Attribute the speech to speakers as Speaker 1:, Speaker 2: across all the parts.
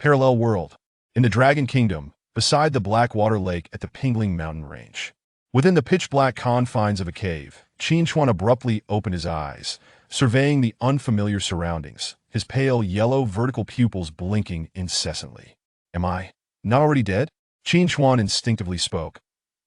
Speaker 1: Parallel world. In the Dragon Kingdom, beside the Blackwater Lake at the Pingling Mountain Range. Within the pitch-black confines of a cave, Qin Chuan abruptly opened his eyes, surveying the unfamiliar surroundings, his pale yellow vertical pupils blinking incessantly. Am I not already dead? Qin Chuan instinctively spoke,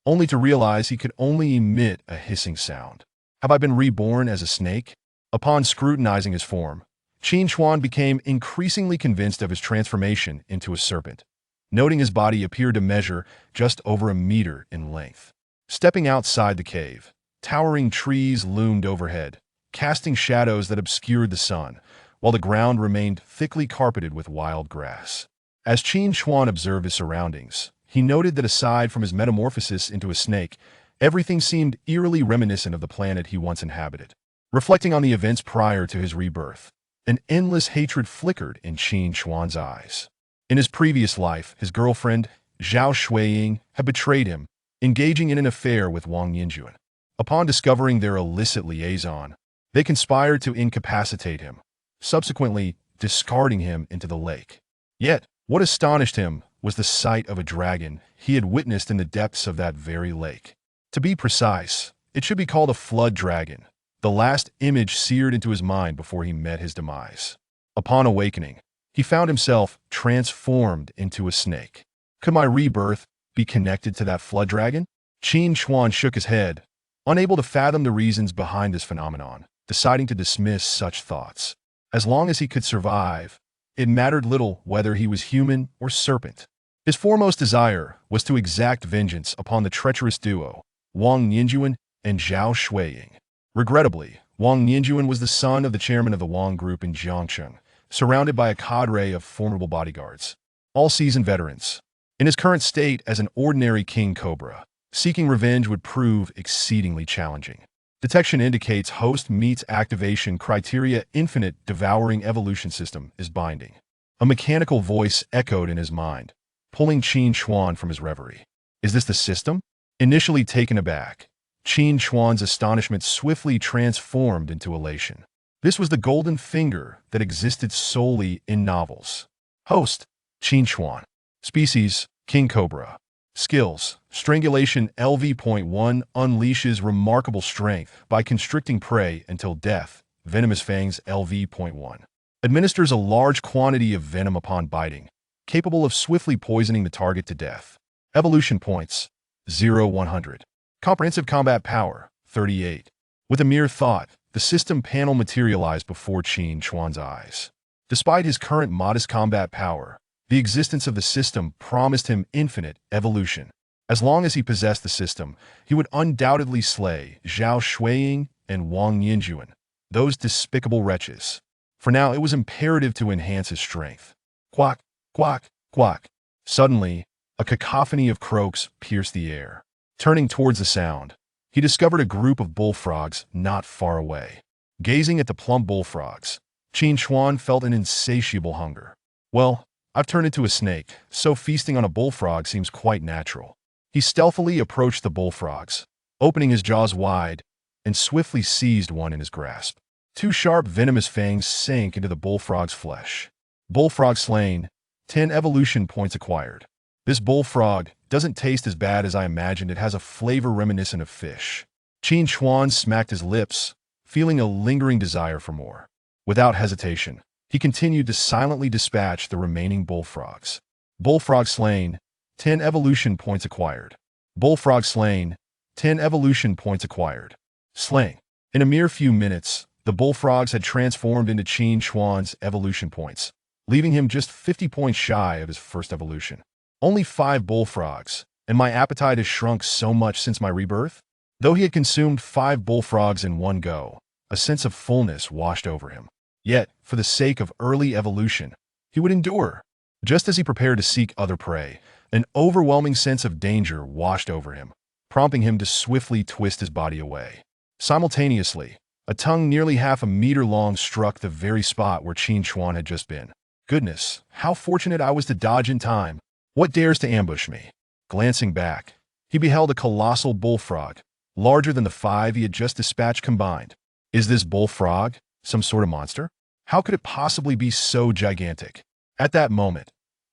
Speaker 1: only to realize he could only emit a hissing sound. Have I been reborn as a snake? Upon scrutinizing his form, Qin Chuan became increasingly convinced of his transformation into a serpent, noting his body appeared to measure just over a meter in length. Stepping outside the cave, towering trees loomed overhead, casting shadows that obscured the sun, while the ground remained thickly carpeted with wild grass. As Qin Chuan observed his surroundings, he noted that aside from his metamorphosis into a snake, everything seemed eerily reminiscent of the planet he once inhabited. Reflecting on the events prior to his rebirth, an endless hatred flickered in Qin Chuan's eyes. In his previous life, his girlfriend, Zhao Shuiying, had betrayed him, engaging in an affair with Wang Yinjuan. Upon discovering their illicit liaison, they conspired to incapacitate him, subsequently discarding him into the lake. Yet, what astonished him was the sight of a dragon he had witnessed in the depths of that very lake. To be precise, it should be called a flood dragon, the last image seared into his mind before he met his demise. Upon awakening, he found himself transformed into a snake. Could my rebirth be connected to that flood dragon? Qin Chuan shook his head, unable to fathom the reasons behind this phenomenon, deciding to dismiss such thoughts. As long as he could survive, it mattered little whether he was human or serpent. His foremost desire was to exact vengeance upon the treacherous duo, Wang Yinjuan and Zhao Shuiying. Regrettably, Wang Yinjuan was the son of the chairman of the Wang Group in Jiangcheng, surrounded by a cadre of formidable bodyguards, all seasoned veterans. In his current state as an ordinary king cobra, seeking revenge would prove exceedingly challenging. Detection indicates host meets activation criteria. Infinite devouring evolution system is binding. A mechanical voice echoed in his mind, pulling Qin Chuan from his reverie. Is this the system? Initially taken aback, Qin Chuan's astonishment swiftly transformed into elation. This was the golden finger that existed solely in novels. Host, Qin Chuan. Species, King Cobra. Skills, Strangulation LV.1 unleashes remarkable strength by constricting prey until death. Venomous Fangs LV.1. Administers a large quantity of venom upon biting, capable of swiftly poisoning the target to death. Evolution points, 0-100. Comprehensive combat power, 38. With a mere thought, the system panel materialized before Qin Chuan's eyes. Despite his current modest combat power, the existence of the system promised him infinite evolution. As long as he possessed the system, he would undoubtedly slay Zhao Shuiying and Wang Yinjuan, those despicable wretches. For now, it was imperative to enhance his strength. Quack, quack, quack. Suddenly, a cacophony of croaks pierced the air. Turning towards the sound, he discovered a group of bullfrogs not far away. Gazing at the plump bullfrogs, Qin Chuan felt an insatiable hunger. Well, I've turned into a snake, so feasting on a bullfrog seems quite natural. He stealthily approached the bullfrogs, opening his jaws wide, and swiftly seized one in his grasp. Two sharp, venomous fangs sank into the bullfrog's flesh. Bullfrog slain, 10 evolution points acquired. This bullfrog doesn't taste as bad as I imagined. It has a flavor reminiscent of fish. Qin Chuan smacked his lips, feeling a lingering desire for more. Without hesitation, he continued to silently dispatch the remaining bullfrogs. Bullfrog slain, 10 evolution points acquired. Bullfrog slain, 10 evolution points acquired. Slaying. In a mere few minutes, the bullfrogs had transformed into Qin Chuan's evolution points, leaving him just 50 points shy of his first evolution. Only 5 bullfrogs, and my appetite has shrunk so much since my rebirth? Though he had consumed 5 bullfrogs in one go, a sense of fullness washed over him. Yet, for the sake of early evolution, he would endure. Just as he prepared to seek other prey, an overwhelming sense of danger washed over him, prompting him to swiftly twist his body away. Simultaneously, a tongue nearly half a meter long struck the very spot where Qin Chuan had just been. Goodness, how fortunate I was to dodge in time. What dares to ambush me? Glancing back, he beheld a colossal bullfrog, larger than the 5 he had just dispatched combined. Is this bullfrog some sort of monster? How could it possibly be so gigantic? At that moment,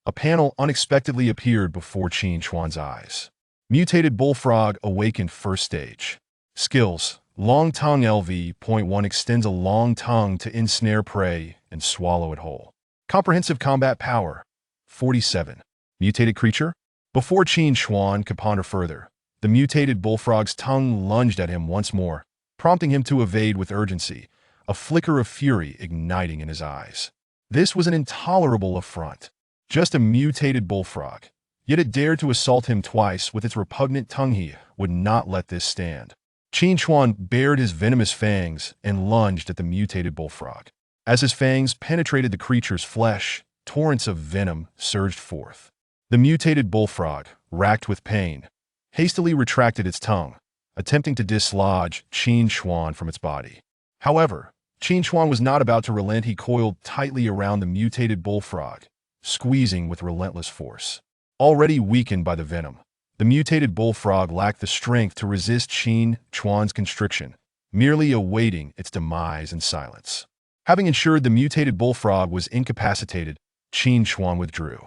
Speaker 1: A panel unexpectedly appeared before Qin Chuan's eyes. Mutated Bullfrog awakened first stage. Skills. Long tongue LV.1 extends a long tongue to ensnare prey and swallow it whole. Comprehensive combat power. 47. Mutated creature? Before Qin Chuan could ponder further, the mutated bullfrog's tongue lunged at him once more, prompting him to evade with urgency, a flicker of fury igniting in his eyes. This was an intolerable affront. Just a mutated bullfrog, yet it dared to assault him twice with its repugnant tongue. He would not let this stand. Qin Chuan bared his venomous fangs and lunged at the mutated bullfrog. As his fangs penetrated the creature's flesh, torrents of venom surged forth. The mutated bullfrog, racked with pain, hastily retracted its tongue, attempting to dislodge Qin Chuan from its body. However, Qin Chuan was not about to relent. He coiled tightly around the mutated bullfrog, squeezing with relentless force. Already weakened by the venom, the mutated bullfrog lacked the strength to resist Qin Chuan's constriction, merely awaiting its demise in silence. Having ensured the mutated bullfrog was incapacitated, Qin Chuan withdrew.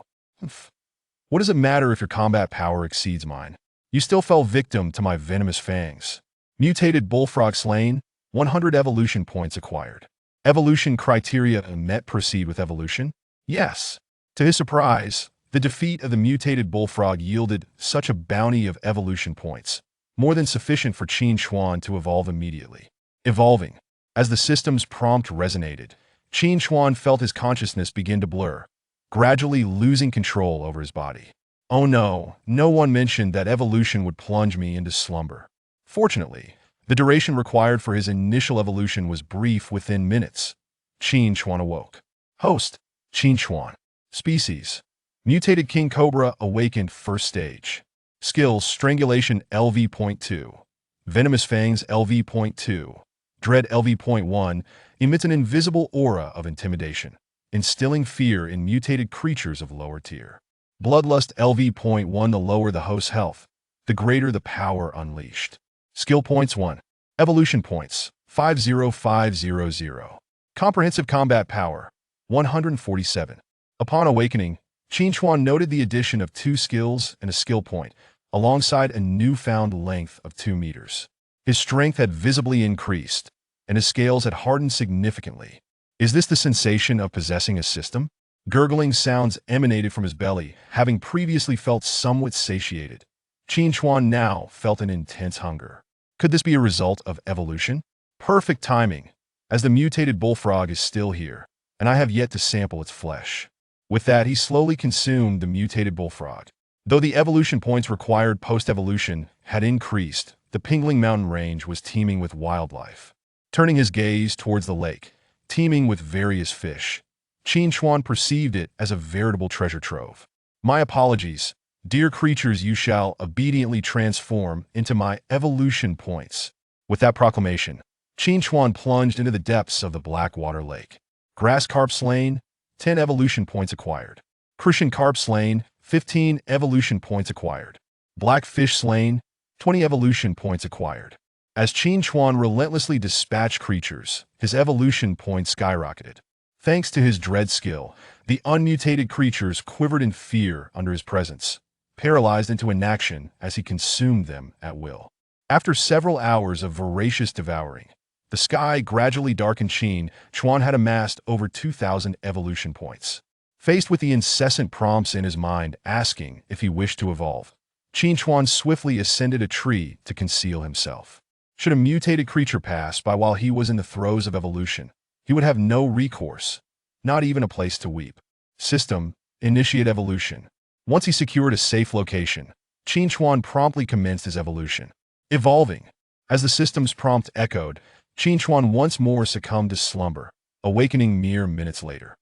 Speaker 1: What does it matter if your combat power exceeds mine? You still fell victim to my venomous fangs. Mutated bullfrog slain, 100 evolution points acquired. Evolution criteria met. Proceed with evolution? Yes. To his surprise, the defeat of the mutated bullfrog yielded such a bounty of evolution points, more than sufficient for Qin Chuan to evolve immediately. Evolving. As the system's prompt resonated, Qin Chuan felt his consciousness begin to blur, gradually losing control over his body. Oh no, no one mentioned that evolution would plunge me into slumber. Fortunately, the duration required for his initial evolution was brief. Within minutes, Qin Chuan awoke. Host, Qin Chuan. Species. Mutated King Cobra awakened first stage. Skills Strangulation LV.2. Venomous Fangs LV.2. Dread LV.1 emits an invisible aura of intimidation, instilling fear in mutated creatures of lower tier. Bloodlust LV.1. The lower the host's health, the greater the power unleashed. Skill Points 1. Evolution Points 50500. Comprehensive Combat Power 147. Upon awakening, Qin Chuan noted the addition of 2 skills and a skill point, alongside a newfound length of 2 meters. His strength had visibly increased, and his scales had hardened significantly. Is this the sensation of possessing a system? Gurgling sounds emanated from his belly, having previously felt somewhat satiated. Qin Chuan now felt an intense hunger. Could this be a result of evolution? Perfect timing, as the mutated bullfrog is still here, and I have yet to sample its flesh. With that, he slowly consumed the mutated bullfrog. Though the evolution points required post-evolution had increased, the Pingling Mountain Range was teeming with wildlife. Turning his gaze towards the lake, teeming with various fish, Qin Chuan perceived it as a veritable treasure trove. My apologies, dear creatures, you shall obediently transform into my evolution points. With that proclamation, Qin Chuan plunged into the depths of the Blackwater Lake. Grass carp slain, 10 evolution points acquired. Crucian carp slain, 15 evolution points acquired. Blackfish slain, 20 evolution points acquired. As Qin Chuan relentlessly dispatched creatures, his evolution points skyrocketed. Thanks to his dread skill, the unmutated creatures quivered in fear under his presence, paralyzed into inaction as he consumed them at will. After several hours of voracious devouring, the sky gradually darkened. Qin Chuan had amassed over 2,000 evolution points. Faced with the incessant prompts in his mind asking if he wished to evolve, Qin Chuan swiftly ascended a tree to conceal himself. Should a mutated creature pass by while he was in the throes of evolution, he would have no recourse, not even a place to weep. System, initiate evolution. Once he secured a safe location, Qin Chuan promptly commenced his evolution. Evolving. As the system's prompt echoed, Qin Chuan once more succumbed to slumber, awakening mere minutes later.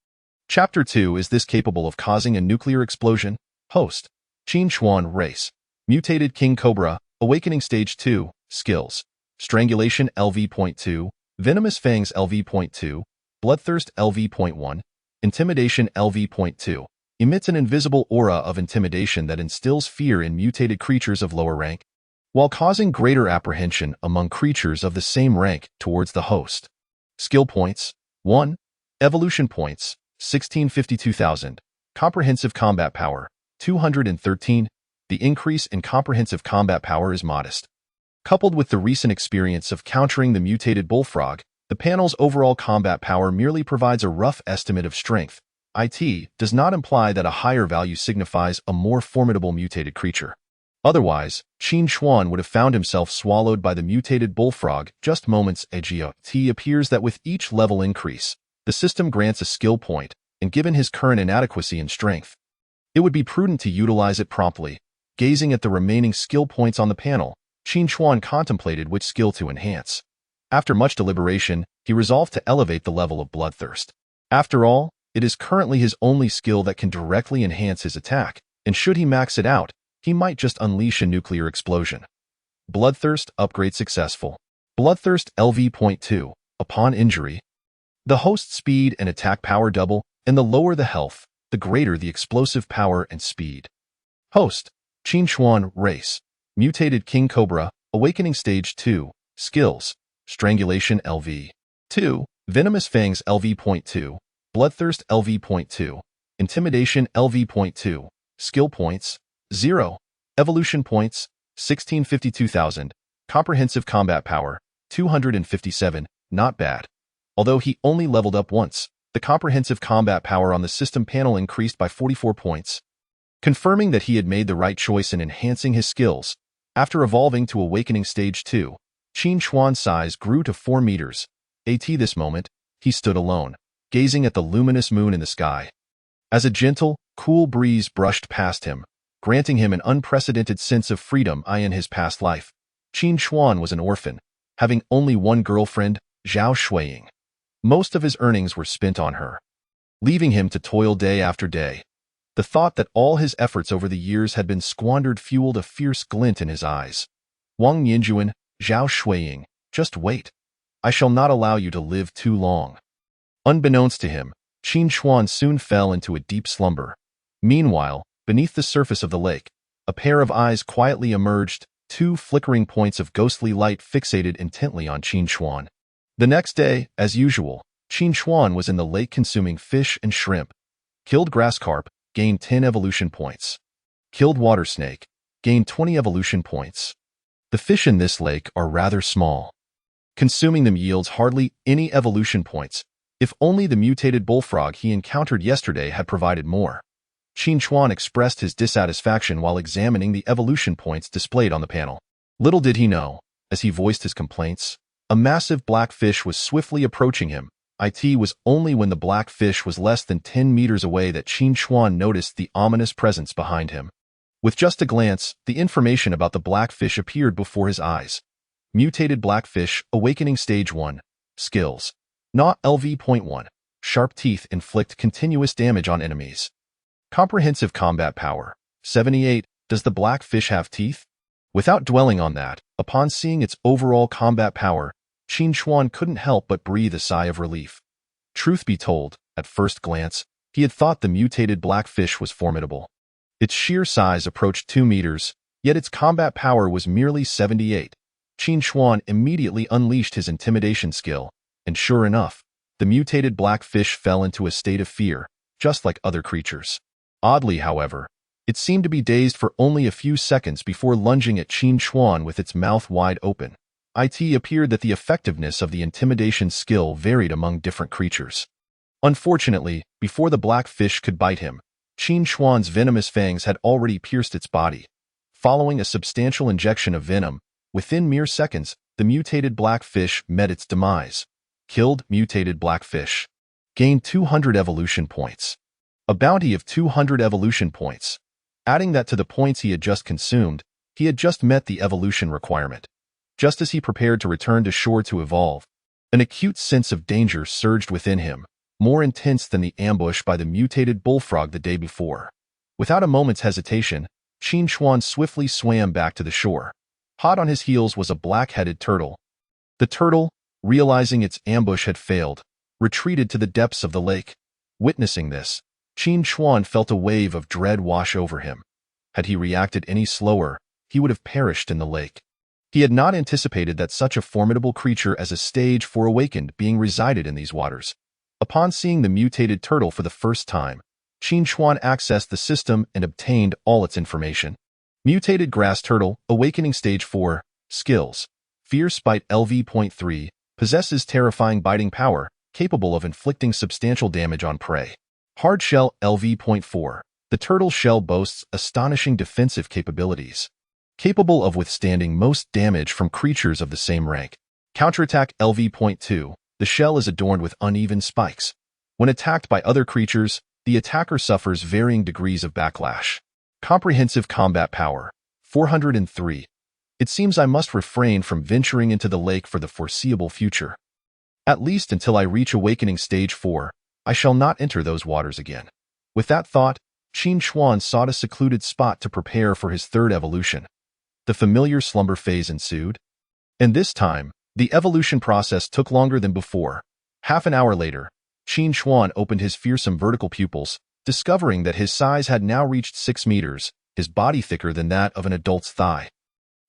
Speaker 1: Chapter 2. Is this capable of causing a nuclear explosion? Host. Qin Chuan. Race. Mutated King Cobra. Awakening Stage 2. Skills. Strangulation LV.2. Venomous Fangs LV.2. Bloodthirst LV.1. Intimidation LV.2. Emits an invisible aura of intimidation that instills fear in mutated creatures of lower rank, while causing greater apprehension among creatures of the same rank towards the host. Skill Points 1. Evolution Points 1652,000. Comprehensive Combat Power, 213. The increase in comprehensive combat power is modest. Coupled with the recent experience of countering the mutated bullfrog, the panel's overall combat power merely provides a rough estimate of strength. It does not imply that a higher value signifies a more formidable mutated creature. Otherwise, Qin Chuan would have found himself swallowed by the mutated bullfrog just moments ago. It appears that with each level increase, the system grants a skill point, and given his current inadequacy in strength, it would be prudent to utilize it promptly. Gazing at the remaining skill points on the panel, Qin Chuan contemplated which skill to enhance. After much deliberation, he resolved to elevate the level of Bloodthirst. After all, it is currently his only skill that can directly enhance his attack, and should he max it out, he might just unleash a nuclear explosion. Bloodthirst upgrade successful. Bloodthirst LV.2. Upon injury, the host's speed and attack power double, and the lower the health, the greater the explosive power and speed. Host, Qin Chuan, Race, Mutated King Cobra, Awakening Stage 2, Skills, Strangulation LV. 2, Venomous Fangs LV.2, Bloodthirst LV.2, Intimidation LV.2, Skill Points, 0, Evolution Points, 1652,000, Comprehensive Combat Power, 257, not bad. Although he only leveled up once, the comprehensive combat power on the system panel increased by 44 points. Confirming that he had made the right choice in enhancing his skills, after evolving to Awakening Stage 2, Qin Chuan's size grew to 4 meters. At this moment, he stood alone, gazing at the luminous moon in the sky. As a gentle, cool breeze brushed past him, granting him an unprecedented sense of freedom in his past life, Qin Chuan was an orphan, having only one girlfriend, Zhao Shuiying. Most of his earnings were spent on her, leaving him to toil day after day. The thought that all his efforts over the years had been squandered fueled a fierce glint in his eyes. Wang Yinjuan, Zhao Shuiying, just wait. I shall not allow you to live too long. Unbeknownst to him, Qin Chuan soon fell into a deep slumber. Meanwhile, beneath the surface of the lake, a pair of eyes quietly emerged, 2 flickering points of ghostly light fixated intently on Qin Chuan. The next day, as usual, Qin Chuan was in the lake consuming fish and shrimp. Killed grass carp, gained 10 evolution points. Killed water snake, gained 20 evolution points. The fish in this lake are rather small. Consuming them yields hardly any evolution points. If only the mutated bullfrog he encountered yesterday had provided more. Qin Chuan expressed his dissatisfaction while examining the evolution points displayed on the panel. Little did he know, as he voiced his complaints, a massive black fish was swiftly approaching him. It was only when the black fish was less than 10 meters away that Qin Chuan noticed the ominous presence behind him. With just a glance, the information about the black fish appeared before his eyes. Mutated Blackfish, Awakening Stage 1. Skills. Gnaw LV.1. Sharp teeth inflict continuous damage on enemies. Comprehensive Combat Power. 78. Does the blackfish have teeth? Without dwelling on that, upon seeing its overall combat power, Qin Chuan couldn't help but breathe a sigh of relief. Truth be told, at first glance, he had thought the mutated blackfish was formidable. Its sheer size approached 2 meters, yet its combat power was merely 78. Qin Chuan immediately unleashed his intimidation skill, and sure enough, the mutated blackfish fell into a state of fear, just like other creatures. Oddly, however, it seemed to be dazed for only a few seconds before lunging at Qin Chuan with its mouth wide open. It appeared that the effectiveness of the intimidation skill varied among different creatures. Unfortunately, before the black fish could bite him, Qin Chuan's venomous fangs had already pierced its body. Following a substantial injection of venom, within mere seconds, the mutated black fish met its demise. Killed mutated blackfish. Gained 200 evolution points. A bounty of 200 evolution points. Adding that to the points he had just consumed, he had just met the evolution requirement. Just as he prepared to return to shore to evolve, an acute sense of danger surged within him, more intense than the ambush by the mutated bullfrog the day before. Without a moment's hesitation, Qin Chuan swiftly swam back to the shore. Hot on his heels was a black-headed turtle. The turtle, realizing its ambush had failed, retreated to the depths of the lake. Witnessing this, Qin Chuan felt a wave of dread wash over him. Had he reacted any slower, he would have perished in the lake. He had not anticipated that such a formidable creature as a stage 4 awakened being resided in these waters. Upon seeing the mutated turtle for the first time, Qin Chuan accessed the system and obtained all its information. Mutated Grass Turtle, Awakening Stage 4, Skills. Fierce Bite LV.3, possesses terrifying biting power, capable of inflicting substantial damage on prey. Hard Shell LV.4, the turtle shell boasts astonishing defensive capabilities, capable of withstanding most damage from creatures of the same rank. Counterattack LV.2, the shell is adorned with uneven spikes. When attacked by other creatures, the attacker suffers varying degrees of backlash. Comprehensive Combat Power 403. It seems I must refrain from venturing into the lake for the foreseeable future. At least until I reach Awakening Stage 4, I shall not enter those waters again. With that thought, Qin Chuan sought a secluded spot to prepare for his third evolution. The familiar slumber phase ensued. And this time, the evolution process took longer than before. Half an hour later, Qin Chuan opened his fearsome vertical pupils, discovering that his size had now reached 6 meters, his body thicker than that of an adult's thigh.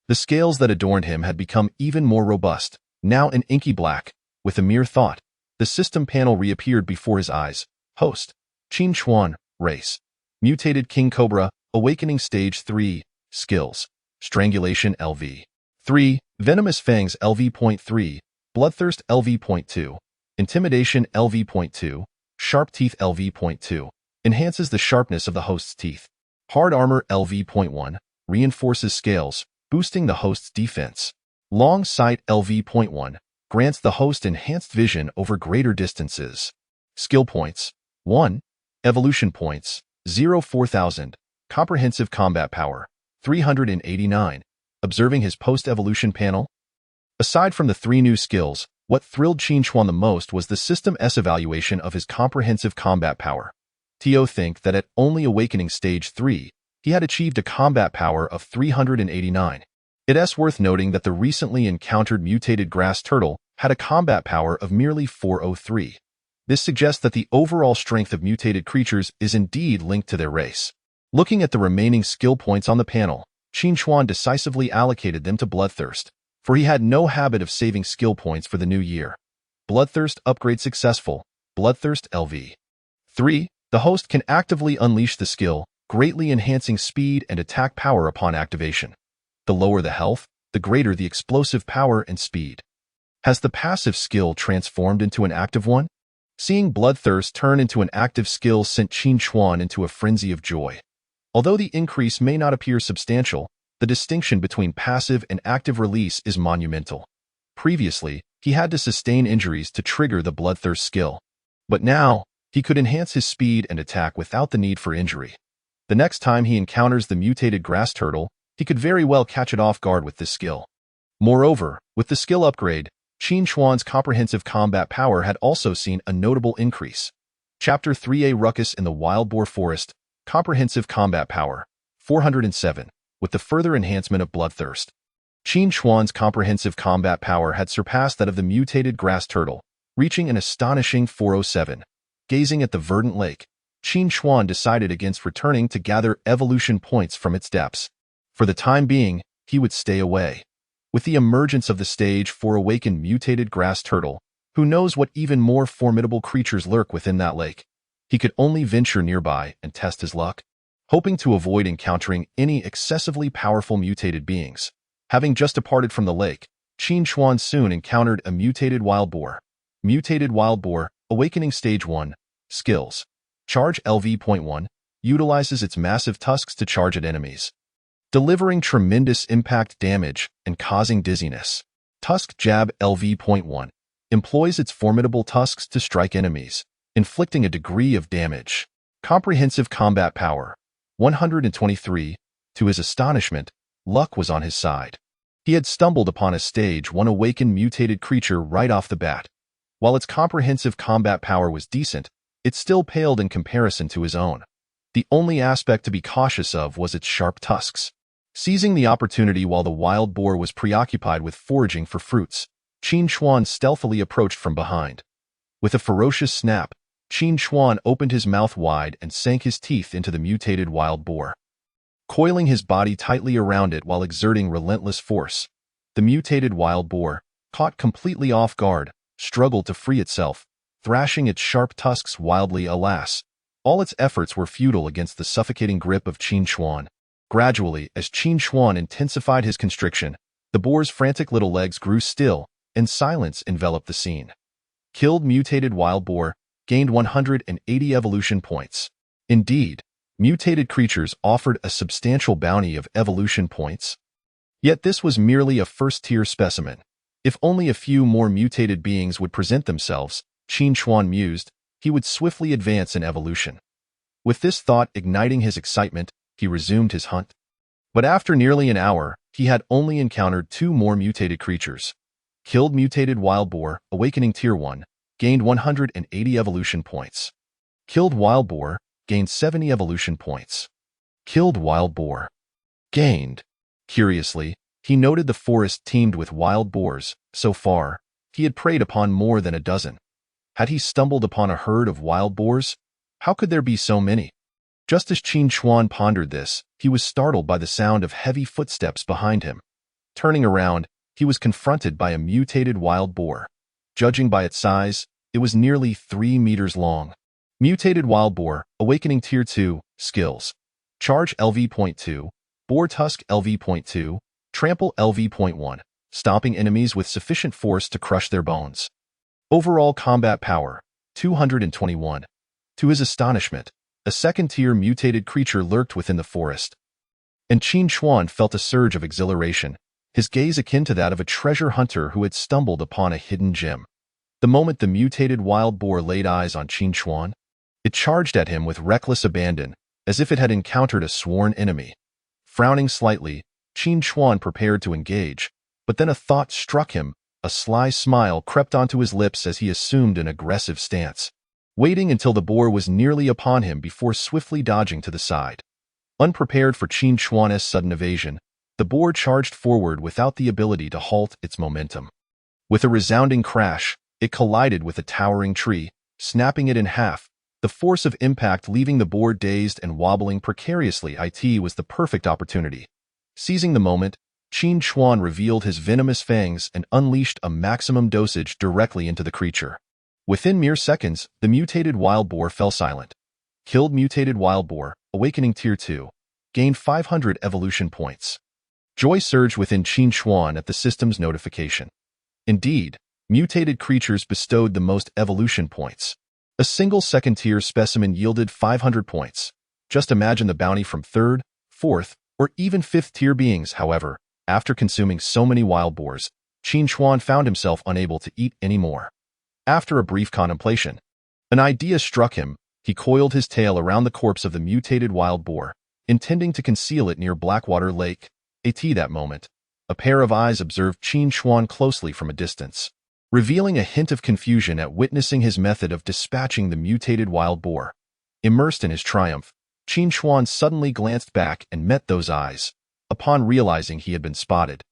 Speaker 1: The scales that adorned him had become even more robust, now an inky black. With a mere thought, the system panel reappeared before his eyes. Host: Qin Chuan, Race: Mutated King Cobra, Awakening Stage 3, Skills: Strangulation LV. 3, Venomous Fangs LV.3, Bloodthirst LV.2, Intimidation LV.2, Sharp Teeth LV.2, enhances the sharpness of the host's teeth. Hard Armor LV.1, reinforces scales, boosting the host's defense. Long Sight LV.1, grants the host enhanced vision over greater distances. Skill Points 1. Evolution Points 0.4000. Comprehensive Combat Power 389. Observing his post-evolution panel. Aside from the 3 new skills, what thrilled Qin Chuan the most was the System S evaluation of his comprehensive combat power. To think that at only Awakening Stage 3, he had achieved a combat power of 389. It's worth noting that the recently encountered mutated grass turtle had a combat power of merely 403. This suggests that the overall strength of mutated creatures is indeed linked to their race. Looking at the remaining skill points on the panel, Qin Chuan decisively allocated them to Bloodthirst, for he had no habit of saving skill points for the new year. Bloodthirst upgrade successful. Bloodthirst LV. 3. The host can actively unleash the skill, greatly enhancing speed and attack power upon activation. The lower the health, the greater the explosive power and speed. Has the passive skill transformed into an active one? Seeing Bloodthirst turn into an active skill sent Qin Chuan into a frenzy of joy. Although the increase may not appear substantial, the distinction between passive and active release is monumental. Previously, he had to sustain injuries to trigger the Bloodthirst skill. But now, he could enhance his speed and attack without the need for injury. The next time he encounters the mutated grass turtle, he could very well catch it off guard with this skill. Moreover, with the skill upgrade, Qin Chuan's comprehensive combat power had also seen a notable increase. Chapter 3A Ruckus in the Wild Boar Forest, Comprehensive Combat Power, 407, with the further enhancement of Bloodthirst. Qin Chuan's comprehensive combat power had surpassed that of the mutated grass turtle, reaching an astonishing 407. Gazing at the verdant lake, Qin Chuan decided against returning to gather evolution points from its depths. For the time being, he would stay away. With the emergence of the stage 4 awakened mutated grass turtle, who knows what even more formidable creatures lurk within that lake, he could only venture nearby and test his luck, hoping to avoid encountering any excessively powerful mutated beings. Having just departed from the lake, Qin Chuan soon encountered a mutated wild boar. Mutated wild boar, Awakening Stage 1, Skills. Charge LV.1, utilizes its massive tusks to charge at enemies, delivering tremendous impact damage and causing dizziness. Tusk Jab LV.1, employs its formidable tusks to strike enemies, inflicting a degree of damage. Comprehensive Combat Power, 123. To his astonishment, luck was on his side. He had stumbled upon a Stage 1 awakened mutated creature right off the bat. While its comprehensive combat power was decent, it still paled in comparison to his own. The only aspect to be cautious of was its sharp tusks. Seizing the opportunity while the wild boar was preoccupied with foraging for fruits, Qin Chuan stealthily approached from behind. With a ferocious snap, Qin Chuan opened his mouth wide and sank his teeth into the mutated wild boar. Coiling his body tightly around it while exerting relentless force, the mutated wild boar, caught completely off guard, struggled to free itself, thrashing its sharp tusks wildly. Alas, All its efforts were futile against the suffocating grip of Qin Chuan. Gradually, as Qin Chuan intensified his constriction, the boar's frantic little legs grew still, and silence enveloped the scene. Killed mutated wild boar, gained 180 evolution points. Indeed, mutated creatures offered a substantial bounty of evolution points. Yet this was merely a first-tier specimen. If only a few more mutated beings would present themselves, Qin Chuan mused, he would swiftly advance in evolution. With this thought igniting his excitement, he resumed his hunt. But after nearly an hour, he had only encountered 2 more mutated creatures. Killed mutated wild boar, awakening tier 1, gained 180 evolution points. Killed wild boar, gained 70 evolution points. Killed wild boar. Gained. Curiously, he noted the forest teemed with wild boars. So far, he had preyed upon more than a dozen. Had he stumbled upon a herd of wild boars? How could there be so many? Just as Qin Chuan pondered this, he was startled by the sound of heavy footsteps behind him. Turning around, he was confronted by a mutated wild boar. Judging by its size, it was nearly 3 meters long. Mutated wild boar, awakening tier 2, skills. Charge LV.2, boar tusk LV.2, trample LV.1, stomping enemies with sufficient force to crush their bones. Overall combat power, 221. To his astonishment, a second-tier mutated creature lurked within the forest. And Qin Chuan felt a surge of exhilaration, his gaze akin to that of a treasure hunter who had stumbled upon a hidden gem. The moment the mutated wild boar laid eyes on Qin Chuan, it charged at him with reckless abandon, as if it had encountered a sworn enemy. Frowning slightly, Qin Chuan prepared to engage, but then a thought struck him. A sly smile crept onto his lips as he assumed an aggressive stance, waiting until the boar was nearly upon him before swiftly dodging to the side. Unprepared for Qin Chuan's sudden evasion, the boar charged forward without the ability to halt its momentum. With a resounding crash, it collided with a towering tree, snapping it in half, the force of impact leaving the boar dazed and wobbling precariously. It was the perfect opportunity. Seizing the moment, Qin Chuan revealed his venomous fangs and unleashed a maximum dosage directly into the creature. Within mere seconds, the mutated wild boar fell silent. Killed mutated wild boar, awakening tier 2, gained 500 evolution points. Joy surged within Qin Chuan at the system's notification. Indeed, mutated creatures bestowed the most evolution points. A single second-tier specimen yielded 500 points. Just imagine the bounty from 3rd, 4th, or even 5th-tier beings. However, after consuming so many wild boars, Qin Chuan found himself unable to eat any more. After a brief contemplation, an idea struck him. He coiled his tail around the corpse of the mutated wild boar, intending to conceal it near Blackwater Lake. That moment, a pair of eyes observed Qin Chuan closely from a distance, revealing a hint of confusion at witnessing his method of dispatching the mutated wild boar. Immersed in his triumph, Qin Chuan suddenly glanced back and met those eyes. Upon realizing he had been spotted,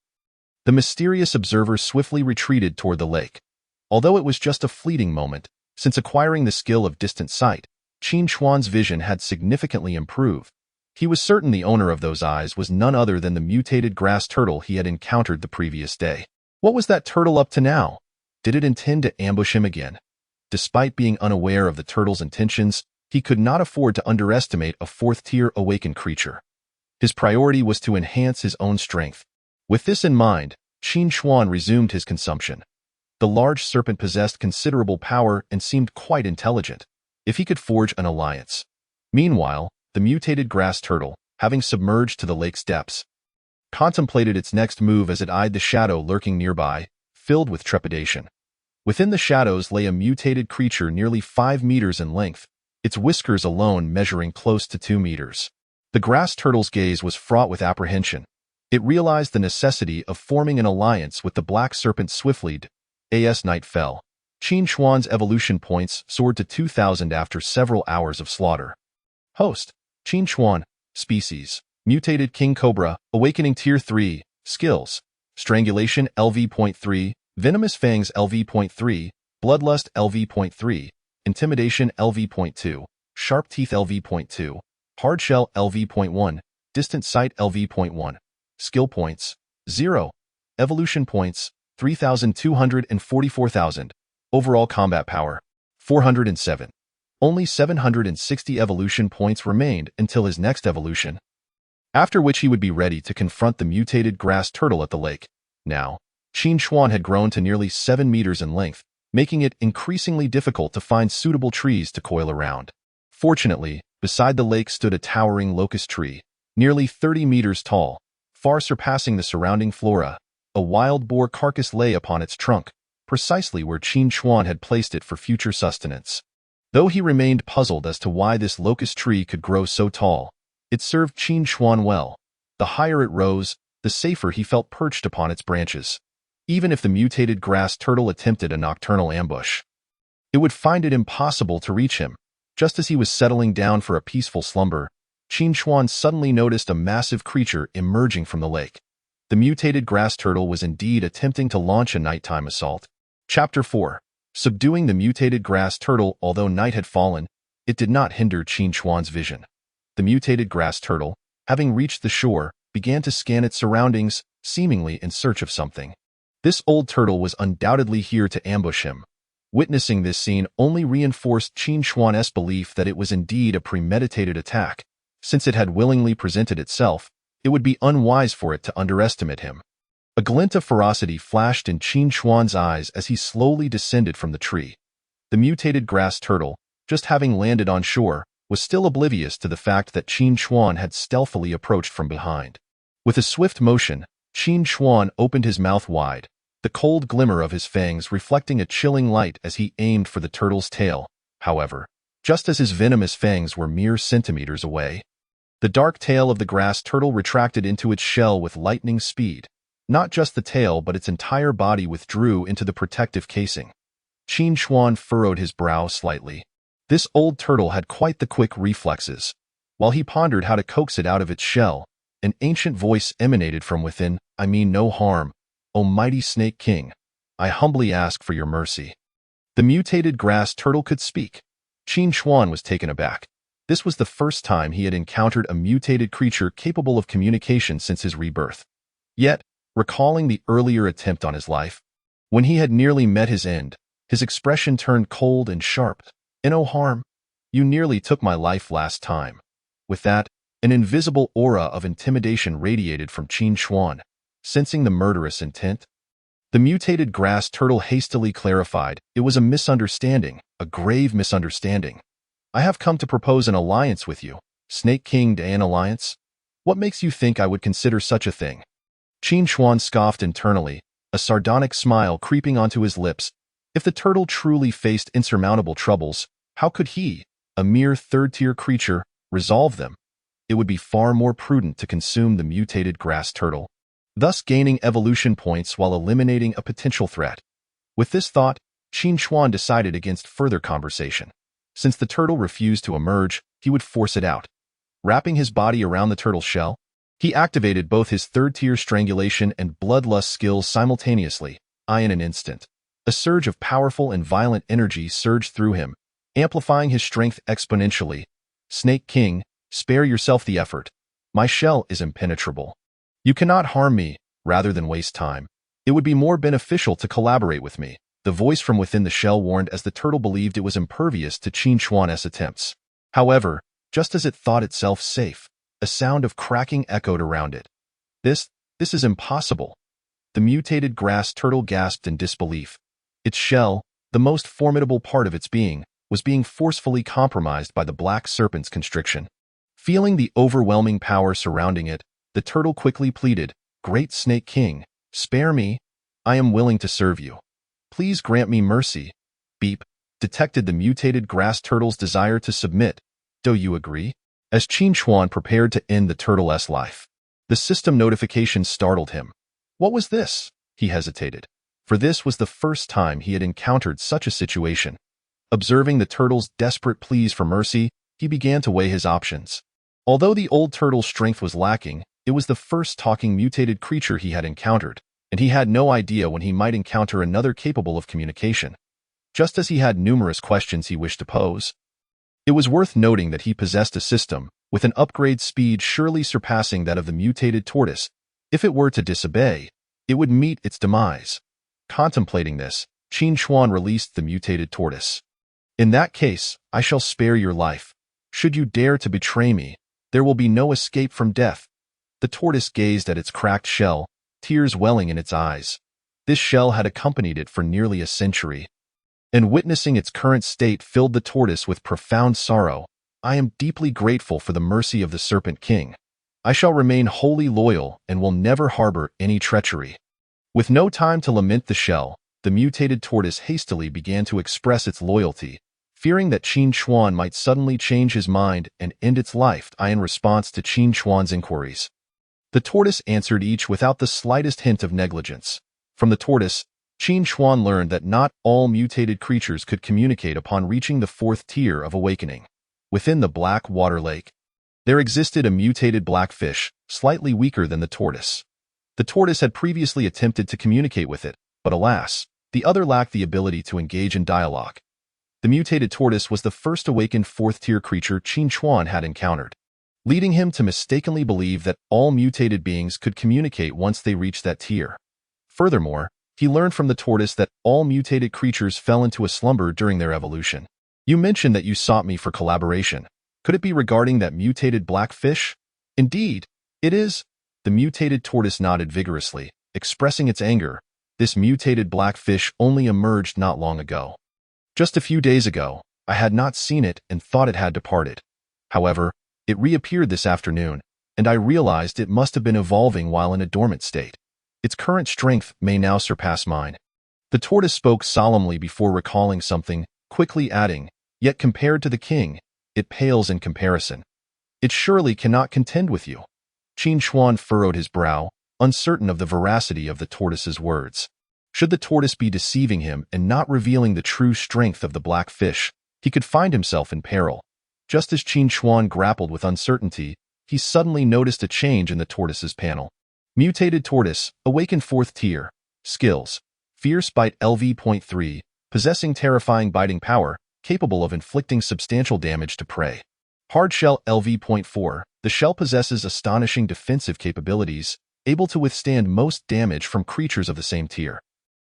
Speaker 1: the mysterious observer swiftly retreated toward the lake. Although it was just a fleeting moment, since acquiring the skill of distant sight, Qin Chuan's vision had significantly improved. He was certain the owner of those eyes was none other than the mutated grass turtle he had encountered the previous day. What was that turtle up to now? Did it intend to ambush him again? Despite being unaware of the turtle's intentions, he could not afford to underestimate a 4th-tier awakened creature. His priority was to enhance his own strength. With this in mind, Qin Chuan resumed his consumption. The large serpent possessed considerable power and seemed quite intelligent, if he could forge an alliance. Meanwhile, the mutated grass turtle, having submerged to the lake's depths, contemplated its next move as it eyed the shadow lurking nearby, filled with trepidation. Within the shadows lay a mutated creature nearly 5 meters in length, its whiskers alone measuring close to 2 meters. The grass turtle's gaze was fraught with apprehension. It realized the necessity of forming an alliance with the black serpent swiftly. As night fell, Qin Chuan's evolution points soared to 2,000 after several hours of slaughter. Host: Qin Chuan. Species: mutated king cobra, awakening tier 3. Skills: strangulation LV.3, venomous fangs LV.3, bloodlust LV.3, intimidation LV.2, sharp teeth LV.2, hard shell LV.1, distant sight LV.1. Skill points: 0. Evolution points: 3,244,000. Overall combat power: 407. Only 760 evolution points remained until his next evolution, after which he would be ready to confront the mutated grass turtle at the lake. Now, Qin Chuan had grown to nearly 7 meters in length, making it increasingly difficult to find suitable trees to coil around. Fortunately, beside the lake stood a towering locust tree, nearly 30 meters tall, far surpassing the surrounding flora. A wild boar carcass lay upon its trunk, precisely where Qin Chuan had placed it for future sustenance. Though he remained puzzled as to why this locust tree could grow so tall, it served Qin Chuan well. The higher it rose, the safer he felt perched upon its branches. Even if the mutated grass turtle attempted a nocturnal ambush, it would find it impossible to reach him. Just as he was settling down for a peaceful slumber, Qin Chuan suddenly noticed a massive creature emerging from the lake. The mutated grass turtle was indeed attempting to launch a nighttime assault. Chapter 4. Subduing the mutated grass turtle. Although night had fallen, it did not hinder Qin Chuan's vision. The mutated grass turtle, having reached the shore, began to scan its surroundings, seemingly in search of something. This old turtle was undoubtedly here to ambush him. Witnessing this scene only reinforced Qin Chuan's belief that it was indeed a premeditated attack. Since it had willingly presented itself, it would be unwise for it to underestimate him. A glint of ferocity flashed in Qin Chuan's eyes as he slowly descended from the tree. The mutated grass turtle, just having landed on shore, was still oblivious to the fact that Qin Chuan had stealthily approached from behind. With a swift motion, Qin Chuan opened his mouth wide, the cold glimmer of his fangs reflecting a chilling light as he aimed for the turtle's tail. However, just as his venomous fangs were mere centimeters away, the dark tail of the grass turtle retracted into its shell with lightning speed. Not just the tail but its entire body withdrew into the protective casing. Qin Chuan furrowed his brow slightly. This old turtle had quite the quick reflexes. While he pondered how to coax it out of its shell, an ancient voice emanated from within. "I mean no harm, O mighty Snake King. I humbly ask for your mercy." The mutated grass turtle could speak. Qin Chuan was taken aback. This was the first time he had encountered a mutated creature capable of communication since his rebirth. Yet, recalling the earlier attempt on his life, when he had nearly met his end, his expression turned cold and sharp. "No harm. You nearly took my life last time." With that, an invisible aura of intimidation radiated from Qin Chuan. Sensing the murderous intent, the mutated grass turtle hastily clarified, "It was a misunderstanding, a grave misunderstanding. I have come to propose an alliance with you." "Snake King, an alliance? What makes you think I would consider such a thing?" Qin Chuan scoffed internally, a sardonic smile creeping onto his lips. If the turtle truly faced insurmountable troubles, how could he, a mere third-tier creature, resolve them? It would be far more prudent to consume the mutated grass turtle, thus gaining evolution points while eliminating a potential threat. With this thought, Qin Chuan decided against further conversation. Since the turtle refused to emerge, he would force it out. Wrapping his body around the turtle's shell, he activated both his third-tier strangulation and bloodlust skills simultaneously. In an instant, a surge of powerful and violent energy surged through him, amplifying his strength exponentially. "Snake King, spare yourself the effort. My shell is impenetrable. You cannot harm me. Rather than waste time, it would be more beneficial to collaborate with me," the voice from within the shell warned as the turtle believed it was impervious to Qin Chuan's attempts. However, just as it thought itself safe, a sound of cracking echoed around it. This is impossible." The mutated grass turtle gasped in disbelief. Its shell, the most formidable part of its being, was being forcefully compromised by the black serpent's constriction. Feeling the overwhelming power surrounding it, the turtle quickly pleaded, "Great Snake King, spare me. I am willing to serve you. Please grant me mercy." Beep detected the mutated grass turtle's desire to submit. "Do you agree?" As Qin Chuan prepared to end the turtle's life, the system notification startled him. What was this? He hesitated, for this was the first time he had encountered such a situation. Observing the turtle's desperate pleas for mercy, he began to weigh his options. Although the old turtle's strength was lacking, it was the first talking mutated creature he had encountered, and he had no idea when he might encounter another capable of communication. Just as he had numerous questions he wished to pose, it was worth noting that he possessed a system with an upgrade speed surely surpassing that of the mutated tortoise. If it were to disobey, it would meet its demise. Contemplating this, Qin Chuan released the mutated tortoise. In that case, I shall spare your life. Should you dare to betray me, there will be no escape from death." The tortoise gazed at its cracked shell, tears welling in its eyes. This shell had accompanied it for nearly a century, and witnessing its current state filled the tortoise with profound sorrow. "I am deeply grateful for the mercy of the Serpent King. I shall remain wholly loyal and will never harbor any treachery." With no time to lament the shell, the mutated tortoise hastily began to express its loyalty, fearing that Qin Chuan might suddenly change his mind and end its life. In response to Qin Chuan's inquiries, the tortoise answered each without the slightest hint of negligence. From the tortoise, Qin Chuan learned that not all mutated creatures could communicate upon reaching the fourth tier of awakening. Within the Black Water Lake, there existed a mutated black fish, slightly weaker than the tortoise. The tortoise had previously attempted to communicate with it, but alas, the other lacked the ability to engage in dialogue. The mutated tortoise was the first awakened fourth-tier creature Qin Chuan had encountered, leading him to mistakenly believe that all mutated beings could communicate once they reached that tier. Furthermore, he learned from the tortoise that all mutated creatures fell into a slumber during their evolution. "You mentioned that you sought me for collaboration. Could it be regarding that mutated black fish?" "Indeed, it is." The mutated tortoise nodded vigorously, expressing its anger. "This mutated black fish only emerged not long ago. Just a few days ago, I had not seen it and thought it had departed. However, it reappeared this afternoon, and I realized it must have been evolving while in a dormant state. Its current strength may now surpass mine." The tortoise spoke solemnly before recalling something, quickly adding, "Yet compared to the king, it pales in comparison. It surely cannot contend with you." Qin Chuan furrowed his brow, uncertain of the veracity of the tortoise's words. Should the tortoise be deceiving him and not revealing the true strength of the black fish, he could find himself in peril. Just as Qin Chuan grappled with uncertainty, he suddenly noticed a change in the tortoise's panel. Mutated tortoise, awakened fourth tier. Skills: Fierce Bite LV.3, possessing terrifying biting power, capable of inflicting substantial damage to prey. Hard Shell LV.4, the shell possesses astonishing defensive capabilities, able to withstand most damage from creatures of the same tier.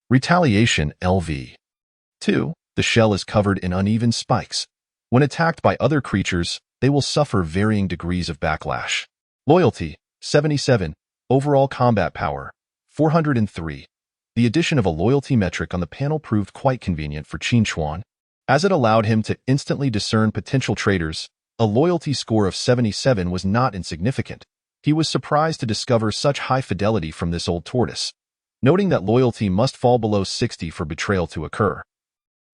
Speaker 1: Retaliation LV.2, the shell is covered in uneven spikes. When attacked by other creatures, they will suffer varying degrees of backlash. Loyalty 77, overall combat power 403. The addition of a loyalty metric on the panel proved quite convenient for Qin Chuan, as it allowed him to instantly discern potential traitors. A loyalty score of 77 was not insignificant. He was surprised to discover such high fidelity from this old tortoise, noting that loyalty must fall below 60 for betrayal to occur.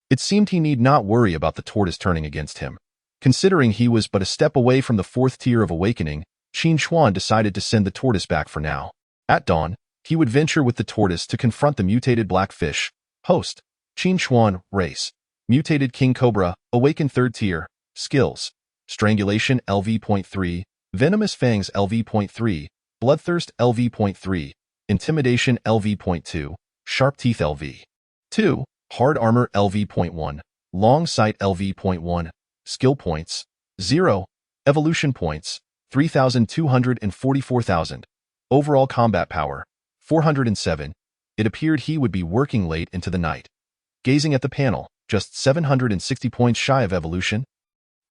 Speaker 1: It seemed he need not worry about the tortoise turning against him. Considering he was but a step away from the fourth tier of awakening, Qin Chuan decided to send the tortoise back for now. At dawn, he would venture with the tortoise to confront the mutated black fish. Host: Qin Chuan, race: Mutated King Cobra, awakened third tier. Skills: Strangulation LV.3, Venomous Fangs LV.3, Bloodthirst LV.3, Intimidation LV.2, Sharp Teeth LV.2, Hard Armor LV.1, Long Sight LV.1, Skill Points 0, Evolution Points 3,244,000, Overall Combat Power 407. It appeared he would be working late into the night. Gazing at the panel, just 760 points shy of evolution.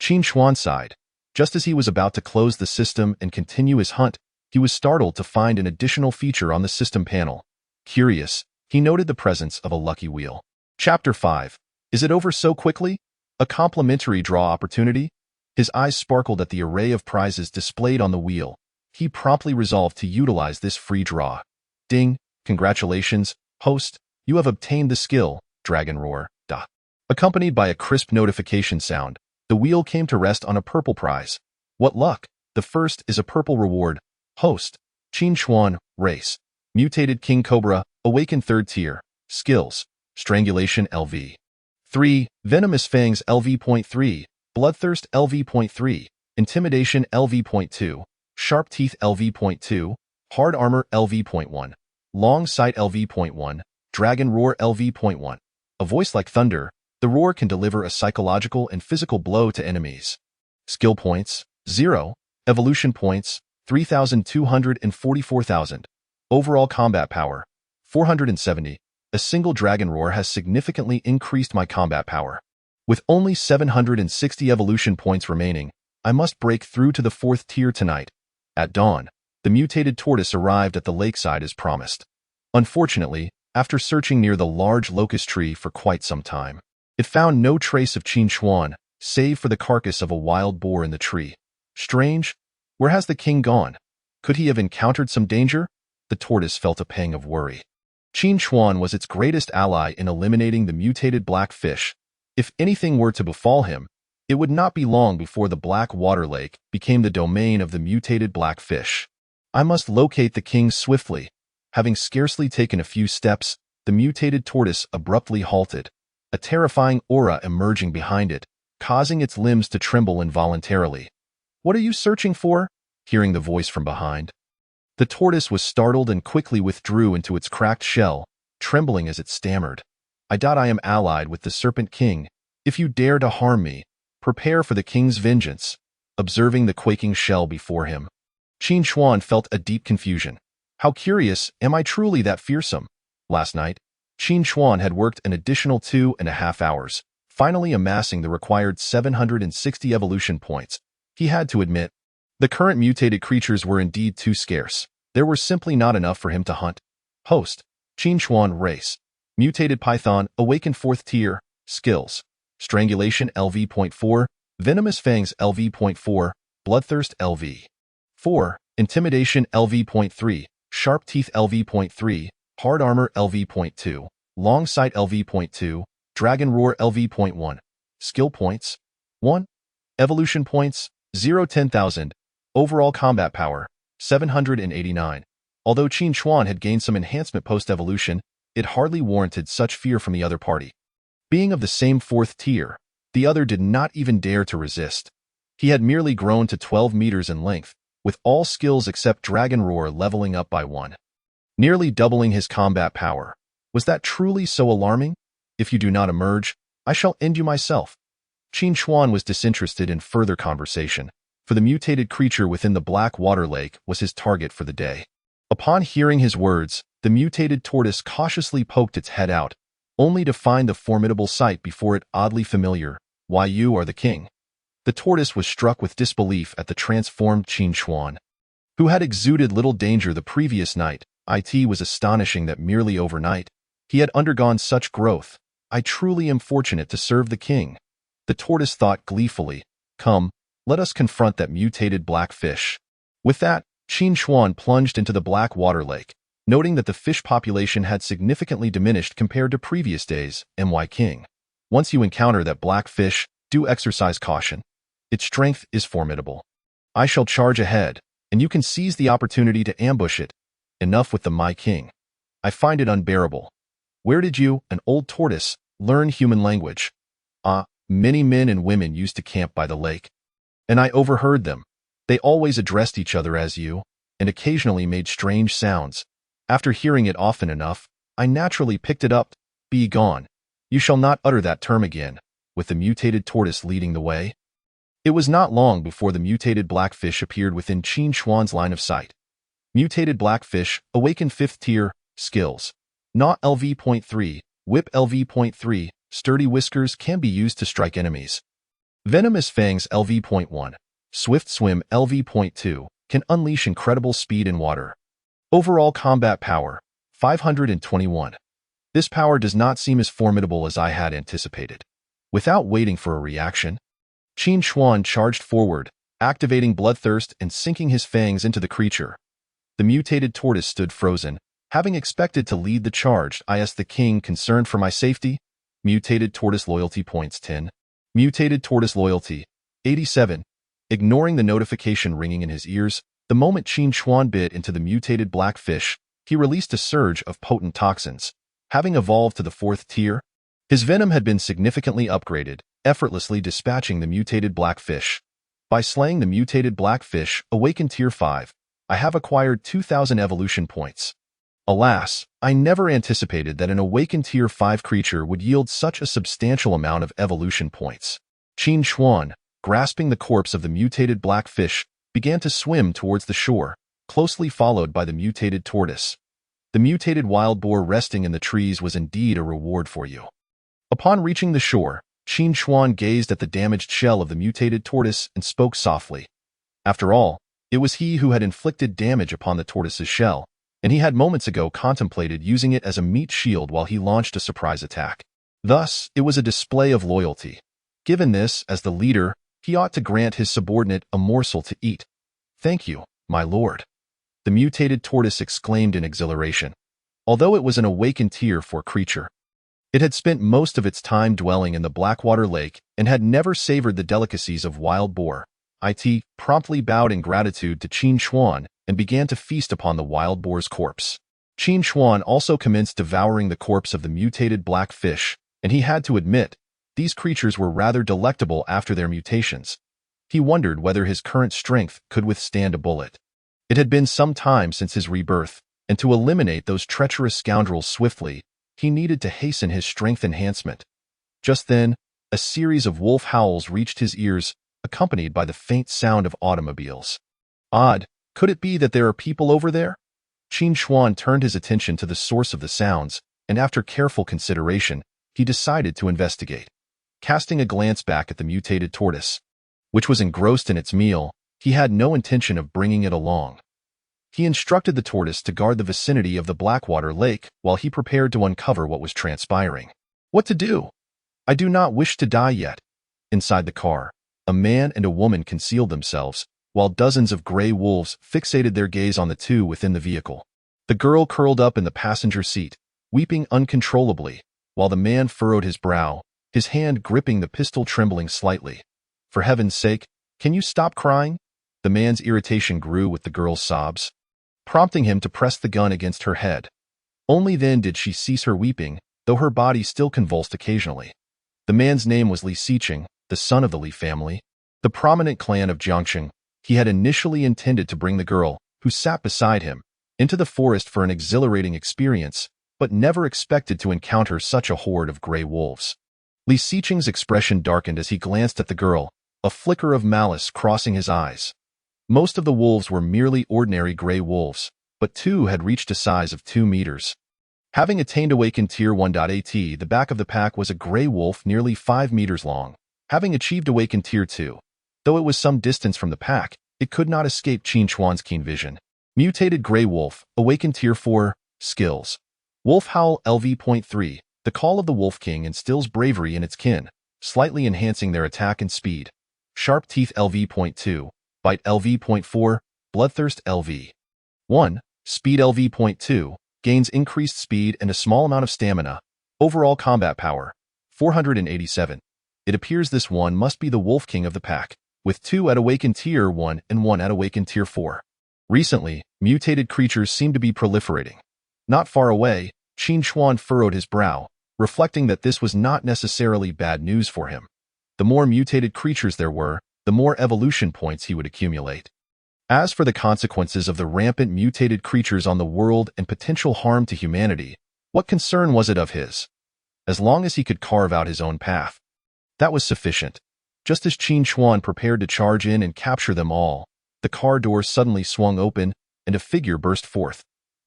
Speaker 1: Qin Chuan sighed. Just as he was about to close the system and continue his hunt, he was startled to find an additional feature on the system panel. Curious, he noted the presence of a lucky wheel. Chapter 5. Is it over so quickly? A complimentary draw opportunity? His eyes sparkled at the array of prizes displayed on the wheel. He promptly resolved to utilize this free draw. Ding! Congratulations, host, you have obtained the skill, Dragon Roar. Accompanied by a crisp notification sound, the wheel came to rest on a purple prize. What luck! The first is a purple reward. Host: Qin Chuan, race: Mutated King Cobra, awakened third tier. Skills: Strangulation LV.3, Venomous Fangs LV.3, Bloodthirst LV.3, Intimidation LV.2, Sharp Teeth LV.2, Hard Armor LV.1, Long Sight LV.1, Dragon Roar LV.1. A voice like thunder, the roar can deliver a psychological and physical blow to enemies. Skill Points 0, Evolution Points 3,244,000, Overall Combat Power 470. A single Dragon Roar has significantly increased my combat power. With only 760 evolution points remaining, I must break through to the 4th tier tonight. At dawn, the mutated tortoise arrived at the lakeside as promised. Unfortunately, after searching near the large locust tree for quite some time, it found no trace of Qin Xuan, save for the carcass of a wild boar in the tree. Strange. Where has the king gone? Could he have encountered some danger? The tortoise felt a pang of worry. Qin Xuan was its greatest ally in eliminating the mutated black fish. If anything were to befall him, it would not be long before the Black Water Lake became the domain of the mutated black fish. I must locate the king swiftly. Having scarcely taken a few steps, the mutated tortoise abruptly halted, a terrifying aura emerging behind it, causing its limbs to tremble involuntarily. "What are you searching for?" Hearing the voice from behind. The tortoise was startled and quickly withdrew into its cracked shell, trembling as it stammered. "I am allied with the Serpent King. If you dare to harm me, prepare for the king's vengeance." Observing the quaking shell before him, Qin Xuan felt a deep confusion. How curious, am I truly that fearsome? Last night, Qin Xuan had worked an additional 2.5 hours, finally amassing the required 760 evolution points. He had to admit, the current mutated creatures were indeed too scarce. There were simply not enough for him to hunt. Host, Qin Xuan race. Mutated Python, awakened 4th tier, skills. Strangulation LV.4, Venomous Fangs LV.4, Bloodthirst LV.4, Intimidation LV.3, Sharp Teeth LV.3, Hard Armor LV.2, Long Sight LV.2, Dragon Roar LV.1. Skill points 1. Evolution points 0-10,000. Overall combat power 789. Although Qin Xuan had gained some enhancement post-evolution, it hardly warranted such fear from the other party. Being of the same 4th tier, the other did not even dare to resist. He had merely grown to 12 meters in length, with all skills except Dragon Roar leveling up by 1. Nearly doubling his combat power. Was that truly so alarming? If you do not emerge, I shall end you myself. Qin Xuan was disinterested in further conversation, for the mutated creature within the Black Water Lake was his target for the day. Upon hearing his words, the mutated tortoise cautiously poked its head out, only to find the formidable sight before it oddly familiar. "Why, you are the king." The tortoise was struck with disbelief at the transformed Qin Xuan, who had exuded little danger the previous night. It was astonishing that merely overnight, he had undergone such growth. "I truly am fortunate to serve the king." The tortoise thought gleefully. "Come, let us confront that mutated black fish." With that, Qin Xuan plunged into the Black Water Lake, noting that the fish population had significantly diminished compared to previous days. King. Once you encounter that black fish, do exercise caution. Its strength is formidable. I shall charge ahead, and you can seize the opportunity to ambush it. Enough with the My King. I find it unbearable. Where did you, an old tortoise, learn human language? Many men and women used to camp by the lake, and I overheard them. They always addressed each other as you, and occasionally made strange sounds. After hearing it often enough, I naturally picked it up. Be gone. You shall not utter that term again," with the mutated tortoise leading the way. It was not long before the mutated blackfish appeared within Qin Xuan's line of sight. Mutated blackfish, awakened 5th tier, skills. Gnaw LV.3, Whip LV.3, Sturdy Whiskers can be used to strike enemies. Venomous Fangs LV.1, Swift Swim LV.2, can unleash incredible speed in water. Overall combat power, 521. This power does not seem as formidable as I had anticipated. Without waiting for a reaction, Qin Xuan charged forward, activating Bloodthirst and sinking his fangs into the creature. The mutated tortoise stood frozen, having expected to lead the charge. I asked the king, concerned for my safety. Mutated tortoise loyalty points 10. Mutated tortoise loyalty, 87. Ignoring the notification ringing in his ears, the moment Qin Xuan bit into the mutated black fish, he released a surge of potent toxins. Having evolved to the 4th tier, his venom had been significantly upgraded, effortlessly dispatching the mutated blackfish. By slaying the mutated blackfish, awakened tier 5, I have acquired 2,000 evolution points. Alas, I never anticipated that an awakened tier 5 creature would yield such a substantial amount of evolution points. Qin Xuan, grasping the corpse of the mutated blackfish, began to swim towards the shore, closely followed by the mutated tortoise. The mutated wild boar resting in the trees was indeed a reward for you. Upon reaching the shore, Qin Chuan gazed at the damaged shell of the mutated tortoise and spoke softly. After all, it was he who had inflicted damage upon the tortoise's shell, and he had moments ago contemplated using it as a meat shield while he launched a surprise attack. Thus, it was a display of loyalty. Given this, as the leader, he ought to grant his subordinate a morsel to eat. "Thank you, my lord," the mutated tortoise exclaimed in exhilaration. Although it was an awakened Tier 4 creature, it had spent most of its time dwelling in the Blackwater Lake and had never savored the delicacies of wild boar. It promptly bowed in gratitude to Qin Chuan and began to feast upon the wild boar's corpse. Qin Chuan also commenced devouring the corpse of the mutated black fish, and he had to admit, these creatures were rather delectable after their mutations. He wondered whether his current strength could withstand a bullet. It had been some time since his rebirth, and to eliminate those treacherous scoundrels swiftly, he needed to hasten his strength enhancement. Just then, a series of wolf howls reached his ears, accompanied by the faint sound of automobiles. Odd, could it be that there are people over there? Qin Chuan turned his attention to the source of the sounds, and after careful consideration, he decided to investigate. Casting a glance back at the mutated tortoise, which was engrossed in its meal, he had no intention of bringing it along. He instructed the tortoise to guard the vicinity of the Blackwater Lake while he prepared to uncover what was transpiring. What to do? "I do not wish to die yet." Inside the car, a man and a woman concealed themselves, while dozens of gray wolves fixated their gaze on the two within the vehicle. The girl curled up in the passenger seat, weeping uncontrollably, while the man furrowed his brow, his hand gripping the pistol trembling slightly. "For heaven's sake, can you stop crying?" The man's irritation grew with the girl's sobs, prompting him to press the gun against her head. Only then did she cease her weeping, though her body still convulsed occasionally. The man's name was Li Xiqing, the son of the Li family, the prominent clan of Jiangsheng. He had initially intended to bring the girl, who sat beside him, into the forest for an exhilarating experience, but never expected to encounter such a horde of gray wolves. Li Xiqing's expression darkened as he glanced at the girl, a flicker of malice crossing his eyes. Most of the wolves were merely ordinary gray wolves, but two had reached a size of 2 meters. Having attained awakened Tier 1.AT, the back of the pack was a gray wolf nearly 5 meters long. Having achieved awakened Tier 2, though it was some distance from the pack, it could not escape Qin Chuan's keen vision. Mutated Gray Wolf, awakened Tier 4, skills. Wolf Howl LV.3, the call of the Wolf King instills bravery in its kin, slightly enhancing their attack and speed. Sharp Teeth LV.2, Bite LV.4, Bloodthirst LV.1, Speed LV.2, gains increased speed and a small amount of stamina. Overall combat power, 487. It appears this one must be the Wolf King of the pack, with 2 at awakened Tier 1 and 1 at awakened Tier 4. Recently, mutated creatures seem to be proliferating. Not far away, Qin Chuan furrowed his brow, reflecting that this was not necessarily bad news for him. The more mutated creatures there were, the more evolution points he would accumulate. As for the consequences of the rampant mutated creatures on the world and potential harm to humanity, what concern was it of his? As long as he could carve out his own path, that was sufficient. Just as Qin Chuan prepared to charge in and capture them all, the car door suddenly swung open and a figure burst forth.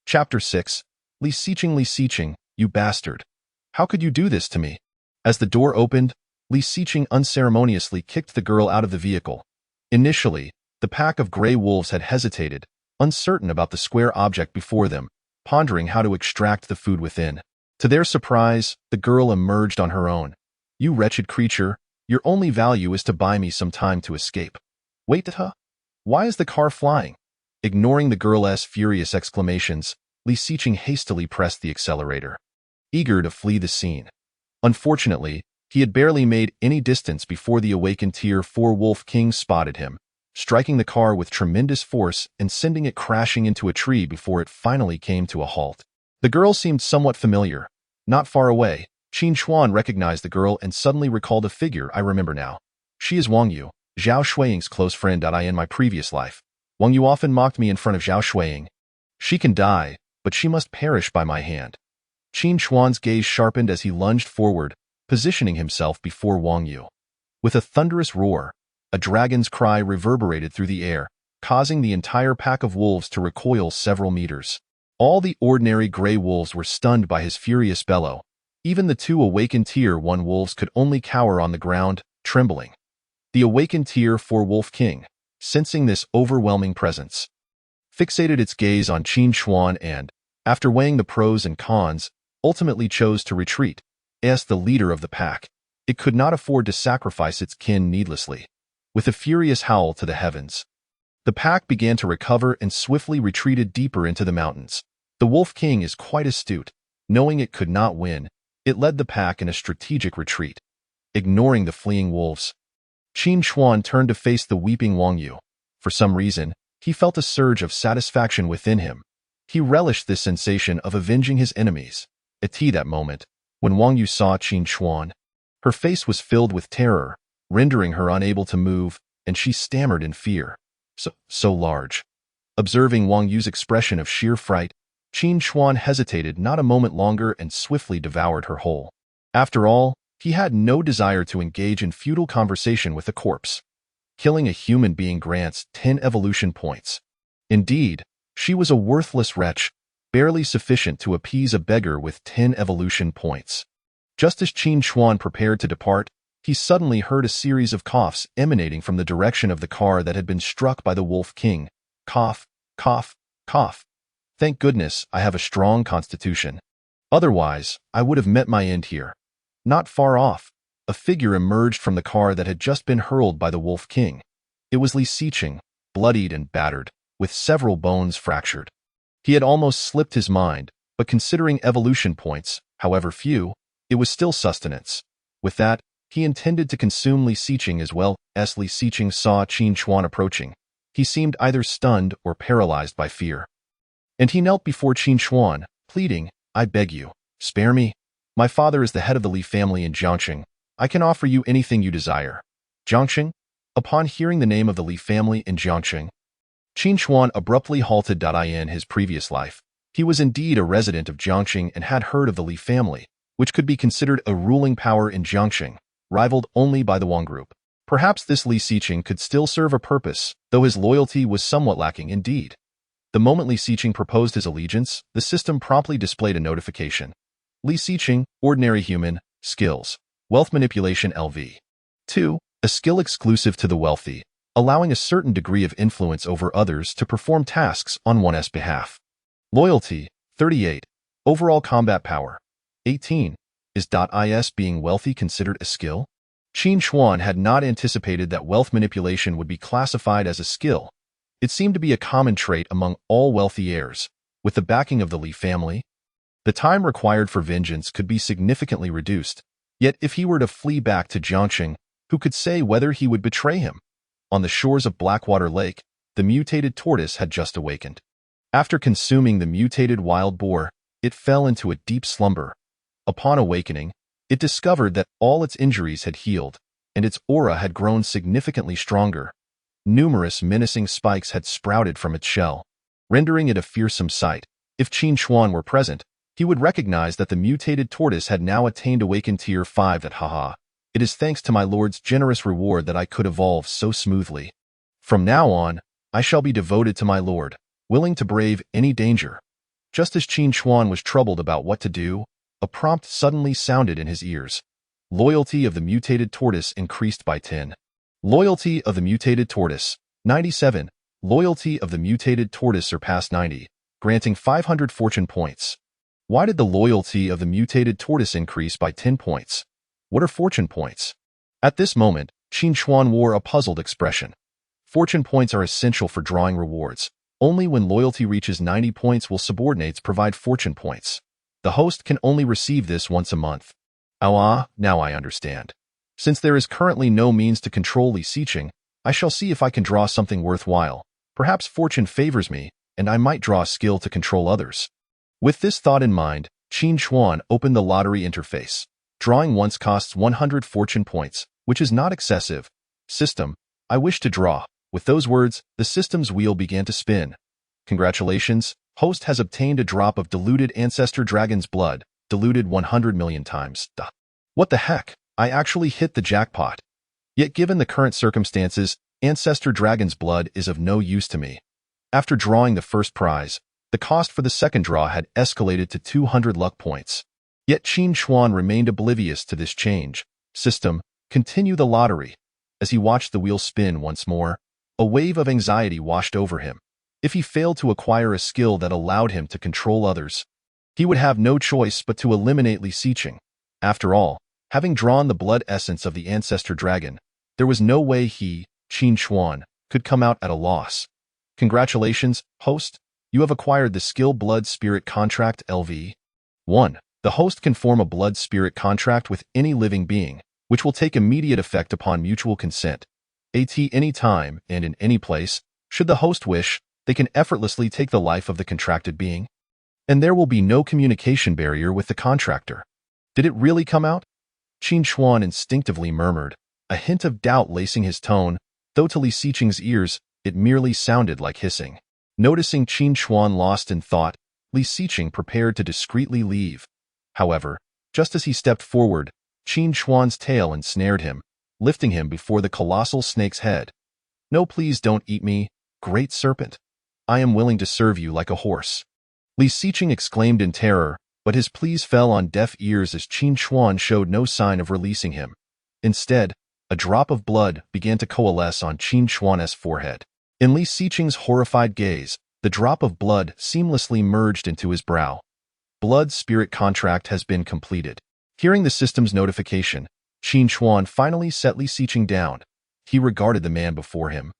Speaker 1: Chapter 6. Li Xiqing, you bastard. How could you do this to me? As the door opened, Li Xiqing unceremoniously kicked the girl out of the vehicle. Initially, the pack of gray wolves had hesitated, uncertain about the square object before them, pondering how to extract the food within. To their surprise, the girl emerged on her own. You wretched creature, your only value is to buy me some time to escape. Wait, huh? Why is the car flying? Ignoring the girl's furious exclamations, Li Xiqing hastily pressed the accelerator, eager to flee the scene. Unfortunately, he had barely made any distance before the awakened Tier 4 Wolf King spotted him, striking the car with tremendous force and sending it crashing into a tree before it finally came to a halt. The girl seemed somewhat familiar. Not far away, Qin Chuan recognized the girl and suddenly recalled a figure. I remember now. She is Wang Yu, Zhao Shuiying's close friend. In my previous life, Wang Yu often mocked me in front of Zhao Shuiying. She can die, but she must perish by my hand. Qin Chuan's gaze sharpened as he lunged forward, positioning himself before Wang Yu. With a thunderous roar, a dragon's cry reverberated through the air, causing the entire pack of wolves to recoil several meters. All the ordinary gray wolves were stunned by his furious bellow, Even the two awakened Tier 1 wolves could only cower on the ground, trembling. The awakened Tier 4 Wolf King, sensing this overwhelming presence, fixated its gaze on Qin Chuan and, after weighing the pros and cons, ultimately chose to retreat. As the leader of the pack, it could not afford to sacrifice its kin needlessly. With a furious howl to the heavens, the pack began to recover and swiftly retreated deeper into the mountains. The Wolf King is quite astute. Knowing it could not win, it led the pack in a strategic retreat, ignoring the fleeing wolves. Qin Chuan turned to face the weeping Wang Yu. For some reason, he felt a surge of satisfaction within him. He relished this sensation of avenging his enemies. At that moment, when Wang Yu saw Qin Chuan, her face was filled with terror, rendering her unable to move, and she stammered in fear. So large. Observing Wang Yu's expression of sheer fright, Qin Chuan hesitated not a moment longer and swiftly devoured her whole. After all, he had no desire to engage in futile conversation with a corpse. Killing a human being grants 10 evolution points. Indeed, she was a worthless wretch, barely sufficient to appease a beggar with 10 evolution points. Just as Qin Chuan prepared to depart, he suddenly heard a series of coughs emanating from the direction of the car that had been struck by the Wolf King. Cough, cough, cough. Thank goodness I have a strong constitution. Otherwise, I would have met my end here. Not far off, a figure emerged from the car that had just been hurled by the Wolf King. It was Li Xiqing, bloodied and battered, with several bones fractured. He had almost slipped his mind, but considering evolution points, however few, it was still sustenance. With that, he intended to consume Li Xiqing as well. As Li Xiqing saw Qin Chuan approaching, he seemed either stunned or paralyzed by fear. And he knelt before Qin Chuan, pleading, "I beg you, spare me. My father is the head of the Li family in Jiangxing. I can offer you anything you desire." Jiangxing? Upon hearing the name of the Li family in Jiangxing, Qin Chuan abruptly halted. In his previous life, he was indeed a resident of Jiangxing and had heard of the Li family, which could be considered a ruling power in Jiangxing, rivaled only by the Wang group. Perhaps this Li Xiqing could still serve a purpose, though his loyalty was somewhat lacking indeed. The moment Li Xiqing proposed his allegiance, the system promptly displayed a notification. Li Xiqing, ordinary human, skills, wealth manipulation LV. 2. A skill exclusive to the wealthy, allowing a certain degree of influence over others to perform tasks on one's behalf. Loyalty, 38. Overall combat power, 18. Is being wealthy considered a skill? Qin Chuan had not anticipated that wealth manipulation would be classified as a skill. It seemed to be a common trait among all wealthy heirs. With the backing of the Li family, the time required for vengeance could be significantly reduced. Yet if he were to flee back to Jiangxing, who could say whether he would betray him? On the shores of Blackwater Lake, the mutated tortoise had just awakened. After consuming the mutated wild boar, it fell into a deep slumber. Upon awakening, it discovered that all its injuries had healed, and its aura had grown significantly stronger. Numerous menacing spikes had sprouted from its shell, rendering it a fearsome sight. If Qin Chuan were present, he would recognize that the mutated tortoise had now attained awakened tier 5. It is thanks to my lord's generous reward that I could evolve so smoothly. From now on, I shall be devoted to my lord, willing to brave any danger. Just as Qin Chuan was troubled about what to do, a prompt suddenly sounded in his ears. Loyalty of the mutated tortoise increased by 10. Loyalty of the mutated tortoise, 97. Loyalty of the mutated tortoise surpassed 90, granting 500 fortune points. Why did the loyalty of the mutated tortoise increase by 10 points? What are fortune points? At this moment, Qin Chuan wore a puzzled expression. Fortune points are essential for drawing rewards. Only when loyalty reaches 90 points will subordinates provide fortune points. The host can only receive this once a month. Now I understand. Since there is currently no means to control Li Xiqing, I shall see if I can draw something worthwhile. Perhaps fortune favors me, and I might draw a skill to control others. With this thought in mind, Qin Chuan opened the lottery interface. Drawing once costs 100 fortune points, which is not excessive. System, I wish to draw. With those words, the system's wheel began to spin. Congratulations, host has obtained a drop of diluted ancestor dragon's blood, diluted 100 million times. What the heck? I actually hit the jackpot. Yet given the current circumstances, ancestor dragon's blood is of no use to me. After drawing the first prize, the cost for the second draw had escalated to 200 luck points. Yet Qin Chuan remained oblivious to this change. System, continue the lottery. As he watched the wheel spin once more, a wave of anxiety washed over him. If he failed to acquire a skill that allowed him to control others, he would have no choice but to eliminate Li Xiqing. After all, having drawn the blood essence of the ancestor dragon, there was no way he, Qin Chuan, could come out at a loss. Congratulations, host. You have acquired the skill Blood Spirit Contract LV. 1. The host can form a blood spirit contract with any living being, which will take immediate effect upon mutual consent. At any time and in any place, should the host wish, they can effortlessly take the life of the contracted being. And there will be no communication barrier with the contractor. Did it really come out? Qin Chuan instinctively murmured, a hint of doubt lacing his tone, though to Li Xiqing's ears, it merely sounded like hissing. Noticing Qin Chuan lost in thought, Li Xiqing prepared to discreetly leave. However, just as he stepped forward, Qin Chuan's tail ensnared him, lifting him before the colossal snake's head. No, please don't eat me, great serpent. I am willing to serve you like a horse. Li Xiqing exclaimed in terror, but his pleas fell on deaf ears as Qin Chuan showed no sign of releasing him. Instead, a drop of blood began to coalesce on Qin Chuan's forehead. In Li Xiqing's horrified gaze, the drop of blood seamlessly merged into his brow. Blood Spirit Contract has been completed. Hearing the system's notification, Qin Chuan finally set Li Xiqing down. He regarded the man before him,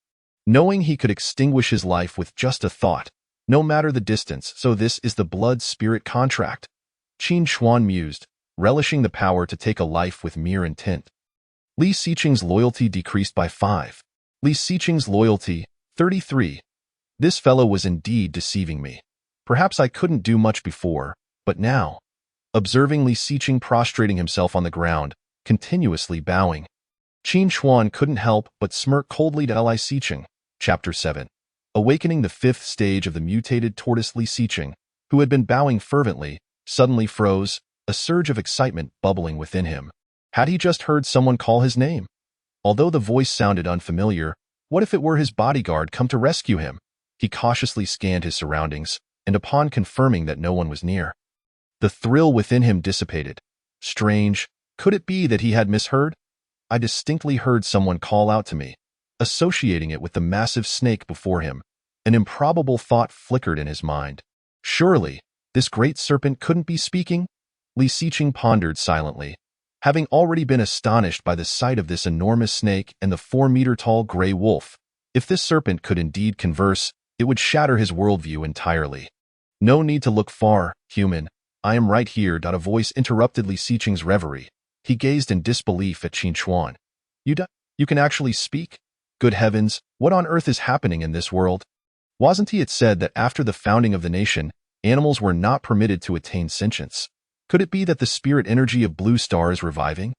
Speaker 1: knowing he could extinguish his life with just a thought, no matter the distance. So this is the Blood Spirit Contract. Qin Chuan mused, relishing the power to take a life with mere intent. Li Xiqing's loyalty decreased by 5. Li Xiqing's loyalty, 33. This fellow was indeed deceiving me. Perhaps I couldn't do much before, but now. Observing Li Xiqing prostrating himself on the ground, continuously bowing, Qin Chuan couldn't help but smirk coldly to Li Xiqing. Chapter 7. Awakening the 5th stage of the mutated tortoise. Li Xiqing, who had been bowing fervently, suddenly froze, a surge of excitement bubbling within him. Had he just heard someone call his name? Although the voice sounded unfamiliar, what if it were his bodyguard come to rescue him? He cautiously scanned his surroundings, and upon confirming that no one was near, the thrill within him dissipated. Strange, could it be that he had misheard? I distinctly heard someone call out to me, associating it with the massive snake before him. An improbable thought flickered in his mind. Surely, this great serpent couldn't be speaking? Li Xiqing pondered silently, having already been astonished by the sight of this enormous snake and the 4-meter-tall gray wolf. If this serpent could indeed converse, it would shatter his worldview entirely. No need to look far, human. I am right here. A voice interrupted Li Xiqing's reverie. He gazed in disbelief at Qin Chuan. You can actually speak? Good heavens, what on earth is happening in this world? Wasn't it said that after the founding of the nation, animals were not permitted to attain sentience? Could it be that the spirit energy of Blue Star is reviving?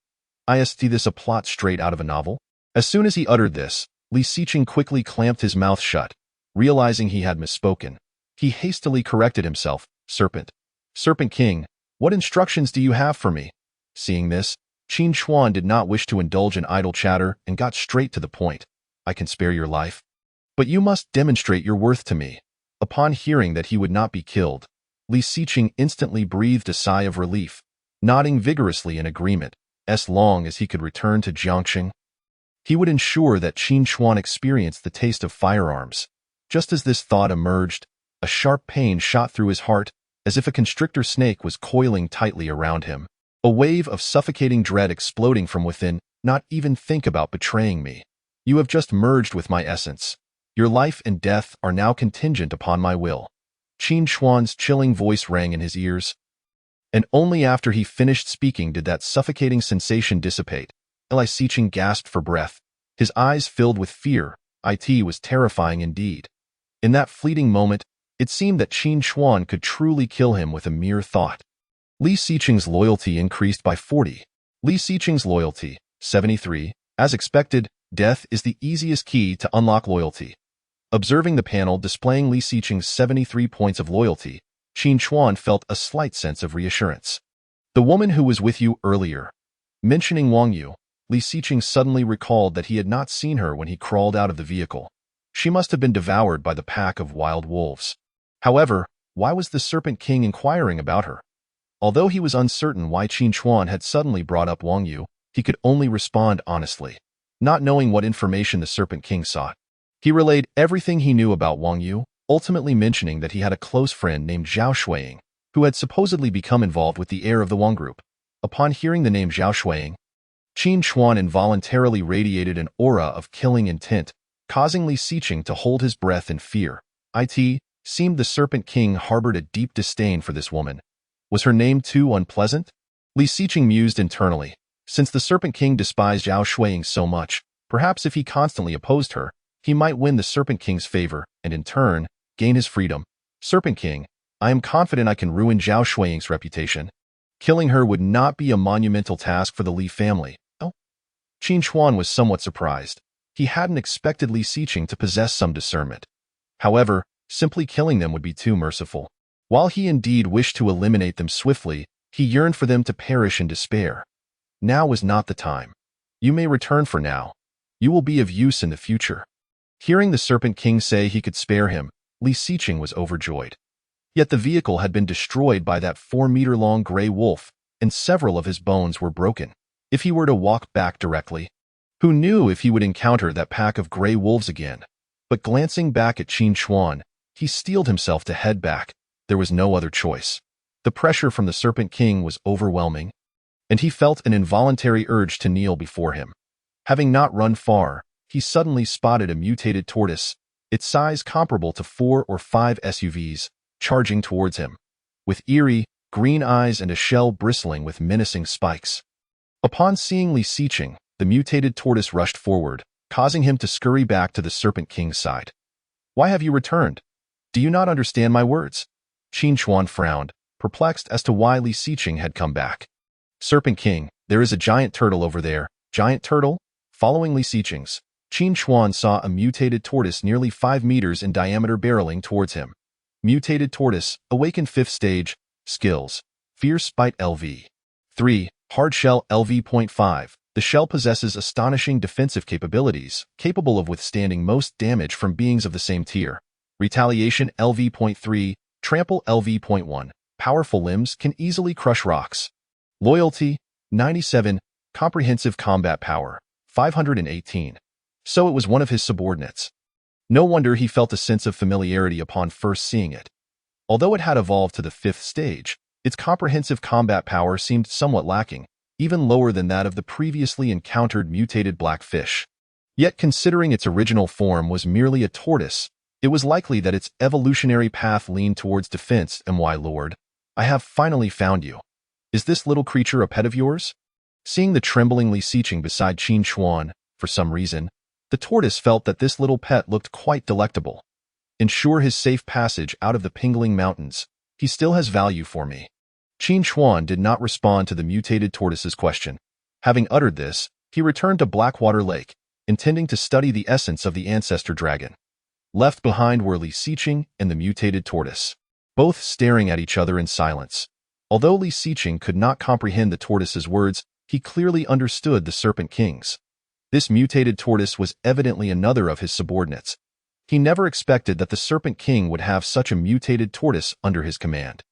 Speaker 1: Is this a plot straight out of a novel? As soon as he uttered this, Li Xiqing quickly clamped his mouth shut. Realizing he had misspoken, he hastily corrected himself. Serpent. Serpent King, what instructions do you have for me? Seeing this, Qin Chuan did not wish to indulge in idle chatter and got straight to the point. I can spare your life, but you must demonstrate your worth to me. Upon hearing that he would not be killed, Li Xiqing instantly breathed a sigh of relief, nodding vigorously in agreement. As long as he could return to Jiangxing, he would ensure that Qin Chuan experienced the taste of firearms. Just as this thought emerged, a sharp pain shot through his heart, as if a constrictor snake was coiling tightly around him. A wave of suffocating dread exploding from within. Not even think about betraying me. You have just merged with my essence. Your life and death are now contingent upon my will. Qin Chuan's chilling voice rang in his ears, and only after he finished speaking did that suffocating sensation dissipate. Li Xiqing gasped for breath. His eyes filled with fear. It was terrifying indeed. In that fleeting moment, it seemed that Qin Chuan could truly kill him with a mere thought. Li Xiqing's loyalty increased by 40. Li Xiqing's loyalty, 73. As expected, death is the easiest key to unlock loyalty. Observing the panel displaying Li Xiqing's 73 points of loyalty, Qin Chuan felt a slight sense of reassurance. The woman who was with you earlier. Mentioning Wang Yu, Li Xiqing suddenly recalled that he had not seen her when he crawled out of the vehicle. She must have been devoured by the pack of wild wolves. However, why was the Serpent King inquiring about her? Although he was uncertain why Qin Chuan had suddenly brought up Wang Yu, he could only respond honestly, not knowing what information the Serpent King sought. He relayed everything he knew about Wang Yu, ultimately mentioning that he had a close friend named Zhao Shuiying, who had supposedly become involved with the heir of the Wang group. Upon hearing the name Zhao Shuiying, Qin Chuan involuntarily radiated an aura of killing intent, causing Li Xiqing to hold his breath in fear. It seemed the Serpent King harbored a deep disdain for this woman. Was her name too unpleasant? Li Xiqing mused internally. Since the Serpent King despised Zhao Shuiying so much, perhaps if he constantly opposed her, he might win the Serpent King's favor and, in turn, gain his freedom. Serpent King, I am confident I can ruin Zhao Shuiying's reputation. Killing her would not be a monumental task for the Li family. Oh? Qin Chuan was somewhat surprised. He hadn't expected Li Xiqing to possess some discernment. However, simply killing them would be too merciful. While he indeed wished to eliminate them swiftly, he yearned for them to perish in despair. Now was not the time. You may return for now. You will be of use in the future. Hearing the Serpent King say he could spare him, Li Xiqing was overjoyed. Yet the vehicle had been destroyed by that 4-meter-long gray wolf, and several of his bones were broken. If he were to walk back directly, who knew if he would encounter that pack of gray wolves again? But glancing back at Qin Chuan, he steeled himself to head back. There was no other choice. The pressure from the Serpent King was overwhelming, and he felt an involuntary urge to kneel before him. Having not run far, he suddenly spotted a mutated tortoise, its size comparable to 4 or 5 SUVs, charging towards him, with eerie, green eyes and a shell bristling with menacing spikes. Upon seeing Li Xiqing, the mutated tortoise rushed forward, causing him to scurry back to the Serpent King's side. Why have you returned? Do you not understand my words? Qin Chuan frowned, perplexed as to why Li Xiqing had come back. Serpent King, there is a giant turtle over there. Giant turtle? Following Li Xiqing's, Qin Chuan saw a mutated tortoise nearly 5 meters in diameter barreling towards him. Mutated tortoise, awakened 5th stage, skills, Fierce Bite LV. 3, Hard Shell LV.5. The shell possesses astonishing defensive capabilities, capable of withstanding most damage from beings of the same tier. Retaliation LV.3, Trample LV.1. Powerful limbs can easily crush rocks. Loyalty, 97, Comprehensive Combat Power, 518. So it was one of his subordinates. No wonder he felt a sense of familiarity upon first seeing it. Although it had evolved to the 5th stage, its comprehensive combat power seemed somewhat lacking, even lower than that of the previously encountered mutated black fish. Yet considering its original form was merely a tortoise, it was likely that its evolutionary path leaned towards defense. My lord, I have finally found you. Is this little creature a pet of yours? Seeing the trembling Li Xiqing beside Qin Chuan, for some reason, the tortoise felt that this little pet looked quite delectable. Ensure his safe passage out of the Pingling Mountains. He still has value for me. Qin Chuan did not respond to the mutated tortoise's question. Having uttered this, he returned to Blackwater Lake, intending to study the essence of the ancestor dragon. Left behind were Li Xiqing and the mutated tortoise, both staring at each other in silence. Although Li Xiqing could not comprehend the tortoise's words, he clearly understood the Serpent King's. This mutated tortoise was evidently another of his subordinates. He never expected that the Serpent King would have such a mutated tortoise under his command.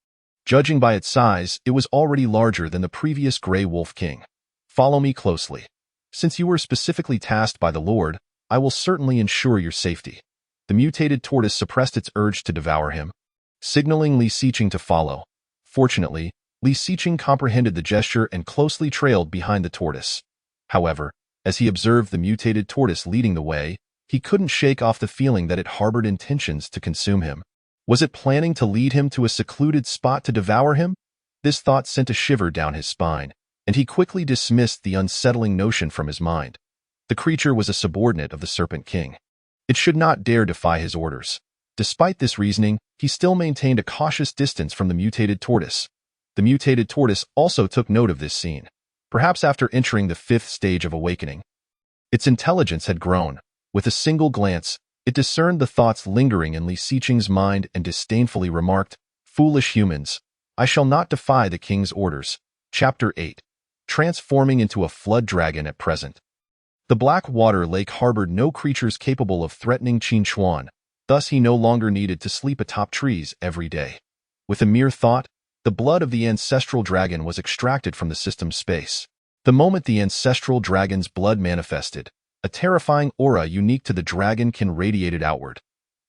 Speaker 1: Judging by its size, it was already larger than the previous Grey Wolf King. Follow me closely. Since you were specifically tasked by the Lord, I will certainly ensure your safety. The mutated tortoise suppressed its urge to devour him, signaling Li Xiqing to follow. Fortunately, Li Xiqing comprehended the gesture and closely trailed behind the tortoise. However, as he observed the mutated tortoise leading the way, he couldn't shake off the feeling that it harbored intentions to consume him. Was it planning to lead him to a secluded spot to devour him? This thought sent a shiver down his spine, and he quickly dismissed the unsettling notion from his mind. The creature was a subordinate of the Serpent King. It should not dare defy his orders. Despite this reasoning, he still maintained a cautious distance from the mutated tortoise. The mutated tortoise also took note of this scene, perhaps after entering the 5th stage of awakening. Its intelligence had grown. With a single glance, it discerned the thoughts lingering in Li Xiqing's mind and disdainfully remarked, "Foolish humans, I shall not defy the king's orders." Chapter 8. Transforming into a flood dragon at present. The Blackwater Lake harbored no creatures capable of threatening Qin Chuan, thus he no longer needed to sleep atop trees every day. With a mere thought, the blood of the ancestral dragon was extracted from the system's space. The moment the ancestral dragon's blood manifested, a terrifying aura unique to the dragonkin radiated outward.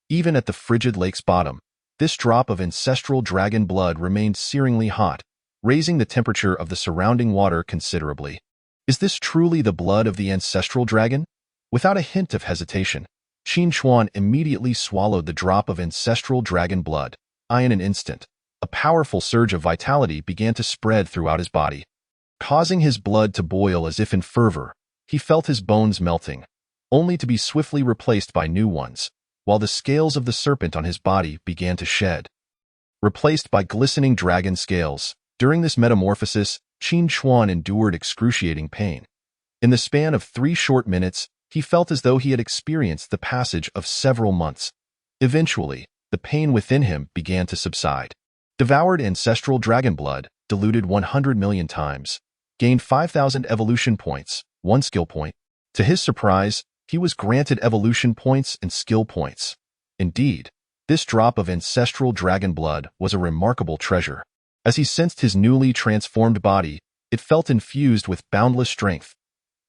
Speaker 1: Even at the frigid lake's bottom, this drop of ancestral dragon blood remained searingly hot, raising the temperature of the surrounding water considerably. Is this truly the blood of the ancestral dragon? Without a hint of hesitation, Qin Chuan immediately swallowed the drop of ancestral dragon blood. In an instant, a powerful surge of vitality began to spread throughout his body. Causing his blood to boil as if in fervor, he felt his bones melting, only to be swiftly replaced by new ones, while the scales of the serpent on his body began to shed. Replaced by glistening dragon scales, during this metamorphosis, Qin Chuan endured excruciating pain. In the span of 3 short minutes, he felt as though he had experienced the passage of several months. Eventually, the pain within him began to subside. Devoured ancestral dragon blood, diluted 100 million times, gained 5,000 evolution points, 1 skill point. To his surprise, he was granted evolution points and skill points. Indeed, this drop of ancestral dragon blood was a remarkable treasure. As he sensed his newly transformed body, it felt infused with boundless strength.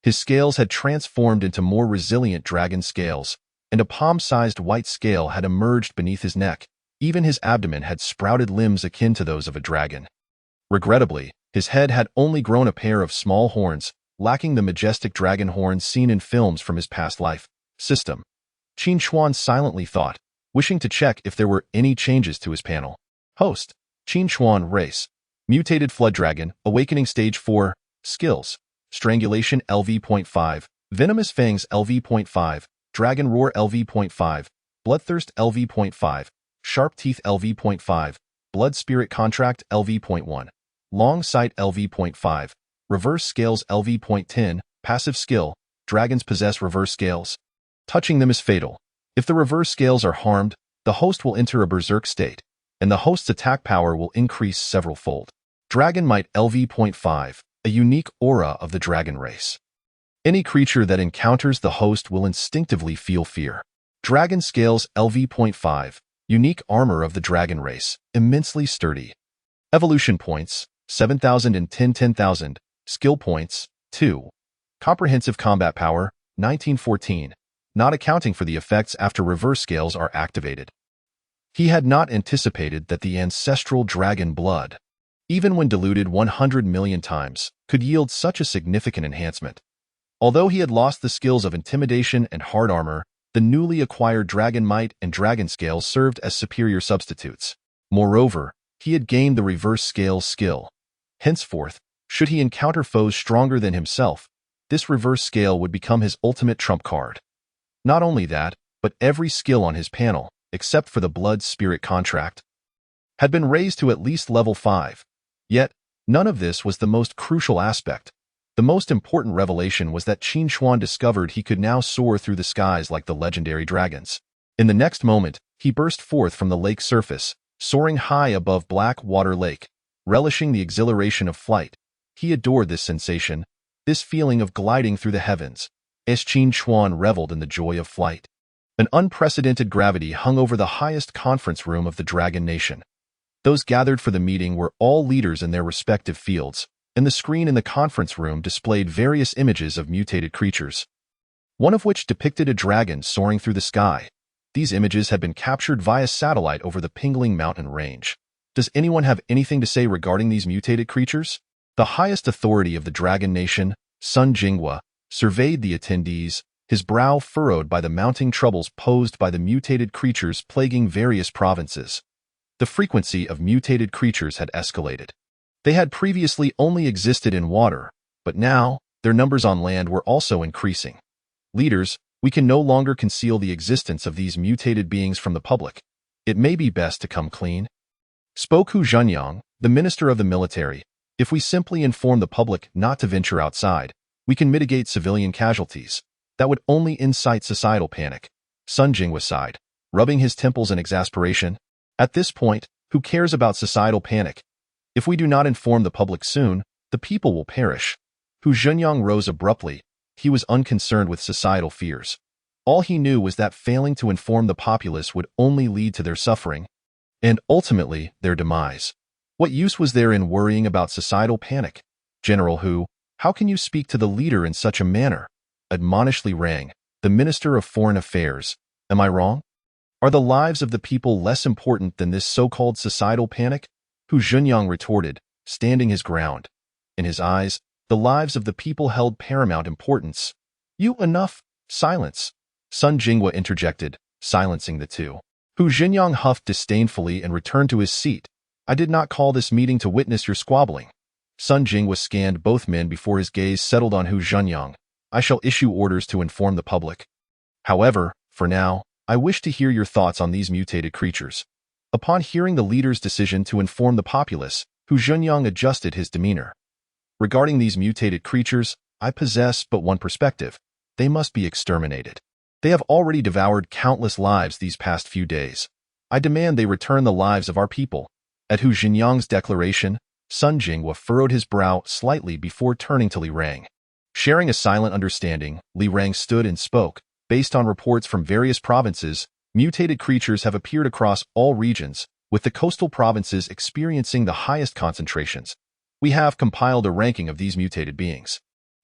Speaker 1: His scales had transformed into more resilient dragon scales, and a palm-sized white scale had emerged beneath his neck. Even his abdomen had sprouted limbs akin to those of a dragon. Regrettably, his head had only grown a pair of small horns, lacking the majestic dragon horns seen in films from his past life. System. Qin Chuan silently thought, wishing to check if there were any changes to his panel. Host. Qin Chuan Race. Mutated Flood Dragon, Awakening Stage 4. Skills. Strangulation LV.5, Venomous Fangs LV.5, Dragon Roar LV.5, Bloodthirst LV.5, Sharp Teeth LV.5, Blood Spirit Contract LV.1, Long Sight LV.5, Reverse Scales LV.10, Passive Skill, Dragons possess reverse scales. Touching them is fatal. If the reverse scales are harmed, the host will enter a berserk state, and the host's attack power will increase several-fold. Dragon Might LV.5, a unique aura of the dragon race. Any creature that encounters the host will instinctively feel fear. Dragon Scales LV.5, unique armor of the dragon race, immensely sturdy. Evolution points, 7,000 and 10,000. Skill points, 2. Comprehensive combat power, 1914, not accounting for the effects after reverse scales are activated. He had not anticipated that the ancestral dragon blood, even when diluted 100 million times, could yield such a significant enhancement. Although he had lost the skills of intimidation and hard armor, the newly acquired Dragon Might and Dragon Scales served as superior substitutes. Moreover, he had gained the reverse scales skill. Henceforth, should he encounter foes stronger than himself, this reverse scale would become his ultimate trump card. Not only that, but every skill on his panel, except for the Blood Spirit Contract, had been raised to at least level 5. Yet, none of this was the most crucial aspect. The most important revelation was that Qin Chuan discovered he could now soar through the skies like the legendary dragons. In the next moment, he burst forth from the lake's surface, soaring high above Blackwater Lake, relishing the exhilaration of flight. He adored this sensation, this feeling of gliding through the heavens, as Qin Chuan reveled in the joy of flight. An unprecedented gravity hung over the highest conference room of the Dragon Nation. Those gathered for the meeting were all leaders in their respective fields, and the screen in the conference room displayed various images of mutated creatures, one of which depicted a dragon soaring through the sky. These images had been captured via satellite over the Pingling Mountain range. Does anyone have anything to say regarding these mutated creatures? The highest authority of the Dragon Nation, Sun Jinghua, surveyed the attendees, his brow furrowed by the mounting troubles posed by the mutated creatures plaguing various provinces. The frequency of mutated creatures had escalated. They had previously only existed in water, but now, their numbers on land were also increasing. Leaders, we can no longer conceal the existence of these mutated beings from the public. It may be best to come clean. Spoke Hu Zhenyang, the minister of the military. If we simply inform the public not to venture outside, we can mitigate civilian casualties. That would only incite societal panic. Sun Jinghua sighed, rubbing his temples in exasperation. At this point, who cares about societal panic? If we do not inform the public soon, the people will perish. Hu Zhenyang rose abruptly. He was unconcerned with societal fears. All he knew was that failing to inform the populace would only lead to their suffering, and ultimately their demise. What use was there in worrying about societal panic? General Hu, how can you speak to the leader in such a manner? Admonished Li Rang, the Minister of Foreign Affairs. Am I wrong? Are the lives of the people less important than this so-called societal panic? Hu Junyang retorted, standing his ground. In his eyes, the lives of the people held paramount importance. You enough. Silence. Sun Jinghua interjected, silencing the two. Hu Junyang huffed disdainfully and returned to his seat. I did not call this meeting to witness your squabbling. Sun Jinghua scanned both men before his gaze settled on Hu Junyang. I shall issue orders to inform the public. However, for now, I wish to hear your thoughts on these mutated creatures. Upon hearing the leader's decision to inform the populace, Hu Junyang adjusted his demeanor. Regarding these mutated creatures, I possess but one perspective. They must be exterminated. They have already devoured countless lives these past few days. I demand they return the lives of our people. At Hu Junyang's declaration, Sun Jinghua furrowed his brow slightly before turning to Li Rang. Sharing a silent understanding, Li Rang stood and spoke. Based on reports from various provinces, mutated creatures have appeared across all regions, with the coastal provinces experiencing the highest concentrations. We have compiled a ranking of these mutated beings.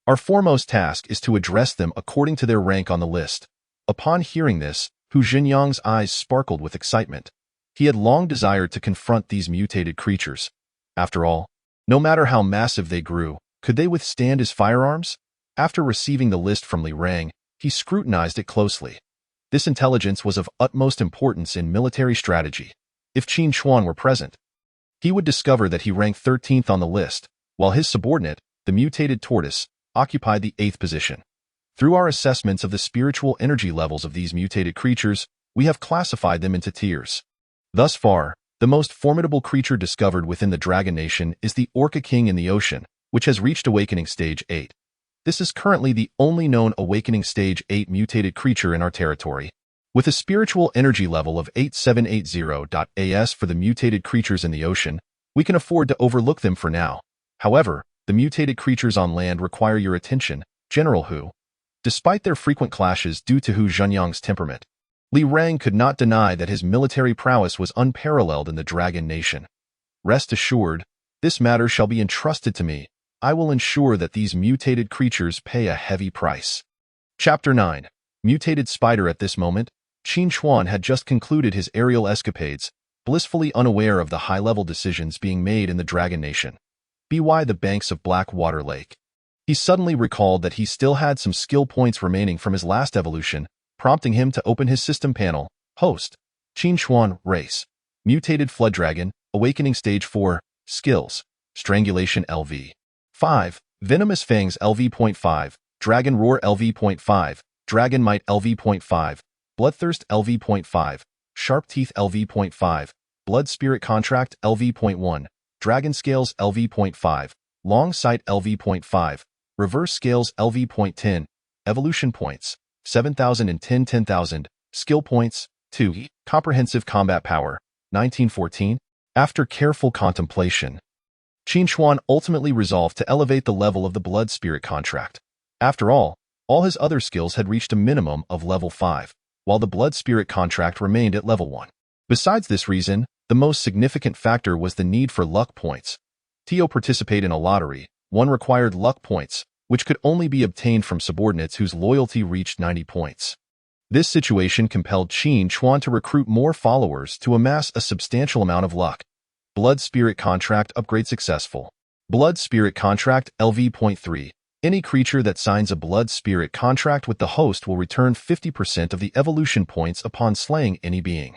Speaker 1: Our foremost task is to address them according to their rank on the list. Upon hearing this, Hu Junyang's eyes sparkled with excitement. He had long desired to confront these mutated creatures. After all, no matter how massive they grew, could they withstand his firearms? After receiving the list from Li Rang, he scrutinized it closely. This intelligence was of utmost importance in military strategy. If Qin Chuan were present, he would discover that he ranked 13th on the list, while his subordinate, the mutated tortoise, occupied the 8th position. Through our assessments of the spiritual energy levels of these mutated creatures, we have classified them into tiers. Thus far, the most formidable creature discovered within the Dragon Nation is the Orca King in the ocean, which has reached Awakening Stage 8. This is currently the only known Awakening Stage 8 mutated creature in our territory. With a spiritual energy level of 8780.AS for the mutated creatures in the ocean, we can afford to overlook them for now. However, the mutated creatures on land require your attention, General Hu. Despite their frequent clashes due to Hu Junyang's temperament, Li Rang could not deny that his military prowess was unparalleled in the Dragon Nation. Rest assured, this matter shall be entrusted to me. I will ensure that these mutated creatures pay a heavy price. Chapter 9. Mutated Spider. At this moment, Qin Chuan had just concluded his aerial escapades, blissfully unaware of the high-level decisions being made in the Dragon Nation. By the banks of Blackwater Lake. He suddenly recalled that he still had some skill points remaining from his last evolution, prompting him to open his system panel. Host. Qin Chuan. Race. Mutated Flood Dragon. Awakening Stage 4. Skills. Strangulation LV. 5. Venomous Fangs LV.5. Dragon Roar LV.5. Dragon Might LV.5. Bloodthirst LV.5. Sharp Teeth LV.5. Blood Spirit Contract LV.1. Dragon Scales LV.5. Long Sight LV.5. Reverse Scales LV.10. Evolution Points 7,010 10,000. Skill Points 2. Comprehensive Combat Power 1914. After careful contemplation, Qin Chuan ultimately resolved to elevate the level of the Blood Spirit Contract. After all his other skills had reached a minimum of level 5, while the Blood Spirit Contract remained at level 1. Besides this reason, the most significant factor was the need for luck points. To participate in a lottery, one required luck points, which could only be obtained from subordinates whose loyalty reached 90 points. This situation compelled Qin Chuan to recruit more followers to amass a substantial amount of luck. Blood Spirit Contract upgrade successful. Blood Spirit Contract LV.3. Any creature that signs a Blood Spirit Contract with the host will return 50% of the evolution points upon slaying any being.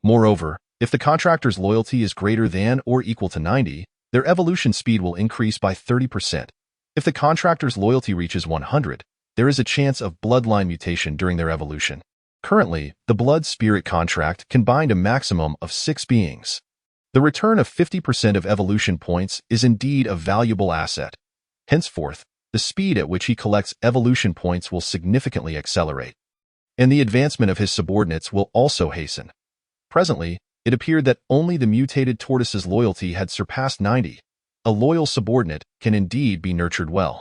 Speaker 1: Moreover, if the contractor's loyalty is greater than or equal to 90, their evolution speed will increase by 30%. If the contractor's loyalty reaches 100, there is a chance of bloodline mutation during their evolution. Currently, the Blood Spirit Contract can bind a maximum of 6 beings. The return of 50% of evolution points is indeed a valuable asset. Henceforth, the speed at which he collects evolution points will significantly accelerate, and the advancement of his subordinates will also hasten. Presently, it appeared that only the mutated tortoise's loyalty had surpassed 90. A loyal subordinate can indeed be nurtured well.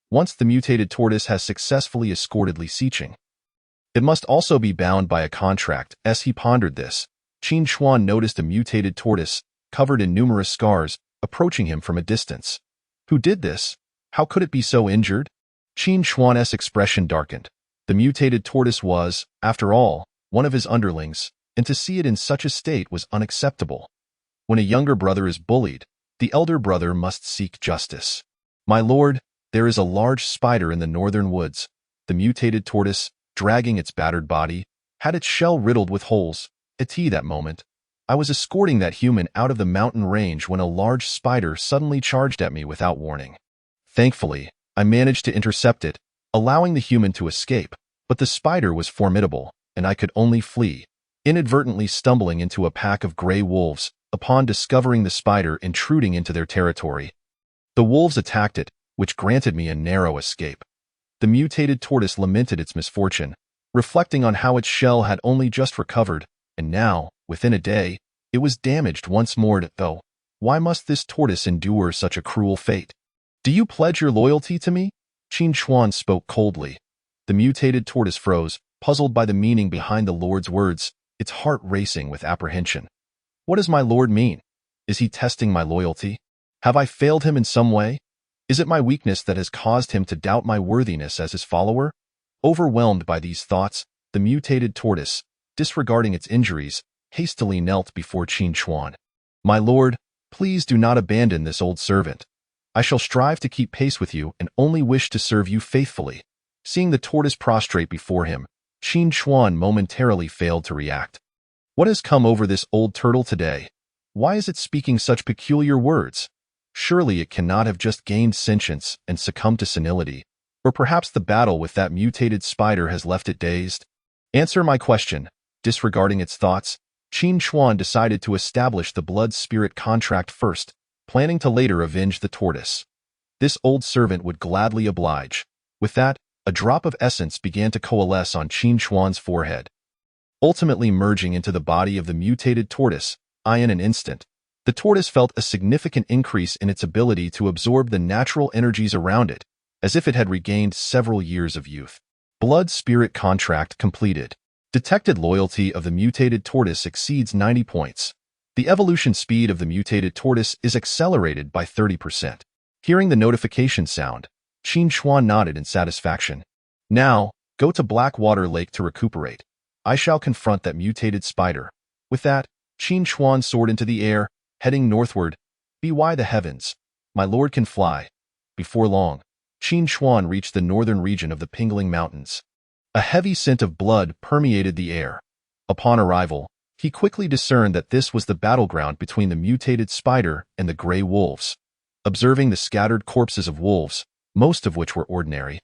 Speaker 1: Once the mutated tortoise has successfully escorted Li Xiqing, it must also be bound by a contract. As he pondered this, Qin Chuan noticed a mutated tortoise covered in numerous scars, approaching him from a distance. Who did this? How could it be so injured? Qin Chuan's expression darkened. The mutated tortoise was, after all, one of his underlings, and to see it in such a state was unacceptable. When a younger brother is bullied, the elder brother must seek justice. My lord, there is a large spider in the northern woods. The mutated tortoise, dragging its battered body, had its shell riddled with holes. At that moment, I was escorting that human out of the mountain range when a large spider suddenly charged at me without warning. Thankfully, I managed to intercept it, allowing the human to escape, but the spider was formidable, and I could only flee, inadvertently stumbling into a pack of gray wolves upon discovering the spider intruding into their territory. The wolves attacked it, which granted me a narrow escape. The mutated tortoise lamented its misfortune, reflecting on how its shell had only just recovered, and now, within a day, it was damaged once more. Though, why must this tortoise endure such a cruel fate? Do you pledge your loyalty to me? Qin Chuan spoke coldly. The mutated tortoise froze, puzzled by the meaning behind the lord's words, its heart racing with apprehension. What does my lord mean? Is he testing my loyalty? Have I failed him in some way? Is it my weakness that has caused him to doubt my worthiness as his follower? Overwhelmed by these thoughts, the mutated tortoise, disregarding its injuries, hastily knelt before Qin Chuan. My lord, please do not abandon this old servant. I shall strive to keep pace with you and only wish to serve you faithfully. Seeing the tortoise prostrate before him, Qin Chuan momentarily failed to react. What has come over this old turtle today? Why is it speaking such peculiar words? Surely it cannot have just gained sentience and succumbed to senility, or perhaps the battle with that mutated spider has left it dazed. Answer my question. Disregarding its thoughts, Qin Chuan decided to establish the blood-spirit contract first, planning to later avenge the tortoise. This old servant would gladly oblige. With that, a drop of essence began to coalesce on Qin Chuan's forehead, ultimately merging into the body of the mutated tortoise. In an instant, the tortoise felt a significant increase in its ability to absorb the natural energies around it, as if it had regained several years of youth. Blood-spirit contract completed. Detected loyalty of the mutated tortoise exceeds 90 points. The evolution speed of the mutated tortoise is accelerated by 30%. Hearing the notification sound, Qin Chuan nodded in satisfaction. Now, go to Blackwater Lake to recuperate. I shall confront that mutated spider. With that, Qin Chuan soared into the air, heading northward. By the heavens, my lord can fly. Before long, Qin Chuan reached the northern region of the Pingling Mountains. A heavy scent of blood permeated the air. Upon arrival, he quickly discerned that this was the battleground between the mutated spider and the gray wolves. Observing the scattered corpses of wolves, most of which were ordinary,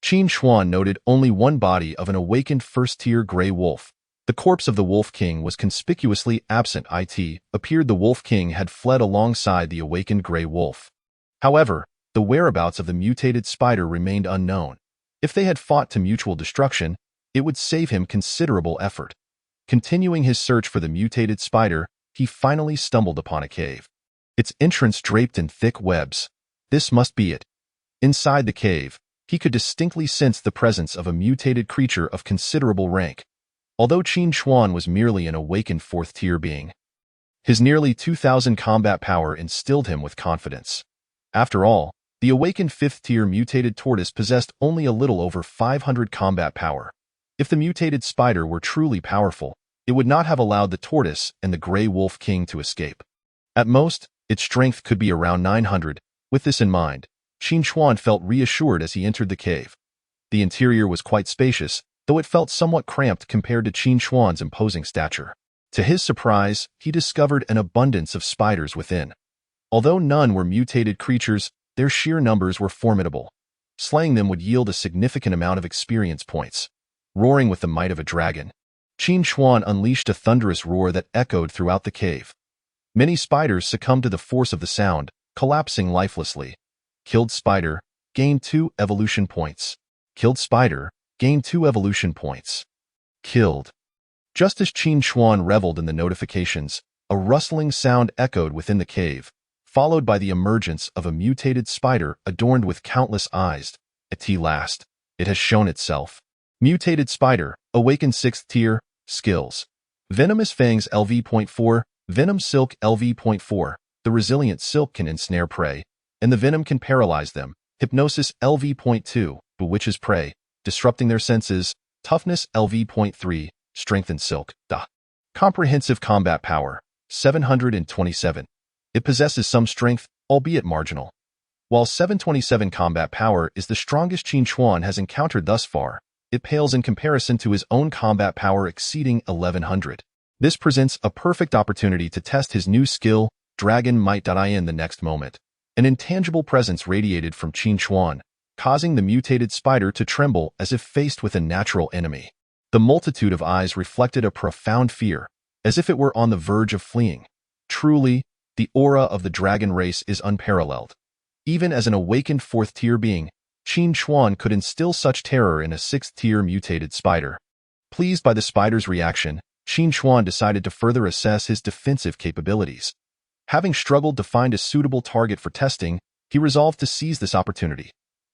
Speaker 1: Qin Chuan noted only one body of an awakened first-tier gray wolf. The corpse of the Wolf King was conspicuously absent. It appeared the Wolf King had fled alongside the awakened gray wolf. However, the whereabouts of the mutated spider remained unknown. If they had fought to mutual destruction, it would save him considerable effort. Continuing his search for the mutated spider, he finally stumbled upon a cave. Its entrance draped in thick webs. This must be it. Inside the cave, he could distinctly sense the presence of a mutated creature of considerable rank. Although Qin Chuan was merely an awakened fourth-tier being, his nearly 2,000 combat power instilled him with confidence. After all, the awakened fifth-tier mutated tortoise possessed only a little over 500 combat power. If the mutated spider were truly powerful, it would not have allowed the tortoise and the gray wolf king to escape. At most, its strength could be around 900. With this in mind, Qin Chuan felt reassured as he entered the cave. The interior was quite spacious, though it felt somewhat cramped compared to Qin Chuan's imposing stature. To his surprise, he discovered an abundance of spiders within. Although none were mutated creatures, their sheer numbers were formidable. Slaying them would yield a significant amount of experience points. Roaring with the might of a dragon, Qin Chuan unleashed a thunderous roar that echoed throughout the cave. Many spiders succumbed to the force of the sound, collapsing lifelessly. Killed spider, gained 2 evolution points. Killed spider, gained 2 evolution points. Killed. Just as Qin Chuan reveled in the notifications, a rustling sound echoed within the cave, followed by the emergence of a mutated spider adorned with countless eyes. At last, it has shown itself. Mutated spider, awakened 6th tier, skills. Venomous fangs LV.4, Venom Silk LV.4. The resilient silk can ensnare prey, and the venom can paralyze them. Hypnosis LV.2. Bewitches prey, disrupting their senses. Toughness LV.3. Strengthens silk. Comprehensive combat power 727. It possesses some strength, albeit marginal. While 727 combat power is the strongest Qin Chuan has encountered thus far, it pales in comparison to his own combat power exceeding 1100. This presents a perfect opportunity to test his new skill, Dragon Might. In the next moment, an intangible presence radiated from Qin Chuan, causing the mutated spider to tremble as if faced with a natural enemy. The multitude of eyes reflected a profound fear, as if it were on the verge of fleeing. Truly, the aura of the dragon race is unparalleled. Even as an awakened 4th-tier being, Qin Chuan could instill such terror in a 6th-tier mutated spider. Pleased by the spider's reaction, Qin Chuan decided to further assess his defensive capabilities. Having struggled to find a suitable target for testing, he resolved to seize this opportunity.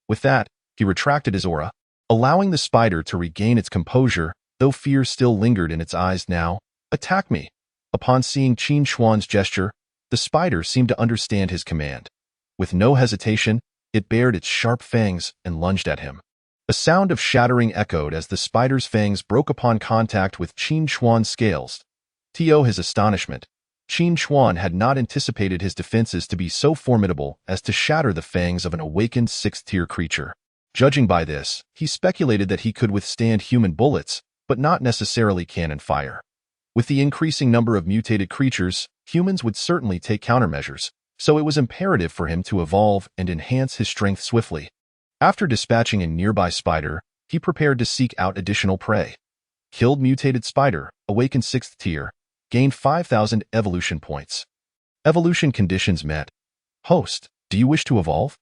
Speaker 1: With that, he retracted his aura, allowing the spider to regain its composure, though fear still lingered in its eyes now. Attack me! Upon seeing Qin Chuan's gesture, the spider seemed to understand his command. With no hesitation, it bared its sharp fangs and lunged at him. A sound of shattering echoed as the spider's fangs broke upon contact with Qin Chuan's scales. To his astonishment, Qin Chuan had not anticipated his defenses to be so formidable as to shatter the fangs of an awakened 6th-tier creature. Judging by this, he speculated that he could withstand human bullets, but not necessarily cannon fire. With the increasing number of mutated creatures, humans would certainly take countermeasures, so it was imperative for him to evolve and enhance his strength swiftly. After dispatching a nearby spider, he prepared to seek out additional prey. Killed mutated spider, awakened 6th tier, gained 5,000 evolution points. Evolution conditions met. Host, do you wish to evolve?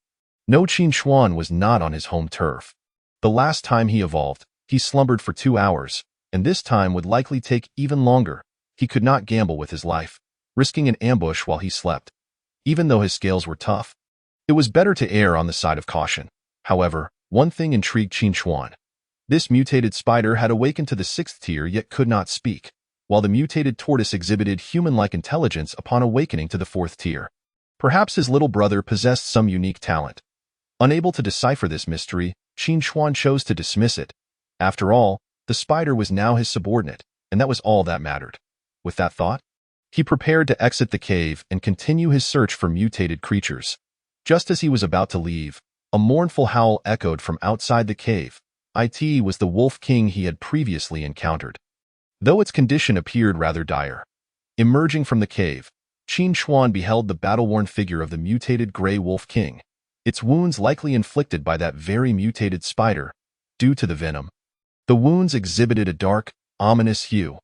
Speaker 1: No, Qin Chuan was not on his home turf. The last time he evolved, he slumbered for 2 hours, and this time would likely take even longer. He could not gamble with his life, risking an ambush while he slept. Even though his scales were tough, it was better to err on the side of caution. However, one thing intrigued Qin Chuan. This mutated spider had awakened to the 6th tier yet could not speak, while the mutated tortoise exhibited human-like intelligence upon awakening to the 4th tier. Perhaps his little brother possessed some unique talent. Unable to decipher this mystery, Qin Chuan chose to dismiss it. After all, the spider was now his subordinate, and that was all that mattered. With that thought, he prepared to exit the cave and continue his search for mutated creatures. Just as he was about to leave, a mournful howl echoed from outside the cave. It was the Wolf King he had previously encountered. Though its condition appeared rather dire. Emerging from the cave, Qin Chuan beheld the battle-worn figure of the mutated Grey Wolf King, its wounds likely inflicted by that very mutated spider, due to the venom. The wounds exhibited a dark, ominous hue.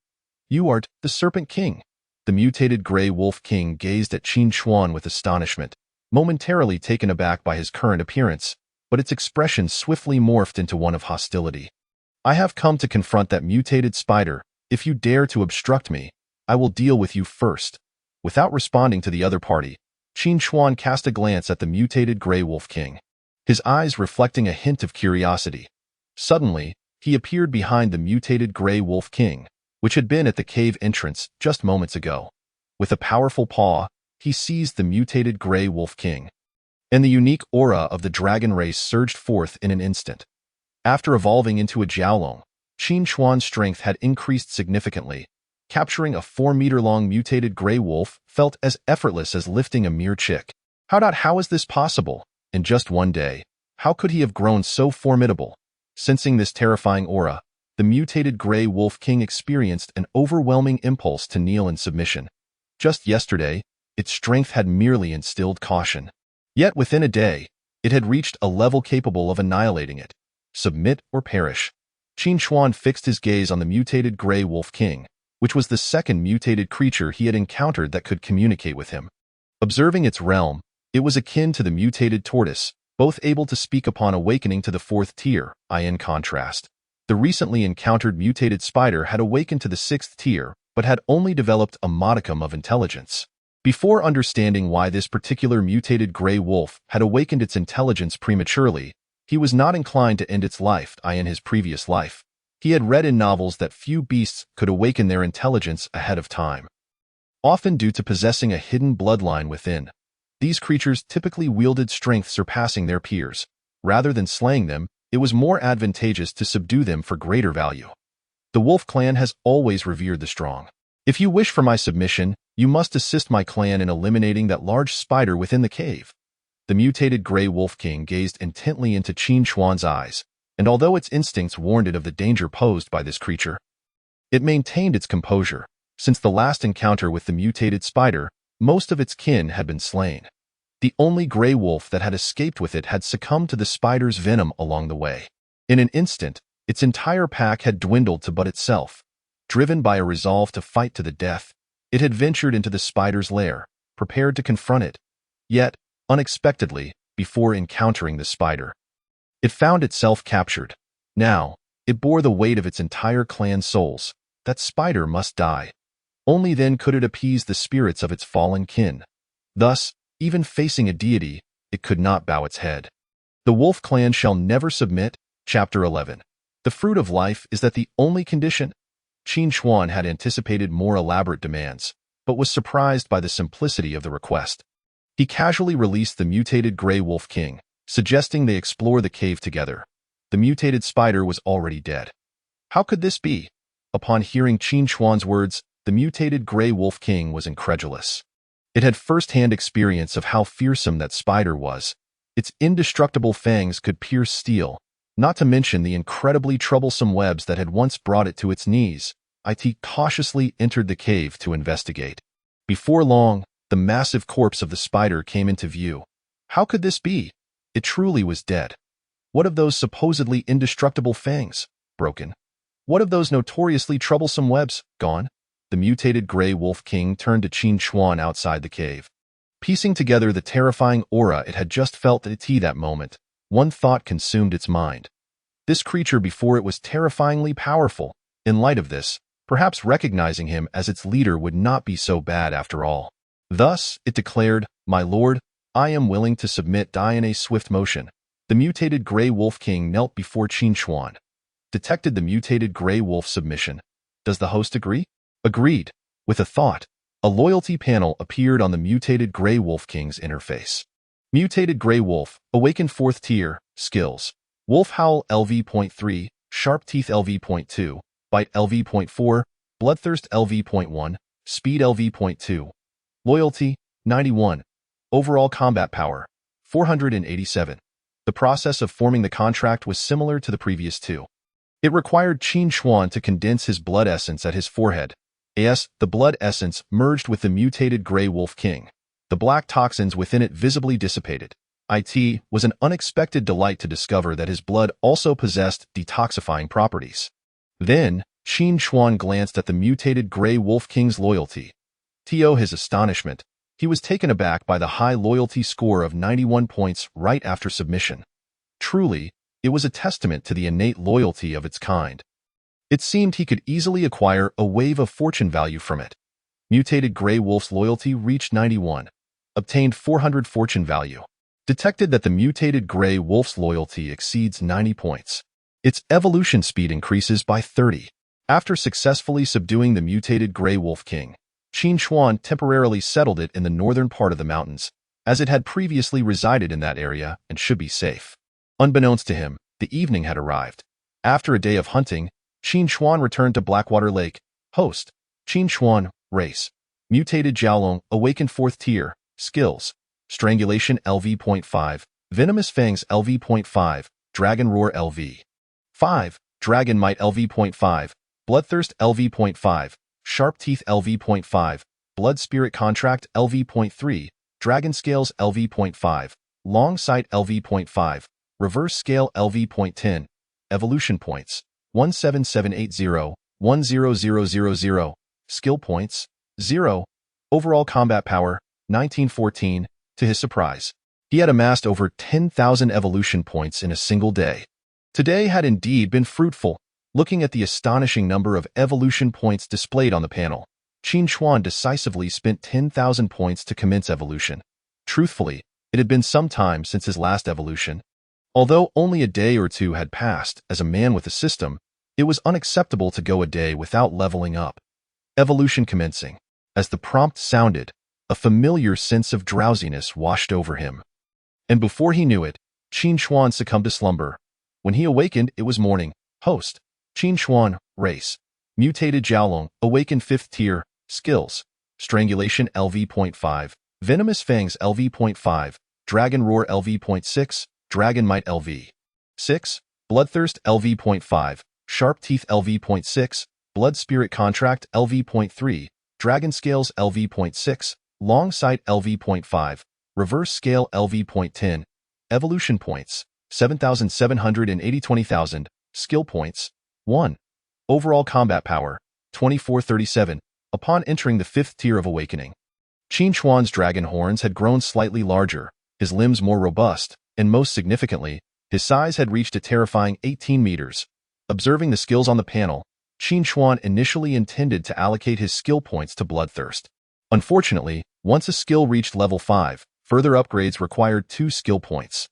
Speaker 1: "You art the Serpent King." The mutated Grey Wolf King gazed at Qin Chuan with astonishment, momentarily taken aback by his current appearance, but its expression swiftly morphed into one of hostility. "I have come to confront that mutated spider. If you dare to obstruct me, I will deal with you first." Without responding to the other party, Qin Chuan cast a glance at the mutated Grey Wolf King, his eyes reflecting a hint of curiosity. Suddenly, he appeared behind the mutated Grey Wolf King, which had been at the cave entrance just moments ago. With a powerful paw, he seized the mutated Grey Wolf King, and the unique aura of the dragon race surged forth in an instant. After evolving into a Jiaolong, Qin Chuan's strength had increased significantly. Capturing a 4-meter-long mutated Grey Wolf felt as effortless as lifting a mere chick. How is this possible? In just one day, how could he have grown so formidable? Sensing this terrifying aura, the mutated Grey Wolf King experienced an overwhelming impulse to kneel in submission. Just yesterday, its strength had merely instilled caution. Yet within a day, it had reached a level capable of annihilating it. Submit or perish. Qin Chuan fixed his gaze on the mutated Grey Wolf King, which was the second mutated creature he had encountered that could communicate with him. Observing its realm, it was akin to the mutated tortoise, both able to speak upon awakening to the 4th tier. In contrast, the recently encountered mutated spider had awakened to the 6th tier, but had only developed a modicum of intelligence. Before understanding why this particular mutated Grey Wolf had awakened its intelligence prematurely, he was not inclined to end its life. In his previous life, he had read in novels that few beasts could awaken their intelligence ahead of time. often due to possessing a hidden bloodline within. These creatures typically wielded strength surpassing their peers. Rather than slaying them, it was more advantageous to subdue them for greater value. The Wolf Clan has always revered the strong. If you wish for my submission, you must assist my clan in eliminating that large spider within the cave. The mutated Grey Wolf King gazed intently into Qin Chuan's eyes, and although its instincts warned it of the danger posed by this creature, it maintained its composure. Since the last encounter with the mutated spider, most of its kin had been slain. The only gray wolf that had escaped with it had succumbed to the spider's venom along the way. In an instant, its entire pack had dwindled to but itself. Driven by a resolve to fight to the death, it had ventured into the spider's lair, prepared to confront it. Yet, unexpectedly, before encountering the spider, it found itself captured. Now, it bore the weight of its entire clan's souls. That spider must die. Only then could it appease the spirits of its fallen kin. Thus, even facing a deity, it could not bow its head. The Wolf Clan shall never submit. Chapter 11. The fruit of life is that the only condition? Qin Chuan had anticipated more elaborate demands, but was surprised by the simplicity of the request. He casually released the mutated Grey Wolf King, suggesting they explore the cave together. The mutated spider was already dead. How could this be? Upon hearing Qin Chuan's words, the mutated Grey Wolf King was incredulous. It had first-hand experience of how fearsome that spider was. Its indestructible fangs could pierce steel, not to mention the incredibly troublesome webs that had once brought it to its knees. It cautiously entered the cave to investigate. Before long, the massive corpse of the spider came into view. How could this be? It truly was dead. What of those supposedly indestructible fangs? Broken. What of those notoriously troublesome webs? Gone. The mutated Grey Wolf King turned to Qin Chuan outside the cave. Piecing together the terrifying aura it had just felt at that moment, one thought consumed its mind. This creature before it was terrifyingly powerful. In light of this, perhaps recognizing him as its leader would not be so bad after all. Thus, it declared, "My lord, I am willing to submit." In a swift motion, the mutated Grey Wolf King knelt before Qin Chuan. Detected the mutated Grey Wolf submission. Does the host agree? Agreed. With a thought, a loyalty panel appeared on the mutated Grey Wolf King's interface. Mutated Grey Wolf, awakened 4th tier, skills. Wolf Howl LV.3, Sharp Teeth LV.2, Bite LV.4, Bloodthirst LV.1, Speed LV.2. Loyalty, 91. Overall combat power, 487. The process of forming the contract was similar to the previous two. It required Qin Chuan to condense his blood essence at his forehead. The blood essence merged with the mutated Grey Wolf King. The black toxins within it visibly dissipated. It was an unexpected delight to discover that his blood also possessed detoxifying properties. Then, Qin Chuan glanced at the mutated Grey Wolf King's loyalty. To his astonishment, he was taken aback by the high loyalty score of 91 points right after submission. Truly, it was a testament to the innate loyalty of its kind. It seemed he could easily acquire a wave of fortune value from it. Mutated Grey Wolf's loyalty reached 91. Obtained 400 fortune value. Detected that the mutated Grey Wolf's loyalty exceeds 90 points. Its evolution speed increases by 30. After successfully subduing the mutated Grey Wolf King, Qin Chuan temporarily settled it in the northern part of the mountains, as it had previously resided in that area and should be safe. Unbeknownst to him, the evening had arrived. After a day of hunting, Qin Chuan returned to Blackwater Lake. Host, Qin Chuan, race. Mutated Jiaolong, awakened 4th tier, skills. Strangulation LV.5, Venomous Fangs LV.5, Dragon Roar LV.5, Dragon Might LV.5, Bloodthirst LV.5, Sharp Teeth LV.5, Blood Spirit Contract LV.3, Dragon Scales LV.5, Long Sight LV.5, Reverse Scale LV.10, Evolution Points, 17780, 10000, Skill Points, 0, Overall Combat Power, 1914. To his surprise, he had amassed over 10,000 evolution points in a single day. Today had indeed been fruitful. Looking at the astonishing number of evolution points displayed on the panel, Qin Chuan decisively spent 10,000 points to commence evolution. Truthfully, it had been some time since his last evolution. Although only a day or two had passed, as a man with a system, it was unacceptable to go a day without leveling up. Evolution commencing. As the prompt sounded, a familiar sense of drowsiness washed over him. And before he knew it, Qin Chuan succumbed to slumber. When he awakened, it was morning. Host: Qin Chuan, race: Mutated Jiaolong, awakened 5th tier, skills: Strangulation LV.5, Venomous Fangs LV.5, Dragon Roar LV.6, Dragon Might LV.6, Bloodthirst LV.5, Sharp Teeth LV.6, Blood Spirit Contract LV.3, Dragon Scales LV.6, Long Sight LV.5, Reverse Scale LV.10, Evolution Points, 7,780 20,000, Skill Points, 1. Overall Combat Power, 2437, upon entering the 5th tier of Awakening. Qin Chuan's dragon horns had grown slightly larger, his limbs more robust, and most significantly, his size had reached a terrifying 18 meters. Observing the skills on the panel, Qin Chuan initially intended to allocate his skill points to Bloodthirst. Unfortunately, once a skill reached level 5, further upgrades required 2 skill points.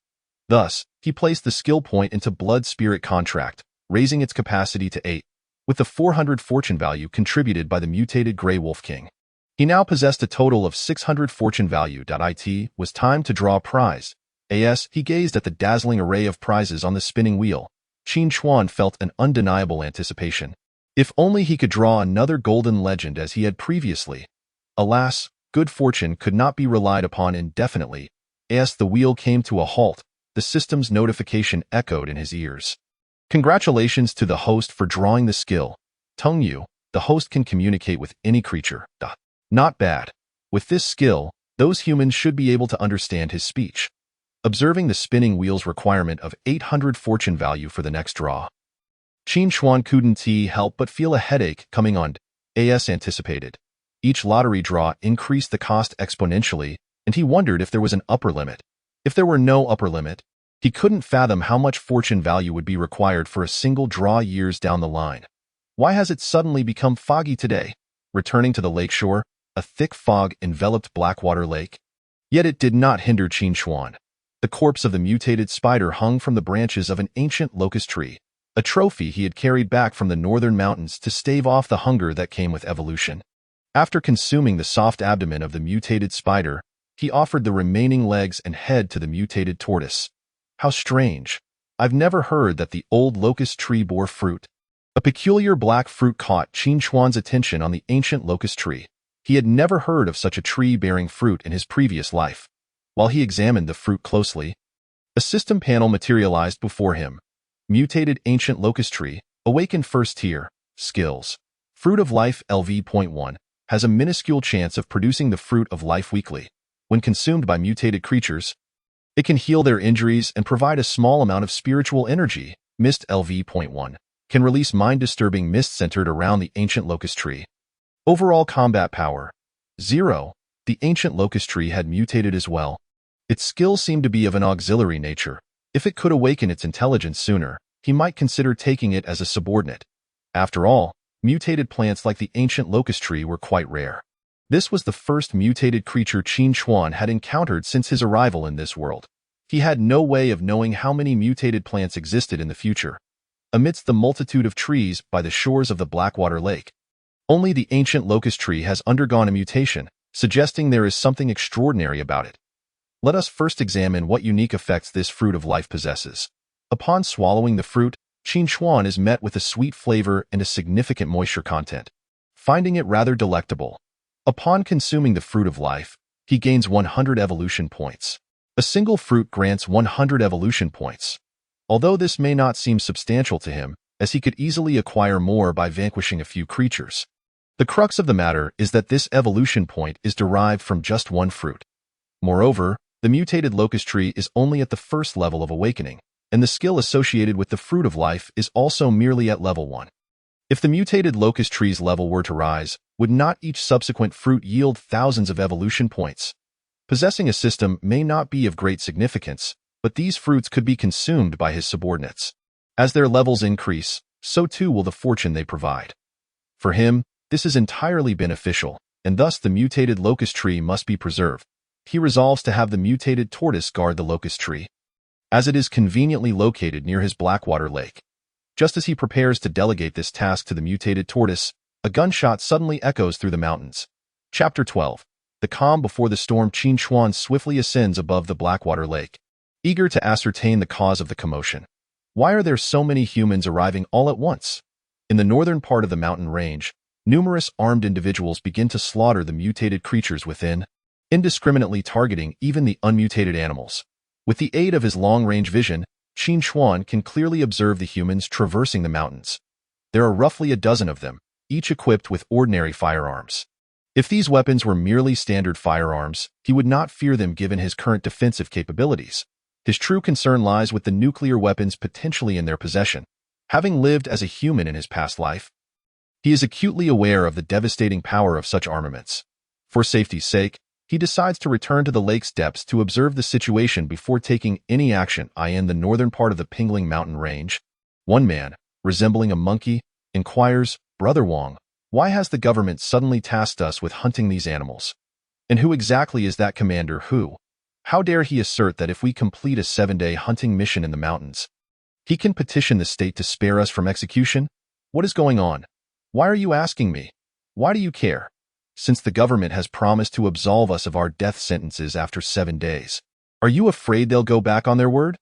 Speaker 1: Thus, he placed the skill point into Blood Spirit Contract, raising its capacity to 8, with the 400 fortune value contributed by the mutated Grey Wolf King. He now possessed a total of 600 fortune value. It was time to draw a prize. As he gazed at the dazzling array of prizes on the spinning wheel, Qin Chuan felt an undeniable anticipation. If only he could draw another golden legend as he had previously. Alas, good fortune could not be relied upon indefinitely. As the wheel came to a halt, the system's notification echoed in his ears. Congratulations to the host for drawing the skill. Teng Yu, the host can communicate with any creature. Not bad. With this skill, those humans should be able to understand his speech. Observing the spinning wheel's requirement of 800 fortune value for the next draw, Qin Chuan couldn't help but feel a headache coming on, as anticipated. Each lottery draw increased the cost exponentially, and he wondered if there was an upper limit. If there were no upper limit, he couldn't fathom how much fortune value would be required for a single draw years down the line. Why has it suddenly become foggy today? Returning to the lakeshore, a thick fog enveloped Blackwater Lake. Yet it did not hinder Qin Chuan. The corpse of the mutated spider hung from the branches of an ancient locust tree, a trophy he had carried back from the northern mountains to stave off the hunger that came with evolution. After consuming the soft abdomen of the mutated spider, he offered the remaining legs and head to the mutated tortoise. How strange. I've never heard that the old locust tree bore fruit. A peculiar black fruit caught Qin Chuan's attention on the ancient locust tree. He had never heard of such a tree bearing fruit in his previous life. While he examined the fruit closely, a system panel materialized before him. Mutated ancient locust tree, awakened 1st tier, skills. Fruit of Life LV.1 has a minuscule chance of producing the fruit of life weekly. When consumed by mutated creatures, it can heal their injuries and provide a small amount of spiritual energy. Mist LV.1 can release mind-disturbing mist centered around the ancient locust tree. Overall combat power, 0. The ancient locust tree had mutated as well. Its skills seemed to be of an auxiliary nature. If it could awaken its intelligence sooner, he might consider taking it as a subordinate. After all, mutated plants like the ancient locust tree were quite rare. This was the first mutated creature Qin Chuan had encountered since his arrival in this world. He had no way of knowing how many mutated plants existed in the future. Amidst the multitude of trees by the shores of the Blackwater Lake, only the ancient locust tree has undergone a mutation, suggesting there is something extraordinary about it. Let us first examine what unique effects this fruit of life possesses. Upon swallowing the fruit, Qin Chuan is met with a sweet flavor and a significant moisture content, finding it rather delectable. Upon consuming the fruit of life, he gains 100 evolution points. A single fruit grants 100 evolution points. Although this may not seem substantial to him, as he could easily acquire more by vanquishing a few creatures. The crux of the matter is that this evolution point is derived from just one fruit. Moreover, the mutated locust tree is only at the 1st level of awakening, and the skill associated with the fruit of life is also merely at level 1. If the mutated locust tree's level were to rise, would not each subsequent fruit yield thousands of evolution points? Possessing a system may not be of great significance, but these fruits could be consumed by his subordinates. As their levels increase, so too will the fortune they provide. For him, this is entirely beneficial, and thus the mutated locust tree must be preserved. He resolves to have the mutated tortoise guard the locust tree, as it is conveniently located near his Blackwater Lake. Just as he prepares to delegate this task to the mutated tortoise, a gunshot suddenly echoes through the mountains. Chapter 12. The calm before the storm. Qin Chuan swiftly ascends above the Blackwater Lake, eager to ascertain the cause of the commotion. Why are there so many humans arriving all at once? In the northern part of the mountain range, numerous armed individuals begin to slaughter the mutated creatures within, indiscriminately targeting even the unmutated animals. With the aid of his long-range vision, Qin Chuan can clearly observe the humans traversing the mountains. There are roughly a dozen of them, each equipped with ordinary firearms. If these weapons were merely standard firearms, he would not fear them given his current defensive capabilities. His true concern lies with the nuclear weapons potentially in their possession. Having lived as a human in his past life, he is acutely aware of the devastating power of such armaments. For safety's sake, he decides to return to the lake's depths to observe the situation before taking any action. In the northern part of the Pingling Mountain Range, one man, resembling a monkey, inquires, "Brother Wang, why has the government suddenly tasked us with hunting these animals? And who exactly is that commander who? How dare he assert that if we complete a 7-day hunting mission in the mountains, he can petition the state to spare us from execution? What is going on? Why are you asking me? Why do you care? Since the government has promised to absolve us of our death sentences after 7 days, are you afraid they'll go back on their word?"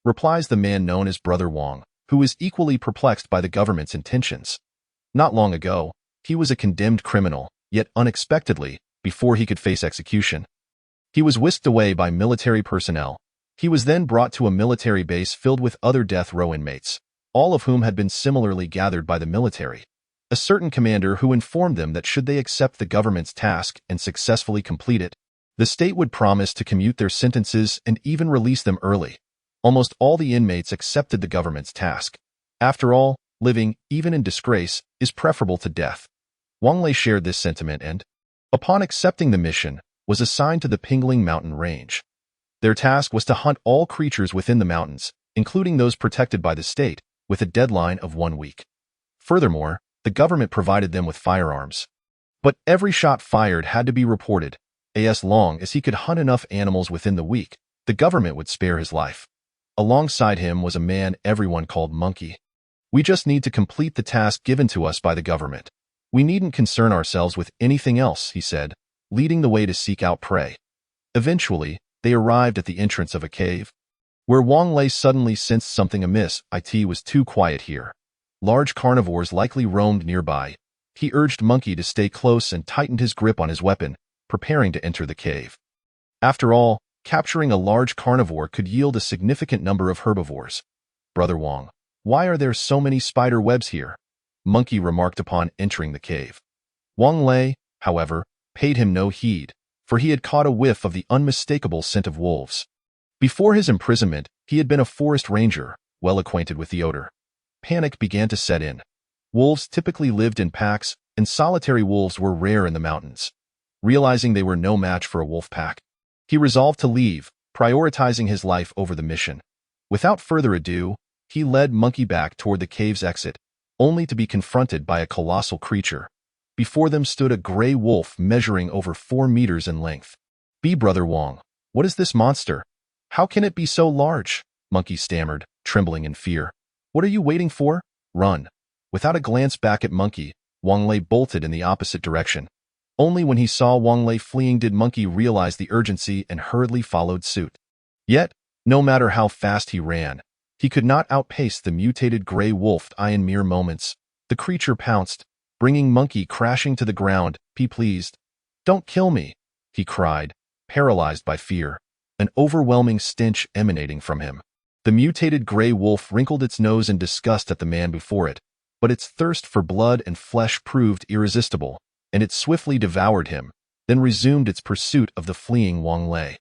Speaker 1: replies the man known as Brother Wang, who is equally perplexed by the government's intentions. Not long ago, he was a condemned criminal, yet unexpectedly, before he could face execution, he was whisked away by military personnel. He was then brought to a military base filled with other death row inmates, all of whom had been similarly gathered by the military. A certain commander who informed them that should they accept the government's task and successfully complete it, the state would promise to commute their sentences and even release them early. Almost all the inmates accepted the government's task. After all, living, even in disgrace, is preferable to death. Wang Lei shared this sentiment and, upon accepting the mission, was assigned to the Pingling Mountain Range. Their task was to hunt all creatures within the mountains, including those protected by the state, with a deadline of 1 week. Furthermore, the government provided them with firearms. But every shot fired had to be reported. As long as he could hunt enough animals within the week, the government would spare his life. Alongside him was a man everyone called Monkey. "We just need to complete the task given to us by the government. We needn't concern ourselves with anything else," he said, leading the way to seek out prey. Eventually, they arrived at the entrance of a cave, where Wang Lei suddenly sensed something amiss. It was too quiet here. Large carnivores likely roamed nearby. He urged Monkey to stay close and tightened his grip on his weapon, preparing to enter the cave. After all, capturing a large carnivore could yield a significant number of herbivores. "Brother Wang, why are there so many spider webs here?" Monkey remarked upon entering the cave. Wang Lei, however, paid him no heed, for he had caught a whiff of the unmistakable scent of wolves. Before his imprisonment, he had been a forest ranger, well acquainted with the odor. Panic began to set in. Wolves typically lived in packs, and solitary wolves were rare in the mountains. Realizing they were no match for a wolf pack, he resolved to leave, prioritizing his life over the mission. Without further ado, he led Monkey back toward the cave's exit, only to be confronted by a colossal creature. Before them stood a gray wolf measuring over 4 meters in length. Brother Wang, what is this monster? How can it be so large?" Monkey stammered, trembling in fear. "What are you waiting for? Run." Without a glance back at Monkey, Wang Lei bolted in the opposite direction. Only when he saw Wang Lei fleeing did Monkey realize the urgency and hurriedly followed suit. Yet, no matter how fast he ran, he could not outpace the mutated gray wolf. In mere moments, the creature pounced, bringing Monkey crashing to the ground. "Please, don't kill me," he cried, paralyzed by fear, an overwhelming stench emanating from him. The mutated gray wolf wrinkled its nose in disgust at the man before it, but its thirst for blood and flesh proved irresistible, and it swiftly devoured him, then resumed its pursuit of the fleeing Wang Lei.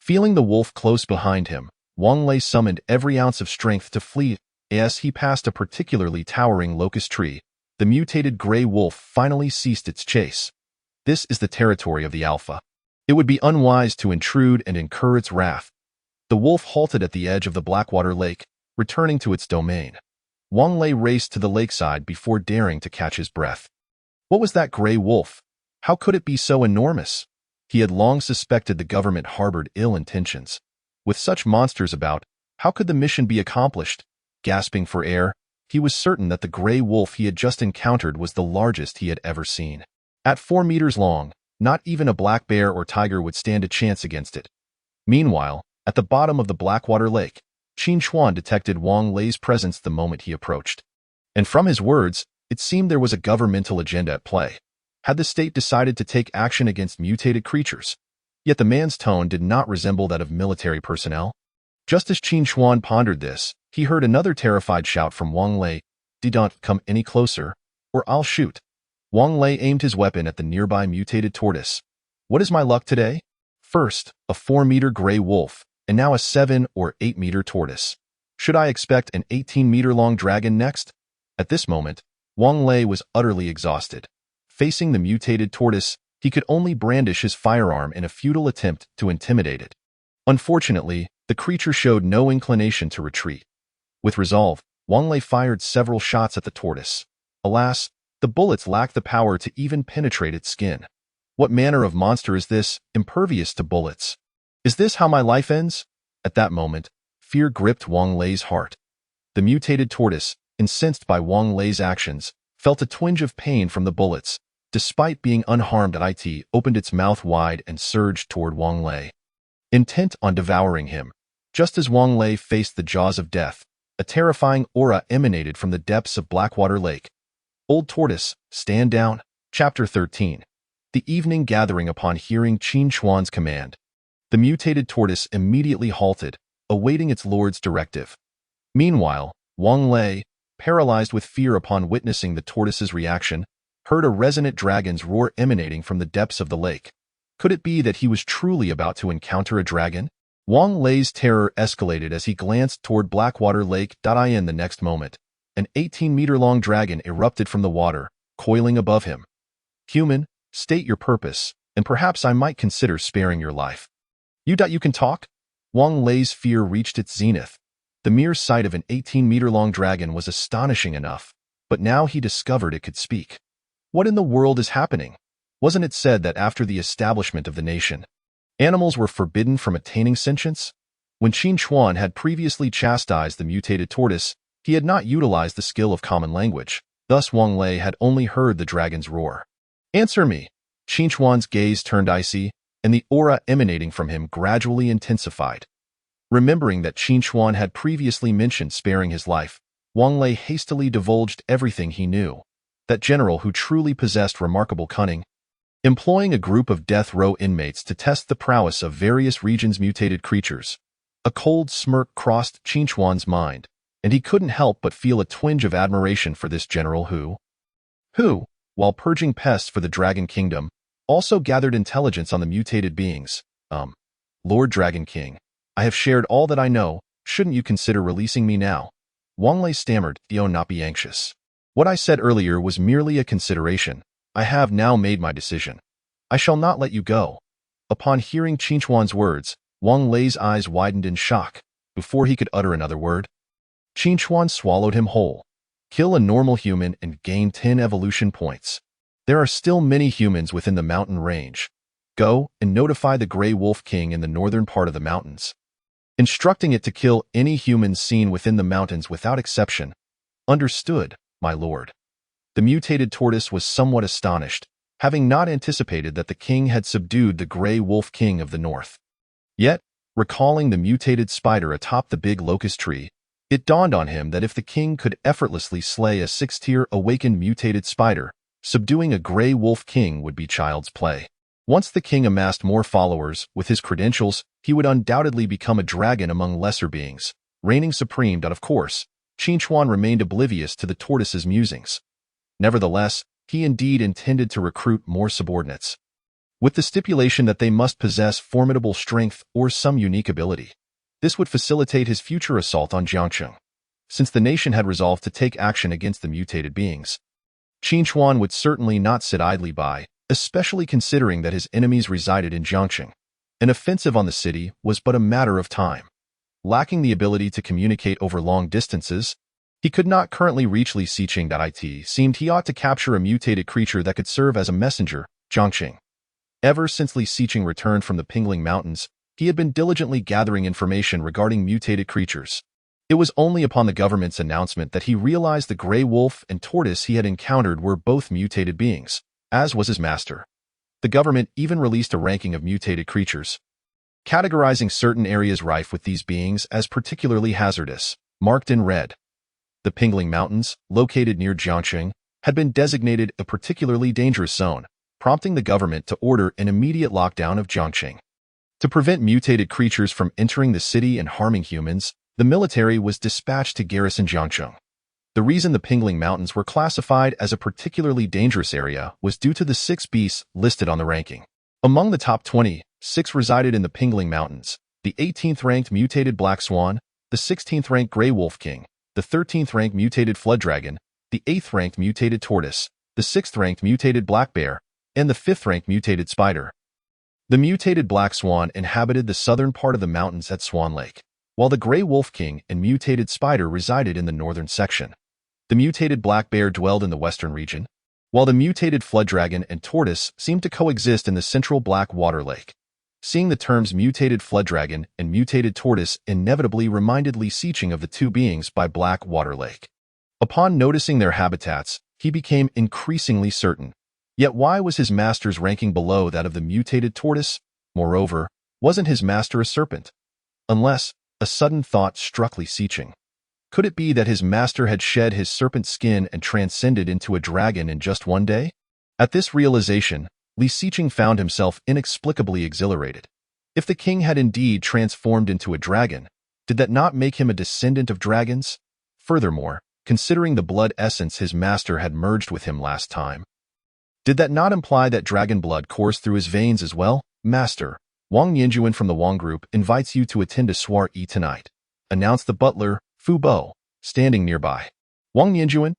Speaker 1: Feeling the wolf close behind him, Wang Lei summoned every ounce of strength to flee. As he passed a particularly towering locust tree, the mutated gray wolf finally ceased its chase. This is the territory of the Alpha. It would be unwise to intrude and incur its wrath. The wolf halted at the edge of the Blackwater Lake, returning to its domain. Wang Lei raced to the lakeside before daring to catch his breath. What was that gray wolf? How could it be so enormous? He had long suspected the government harbored ill intentions. With such monsters about, how could the mission be accomplished? Gasping for air, he was certain that the gray wolf he had just encountered was the largest he had ever seen. At 4 meters long, Not even a black bear or tiger would stand a chance against it. Meanwhile, at the bottom of the Blackwater Lake, Qin Chuan detected Wang Lei's presence the moment he approached. And from his words, it seemed there was a governmental agenda at play. Had the state decided to take action against mutated creatures? Yet the man's tone did not resemble that of military personnel. Just as Qin Chuan pondered this, he heard another terrified shout from Wang Lei, "Don't come any closer, or I'll shoot." Wang Lei aimed his weapon at the nearby mutated tortoise. What is my luck today? First, a 4-meter gray wolf, and now a 7 or 8-meter tortoise. Should I expect an 18-meter-long dragon next? At this moment, Wang Lei was utterly exhausted. Facing the mutated tortoise, he could only brandish his firearm in a futile attempt to intimidate it. Unfortunately, the creature showed no inclination to retreat. With resolve, Wang Lei fired several shots at the tortoise. Alas, the bullets lacked the power to even penetrate its skin. What manner of monster is this, impervious to bullets? Is this how my life ends? At that moment, fear gripped Wang Lei's heart. The mutated tortoise, incensed by Wang Lei's actions, felt a twinge of pain from the bullets. Despite being unharmed at it, opened its mouth wide and surged toward Wang Lei, intent on devouring him. Just as Wang Lei faced the jaws of death, a terrifying aura emanated from the depths of Blackwater Lake. Old Tortoise, stand down. Chapter 13. The evening gathering. Upon hearing Qin Chuan's command, the mutated tortoise immediately halted, awaiting its lord's directive. Meanwhile, Wang Lei, paralyzed with fear upon witnessing the tortoise's reaction, heard a resonant dragon's roar emanating from the depths of the lake. Could it be that he was truly about to encounter a dragon? Wang Lei's terror escalated as he glanced toward Blackwater Lake. In the next moment, an 18-meter-long dragon erupted from the water, coiling above him. Human, state your purpose, and perhaps I might consider sparing your life. You can talk? Wang Lei's fear reached its zenith. The mere sight of an 18-meter-long dragon was astonishing enough, but now he discovered it could speak. What in the world is happening? Wasn't it said that after the establishment of the nation, animals were forbidden from attaining sentience? When Qin Chuan had previously chastised the mutated tortoise, he had not utilized the skill of common language. Thus Wang Lei had only heard the dragon's roar. Answer me. Qin Chuan's gaze turned icy, and the aura emanating from him gradually intensified. Remembering that Qin Chuan had previously mentioned sparing his life, Wang Lei hastily divulged everything he knew. That general who truly possessed remarkable cunning, employing a group of death row inmates to test the prowess of various regions' mutated creatures. A cold smirk crossed Qin Chuan's mind, and he couldn't help but feel a twinge of admiration for this general who, while purging pests for the Dragon Kingdom, also gathered intelligence on the mutated beings. Lord Dragon King, I have shared all that I know. Shouldn't you consider releasing me now? Wang Lei stammered, not be anxious. What I said earlier was merely a consideration. I have now made my decision. I shall not let you go. Upon hearing Qin Chuan's words, Wang Lei's eyes widened in shock. Before he could utter another word, Qin Chuan swallowed him whole. Kill a normal human and gain 10 evolution points. There are still many humans within the mountain range. Go and notify the Grey Wolf King in the northern part of the mountains, instructing it to kill any humans seen within the mountains without exception. Understood, my lord. The mutated tortoise was somewhat astonished, having not anticipated that the king had subdued the Grey Wolf King of the north. Yet, recalling the mutated spider atop the big locust tree, it dawned on him that if the king could effortlessly slay a 6-tier awakened mutated spider, subduing a Grey Wolf King would be child's play. Once the king amassed more followers, with his credentials, he would undoubtedly become a dragon among lesser beings, reigning supreme. Of course, Qin Chuan remained oblivious to the tortoise's musings. Nevertheless, he indeed intended to recruit more subordinates, with the stipulation that they must possess formidable strength or some unique ability. This would facilitate his future assault on Jiangcheng. Since the nation had resolved to take action against the mutated beings, Qin Chuan would certainly not sit idly by, especially considering that his enemies resided in Jiangcheng. An offensive on the city was but a matter of time. Lacking the ability to communicate over long distances, he could not currently reach Li Xiqing. It seemed he ought to capture a mutated creature that could serve as a messenger, Jiangqing. Ever since Li Xiqing returned from the Pingling Mountains, he had been diligently gathering information regarding mutated creatures. It was only upon the government's announcement that he realized the Grey Wolf and Tortoise he had encountered were both mutated beings, as was his master. The government even released a ranking of mutated creatures, categorizing certain areas rife with these beings as particularly hazardous, marked in red. The Pingling Mountains, located near Jiangxing, had been designated a particularly dangerous zone, prompting the government to order an immediate lockdown of Jiangxing. To prevent mutated creatures from entering the city and harming humans, the military was dispatched to garrison Jiangxing. The reason the Pingling Mountains were classified as a particularly dangerous area was due to the 6 beasts listed on the ranking. Among the top 20, 6 resided in the Pingling Mountains: the 18th-ranked mutated Black Swan, the 16th-ranked Grey Wolf King, the 13th-ranked mutated Flood Dragon, the 8th-ranked mutated Tortoise, the 6th-ranked mutated Black Bear, and the 5th-ranked mutated Spider. The mutated Black Swan inhabited the southern part of the mountains at Swan Lake, while the Grey Wolf King and mutated Spider resided in the northern section. The mutated Black Bear dwelled in the western region, while the mutated Flood Dragon and Tortoise seemed to coexist in the central Black Water Lake. Seeing the terms mutated Flood Dragon and mutated Tortoise inevitably reminded Li Xiqing of the 2 beings by Black Water Lake. Upon noticing their habitats, he became increasingly certain. Yet why was his master's ranking below that of the mutated Tortoise? Moreover, wasn't his master a serpent? Unless, a sudden thought struck Li Xiqing. Could it be that his master had shed his serpent skin and transcended into a dragon in just one day? At this realization, Li Xiqing found himself inexplicably exhilarated. If the king had indeed transformed into a dragon, did that not make him a descendant of dragons? Furthermore, considering the blood essence his master had merged with him last time, did that not imply that dragon blood coursed through his veins as well? Master, Wang Yanjuan from the Wang Group invites you to attend a soiree tonight, announced the butler, Fu Bo, standing nearby. Wang Yanjuan?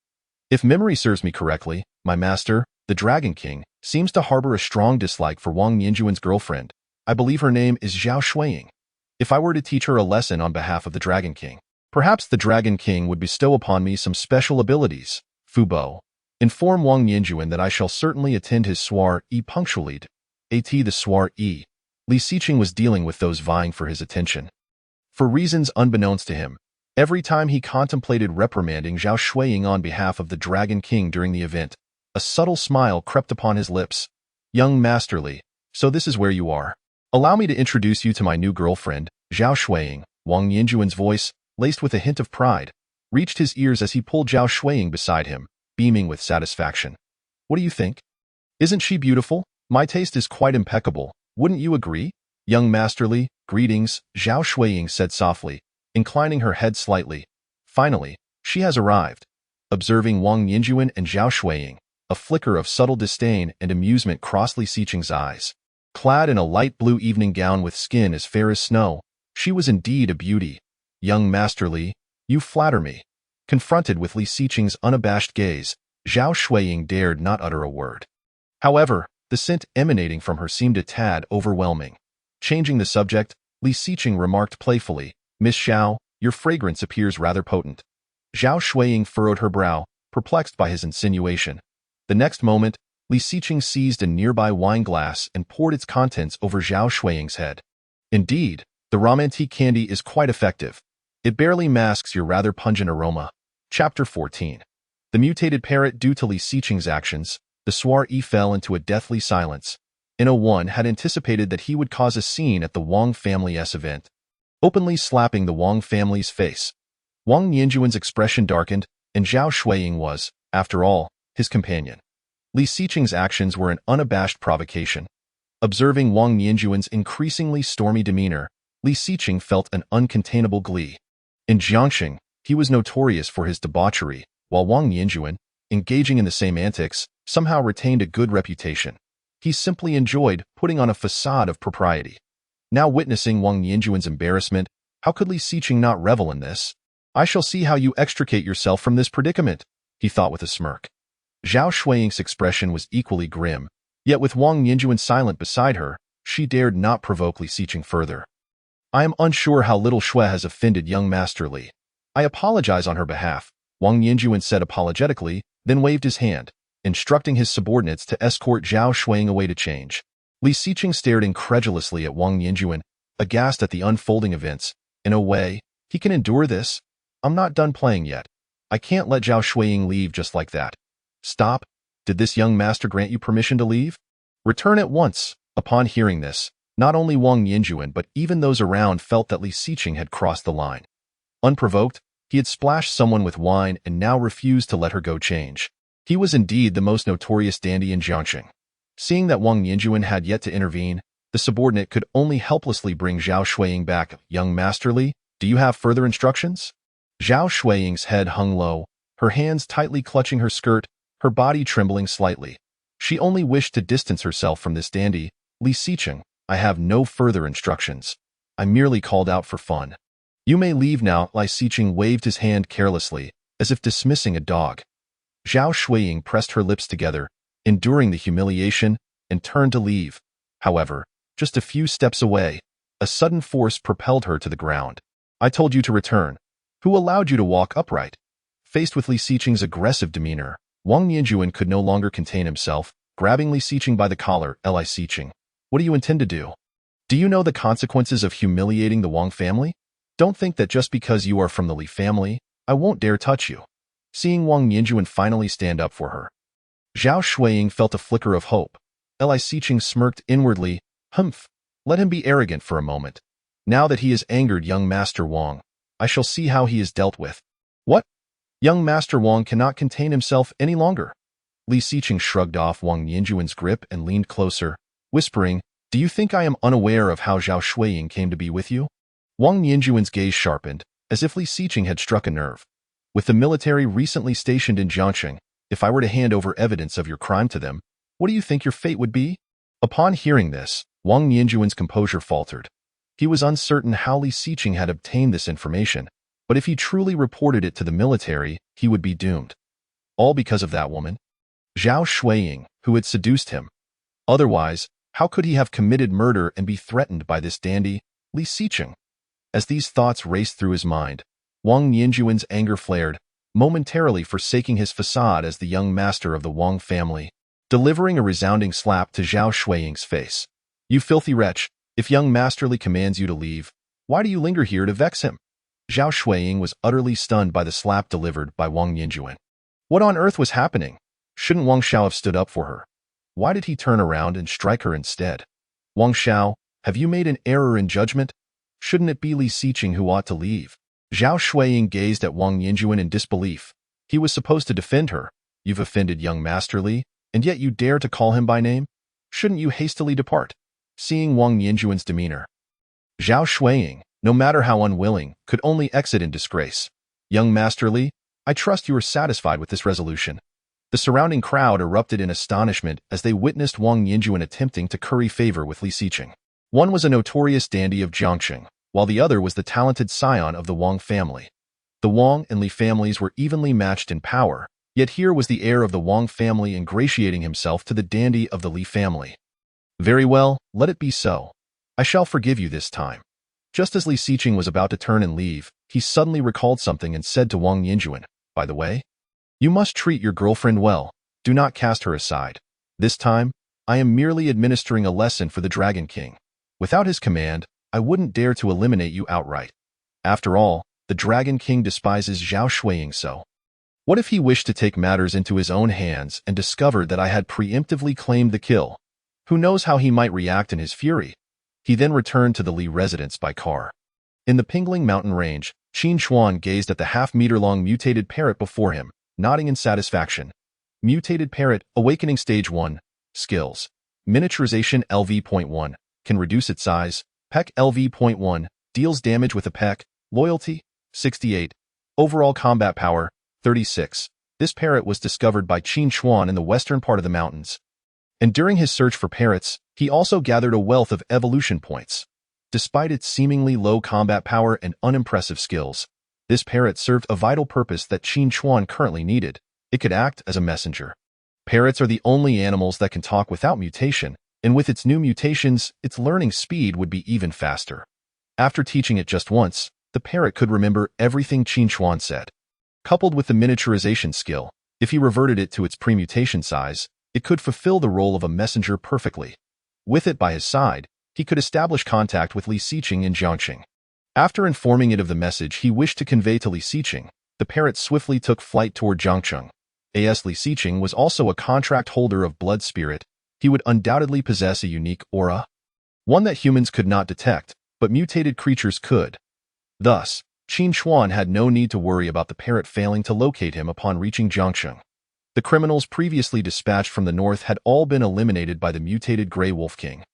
Speaker 1: If memory serves me correctly, my master, the Dragon King, seems to harbor a strong dislike for Wang Yanjuan's girlfriend. I believe her name is Zhao Shuiying. If I were to teach her a lesson on behalf of the Dragon King, perhaps the Dragon King would bestow upon me some special abilities. Fu Bo, inform Wang Yanjuan that I shall certainly attend his soiree punctually. The soiree. Li Xiqing was dealing with those vying for his attention. For reasons unbeknownst to him, every time he contemplated reprimanding Zhao Shuiying on behalf of the Dragon King during the event, a subtle smile crept upon his lips. Young Master Li, so this is where you are. Allow me to introduce you to my new girlfriend, Zhao Shuiying. Wang Yanjuan's voice, laced with a hint of pride, reached his ears as he pulled Zhao Shuiying beside him, beaming with satisfaction. What do you think? Isn't she beautiful? My taste is quite impeccable. Wouldn't you agree? Young Master Li, greetings, Zhao Shuiying said softly, inclining her head slightly. Finally, she has arrived. Observing Wang Yanjuan and Zhao Shuiying, a flicker of subtle disdain and amusement crossed Li Xiqing's eyes. Clad in a light blue evening gown with skin as fair as snow, she was indeed a beauty. Young Master Li, you flatter me. Confronted with Li Xiqing's unabashed gaze, Zhao Shuiying dared not utter a word. However, the scent emanating from her seemed a tad overwhelming. Changing the subject, Li Xiqing remarked playfully, Miss Zhao, your fragrance appears rather potent. Zhao Shuiying furrowed her brow, perplexed by his insinuation. The next moment, Li Xiqing seized a nearby wine glass and poured its contents over Zhao Shuiying's head. Indeed, the romantique candy is quite effective. It barely masks your rather pungent aroma. Chapter 14. The mutated parrot. Due to Li Xiqing's actions, the soiree fell into a deathly silence. One had anticipated that he would cause a scene at the Wang family's event, openly slapping the Wang family's face. Wang Yanjuan's expression darkened, and Zhao Shuiying was, after all, his companion. Li Xiqing's actions were an unabashed provocation. Observing Wang Yanjuan's increasingly stormy demeanor, Li Xiqing felt an uncontainable glee. In Jiangxing, he was notorious for his debauchery, while Wang Yanjuan, engaging in the same antics, somehow retained a good reputation. He simply enjoyed putting on a facade of propriety. Now witnessing Wang Yanjuan's embarrassment, how could Li Xiqing not revel in this? I shall see how you extricate yourself from this predicament, he thought with a smirk. Zhao Shuiying's expression was equally grim, yet with Wang Yanjuan silent beside her, she dared not provoke Li Xiqing further. I am unsure how little Shui has offended young Master Li. I apologize on her behalf, Wang Yanjuan said apologetically, then waved his hand, instructing his subordinates to escort Zhao Shuiying away to change. Li Xiqing stared incredulously at Wang Yanjuan, aghast at the unfolding events. In a way, he can endure this. I'm not done playing yet. I can't let Zhao Shuiying leave just like that. Stop. Did this young master grant you permission to leave? Return at once. Upon hearing this, not only Wang Yinjuan but even those around felt that Li Xiqing had crossed the line. Unprovoked, he had splashed someone with wine and now refused to let her go change. He was indeed the most notorious dandy in Jiangxing. Seeing that Wang Yinjuan had yet to intervene, the subordinate could only helplessly bring Zhao Shuiying back. Young Master Li, do you have further instructions? Zhao Shuiying's head hung low, her hands tightly clutching her skirt, her body trembling slightly. She only wished to distance herself from this dandy. Li Xiqing, I have no further instructions. I merely called out for fun. You may leave now. Li Xiqing waved his hand carelessly, as if dismissing a dog. Zhao Shuiying pressed her lips together, enduring the humiliation, and turned to leave. However, just a few steps away, a sudden force propelled her to the ground. I told you to return. Who allowed you to walk upright? Faced with Li Xiqing's aggressive demeanor, Wang Yinjuan could no longer contain himself, grabbing Li Xiqing by the collar. Li Xiqing, what do you intend to do? Do you know the consequences of humiliating the Wang family? Don't think that just because you are from the Li family, I won't dare touch you. Seeing Wang Yinjuan finally stand up for her, Zhao Shuiying felt a flicker of hope. Li Xiqing smirked inwardly. Humph, let him be arrogant for a moment. Now that he has angered young Master Wang, I shall see how he is dealt with. What? Young Master Wang cannot contain himself any longer. Li Xiqing shrugged off Wang Yinjuan's grip and leaned closer, whispering, Do you think I am unaware of how Zhao Shuiying came to be with you? Wang Yinjuan's gaze sharpened, as if Li Xiqing had struck a nerve. With the military recently stationed in Jiangxing, if I were to hand over evidence of your crime to them, what do you think your fate would be? Upon hearing this, Wang Yinjuan's composure faltered. He was uncertain how Li Xiqing had obtained this information, but if he truly reported it to the military, he would be doomed. All because of that woman? Zhao Shuiying, who had seduced him. Otherwise, how could he have committed murder and be threatened by this dandy, Li Xiqing? As these thoughts raced through his mind, Wang Yinjuan's anger flared, momentarily forsaking his facade as the young master of the Wang family, delivering a resounding slap to Zhao Shuiying's face. You filthy wretch, if young Master Li commands you to leave, why do you linger here to vex him? Zhao Shuiying was utterly stunned by the slap delivered by Wang Yinjuan. What on earth was happening? Shouldn't Wang Xiao have stood up for her? Why did he turn around and strike her instead? Wang Xiao, have you made an error in judgment? Shouldn't it be Li Xiqing who ought to leave? Zhao Shuiying gazed at Wang Yinjuan in disbelief. He was supposed to defend her. You've offended young Master Li, and yet you dare to call him by name? Shouldn't you hastily depart? Seeing Wang Yinjuan's demeanor, Zhao Shuiying, no matter how unwilling, could only exit in disgrace. Young Master Li, I trust you are satisfied with this resolution. The surrounding crowd erupted in astonishment as they witnessed Wang Yinjuan attempting to curry favor with Li Xiqing. One was a notorious dandy of Jiangxing, while the other was the talented scion of the Wang family. The Wang and Li families were evenly matched in power, yet here was the heir of the Wang family ingratiating himself to the dandy of the Li family. Very well, let it be so. I shall forgive you this time. Just as Li Xiqing was about to turn and leave, he suddenly recalled something and said to Wang Yinjuan, By the way, you must treat your girlfriend well. Do not cast her aside. This time, I am merely administering a lesson for the Dragon King. Without his command, I wouldn't dare to eliminate you outright. After all, the Dragon King despises Zhao Shuiying so. What if he wished to take matters into his own hands and discovered that I had preemptively claimed the kill? Who knows how he might react in his fury? He then returned to the Li residence by car. In the Pingling mountain range, Qin Chuan gazed at the half-meter-long mutated parrot before him, nodding in satisfaction. Mutated parrot, awakening stage 1. Skills. Miniaturization LV.1. Can reduce its size. Peck LV.1. Deals damage with a peck. Loyalty. 68. Overall combat power. 36. This parrot was discovered by Qin Chuan in the western part of the mountains. And during his search for parrots, he also gathered a wealth of evolution points. Despite its seemingly low combat power and unimpressive skills, this parrot served a vital purpose that Qin Chuan currently needed. It could act as a messenger. Parrots are the only animals that can talk without mutation, and with its new mutations, its learning speed would be even faster. After teaching it just once, the parrot could remember everything Qin Chuan said. Coupled with the miniaturization skill, if he reverted it to its pre-mutation size, it could fulfill the role of a messenger perfectly. With it by his side, he could establish contact with Li Xiqing in Jiangxing. After informing it of the message he wished to convey to Li Xiqing, the parrot swiftly took flight toward Jiangxing. As Li Xiqing was also a contract holder of Blood Spirit, he would undoubtedly possess a unique aura, one that humans could not detect, but mutated creatures could. Thus, Qin Chuan had no need to worry about the parrot failing to locate him upon reaching Jiangsheng. The criminals previously dispatched from the north had all been eliminated by the mutated Grey Wolf King.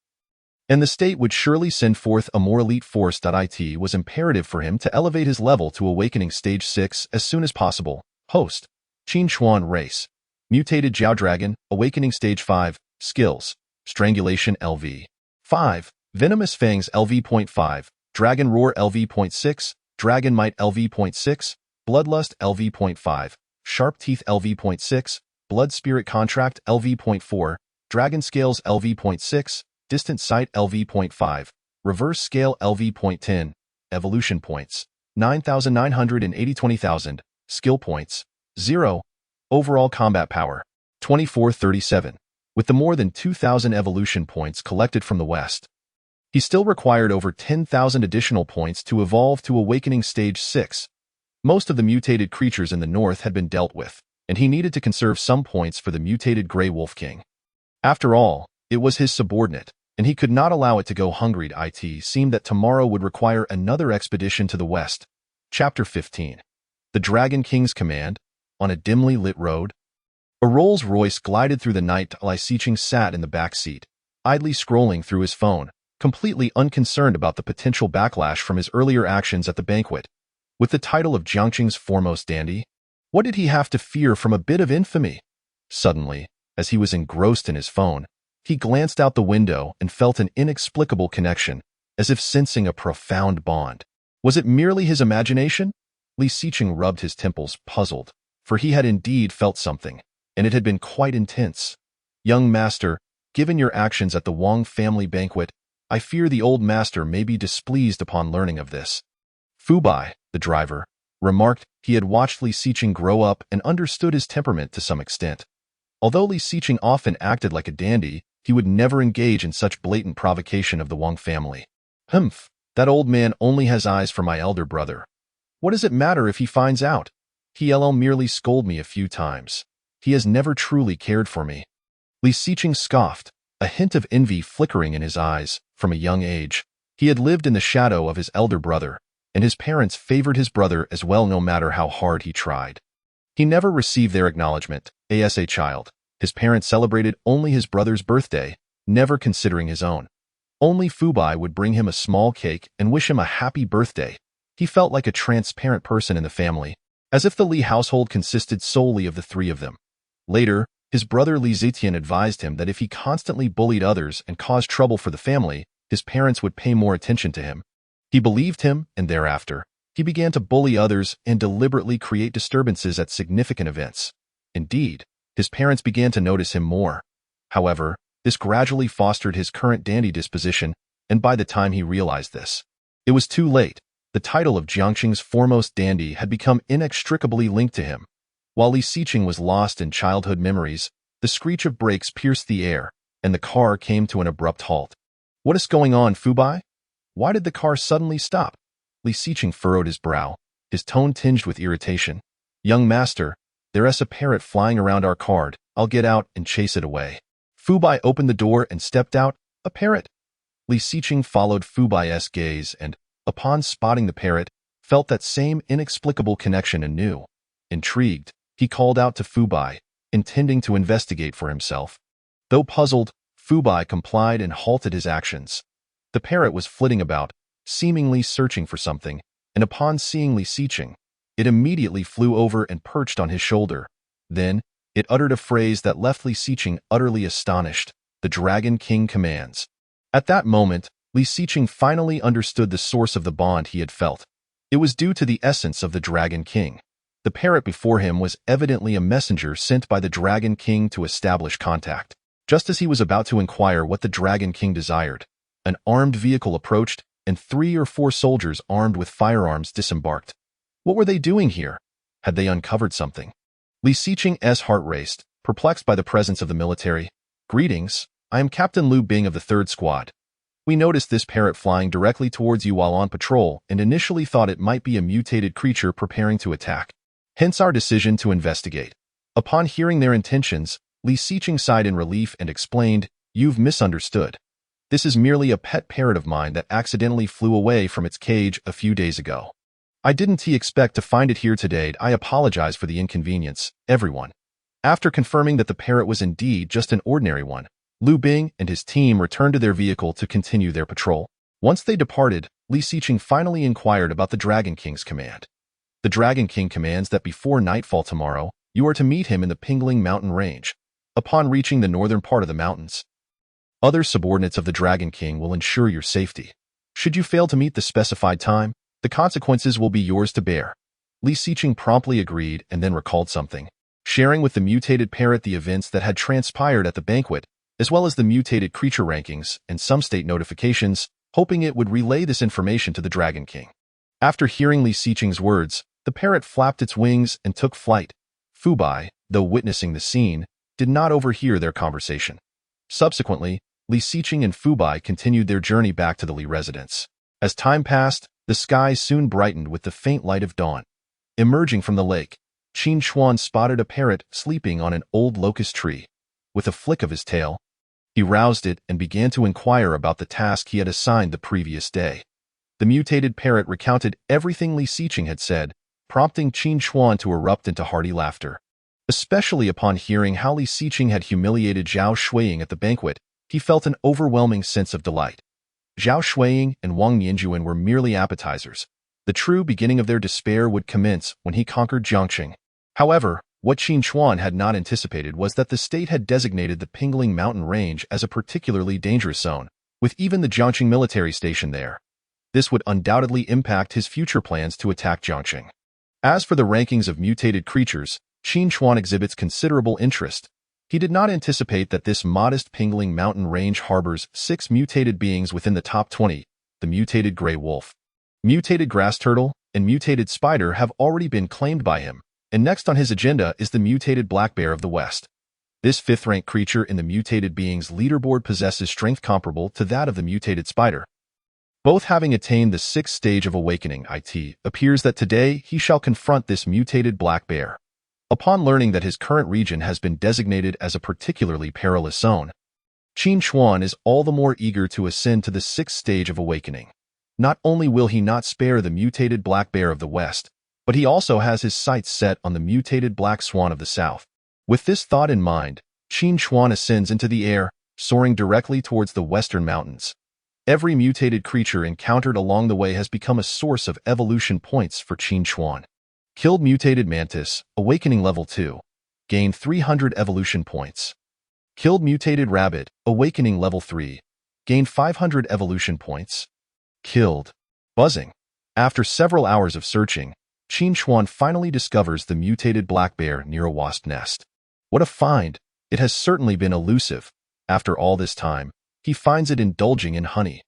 Speaker 1: And the state would surely send forth a more elite force. It was imperative for him to elevate his level to Awakening Stage 6 as soon as possible. Host: Qin Chuan Race. Mutated Jiao Dragon, Awakening Stage 5, Skills: Strangulation LV. 5, Venomous Fangs LV.5, Dragon Roar LV.6, Dragon Might LV.6, Bloodlust LV.5, Sharp Teeth LV.6, Blood Spirit Contract LV.4, Dragon Scales LV.6, Distant Sight LV.5, Reverse Scale LV.10, Evolution Points, 9,980 20,000, Skill Points, 0, Overall Combat Power, 2437. With the more than 2,000 evolution points collected from the West, he still required over 10,000 additional points to evolve to Awakening Stage 6. Most of the mutated creatures in the north had been dealt with, and he needed to conserve some points for the mutated Grey Wolf King. After all, it was his subordinate, and he could not allow it to go hungry. It seemed that tomorrow would require another expedition to the west. Chapter 15. The Dragon King's Command. On a dimly lit road, a Rolls-Royce glided through the night. Li Xiqing sat in the back seat, idly scrolling through his phone, completely unconcerned about the potential backlash from his earlier actions at the banquet. With the title of Jiangqing's foremost dandy, what did he have to fear from a bit of infamy? Suddenly, as he was engrossed in his phone, he glanced out the window and felt an inexplicable connection, as if sensing a profound bond. Was it merely his imagination? Li Xiqing rubbed his temples, puzzled, for he had indeed felt something, and it had been quite intense. Young master, given your actions at the Wang family banquet, I fear the old master may be displeased upon learning of this. Fu Bai, the driver, remarked. He had watched Li Xiqing grow up and understood his temperament to some extent. Although Li Xiqing often acted like a dandy, he would never engage in such blatant provocation of the Wang family. Humph, that old man only has eyes for my elder brother. What does it matter if he finds out? He'll merely scold me a few times. He has never truly cared for me. Li Xiqing scoffed, a hint of envy flickering in his eyes. From a young age, he had lived in the shadow of his elder brother, and his parents favored his brother as well no matter how hard he tried. He never received their acknowledgement. As a child, his parents celebrated only his brother's birthday, never considering his own. Only Fu Bai would bring him a small cake and wish him a happy birthday. He felt like a transparent person in the family, as if the Li household consisted solely of the three of them. Later, his brother Li Zetian advised him that if he constantly bullied others and caused trouble for the family, his parents would pay more attention to him. He believed him, and thereafter, he began to bully others and deliberately create disturbances at significant events. Indeed, his parents began to notice him more. However, this gradually fostered his current dandy disposition, and by the time he realized this, it was too late. The title of Jiangqing's foremost dandy had become inextricably linked to him. While Li Xiqing was lost in childhood memories, the screech of brakes pierced the air, and the car came to an abrupt halt. What is going on, Fu Bai? Why did the car suddenly stop? Li Xiqing furrowed his brow, his tone tinged with irritation. Young master, there's a parrot flying around our car. I'll get out and chase it away. Fu Bai opened the door and stepped out. A parrot? Li Xiqing followed Fu Bai's gaze and, upon spotting the parrot, felt that same inexplicable connection anew. Intrigued, he called out to Fu Bai, intending to investigate for himself. Though puzzled, Fu Bai complied and halted his actions. The parrot was flitting about, seemingly searching for something, and upon seeing Li Xiqing, it immediately flew over and perched on his shoulder. Then, it uttered a phrase that left Li Xiqing utterly astonished. The Dragon King commands. At that moment, Li Xiqing finally understood the source of the bond he had felt. It was due to the essence of the Dragon King. The parrot before him was evidently a messenger sent by the Dragon King to establish contact. Just as he was about to inquire what the Dragon King desired, an armed vehicle approached, and 3 or 4 soldiers armed with firearms disembarked. What were they doing here? Had they uncovered something? Li Xiqing's heart raced, perplexed by the presence of the military. Greetings, I am Captain Liu Bing of the 3rd Squad. We noticed this parrot flying directly towards you while on patrol and initially thought it might be a mutated creature preparing to attack. Hence our decision to investigate. Upon hearing their intentions, Li Xiqing sighed in relief and explained, You've misunderstood. This is merely a pet parrot of mine that accidentally flew away from its cage a few days ago. I didn't expect to find it here today. I apologize for the inconvenience, everyone. After confirming that the parrot was indeed just an ordinary one, Lu Bing and his team returned to their vehicle to continue their patrol. Once they departed, Li Xiqing finally inquired about the Dragon King's command. The Dragon King commands that before nightfall tomorrow, you are to meet him in the Pingling Mountain Range. Upon reaching the northern part of the mountains, other subordinates of the Dragon King will ensure your safety. Should you fail to meet the specified time, the consequences will be yours to bear. Li Xiqing promptly agreed and then recalled something, sharing with the mutated parrot the events that had transpired at the banquet, as well as the mutated creature rankings and some state notifications, hoping it would relay this information to the Dragon King. After hearing Li Xiqing's words, the parrot flapped its wings and took flight. Fu Bai, though witnessing the scene, did not overhear their conversation. Subsequently, Li Xiqing and Fu Bai continued their journey back to the Li residence. As time passed, the sky soon brightened with the faint light of dawn. Emerging from the lake, Qin Chuan spotted a parrot sleeping on an old locust tree. With a flick of his tail, he roused it and began to inquire about the task he had assigned the previous day. The mutated parrot recounted everything Li Xiqing had said, prompting Qin Chuan to erupt into hearty laughter. Especially upon hearing how Li Xiqing had humiliated Zhao Shuiying at the banquet, he felt an overwhelming sense of delight. Zhao Shuiying and Wang Nianjuan were merely appetizers. The true beginning of their despair would commence when he conquered Jiangqing. However, what Qin Chuan had not anticipated was that the state had designated the Pingling Mountain Range as a particularly dangerous zone, with even the Jiangqing military station there. This would undoubtedly impact his future plans to attack Jiangqing. As for the rankings of mutated creatures, Qin Chuan exhibits considerable interest. He did not anticipate that this modest Pingling Mountain Range harbors 6 mutated beings within the top 20, the mutated gray wolf, mutated grass turtle, and mutated spider have already been claimed by him, and next on his agenda is the mutated black bear of the west. This 5th-ranked creature in the mutated beings leaderboard possesses strength comparable to that of the mutated spider. Both having attained the 6th stage of awakening, it appears that today he shall confront this mutated black bear. Upon learning that his current region has been designated as a particularly perilous zone, Qin Chuan is all the more eager to ascend to the 6th stage of awakening. Not only will he not spare the mutated black bear of the west, but he also has his sights set on the mutated black swan of the south. With this thought in mind, Qin Chuan ascends into the air, soaring directly towards the western mountains. Every mutated creature encountered along the way has become a source of evolution points for Qin Chuan. Killed mutated mantis, awakening level 2. Gained 300 evolution points. Killed mutated rabbit, awakening level 3. Gained 500 evolution points. Killed. Buzzing. After several hours of searching, Qin Chuan finally discovers the mutated black bear near a wasp nest. What a find! It has certainly been elusive. After all this time, he finds it indulging in honey.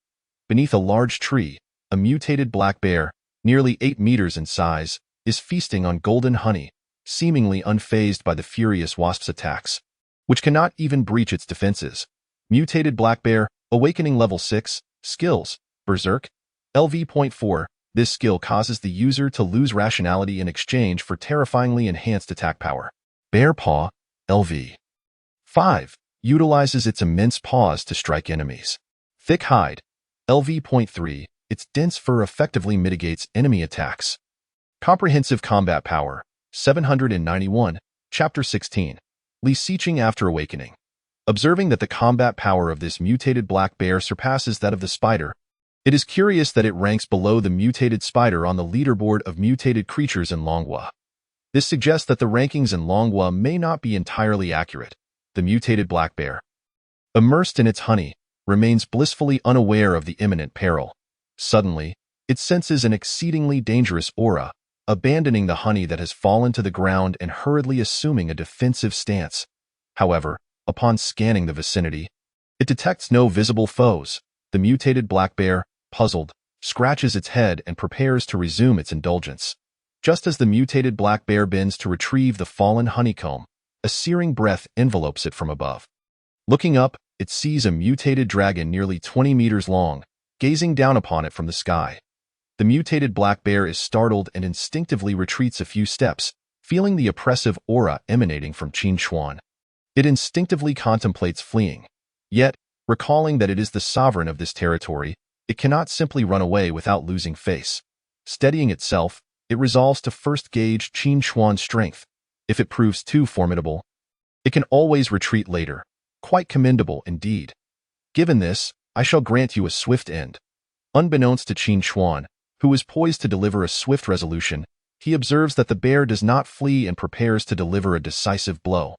Speaker 1: Beneath a large tree, a mutated black bear, nearly 8 meters in size, is feasting on golden honey, seemingly unfazed by the furious wasp's attacks, which cannot even breach its defenses. Mutated black bear, awakening level 6, skills, Berserk, LV.4. This skill causes the user to lose rationality in exchange for terrifyingly enhanced attack power. Bear paw, LV. 5. Utilizes its immense paws to strike enemies. Thick hide, LV.3. Its dense fur effectively mitigates enemy attacks. Comprehensive combat power, 791, Chapter 16. Li Xiqing after awakening. Observing that the combat power of this mutated black bear surpasses that of the spider, it is curious that it ranks below the mutated spider on the leaderboard of mutated creatures in Longhua. This suggests that the rankings in Longhua may not be entirely accurate. The mutated black bear, immersed in its honey, remains blissfully unaware of the imminent peril. Suddenly, it senses an exceedingly dangerous aura, abandoning the honey that has fallen to the ground and hurriedly assuming a defensive stance. However, upon scanning the vicinity, it detects no visible foes. The mutated black bear, puzzled, scratches its head and prepares to resume its indulgence. Just as the mutated black bear bends to retrieve the fallen honeycomb, a searing breath envelopes it from above. Looking up, it sees a mutated dragon nearly 20 meters long, gazing down upon it from the sky. The mutated black bear is startled and instinctively retreats a few steps, feeling the oppressive aura emanating from Qin Chuan. It instinctively contemplates fleeing. Yet, recalling that it is the sovereign of this territory, it cannot simply run away without losing face. Steadying itself, it resolves to first gauge Qin Chuan's strength. If it proves too formidable, it can always retreat later. Quite commendable indeed. Given this, I shall grant you a swift end. Unbeknownst to Qin Chuan, who is poised to deliver a swift resolution, he observes that the bear does not flee and prepares to deliver a decisive blow.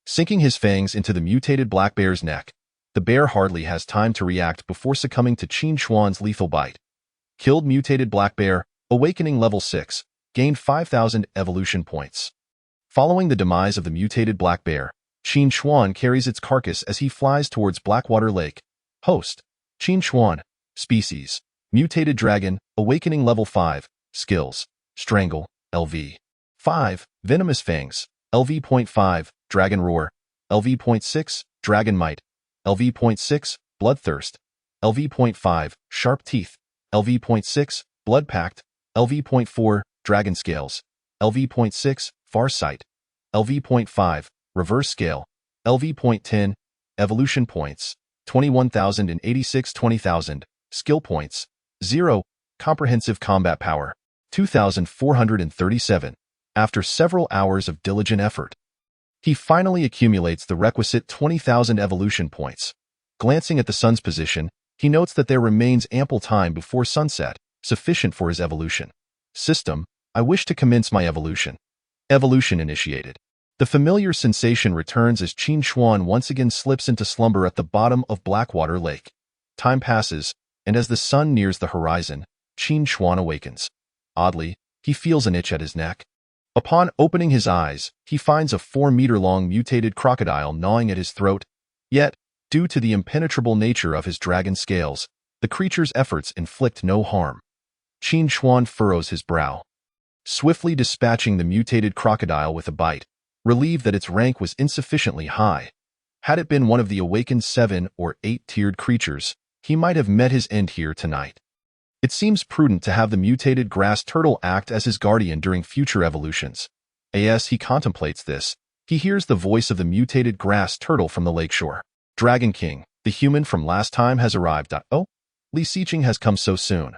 Speaker 1: Sinking his fangs into the mutated black bear's neck, the bear hardly has time to react before succumbing to Qin Chuan's lethal bite. Killed mutated black bear, awakening level 6, gained 5,000 evolution points. Following the demise of the mutated black bear, Qin Chuan carries its carcass as he flies towards Blackwater Lake. Host: Qin Chuan. Species: mutated dragon, awakening level 5, skills: strangle, LV 5, venomous fangs, LV.5, dragon roar, LV.6, dragon might, LV.6, bloodthirst, LV.5, sharp teeth, LV.6, blood pact, LV.4, dragon scales, LV.6, far sight, LV.5, reverse scale, LV.10, evolution points, 21,086 20,000, skill points, 0, comprehensive combat power, 2,437. After several hours of diligent effort, he finally accumulates the requisite 20,000 evolution points. Glancing at the sun's position, he notes that there remains ample time before sunset, sufficient for his evolution. System: I wish to commence my evolution. Evolution initiated. The familiar sensation returns as Qin Chuan once again slips into slumber at the bottom of Blackwater Lake. Time passes, and as the sun nears the horizon, Qin Chuan awakens. Oddly, he feels an itch at his neck. Upon opening his eyes, he finds a 4-meter-long mutated crocodile gnawing at his throat. Yet, due to the impenetrable nature of his dragon scales, the creature's efforts inflict no harm. Qin Chuan furrows his brow. Swiftly dispatching the mutated crocodile with a bite, relieved that its rank was insufficiently high. Had it been one of the awakened 7 or 8-tiered creatures, he might have met his end here tonight. It seems prudent to have the mutated grass turtle act as his guardian during future evolutions. As he contemplates this, he hears the voice of the mutated grass turtle from the lakeshore. Dragon King, the human from last time has arrived. Oh, Li Xiqing has come so soon.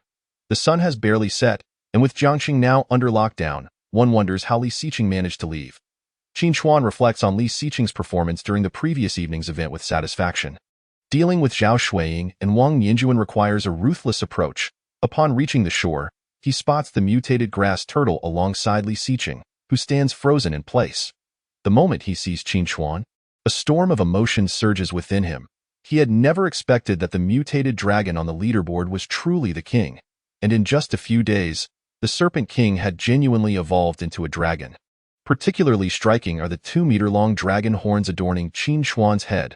Speaker 1: The sun has barely set, and with Jiangxing now under lockdown, one wonders how Li Xiqing managed to leave. Qin Chuan reflects on Li Xiqing's performance during the previous evening's event with satisfaction. Dealing with Zhao Shuiying and Wang Nianjuan requires a ruthless approach. Upon reaching the shore, he spots the mutated grass turtle alongside Li Xiqing, who stands frozen in place. The moment he sees Qin Chuan, a storm of emotion surges within him. He had never expected that the mutated dragon on the leaderboard was truly the king, and in just a few days, the Serpent King had genuinely evolved into a dragon. Particularly striking are the 2-meter-long dragon horns adorning Qin Chuan's head.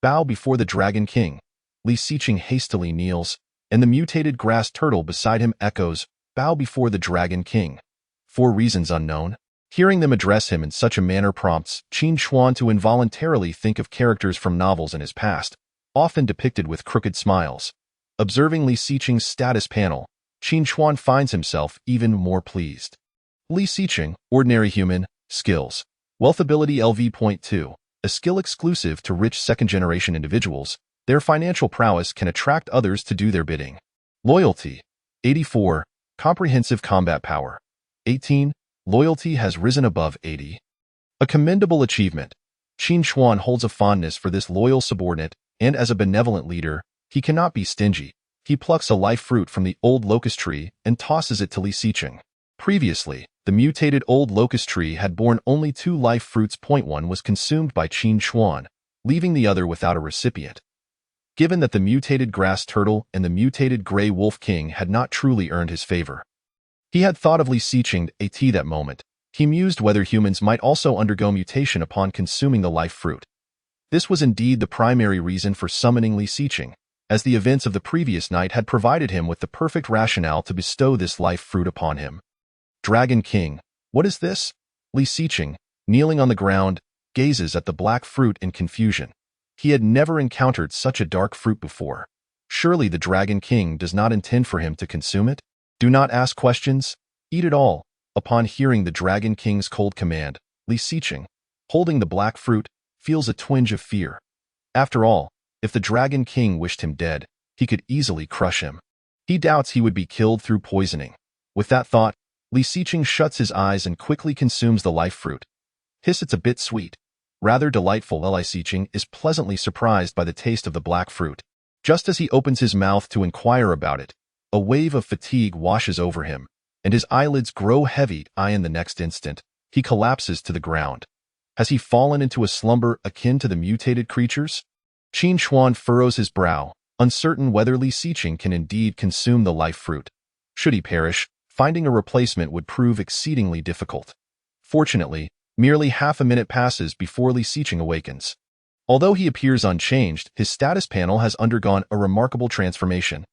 Speaker 1: Bow before the Dragon King. Li Xiqing hastily kneels, and the mutated grass turtle beside him echoes, bow before the Dragon King. For reasons unknown, hearing them address him in such a manner prompts Qin Chuan to involuntarily think of characters from novels in his past, often depicted with crooked smiles. Observing Li Xiqing's status panel, Qin Chuan finds himself even more pleased. Li Xiqing, ordinary human, skills. Wealth ability LV.2, a skill exclusive to rich second-generation individuals. Their financial prowess can attract others to do their bidding. Loyalty, 84, comprehensive combat power, 18, loyalty has risen above 80. A commendable achievement. Qin Chuan holds a fondness for this loyal subordinate, and as a benevolent leader, he cannot be stingy. He plucks a life fruit from the old locust tree and tosses it to Li Xiqing. Previously, the mutated old locust tree had borne only 2 life fruits. One was consumed by Qin Chuan, leaving the other without a recipient. Given that the mutated grass turtle and the mutated gray wolf king had not truly earned his favor, he had thought of Li Xiqing at that moment. He mused whether humans might also undergo mutation upon consuming the life fruit. This was indeed the primary reason for summoning Li Xiqing, as the events of the previous night had provided him with the perfect rationale to bestow this life fruit upon him. Dragon King, what is this? Li Xiqing, kneeling on the ground, gazes at the black fruit in confusion. He had never encountered such a dark fruit before. Surely the Dragon King does not intend for him to consume it? Do not ask questions, eat it all. Upon hearing the Dragon King's cold command, Li Xiqing, holding the black fruit, feels a twinge of fear. After all, If the Dragon King wished him dead, he could easily crush him. He doubts he would be killed through poisoning. With that thought, Li Xiqing shuts his eyes and quickly consumes the life fruit. Hiss, it's a bit sweet. Rather delightful. Li Xiqing is pleasantly surprised by the taste of the black fruit. Just as he opens his mouth to inquire about it, a wave of fatigue washes over him, and his eyelids grow heavy. In the next instant, he collapses to the ground. Has he fallen into a slumber akin to the mutated creatures? Qin Chuan furrows his brow, uncertain whether Li Xiqing can indeed consume the life fruit. Should he perish, finding a replacement would prove exceedingly difficult. Fortunately, merely half a minute passes before Li Xiqing awakens. Although he appears unchanged, his status panel has undergone a remarkable transformation.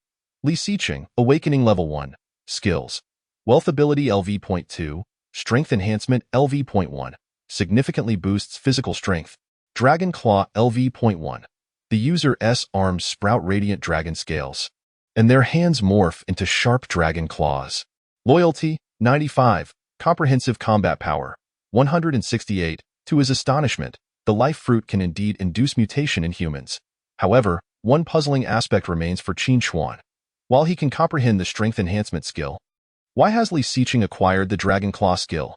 Speaker 1: Li Xiqing, Awakening Level 1, Skills. Wealth Ability LV.2, Strength Enhancement LV.1, significantly boosts physical strength. Dragon Claw LV.1. The user's arms sprout radiant dragon scales, and their hands morph into sharp dragon claws. Loyalty 95, Comprehensive Combat Power 168. To his astonishment, the life fruit can indeed induce mutation in humans. However, one puzzling aspect remains for Qin Chuan. While he can comprehend the strength enhancement skill, why has Li Xiqing acquired the Dragon Claw skill?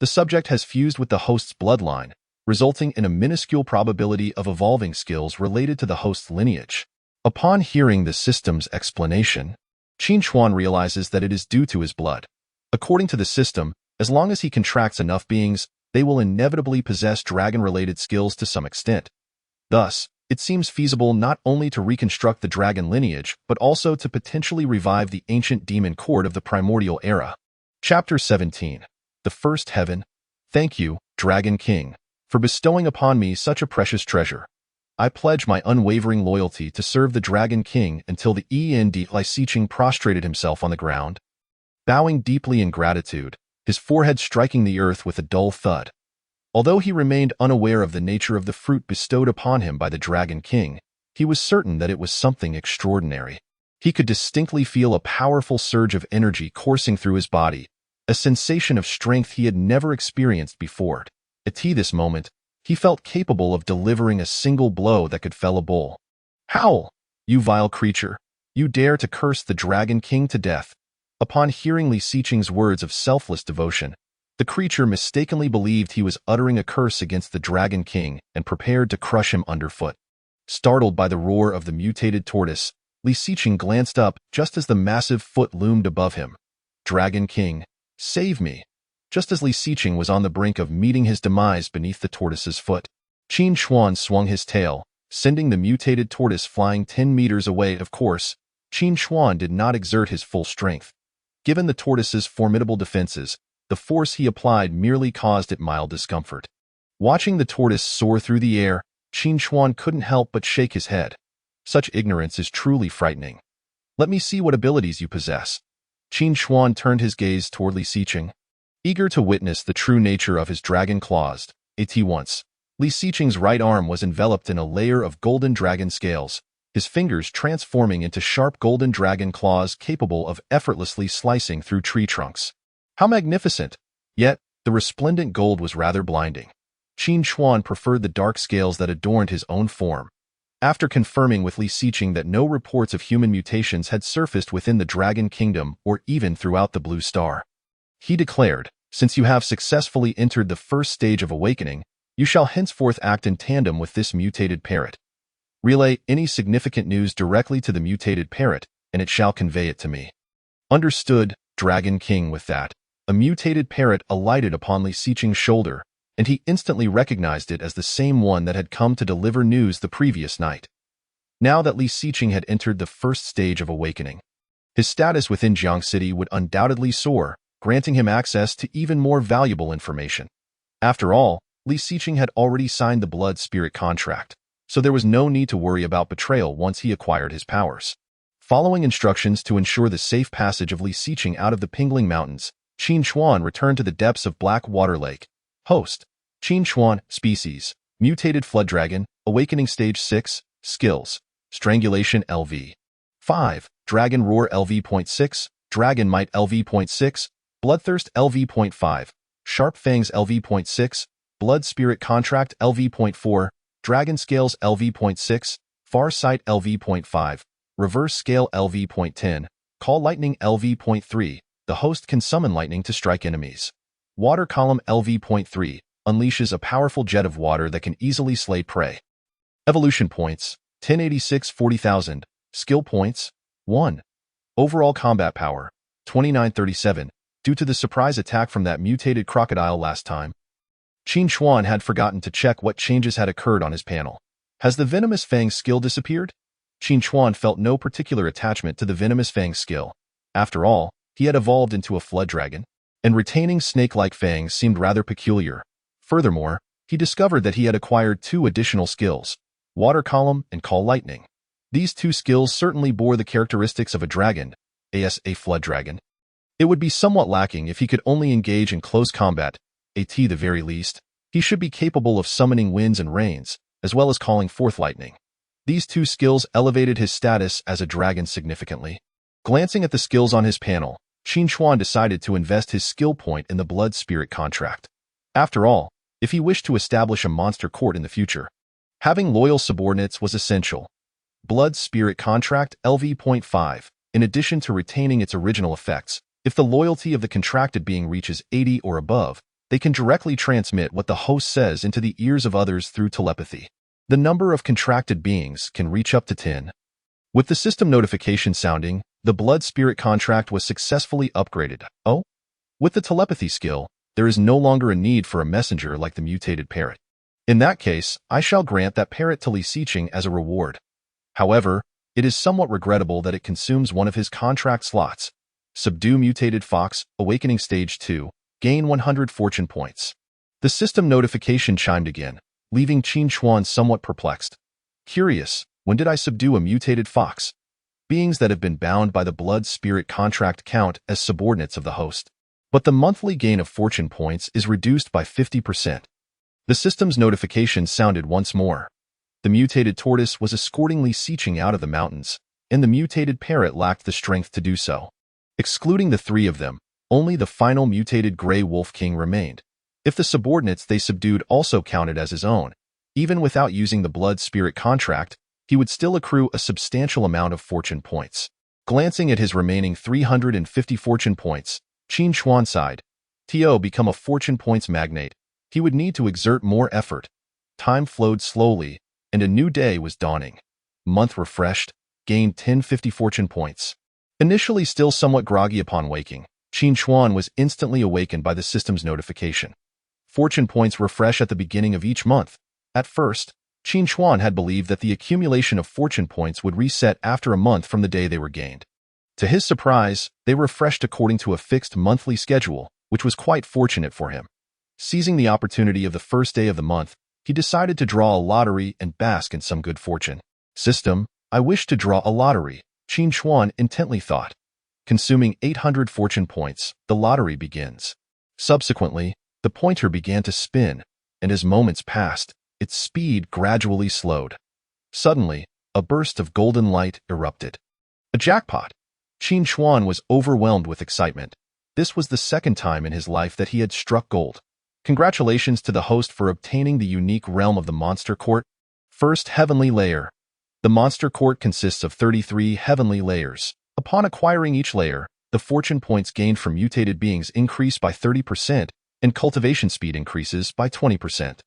Speaker 1: The subject has fused with the host's bloodline, resulting in a minuscule probability of evolving skills related to the host's lineage. Upon hearing the system's explanation, Qin Chuan realizes that it is due to his blood. According to the system, as long as he contracts enough beings, they will inevitably possess dragon-related skills to some extent. Thus, it seems feasible not only to reconstruct the dragon lineage, but also to potentially revive the ancient demon court of the primordial era. Chapter 17. The First Heaven. Thank you, Dragon King, for bestowing upon me such a precious treasure. I pledge my unwavering loyalty to serve the Dragon King until the end. Li Xiqing prostrated himself on the ground, bowing deeply in gratitude, his forehead striking the earth with a dull thud. Although he remained unaware of the nature of the fruit bestowed upon him by the Dragon King, he was certain that it was something extraordinary. He could distinctly feel a powerful surge of energy coursing through his body, a sensation of strength he had never experienced before. At this moment, he felt capable of delivering a single blow that could fell a bull. Howl! You vile creature! You dare to curse the Dragon King to death! Upon hearing Li Xiqing's words of selfless devotion, the creature mistakenly believed he was uttering a curse against the Dragon King and prepared to crush him underfoot. Startled by the roar of the mutated tortoise, Li Xiqing glanced up just as the massive foot loomed above him. Dragon King, save me! Just as Li Xiqing was on the brink of meeting his demise beneath the tortoise's foot, Qin Chuan swung his tail, sending the mutated tortoise flying 10 meters away. Of course, Qin Chuan did not exert his full strength. Given the tortoise's formidable defenses, the force he applied merely caused it mild discomfort. Watching the tortoise soar through the air, Qin Chuan couldn't help but shake his head. Such ignorance is truly frightening. Let me see what abilities you possess. Qin Chuan turned his gaze toward Li Xiqing, eager to witness the true nature of his dragon claws. At once, Li Xiqing's right arm was enveloped in a layer of golden dragon scales, his fingers transforming into sharp golden dragon claws capable of effortlessly slicing through tree trunks. How magnificent! Yet, the resplendent gold was rather blinding. Qin Chuan preferred the dark scales that adorned his own form. After confirming with Li Xiqing that no reports of human mutations had surfaced within the Dragon Kingdom or even throughout the Blue Star, he declared, since you have successfully entered the first stage of awakening, you shall henceforth act in tandem with this mutated parrot. Relay any significant news directly to the mutated parrot, and it shall convey it to me. Understood, Dragon King. With that, a mutated parrot alighted upon Li Xiqing's shoulder, and he instantly recognized it as the same one that had come to deliver news the previous night. Now that Li Xiqing had entered the first stage of awakening, his status within Jiang City would undoubtedly soar, granting him access to even more valuable information. After all, Li Xiqing had already signed the Blood Spirit contract, so there was no need to worry about betrayal once he acquired his powers. Following instructions to ensure the safe passage of Li Xiqing out of the Pingling Mountains, Qin Chuan returned to the depths of Black Water Lake. Host: Qin Chuan. Species: Mutated Flood Dragon. Awakening Stage 6. Skills: Strangulation LV. 5. Dragon Roar LV.6. Dragon Might LV.6. Bloodthirst LV.5. Sharp Fangs LV.6. Blood Spirit Contract LV.4. Dragon Scales LV.6.
Speaker 2: Far Sight LV.5, Reverse Scale LV.10, Call Lightning LV.3, the host can summon lightning to strike enemies. Water Column LV.3, unleashes a powerful jet of water that can easily slay prey. Evolution Points, 1086 40,000, Skill Points, 1. Overall Combat Power, 2937, due to the surprise attack from that mutated crocodile last time. Qin Chuan had forgotten to check what changes had occurred on his panel. Has the Venomous Fang skill disappeared? Qin Chuan felt no particular attachment to the Venomous Fang skill. After all, he had evolved into a flood dragon, and retaining snake-like fangs seemed rather peculiar. Furthermore, he discovered that he had acquired 2 additional skills, Water Column and Call Lightning. These 2 skills certainly bore the characteristics of a dragon, as a flood dragon. It would be somewhat lacking if he could only engage in close combat, at the very least. He should be capable of summoning winds and rains, as well as calling forth lightning. These 2 skills elevated his status as a dragon significantly. Glancing at the skills on his panel, Qin Chuan decided to invest his skill point in the Blood Spirit contract. After all, if he wished to establish a monster court in the future, having loyal subordinates was essential. Blood Spirit contract LV.5, in addition to retaining its original effects, if the loyalty of the contracted being reaches 80 or above, they can directly transmit what the host says into the ears of others through telepathy. The number of contracted beings can reach up to 10. With the system notification sounding, the Blood Spirit contract was successfully upgraded. Oh? With the telepathy skill, there is no longer a need for a messenger like the mutated parrot. In that case, I shall grant that parrot to Li Xiqing as a reward. However, it is somewhat regrettable that it consumes one of his contract slots. Subdue Mutated Fox, Awakening Stage 2, gain 100 fortune points. The system notification chimed again, leaving Qin Chuan somewhat perplexed. Curious, when did I subdue a mutated fox? Beings that have been bound by the Blood Spirit contract count as subordinates of the host. But the monthly gain of fortune points is reduced by 50%. The system's notification sounded once more. The mutated tortoise was escorting Li Xiqing out of the mountains, and the mutated parrot lacked the strength to do so. Excluding the 3 of them, only the final mutated Grey Wolf King remained. If the subordinates they subdued also counted as his own, even without using the Blood Spirit contract, he would still accrue a substantial amount of fortune points. Glancing at his remaining 350 fortune points, Qin Chuan sighed. To become a fortune points magnate, he would need to exert more effort. Time flowed slowly, and a new day was dawning. Month refreshed, gained 1050 fortune points. Initially still somewhat groggy upon waking, Qin Chuan was instantly awakened by the system's notification. Fortune points refresh at the beginning of each month. At first, Qin Chuan had believed that the accumulation of fortune points would reset after a month from the day they were gained. To his surprise, they refreshed according to a fixed monthly schedule, which was quite fortunate for him. Seizing the opportunity of the first day of the month, he decided to draw a lottery and bask in some good fortune. System, I wish to draw a lottery, Qin Chuan intently thought. Consuming 800 fortune points, the lottery begins. Subsequently, the pointer began to spin, and as moments passed, its speed gradually slowed. Suddenly, a burst of golden light erupted. A jackpot! Qin Chuan was overwhelmed with excitement. This was the second time in his life that he had struck gold. Congratulations to the host for obtaining the unique realm of the Monster Court. First Heavenly Layer. The Monster Court consists of 33 heavenly layers. Upon acquiring each layer, the fortune points gained from mutated beings increase by 30%, and cultivation speed increases by 20%.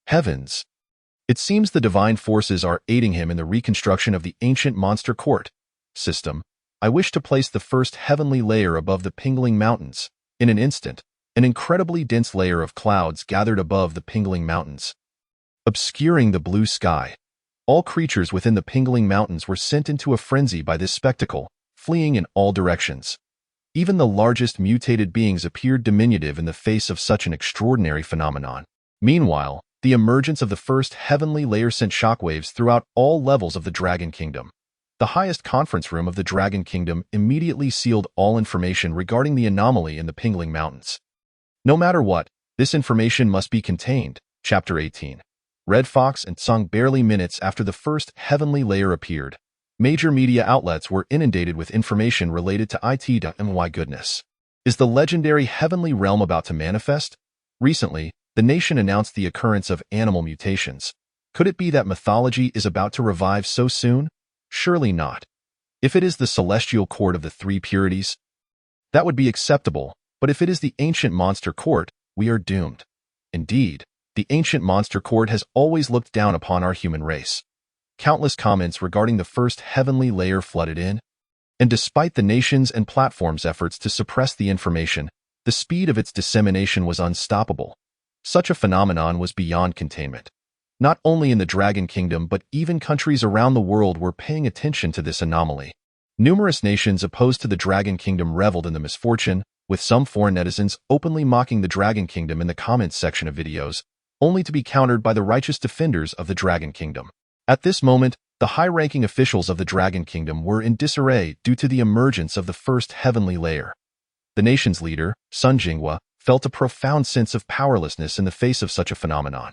Speaker 2: Heavens! It seems the divine forces are aiding him in the reconstruction of the ancient Monster Court. System, I wish to place the first heavenly layer above the Pingling Mountains. In an instant, an incredibly dense layer of clouds gathered above the Pingling Mountains, obscuring the blue sky. All creatures within the Pingling Mountains were sent into a frenzy by this spectacle, fleeing in all directions. Even the largest mutated beings appeared diminutive in the face of such an extraordinary phenomenon. Meanwhile, the emergence of the first heavenly layer sent shockwaves throughout all levels of the Dragon Kingdom. The highest conference room of the Dragon Kingdom immediately sealed all information regarding the anomaly in the Pingling Mountains. No matter what, this information must be contained. Chapter 18. Red Fox and Tsung. Barely minutes after the first heavenly layer appeared, major media outlets were inundated with information related to it. My goodness. Is the legendary heavenly realm about to manifest? Recently, the nation announced the occurrence of animal mutations. Could it be that mythology is about to revive so soon? Surely not. If it is the celestial court of the three purities, that would be acceptable, but if it is the ancient monster court, we are doomed. Indeed, the ancient monster court has always looked down upon our human race. Countless comments regarding the first heavenly layer flooded in, and despite the nation's and platforms' efforts to suppress the information, the speed of its dissemination was unstoppable. Such a phenomenon was beyond containment. Not only in the Dragon Kingdom, but even countries around the world were paying attention to this anomaly. Numerous nations opposed to the Dragon Kingdom reveled in the misfortune, with some foreign netizens openly mocking the Dragon Kingdom in the comments section of videos, only to be countered by the righteous defenders of the Dragon Kingdom. At this moment, the high-ranking officials of the Dragon Kingdom were in disarray due to the emergence of the first heavenly layer. The nation's leader, Sun Jinghua, felt a profound sense of powerlessness in the face of such a phenomenon.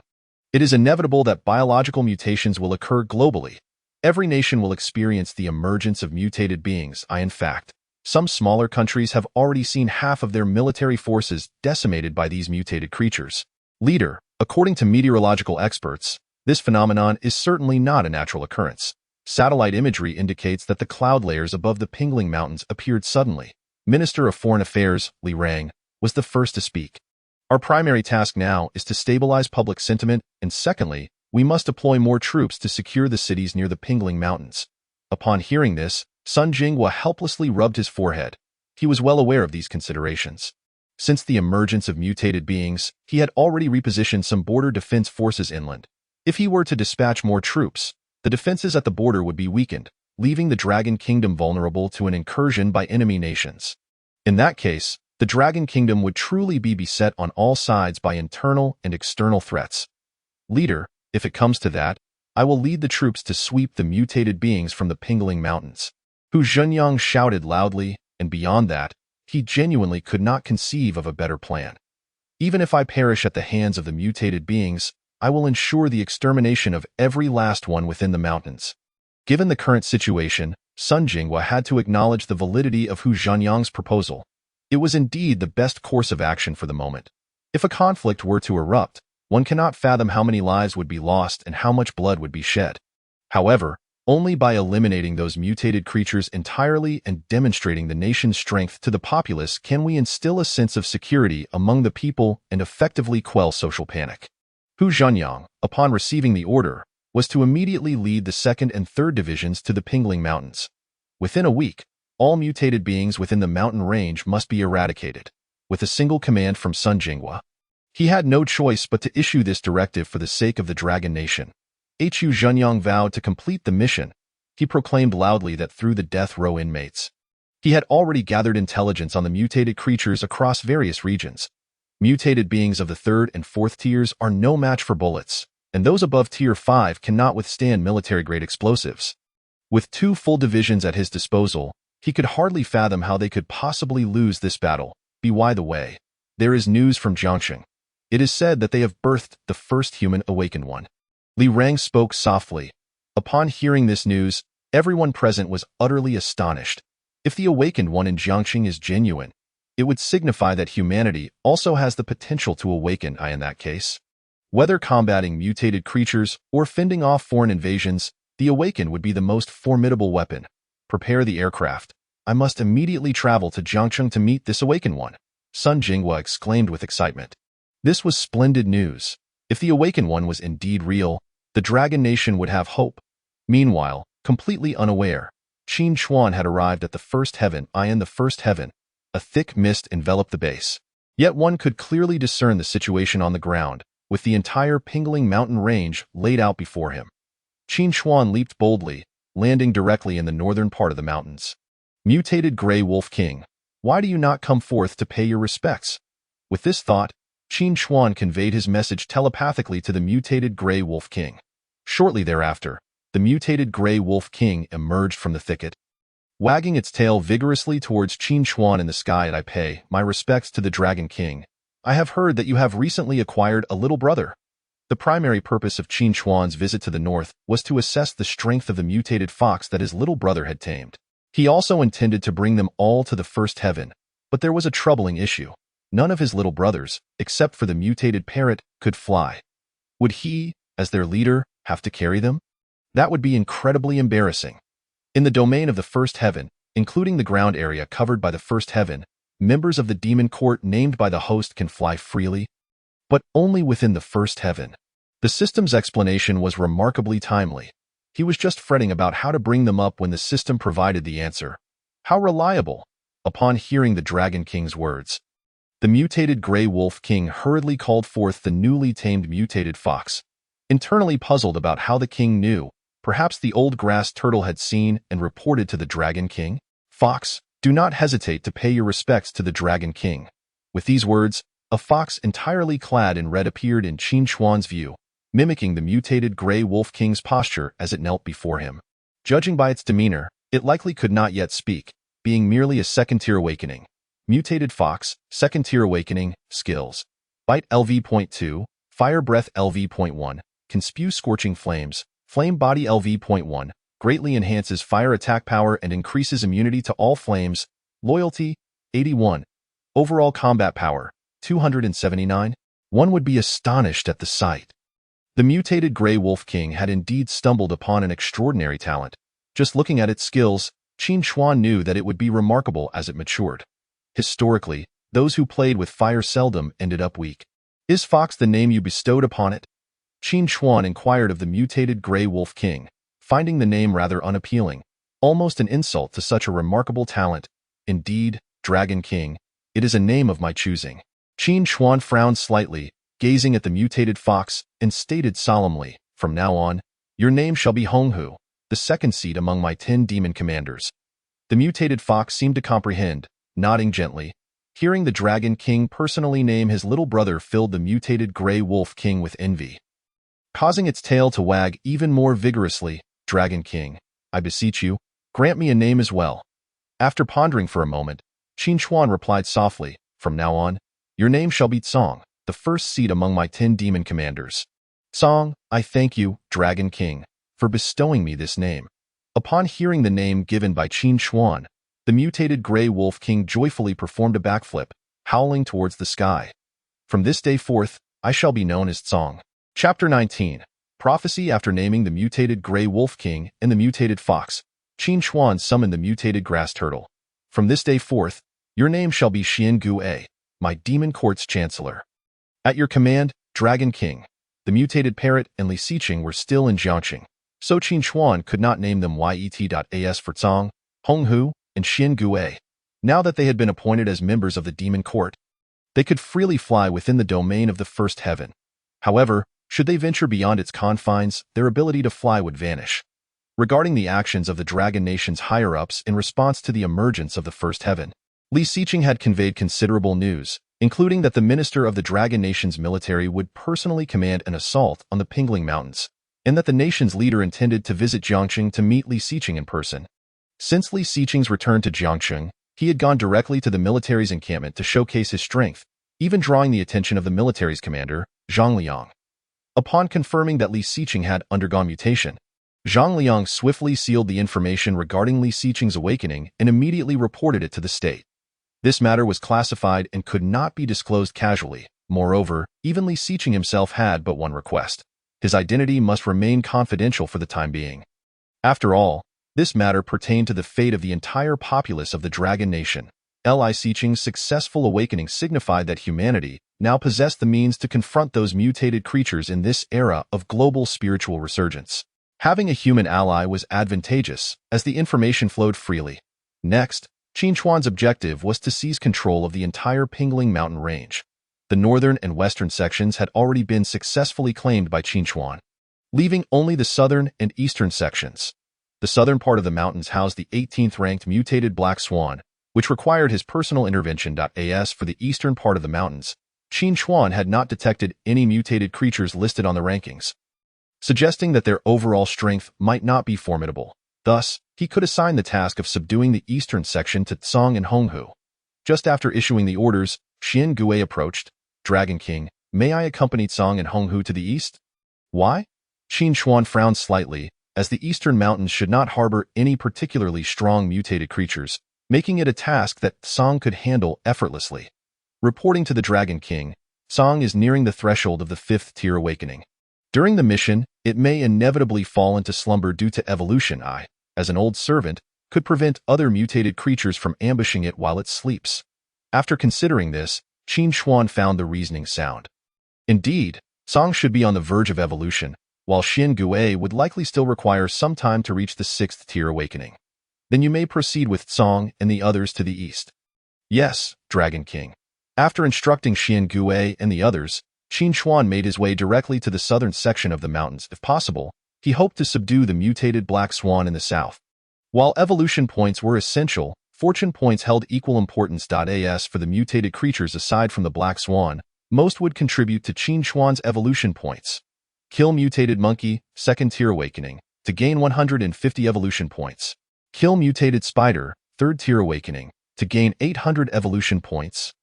Speaker 2: It is inevitable that biological mutations will occur globally. Every nation will experience the emergence of mutated beings. In fact, some smaller countries have already seen half of their military forces decimated by these mutated creatures. Leader, according to meteorological experts, this phenomenon is certainly not a natural occurrence. Satellite imagery indicates that the cloud layers above the Pingling Mountains appeared suddenly. Minister of Foreign Affairs, Li Rang, was the first to speak. Our primary task now is to stabilize public sentiment, and secondly, we must deploy more troops to secure the cities near the Pingling Mountains. Upon hearing this, Sun Jinghua helplessly rubbed his forehead. He was well aware of these considerations. Since the emergence of mutated beings, he had already repositioned some border defense forces inland. If he were to dispatch more troops, the defenses at the border would be weakened, leaving the Dragon Kingdom vulnerable to an incursion by enemy nations. In that case, the Dragon Kingdom would truly be beset on all sides by internal and external threats. Leader, if it comes to that, I will lead the troops to sweep the mutated beings from the Pingling Mountains. Hu Zhenyang shouted loudly, and beyond that, he genuinely could not conceive of a better plan. Even if I perish at the hands of the mutated beings, I will ensure the extermination of every last one within the mountains. Given the current situation, Sun Jinghua had to acknowledge the validity of Hu Zhenyang's proposal. It was indeed the best course of action for the moment. If a conflict were to erupt, one cannot fathom how many lives would be lost and how much blood would be shed. However, only by eliminating those mutated creatures entirely and demonstrating the nation's strength to the populace can we instill a sense of security among the people and effectively quell social panic. Hu Zhenyang, upon receiving the order, was to immediately lead the 2nd and 3rd Divisions to the Pingling Mountains. Within a week, all mutated beings within the mountain range must be eradicated, with a single command from Sun Jinghua. He had no choice but to issue this directive for the sake of the Dragon Nation. Hu Zhenyang vowed to complete the mission. He proclaimed loudly that through the death row inmates, he had already gathered intelligence on the mutated creatures across various regions. Mutated beings of the 3rd and 4th tiers are no match for bullets, and those above Tier 5 cannot withstand military-grade explosives. With 2 full divisions at his disposal, he could hardly fathom how they could possibly lose this battle. By the way, there is news from Jiangxing. It is said that they have birthed the first human awakened one. Li Rang spoke softly. Upon hearing this news, everyone present was utterly astonished. If the awakened one in Jiangxing is genuine, it would signify that humanity also has the potential to awaken. In that case, whether combating mutated creatures or fending off foreign invasions, the awakened would be the most formidable weapon. Prepare the aircraft. I must immediately travel to Jiangxing to meet this awakened one, Sun Jinghua exclaimed with excitement. This was splendid news. If the awakened one was indeed real, the Dragon Nation would have hope. Meanwhile, completely unaware, Qin Chuan had arrived at the first heaven. In the first heaven, a thick mist enveloped the base. Yet one could clearly discern the situation on the ground, with the entire Pingling Mountain range laid out before him. Qin Chuan leaped boldly, landing directly in the northern part of the mountains. Mutated Grey Wolf King, why do you not come forth to pay your respects? With this thought, Qin Chuan conveyed his message telepathically to the mutated Grey Wolf King. Shortly thereafter, the mutated Grey Wolf King emerged from the thicket. Wagging its tail vigorously towards Qin Chuan in the sky, I pay my respects to the Dragon King. I have heard that you have recently acquired a little brother. The primary purpose of Qin Chuan's visit to the north was to assess the strength of the mutated fox that his little brother had tamed. He also intended to bring them all to the first heaven, but there was a troubling issue. None of his little brothers, except for the mutated parrot, could fly. Would he, as their leader, Have to carry them? That would be incredibly embarrassing. In the domain of the first heaven, including the ground area covered by the first heaven, members of the demon court named by the host can fly freely, but only within the first heaven. The system's explanation was remarkably timely. He was just fretting about how to bring them up when the system provided the answer. How reliable! Upon hearing the Dragon King's words, the mutated Grey Wolf King hurriedly called forth the newly tamed mutated fox. Internally puzzled about how the king knew, perhaps the old grass turtle had seen and reported to the Dragon King. Fox, do not hesitate to pay your respects to the Dragon King. With these words, a fox entirely clad in red appeared in Qin Chuan's view, mimicking the mutated Grey Wolf King's posture as it knelt before him. Judging by its demeanor, it likely could not yet speak, being merely a second-tier awakening. Mutated Fox, second-tier awakening, skills. Bite LV.2, Fire Breath LV.1, can spew scorching flames. Flame Body LV.1, greatly enhances fire attack power and increases immunity to all flames. Loyalty, 81. Overall combat power, 279. One would be astonished at the sight. The mutated Grey Wolf King had indeed stumbled upon an extraordinary talent. Just looking at its skills, Qin Chuan knew that it would be remarkable as it matured. Historically, those who played with fire seldom ended up weak. Is Fox the name you bestowed upon it? Qin Chuan inquired of the mutated Grey Wolf King, finding the name rather unappealing, almost an insult to such a remarkable talent. Indeed, Dragon King, it is a name of my choosing. Qin Chuan frowned slightly, gazing at the mutated fox, and stated solemnly, from now on, your name shall be Honghu, the second seat among my 10 demon commanders. The mutated fox seemed to comprehend, nodding gently. Hearing the Dragon King personally name his little brother filled the mutated Grey Wolf King with envy. Causing its tail to wag even more vigorously, Dragon King, I beseech you, grant me a name as well. After pondering for a moment, Qin Chuan replied softly, from now on, your name shall be Tsong, the first seat among my 10 demon commanders. Tsong, I thank you, Dragon King, for bestowing me this name. Upon hearing the name given by Qin Chuan, the mutated Grey Wolf King joyfully performed a backflip, howling towards the sky. From this day forth, I shall be known as Tsong. Chapter 19. Prophecy. After naming the mutated Grey Wolf King and the mutated fox, Qin Chuan summoned the mutated grass turtle. From this day forth, your name shall be Xian Gu, my demon court's chancellor. At your command, Dragon King. The mutated parrot and Li Xiqing were still in Jiangqing, so Qin Chuan could not name them Yet.as for Tsong, Honghu, and Xian Gu. Now that they had been appointed as members of the demon court, they could freely fly within the domain of the first heaven. However, should they venture beyond its confines, their ability to fly would vanish. Regarding the actions of the Dragon Nation's higher-ups in response to the emergence of the first heaven, Li Xiqing had conveyed considerable news, including that the minister of the Dragon Nation's military would personally command an assault on the Pingling Mountains, and that the nation's leader intended to visit Jiangqing to meet Li Xiqing in person. Since Li Xiqing's return to Jiangqing, he had gone directly to the military's encampment to showcase his strength, even drawing the attention of the military's commander, Zhang Liang. Upon confirming that Li Xiqing had undergone mutation, Zhang Liang swiftly sealed the information regarding Li Xiqing's awakening and immediately reported it to the state. This matter was classified and could not be disclosed casually. Moreover, even Li Xiqing himself had but one request. His identity must remain confidential for the time being. After all, this matter pertained to the fate of the entire populace of the Dragon Nation. Li Xiqing's successful awakening signified that humanity now possessed the means to confront those mutated creatures in this era of global spiritual resurgence. Having a human ally was advantageous, as the information flowed freely. Next, Qin Chuan's objective was to seize control of the entire Pingling Mountain range. The northern and western sections had already been successfully claimed by Qin Chuan, leaving only the southern and eastern sections. The southern part of the mountains housed the 18th-ranked mutated Black Swan, which required his personal intervention. As for the eastern part of the mountains, Qin Chuan had not detected any mutated creatures listed on the rankings, suggesting that their overall strength might not be formidable. Thus, he could assign the task of subduing the eastern section to Tsong and Honghu. Just after issuing the orders, Xian Gu approached. Dragon King, may I accompany Tsong and Honghu to the east? Why? Qin Chuan frowned slightly, as the eastern mountains should not harbor any particularly strong mutated creatures, making it a task that Tsong could handle effortlessly. Reporting to the Dragon King, Tsong is nearing the threshold of the 5th tier awakening. During the mission, it may inevitably fall into slumber due to evolution. I, as an old servant, could prevent other mutated creatures from ambushing it while it sleeps. After considering this, Qin Xuan found the reasoning sound. Indeed, Song should be on the verge of evolution, while Xian Gui would likely still require some time to reach the 6th tier awakening. Then you may proceed with Song and the others to the east. Yes, Dragon King. After instructing Xian Gui and the others, Qin Xuan made his way directly to the southern section of the mountains. If possible, he hoped to subdue the mutated black swan in the south. While evolution points were essential, fortune points held equal importance. As for the mutated creatures aside from the black swan, most would contribute to Qin Xuan's evolution points. Kill mutated monkey, 2nd tier awakening, to gain 150 evolution points. Kill mutated spider, 3rd tier awakening, to gain 800 evolution points.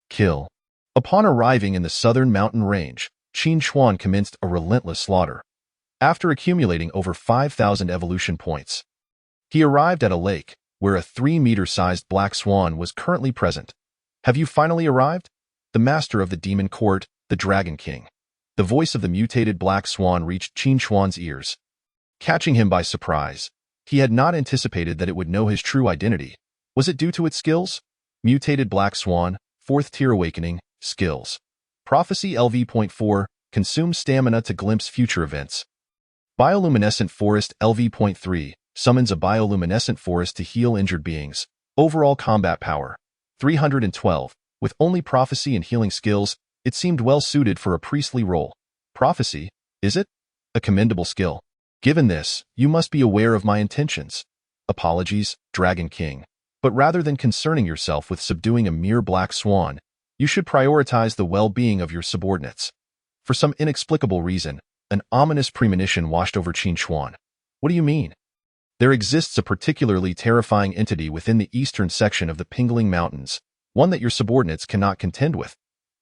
Speaker 2: Kill. Upon arriving in the southern mountain range, Qin Xuan commenced a relentless slaughter. After accumulating over 5,000 evolution points, he arrived at a lake, where a 3-meter-sized black swan was currently present. Have you finally arrived? The master of the demon court, the Dragon King. The voice of the mutated black swan reached Qin Xuan's ears. Catching him by surprise, he had not anticipated that it would know his true identity. Was it due to its skills? Mutated black swan, 4th tier awakening, skills. Prophecy LV.4, consume stamina to glimpse future events. Bioluminescent forest LV.3, summons a bioluminescent forest to heal injured beings. Overall combat power, 312. With only prophecy and healing skills, it seemed well suited for a priestly role. Prophecy, is it? A commendable skill. Given this, you must be aware of my intentions. Apologies, Dragon King. But rather than concerning yourself with subduing a mere black swan, you should prioritize the well-being of your subordinates. For some inexplicable reason, an ominous premonition washed over Qin Xuan. What do you mean? There exists a particularly terrifying entity within the eastern section of the Pingling Mountains, one that your subordinates cannot contend with.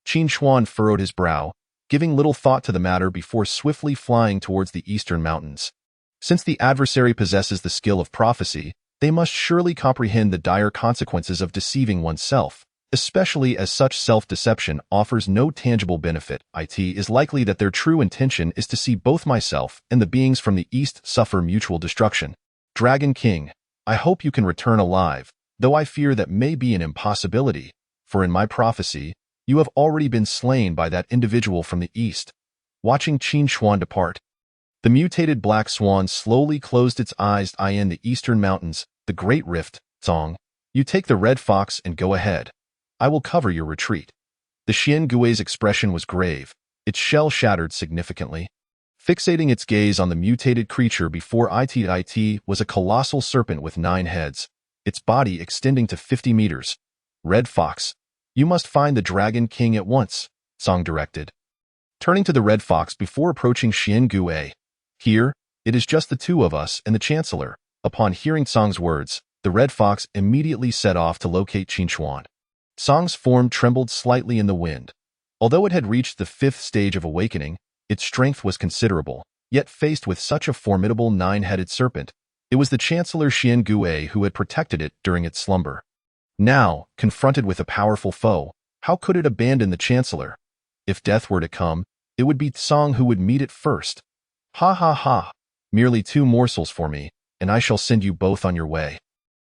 Speaker 2: Qin Xuan furrowed his brow, giving little thought to the matter before swiftly flying towards the eastern mountains. Since the adversary possesses the skill of prophecy, they must surely comprehend the dire consequences of deceiving oneself, especially as such self-deception offers no tangible benefit. It is likely that their true intention is to see both myself and the beings from the east suffer mutual destruction. Dragon King, I hope you can return alive, though I fear that may be an impossibility, for in my prophecy, you have already been slain by that individual from the east. Watching Qin Xuan depart, the mutated black swan slowly closed its eyes. In the eastern mountains, the Great Rift, Song, you take the red fox and go ahead. I will cover your retreat. The Xian Gui's expression was grave, its shell shattered significantly. Fixating its gaze on the mutated creature before it was a colossal serpent with 9 heads, its body extending to 50 meters. Red Fox, you must find the Dragon King at once, Song directed. Turning to the Red Fox before approaching Xian Gui. Here, it is just the two of us and the Chancellor. Upon hearing Song's words, the Red Fox immediately set off to locate Qin Xuan. Song's form trembled slightly in the wind. Although it had reached the 5th stage of awakening, its strength was considerable, yet faced with such a formidable 9-headed serpent, it was the Chancellor Xian Gui who had protected it during its slumber. Now, confronted with a powerful foe, how could it abandon the Chancellor? If death were to come, it would be Song who would meet it first. Ha ha ha, merely 2 morsels for me, and I shall send you both on your way.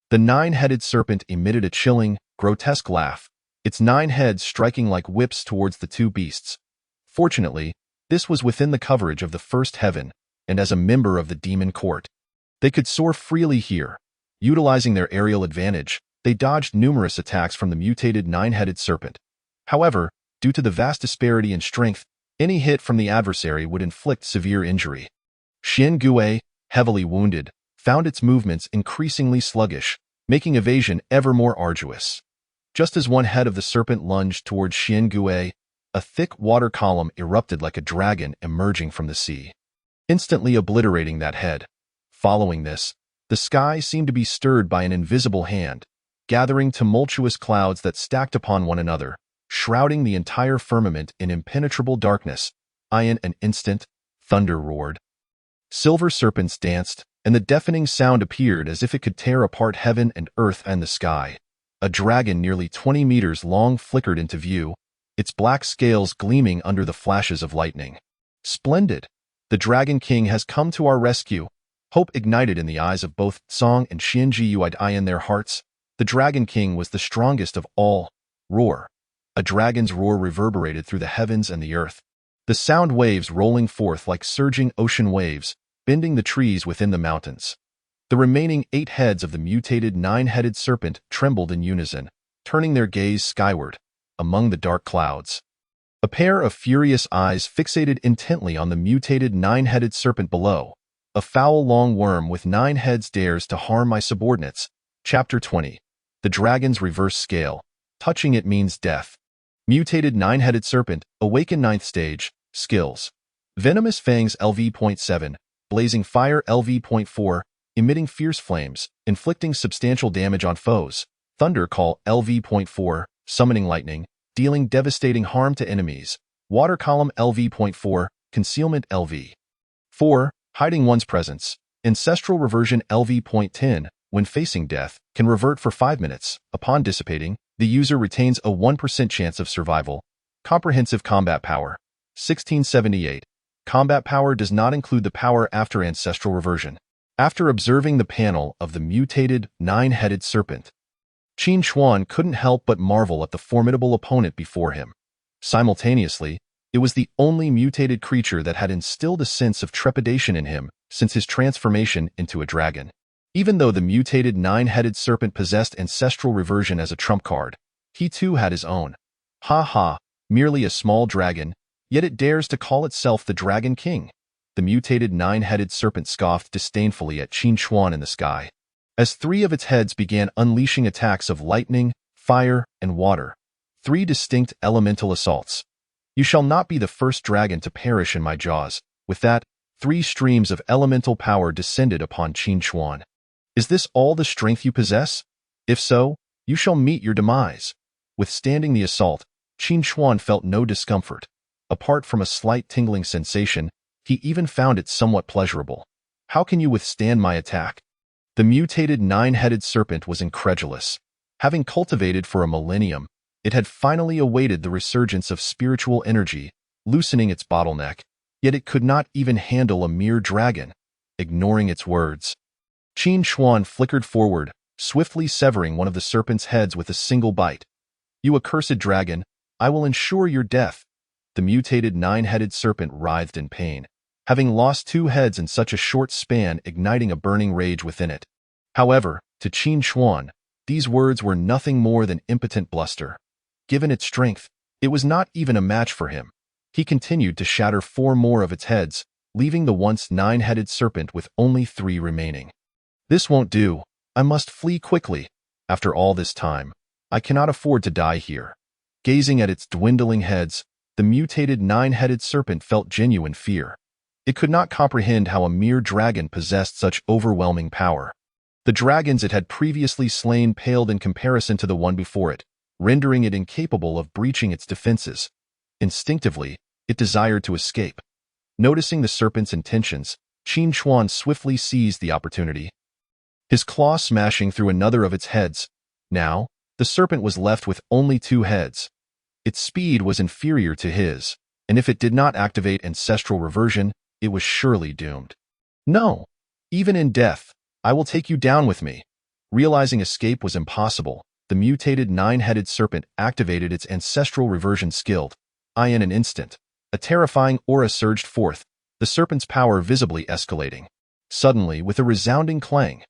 Speaker 2: The 9-headed serpent emitted a chilling, grotesque laugh, its 9 heads striking like whips towards the 2 beasts. Fortunately, this was within the coverage of the 1st heaven, and as a member of the demon court, they could soar freely here. Utilizing their aerial advantage, they dodged numerous attacks from the mutated 9-headed serpent. However, due to the vast disparity in strength, any hit from the adversary would inflict severe injury. Xian Gui, heavily wounded, found its movements increasingly sluggish, making evasion ever more arduous. Just as one head of the serpent lunged towards Xian Gui, a thick water column erupted like a dragon emerging from the sea, instantly obliterating that head. Following this, the sky seemed to be stirred by an invisible hand, gathering tumultuous clouds that stacked upon one another, shrouding the entire firmament in impenetrable darkness. In an instant, thunder roared. Silver serpents danced, and the deafening sound appeared as if it could tear apart heaven and earth and the sky. A dragon nearly 20 meters long flickered into view, its black scales gleaming under the flashes of lightning. Splendid! The Dragon King has come to our rescue. Hope ignited in the eyes of both Song and Xianji in their hearts. The Dragon King was the strongest of all. Roar. A dragon's roar reverberated through the heavens and the earth. The sound waves rolling forth like surging ocean waves, bending the trees within the mountains. The remaining 8 heads of the mutated 9-headed serpent trembled in unison, turning their gaze skyward, among the dark clouds. A pair of furious eyes fixated intently on the mutated 9-headed serpent below. A foul long worm with 9 heads dares to harm my subordinates. Chapter 20. The Dragon's Reverse Scale. Touching it means death. Mutated 9-headed serpent, awaken 9th stage, skills. Venomous Fangs LV.7, Blazing Fire LV.4, emitting fierce flames, inflicting substantial damage on foes. Thunder Call LV.4, summoning lightning, dealing devastating harm to enemies. Water Column LV.4, concealment LV.4, hiding one's presence. Ancestral Reversion LV.10, when facing death, can revert for 5 minutes. Upon dissipating, the user retains a 1% chance of survival. Comprehensive Combat Power. 1678. Combat power does not include the power after Ancestral Reversion. After observing the panel of the mutated 9-headed serpent, Qin Chuan couldn't help but marvel at the formidable opponent before him. Simultaneously, it was the only mutated creature that had instilled a sense of trepidation in him since his transformation into a dragon. Even though the mutated 9-headed serpent possessed Ancestral Reversion as a trump card, he too had his own. Ha ha, merely a small dragon, yet it dares to call itself the Dragon King. The mutated 9-headed serpent scoffed disdainfully at Qin Chuan in the sky. As 3 of its heads began unleashing attacks of lightning, fire, and water. 3 distinct elemental assaults. You shall not be the first dragon to perish in my jaws. With that, 3 streams of elemental power descended upon Qin Chuan. Is this all the strength you possess? If so, you shall meet your demise. Withstanding the assault, Qin Chuan felt no discomfort. Apart from a slight tingling sensation, he even found it somewhat pleasurable. How can you withstand my attack? The mutated 9-headed serpent was incredulous. Having cultivated for a millennium, it had finally awaited the resurgence of spiritual energy, loosening its bottleneck, yet it could not even handle a mere dragon. Ignoring its words, Qin Chuan flickered forward, swiftly severing one of the serpent's heads with a single bite. You accursed dragon, I will ensure your death. The mutated 9-headed serpent writhed in pain, having lost 2 heads in such a short span, igniting a burning rage within it. However, to Qin Chuan, these words were nothing more than impotent bluster. Given its strength, it was not even a match for him. He continued to shatter 4 more of its heads, leaving the once 9-headed serpent with only 3 remaining. This won't do. I must flee quickly. After all this time, I cannot afford to die here. Gazing at its dwindling heads, the mutated 9-headed serpent felt genuine fear. It could not comprehend how a mere dragon possessed such overwhelming power. The dragons it had previously slain paled in comparison to the one before it, rendering it incapable of breaching its defenses. Instinctively, it desired to escape. Noticing the serpent's intentions, Qin Chuan swiftly seized the opportunity. His claw smashing through another of its heads. Now, the serpent was left with only 2 heads. Its speed was inferior to his, and if it did not activate Ancestral Reversion, it was surely doomed. No! Even in death, I will take you down with me. Realizing escape was impossible, the mutated 9-headed serpent activated its Ancestral Reversion skill. In an instant, a terrifying aura surged forth, the serpent's power visibly escalating. Suddenly, with a resounding clang,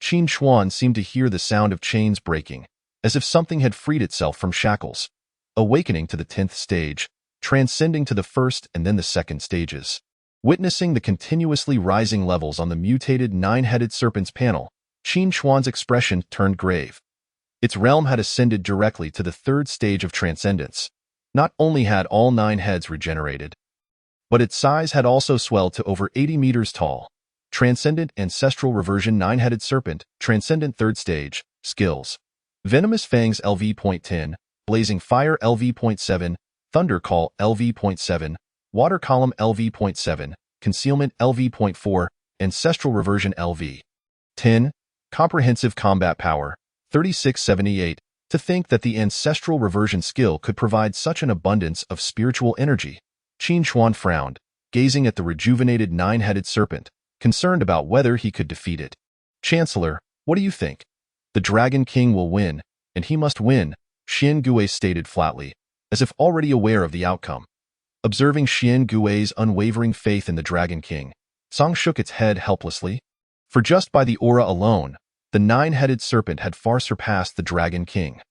Speaker 2: Qin Chuan seemed to hear the sound of chains breaking, as if something had freed itself from shackles. Awakening to the 10th stage, transcending to the 1st and then the 2nd stages. Witnessing the continuously rising levels on the mutated 9-headed serpent's panel, Qin Chuan's expression turned grave. Its realm had ascended directly to the 3rd stage of transcendence. Not only had all 9 heads regenerated, but its size had also swelled to over 80 meters tall. Transcendent Ancestral Reversion 9-headed serpent, Transcendent 3rd stage, skills. Venomous Fangs LV.10, Blazing Fire LV.7, Thunder Call LV.7, Water Column LV.7, Concealment LV.4, Ancestral Reversion LV.10, Comprehensive Combat Power, 3678. To think that the Ancestral Reversion skill could provide such an abundance of spiritual energy. Qin Chuan frowned. gazing at the rejuvenated nine-headed serpent, concerned about whether he could defeat it. "Chancellor, what do you think?" "The Dragon King will win, and he must win," Xian Gui stated flatly, as if already aware of the outcome. Observing Xian Gui's unwavering faith in the Dragon King, Song shook its head helplessly. For just by the aura alone, the nine-headed serpent had far surpassed the Dragon King.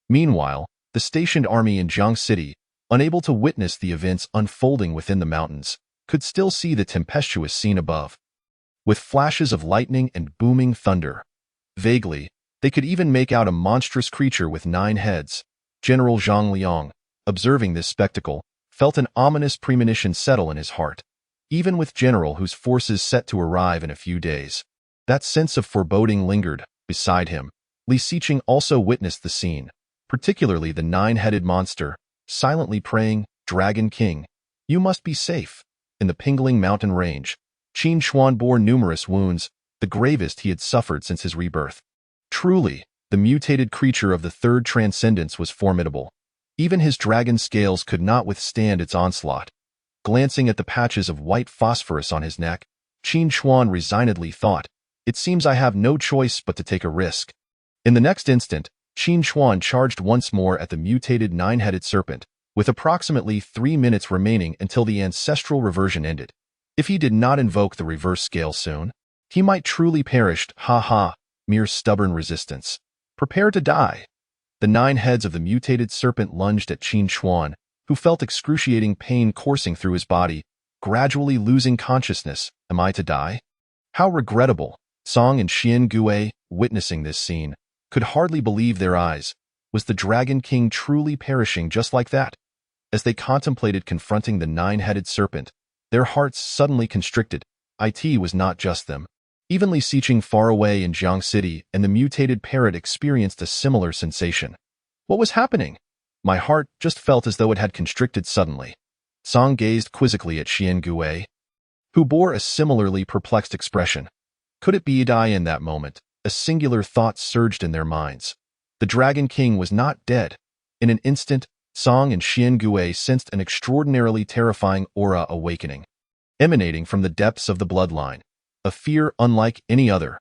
Speaker 2: Meanwhile, the stationed army in Jiang City, unable to witness the events unfolding within the mountains, could still see the tempestuous scene above. With flashes of lightning and booming thunder, vaguely, they could even make out a monstrous creature with 9 heads. General Zhang Liang, observing this spectacle, felt an ominous premonition settle in his heart. Even with General whose forces set to arrive in a few days, that sense of foreboding lingered beside him. Li Xiqing also witnessed the scene, particularly the 9-headed monster, silently praying, "Dragon King, you must be safe." In the Pingling mountain range, Qin Xuan bore numerous wounds, the gravest he had suffered since his rebirth. Truly, the mutated creature of the third transcendence was formidable. Even his dragon scales could not withstand its onslaught. Glancing at the patches of white phosphorus on his neck, Qin Xuan resignedly thought, "It seems I have no choice but to take a risk." In the next instant, Qin Xuan charged once more at the mutated 9-headed serpent, with approximately 3 minutes remaining until the ancestral reversion ended. If he did not invoke the reverse scale soon, he might truly perish. Mere stubborn resistance. Prepare to die. The 9 heads of the mutated serpent lunged at Qin Xuan, who felt excruciating pain coursing through his body, gradually losing consciousness. Am I to die? How regrettable. Song and Xian Gui, witnessing this scene, could hardly believe their eyes. Was the Dragon King truly perishing just like that? As they contemplated confronting the 9-headed serpent, their hearts suddenly constricted. It was not just them. Even Li Xiqing far away in Jiang City and the mutated parrot experienced a similar sensation. What was happening? My heart just felt as though it had constricted suddenly. Song gazed quizzically at Xian Gui, who bore a similarly perplexed expression. Could it be I? In that moment, a singular thought surged in their minds. The Dragon King was not dead. In an instant, Song and Xian Gui sensed an extraordinarily terrifying aura awakening, emanating from the depths of the bloodline. A fear unlike any other.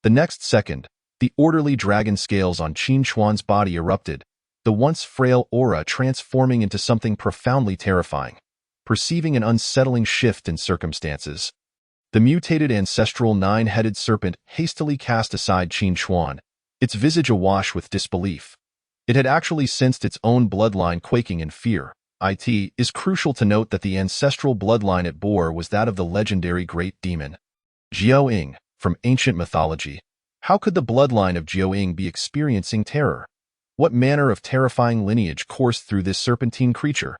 Speaker 2: The next second, the orderly dragon scales on Qin Xuan's body erupted, the once frail aura transforming into something profoundly terrifying. Perceiving an unsettling shift in circumstances, the mutated ancestral 9-headed serpent hastily cast aside Qin Xuan, its visage awash with disbelief. It had actually sensed its own bloodline quaking in fear. It is crucial to note that the ancestral bloodline it bore was that of the legendary great demon Jiao Ying, from ancient mythology. How could the bloodline of Jiao Ying be experiencing terror? What manner of terrifying lineage coursed through this serpentine creature?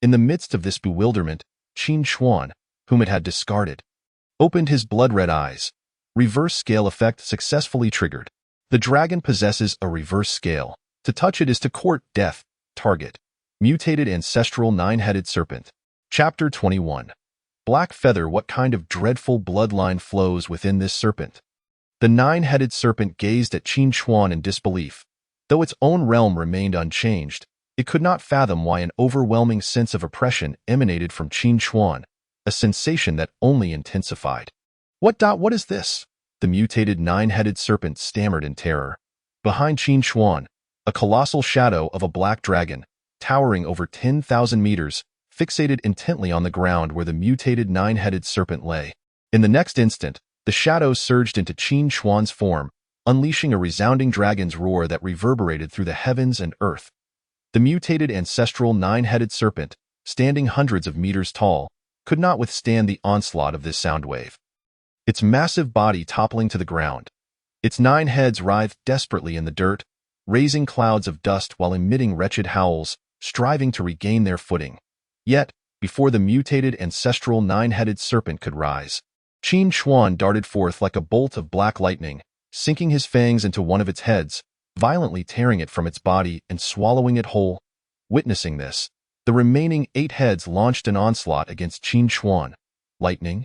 Speaker 2: In the midst of this bewilderment, Qin Xuan, whom it had discarded, opened his blood-red eyes. Reverse scale effect successfully triggered. The dragon possesses a reverse scale. To touch it is to court death. Target: mutated ancestral 9-headed serpent. Chapter 21. Black Feather. What kind of dreadful bloodline flows within this serpent? The 9-headed serpent gazed at Qin Xuan in disbelief. Though its own realm remained unchanged, it could not fathom why an overwhelming sense of oppression emanated from Qin Xuan, a sensation that only intensified. What is this? The mutated 9-headed serpent stammered in terror. Behind Qin Xuan, a colossal shadow of a black dragon, towering over 10,000 meters, fixated intently on the ground where the mutated 9-headed serpent lay. In the next instant, the shadow surged into Qin Xuan's form, unleashing a resounding dragon's roar that reverberated through the heavens and earth. The mutated ancestral 9-headed serpent, standing hundreds of meters tall, could not withstand the onslaught of this sound wave. Its massive body toppling to the ground. Its 9 heads writhed desperately in the dirt, raising clouds of dust while emitting wretched howls, striving to regain their footing. Yet, before the mutated ancestral 9-headed serpent could rise, Qin Xuan darted forth like a bolt of black lightning, sinking his fangs into one of its heads, violently tearing it from its body and swallowing it whole. Witnessing this, the remaining 8 heads launched an onslaught against Qin Xuan. Lightning,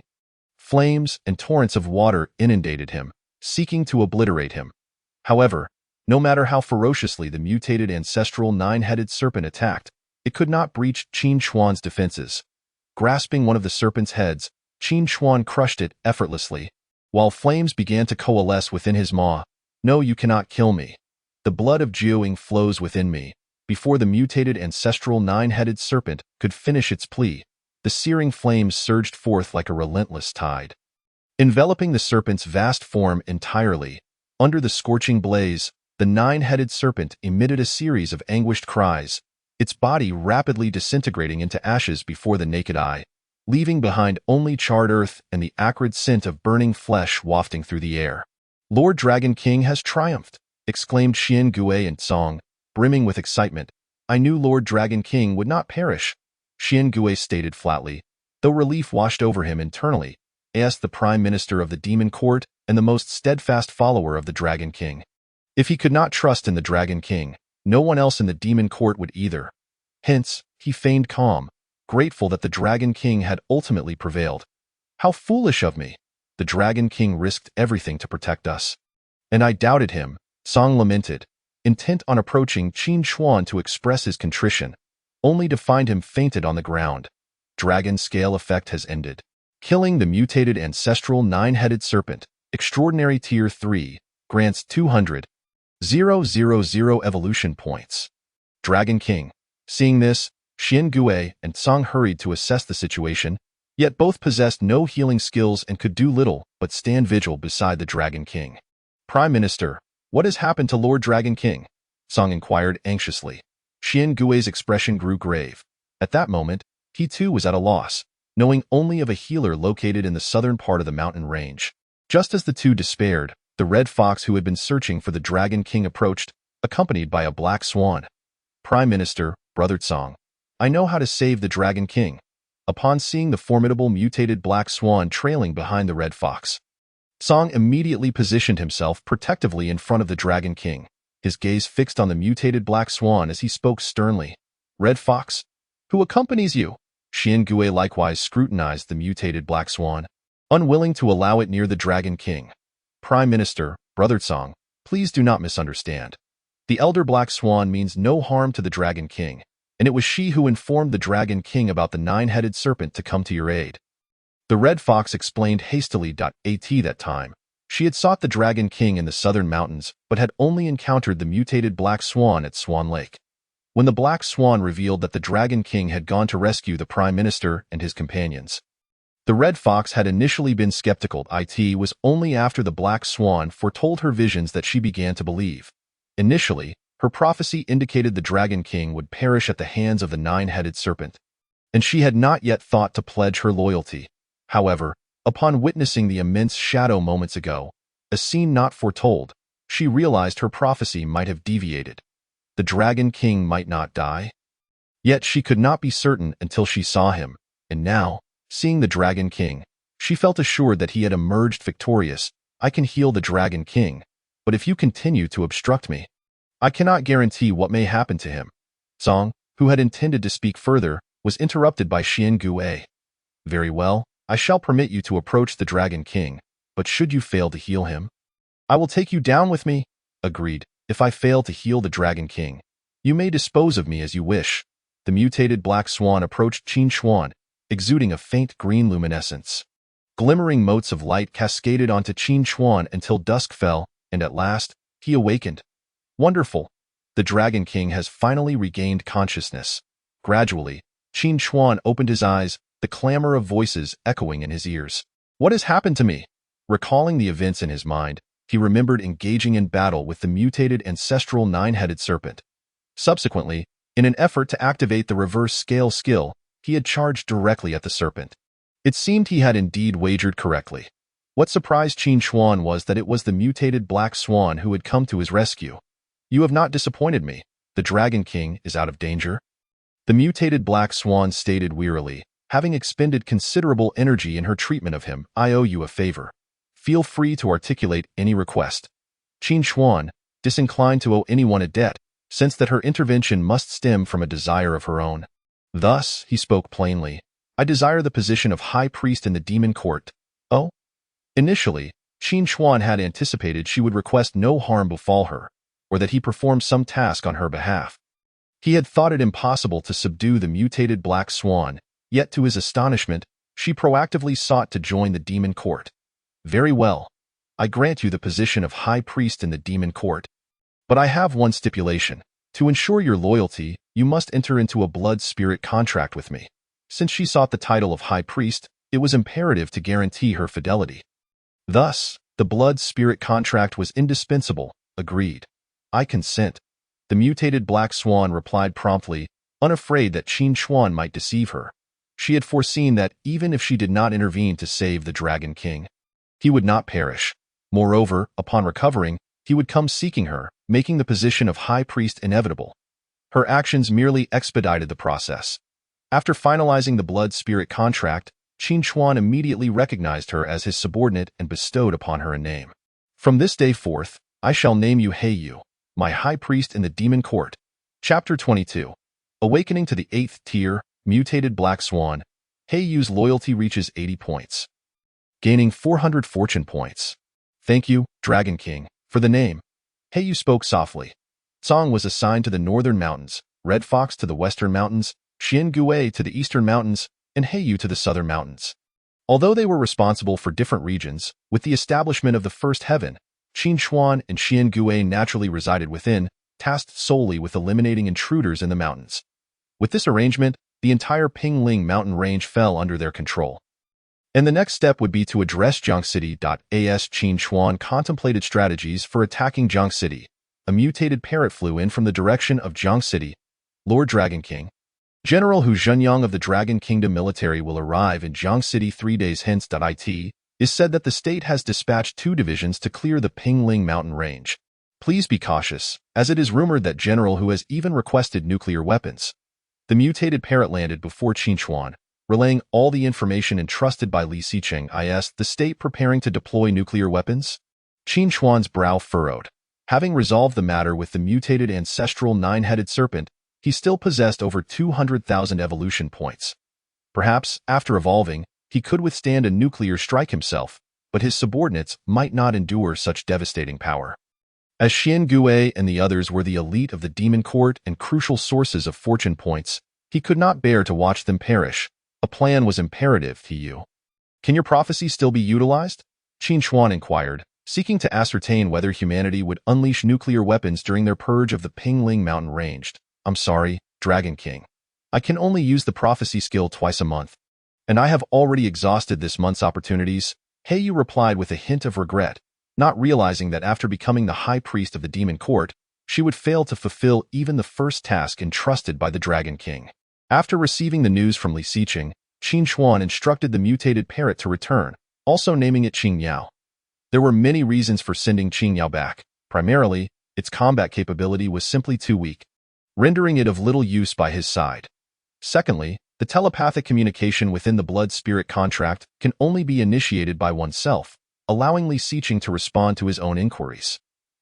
Speaker 2: flames, and torrents of water inundated him, seeking to obliterate him. However, no matter how ferociously the mutated ancestral 9-headed serpent attacked, it could not breach Qin Xuan's defenses. Grasping one of the serpent's heads, Qin Chuan crushed it effortlessly, while flames began to coalesce within his maw. No, you cannot kill me. The blood of Jiuying flows within me. Before the mutated ancestral nine-headed serpent could finish its plea, the searing flames surged forth like a relentless tide. Enveloping the serpent's vast form entirely, under the scorching blaze, the nine-headed serpent emitted a series of anguished cries, its body rapidly disintegrating into ashes before the naked eye, leaving behind only charred earth and the acrid scent of burning flesh wafting through the air. Lord Dragon King has triumphed, exclaimed Xian Gui and Song, brimming with excitement. I knew Lord Dragon King would not perish, Xian Gui stated flatly, though relief washed over him internally, as the Prime Minister of the Demon Court and the most steadfast follower of the Dragon King. If he could not trust in the Dragon King, no one else in the Demon Court would either. Hence, he feigned calm, grateful that the Dragon King had ultimately prevailed. How foolish of me! The Dragon King risked everything to protect us. And I doubted him, Song lamented, intent on approaching Qin Chuan to express his contrition, only to find him fainted on the ground. Dragon scale effect has ended. Killing the mutated ancestral nine-headed serpent, extraordinary tier 3, grants 200,000 evolution points. Dragon King. Seeing this, Xian Gui and Song hurried to assess the situation, yet both possessed no healing skills and could do little but stand vigil beside the Dragon King. Prime Minister, what has happened to Lord Dragon King? Song inquired anxiously. Xian Gui's expression grew grave. At that moment, he too was at a loss, knowing only of a healer located in the southern part of the mountain range. Just as the two despaired, the red fox who had been searching for the Dragon King approached, accompanied by a black swan. Prime Minister, Brother Song, I know how to save the Dragon King. Upon seeing the formidable mutated black swan trailing behind the red fox, Song immediately positioned himself protectively in front of the Dragon King, his gaze fixed on the mutated black swan as he spoke sternly. Red Fox? Who accompanies you? Xian Gui likewise scrutinized the mutated black swan, unwilling to allow it near the Dragon King. Prime Minister, Brother Song, please do not misunderstand. The elder black swan means no harm to the Dragon King, and it was she who informed the Dragon King about the nine-headed serpent to come to your aid. The red fox explained hastily. At that time, she had sought the Dragon King in the southern mountains, but had only encountered the mutated black swan at Swan Lake. When the black swan revealed that the Dragon King had gone to rescue the Prime Minister and his companions, the red fox had initially been skeptical. It was only after the black swan foretold her visions that she began to believe. Initially, her prophecy indicated the Dragon King would perish at the hands of the nine-headed serpent, and she had not yet thought to pledge her loyalty. However, upon witnessing the immense shadow moments ago, a scene not foretold, she realized her prophecy might have deviated. The Dragon King might not die. Yet she could not be certain until she saw him, and now, seeing the Dragon King, she felt assured that he had emerged victorious. I can heal the Dragon King, but if you continue to obstruct me, I cannot guarantee what may happen to him. Song, who had intended to speak further, was interrupted by Xian Gui. Very well, I shall permit you to approach the Dragon King, but should you fail to heal him, I will take you down with me. Agreed. If I fail to heal the Dragon King, you may dispose of me as you wish. The mutated black swan approached Qin Chuan, exuding a faint green luminescence. Glimmering motes of light cascaded onto Qin Chuan until dusk fell, and at last, he awakened. Wonderful! The Dragon King has finally regained consciousness. Gradually, Qin Chuan opened his eyes, the clamor of voices echoing in his ears. What has happened to me? Recalling the events in his mind, he remembered engaging in battle with the mutated ancestral nine-headed serpent. Subsequently, in an effort to activate the reverse scale skill, he had charged directly at the serpent. It seemed he had indeed wagered correctly. What surprised Qin Chuan was that it was the mutated black swan who had come to his rescue. You have not disappointed me. The Dragon King is out of danger. The mutated black swan stated wearily, having expended considerable energy in her treatment of him. I owe you a favor. Feel free to articulate any request. Qin Chuan, disinclined to owe anyone a debt, sensed that her intervention must stem from a desire of her own. Thus, he spoke plainly. I desire the position of High Priest in the Demon Court. Oh? Initially, Qin Chuan had anticipated she would request no harm befall her, or that he perform some task on her behalf. He had thought it impossible to subdue the mutated black swan, Yet to his astonishment, she proactively sought to join the demon court. Very well. I grant you the position of high priest in the demon court. But I have one stipulation. To ensure your loyalty, you must enter into a blood-spirit contract with me. Since she sought the title of high priest, it was imperative to guarantee her fidelity. Thus, the blood-spirit contract was indispensable. Agreed. I consent. The mutated black swan replied promptly, unafraid that Qin Chuan might deceive her. She had foreseen that even if she did not intervene to save the Dragon King, he would not perish. Moreover, upon recovering, he would come seeking her, making the position of high priest inevitable. Her actions merely expedited the process. After finalizing the blood-spirit contract, Qin Chuan immediately recognized her as his subordinate and bestowed upon her a name. From this day forth, I shall name you Heiyu, my high priest in the demon court. Chapter 22. Awakening to the 8th tier, mutated black swan, Heiyu's loyalty reaches 80 points. Gaining 400 fortune points. Thank you, Dragon King, for the name. Heiyu spoke softly. Song was assigned to the northern mountains, Red Fox to the western mountains, Xiangui to the eastern mountains, and Heiyu to the southern mountains. Although they were responsible for different regions, with the establishment of the first heaven, Qin Chuan and Xiangui naturally resided within, tasked solely with eliminating intruders in the mountains. With this arrangement, the entire Pingling mountain range fell under their control. And the next step would be to address Jiang City. As Qin Chuan contemplated strategies for attacking Jiang City, a mutated parrot flew in from the direction of Jiang City. Lord Dragon King, General Hu Zhenyang of the Dragon Kingdom military will arrive in Jiang City 3 days hence. It is said that the state has dispatched 2 divisions to clear the Pingling mountain range. Please be cautious, as it is rumored that General Hu has even requested nuclear weapons. The mutated parrot landed before Qin Chuan, relaying all the information entrusted by Li Xiqing. Is the state preparing to deploy nuclear weapons? Qin Chuan's brow furrowed. Having resolved the matter with the mutated ancestral 9-headed serpent, he still possessed over 200,000 evolution points. Perhaps, after evolving, he could withstand a nuclear strike himself, but his subordinates might not endure such devastating power. As Xiangui and the others were the elite of the demon court and crucial sources of fortune points, he could not bear to watch them perish. A plan was imperative to you. Can your prophecy still be utilized? Qin Chuan inquired, seeking to ascertain whether humanity would unleash nuclear weapons during their purge of the Pingling mountain range. I'm sorry, Dragon King. I can only use the prophecy skill twice a month, and I have already exhausted this month's opportunities. Heiyu replied with a hint of regret, not realizing that after becoming the high priest of the demon court, she would fail to fulfill even the first task entrusted by the Dragon King. After receiving the news from Li Xiqing, Qin Chuan instructed the mutated parrot to return, also naming it Qing Yao. There were many reasons for sending Qing Yao back. Primarily, its combat capability was simply too weak, rendering it of little use by his side. Secondly, the telepathic communication within the blood-spirit contract can only be initiated by oneself, allowing Li Xiqing to respond to his own inquiries.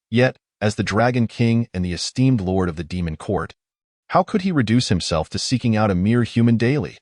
Speaker 2: Yet, as the Dragon King and the esteemed lord of the demon court, how could he reduce himself to seeking out a mere human daily?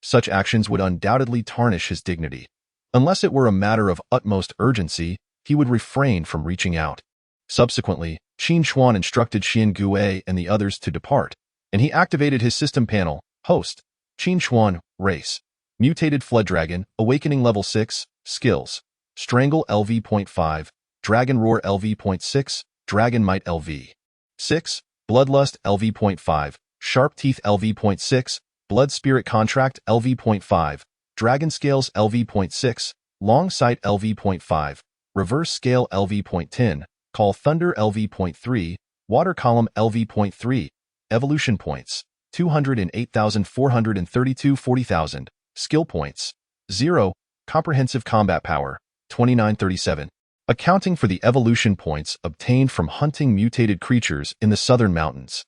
Speaker 2: Such actions would undoubtedly tarnish his dignity. Unless it were a matter of utmost urgency, he would refrain from reaching out. Subsequently, Qin Chuan instructed Xiangui and the others to depart, and he activated his system panel, Host, Qin Chuan, Race, Mutated Flood Dragon, Awakening Level 6, Skills, Strangle LV.5, Dragon Roar LV.6, Dragon Might LV.6, Bloodlust LV.5, Sharp Teeth LV.6, Blood Spirit Contract LV.5, Dragon Scales LV.6, Long Sight LV.5, Reverse Scale LV.10, Call Thunder LV.3, Water Column LV.3, Evolution Points, 208,432 40,000, Skill Points, 0, Comprehensive Combat Power, 2937. Accounting for the evolution points obtained from hunting mutated creatures in the southern mountains.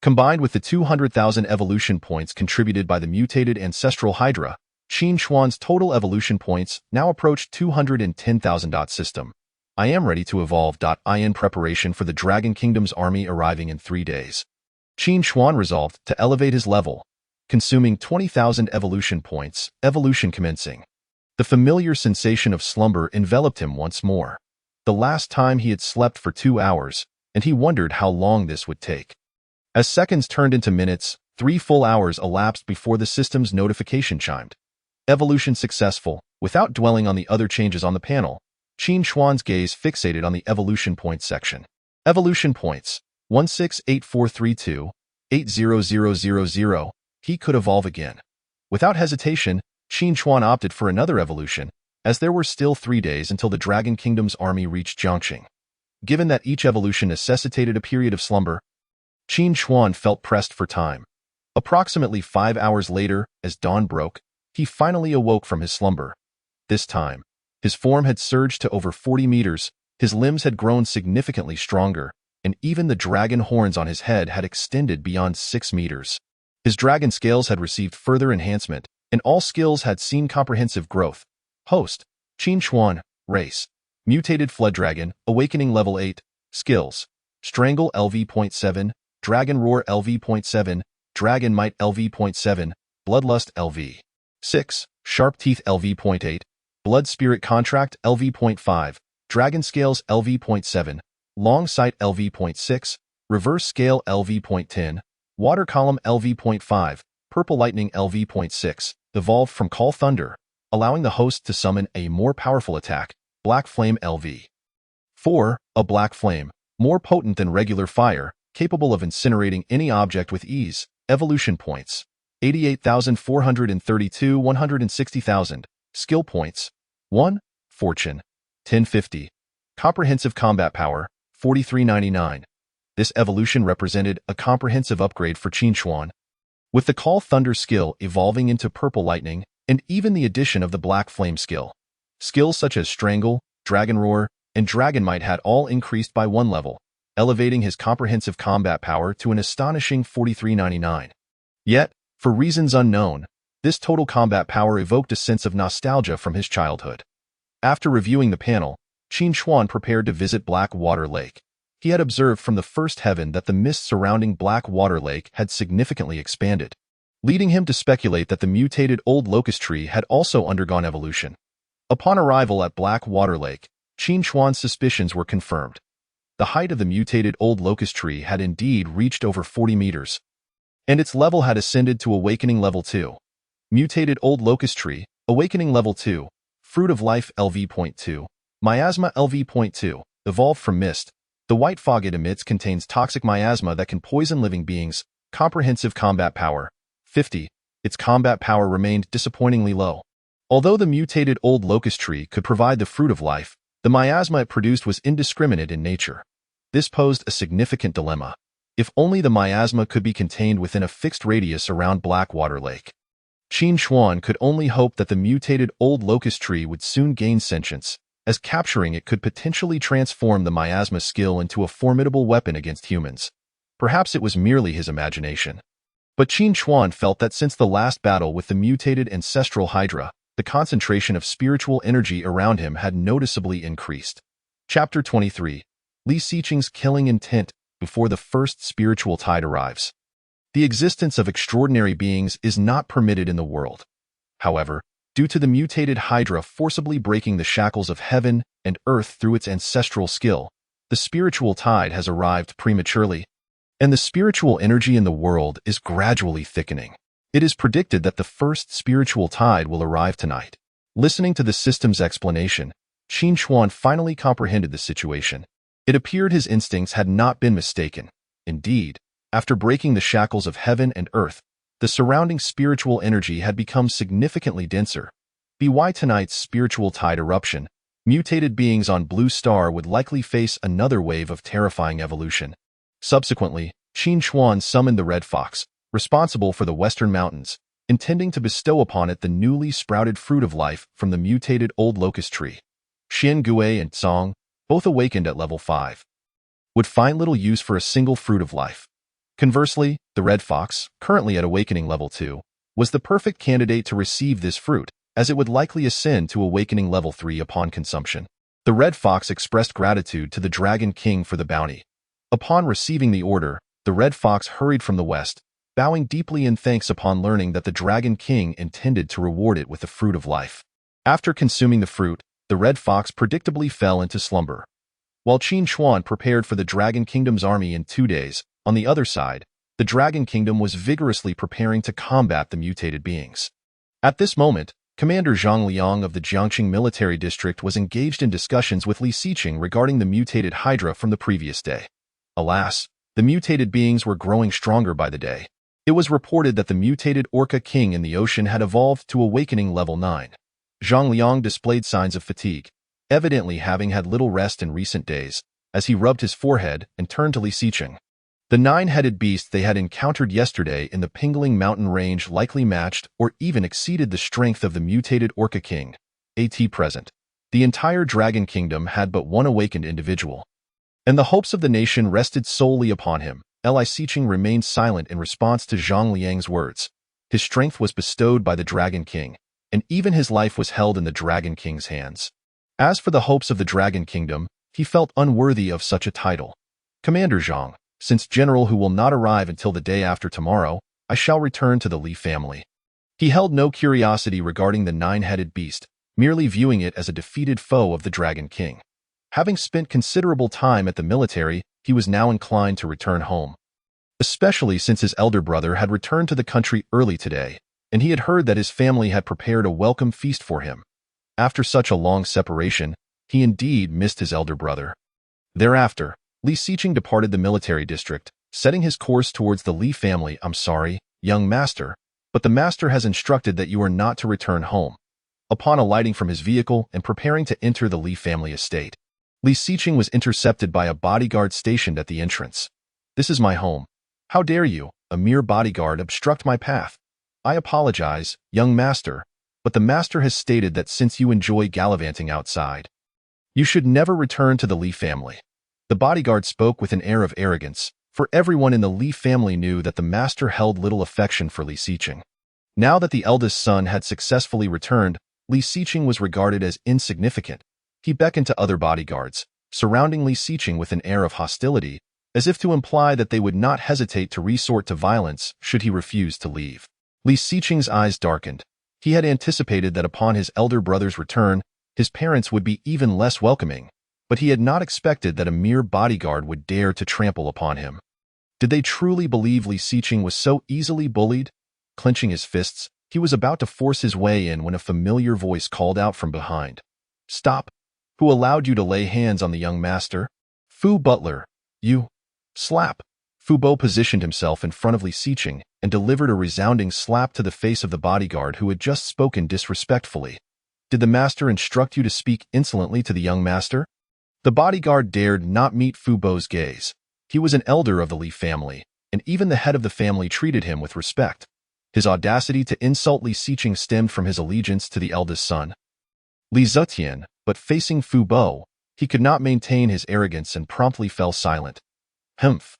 Speaker 2: Combined with the 200,000 evolution points contributed by the mutated ancestral Hydra, Qin Chuan's total evolution points now approach 210,000. System. I am ready to evolve. In preparation for the Dragon Kingdom's army arriving in 3 days. Qin Chuan resolved to elevate his level, consuming 20,000 evolution points, evolution commencing. The familiar sensation of slumber enveloped him once more. The last time he had slept for 2 hours, and he wondered how long this would take. As seconds turned into minutes, 3 full hours elapsed before the system's notification chimed. Evolution successful. Without dwelling on the other changes on the panel, Qin Chuan's gaze fixated on the evolution points section. Evolution points 168432, 80000. He could evolve again. Without hesitation, Qin Chuan opted for another evolution, as there were still 3 days until the Dragon Kingdom's army reached Jiangxing. Given that each evolution necessitated a period of slumber, Qin Chuan felt pressed for time. Approximately 5 hours later, as dawn broke, he finally awoke from his slumber. This time, his form had surged to over 40 meters, his limbs had grown significantly stronger, and even the dragon horns on his head had extended beyond 6 meters. His dragon scales had received further enhancement, and all skills had seen comprehensive growth. Host, Qin Chuan, Race, Mutated Flood Dragon, Awakening Level 8, Skills, Strangle LV.7, Dragon Roar LV.7, Dragon Might LV.7, Bloodlust LV.6, Sharp Teeth LV.8, Blood Spirit Contract LV.5, Dragon Scales LV.7, Long Sight LV.6, Reverse Scale LV.10, Water Column LV.5, Purple Lightning LV.6, evolved from Call Thunder, allowing the host to summon a more powerful attack, Black Flame LV.4, a black flame, more potent than regular fire, capable of incinerating any object with ease. Evolution points 88,432, 160,000. Skill points 1. Fortune 1050. Comprehensive combat power 4399. This evolution represented a comprehensive upgrade for Qin Chuan. With the Call Thunder skill evolving into Purple Lightning, and even the addition of the Black Flame skill, skills such as Strangle, Dragon Roar, and Dragon Might had all increased by 1 level, elevating his comprehensive combat power to an astonishing 4399. Yet, for reasons unknown, this total combat power evoked a sense of nostalgia from his childhood. After reviewing the panel, Qin Chuan prepared to visit Black Water Lake. He had observed from the first heaven that the mist surrounding Black Water Lake had significantly expanded, leading him to speculate that the mutated old locust tree had also undergone evolution. Upon arrival at Black Water Lake, Qin Chuan's suspicions were confirmed. The height of the mutated old locust tree had indeed reached over 40 meters, and its level had ascended to Awakening Level 2. Mutated Old Locust Tree, Awakening Level 2, Fruit of Life LV.2, Miasma LV.2, evolved from mist. The white fog it emits contains toxic miasma that can poison living beings. Comprehensive combat power 50. Its combat power remained disappointingly low. Although the mutated Old Locust Tree could provide the Fruit of Life, the miasma it produced was indiscriminate in nature. This posed a significant dilemma. If only the miasma could be contained within a fixed radius around Black Water Lake. Qin Chuan could only hope that the mutated Old Locust Tree would soon gain sentience, as capturing it could potentially transform the miasma skill into a formidable weapon against humans. Perhaps it was merely his imagination. But Qin Chuan felt that since the last battle with the mutated ancestral Hydra, the concentration of spiritual energy around him had noticeably increased. Chapter 23. Li Xiqing's Killing Intent before the first spiritual tide arrives. The existence of extraordinary beings is not permitted in the world. However, due to the mutated Hydra forcibly breaking the shackles of heaven and earth through its ancestral skill, the spiritual tide has arrived prematurely, and the spiritual energy in the world is gradually thickening. It is predicted that the first spiritual tide will arrive tonight. Listening to the system's explanation, Qin Chuan finally comprehended the situation. It appeared his instincts had not been mistaken. Indeed, after breaking the shackles of heaven and earth, the surrounding spiritual energy had become significantly denser. By tonight's spiritual tide eruption, mutated beings on Blue Star would likely face another wave of terrifying evolution. Subsequently, Qin Chuan summoned the Red Fox, responsible for the Western Mountains, intending to bestow upon it the newly sprouted Fruit of Life from the mutated Old Locust Tree. Xian Gui and Song, both awakened at level 5, would find little use for a single Fruit of Life. Conversely, the Red Fox, currently at Awakening Level 2, was the perfect candidate to receive this fruit, as it would likely ascend to Awakening Level 3 upon consumption. The Red Fox expressed gratitude to the Dragon King for the bounty. Upon receiving the order, the Red Fox hurried from the west, bowing deeply in thanks upon learning that the Dragon King intended to reward it with the Fruit of Life. After consuming the fruit, the Red Fox predictably fell into slumber. While Qin Chuan prepared for the Dragon Kingdom's army in 2 days, on the other side, The Dragon Kingdom was vigorously preparing to combat the mutated beings. At this moment, Commander Zhang Liang of the Jiangqing Military District was engaged in discussions with Li Xiqing regarding the mutated Hydra from the previous day. Alas, the mutated beings were growing stronger by the day. It was reported that the mutated Orca King in the ocean had evolved to Awakening Level 9. Zhang Liang displayed signs of fatigue, evidently having had little rest in recent days, as he rubbed his forehead and turned to Li Xiqing. The nine-headed beast they had encountered yesterday in the Pingling Mountain range likely matched or even exceeded the strength of the mutated Orca King, at present. The entire Dragon Kingdom had but one awakened individual, and the hopes of the nation rested solely upon him. Li Xiqing remained silent in response to Zhang Liang's words. His strength was bestowed by the Dragon King, and even his life was held in the Dragon King's hands. As for the hopes of the Dragon Kingdom, he felt unworthy of such a title. Commander Zhang, since General Hu will not arrive until the day after tomorrow, I shall return to the Li family. He held no curiosity regarding the nine-headed beast, merely viewing it as a defeated foe of the Dragon King. Having spent considerable time at the military, he was now inclined to return home. Especially since his elder brother had returned to the country early today, and he had heard that his family had prepared a welcome feast for him. After such a long separation, he indeed missed his elder brother. Thereafter, Li Xiqing departed the military district, setting his course towards the Li family. I'm sorry, young master, but the master has instructed that you are not to return home. Upon alighting from his vehicle and preparing to enter the Li family estate, Li Xiqing was intercepted by a bodyguard stationed at the entrance. This is my home. How dare you, a mere bodyguard, obstruct my path? I apologize, young master, but the master has stated that since you enjoy gallivanting outside, you should never return to the Li family. The bodyguard spoke with an air of arrogance, for everyone in the Li family knew that the master held little affection for Li Xiqing. Now that the eldest son had successfully returned, Li Xiqing was regarded as insignificant. He beckoned to other bodyguards, surrounding Li Xiqing with an air of hostility, as if to imply that they would not hesitate to resort to violence should he refuse to leave. Li Xiqing's eyes darkened. He had anticipated that upon his elder brother's return, his parents would be even less welcoming, but he had not expected that a mere bodyguard would dare to trample upon him. Did they truly believe Li Xiqing was so easily bullied? Clenching his fists, he was about to force his way in when a familiar voice called out from behind. Stop! Who allowed you to lay hands on the young master? Fu Butler, you. Slap! Fu Bo positioned himself in front of Li Xiqing and delivered a resounding slap to the face of the bodyguard who had just spoken disrespectfully. Did the master instruct you to speak insolently to the young master? The bodyguard dared not meet Fu Bo's gaze. He was an elder of the Li family, and even the head of the family treated him with respect. His audacity to insult Li Xiqing stemmed from his allegiance to the eldest son, Li Zetian, but facing Fu Bo, he could not maintain his arrogance and promptly fell silent. Humph!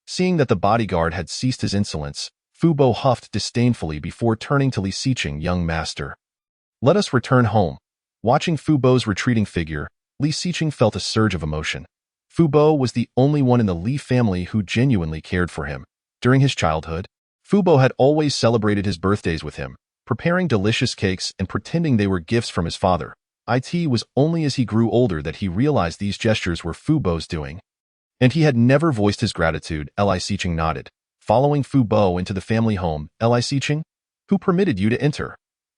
Speaker 2: Seeing that the bodyguard had ceased his insolence, Fu Bo huffed disdainfully before turning to Li Xiqing. Young master, let us return home. Watching Fu Bo's retreating figure, Li Xiqing felt a surge of emotion. Fu Bo was the only one in the Li family who genuinely cared for him. During his childhood, Fu Bo had always celebrated his birthdays with him, preparing delicious cakes and pretending they were gifts from his father. It was only as he grew older that he realized these gestures were Fu Bo's doing, and he had never voiced his gratitude. Li Xiqing nodded, following Fu Bo into the family home. Li Xiqing, who permitted you to enter?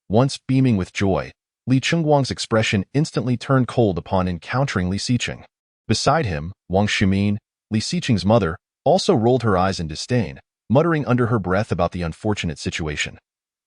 Speaker 2: Once beaming with joy, Li Chengguang's expression instantly turned cold upon encountering Li Xiqing. Beside him, Wang Shumin, Li Xiqing's mother, also rolled her eyes in disdain, muttering under her breath about the unfortunate situation.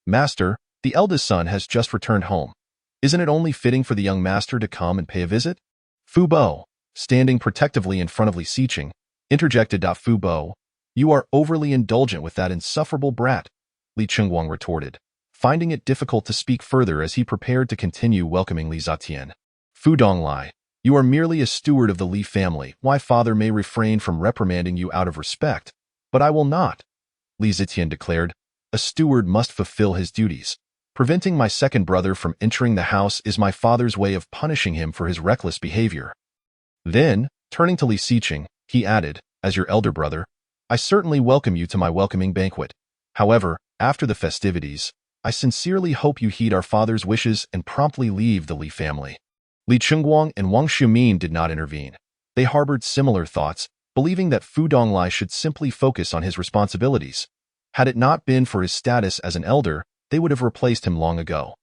Speaker 2: Master, the eldest son has just returned home. Isn't it only fitting for the young master to come and pay a visit? Fu Bo, standing protectively in front of Li Xiqing, interjected. Fu Bo, you are overly indulgent with that insufferable brat, Li Chengguang retorted, finding it difficult to speak further as he prepared to continue welcoming Li Zetian. Fu Donglai, you are merely a steward of the Li family. Why father may refrain from reprimanding you out of respect, but I will not, Li Zetian declared. A steward must fulfill his duties. Preventing my second brother from entering the house is my father's way of punishing him for his reckless behavior. Then, turning to Li Xiqing, he added, as your elder brother, I certainly welcome you to my welcoming banquet. However, after the festivities, I sincerely hope you heed our father's wishes and promptly leave the Li family. Li Chengguang and Wang Shumin did not intervene. They harbored similar thoughts, believing that Fu Donglai should simply focus on his responsibilities. Had it not been for his status as an elder, they would have replaced him long ago.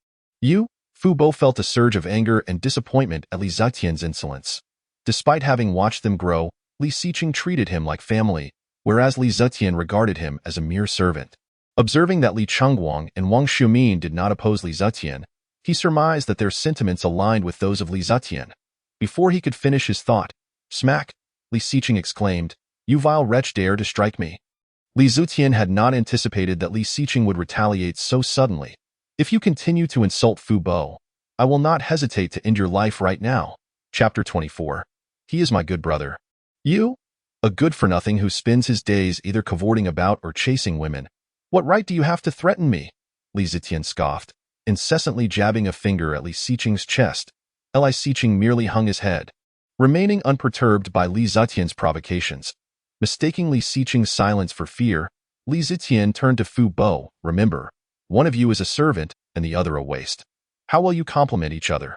Speaker 2: Fu Bo felt a surge of anger and disappointment at Li Zetian's insolence. Despite having watched them grow, Li Xiqing treated him like family, whereas Li Zetian regarded him as a mere servant. Observing that Li Chengguang and Wang Xiumin did not oppose Li Zetian, he surmised that their sentiments aligned with those of Li Zetian. Before he could finish his thought, "Smack!" Li Xiqing exclaimed, "You vile wretch dare to strike me." Li Zetian had not anticipated that Li Xiqing would retaliate so suddenly. "If you continue to insult Fu Bo, I will not hesitate to end your life right now." Chapter 24. He is my good brother. You? A good-for-nothing who spends his days either cavorting about or chasing women. What right do you have to threaten me? Li Zetian scoffed, incessantly jabbing a finger at Li Xiqing's chest. Li Xiqing merely hung his head, remaining unperturbed by Li Zetian's provocations. Mistaking Li Xiqing's silence for fear, Li Zetian turned to Fu Bo. "Remember, one of you is a servant and the other a waste. How will you complement each other?"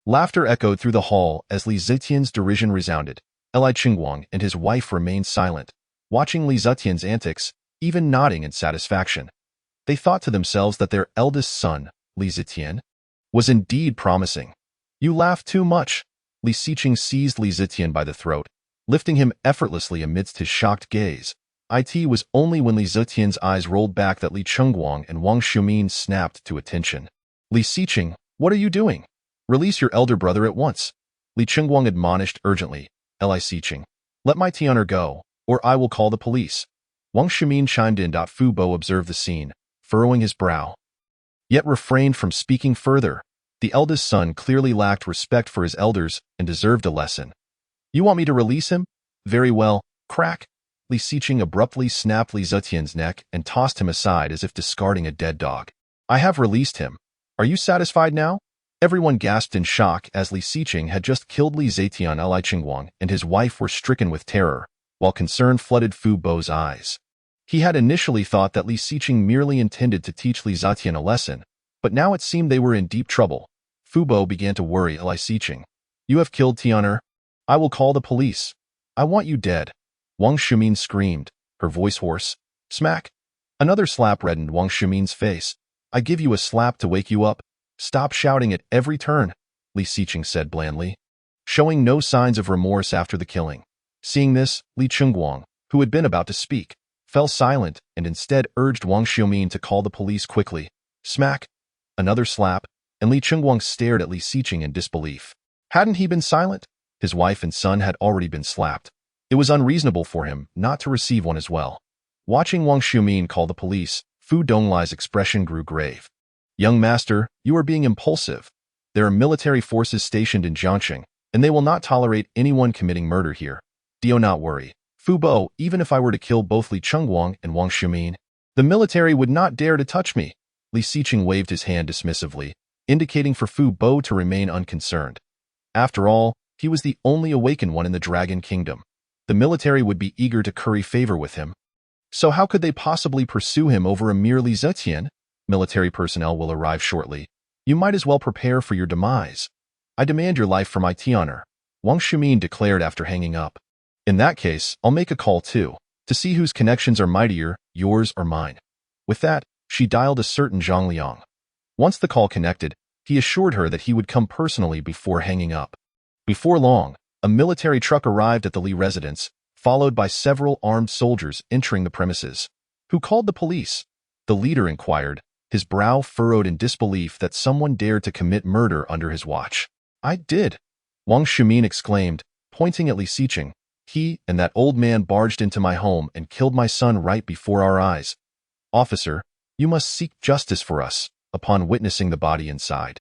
Speaker 2: Laughter echoed through the hall as Li Zetian's derision resounded. Li Chengguang and his wife remained silent, watching Li Zetian's antics, even nodding in satisfaction. They thought to themselves that their eldest son, Li Zetian, was indeed promising. "You laugh too much." Li Xiqing seized Li Zetian by the throat, lifting him effortlessly amidst his shocked gaze. It was only when Li Zetian's eyes rolled back that Li Chengguang and Wang Xiumin snapped to attention. "Li Xiqing, what are you doing? Release your elder brother at once." Li Chengguang admonished urgently. "Li Xiqing, let my Tian'er go, or I will call the police." Wang Xiumin chimed in. Fu Bo observed the scene, furrowing his brow, yet refrained from speaking further. The eldest son clearly lacked respect for his elders and deserved a lesson. "You want me to release him? Very well, crack." Li Xiqing abruptly snapped Li Zetian's neck and tossed him aside as if discarding a dead dog. "I have released him. Are you satisfied now?" Everyone gasped in shock as Li Xiqing had just killed Li Zetian. Li Chengguang and his wife were stricken with terror, while concern flooded Fu Bo's eyes. He had initially thought that Li Xiqing merely intended to teach Li Zetian a lesson, but now it seemed they were in deep trouble. Fu Bo began to worry. "Li Xiqing, you have killed Tian'er. I will call the police. I want you dead." Wang Xiumin screamed, her voice hoarse. Smack! Another slap reddened Wang Xiumin's face. "I give you a slap to wake you up. Stop shouting at every turn," Li Xiqing said blandly, showing no signs of remorse after the killing. Seeing this, Li Chengguang, who had been about to speak, fell silent and instead urged Wang Xiumin to call the police quickly. Smack! Another slap, and Li Chengguang stared at Li Xiqing in disbelief. Hadn't he been silent? His wife and son had already been slapped. It was unreasonable for him not to receive one as well. Watching Wang Xiumin call the police, Fu Donglai's expression grew grave. "Young master, you are being impulsive. There are military forces stationed in Jiangxing, and they will not tolerate anyone committing murder here. Do not worry. Fu Bo, even if I were to kill both Li Chengguang and Wang Xiumin, the military would not dare to touch me." Li Xiqing waved his hand dismissively, indicating for Fu Bo to remain unconcerned. After all, he was the only awakened one in the Dragon Kingdom. The military would be eager to curry favor with him. So how could they possibly pursue him over a mere Li Zetian? "Military personnel will arrive shortly. You might as well prepare for your demise. I demand your life for my Tian'er," Wang Xiumin declared after hanging up. "In that case, I'll make a call too, to see whose connections are mightier, yours or mine." With that, she dialed a certain Zhang Liang. Once the call connected, he assured her that he would come personally before hanging up. Before long, a military truck arrived at the Li residence, followed by several armed soldiers entering the premises. "Who called the police?" the leader inquired, his brow furrowed in disbelief that someone dared to commit murder under his watch. "I did," Wang Xiumin exclaimed, pointing at Li Xiqing. "He and that old man barged into my home and killed my son right before our eyes. Officer, you must seek justice for us." Upon witnessing the body inside,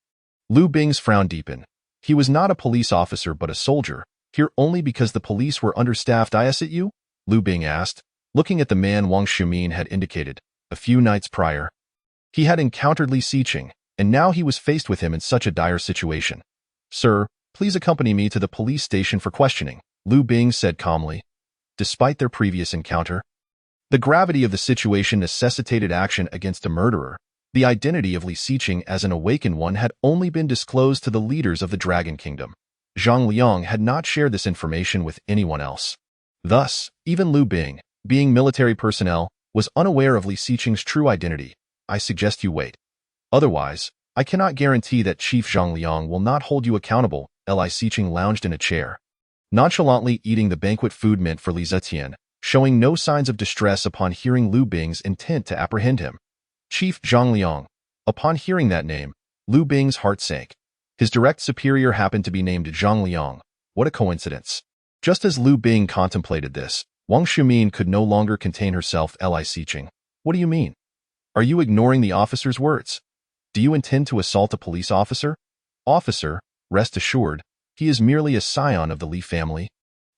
Speaker 2: Lu Bing's frown deepened. He was not a police officer but a soldier, here only because the police were understaffed. "Is it you?" Lu Bing asked, looking at the man Wang Xiumin had indicated. A few nights prior, he had encountered Li Xiqing, and now he was faced with him in such a dire situation. "Sir, please accompany me to the police station for questioning," Lu Bing said calmly. Despite their previous encounter, the gravity of the situation necessitated action against a murderer. The identity of Li Xiqing as an awakened one had only been disclosed to the leaders of the Dragon Kingdom. Zhang Liang had not shared this information with anyone else. Thus, even Lu Bing, being military personnel, was unaware of Li Xiqing's true identity. I suggest you wait. Otherwise, I cannot guarantee that Chief Zhang Liang will not hold you accountable. Li Xiqing lounged in a chair, nonchalantly eating the banquet food meant for Li Zetian, showing no signs of distress upon hearing Lu Bing's intent to apprehend him. Chief Zhang Liang. Upon hearing that name, Lu Bing's heart sank. His direct superior happened to be named Zhang Liang. What a coincidence. Just as Lu Bing contemplated this, Wang Shumin could no longer contain herself. Li Xiqing. What do you mean? Are you ignoring the officer's words? Do you intend to assault a police officer? Officer, rest assured, he is merely a scion of the Li family.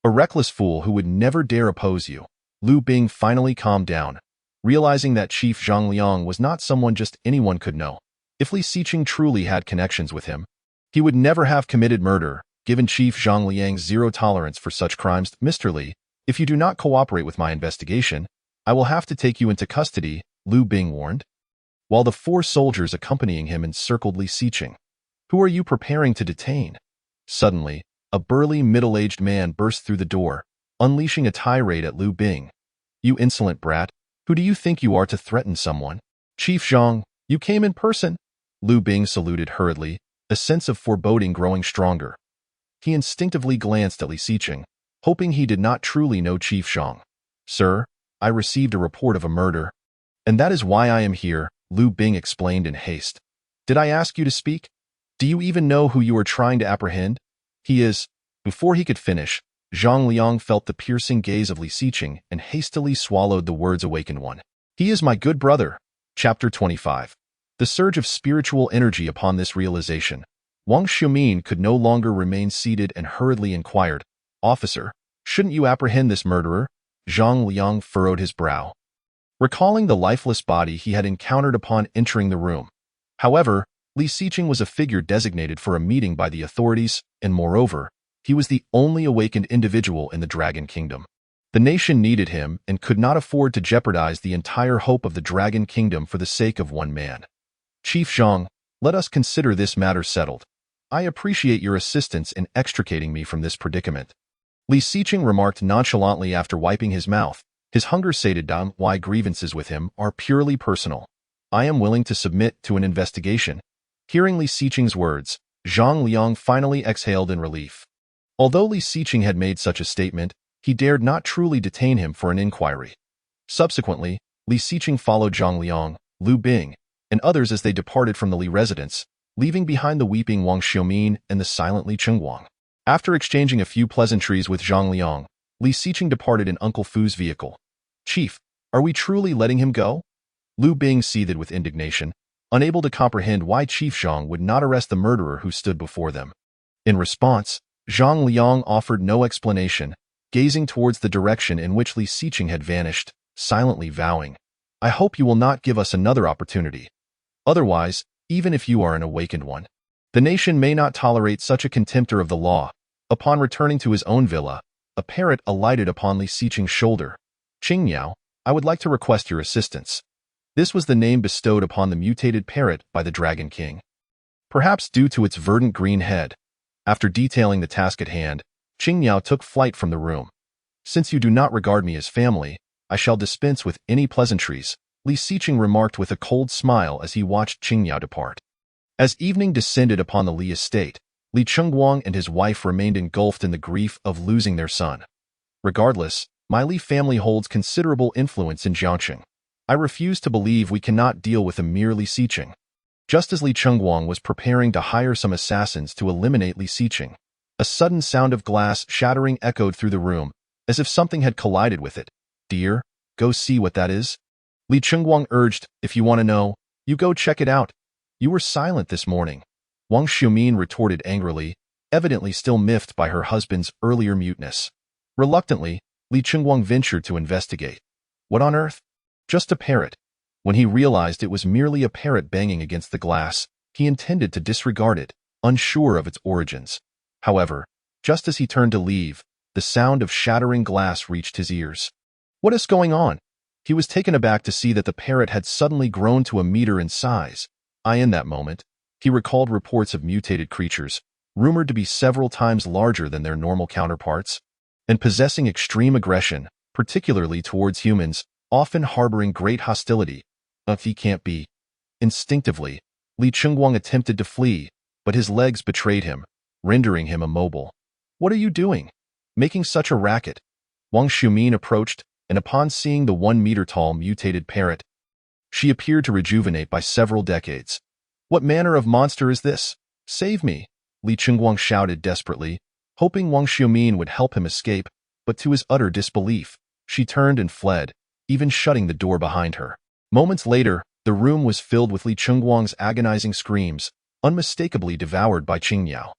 Speaker 2: A reckless fool who would never dare oppose you. Lu Bing finally calmed down, realizing that Chief Zhang Liang was not someone just anyone could know. If Li Xiqing truly had connections with him, he would never have committed murder, given Chief Zhang Liang's zero tolerance for such crimes. Mr. Li, if you do not cooperate with my investigation, I will have to take you into custody, Lu Bing warned, while the 4 soldiers accompanying him encircled Li Xiqing. Who are you preparing to detain? Suddenly, a burly middle-aged man burst through the door, unleashing a tirade at Lu Bing. You insolent brat, who do you think you are to threaten someone? Chief Zhang, you came in person? Lu Bing saluted hurriedly, a sense of foreboding growing stronger. He instinctively glanced at Li Xiqing, hoping he did not truly know Chief Zhang. Sir, I received a report of a murder, and that is why I am here, Lu Bing explained in haste. Did I ask you to speak? Do you even know who you are trying to apprehend? He is. Before he could finish, Zhang Liang felt the piercing gaze of Li Xiqing and hastily swallowed the words awakened one. He is my good brother. Chapter 25. The surge of spiritual energy upon this realization. Wang Shumin could no longer remain seated and hurriedly inquired, Officer, shouldn't you apprehend this murderer? Zhang Liang furrowed his brow, recalling the lifeless body he had encountered upon entering the room. However, Li Xiqing was a figure designated for a meeting by the authorities, and moreover, he was the only awakened individual in the Dragon Kingdom. The nation needed him and could not afford to jeopardize the entire hope of the Dragon Kingdom for the sake of one man. Chief Zhang, let us consider this matter settled. I appreciate your assistance in extricating me from this predicament. Li Xiqing remarked nonchalantly after wiping his mouth, his hunger sated down. Why grievances with him are purely personal. I am willing to submit to an investigation. Hearing Li Xiqing's words, Zhang Liang finally exhaled in relief. Although Li Xiqing had made such a statement, he dared not truly detain him for an inquiry. Subsequently, Li Xiqing followed Zhang Liang, Lu Bing, and others as they departed from the Li residence, leaving behind the weeping Wang Xiumin and the silent Li Chengguang. After exchanging a few pleasantries with Zhang Liang, Li Xiqing departed in Uncle Fu's vehicle. Chief, are we truly letting him go? Lu Bing seethed with indignation, unable to comprehend why Chief Zhang would not arrest the murderer who stood before them. In response, Zhang Liang offered no explanation, gazing towards the direction in which Li Xiqing had vanished, silently vowing, I hope you will not give us another opportunity. Otherwise, even if you are an awakened one, the nation may not tolerate such a contemptor of the law. Upon returning to his own villa, a parrot alighted upon Li Xiqing's shoulder. Qingniao, I would like to request your assistance. This was the name bestowed upon the mutated parrot by the Dragon King, perhaps due to its verdant green head. After detailing the task at hand, Qingniao took flight from the room. Since you do not regard me as family, I shall dispense with any pleasantries, Li Xiqing remarked with a cold smile as he watched Qingniao depart. As evening descended upon the Li estate, Li Chengguang and his wife remained engulfed in the grief of losing their son. Regardless, my Li family holds considerable influence in Jiangqing. I refuse to believe we cannot deal with a mere Li Xiqing. Just as Li Chengguang was preparing to hire some assassins to eliminate Li Xiqing, a sudden sound of glass shattering echoed through the room, as if something had collided with it. Dear, go see what that is? Li Chengguang urged, if you want to know, you go check it out. You were silent this morning. Wang Xiumin retorted angrily, evidently still miffed by her husband's earlier muteness. Reluctantly, Li Chengguang ventured to investigate. What on earth? Just a parrot. When he realized it was merely a parrot banging against the glass, he intended to disregard it, unsure of its origins. However, just as he turned to leave, the sound of shattering glass reached his ears. What is going on? He was taken aback to see that the parrot had suddenly grown to a meter in size. In that moment, he recalled reports of mutated creatures, rumored to be several times larger than their normal counterparts. and possessing extreme aggression, particularly towards humans, often harboring great hostility. He can't be. Instinctively, Li Chengguang attempted to flee, but his legs betrayed him, rendering him immobile. What are you doing? Making such a racket? Wang Xiumin approached, and upon seeing the 1-meter-tall mutated parrot, she appeared to rejuvenate by several decades. What manner of monster is this? Save me! Li Chengguang shouted desperately, hoping Wang Xiumin would help him escape, but to his utter disbelief, she turned and fled, even shutting the door behind her. Moments later, the room was filled with Li Chengguang's agonizing screams, unmistakably devoured by Qingyao.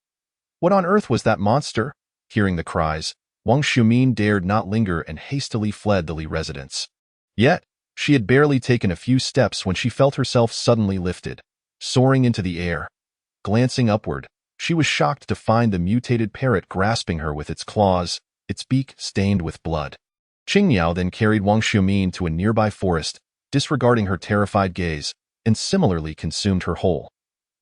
Speaker 2: What on earth was that monster? Hearing the cries, Wang Xiumin dared not linger and hastily fled the Li residence. Yet, she had barely taken a few steps when she felt herself suddenly lifted, soaring into the air. Glancing upward, she was shocked to find the mutated parrot grasping her with its claws, its beak stained with blood. Qingyao then carried Wang Xiumin to a nearby forest, disregarding her terrified gaze, and similarly consumed her whole.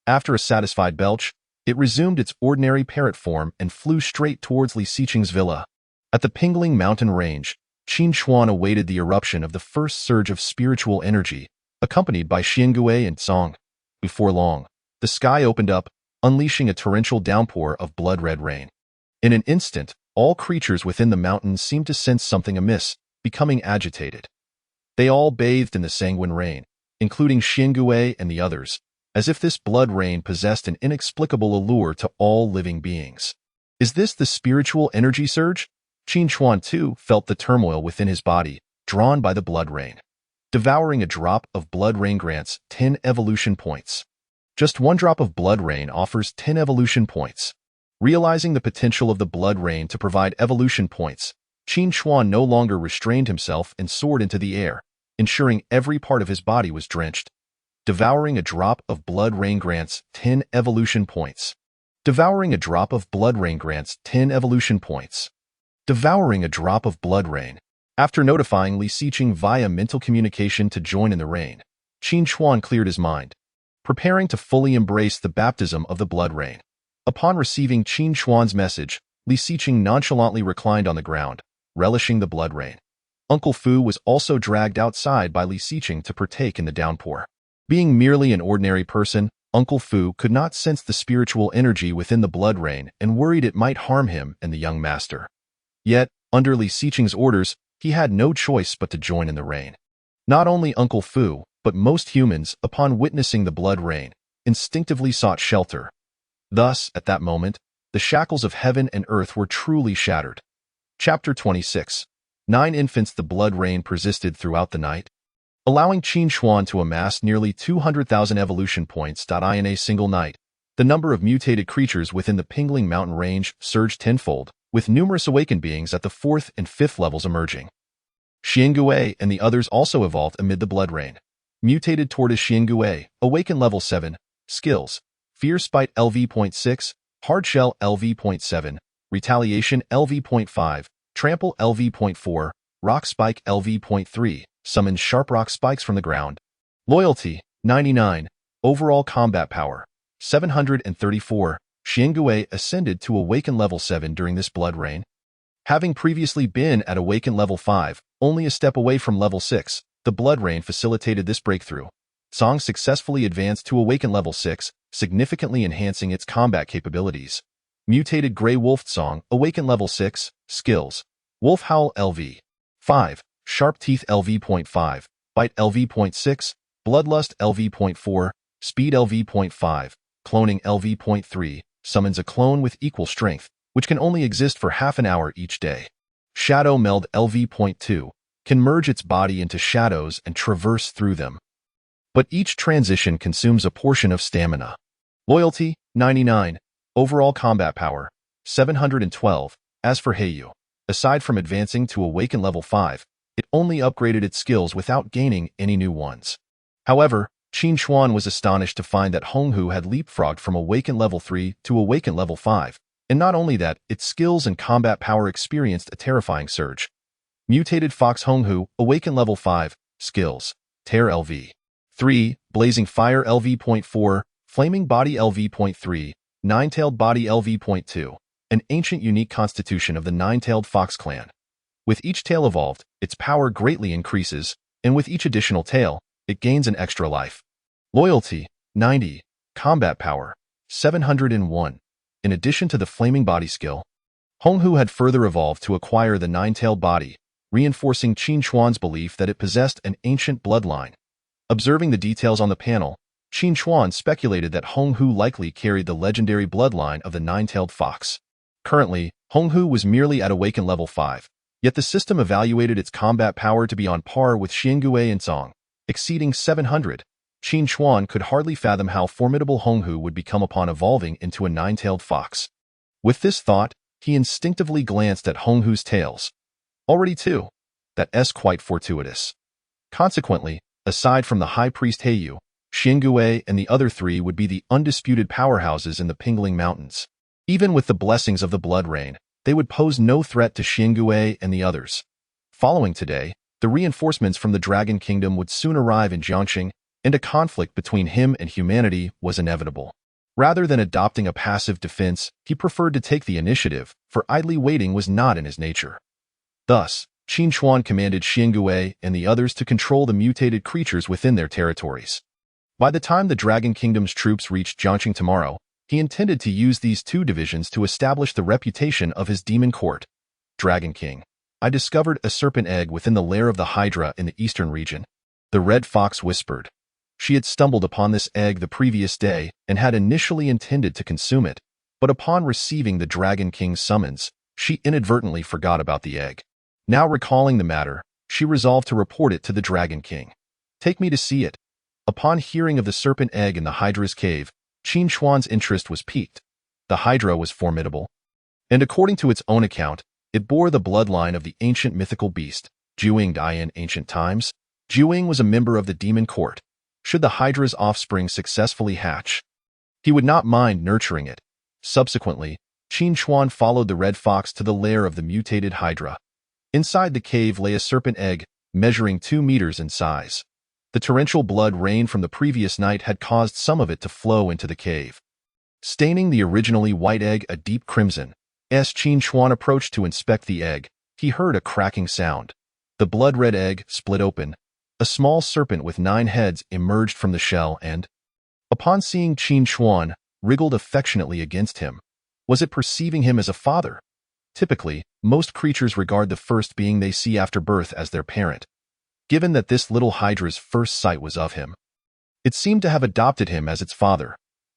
Speaker 2: After a satisfied belch, it resumed its ordinary parrot form and flew straight towards Li Xiqing's villa. At the Pingling mountain range, Qin Chuan awaited the eruption of the first surge of spiritual energy, accompanied by Xiangui and Song. Before long, the sky opened up, unleashing a torrential downpour of blood-red rain. In an instant, all creatures within the mountains seemed to sense something amiss, becoming agitated. They all bathed in the sanguine rain, including Xiangui and the others, as if this blood rain possessed an inexplicable allure to all living beings. Is this the spiritual energy surge? Qin Chuan too felt the turmoil within his body, drawn by the blood rain. Devouring a drop of blood rain grants 10 evolution points. Just one drop of blood rain offers 10 evolution points. Realizing the potential of the blood rain to provide evolution points, Qin Chuan no longer restrained himself and soared into the air, ensuring every part of his body was drenched. Devouring a drop of blood rain grants 10 evolution points. Devouring a drop of blood rain grants 10 evolution points. Devouring a drop of blood rain. After notifying Li Xiqing via mental communication to join in the rain, Qin Chuan cleared his mind, preparing to fully embrace the baptism of the blood rain. Upon receiving Qin Chuan's message, Li Xiqing nonchalantly reclined on the ground, relishing the blood rain. Uncle Fu was also dragged outside by Li Xiqing to partake in the downpour. Being merely an ordinary person, Uncle Fu could not sense the spiritual energy within the blood rain and worried it might harm him and the young master. Yet, under Li Xiqing's orders, he had no choice but to join in the rain. Not only Uncle Fu, but most humans, upon witnessing the blood rain, instinctively sought shelter. Thus, at that moment, the shackles of heaven and earth were truly shattered. Chapter 26. 9 infants. The blood rain persisted throughout the night, allowing Qin Chuan to amass nearly 200,000 evolution points. In a single night, the number of mutated creatures within the Pingling mountain range surged tenfold, with numerous awakened beings at the 4th and 5th levels emerging. Xiangui and the others also evolved amid the blood rain. Mutated Tortoise Xiangui, Awaken Level 7, Skills, Fierce Bite LV.6, Hardshell LV.7, Retaliation LV.5, Trample LV.4, Rock Spike LV.3, Summons Sharp Rock Spikes from the ground. Loyalty, 99, Overall Combat Power, 734, Xiangui ascended to Awaken Level 7 during this blood rain. Having previously been at Awaken Level 5, only a step away from Level 6, the blood rain facilitated this breakthrough. Song successfully advanced to Awaken Level 6, significantly enhancing its combat capabilities. Mutated Grey Wolf Song, Awaken Level 6, Skills, Wolf Howl LV. 5, Sharp Teeth LV.5, Bite LV.6, Bloodlust LV.4, Speed LV.5, Cloning LV.3, summons a clone with equal strength, which can only exist for half an hour each day. Shadow Meld LV.2, can merge its body into shadows and traverse through them. But each transition consumes a portion of stamina. Loyalty, 99, Overall Combat Power, 712. As for Heiyu, aside from advancing to Awaken Level 5, it only upgraded its skills without gaining any new ones. However, Qin Chuan was astonished to find that Honghu had leapfrogged from Awaken Level 3 to Awaken Level 5, and not only that, its skills and combat power experienced a terrifying surge. Mutated Fox Honghu, Awaken Level 5, Skills, Tear LV. 3, Blazing Fire LV.4, Flaming Body LV.3, Nine-Tailed Body LV.2, an ancient unique constitution of the nine-tailed fox clan. With each tail evolved, its power greatly increases, and with each additional tail, it gains an extra life. Loyalty, 90. Combat power, 701. In addition to the flaming body skill, Honghu had further evolved to acquire the nine-tailed body, reinforcing Qin Chuan's belief that it possessed an ancient bloodline. Observing the details on the panel, Qin Chuan speculated that Honghu likely carried the legendary bloodline of the nine-tailed fox. Currently, Honghu was merely at awakened level 5, yet the system evaluated its combat power to be on par with Xiangui and Zong, exceeding 700. Qin Chuan could hardly fathom how formidable Honghu would become upon evolving into a nine-tailed fox. With this thought, he instinctively glanced at Honghu's tails. Already two. That's quite fortuitous. Consequently, aside from the High Priest Heiyu, Xiangui and the other three would be the undisputed powerhouses in the Pingling Mountains. Even with the blessings of the Blood Rain, they would pose no threat to Xiangui and the others. Following today, the reinforcements from the Dragon Kingdom would soon arrive in Jiangxing, and a conflict between him and humanity was inevitable. Rather than adopting a passive defense, he preferred to take the initiative, for idly waiting was not in his nature. Thus, Qin Chuan commanded Xiangui and the others to control the mutated creatures within their territories. By the time the Dragon Kingdom's troops reached Jiangxing tomorrow, he intended to use these two divisions to establish the reputation of his demon court. Dragon King, I discovered a serpent egg within the lair of the Hydra in the eastern region. The Red Fox whispered. She had stumbled upon this egg the previous day and had initially intended to consume it, but upon receiving the Dragon King's summons, she inadvertently forgot about the egg. Now recalling the matter, she resolved to report it to the Dragon King. Take me to see it. Upon hearing of the serpent egg in the Hydra's cave, Qin Chuan's interest was piqued. The Hydra was formidable, and according to its own account, it bore the bloodline of the ancient mythical beast, Jiuying Dai. In ancient times, Jiuying was a member of the demon court. Should the Hydra's offspring successfully hatch, he would not mind nurturing it. Subsequently, Qin Chuan followed the Red Fox to the lair of the mutated Hydra. Inside the cave lay a serpent egg, measuring 2 meters in size. The torrential blood rain from the previous night had caused some of it to flow into the cave, staining the originally white egg a deep crimson. As Qin Chuan approached to inspect the egg, he heard a cracking sound. The blood-red egg split open. A small serpent with 9 heads emerged from the shell and, upon seeing Qin Chuan, wriggled affectionately against him. Was it perceiving him as a father? Typically, most creatures regard the first being they see after birth as their parent. Given that this little Hydra's first sight was of him, it seemed to have adopted him as its father.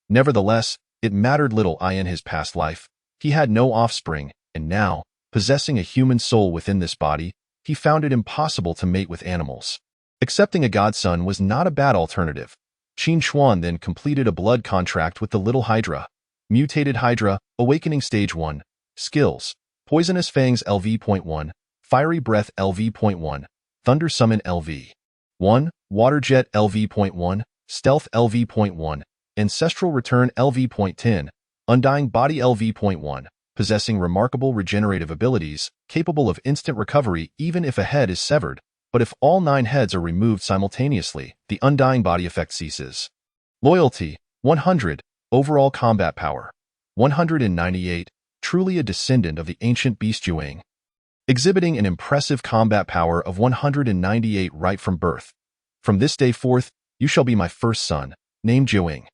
Speaker 2: Nevertheless, it mattered little in his past life. He had no offspring, and now, possessing a human soul within this body, he found it impossible to mate with animals. Accepting a godson was not a bad alternative. Qin Chuan then completed a blood contract with the little Hydra. Mutated Hydra, Awakening Stage 1. Skills: Poisonous Fangs LV.1, Fiery Breath LV.1, Thunder Summon LV.1, Water Jet LV.1, Stealth LV.1, Ancestral Return LV.10, Undying Body LV.1, possessing remarkable regenerative abilities, capable of instant recovery even if a head is severed, but if all 9 heads are removed simultaneously, the Undying Body effect ceases. Loyalty, 100, Overall Combat Power, 198, truly a descendant of the ancient beast Jiuying. Exhibiting an impressive combat power of 198 right from birth. From this day forth, you shall be my first son, named Jiuying.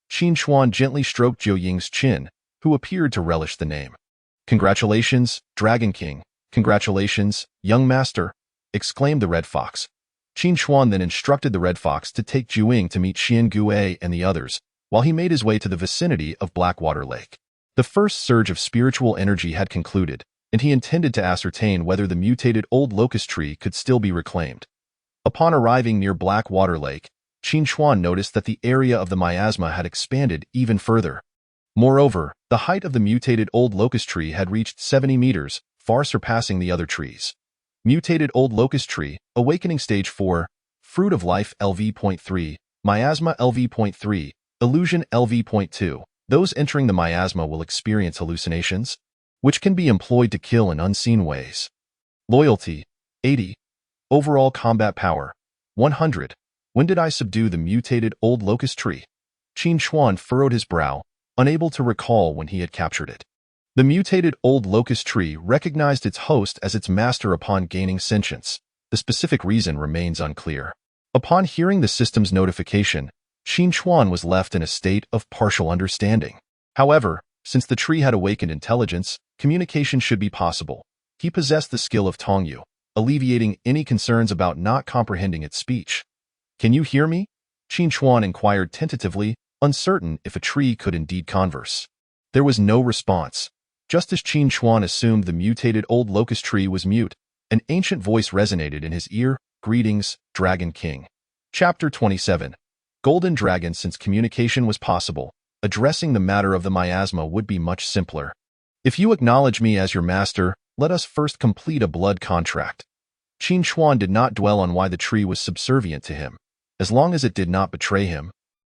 Speaker 2: Qin Chuan gently stroked Jiuying's chin, who appeared to relish the name. Congratulations, Dragon King. Congratulations, young master, exclaimed the Red Fox. Qin Chuan then instructed the Red Fox to take Jiuying to meet Xiangui and the others, while he made his way to the vicinity of Blackwater Lake. The first surge of spiritual energy had concluded, and he intended to ascertain whether the mutated old locust tree could still be reclaimed. Upon arriving near Blackwater Lake, Qin Chuan noticed that the area of the miasma had expanded even further. Moreover, the height of the mutated old locust tree had reached 70 meters, far surpassing the other trees. Mutated old locust tree, Awakening Stage 4, Fruit of Life LV.3, Miasma LV.3, Illusion LV.2. Those entering the miasma will experience hallucinations, which can be employed to kill in unseen ways. Loyalty, 80. Overall Combat Power, 100. When did I subdue the mutated old locust tree? Qin Chuan furrowed his brow, unable to recall when he had captured it. The mutated old locust tree recognized its host as its master upon gaining sentience. The specific reason remains unclear. Upon hearing the system's notification, Qin Chuan was left in a state of partial understanding. However, since the tree had awakened intelligence, communication should be possible. He possessed the skill of Tongyu, alleviating any concerns about not comprehending its speech. "Can you hear me?" Qin Chuan inquired tentatively, uncertain if a tree could indeed converse. There was no response. Just as Qin Chuan assumed the mutated old locust tree was mute, an ancient voice resonated in his ear. "Greetings, Dragon King." Chapter 27. Golden Dragon. Since communication was possible, addressing the matter of the miasma would be much simpler. "If you acknowledge me as your master, let us first complete a blood contract." Qin Chuan did not dwell on why the tree was subservient to him, as long as it did not betray him.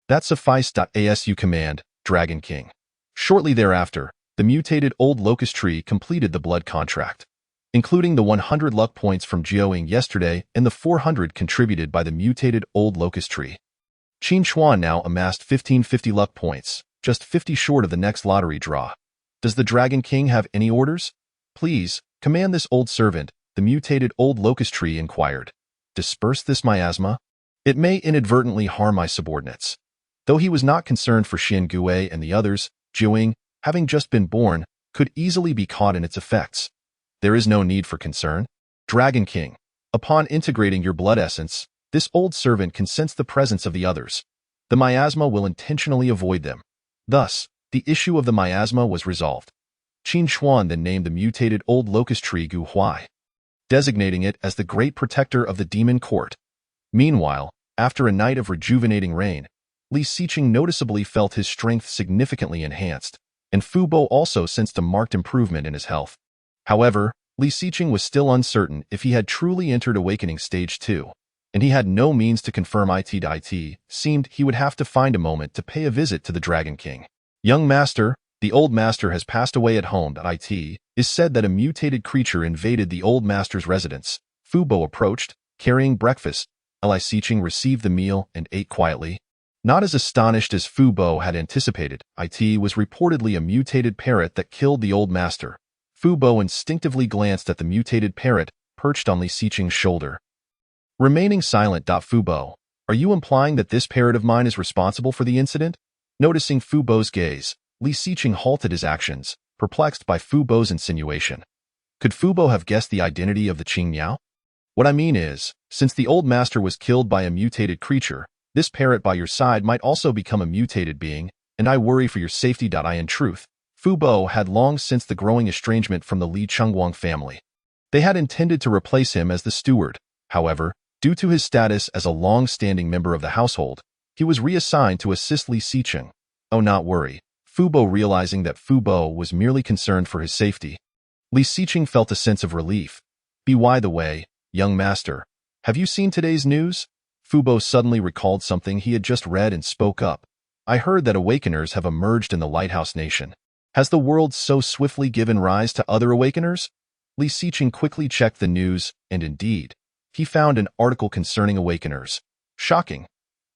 Speaker 2: "That sufficed. Asu command, Dragon King." Shortly thereafter, the mutated old locust tree completed the blood contract, including the 100 luck points from Jiuying yesterday and the 400 contributed by the mutated old locust tree. Qin Chuan now amassed 1550 luck points, just 50 short of the next lottery draw. "Does the Dragon King have any orders?" "Please, command this old servant," the mutated old locust tree inquired. "Disperse this miasma? It may inadvertently harm my subordinates." Though he was not concerned for Xin Gui and the others, Jiuying, having just been born, could easily be caught in its effects. "There is no need for concern. Dragon King, upon integrating your blood essence, this old servant can sense the presence of the others. The miasma will intentionally avoid them." Thus, the issue of the miasma was resolved. Qin Chuan then named the mutated old locust tree Gu Huai, designating it as the great protector of the demon court. Meanwhile, after a night of rejuvenating rain, Li Xiqing noticeably felt his strength significantly enhanced, and Fu Bo also sensed a marked improvement in his health. However, Li Xiqing was still uncertain if he had truly entered Awakening Stage 2, and he had no means to confirm it. Seemed he would have to find a moment to pay a visit to the Dragon King. "Young master, the old master has passed away at home. It is said that a mutated creature invaded the old master's residence." Fu Bo approached, carrying breakfast. Li Xiqing received the meal and ate quietly. Not as astonished as Fu Bo had anticipated, it was reportedly a mutated parrot that killed the old master. Fu Bo instinctively glanced at the mutated parrot perched on Li Xiqing's shoulder. Remaining silent. "Fu Bo, are you implying that this parrot of mine is responsible for the incident?" Noticing Fu Bo's gaze, Li Xiqing halted his actions, perplexed by Fu Bo's insinuation. Could Fu Bo have guessed the identity of the Qing Miao? "What I mean is, since the old master was killed by a mutated creature, this parrot by your side might also become a mutated being, and I worry for your safety. In truth, Fu Bo had long sensed the growing estrangement from the Li Chengguang family. They had intended to replace him as the steward. However, due to his status as a long-standing member of the household, he was reassigned to assist Li Xiqing. "Oh, not worry." Fu Bo, realizing that Fu Bo was merely concerned for his safety. Li Xiqing felt a sense of relief. By the way, young master, have you seen today's news?" Fu Bo suddenly recalled something he had just read and spoke up. "I heard that Awakeners have emerged in the Lighthouse Nation. Has the world so swiftly given rise to other Awakeners?" Li Xiqing quickly checked the news, and indeed, he found an article concerning Awakeners. Shocking.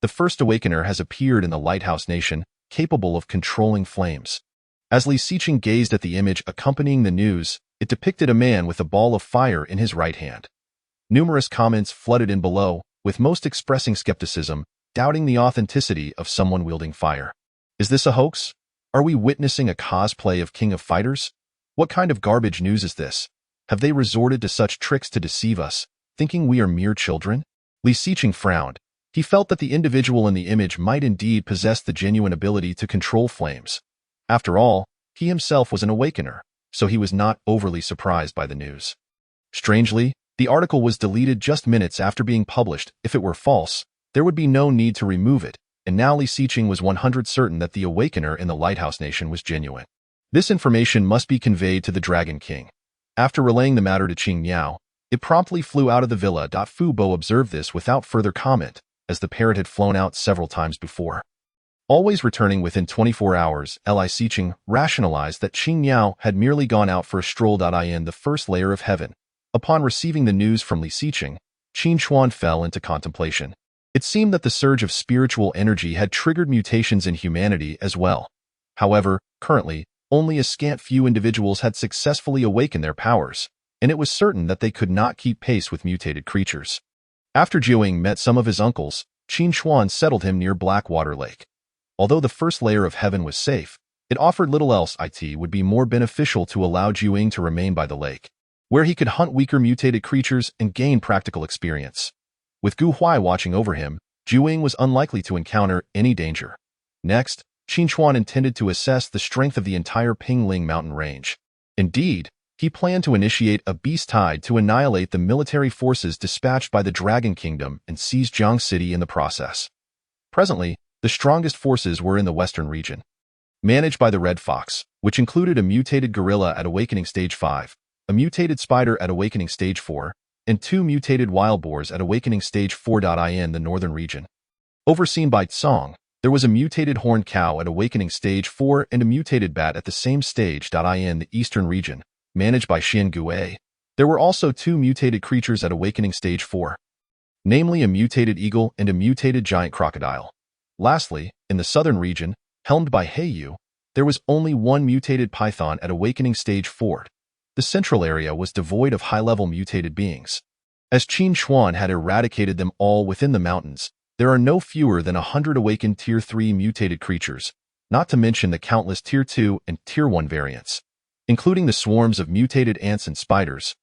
Speaker 2: The first Awakener has appeared in the Lighthouse Nation, capable of controlling flames. As Li Xiqing gazed at the image accompanying the news, it depicted a man with a ball of fire in his right hand. Numerous comments flooded in below, with most expressing skepticism, doubting the authenticity of someone wielding fire. "Is this a hoax? Are we witnessing a cosplay of King of Fighters? What kind of garbage news is this? Have they resorted to such tricks to deceive us, thinking we are mere children?" Li Xiqing frowned. He felt that the individual in the image might indeed possess the genuine ability to control flames. After all, he himself was an Awakener, so he was not overly surprised by the news. Strangely, the article was deleted just minutes after being published. If it were false, there would be no need to remove it, and now Li Xiqing was 100% certain that the Awakener in the Lighthouse Nation was genuine. This information must be conveyed to the Dragon King. After relaying the matter to Qing Miao, it promptly flew out of the villa. Fu Bo observed this without further comment, as the parrot had flown out several times before. Always returning within 24 hours, Li Xiqing rationalized that Qing Miao had merely gone out for a stroll. In the first layer of heaven. Upon receiving the news from Li Xiqing, Qin Chuan fell into contemplation. It seemed that the surge of spiritual energy had triggered mutations in humanity as well. However, currently, only a scant few individuals had successfully awakened their powers, and it was certain that they could not keep pace with mutated creatures. After Jiuying met some of his uncles, Qin Xuan settled him near Blackwater Lake. Although the first layer of heaven was safe, it offered little else. It would be more beneficial to allow Jiuying to remain by the lake, where he could hunt weaker mutated creatures and gain practical experience. With Gu Huai watching over him, Jiuying was unlikely to encounter any danger. Next, Qin Xuan intended to assess the strength of the entire Pingling mountain range. Indeed, he planned to initiate a beast tide to annihilate the military forces dispatched by the Dragon Kingdom and seize Jiang City in the process. Presently, the strongest forces were in the western region, managed by the Red Fox, which included a mutated gorilla at Awakening Stage 5, a mutated spider at Awakening Stage 4, and 2 mutated wild boars at Awakening Stage 4. In the northern region, overseen by Tsong, there was a mutated horned cow at Awakening Stage 4 and a mutated bat at the same stage. In the eastern region, managed by Xian Gui, there were also 2 mutated creatures at Awakening Stage 4, namely a mutated eagle and a mutated giant crocodile. Lastly, in the southern region, helmed by Heiyu, there was only 1 mutated python at Awakening Stage 4. The central area was devoid of high-level mutated beings. As Qin Xuan had eradicated them all within the mountains, there are no fewer than 100 awakened Tier 3 mutated creatures, not to mention the countless Tier 2 and Tier 1 variants, including the swarms of mutated ants and spiders.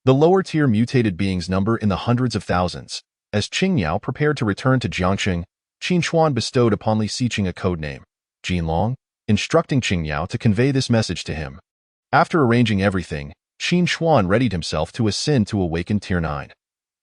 Speaker 2: The lower-tier mutated beings number in the hundreds of thousands. As Qingyao prepared to return to Jiangxing, Qin Xuan bestowed upon Li Xiqing a codename, Jinlong, instructing Qingyao to convey this message to him. After arranging everything, Qin Xuan readied himself to ascend to awaken Tier 9.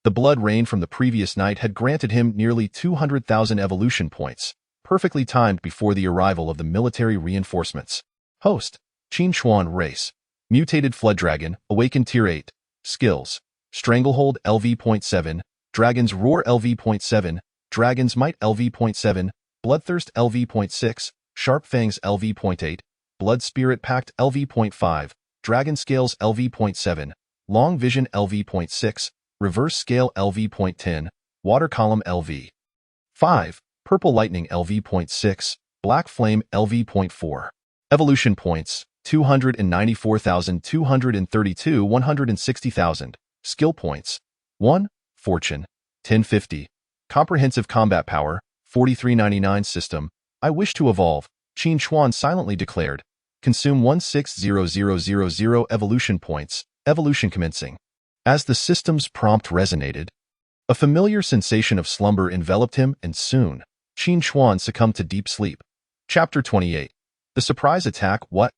Speaker 2: The blood rain from the previous night had granted him nearly 200,000 evolution points, perfectly timed before the arrival of the military reinforcements. Host, Qin Xuan Race, Mutated Flood Dragon, Awakened Tier 8, Skills, Stranglehold LV.7, Dragon's Roar LV.7, Dragon's Might LV.7, Bloodthirst LV.6, Sharp Fangs LV.8, Blood Spirit Pact LV.5, Dragon Scales LV.7, Long Vision LV.6, Reverse Scale LV.10, Water Column LV.5, Purple Lightning LV.6, Black Flame LV.4. Evolution Points, 294,232 160,000. Skill Points, 1. Fortune, 1050. Comprehensive Combat Power, 4399 System. I wish to evolve, Qin Xuan silently declared. Consume 160000 evolution points, evolution commencing. As the system's prompt resonated, a familiar sensation of slumber enveloped him, and soon, Qin Xuan succumbed to deep sleep. Chapter 28. The Surprise Attack. What?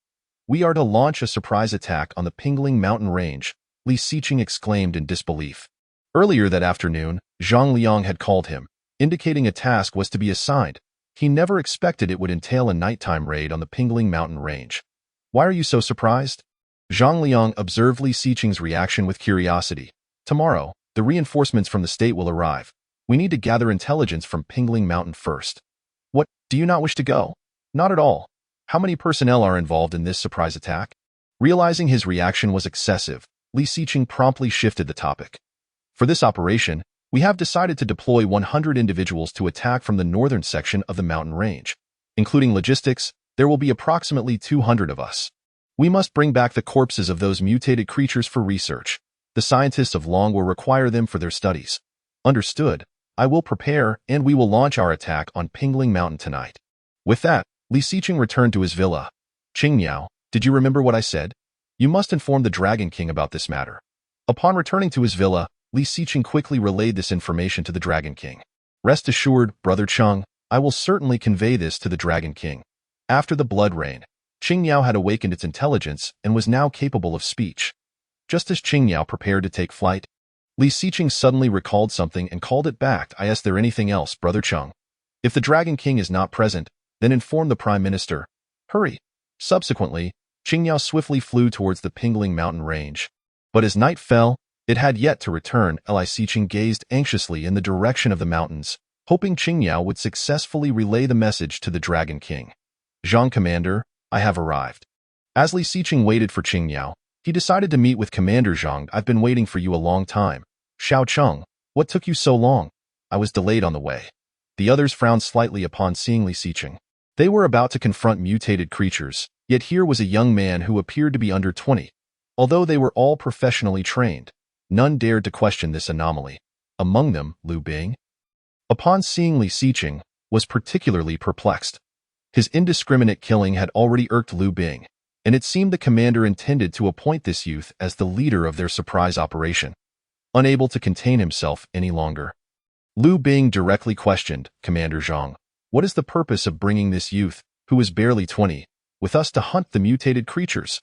Speaker 2: We are to launch a surprise attack on the Pingling mountain range, Li Xiqing exclaimed in disbelief. Earlier that afternoon, Zhang Liang had called him, indicating a task was to be assigned. He never expected it would entail a nighttime raid on the Pingling mountain range. Why are you so surprised? Zhang Liang observed Li Xiqing's reaction with curiosity. Tomorrow, the reinforcements from the state will arrive. We need to gather intelligence from Pingling Mountain first. What, do you not wish to go? Not at all. How many personnel are involved in this surprise attack? Realizing his reaction was excessive, Li Xiqing promptly shifted the topic. For this operation, we have decided to deploy 100 individuals to attack from the northern section of the mountain range. Including logistics, there will be approximately 200 of us. We must bring back the corpses of those mutated creatures for research. The scientists of Long will require them for their studies. Understood. I will prepare, and we will launch our attack on Pingling Mountain tonight. With that, Li Xiqing returned to his villa. Qingyao, did you remember what I said? You must inform the Dragon King about this matter. Upon returning to his villa, Li Xiqing quickly relayed this information to the Dragon King. Rest assured, Brother Cheng, I will certainly convey this to the Dragon King. After the blood rain, Qingyao had awakened its intelligence and was now capable of speech. Just as Qingyao prepared to take flight, Li Xiqing suddenly recalled something and called it back. Is there anything else, Brother Cheng? If the Dragon King is not present, then inform the Prime Minister. Hurry. Subsequently, Qingyao swiftly flew towards the Pingling mountain range. But as night fell, it had yet to return. Li Xiqing gazed anxiously in the direction of the mountains, hoping Qingyao would successfully relay the message to the Dragon King. Zhang Commander, I have arrived. As Li Xiqing waited for Qingyao, he decided to meet with Commander Zhang. I've been waiting for you a long time. Xiao Cheng, what took you so long? I was delayed on the way. The others frowned slightly upon seeing Li Xiqing. They were about to confront mutated creatures, yet here was a young man who appeared to be under 20. Although they were all professionally trained, none dared to question this anomaly. Among them, Lu Bing, upon seeing Li Xiqing, was particularly perplexed. His indiscriminate killing had already irked Lu Bing, and it seemed the commander intended to appoint this youth as the leader of their surprise operation. Unable to contain himself any longer, Lu Bing directly questioned Commander Zhang, "What is the purpose of bringing this youth, who is barely 20, with us to hunt the mutated creatures?"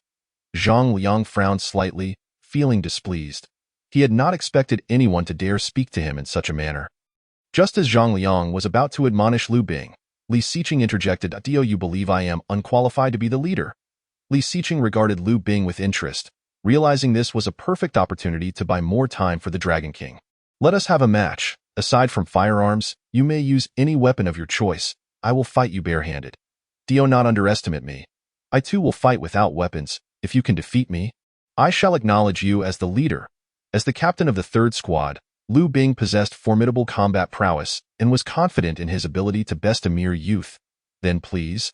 Speaker 2: Zhang Liang frowned slightly, feeling displeased. He had not expected anyone to dare speak to him in such a manner. Just as Zhang Liang was about to admonish Lu Bing, Li Xiqing interjected, "Do you believe I am unqualified to be the leader?" Li Xiqing regarded Lu Bing with interest, realizing this was a perfect opportunity to buy more time for the Dragon King. "Let us have a match. Aside from firearms, you may use any weapon of your choice. I will fight you barehanded. Do not underestimate me. I too will fight without weapons. If you can defeat me, I shall acknowledge you as the leader." As the captain of the third squad, Lu Bing possessed formidable combat prowess and was confident in his ability to best a mere youth. "Then please,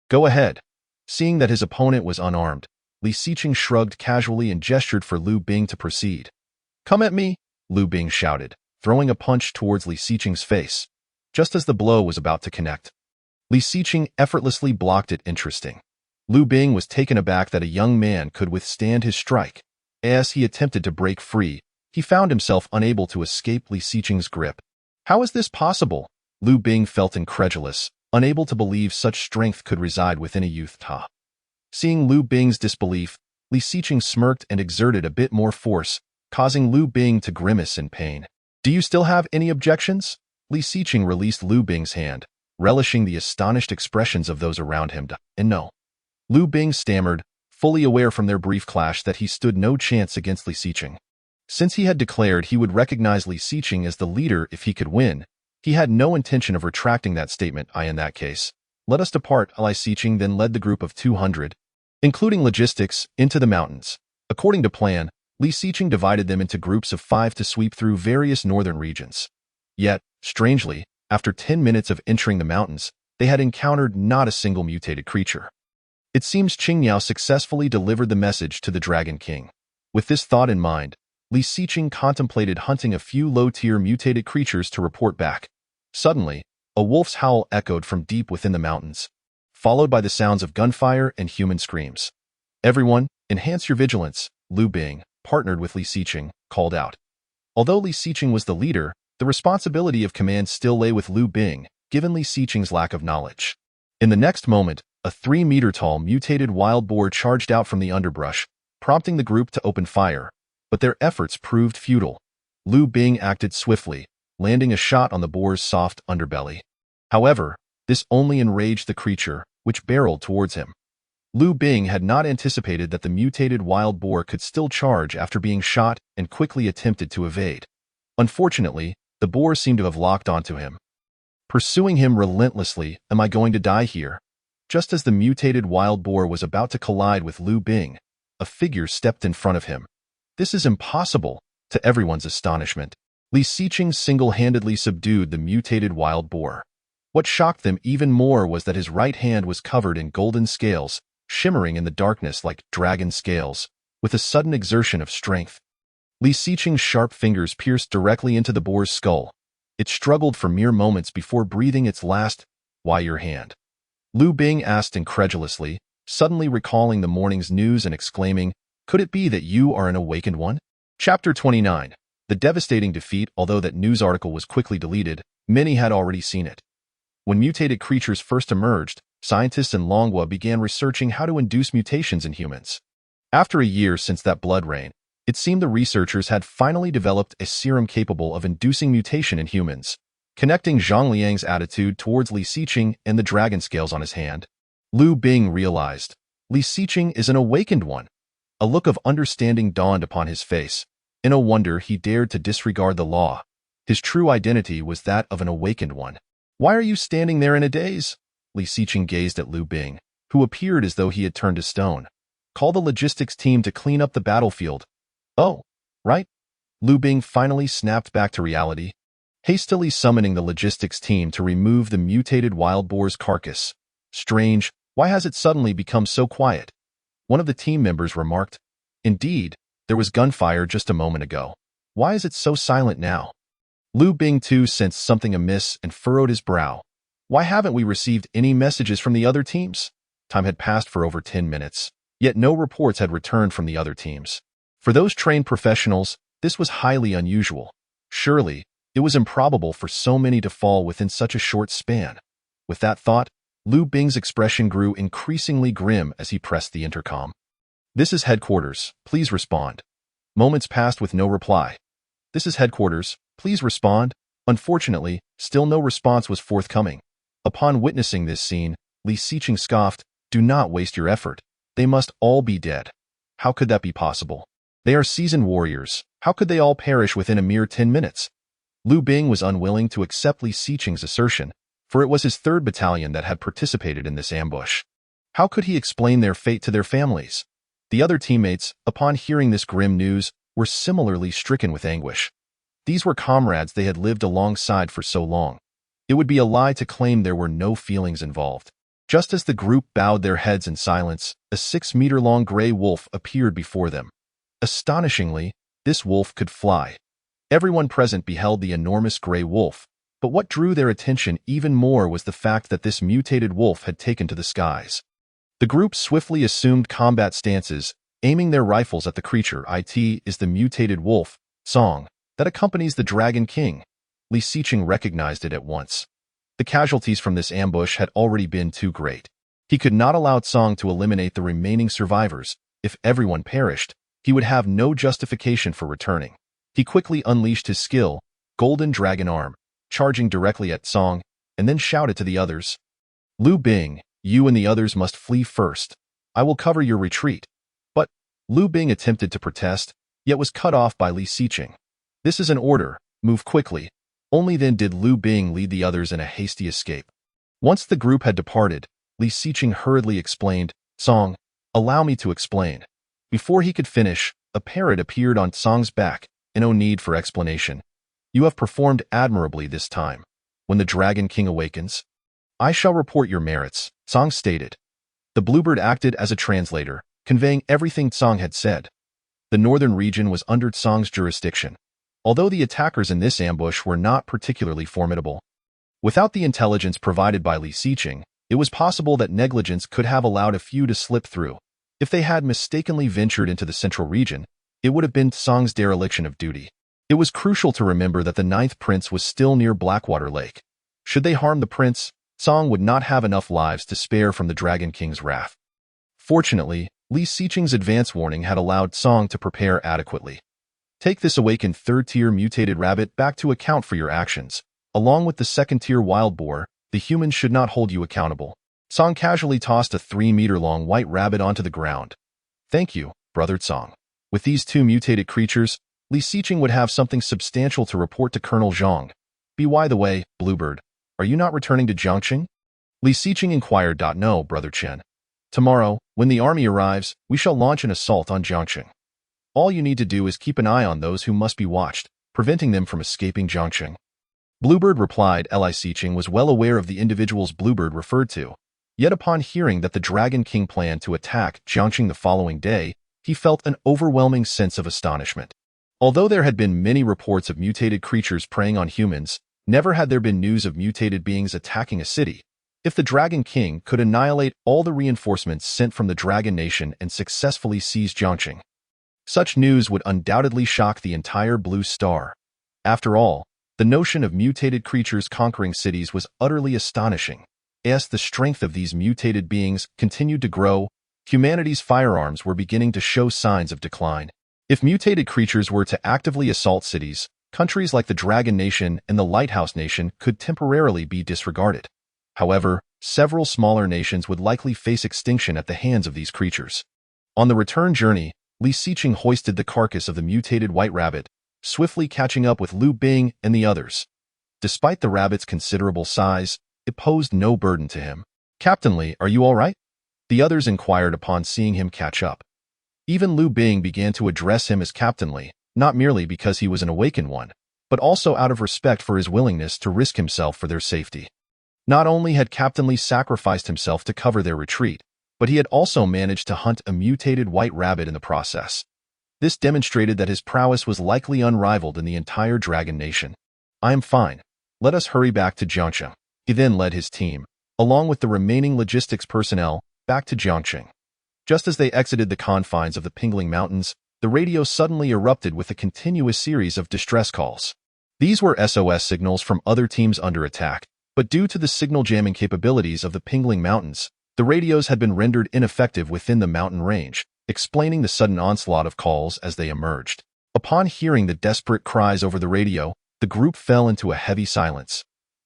Speaker 2: go ahead." Seeing that his opponent was unarmed, Li Xiqing shrugged casually and gestured for Lu Bing to proceed. "Come at me," Lu Bing shouted, throwing a punch towards Li Xiqing's face. Just as the blow was about to connect, Li Xiqing effortlessly blocked it. Interesting. Lu Bing was taken aback that a young man could withstand his strike. As he attempted to break free, he found himself unable to escape Li Xiqing's grip. How is this possible? Lu Bing felt incredulous, unable to believe such strength could reside within a youth. Seeing Lu Bing's disbelief, Li Xiqing smirked and exerted a bit more force, causing Lu Bing to grimace in pain. "Do you still have any objections?" Li Xiqing released Lu Bing's hand, relishing the astonished expressions of those around him. "And no." Lu Bing stammered, fully aware from their brief clash that he stood no chance against Li Xiqing. Since he had declared he would recognize Li Xiqing as the leader if he could win, he had no intention of retracting that statement. In that case, let us depart." Li Xiqing then led the group of 200, including logistics, into the mountains. According to plan, Li Xiqing divided them into groups of 5 to sweep through various northern regions. Yet, strangely, after 10 minutes of entering the mountains, they had encountered not a single mutated creature. It seems Qingniao successfully delivered the message to the Dragon King. With this thought in mind, Li Xiqing contemplated hunting a few low-tier mutated creatures to report back. Suddenly, a wolf's howl echoed from deep within the mountains, followed by the sounds of gunfire and human screams. "Everyone, enhance your vigilance," Lu Bing, partnered with Li Xiqing, called out. Although Li Xiqing was the leader, the responsibility of command still lay with Lu Bing, given Li Xiqing's lack of knowledge. In the next moment, a 3-meter-tall mutated wild boar charged out from the underbrush, prompting the group to open fire, but their efforts proved futile. Lu Bing acted swiftly, landing a shot on the boar's soft underbelly. However, this only enraged the creature, which barreled towards him. Lu Bing had not anticipated that the mutated wild boar could still charge after being shot and quickly attempted to evade. Unfortunately, the boar seemed to have locked onto him, pursuing him relentlessly. "Am I going to die here?" Just as the mutated wild boar was about to collide with Lu Bing, a figure stepped in front of him. "This is impossible," to everyone's astonishment. Li Xiqing single-handedly subdued the mutated wild boar. What shocked them even more was that his right hand was covered in golden scales, shimmering in the darkness like dragon scales, with a sudden exertion of strength. Li Xiqing's sharp fingers pierced directly into the boar's skull. It struggled for mere moments before breathing its last. "Why your hand?" Lu Bing asked incredulously, suddenly recalling the morning's news and exclaiming, "Could it be that you are an awakened one?" Chapter 29. The devastating defeat. Although that news article was quickly deleted, many had already seen it. When mutated creatures first emerged, scientists in Longhua began researching how to induce mutations in humans. After a year since that blood rain, it seemed the researchers had finally developed a serum capable of inducing mutation in humans. Connecting Zhang Liang's attitude towards Li Xiqing and the dragon scales on his hand, Lu Bing realized, Li Xiqing is an awakened one. A look of understanding dawned upon his face. In a wonder he dared to disregard the law. His true identity was that of an awakened one. "Why are you standing there in a daze?" Li Xiqing gazed at Lu Bing, who appeared as though he had turned to stone. "Call the logistics team to clean up the battlefield." "Oh, right." Lu Bing finally snapped back to reality, hastily summoning the logistics team to remove the mutated wild boar's carcass. Strange, why has it suddenly become so quiet? One of the team members remarked. Indeed, there was gunfire just a moment ago. Why is it so silent now? Lu Bing too sensed something amiss and furrowed his brow. Why haven't we received any messages from the other teams? Time had passed for over 10 minutes, yet no reports had returned from the other teams. For those trained professionals, this was highly unusual. Surely, it was improbable for so many to fall within such a short span. With that thought, Lu Bing's expression grew increasingly grim as he pressed the intercom. This is headquarters, please respond. Moments passed with no reply. This is headquarters, please respond. Unfortunately, still no response was forthcoming. Upon witnessing this scene, Li Xiqing scoffed, do not waste your effort. They must all be dead. How could that be possible? They are seasoned warriors. How could they all perish within a mere 10 minutes? Lu Bing was unwilling to accept Li Xiqing's assertion, for it was his 3rd battalion that had participated in this ambush. How could he explain their fate to their families? The other teammates, upon hearing this grim news, were similarly stricken with anguish. These were comrades they had lived alongside for so long. It would be a lie to claim there were no feelings involved. Just as the group bowed their heads in silence, a 6-meter-long gray wolf appeared before them. Astonishingly, this wolf could fly. Everyone present beheld the enormous gray wolf, but what drew their attention even more was the fact that this mutated wolf had taken to the skies. The group swiftly assumed combat stances, aiming their rifles at the creature. It is the mutated wolf, Song, that accompanies the Dragon King. Li Xiqing recognized it at once. The casualties from this ambush had already been too great. He could not allow Song to eliminate the remaining survivors. If everyone perished, he would have no justification for returning. He quickly unleashed his skill, Golden Dragon Arm, charging directly at Song, and then shouted to the others, Lu Bing, you and the others must flee first. I will cover your retreat. But Lu Bing attempted to protest, yet was cut off by Li Xiqing. This is an order, move quickly. Only then did Lu Bing lead the others in a hasty escape. Once the group had departed, Li Xiqing hurriedly explained, Song, allow me to explain. Before he could finish, a parrot appeared on Song's back, and no need for explanation. You have performed admirably this time. When the Dragon King awakens, I shall report your merits, Song stated. The bluebird acted as a translator, conveying everything Song had said. The northern region was under Song's jurisdiction, although the attackers in this ambush were not particularly formidable. Without the intelligence provided by Li Xiqing, it was possible that negligence could have allowed a few to slip through. If they had mistakenly ventured into the central region, it would have been Song's dereliction of duty. It was crucial to remember that the 9th prince was still near Blackwater Lake. Should they harm the prince, Song would not have enough lives to spare from the Dragon King's wrath. Fortunately, Li Xiqing's advance warning had allowed Song to prepare adequately. Take this awakened 3rd-tier mutated rabbit back to account for your actions. Along with the 2nd-tier wild boar, the humans should not hold you accountable. Song casually tossed a 3-meter-long white rabbit onto the ground. Thank you, brother Song. With these 2 mutated creatures, Li Xiqing would have something substantial to report to Colonel Zhang. By the way, Bluebird, are you not returning to Jiangqing? Li Xiqing inquired. No, brother Chen. Tomorrow, when the army arrives, we shall launch an assault on Jiangqing. All you need to do is keep an eye on those who must be watched, preventing them from escaping Jiangqing. Bluebird replied. Li Xiqing was well aware of the individuals Bluebird referred to. Yet upon hearing that the Dragon King planned to attack Jiangqing the following day, he felt an overwhelming sense of astonishment. Although there had been many reports of mutated creatures preying on humans, never had there been news of mutated beings attacking a city. If the Dragon King could annihilate all the reinforcements sent from the Dragon Nation and successfully seize Jiangqing, such news would undoubtedly shock the entire Blue Star. After all, the notion of mutated creatures conquering cities was utterly astonishing. As the strength of these mutated beings continued to grow, humanity's firearms were beginning to show signs of decline. If mutated creatures were to actively assault cities, countries like the Dragon Nation and the Lighthouse Nation could temporarily be disregarded. However, several smaller nations would likely face extinction at the hands of these creatures. On the return journey, Li Xiqing hoisted the carcass of the mutated white rabbit, swiftly catching up with Lu Bing and the others. Despite the rabbit's considerable size, it posed no burden to him. Captain Li, are you all right? The others inquired upon seeing him catch up. Even Lu Bing began to address him as Captain Li, not merely because he was an awakened one, but also out of respect for his willingness to risk himself for their safety. Not only had Captain Li sacrificed himself to cover their retreat, but he had also managed to hunt a mutated white rabbit in the process. This demonstrated that his prowess was likely unrivaled in the entire Dragon Nation. I am fine. Let us hurry back to Jiangsheng. He then led his team, along with the remaining logistics personnel, back to Jiangsheng. Just as they exited the confines of the Pingling Mountains, the radio suddenly erupted with a continuous series of distress calls. These were SOS signals from other teams under attack, but due to the signal jamming capabilities of the Pingling Mountains, the radios had been rendered ineffective within the mountain range, explaining the sudden onslaught of calls as they emerged. Upon hearing the desperate cries over the radio, the group fell into a heavy silence.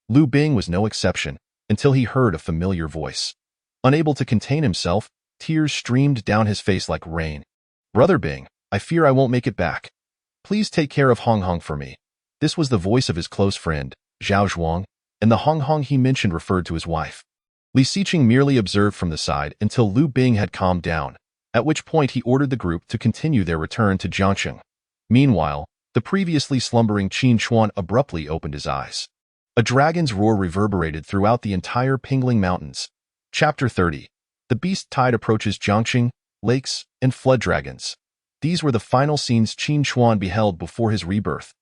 Speaker 2: Lu Bing was no exception, until he heard a familiar voice. Unable to contain himself, tears streamed down his face like rain. "Brother Bing, I fear I won't make it back. Please take care of Hong Hong for me." This was the voice of his close friend, Zhao Zhuang, and the Hong Hong he mentioned referred to his wife. Li Xiqing merely observed from the side until Lu Bing had calmed down, at which point he ordered the group to continue their return to Jiangsheng. Meanwhile, the previously slumbering Qin Chuan abruptly opened his eyes. A dragon's roar reverberated throughout the entire Pingling Mountains. Chapter 30. The beast tide approaches Jiangsheng, lakes, and flood dragons. These were the final scenes Qin Chuan beheld before his rebirth.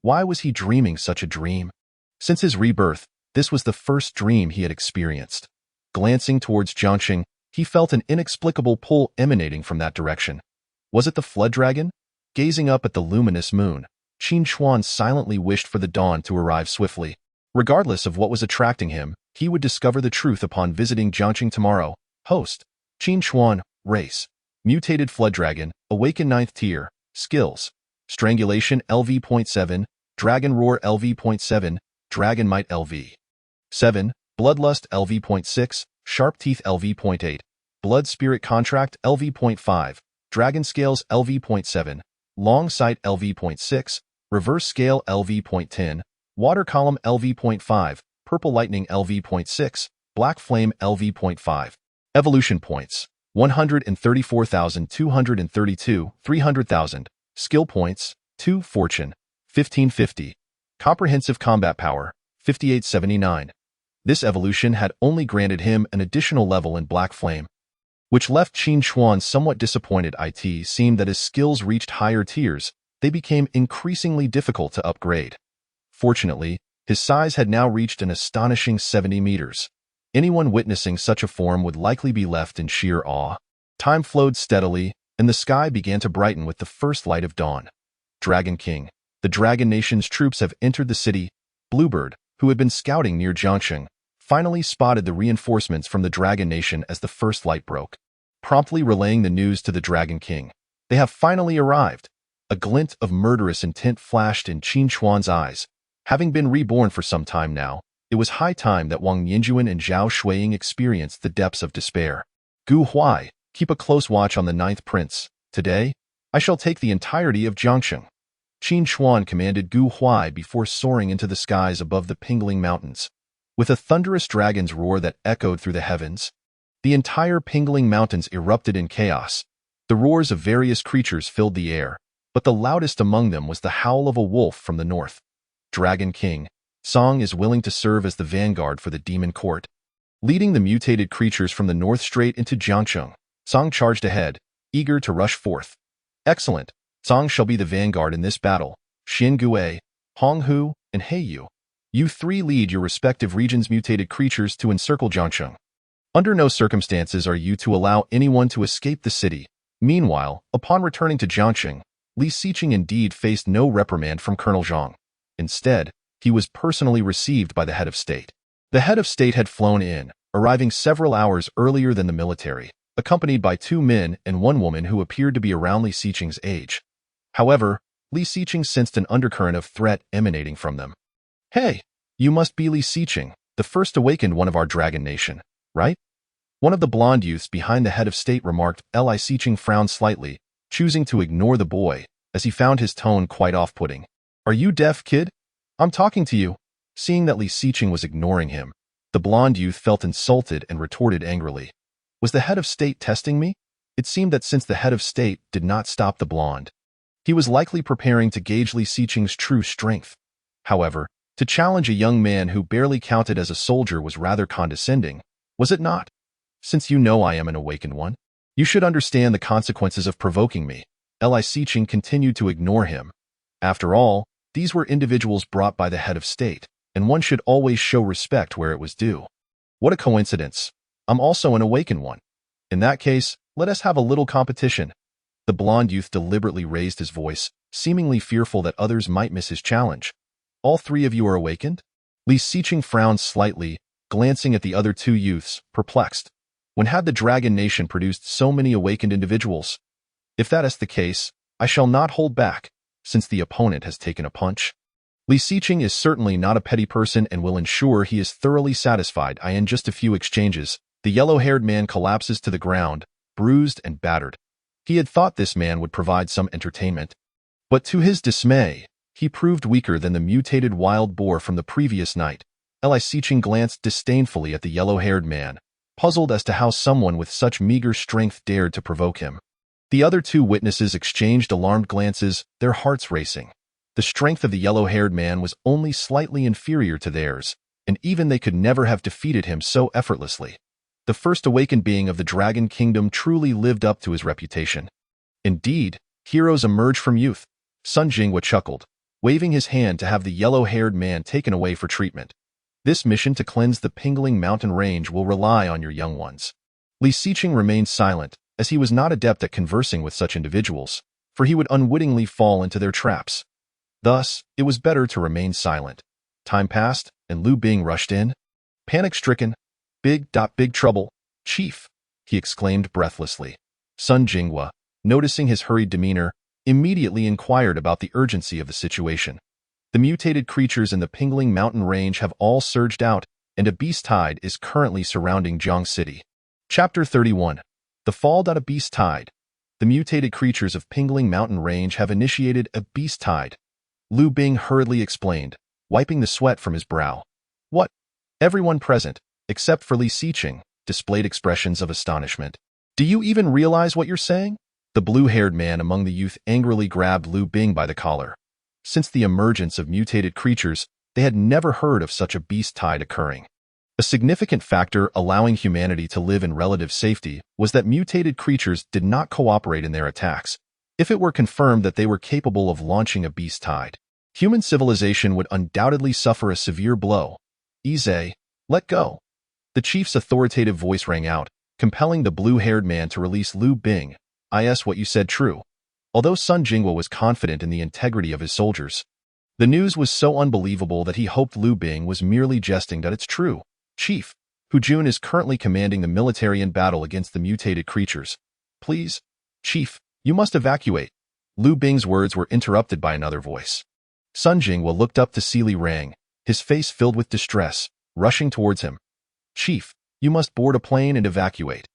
Speaker 2: Why was he dreaming such a dream? Since his rebirth, this was the first dream he had experienced. Glancing towards Jiangsheng, he felt an inexplicable pull emanating from that direction. Was it the flood dragon? Gazing up at the luminous moon, Qin Chuan silently wished for the dawn to arrive swiftly. Regardless of what was attracting him, he would discover the truth upon visiting Jiangsheng tomorrow. Host: Qin Chuan. Race: Mutated Flood Dragon. Awaken 9th Tier. Skills: Strangulation LV.7, Dragon Roar LV.7, Dragon Might LV.7, Bloodlust LV.6, Sharp Teeth LV.8, Blood Spirit Contract LV.5, Dragon Scales LV.7, Long Sight LV.6, Reverse Scale LV.10, Water Column LV.5, Purple Lightning LV.6, Black Flame LV.5. Evolution Points: 134,232, 300,000. Skill Points: 2 Fortune, 1550. Comprehensive Combat Power, 5879. This evolution had only granted him an additional level in Black Flame, which left Qin Chuan somewhat disappointed. It seemed that as skills reached higher tiers, they became increasingly difficult to upgrade. Fortunately, his size had now reached an astonishing 70 meters. Anyone witnessing such a form would likely be left in sheer awe. Time flowed steadily, and the sky began to brighten with the first light of dawn. Dragon King. The Dragon Nation's troops have entered the city. Bluebird, who had been scouting near Jiangsheng, finally spotted the reinforcements from the Dragon Nation as the first light broke. Promptly relaying the news to the Dragon King. They have finally arrived. A glint of murderous intent flashed in Qin Chuan's eyes. Having been reborn for some time now, it was high time that Wang Yinjuan and Zhao Shuiying experienced the depths of despair. Gu Huai, keep a close watch on the 9th Prince. Today, I shall take the entirety of Jiangsheng. Qin Chuan commanded Gu Huai before soaring into the skies above the Pingling Mountains. With a thunderous dragon's roar that echoed through the heavens, the entire Pingling Mountains erupted in chaos. The roars of various creatures filled the air, but the loudest among them was the howl of a wolf from the north. Dragon King, Song is willing to serve as the vanguard for the Demon Court. Leading the mutated creatures from the north straight into Jiangsheng, Song charged ahead, eager to rush forth. Excellent. Song shall be the vanguard in this battle. Xin Gue, Hong Hu, and He Yu. You three lead your respective regions' mutated creatures to encircle Jiangsheng. Under no circumstances are you to allow anyone to escape the city. Meanwhile, upon returning to Jiangsheng, Li Xiqing indeed faced no reprimand from Colonel Zhang. Instead, he was personally received by the head of state. The head of state had flown in, arriving several hours earlier than the military, accompanied by 2 men and 1 woman who appeared to be around Li Xiqing's age. However, Li Xiqing sensed an undercurrent of threat emanating from them. Hey, you must be Li Xiqing, the first awakened one of our Dragon Nation, right? One of the blonde youths behind the head of state remarked. Li Xiqing frowned slightly, choosing to ignore the boy, as he found his tone quite off-putting. Are you deaf, kid? I'm talking to you. Seeing that Li Xiqing was ignoring him, the blonde youth felt insulted and retorted angrily. Was the head of state testing me? It seemed that since the head of state did not stop the blonde, he was likely preparing to gauge Li Xiqing's true strength. However, To challenge a young man who barely counted as a soldier was rather condescending, was it not? Since you know I am an awakened one, you should understand the consequences of provoking me. Li Siqing continued to ignore him. After all, these were individuals brought by the head of state, and one should always show respect where it was due. What a coincidence. I'm also an awakened one. In that case, let us have a little competition. The blond youth deliberately raised his voice, seemingly fearful that others might miss his challenge. All three of you are awakened? Li Siqing frowned slightly, glancing at the other two youths, perplexed. When had the Dragon Nation produced so many awakened individuals? If that is the case, I shall not hold back, since the opponent has taken a punch. Li Siqing is certainly not a petty person and will ensure he is thoroughly satisfied. In just a few exchanges, the yellow-haired man collapses to the ground, bruised and battered. He had thought this man would provide some entertainment. But to his dismay, he proved weaker than the mutated wild boar from the previous night. Li Siqing glanced disdainfully at the yellow-haired man, puzzled as to how someone with such meager strength dared to provoke him. The other two witnesses exchanged alarmed glances, their hearts racing. The strength of the yellow-haired man was only slightly inferior to theirs, and even they could never have defeated him so effortlessly. The first awakened being of the Dragon Kingdom truly lived up to his reputation. Indeed, heroes emerge from youth. Sun Jinghua chuckled, waving his hand to have the yellow-haired man taken away for treatment. This mission to cleanse the Pingling Mountain Range will rely on your young ones. Li Siqing remained silent, as he was not adept at conversing with such individuals, for he would unwittingly fall into their traps. Thus, it was better to remain silent. Time passed, and Lu Bing rushed in. Panic-stricken, big trouble, Chief, he exclaimed breathlessly. Sun Jinghua, noticing his hurried demeanor, immediately inquired about the urgency of the situation. The mutated creatures in the Pingling Mountain Range have all surged out, and a beast tide is currently surrounding Jiang City. Chapter 31. The Fall. A beast tide. The mutated creatures of Pingling Mountain Range have initiated a beast tide. Lu Bing hurriedly explained, wiping the sweat from his brow. What? Everyone present, except for Li Siqing, displayed expressions of astonishment. Do you even realize what you're saying? The blue-haired man among the youth angrily grabbed Lu Bing by the collar. Since the emergence of mutated creatures, they had never heard of such a beast tide occurring. A significant factor allowing humanity to live in relative safety was that mutated creatures did not cooperate in their attacks. If it were confirmed that they were capable of launching a beast tide, human civilization would undoubtedly suffer a severe blow. Ize, let go. The chief's authoritative voice rang out, compelling the blue-haired man to release Lu Bing. Is what you said true? Although Sun Jinghua was confident in the integrity of his soldiers, the news was so unbelievable that he hoped Lu Bing was merely jesting. It's true, Chief. Hu Jun is currently commanding the military in battle against the mutated creatures. Please, Chief, you must evacuate. Lu Bing's words were interrupted by another voice. Sun Jinghua looked up to see Li Rang, his face filled with distress, rushing towards him. Chief, you must board a plane and evacuate.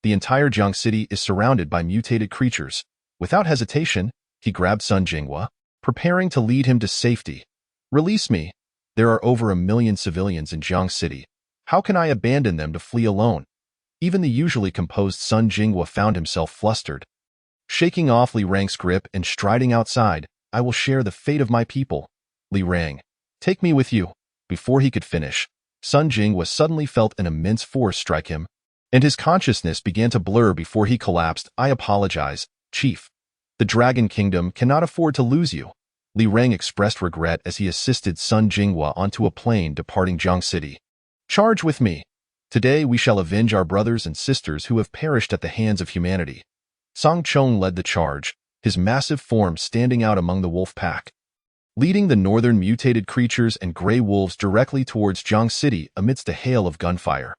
Speaker 2: The entire Jiang City is surrounded by mutated creatures. Without hesitation, he grabbed Sun Jinghua, preparing to lead him to safety. Release me. There are over 1 million civilians in Jiang City. How can I abandon them to flee alone? Even the usually composed Sun Jinghua found himself flustered. Shaking off Li Rang's grip and striding outside, I will share the fate of my people. Li Rang, take me with you. Before he could finish, Sun Jinghua suddenly felt an immense force strike him, and his consciousness began to blur before he collapsed. I apologize, Chief. The Dragon Kingdom cannot afford to lose you. Li Rang expressed regret as he assisted Sun Jinghua onto a plane departing Jiang City. Charge with me. Today we shall avenge our brothers and sisters who have perished at the hands of humanity. Song Chong led the charge, his massive form standing out among the wolf pack, leading the northern mutated creatures and gray wolves directly towards Jiang City amidst a hail of gunfire.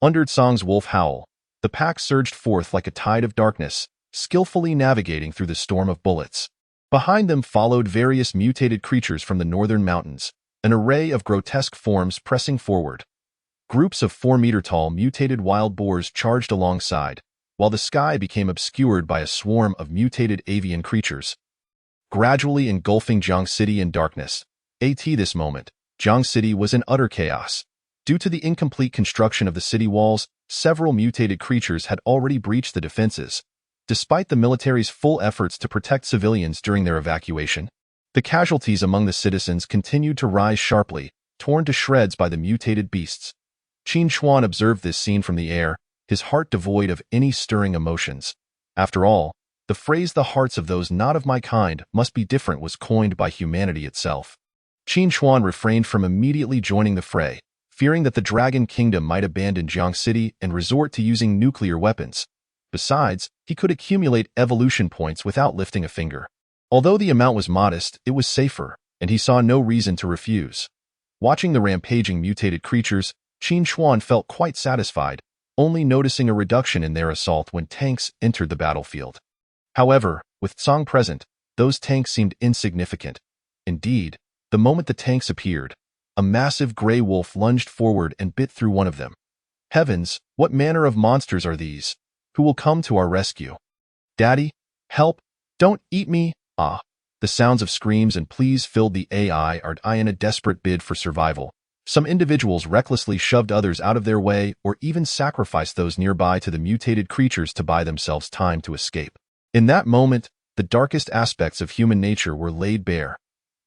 Speaker 2: Under Song's wolf howl, the pack surged forth like a tide of darkness, skillfully navigating through the storm of bullets. Behind them followed various mutated creatures from the northern mountains, an array of grotesque forms pressing forward. Groups of 4-meter-tall mutated wild boars charged alongside, while the sky became obscured by a swarm of mutated avian creatures, gradually engulfing Jiang City in darkness. At this moment, Jiang City was in utter chaos. Due to the incomplete construction of the city walls, several mutated creatures had already breached the defenses. Despite the military's full efforts to protect civilians during their evacuation, The casualties among the citizens continued to rise sharply, torn to shreds by the mutated beasts. Qin Chuan observed this scene from the air, his heart devoid of any stirring emotions. After all, the phrase "the hearts of those not of my kind must be different" was coined by humanity itself. Qin Chuan refrained from immediately joining the fray, fearing that the Dragon Kingdom might abandon Jiang City and resort to using nuclear weapons. Besides, he could accumulate evolution points without lifting a finger. Although the amount was modest, it was safer, and he saw no reason to refuse. Watching the rampaging mutated creatures, Qin Chuan felt quite satisfied, only noticing a reduction in their assault when tanks entered the battlefield. However, with Tsang present, those tanks seemed insignificant. Indeed, the moment the tanks appeared, a massive gray wolf lunged forward and bit through one of them. Heavens, what manner of monsters are these? Who will come to our rescue? Daddy, help! Don't eat me! Ah! The sounds of screams and pleas filled the AI in a desperate bid for survival. Some individuals recklessly shoved others out of their way or even sacrificed those nearby to the mutated creatures to buy themselves time to escape. In that moment, the darkest aspects of human nature were laid bare.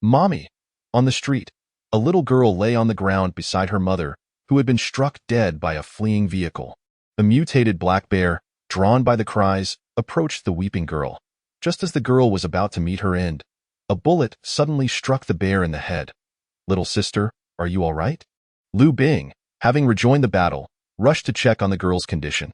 Speaker 2: Mommy! On the street, a little girl lay on the ground beside her mother, who had been struck dead by a fleeing vehicle. A mutated black bear, drawn by the cries, approached the weeping girl. Just as the girl was about to meet her end, a bullet suddenly struck the bear in the head. "Little sister, are you all right?" Lu Bing, having rejoined the battle, rushed to check on the girl's condition.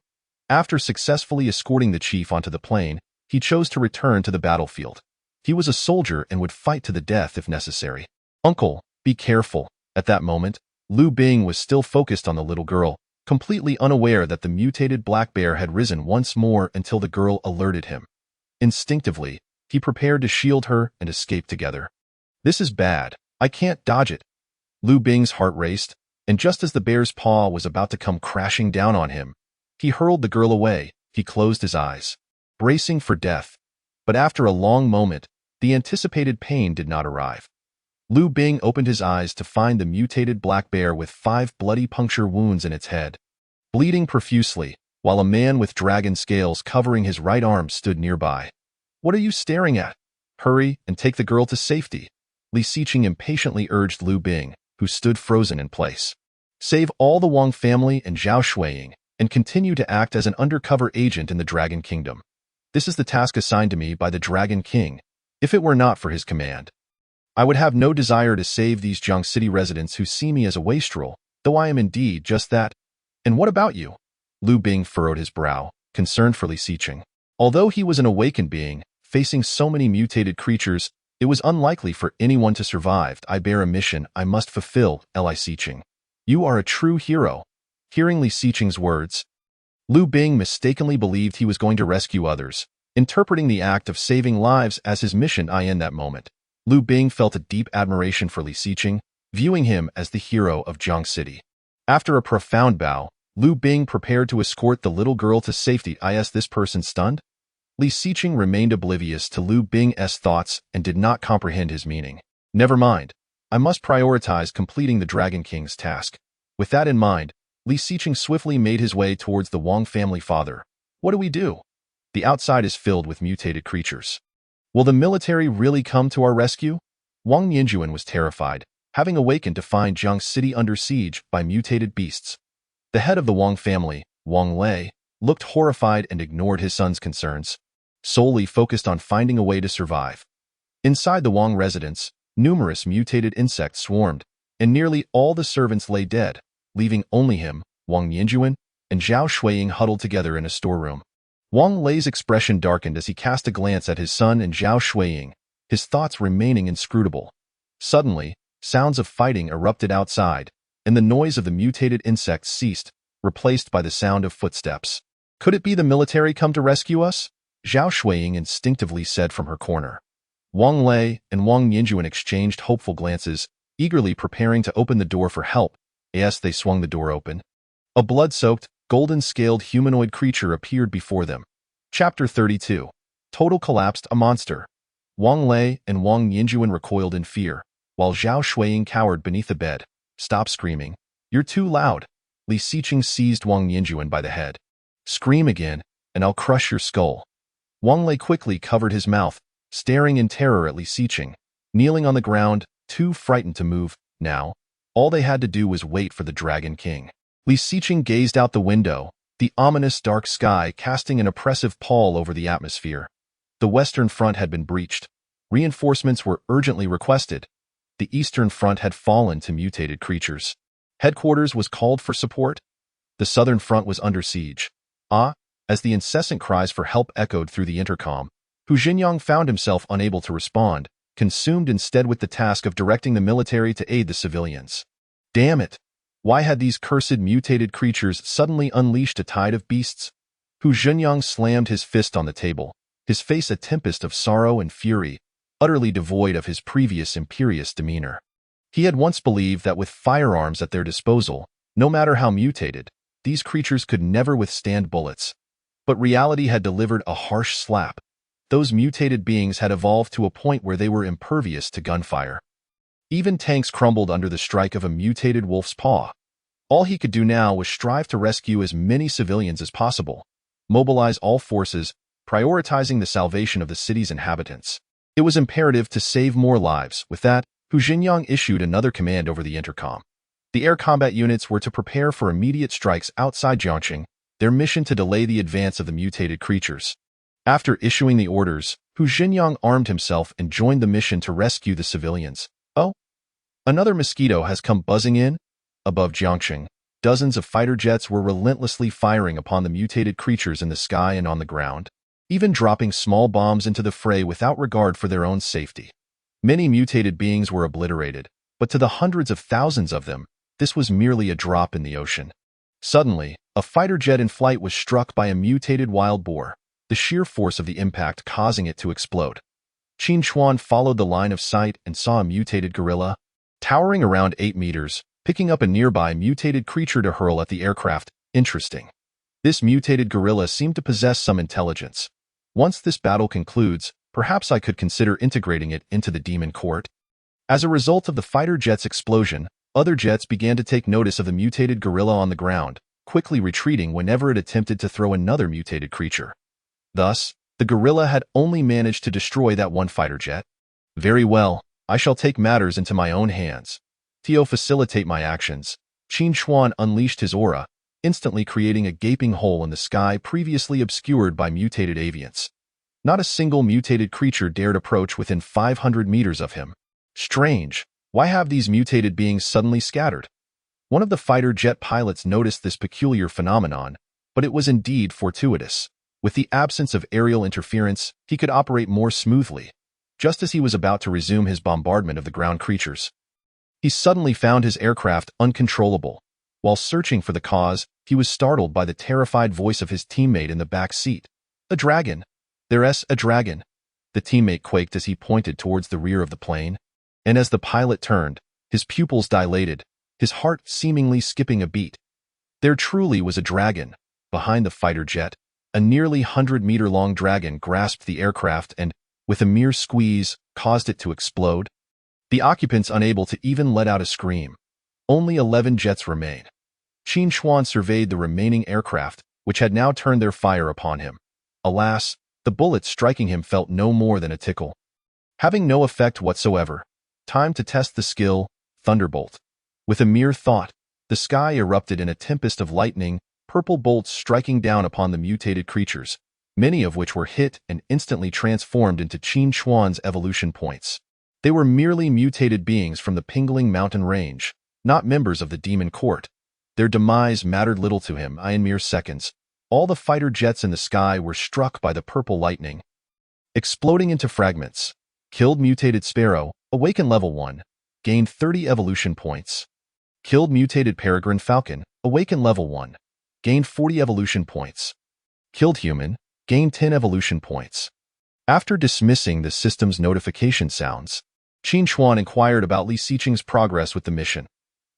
Speaker 2: After successfully escorting the chief onto the plane, he chose to return to the battlefield. He was a soldier and would fight to the death if necessary. "Uncle, be careful." At that moment, Lu Bing was still focused on the little girl, completely unaware that the mutated black bear had risen once more until the girl alerted him. Instinctively, he prepared to shield her and escape together. "This is bad. I can't dodge it." Lu Bing's heart raced, and just as the bear's paw was about to come crashing down on him, he hurled the girl away. He closed his eyes, bracing for death. But after a long moment, the anticipated pain did not arrive. Lu Bing opened his eyes to find the mutated black bear with 5 bloody puncture wounds in its head, bleeding profusely, while a man with dragon scales covering his right arm stood nearby. "What are you staring at? Hurry and take the girl to safety," Li Xiqing impatiently urged Lu Bing, who stood frozen in place. "Save all the Wang family and Zhao Shuiying, and continue to act as an undercover agent in the Dragon Kingdom. This is the task assigned to me by the Dragon King. If it were not for his command, I would have no desire to save these Jiang City residents who see me as a wastrel, though I am indeed just that." "And what about you?" Lu Bing furrowed his brow, concerned for Li Xiqing. Although he was an awakened being, facing so many mutated creatures, it was unlikely for anyone to survive. "I bear a mission I must fulfill, Li Xiqing. You are a true hero." Hearing Li Xiqing's words, Lu Bing mistakenly believed he was going to rescue others, interpreting the act of saving lives as his mission. In that moment, Lu Bing felt a deep admiration for Li Xiqing, viewing him as the hero of Jiang City. After a profound bow, Lu Bing prepared to escort the little girl to safety. "Is this person stunned?" Li Xiqing remained oblivious to Lu Bing's thoughts and did not comprehend his meaning. "Never mind. I must prioritize completing the Dragon King's task." With that in mind, Li Xiqing swiftly made his way towards the Wang family father. "What do we do? The outside is filled with mutated creatures. Will the military really come to our rescue?" Wang Yanjuan was terrified, having awakened to find Jiang City under siege by mutated beasts. The head of the Wang family, Wang Lei, looked horrified and ignored his son's concerns, solely focused on finding a way to survive. Inside the Wang residence, numerous mutated insects swarmed, and nearly all the servants lay dead, leaving only him, Wang Yanjuan, and Zhao Shuiying huddled together in a storeroom. Wang Lei's expression darkened as he cast a glance at his son and Zhao Shuiying, his thoughts remaining inscrutable. Suddenly, sounds of fighting erupted outside, and the noise of the mutated insects ceased, replaced by the sound of footsteps. "Could it be the military come to rescue us?" Zhao Shuiying instinctively said from her corner. Wang Lei and Wang Yanjuan exchanged hopeful glances, eagerly preparing to open the door for help. As they swung the door open, a blood-soaked, golden-scaled humanoid creature appeared before them. Chapter 32. Total collapsed a monster. Wang Lei and Wang Yanjuan recoiled in fear, while Zhao Shuiying cowered beneath the bed. "Stop screaming. You're too loud." Li Xiqing seized Wang Yanjuan by the head. "Scream again, and I'll crush your skull." Wang Lei quickly covered his mouth, staring in terror at Li Xiqing. kneeling on the ground, too frightened to move. Now, all they had to do was wait for the Dragon King. Li Xiqing gazed out the window, the ominous dark sky casting an oppressive pall over the atmosphere. The Western Front had been breached. Reinforcements were urgently requested. The Eastern Front had fallen to mutated creatures. Headquarters was called for support. The Southern Front was under siege. As the incessant cries for help echoed through the intercom, Hu Xinjiang found himself unable to respond, consumed instead with the task of directing the military to aid the civilians. Damn it! Why had these cursed mutated creatures suddenly unleashed a tide of beasts? Hu Xinjiang slammed his fist on the table, his face a tempest of sorrow and fury, utterly devoid of his previous imperious demeanor. He had once believed that with firearms at their disposal, no matter how mutated, these creatures could never withstand bullets. But reality had delivered a harsh slap. Those mutated beings had evolved to a point where they were impervious to gunfire. Even tanks crumbled under the strike of a mutated wolf's paw. All he could do now was strive to rescue as many civilians as possible, mobilize all forces, prioritizing the salvation of the city's inhabitants. It was imperative to save more lives. With that, Hu Xinjiang issued another command over the intercom. The air combat units were to prepare for immediate strikes outside Jiangxing, their mission to delay the advance of the mutated creatures. After issuing the orders, Hu Xinjiang armed himself and joined the mission to rescue the civilians. Oh, another mosquito has come buzzing in? Above Jiangxing, dozens of fighter jets were relentlessly firing upon the mutated creatures in the sky and on the ground, even dropping small bombs into the fray without regard for their own safety. Many mutated beings were obliterated, but to the hundreds of thousands of them, this was merely a drop in the ocean. Suddenly, a fighter jet in flight was struck by a mutated wild boar, the sheer force of the impact causing it to explode. Qin Chuan followed the line of sight and saw a mutated gorilla, towering around 8 meters, picking up a nearby mutated creature to hurl at the aircraft. Interesting. This mutated gorilla seemed to possess some intelligence. Once this battle concludes, perhaps I could consider integrating it into the demon court. As a result of the fighter jet's explosion, other jets began to take notice of the mutated gorilla on the ground, quickly retreating whenever it attempted to throw another mutated creature. Thus, the gorilla had only managed to destroy that one fighter jet. Very well, I shall take matters into my own hands. To facilitate my actions, Qin Chuan unleashed his aura, instantly creating a gaping hole in the sky previously obscured by mutated avians. Not a single mutated creature dared approach within 500 meters of him. Strange, why have these mutated beings suddenly scattered? One of the fighter jet pilots noticed this peculiar phenomenon, but it was indeed fortuitous. With the absence of aerial interference, he could operate more smoothly. Just as he was about to resume his bombardment of the ground creatures, he suddenly found his aircraft uncontrollable. While searching for the cause, he was startled by the terrified voice of his teammate in the back seat. "A dragon! There's a dragon!" The teammate quaked as he pointed towards the rear of the plane. And as the pilot turned, his pupils dilated, his heart seemingly skipping a beat. There truly was a dragon. Behind the fighter jet, a nearly 100-meter-long dragon grasped the aircraft and, with a mere squeeze, caused it to explode. The occupants unable to even let out a scream. Only 11 jets remain. Qin Chuan surveyed the remaining aircraft, which had now turned their fire upon him. Alas, the bullets striking him felt no more than a tickle. Having no effect whatsoever. Time to test the skill, Thunderbolt. With a mere thought, the sky erupted in a tempest of lightning, purple bolts striking down upon the mutated creatures, many of which were hit and instantly transformed into Qin Chuan's evolution points. They were merely mutated beings from the Pingling Mountain Range, not members of the Demon Court. Their demise mattered little to him. In mere seconds, all the fighter jets in the sky were struck by the purple lightning, exploding into fragments. Killed mutated Sparrow, Awaken Level 1, gained 30 evolution points. Killed mutated Peregrine Falcon, Awaken Level 1, gained 40 evolution points. Killed human, gained 10 evolution points. After dismissing the system's notification sounds, Qin Chuan inquired about Li Xiqing's progress with the mission.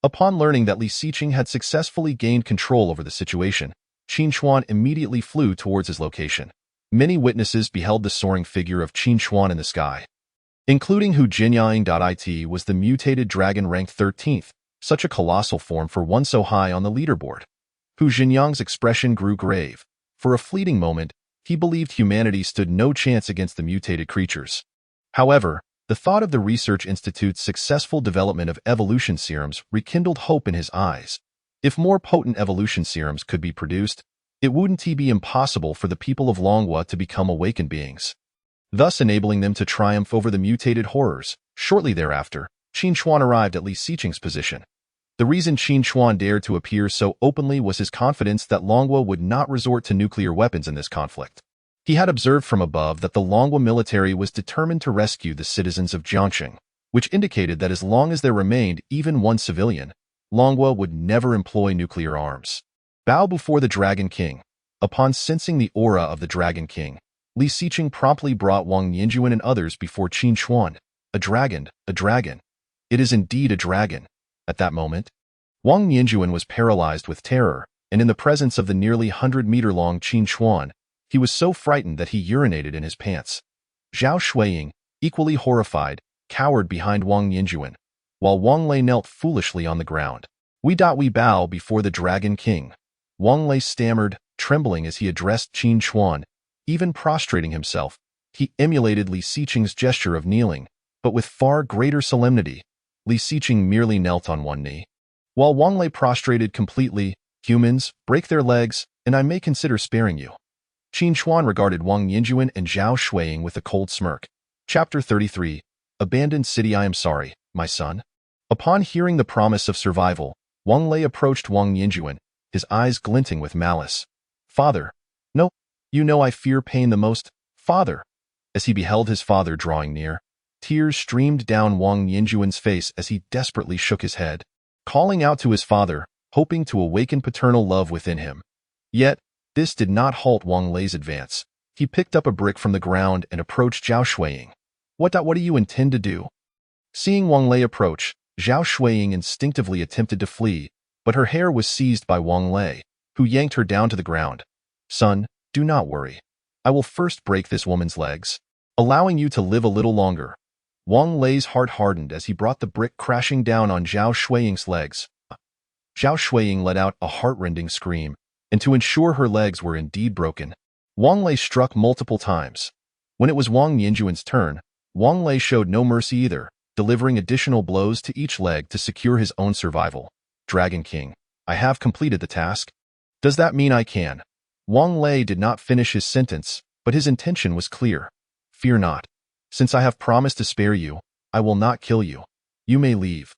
Speaker 2: Upon learning that Li Xiqing had successfully gained control over the situation, Qin Chuan immediately flew towards his location. Many witnesses beheld the soaring figure of Qin Chuan in the sky. Including Hu Jinying.it was the mutated dragon ranked 13th, such a colossal form for one so high on the leaderboard. Hu Jinyang's expression grew grave. For a fleeting moment, he believed humanity stood no chance against the mutated creatures. However, The thought of the research institute's successful development of evolution serums rekindled hope in his eyes. If more potent evolution serums could be produced, it wouldn't be impossible for the people of Longhua to become awakened beings, thus enabling them to triumph over the mutated horrors. Shortly thereafter, Qin Chuan arrived at Li Xiqing's position. The reason Qin Chuan dared to appear so openly was his confidence that Longhua would not resort to nuclear weapons in this conflict. He had observed from above that the Longhua military was determined to rescue the citizens of Jiangxing, which indicated that as long as there remained even one civilian, Longhua would never employ nuclear arms. Bow before the Dragon King. Upon sensing the aura of the Dragon King, Li Xiqing promptly brought Wang Yanjuan and others before Qin Chuan. A dragon, a dragon. It is indeed a dragon. At that moment, Wang Yanjuan was paralyzed with terror, and in the presence of the nearly 100-meter-long Qin Chuan, he was so frightened that he urinated in his pants. Zhao Shuiying, equally horrified, cowered behind Wang Yanjuan, while Wang Lei knelt foolishly on the ground. We bow before the Dragon King. Wang Lei stammered, trembling as he addressed Qin Chuan, even prostrating himself. He emulated Li Xiqing's gesture of kneeling, but with far greater solemnity. Li Xiqing merely knelt on one knee, while Wang Lei prostrated completely. Humans, break their legs, and I may consider sparing you. Qin Chuan regarded Wang Yanjuan and Zhao Shuiying with a cold smirk. Chapter 33. Abandoned City. I am sorry, my son. Upon hearing the promise of survival, Wang Lei approached Wang Yanjuan, his eyes glinting with malice. Father. No, you know I fear pain the most. Father. As he beheld his father drawing near, tears streamed down Wang Yanjuan's face as he desperately shook his head, calling out to his father, hoping to awaken paternal love within him. Yet, this did not halt Wang Lei's advance. He picked up a brick from the ground and approached Zhao Shuiying. What do you intend to do? Seeing Wang Lei approach, Zhao Shuiying instinctively attempted to flee, but her hair was seized by Wang Lei, who yanked her down to the ground. Son, do not worry. I will first break this woman's legs, allowing you to live a little longer. Wang Lei's heart hardened as he brought the brick crashing down on Zhao Shuiying's legs. Zhao Shuiying let out a heart-rending scream, and to ensure her legs were indeed broken, Wang Lei struck multiple times. When it was Wang Yanjuan's turn, Wang Lei showed no mercy either, delivering additional blows to each leg to secure his own survival. Dragon King, I have completed the task. Does that mean I can? Wang Lei did not finish his sentence, but his intention was clear. Fear not. Since I have promised to spare you, I will not kill you. You may leave.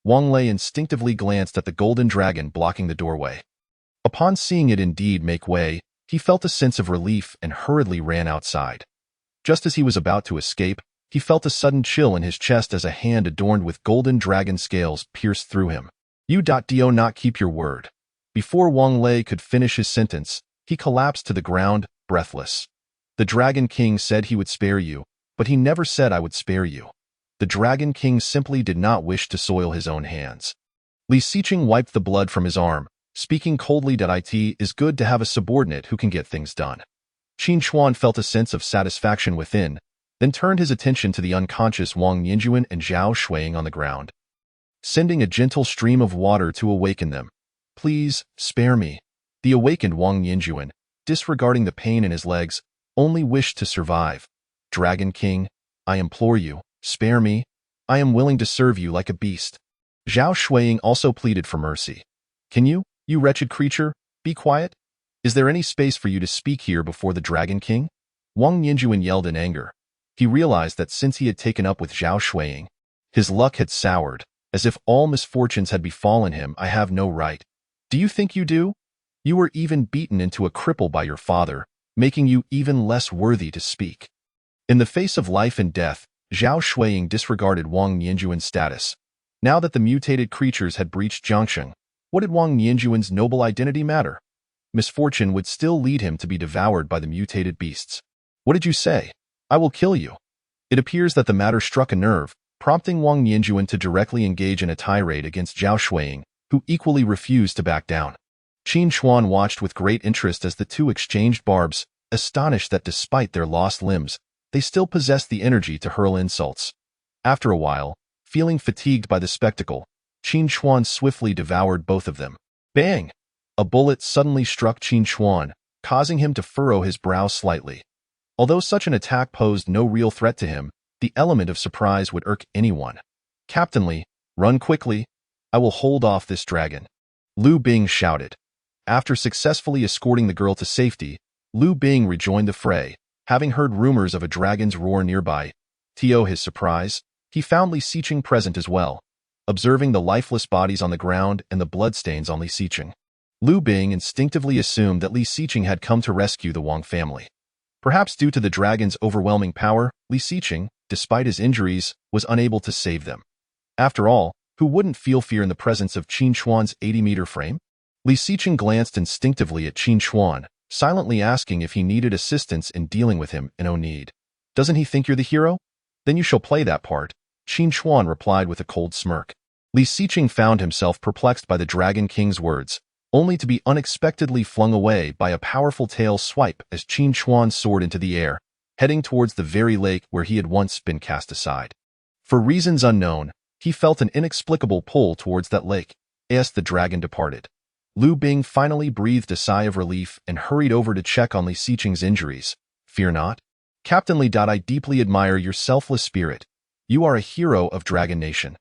Speaker 2: Wang Lei instinctively glanced at the golden dragon blocking the doorway. Upon seeing it indeed make way, he felt a sense of relief and hurriedly ran outside. Just as he was about to escape, he felt a sudden chill in his chest as a hand adorned with golden dragon scales pierced through him. You do not keep your word. Before Wang Lei could finish his sentence, he collapsed to the ground, breathless. The Dragon King said he would spare you, but he never said I would spare you. The Dragon King simply did not wish to soil his own hands. Li Xiqing wiped the blood from his arm, speaking coldly that it is good to have a subordinate who can get things done. Qin Chuan felt a sense of satisfaction within, then turned his attention to the unconscious Wang Yanjuan and Zhao Shuiying on the ground, sending a gentle stream of water to awaken them. Please, spare me. The awakened Wang Yanjuan, disregarding the pain in his legs, only wished to survive. Dragon King, I implore you, spare me. I am willing to serve you like a beast. Zhao Shuiying also pleaded for mercy. Can you wretched creature, be quiet? Is there any space for you to speak here before the Dragon King? Wang Yanjuan yelled in anger. He realized that since he had taken up with Zhao Shuiying, his luck had soured, as if all misfortunes had befallen him. I have no right. Do you think you do? You were even beaten into a cripple by your father, making you even less worthy to speak. In the face of life and death, Zhao Shuiying disregarded Wang Yanjuan's status. Now that the mutated creatures had breached Jiangxing, what did Wang Yanjuan's noble identity matter? Misfortune would still lead him to be devoured by the mutated beasts. What did you say? I will kill you. It appears that the matter struck a nerve, prompting Wang Yanjuan to directly engage in a tirade against Zhao Shuiying, who equally refused to back down. Qin Chuan watched with great interest as the two exchanged barbs, astonished that despite their lost limbs, they still possessed the energy to hurl insults. After a while, feeling fatigued by the spectacle, Qin Chuan swiftly devoured both of them. Bang! A bullet suddenly struck Qin Chuan, causing him to furrow his brow slightly. Although such an attack posed no real threat to him, the element of surprise would irk anyone. Captain Li, run quickly. I will hold off this dragon. Lu Bing shouted. After successfully escorting the girl to safety, Lu Bing rejoined the fray, having heard rumors of a dragon's roar nearby. To his surprise, he found Li Xiqing present as well, observing the lifeless bodies on the ground and the bloodstains on Li Xiqing. Lu Bing instinctively assumed that Li Xiqing had come to rescue the Wang family. Perhaps due to the dragon's overwhelming power, Li Xiqing, despite his injuries, was unable to save them. After all, who wouldn't feel fear in the presence of Qin Chuan's 80-meter frame? Li Xiqing glanced instinctively at Qin Chuan, silently asking if he needed assistance in dealing with him in need. Doesn't he think you're the hero? Then you shall play that part, Qin Chuan replied with a cold smirk. Li Xiqing found himself perplexed by the Dragon King's words, only to be unexpectedly flung away by a powerful tail swipe as Qin Chuan soared into the air, heading towards the very lake where he had once been cast aside. For reasons unknown, he felt an inexplicable pull towards that lake, as the dragon departed. Lu Bing finally breathed a sigh of relief and hurried over to check on Li Xiqing's injuries. Fear not. Captain Li. I deeply admire your selfless spirit. You are a hero of Dragon Nation.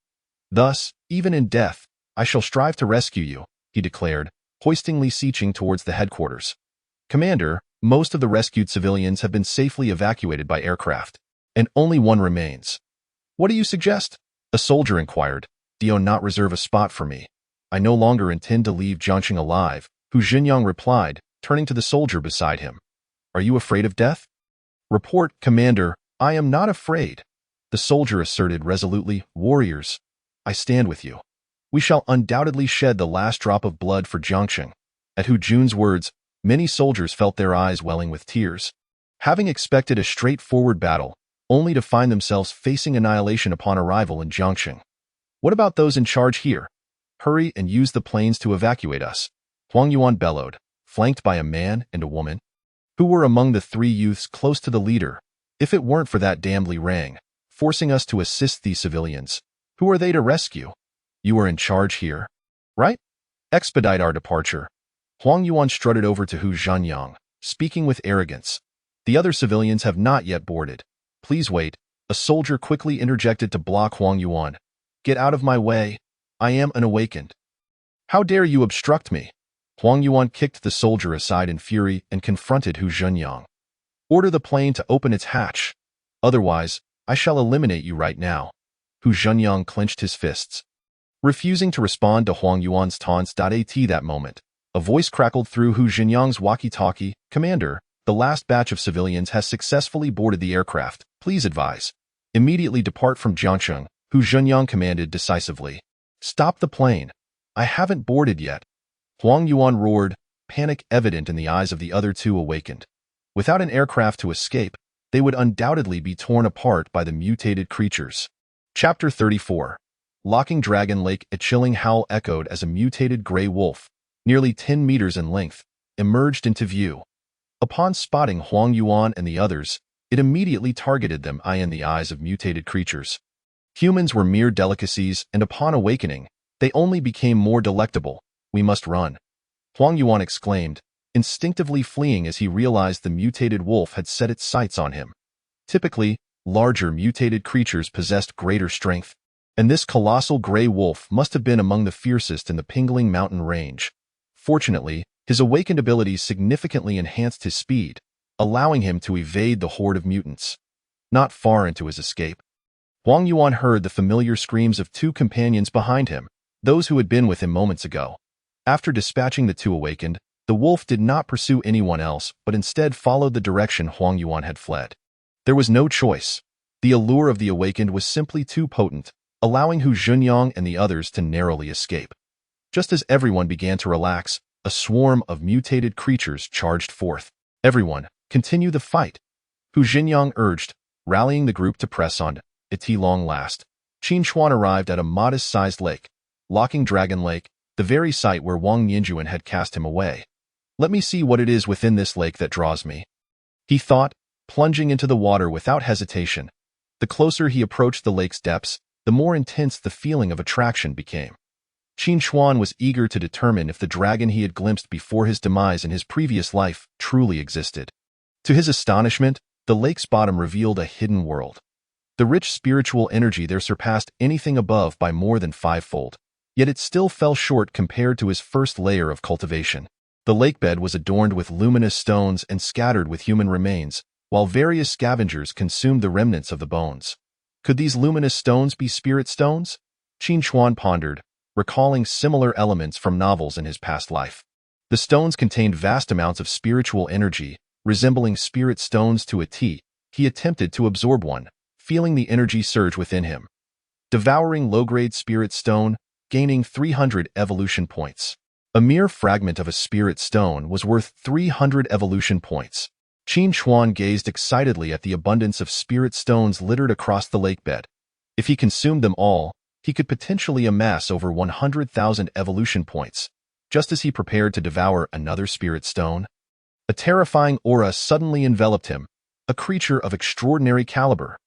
Speaker 2: Thus, even in death, I shall strive to rescue you, he declared, hoisting Li Xiqing towards the headquarters. Commander, most of the rescued civilians have been safely evacuated by aircraft, and only one remains. What do you suggest? A soldier inquired. Do not reserve a spot for me. I no longer intend to leave Jiangqing alive, Hu Xingyang replied, turning to the soldier beside him. Are you afraid of death? Report, Commander, I am not afraid. The soldier asserted resolutely, Warriors, I stand with you. We shall undoubtedly shed the last drop of blood for Jiangqing. At Hu Jun's words, many soldiers felt their eyes welling with tears. Having expected a straightforward battle, only to find themselves facing annihilation upon arrival in Jiangqing. What about those in charge here? Hurry and use the planes to evacuate us, Huang Yuan bellowed, flanked by a man and a woman, who were among the three youths close to the leader. If it weren't for that damned Li Rang, forcing us to assist these civilians, who are they to rescue? You are in charge here, right? Expedite our departure. Huang Yuan strutted over to Hu Zhanyang, speaking with arrogance. The other civilians have not yet boarded. Please wait. A soldier quickly interjected to block Huang Yuan. Get out of my way. I am unawakened. How dare you obstruct me? Huang Yuan kicked the soldier aside in fury and confronted Hu Zhenyang. Order the plane to open its hatch. Otherwise, I shall eliminate you right now. Hu Zhenyang clenched his fists. Refusing to respond to Huang Yuan's taunts. At that moment, a voice crackled through Hu Zhenyang's walkie-talkie. Commander, the last batch of civilians has successfully boarded the aircraft. Please advise. Immediately depart from Jiangqing, Hu Zhenyang commanded decisively. Stop the plane. I haven't boarded yet. Huang Yuan roared, panic evident in the eyes of the other two awakened. Without an aircraft to escape, they would undoubtedly be torn apart by the mutated creatures. Chapter 34. Locking Dragon Lake. A chilling howl echoed as a mutated gray wolf, nearly 10 meters in length, emerged into view. Upon spotting Huang Yuan and the others, it immediately targeted them in the eyes of mutated creatures. Humans were mere delicacies, and upon awakening, they only became more delectable. We must run. Huang Yuan exclaimed, instinctively fleeing as he realized the mutated wolf had set its sights on him. Typically, larger mutated creatures possessed greater strength, and this colossal gray wolf must have been among the fiercest in the Pingling Mountain range. Fortunately, his awakened abilities significantly enhanced his speed, allowing him to evade the horde of mutants. Not far into his escape, Huang Yuan heard the familiar screams of two companions behind him, those who had been with him moments ago. After dispatching the two awakened, the wolf did not pursue anyone else but instead followed the direction Huang Yuan had fled. There was no choice. The allure of the awakened was simply too potent, allowing Hu Zhenyang and the others to narrowly escape. Just as everyone began to relax, a swarm of mutated creatures charged forth. Everyone, continue the fight, Hu Zhenyang urged, rallying the group to press on. At long last, Qin Chuan arrived at a modest-sized lake, Locking Dragon Lake, the very site where Wang Nianjuan had cast him away. Let me see what it is within this lake that draws me, he thought, plunging into the water without hesitation. The closer he approached the lake's depths, the more intense the feeling of attraction became. Qin Chuan was eager to determine if the dragon he had glimpsed before his demise in his previous life truly existed. To his astonishment, the lake's bottom revealed a hidden world. The rich spiritual energy there surpassed anything above by more than fivefold. Yet it still fell short compared to his first layer of cultivation. The lakebed was adorned with luminous stones and scattered with human remains, while various scavengers consumed the remnants of the bones. Could these luminous stones be spirit stones? Qin Chuan pondered, recalling similar elements from novels in his past life. The stones contained vast amounts of spiritual energy, resembling spirit stones to a T. He attempted to absorb one, feeling the energy surge within him. Devouring low-grade spirit stone, gaining 300 evolution points. A mere fragment of a spirit stone was worth 300 evolution points. Qin Chuan gazed excitedly at the abundance of spirit stones littered across the lakebed. If he consumed them all, he could potentially amass over 100,000 evolution points. Just as he prepared to devour another spirit stone, a terrifying aura suddenly enveloped him, a creature of extraordinary caliber.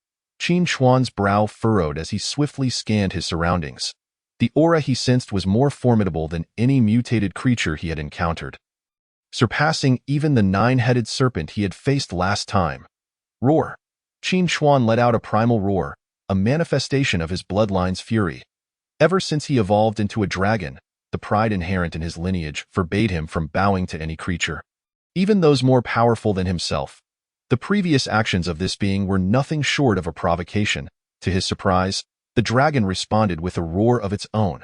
Speaker 2: Qin Chuan's brow furrowed as he swiftly scanned his surroundings. The aura he sensed was more formidable than any mutated creature he had encountered, surpassing even the nine-headed serpent he had faced last time. Roar! Qin Chuan let out a primal roar, a manifestation of his bloodline's fury. Ever since he evolved into a dragon, the pride inherent in his lineage forbade him from bowing to any creature, even those more powerful than himself. The previous actions of this being were nothing short of a provocation. To his surprise, the dragon responded with a roar of its own.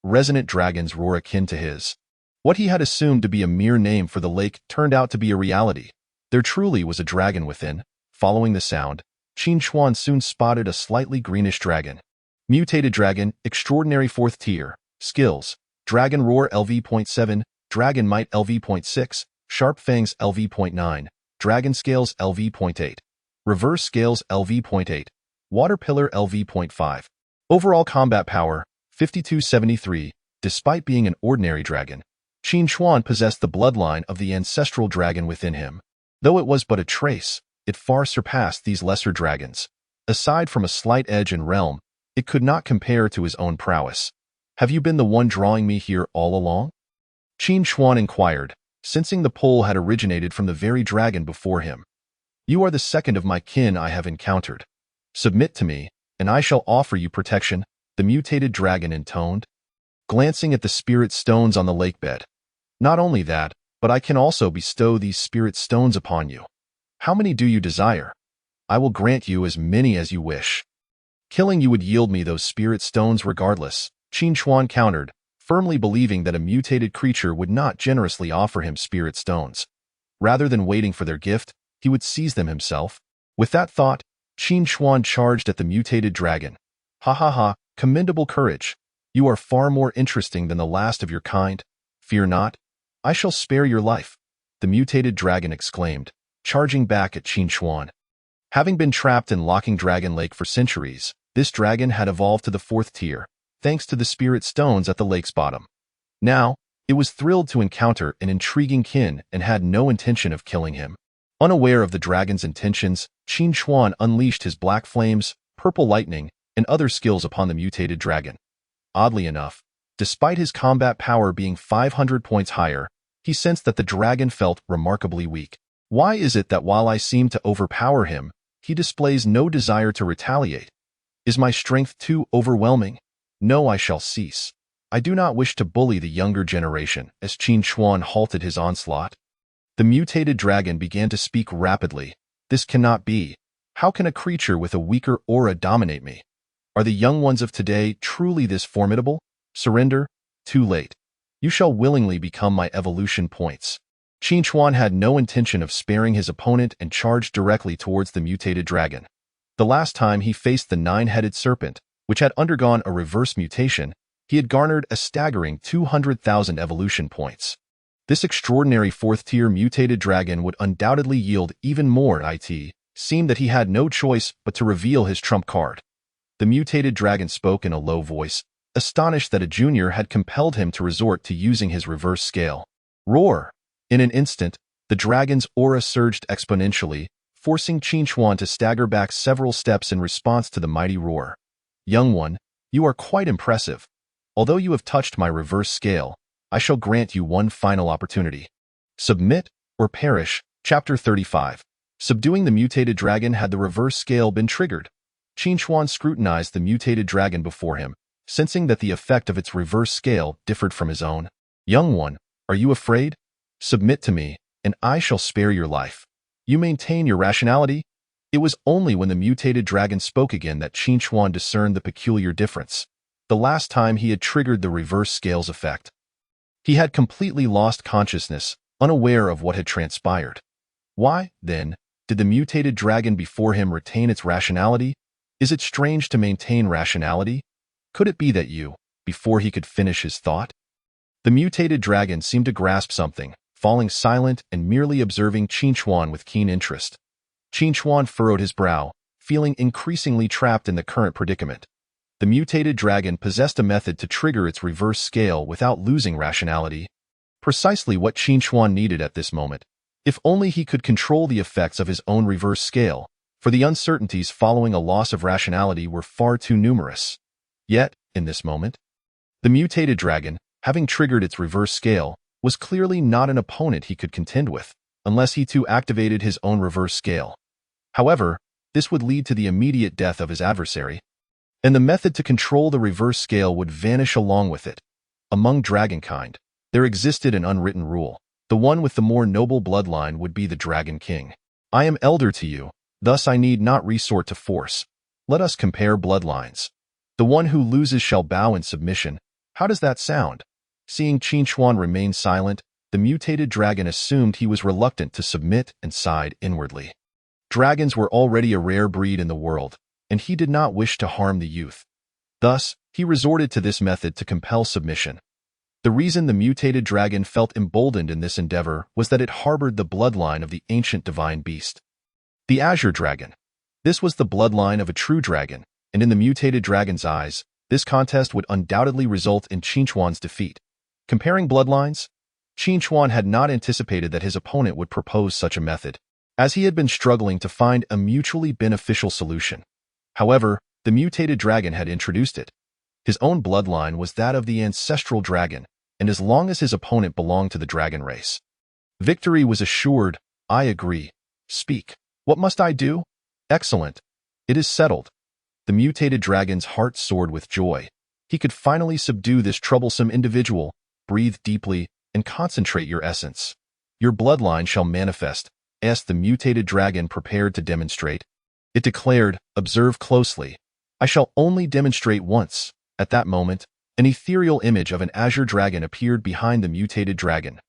Speaker 2: Resonant dragon's roar akin to his. What he had assumed to be a mere name for the lake turned out to be a reality. There truly was a dragon within. Following the sound, Qin Chuan soon spotted a slightly greenish dragon. Mutated dragon, extraordinary 4th tier. Skills: Dragon Roar LV.7, Dragon Might LV.6, Sharp Fangs LV.9, Dragon Scales LV.8, Reverse Scales LV.8, Water Pillar LV.5. Overall combat power, 5273. Despite being an ordinary dragon, Qin Chuan possessed the bloodline of the ancestral dragon within him. Though it was but a trace, it far surpassed these lesser dragons. Aside from a slight edge in realm, it could not compare to his own prowess. Have you been the one drawing me here all along? Qin Chuan inquired, sensing the pull had originated from the very dragon before him. You are the second of my kin I have encountered. Submit to me, and I shall offer you protection, the mutated dragon intoned, glancing at the spirit stones on the lakebed. Not only that, but I can also bestow these spirit stones upon you. How many do you desire? I will grant you as many as you wish. Killing you would yield me those spirit stones regardless, Qin Chuan countered, firmly believing that a mutated creature would not generously offer him spirit stones. Rather than waiting for their gift, he would seize them himself. With that thought, Qin Chuan charged at the mutated dragon. Ha ha ha, commendable courage. You are far more interesting than the last of your kind. Fear not. I shall spare your life, the mutated dragon exclaimed, charging back at Qin Chuan. Having been trapped in Locking Dragon Lake for centuries, this dragon had evolved to the 4th tier, thanks to the spirit stones at the lake's bottom. Now, it was thrilled to encounter an intriguing kin and had no intention of killing him. Unaware of the dragon's intentions, Qin Chuan unleashed his black flames, purple lightning, and other skills upon the mutated dragon. Oddly enough, despite his combat power being 500 points higher, he sensed that the dragon felt remarkably weak. Why is it that while I seem to overpower him, he displays no desire to retaliate? Is my strength too overwhelming? No, I shall cease. I do not wish to bully the younger generation, as Qin Chuan halted his onslaught. The mutated dragon began to speak rapidly. This cannot be. How can a creature with a weaker aura dominate me? Are the young ones of today truly this formidable? Surrender? Too late. You shall willingly become my evolution points. Qin Chuan had no intention of sparing his opponent and charged directly towards the mutated dragon. The last time he faced the nine-headed serpent, which had undergone a reverse mutation, he had garnered a staggering 200,000 evolution points. This extraordinary 4th-tier mutated dragon would undoubtedly yield even more. It seemed that he had no choice but to reveal his trump card. The mutated dragon spoke in a low voice, astonished that a junior had compelled him to resort to using his reverse scale. Roar! In an instant, the dragon's aura surged exponentially, forcing Qin Chuan to stagger back several steps in response to the mighty roar. Young one, you are quite impressive. Although you have touched my reverse scale, I shall grant you one final opportunity. Submit or perish. Chapter 35. Subduing the mutated dragon. Had the reverse scale been triggered, Qin Chuan scrutinized the mutated dragon before him, sensing that the effect of its reverse scale differed from his own. Young one, are you afraid? Submit to me, and I shall spare your life. You maintain your rationality? It was only when the mutated dragon spoke again that Qin Chuan discerned the peculiar difference. The last time he had triggered the reverse scales effect, he had completely lost consciousness, unaware of what had transpired. Why, then, did the mutated dragon before him retain its rationality? Is it strange to maintain rationality? Could it be that you, before he could finish his thought? The mutated dragon seemed to grasp something, falling silent and merely observing Qin Chuan with keen interest. Qin Chuan furrowed his brow, feeling increasingly trapped in the current predicament. The mutated dragon possessed a method to trigger its reverse scale without losing rationality. Precisely what Qin Chuan needed at this moment. If only he could control the effects of his own reverse scale, for the uncertainties following a loss of rationality were far too numerous. Yet, in this moment, the mutated dragon, having triggered its reverse scale, was clearly not an opponent he could contend with, unless he too activated his own reverse scale. However, this would lead to the immediate death of his adversary, and the method to control the reverse scale would vanish along with it. Among dragonkind, there existed an unwritten rule. The one with the more noble bloodline would be the Dragon King. I am elder to you, thus I need not resort to force. Let us compare bloodlines. The one who loses shall bow in submission. How does that sound? Seeing Qin Chuan remain silent, the mutated dragon assumed he was reluctant to submit and sighed inwardly. Dragons were already a rare breed in the world, and he did not wish to harm the youth. Thus, he resorted to this method to compel submission. The reason the mutated dragon felt emboldened in this endeavor was that it harbored the bloodline of the ancient divine beast, the Azure Dragon. This was the bloodline of a true dragon, and in the mutated dragon's eyes, this contest would undoubtedly result in Qin Chuan's defeat. Comparing bloodlines, Qin Chuan had not anticipated that his opponent would propose such a method, as he had been struggling to find a mutually beneficial solution. However, the mutated dragon had introduced it. His own bloodline was that of the ancestral dragon, and as long as his opponent belonged to the dragon race, victory was assured. I agree. Speak. What must I do? Excellent. It is settled. The mutated dragon's heart soared with joy. He could finally subdue this troublesome individual. Breathe deeply and concentrate your essence. Your bloodline shall manifest, asked the mutated dragon, prepared to demonstrate. It declared, observe closely. I shall only demonstrate once. At that moment, an ethereal image of an azure dragon appeared behind the mutated dragon.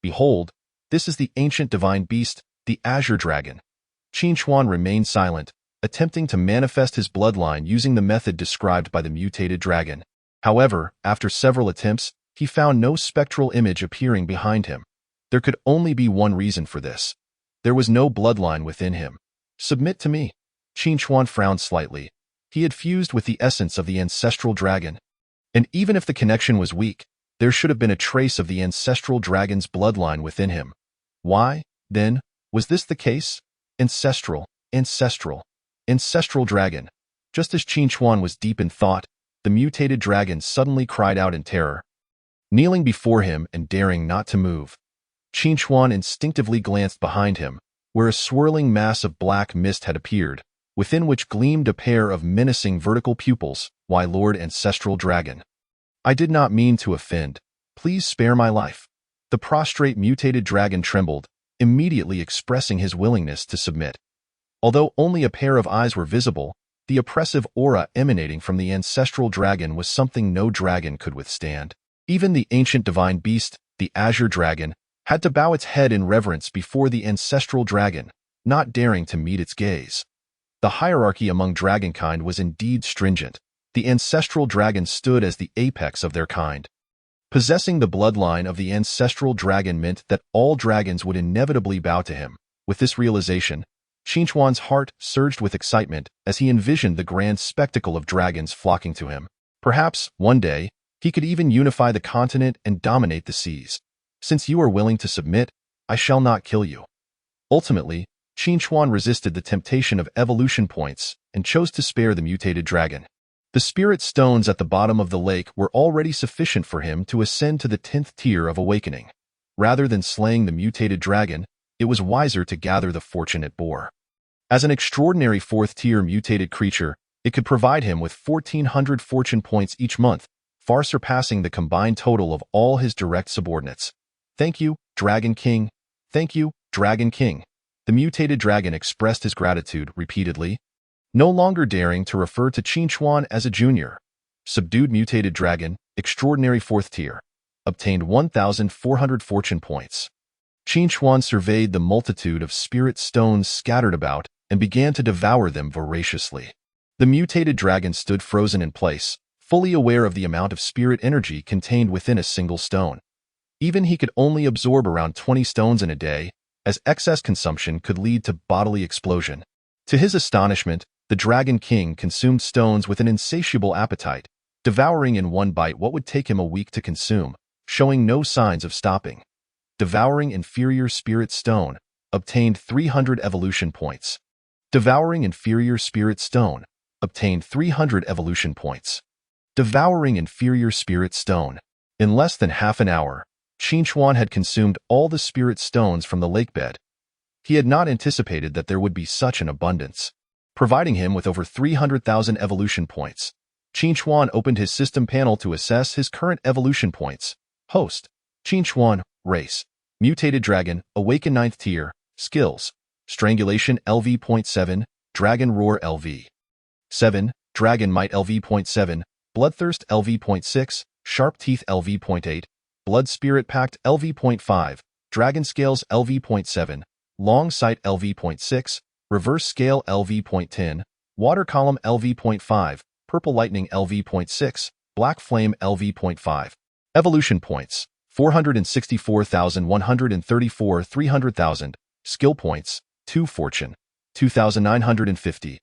Speaker 2: Behold, this is the ancient divine beast, the Azure Dragon. Qin Chuan remained silent, attempting to manifest his bloodline using the method described by the mutated dragon. However, after several attempts, he found no spectral image appearing behind him. There could only be one reason for this. There was no bloodline within him. Submit to me. Qin Chuan frowned slightly. He had fused with the essence of the ancestral dragon. And even if the connection was weak, there should have been a trace of the ancestral dragon's bloodline within him. Why, then, was this the case? Ancestral dragon. Just as Qin Chuan was deep in thought, the mutated dragon suddenly cried out in terror. Kneeling before him and daring not to move, Qin Chuan instinctively glanced behind him, where a swirling mass of black mist had appeared, within which gleamed a pair of menacing vertical pupils. Why, Lord Ancestral Dragon? I did not mean to offend. Please spare my life. The prostrate mutated dragon trembled, immediately expressing his willingness to submit. Although only a pair of eyes were visible, the oppressive aura emanating from the ancestral dragon was something no dragon could withstand. Even the ancient divine beast, the Azure Dragon, had to bow its head in reverence before the ancestral dragon, not daring to meet its gaze. The hierarchy among dragonkind was indeed stringent. The ancestral dragon stood as the apex of their kind. Possessing the bloodline of the ancestral dragon meant that all dragons would inevitably bow to him. With this realization, Qin Chuan's heart surged with excitement as he envisioned the grand spectacle of dragons flocking to him. Perhaps, one day, he could even unify the continent and dominate the seas. Since you are willing to submit, I shall not kill you. Ultimately, Qin Chuan resisted the temptation of evolution points and chose to spare the mutated dragon. The spirit stones at the bottom of the lake were already sufficient for him to ascend to the 10th tier of awakening. Rather than slaying the mutated dragon, it was wiser to gather the fortunate boar. As an extraordinary 4th-tier mutated creature, It could provide him with 1,400 fortune points each month, far surpassing the combined total of all his direct subordinates. Thank you, Dragon King. Thank you, Dragon King. The mutated dragon expressed his gratitude repeatedly, no longer daring to refer to Qin Chuan as a junior. Subdued mutated dragon, extraordinary 4th tier. Obtained 1,400 fortune points. Qin Chuan surveyed the multitude of spirit stones scattered about and began to devour them voraciously. The mutated dragon stood frozen in place, fully aware of the amount of spirit energy contained within a single stone. Even he could only absorb around 20 stones in a day, as excess consumption could lead to bodily explosion. To his astonishment, the Dragon King consumed stones with an insatiable appetite, devouring in one bite what would take him a week to consume, showing no signs of stopping. Devouring inferior spirit stone, obtained 300 evolution points. Devouring inferior spirit stone, obtained 300 evolution points. Devouring inferior spirit stone. In less than half an hour, Qin Chuan had consumed all the spirit stones from the lakebed. He had not anticipated that there would be such an abundance. Providing him with over 300,000 evolution points, Qin Chuan opened his system panel to assess his current evolution points. Host, Qin Chuan, Race, Mutated Dragon, Awaken 9th Tier, Skills, Strangulation LV.7, Dragon Roar LV.7, Dragon Might LV.7, Bloodthirst LV.6, Sharp Teeth LV.8, Blood Spirit Pact LV.5, Dragon Scales LV.7, Long Sight LV.6, Reverse Scale LV.10, Water Column LV.5, Purple Lightning LV.6, Black Flame LV.5. Evolution Points, 464,134 300,000. Skill Points, 2 Fortune, 2,950.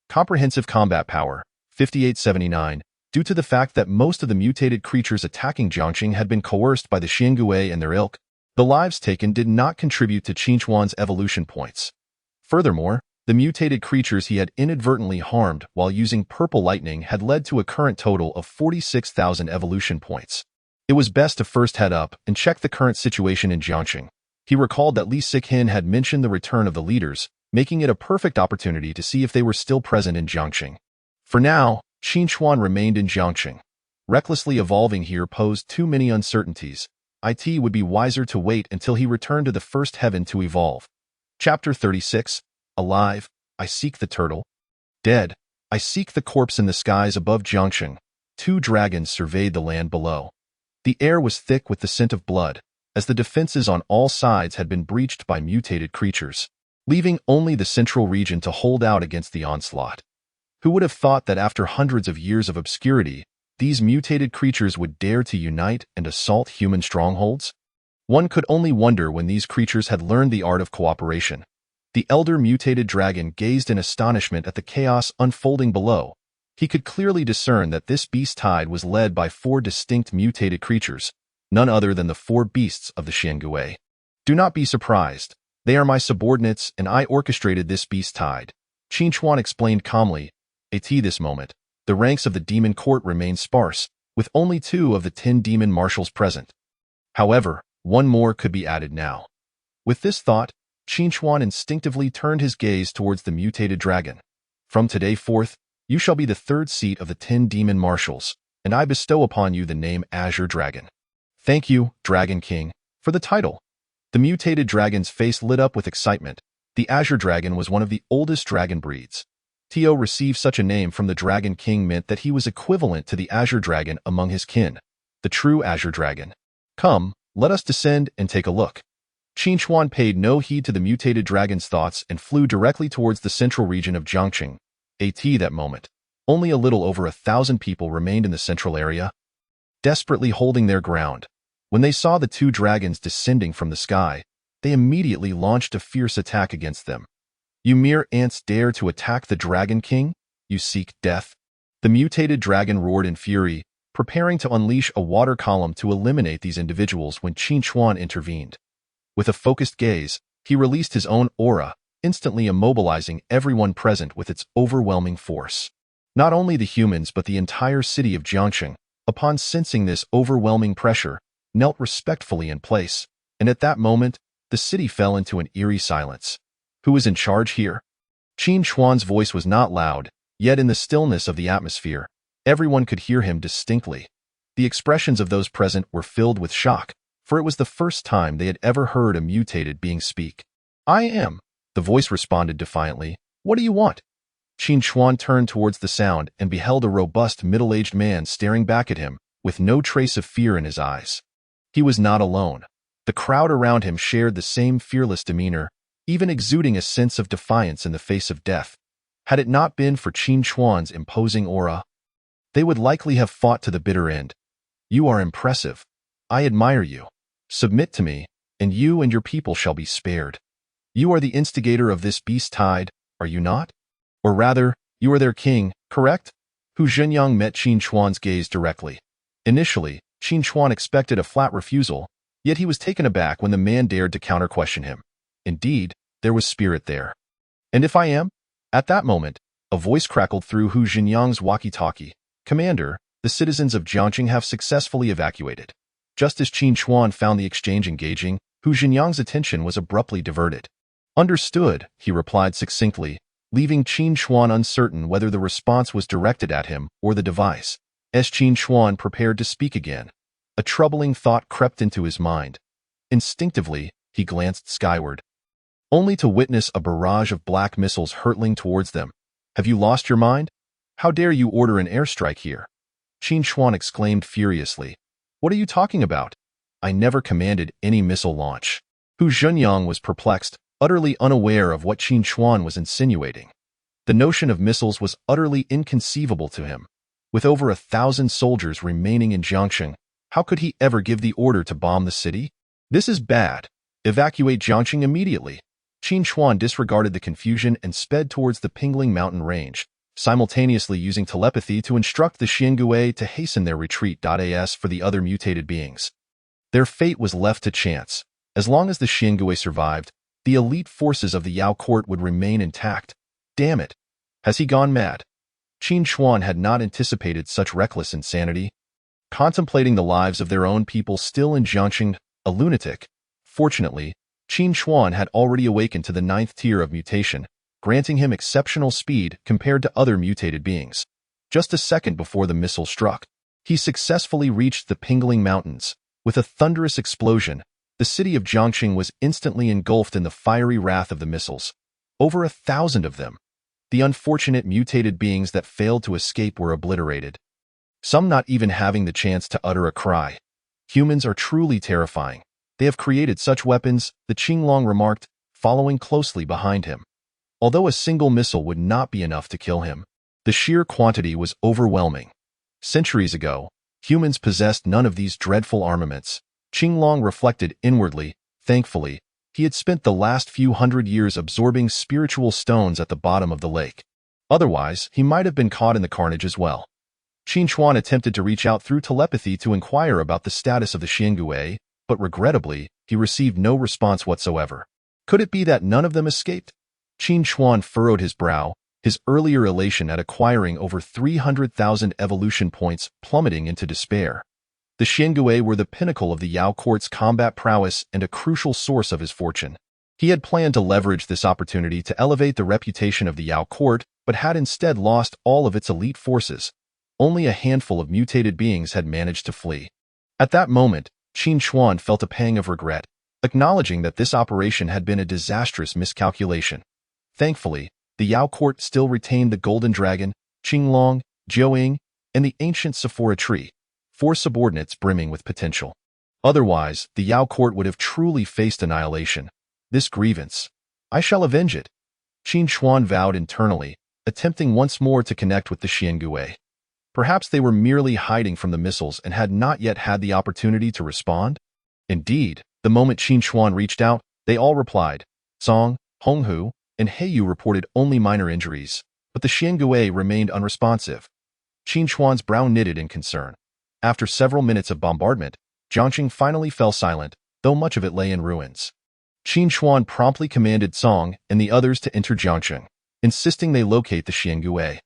Speaker 2: Comprehensive Combat Power, 5879. Due to the fact that most of the mutated creatures attacking Jiangxing had been coerced by the Xiangui and their ilk, the lives taken did not contribute to Qin Chuan's evolution points. Furthermore, the mutated creatures he had inadvertently harmed while using Purple Lightning had led to a current total of 46,000 evolution points. It was best to first head up and check the current situation in Jiangxing. He recalled that Li Siqin had mentioned the return of the leaders, making it a perfect opportunity to see if they were still present in Jiangxing. For now, Qin Chuan remained in Jiangxing. Recklessly evolving here posed too many uncertainties. It would be wiser to wait until he returned to the first heaven to evolve. Chapter 36. Alive, I seek the turtle. Dead, I seek the corpse in the skies above Jiangxing. 2 dragons surveyed the land below. The air was thick with the scent of blood, as the defenses on all sides had been breached by mutated creatures, leaving only the central region to hold out against the onslaught. Who would have thought that after hundreds of years of obscurity, these mutated creatures would dare to unite and assault human strongholds? One could only wonder when these creatures had learned the art of cooperation. The elder mutated dragon gazed in astonishment at the chaos unfolding below. He could clearly discern that this beast tide was led by 4 distinct mutated creatures, none other than the 4 beasts of the Xiangui. Do not be surprised. They are my subordinates and I orchestrated this beast tide, Qin Chuan explained calmly. At this moment, the ranks of the demon court remained sparse, with only 2 of the 10 demon marshals present. However, 1 more could be added now. With this thought, Qin Chuan instinctively turned his gaze towards the mutated dragon. From today forth, you shall be the 3rd seat of the 10 demon marshals, and I bestow upon you the name Azure Dragon. Thank you, Dragon King, for the title. The mutated dragon's face lit up with excitement. The Azure Dragon was one of the oldest dragon breeds. To receive such a name from the Dragon King meant that he was equivalent to the Azure Dragon among his kin, the true Azure Dragon. Come, let us descend and take a look. Qin Chuan paid no heed to the mutated dragon's thoughts and flew directly towards the central region of Jiangxing. At that moment, only a little over 1,000 people remained in the central area, desperately holding their ground. When they saw the 2 dragons descending from the sky, they immediately launched a fierce attack against them. You mere ants dare to attack the Dragon King? You seek death? The mutated dragon roared in fury, preparing to unleash a water column to eliminate these individuals when Qin Chuan intervened. With a focused gaze, he released his own aura, instantly immobilizing everyone present with its overwhelming force. Not only the humans but the entire city of Jiangxing, upon sensing this overwhelming pressure, knelt respectfully in place, and at that moment, the city fell into an eerie silence. Who is in charge here? Qin Chuan's voice was not loud, Yet in the stillness of the atmosphere, everyone could hear him distinctly. The expressions of those present were filled with shock, for it was the first time they had ever heard a mutated being speak. "I am," the voice responded defiantly. "What do you want?" Qin Chuan turned towards the sound and beheld a robust middle-aged man staring back at him, with no trace of fear in his eyes. He was not alone. The crowd around him shared the same fearless demeanor, even exuding a sense of defiance in the face of death. Had it not been for Qin Chuan's imposing aura, they would likely have fought to the bitter end. "You are impressive. I admire you. Submit to me, and you and your people shall be spared. You are the instigator of this beast tide, are you not? Or rather, you are their king, correct?" Hu Zhenyang met Qin Chuan's gaze directly. Initially, Qin Chuan expected a flat refusal, yet he was taken aback when the man dared to counter-question him. Indeed, there was spirit there. "And if I am?" At that moment, a voice crackled through Hu Zhenyang's walkie-talkie. "Commander, the citizens of Jiangqing have successfully evacuated." Just as Qin Chuan found the exchange engaging, Hu Zhenyang's attention was abruptly diverted. "Understood," he replied succinctly, leaving Qin Chuan uncertain whether the response was directed at him or the device. As Qin Chuan prepared to speak again, a troubling thought crept into his mind. Instinctively, he glanced skyward, only to witness a barrage of black missiles hurtling towards them. "Have you lost your mind? How dare you order an airstrike here?" Qin Chuan exclaimed furiously. "What are you talking about? I never commanded any missile launch." Hu Zhenyang was perplexed, utterly unaware of what Qin Chuan was insinuating. The notion of missiles was utterly inconceivable to him. With over 1,000 soldiers remaining in Jiangqing, how could he ever give the order to bomb the city? "This is bad. Evacuate Jiangqing immediately." Qin Chuan disregarded the confusion and sped towards the Pingling mountain range, simultaneously using telepathy to instruct the Xiangui to hasten their retreat. As for the other mutated beings, their fate was left to chance. As long as the Xiangui survived, the elite forces of the Yao court would remain intact. Damn it! Has he gone mad? Qin Chuan had not anticipated such reckless insanity. Contemplating the lives of their own people still in Jiangqing, a lunatic. Fortunately, Qin Chuan had already awakened to the 9th tier of mutation, granting him exceptional speed compared to other mutated beings. Just a second before the missile struck, he successfully reached the Pingling Mountains. With a thunderous explosion, the city of Jiangqing was instantly engulfed in the fiery wrath of the missiles. Over 1,000 of them. The unfortunate mutated beings that failed to escape were obliterated, some not even having the chance to utter a cry. "Humans are truly terrifying. They have created such weapons," the Qinglong remarked, following closely behind him. Although a single missile would not be enough to kill him, the sheer quantity was overwhelming. Centuries ago, humans possessed none of these dreadful armaments. Qinglong reflected inwardly. Thankfully, he had spent the last few hundred years absorbing spiritual stones at the bottom of the lake. Otherwise, he might have been caught in the carnage as well. Qin Chuan attempted to reach out through telepathy to inquire about the status of the Xiangui, but regrettably, he received no response whatsoever. Could it be that none of them escaped? Qin Chuan furrowed his brow, his earlier elation at acquiring over 300,000 evolution points plummeting into despair. The Xiangui were the pinnacle of the Yao court's combat prowess and a crucial source of his fortune. He had planned to leverage this opportunity to elevate the reputation of the Yao court, but had instead lost all of its elite forces. Only a handful of mutated beings had managed to flee. At that moment, Qin Chuan felt a pang of regret, acknowledging that this operation had been a disastrous miscalculation. Thankfully, the Yao court still retained the Golden Dragon, Qinglong, Jiuying, and the ancient Sephora tree, 4 subordinates brimming with potential. Otherwise, the Yao court would have truly faced annihilation. This grievance, I shall avenge it. Qin Chuan vowed internally, attempting once more to connect with the Xiangui. Perhaps they were merely hiding from the missiles and had not yet had the opportunity to respond? Indeed, the moment Qin Chuan reached out, they all replied. Song, Honghu, and Heyu reported only minor injuries, but the Xiangui remained unresponsive. Qin Chuan's brow knitted in concern. After several minutes of bombardment, Jiangqing finally fell silent, though much of it lay in ruins. Qin Chuan promptly commanded Song and the others to enter Jiangqing, insisting they locate the Xiangui.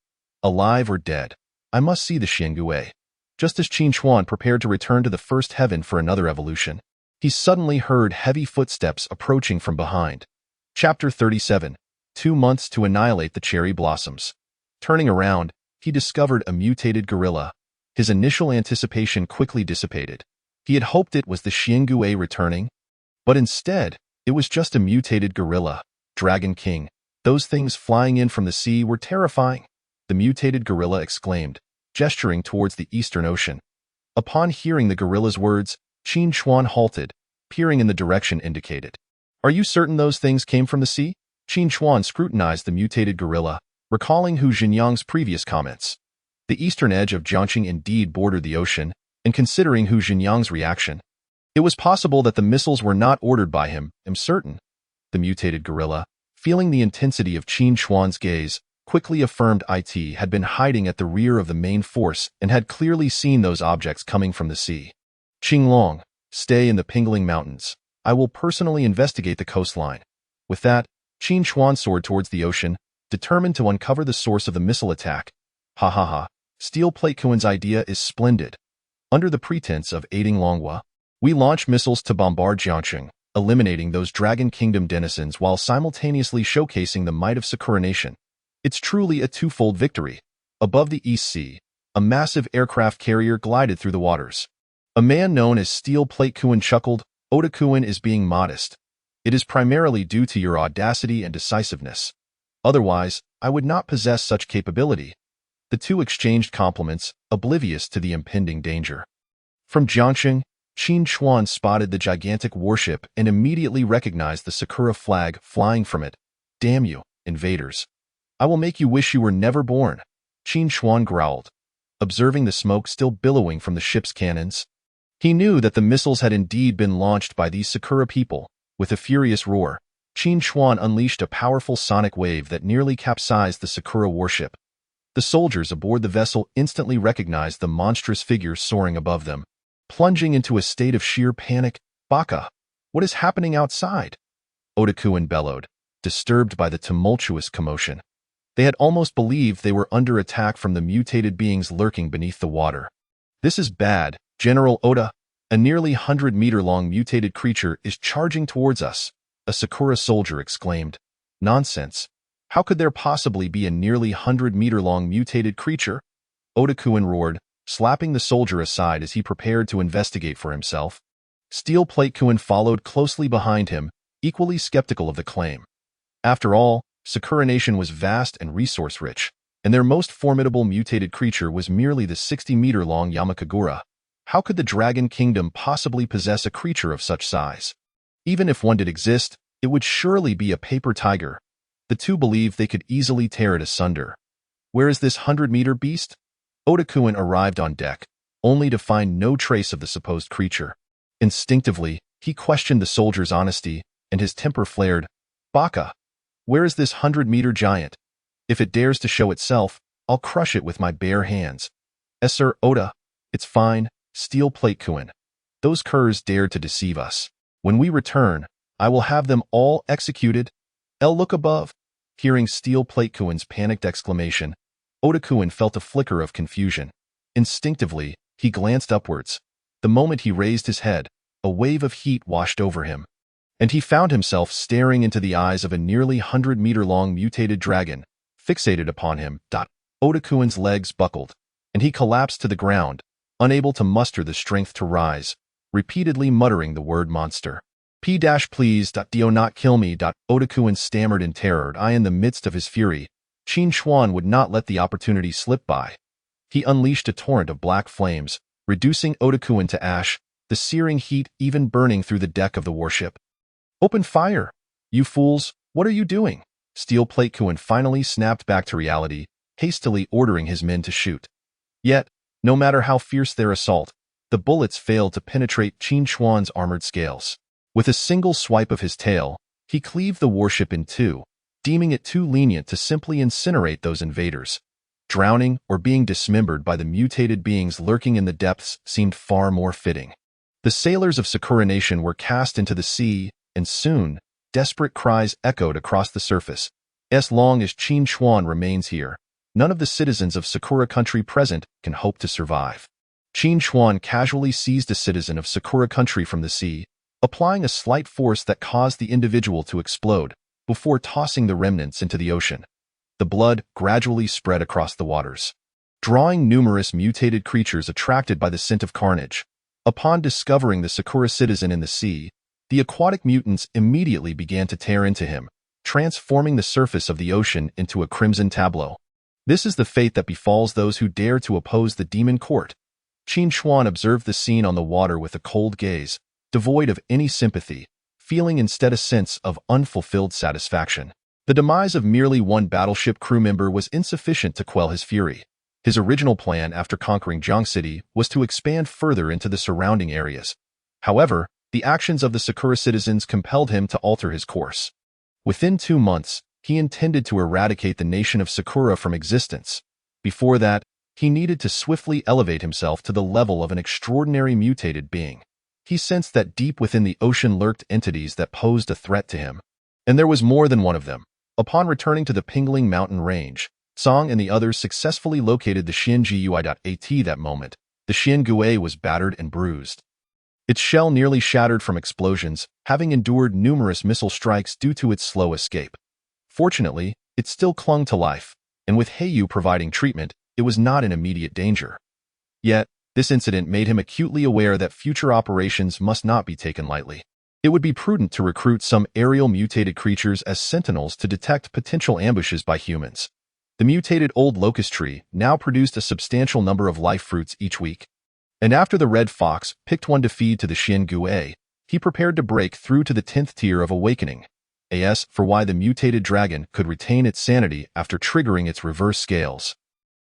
Speaker 2: Alive or dead, I must see the Xiangui. Just as Qin Chuan prepared to return to the first heaven for another evolution, he suddenly heard heavy footsteps approaching from behind. Chapter 37. 2 months to annihilate the cherry blossoms. Turning around, he discovered a mutated gorilla. His initial anticipation quickly dissipated. He had hoped it was the Xiangue returning, but instead, it was just a mutated gorilla, Dragon King. Those things flying in from the sea were terrifying, the mutated gorilla exclaimed, gesturing towards the Eastern Ocean. Upon hearing the gorilla's words, Qin Chuan halted, peering in the direction indicated. Are you certain those things came from the sea? Qin Chuan scrutinized the mutated gorilla, recalling Hu Jinyang's previous comments. The eastern edge of Jiangxing indeed bordered the ocean, and considering Hu Jinyang's reaction, it was possible that the missiles were not ordered by him, I'm certain. The mutated gorilla, feeling the intensity of Qin Chuan's gaze, quickly affirmed it had been hiding at the rear of the main force and had clearly seen those objects coming from the sea. Qinglong, stay in the Pingling Mountains. I will personally investigate the coastline. With that, Qin Chuan soared towards the ocean, determined to uncover the source of the missile attack. Ha ha ha, Steel Plate Kuen's idea is splendid. Under the pretense of aiding Longhua, we launch missiles to bombard Jiangxing, eliminating those Dragon Kingdom denizens while simultaneously showcasing the might of Sakura Nation. It's truly a twofold victory. Above the East Sea, a massive aircraft carrier glided through the waters. A man known as Steel Plate Kuen chuckled, Oda Kuen is being modest. It is primarily due to your audacity and decisiveness. Otherwise, I would not possess such capability. The two exchanged compliments, oblivious to the impending danger. From Jiangxing, Qin Chuan spotted the gigantic warship and immediately recognized the Sakura flag flying from it. Damn you, invaders. I will make you wish you were never born, Qin Chuan growled. Observing the smoke still billowing from the ship's cannons, he knew that the missiles had indeed been launched by these Sakura people. With a furious roar, Qin Chuan unleashed a powerful sonic wave that nearly capsized the Sakura warship. The soldiers aboard the vessel instantly recognized the monstrous figure soaring above them. Plunging into a state of sheer panic, Baka, what is happening outside? Oda Kuen bellowed, disturbed by the tumultuous commotion. They had almost believed they were under attack from the mutated beings lurking beneath the water. This is bad, General Oda. A nearly 100-meter-long mutated creature is charging towards us, a Sakura soldier exclaimed. Nonsense. How could there possibly be a nearly 100-meter-long mutated creature? Oda Kuen roared, slapping the soldier aside as he prepared to investigate for himself. Steel Plate Kuen followed closely behind him, equally skeptical of the claim. After all, Sakura Nation was vast and resource-rich, and their most formidable mutated creature was merely the 60-meter-long Yamakagura. How could the Dragon Kingdom possibly possess a creature of such size? Even if one did exist, it would surely be a paper tiger. The two believed they could easily tear it asunder. Where is this 100-meter beast? Oda Kuen arrived on deck, only to find no trace of the supposed creature. Instinctively, he questioned the soldier's honesty, and his temper flared. Baka, where is this 100-meter giant? If it dares to show itself, I'll crush it with my bare hands. Sir Oda, it's fine, Steel Plate Kuen. Those curs dared to deceive us. When we return, I will have them all executed. Look above. Hearing Steel Plate Kuen's panicked exclamation, Oda Kuen felt a flicker of confusion. Instinctively, he glanced upwards. The moment he raised his head, a wave of heat washed over him, and he found himself staring into the eyes of a nearly 100-meter-long mutated dragon, fixated upon him. Oda Kuen's legs buckled, and he collapsed to the ground, unable to muster the strength to rise, repeatedly muttering the word monster. Please, do not kill me. Oda Kuen stammered in terror. In the midst of his fury, Qin Chuan would not let the opportunity slip by. He unleashed a torrent of black flames, reducing Oda Kuen to ash, the searing heat even burning through the deck of the warship. Open fire! You fools, what are you doing? Steel Plate Kuen finally snapped back to reality, hastily ordering his men to shoot. Yet, no matter how fierce their assault, the bullets failed to penetrate Qin Chuan's armored scales. With a single swipe of his tail, he cleaved the warship in two, deeming it too lenient to simply incinerate those invaders. Drowning or being dismembered by the mutated beings lurking in the depths seemed far more fitting. The sailors of Sakura Nation were cast into the sea, and soon, desperate cries echoed across the surface. As long as Qin Chuan remains here, none of the citizens of Sakura Country present can hope to survive. Qin Chuan casually seized a citizen of Sakura Country from the sea, applying a slight force that caused the individual to explode, before tossing the remnants into the ocean. the blood gradually spread across the waters, drawing numerous mutated creatures attracted by the scent of carnage. Upon discovering the Sakura citizen in the sea, the aquatic mutants immediately began to tear into him, transforming the surface of the ocean into a crimson tableau. This is the fate that befalls those who dare to oppose the demon court. Qin Chuan observed the scene on the water with a cold gaze, devoid of any sympathy, feeling instead a sense of unfulfilled satisfaction. The demise of merely one battleship crew member was insufficient to quell his fury. His original plan after conquering Jiang City was to expand further into the surrounding areas. However, the actions of the Sakura citizens compelled him to alter his course. Within 2 months, he intended to eradicate the nation of Sakura from existence. Before that, he needed to swiftly elevate himself to the level of an extraordinary mutated being. He sensed that deep within the ocean lurked entities that posed a threat to him. And there was more than one of them. Upon returning to the Pingling mountain range, Song and the others successfully located the Xiangui.at that moment. The Xiangui was battered and bruised. Its shell nearly shattered from explosions, having endured numerous missile strikes due to its slow escape. Fortunately, it still clung to life, and with Heiyu providing treatment, it was not in immediate danger. Yet, this incident made him acutely aware that future operations must not be taken lightly. It would be prudent to recruit some aerial mutated creatures as sentinels to detect potential ambushes by humans. The mutated old locust tree now produced a substantial number of life fruits each week. And after the red fox picked one to feed to the Xiangui, he prepared to break through to the 10th tier of awakening. As for why the mutated dragon could retain its sanity after triggering its reverse scales.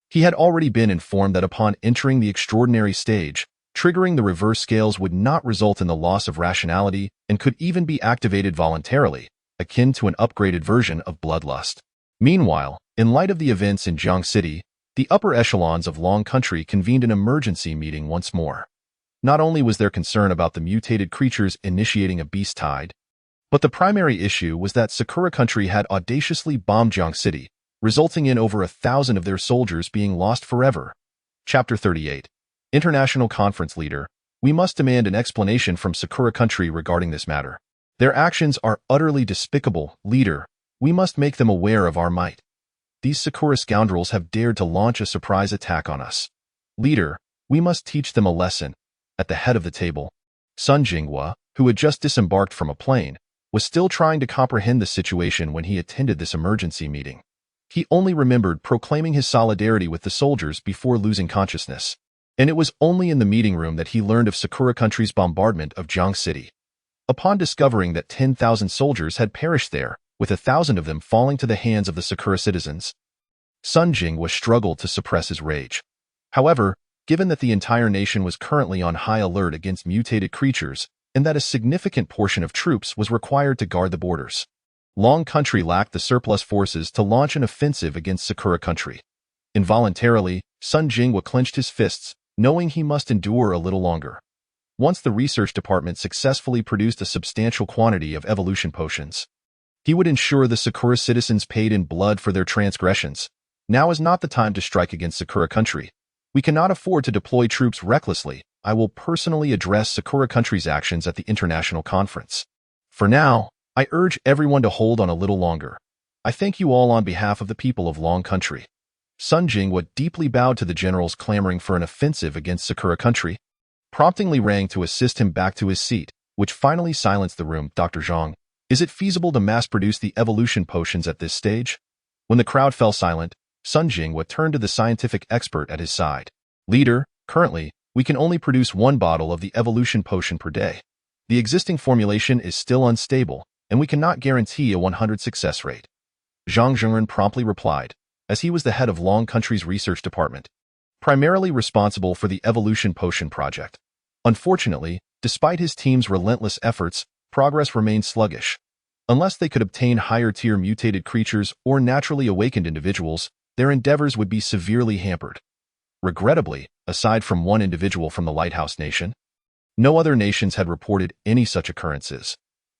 Speaker 2: He had already been informed that upon entering the extraordinary stage, triggering the reverse scales would not result in the loss of rationality and could even be activated voluntarily, akin to an upgraded version of bloodlust. Meanwhile, in light of the events in Jiang City, the upper echelons of Long Country convened an emergency meeting once more. Not only was there concern about the mutated creatures initiating a beast tide, but the primary issue was that Sakura Country had audaciously bombed Jiang City, resulting in over 1,000 of their soldiers being lost forever. Chapter 38. International Conference Leader, we must demand an explanation from Sakura Country regarding this matter. Their actions are utterly despicable, Leader. We must make them aware of our might. These Sakura scoundrels have dared to launch a surprise attack on us. Leader, we must teach them a lesson. At the head of the table, Sun Jinghua, who had just disembarked from a plane, was still trying to comprehend the situation when he attended this emergency meeting. He only remembered proclaiming his solidarity with the soldiers before losing consciousness. And it was only in the meeting room that he learned of Sakura Country's bombardment of Jiang City. Upon discovering that 10,000 soldiers had perished there, with 1,000 of them falling to the hands of the Sakura citizens, Sun Jinghua struggled to suppress his rage. However, given that the entire nation was currently on high alert against mutated creatures, and that a significant portion of troops was required to guard the borders, Long Country lacked the surplus forces to launch an offensive against Sakura Country. Involuntarily, Sun Jinghua clenched his fists, knowing he must endure a little longer. Once the research department successfully produced a substantial quantity of evolution potions, he would ensure the Sakura citizens paid in blood for their transgressions. Now is not the time to strike against Sakura Country. We cannot afford to deploy troops recklessly. I will personally address Sakura Country's actions at the international conference. For now, I urge everyone to hold on a little longer. I thank you all on behalf of the people of Long Country. Sun Jinghua deeply bowed to the generals clamoring for an offensive against Sakura Country, prompting Li Rang to assist him back to his seat, which finally silenced the room. Dr. Zhang, is it feasible to mass-produce the evolution potions at this stage? When the crowd fell silent, Sun Jinghua turned to the scientific expert at his side. Leader, currently, we can only produce 1 bottle of the evolution potion per day. The existing formulation is still unstable, and we cannot guarantee a 100% success rate. Zhang Zhengren promptly replied, as he was the head of Long Country's research department, primarily responsible for the evolution potion project. Unfortunately, despite his team's relentless efforts, progress remained sluggish. Unless they could obtain higher-tier mutated creatures or naturally awakened individuals, their endeavors would be severely hampered. Regrettably, aside from one individual from the Lighthouse Nation, no other nations had reported any such occurrences.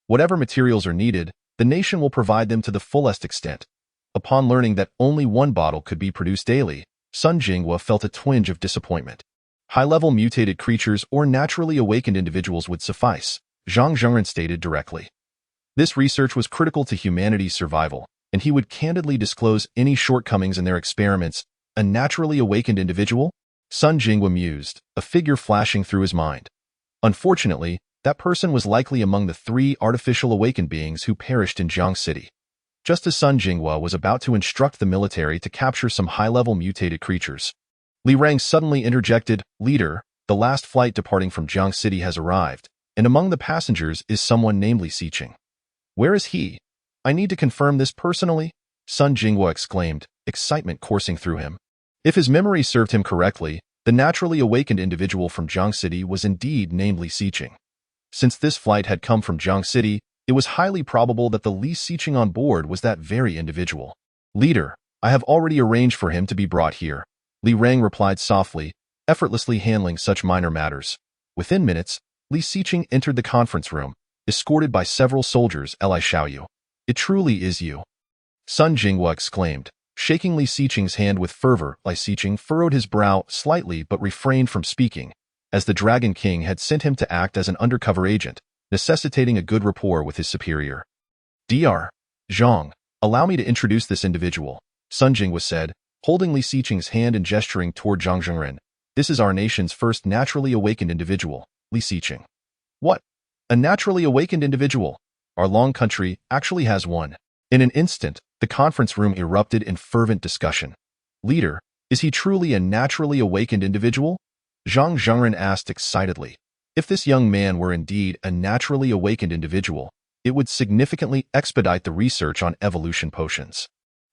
Speaker 2: Whatever materials are needed, the nation will provide them to the fullest extent. Upon learning that only 1 bottle could be produced daily, Sun Jinghua felt a twinge of disappointment. High-level mutated creatures or naturally awakened individuals would suffice, Zhang Zhengren stated directly. This research was critical to humanity's survival, and he would candidly disclose any shortcomings in their experiments. A naturally awakened individual? Sun Jingwa mused, a figure flashing through his mind. Unfortunately, that person was likely among the 3 artificial awakened beings who perished in Jiang City. Just as Sun Jingwa was about to instruct the military to capture some high-level mutated creatures, Li Rang suddenly interjected, "Leader, the last flight departing from Jiang City has arrived, and among the passengers is someone named Li Xiqing. Where is he? I need to confirm this personally," Sun Jingwa exclaimed, excitement coursing through him. If his memory served him correctly, the naturally awakened individual from Jiang City was indeed named Li Xiqing. Since this flight had come from Jiang City, it was highly probable that the Li Xiqing on board was that very individual. "Leader, I have already arranged for him to be brought here," Li Rang replied softly, effortlessly handling such minor matters. Within minutes, Li Xiqing entered the conference room, escorted by several soldiers. "Li Xiaoyu, it truly is you," Sun Jingwa exclaimed, shaking Li Xiqing's hand with fervor. Li Xiqing furrowed his brow slightly but refrained from speaking, as the Dragon King had sent him to act as an undercover agent, necessitating a good rapport with his superior. "Dr. Zhang, allow me to introduce this individual," Sun Jingwa said, holding Li Xiqing's hand and gesturing toward Zhang Zhengren. "This is our nation's first naturally awakened individual, Li Xiqing." "What? A naturally awakened individual? Our long country actually has one." In an instant, the conference room erupted in fervent discussion. "Leader, is he truly a naturally awakened individual?" Zhang Zhengren asked excitedly. If this young man were indeed a naturally awakened individual, it would significantly expedite the research on evolution potions.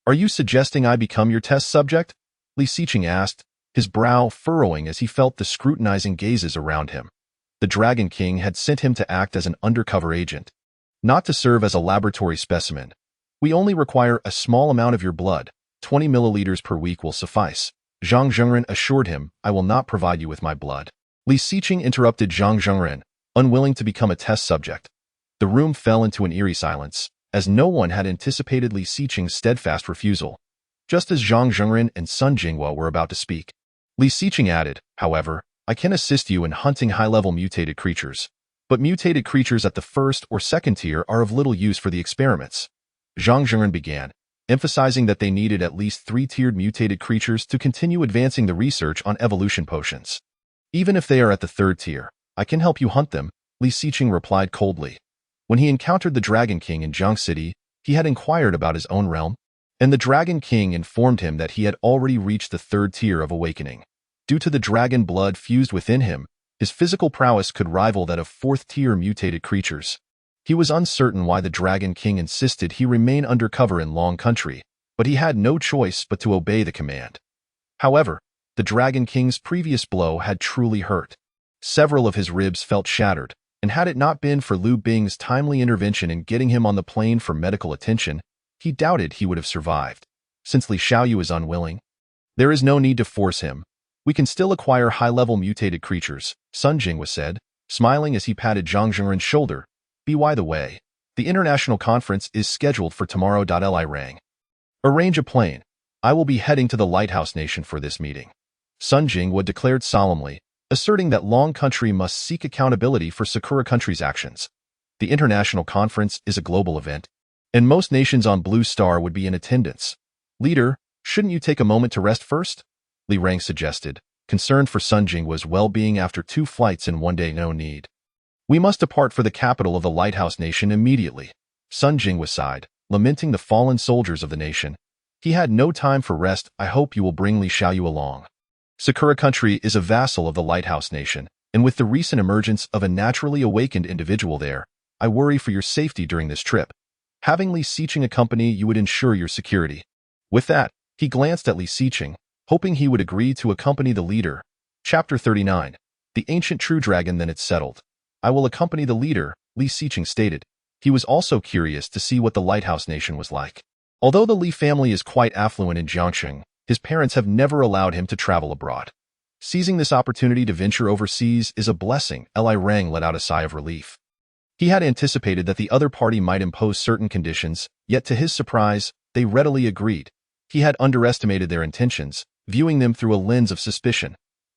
Speaker 2: "Are you suggesting I become your test subject?" Li Xiqing asked, his brow furrowing as he felt the scrutinizing gazes around him. The Dragon King had sent him to act as an undercover agent, not to serve as a laboratory specimen. "We only require a small amount of your blood. 20 milliliters per week will suffice," Zhang Zhengren assured him. "I will not provide you with my blood." Li Xiqing interrupted Zhang Zhengren, unwilling to become a test subject. The room fell into an eerie silence, as no one had anticipated Li Xiqing's steadfast refusal. Just as Zhang Zhengren and Sun Jingwa were about to speak, Li Xiqing added, "However, I can assist you in hunting high-level mutated creatures, but mutated creatures at the 1st or 2nd tier are of little use for the experiments." Zhang Zhengren began, emphasizing that they needed at least 3-tiered mutated creatures to continue advancing the research on evolution potions. "Even if they are at the 3rd tier, I can help you hunt them," Li Xiqing replied coldly. When he encountered the Dragon King in Jiang City, he had inquired about his own realm, and the Dragon King informed him that he had already reached the 3rd tier of awakening. Due to the dragon blood fused within him, his physical prowess could rival that of 4th-tier mutated creatures. He was uncertain why the Dragon King insisted he remain undercover in Long Country, but he had no choice but to obey the command. However, the Dragon King's previous blow had truly hurt. Several of his ribs felt shattered, and had it not been for Liu Bing's timely intervention in getting him on the plane for medical attention, he doubted he would have survived. Since Li Xiaoyu is unwilling, there is no need to force him. We can still acquire high-level mutated creatures, Sun Jingwa said, smiling as he patted Zhang Zhengren's shoulder. By the way, the international conference is scheduled for tomorrow. Li Rang, arrange a plane. I will be heading to the Lighthouse Nation for this meeting, Sun Jingwa declared solemnly, asserting that Long Country must seek accountability for Sakura Country's actions. The international conference is a global event, and most nations on Blue Star would be in attendance. Leader, shouldn't you take a moment to rest first? Li Rang suggested, concerned for Sun Jingwa's well-being after 2 flights in one day. No need. We must depart for the capital of the Lighthouse Nation immediately. Sun Jingwa sighed, lamenting the fallen soldiers of the nation. He had no time for rest. I hope you will bring Li Xiaoyu along. Sakura Country is a vassal of the Lighthouse Nation, and with the recent emergence of a naturally awakened individual there, I worry for your safety during this trip. Having Li Xiqing accompany you would ensure your security. With that, he glanced at Li Xiqing, hoping he would agree to accompany the leader. Chapter 39. The Ancient True Dragon. Then it's settled. I will accompany the leader, Li Xiqing stated. He was also curious to see what the Lighthouse Nation was like. Although the Li family is quite affluent in Jiangxing, his parents have never allowed him to travel abroad. Seizing this opportunity to venture overseas is a blessing. Li Rang let out a sigh of relief. He had anticipated that the other party might impose certain conditions, yet to his surprise, they readily agreed. He had underestimated their intentions, viewing them through a lens of suspicion.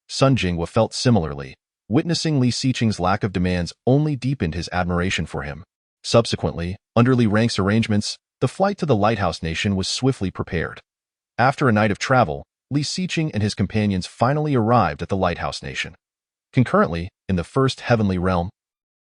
Speaker 2: Sun Jingwa felt similarly. Witnessing Li Xiqing's lack of demands only deepened his admiration for him. Subsequently, under Li Rang's arrangements, The flight to the Lighthouse Nation was swiftly prepared. After a night of travel, Li Xiqing and his companions finally arrived at the Lighthouse Nation. Concurrently, in the first heavenly realm,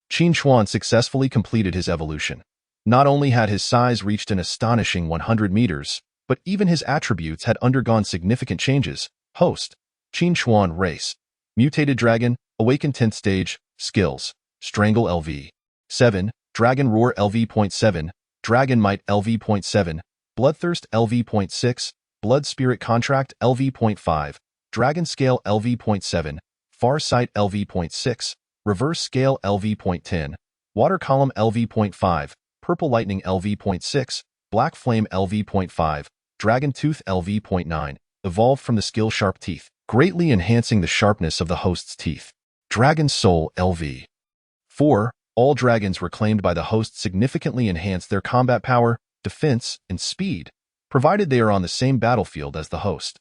Speaker 2: Qin Chuan successfully completed his evolution. Not only had his size reached an astonishing 100 meters, but even his attributes had undergone significant changes. Host, Qin Chuan race, mutated dragon, awakened 10th stage, skills, strangle LV. 7, dragon roar LV.7, dragon might LV.7, bloodthirst LV.6, blood spirit contract LV.5, dragon scale LV.7, far sight LV.6, reverse scale LV.10, water column LV.5, purple lightning LV.6, black flame LV.5, dragon tooth LV.9, evolved from the skill sharp teeth, greatly enhancing the sharpness of the host's teeth. Dragon soul LV. 4. All dragons reclaimed by the host significantly enhance their combat power, defense, and speed, provided they are on the same battlefield as the host.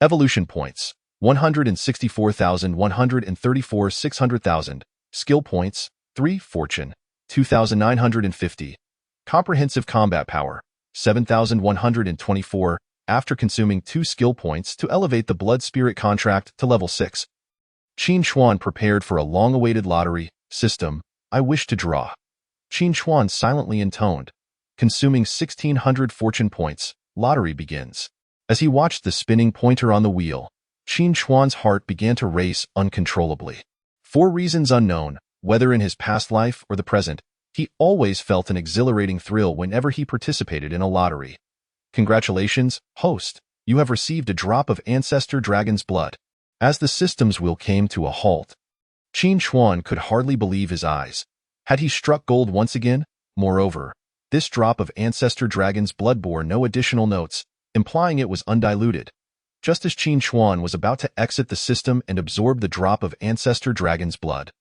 Speaker 2: Evolution points: 164,134 600,000. Skill points: 3. Fortune, 2,950. Comprehensive combat power, 7,124, after consuming 2 skill points to elevate the blood spirit contract to level 6. Qin Chuan prepared for a long-awaited lottery. System, I wish to draw. Qin Chuan silently intoned. Consuming 1,600 fortune points, lottery begins. As he watched the spinning pointer on the wheel, Qin Chuan's heart began to race uncontrollably. For reasons unknown, whether in his past life or the present, he always felt an exhilarating thrill whenever he participated in a lottery. Congratulations, host, you have received a drop of Ancestor Dragon's blood. As the system's wheel came to a halt, Qin Chuan could hardly believe his eyes. Had he struck gold once again? Moreover, this drop of Ancestor Dragon's blood bore no additional notes, implying it was undiluted. Just as Qin Chuan was about to exit the system and absorb the drop of Ancestor Dragon's blood,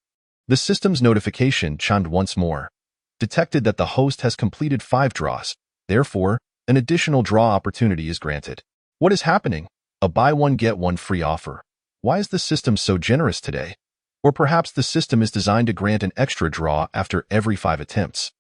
Speaker 2: the system's notification chimed once more. Detected that the host has completed 5 draws. Therefore, an additional draw opportunity is granted. What is happening? A buy one get one free offer. Why is the system so generous today? Or perhaps the system is designed to grant an extra draw after every 5 attempts.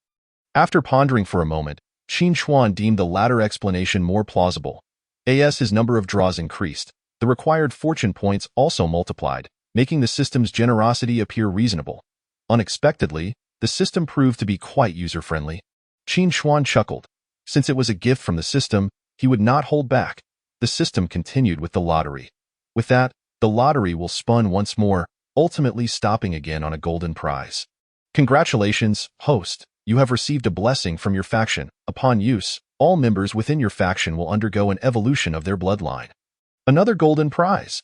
Speaker 2: After pondering for a moment, Qin Chuan deemed the latter explanation more plausible. As his number of draws increased, the required fortune points also multiplied, making the system's generosity appear reasonable. Unexpectedly, the system proved to be quite user-friendly. Qin Chuan chuckled. Since it was a gift from the system, he would not hold back. The system continued with the lottery. With that, the lottery will spun once more, ultimately stopping again on a golden prize. Congratulations, host. You have received a blessing from your faction. Upon use, all members within your faction will undergo an evolution of their bloodline. Another golden prize!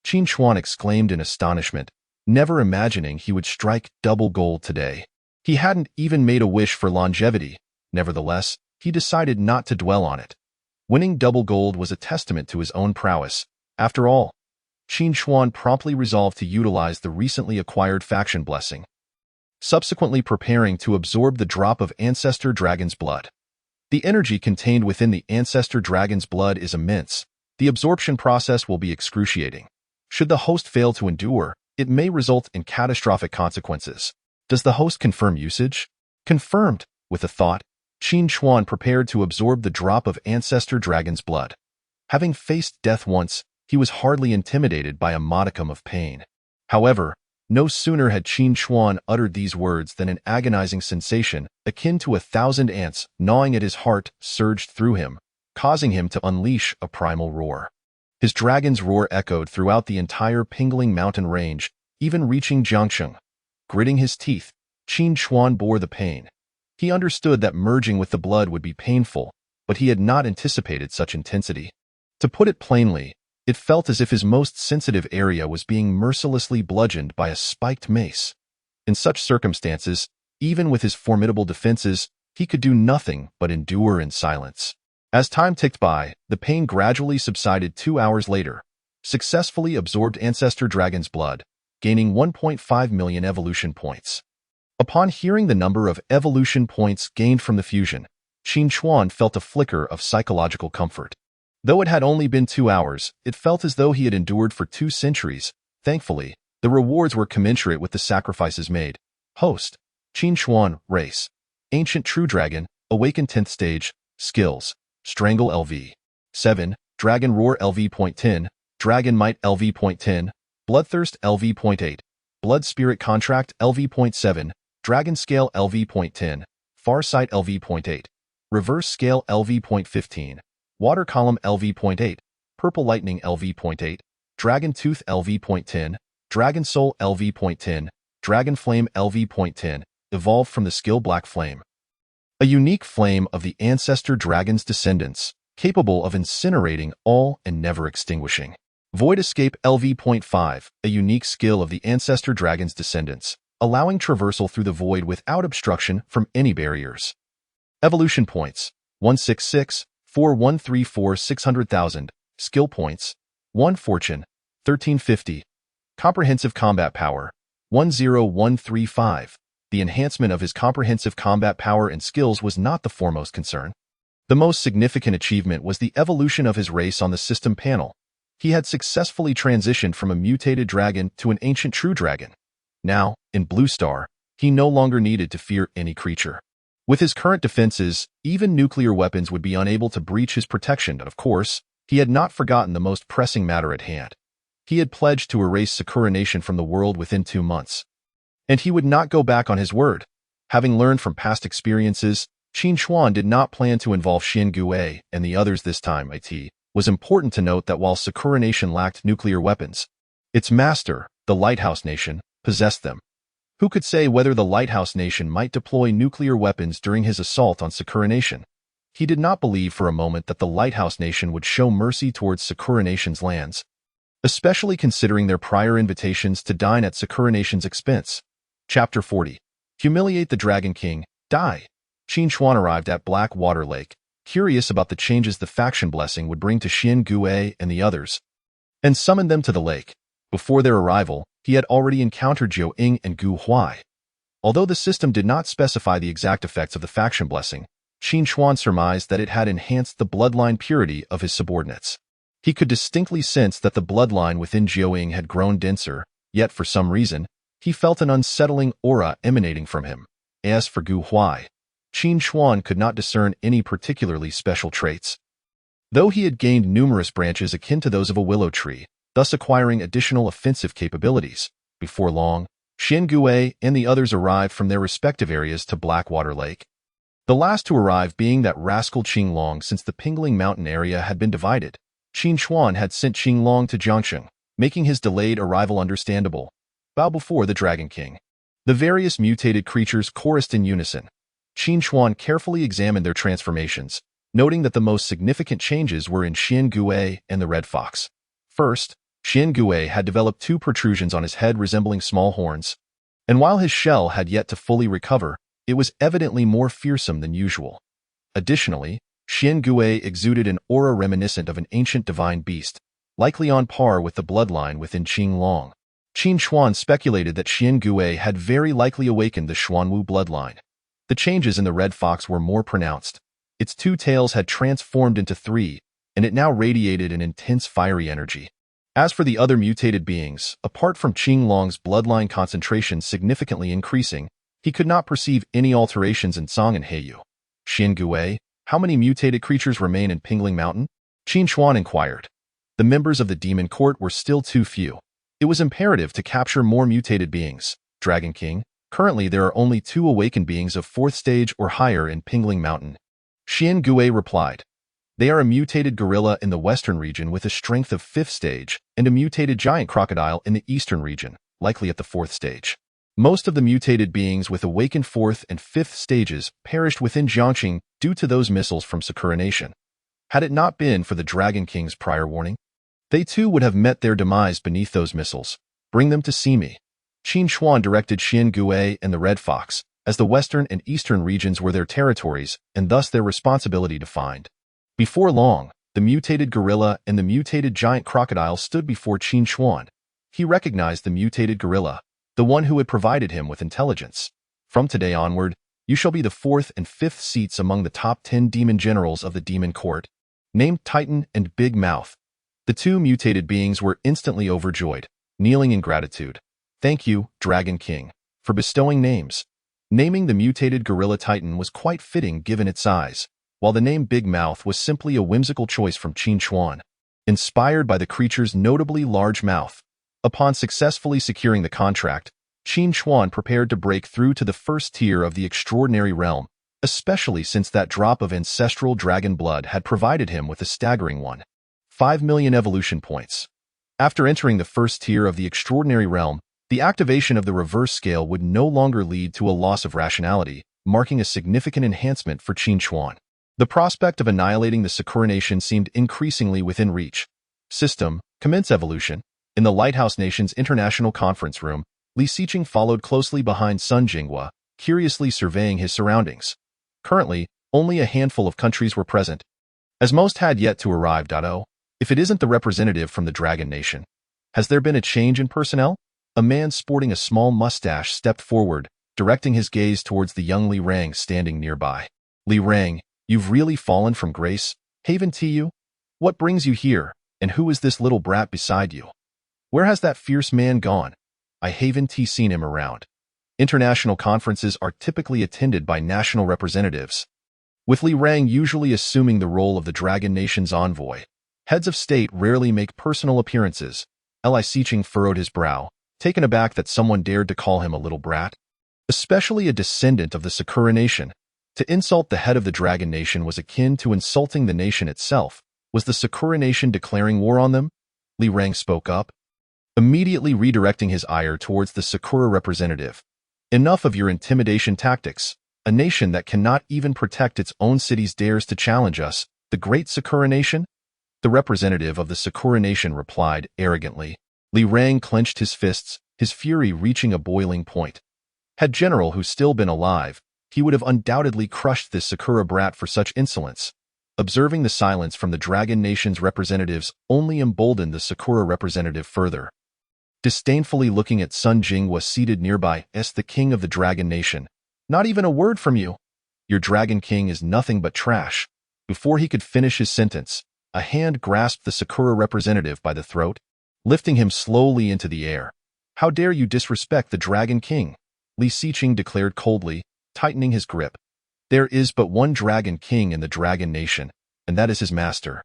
Speaker 2: Qin Chuan exclaimed in astonishment, never imagining he would strike double gold today. He hadn't even made a wish for longevity. Nevertheless, he decided not to dwell on it. Winning double gold was a testament to his own prowess. After all, Qin Chuan promptly resolved to utilize the recently acquired faction blessing, subsequently preparing to absorb the drop of Ancestor Dragon's blood. The energy contained within the Ancestor Dragon's blood is immense. The absorption process will be excruciating. Should the host fail to endure, it may result in catastrophic consequences. Does the host confirm usage? Confirmed. With a thought, Qin Chuan prepared to absorb the drop of Ancestor Dragon's blood. Having faced death once, he was hardly intimidated by a modicum of pain. However, no sooner had Qin Chuan uttered these words than an agonizing sensation, akin to 1,000 ants gnawing at his heart, surged through him, causing him to unleash a primal roar. His dragon's roar echoed throughout the entire Pingling mountain range, even reaching Jiangsheng. Gritting his teeth, Qin Chuan bore the pain. He understood that merging with the blood would be painful, but he had not anticipated such intensity. To put it plainly, it felt as if his most sensitive area was being mercilessly bludgeoned by a spiked mace. In such circumstances, even with his formidable defenses, he could do nothing but endure in silence. As time ticked by, the pain gradually subsided. 2 hours later, successfully absorbed Ancestor Dragon's blood, gaining 1.5 million evolution points. Upon hearing the number of evolution points gained from the fusion, Qin Chuan felt a flicker of psychological comfort. Though it had only been 2 hours, it felt as though he had endured for 2 centuries. Thankfully, the rewards were commensurate with the sacrifices made. Host, Qin Chuan, race, Ancient True Dragon, awakened 10th stage, Skills: Strangle LV. 7. Dragon Roar LV.10, Dragon Might LV.10, Bloodthirst LV.8, Blood Spirit Contract LV.7, Dragon Scale LV.10, Farsight LV.8, Reverse Scale LV.15, Water Column LV.8, Purple Lightning LV.8, Dragon Tooth LV.10, Dragon Soul LV.10, Dragon Flame LV.10, evolved from the skill Black Flame. A unique flame of the ancestor dragon's descendants, capable of incinerating all and never extinguishing. Void Escape LV.5, a unique skill of the ancestor dragon's descendants, allowing traversal through the void without obstruction from any barriers. Evolution Points: 166, 4134 600,000. Skill Points: 1 Fortune, 1350. Comprehensive Combat Power, 10135. The enhancement of his comprehensive combat power and skills was not the foremost concern. The most significant achievement was the evolution of his race on the system panel. He had successfully transitioned from a mutated dragon to an ancient true dragon. Now, in Blue Star, he no longer needed to fear any creature. With his current defenses, even nuclear weapons would be unable to breach his protection, and of course, he had not forgotten the most pressing matter at hand. He had pledged to erase Sakura Nation from the world within 2 months. And he would not go back on his word. Having learned from past experiences, Qin Chuan did not plan to involve Xian Gui and the others this time. It was important to note that while Sakura Nation lacked nuclear weapons, its master, the Lighthouse Nation, possessed them. Who could say whether the Lighthouse Nation might deploy nuclear weapons during his assault on Sakura Nation? He did not believe for a moment that the Lighthouse Nation would show mercy towards Sakura Nation's lands, especially considering their prior invitations to dine at Sakura Nation's expense. Chapter 40. Humiliate the Dragon King, Die. Qin Chuan arrived at Black Water Lake, curious about the changes the faction blessing would bring to Xian Gui and the others, and summoned them to the lake. Before their arrival, he had already encountered Jiao Ying and Gu Huai. Although the system did not specify the exact effects of the faction blessing, Qin Chuan surmised that it had enhanced the bloodline purity of his subordinates. He could distinctly sense that the bloodline within Jiao Ying had grown denser, yet for some reason, he felt an unsettling aura emanating from him. As for Gu Huai, Qin Chuan could not discern any particularly special traits. Though he had gained numerous branches akin to those of a willow tree, thus acquiring additional offensive capabilities, before long, Xian Gui and the others arrived from their respective areas to Blackwater Lake. The last to arrive being that rascal Qinglong. Since the Pingling Mountain area had been divided, Qin Chuan had sent Qinglong to Jiangsheng, making his delayed arrival understandable. Bow before the Dragon King. The various mutated creatures chorused in unison. Qin Chuan carefully examined their transformations, noting that the most significant changes were in Xian Gui and the Red Fox. First, Xian Gui had developed 2 protrusions on his head resembling small horns, and while his shell had yet to fully recover, it was evidently more fearsome than usual. Additionally, Xian Gui exuded an aura reminiscent of an ancient divine beast, likely on par with the bloodline within Qinglong. Qin Chuan speculated that Xian Gui had very likely awakened the Xuanwu bloodline. The changes in the Red Fox were more pronounced. Its 2 tails had transformed into 3, and it now radiated an intense fiery energy. As for the other mutated beings, apart from Qinglong's bloodline concentration significantly increasing, he could not perceive any alterations in Song and Heiyu. Xian Gui, how many mutated creatures remain in Pingling Mountain? Qin Chuan inquired. The members of the Demon Court were still too few. It was imperative to capture more mutated beings. Dragon King, currently there are only 2 awakened beings of 4th stage or higher in Pingling Mountain. Xian Gui replied. They are a mutated gorilla in the western region with a strength of 5th stage, and a mutated giant crocodile in the eastern region, likely at the 4th stage. Most of the mutated beings with awakened 4th and 5th stages perished within Jiangxing due to those missiles from Sakura Nation. Had it not been for the Dragon King's prior warning, they too would have met their demise beneath those missiles. Bring them to see me. Qin Chuan directed Xian Gui and the Red Fox, as the western and eastern regions were their territories and thus their responsibility to find. Before long, the mutated gorilla and the mutated giant crocodile stood before Qin Chuan. He recognized the mutated gorilla, the one who had provided him with intelligence. From today onward, you shall be the 4th and 5th seats among the top 10 demon generals of the Demon Court, named Titan and Big Mouth. The 2 mutated beings were instantly overjoyed, kneeling in gratitude. Thank you, Dragon King, for bestowing names. Naming the mutated gorilla Titan was quite fitting given its size. while the name Big Mouth was simply a whimsical choice from Qin Chuan, inspired by the creature's notably large mouth. Upon successfully securing the contract, Qin Chuan prepared to break through to the first tier of the extraordinary realm, especially since that drop of ancestral dragon blood had provided him with a staggering 5 million evolution points. After entering the first tier of the extraordinary realm, the activation of the reverse scale would no longer lead to a loss of rationality, marking a significant enhancement for Qin Chuan. The prospect of annihilating the Sakura Nation seemed increasingly within reach. System, commence evolution. In the Lighthouse Nation's international conference room, Li Xiqing followed closely behind Sun Jinghua, curiously surveying his surroundings. Currently, only a handful of countries were present, as most had yet to arrive. If it isn't the representative from the Dragon Nation, has there been a change in personnel? A man sporting a small mustache stepped forward, directing his gaze towards the young Li Rang standing nearby. Li Rang, you've really fallen from grace. Haven Tiu? What brings you here, and who is this little brat beside you? Where has that fierce man gone? I haven't seen him around. International conferences are typically attended by national representatives, with Li Rang usually assuming the role of the Dragon Nation's envoy. Heads of state rarely make personal appearances. Li Xiqing furrowed his brow, taken aback that someone dared to call him a little brat, especially a descendant of the Sakura Nation. To insult the head of the Dragon Nation was akin to insulting the nation itself. Was the Sakura Nation declaring war on them? Li Rang spoke up, immediately redirecting his ire towards the Sakura representative. Enough of your intimidation tactics. A nation that cannot even protect its own cities dares to challenge us, the great Sakura Nation? The representative of the Sakura Nation replied arrogantly. Li Rang clenched his fists, his fury reaching a boiling point. Had General Hu still been alive, he would have undoubtedly crushed this Sakura brat for such insolence. Observing the silence from the Dragon Nation's representatives only emboldened the Sakura representative further. Disdainfully looking at Sun Jinghua seated nearby, the king of the Dragon Nation. Not even a word from you. Your Dragon King is nothing but trash. Before he could finish his sentence, a hand grasped the Sakura representative by the throat, lifting him slowly into the air. How dare you disrespect the Dragon King? Li Xiqing declared coldly, tightening his grip. There is but one Dragon King in the Dragon Nation, and that is his master.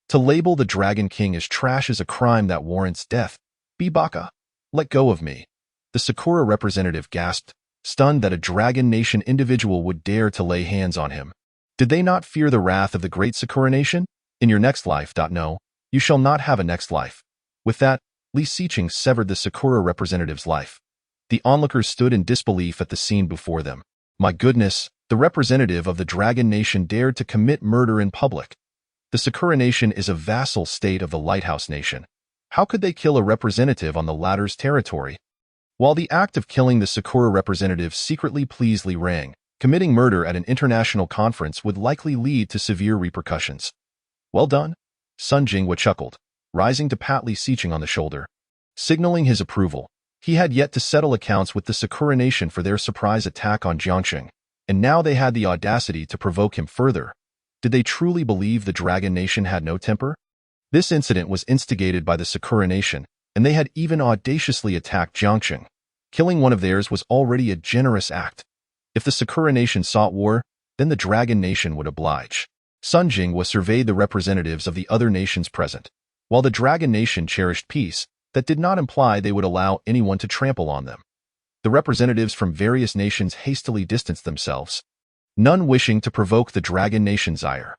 Speaker 2: To label the Dragon King as trash is a crime that warrants death. Bibaka, let go of me. The Sakura representative gasped, stunned that a Dragon Nation individual would dare to lay hands on him. Did they not fear the wrath of the great Sakura Nation? In your next life. No, you shall not have a next life. With that, Li Xiqing severed the Sakura representative's life. The onlookers stood in disbelief at the scene before them. My goodness, the representative of the Dragon Nation dared to commit murder in public. The Sakura Nation is a vassal state of the Lighthouse Nation. How could they kill a representative on the latter's territory? While the act of killing the Sakura representative secretly pleased Li Rang, committing murder at an international conference would likely lead to severe repercussions. Well done, Sun Jinghua chuckled, rising to pat Li Xiqing on the shoulder. Signaling his approval, he had yet to settle accounts with the Sakura Nation for their surprise attack on Jiangxing, and now they had the audacity to provoke him further. Did they truly believe the Dragon Nation had no temper? This incident was instigated by the Sakura Nation, and they had even audaciously attacked Jiangxing. Killing one of theirs was already a generous act. If the Sakura Nation sought war, then the Dragon Nation would oblige. Sun Jinghua surveyed the representatives of the other nations present. While the Dragon Nation cherished peace, that did not imply they would allow anyone to trample on them. The representatives from various nations hastily distanced themselves, none wishing to provoke the Dragon Nation's ire.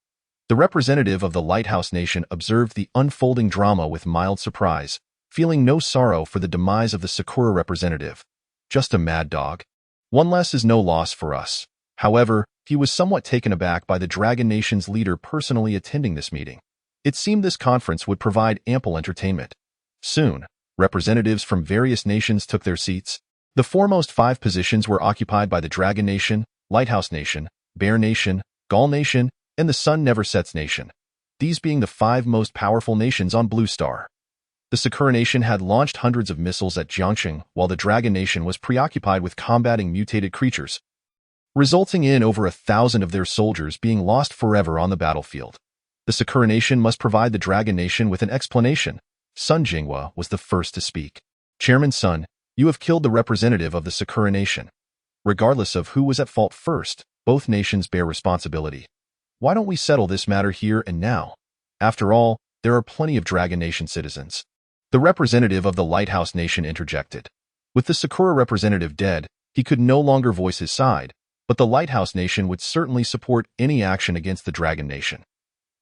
Speaker 2: The representative of the Lighthouse Nation observed the unfolding drama with mild surprise, feeling no sorrow for the demise of the Sakura representative. Just a mad dog. One less is no loss for us. However, he was somewhat taken aback by the Dragon Nation's leader personally attending this meeting. It seemed this conference would provide ample entertainment. Soon, representatives from various nations took their seats. The foremost 5 positions were occupied by the Dragon Nation, Lighthouse Nation, Bear Nation, Gaul Nation, and the Sun Never Sets Nation, these being the 5 most powerful nations on Blue Star. The Sakura Nation had launched hundreds of missiles at Jiangxing, while the Dragon Nation was preoccupied with combating mutated creatures, resulting in over 1,000 of their soldiers being lost forever on the battlefield. The Sakura Nation must provide the Dragon Nation with an explanation. Sun Jinghua was the first to speak. Chairman Sun, you have killed the representative of the Sakura Nation. Regardless of who was at fault first, both nations bear responsibility. Why don't we settle this matter here and now? After all, there are plenty of Dragon Nation citizens. The representative of the Lighthouse Nation interjected. With the Sakura representative dead, he could no longer voice his side, but the Lighthouse Nation would certainly support any action against the Dragon Nation.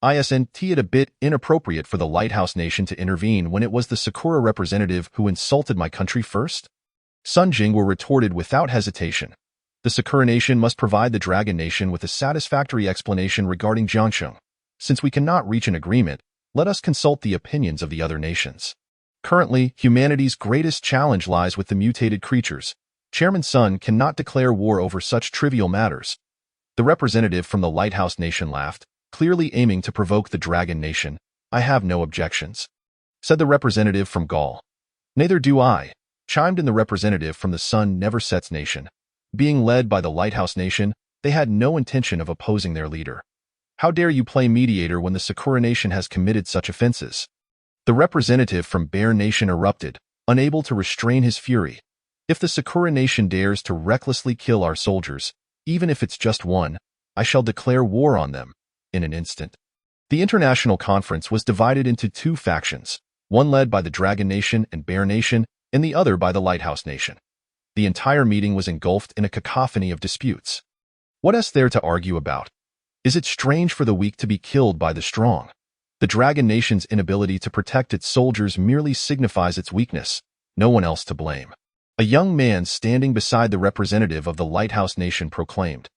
Speaker 2: Isn't it a bit inappropriate for the Lighthouse Nation to intervene when it was the Sakura representative who insulted my country first? Sun Jingwu retorted without hesitation. The Sakura Nation must provide the Dragon Nation with a satisfactory explanation regarding Jiangsheng. Since we cannot reach an agreement, let us consult the opinions of the other nations. Currently, humanity's greatest challenge lies with the mutated creatures. Chairman Sun cannot declare war over such trivial matters. The representative from the Lighthouse Nation laughed, clearly aiming to provoke the Dragon Nation. I have no objections, said the representative from Gaul. Neither do I, chimed in the representative from the Sun Never Sets Nation. Being led by the Lighthouse Nation, they had no intention of opposing their leader. How dare you play mediator when the Sakura Nation has committed such offenses? The representative from Bear Nation erupted, unable to restrain his fury. If the Sakura Nation dares to recklessly kill our soldiers, even if it's just one, I shall declare war on them, in an instant. The international conference was divided into two factions, one led by the Dragon Nation and Bear Nation, and the other by the Lighthouse Nation. The entire meeting was engulfed in a cacophony of disputes. What is there to argue about? Is it strange for the weak to be killed by the strong? The Dragon Nation's inability to protect its soldiers merely signifies its weakness, no one else to blame. A young man standing beside the representative of the Lighthouse Nation proclaimed.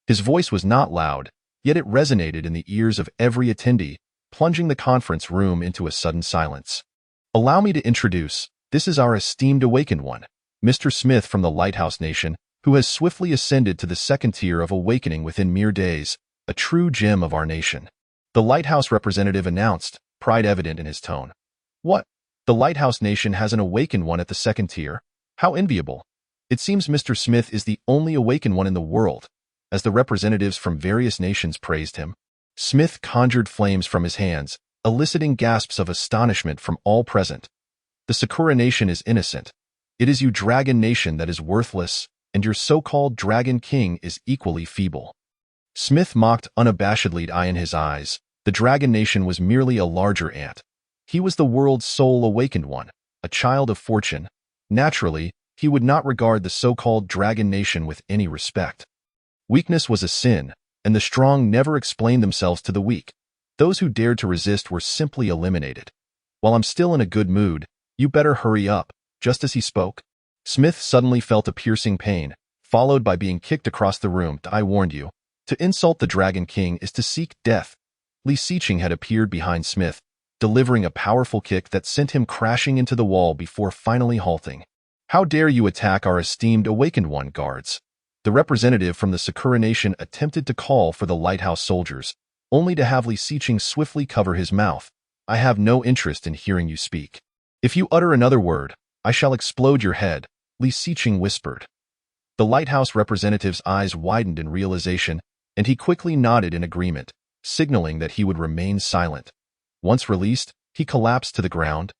Speaker 2: His voice was not loud, yet it resonated in the ears of every attendee, plunging the conference room into a sudden silence. Allow me to introduce, this is our esteemed awakened one, Mr. Smith from the Lighthouse Nation, who has swiftly ascended to the second tier of awakening within mere days, a true gem of our nation. The Lighthouse representative announced, pride evident in his tone. What? The Lighthouse Nation has an awakened one at the second tier? How enviable. It seems Mr. Smith is the only awakened one in the world, as the representatives from various nations praised him. Smith conjured flames from his hands, eliciting gasps of astonishment from all present. The Sakura Nation is innocent. It is you Dragon Nation that is worthless, and your so-called Dragon King is equally feeble. Smith mocked unabashedly, eye in his eyes. The Dragon Nation was merely a larger ant. He was the world's sole awakened one, a child of fortune. Naturally, he would not regard the so-called Dragon Nation with any respect. Weakness was a sin, and the strong never explained themselves to the weak. Those who dared to resist were simply eliminated. While I'm still in a good mood, you better hurry up. Just as he spoke, Smith suddenly felt a piercing pain, followed by being kicked across the room. I warned you. To insult the Dragon King is to seek death. Li Xiqing had appeared behind Smith, delivering a powerful kick that sent him crashing into the wall before finally halting. How dare you attack our esteemed awakened one, guards? The representative from the Sakura Nation attempted to call for the Lighthouse soldiers, only to have Li Xiqing swiftly cover his mouth. I have no interest in hearing you speak. If you utter another word, I shall explode your head, Li Xiqing whispered. The Lighthouse representative's eyes widened in realization, and he quickly nodded in agreement, signaling that he would remain silent. Once released, he collapsed to the ground,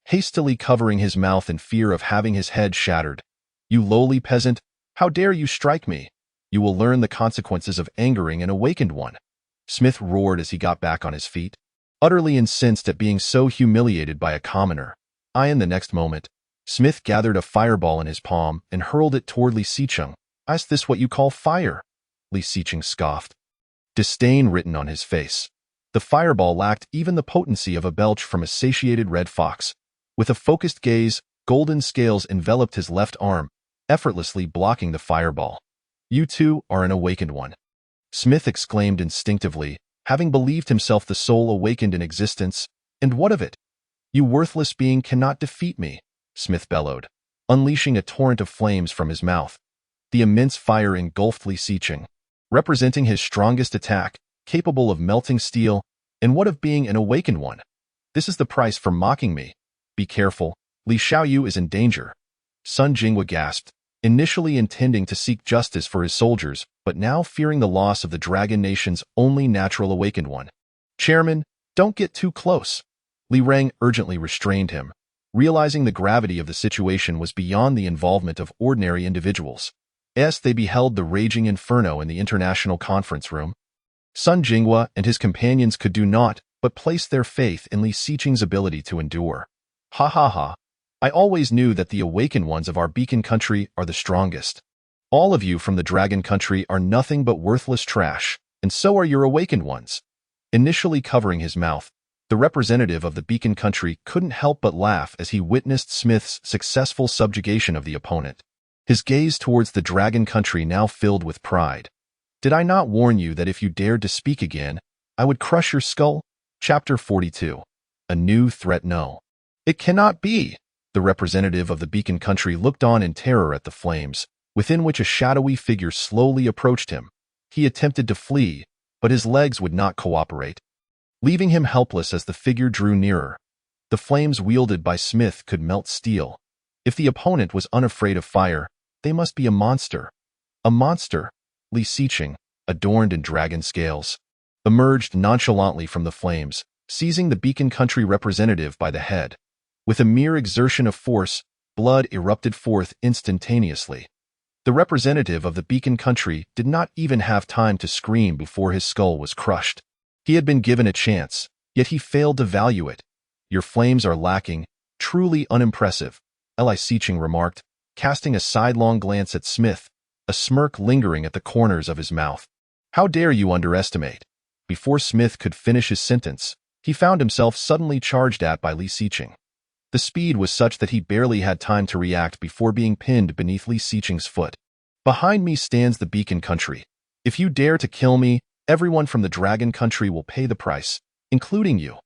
Speaker 2: hastily covering his mouth in fear of having his head shattered. You lowly peasant, how dare you strike me? You will learn the consequences of angering an awakened one. Smith roared as he got back on his feet, utterly incensed at being so humiliated by a commoner. In the next moment, Smith gathered a fireball in his palm and hurled it toward Li Xiqing. Is this what you call fire? Li Xiqing scoffed, disdain written on his face. The fireball lacked even the potency of a belch from a satiated red fox. With a focused gaze, golden scales enveloped his left arm, effortlessly blocking the fireball. You too are an awakened one, Smith exclaimed instinctively, having believed himself the sole awakened in existence. And what of it? You worthless being cannot defeat me, Smith bellowed, unleashing a torrent of flames from his mouth. The immense fire engulfed Li Xiqing, representing his strongest attack, capable of melting steel. And what of being an awakened one? This is the price for mocking me. Be careful, Li Xiaoyu is in danger. Sun Jingwu gasped, initially intending to seek justice for his soldiers, but now fearing the loss of the Dragon Nation's only natural awakened one. Chairman, don't get too close. Li Reng urgently restrained him, realizing the gravity of the situation was beyond the involvement of ordinary individuals. As they beheld the raging inferno in the international conference room, Sun Jinghua and his companions could do naught but place their faith in Li Xiqing's ability to endure. Ha ha ha. I always knew that the awakened ones of our beacon country are the strongest. All of you from the dragon country are nothing but worthless trash, and so are your awakened ones. Initially covering his mouth, the representative of the beacon country couldn't help but laugh as he witnessed Smith's successful subjugation of the opponent. His gaze towards the dragon country now filled with pride. Did I not warn you that if you dared to speak again, I would crush your skull? Chapter 42. A new threat. No. It cannot be. The representative of the beacon country looked on in terror at the flames, within which a shadowy figure slowly approached him. He attempted to flee, but his legs would not cooperate, leaving him helpless as the figure drew nearer. The flames wielded by Smith could melt steel. If the opponent was unafraid of fire, they must be a monster. A monster. Li Xiqing, adorned in dragon scales, emerged nonchalantly from the flames, seizing the beacon country representative by the head. With a mere exertion of force, blood erupted forth instantaneously. The representative of the beacon country did not even have time to scream before his skull was crushed. He had been given a chance, yet he failed to value it. Your flames are lacking, truly unimpressive, Li Xiqing remarked, casting a sidelong glance at Smith, a smirk lingering at the corners of his mouth. How dare you underestimate? Before Smith could finish his sentence, he found himself suddenly charged at by Li Xiqing. The speed was such that he barely had time to react before being pinned beneath Li Xiqing's foot. Behind me stands the beacon country. If you dare to kill me, everyone from the dragon country will pay the price, including you.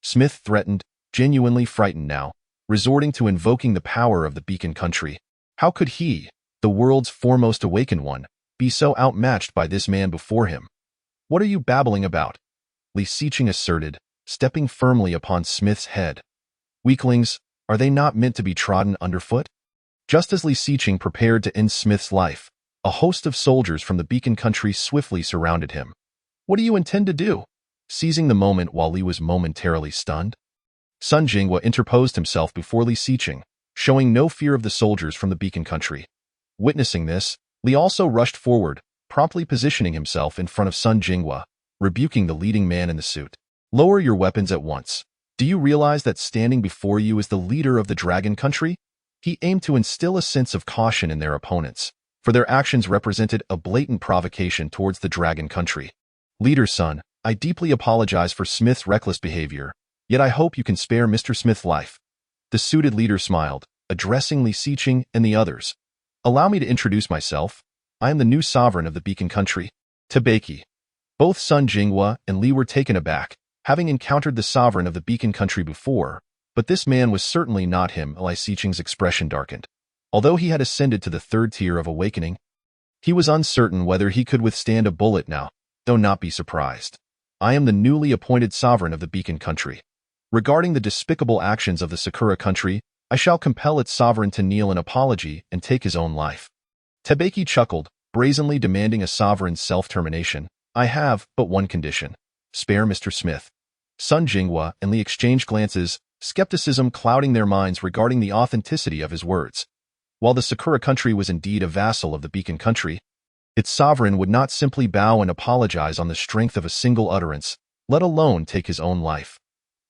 Speaker 2: Smith threatened, genuinely frightened now, resorting to invoking the power of the beacon country. How could he, the world's foremost awakened one, be so outmatched by this man before him? What are you babbling about? Li Xiqing asserted, stepping firmly upon Smith's head. Weaklings, are they not meant to be trodden underfoot? Just as Li Xiqing prepared to end Smith's life, a host of soldiers from the beacon country swiftly surrounded him. What do you intend to do? Seizing the moment while Li was momentarily stunned, Sun Jinghua interposed himself before Li Xiqing, showing no fear of the soldiers from the beacon country. Witnessing this, Li also rushed forward, promptly positioning himself in front of Sun Jinghua, rebuking the leading man in the suit. Lower your weapons at once. Do you realize that standing before you is the leader of the dragon country? He aimed to instill a sense of caution in their opponents, for their actions represented a blatant provocation towards the dragon country. Leader Sun, I deeply apologize for Smith's reckless behavior, yet I hope you can spare Mr. Smith's life. The suited leader smiled, addressing Li Xiqing and the others. Allow me to introduce myself. I am the new sovereign of the beacon country, Tabeki. Both Sun Jinghua and Li were taken aback, having encountered the sovereign of the beacon country before, but this man was certainly not him. Li Xiqing's expression darkened. Although he had ascended to the third tier of awakening, he was uncertain whether he could withstand a bullet now, though not be surprised. I am the newly appointed sovereign of the beacon country. Regarding the despicable actions of the Sakura country, I shall compel its sovereign to kneel in apology and take his own life. Tabeki chuckled, brazenly demanding a sovereign's self-termination. I have but one condition. Spare Mr. Smith. Sun Jinghua and Li exchanged glances, skepticism clouding their minds regarding the authenticity of his words. While the Sakura country was indeed a vassal of the beacon country, its sovereign would not simply bow and apologize on the strength of a single utterance, let alone take his own life.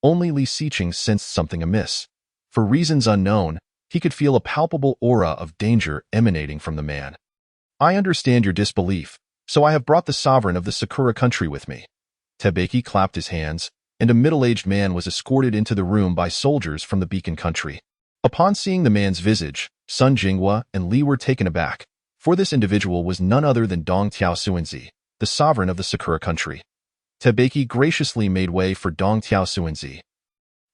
Speaker 2: Only Li Xiqing sensed something amiss. For reasons unknown, he could feel a palpable aura of danger emanating from the man. I understand your disbelief, so I have brought the sovereign of the Sakura country with me. Tabeki clapped his hands, and a middle-aged man was escorted into the room by soldiers from the beacon country. Upon seeing the man's visage, Sun Jinghua and Li were taken aback, for this individual was none other than Dong Tiao Suanzi, the sovereign of the Sakura country. Tabeki graciously made way for Dong Tiao Suanzi,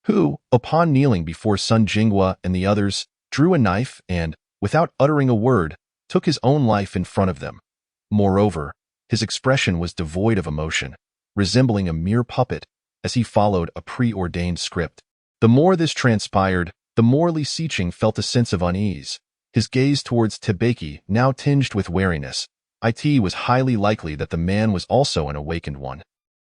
Speaker 2: who, upon kneeling before Sun Jinghua and the others, drew a knife and, without uttering a word, took his own life in front of them. Moreover, his expression was devoid of emotion, resembling a mere puppet, as he followed a preordained script. The more this transpired, the more Li Xiqing felt a sense of unease. His gaze towards Tabeki now tinged with wariness. It was highly likely that the man was also an awakened one,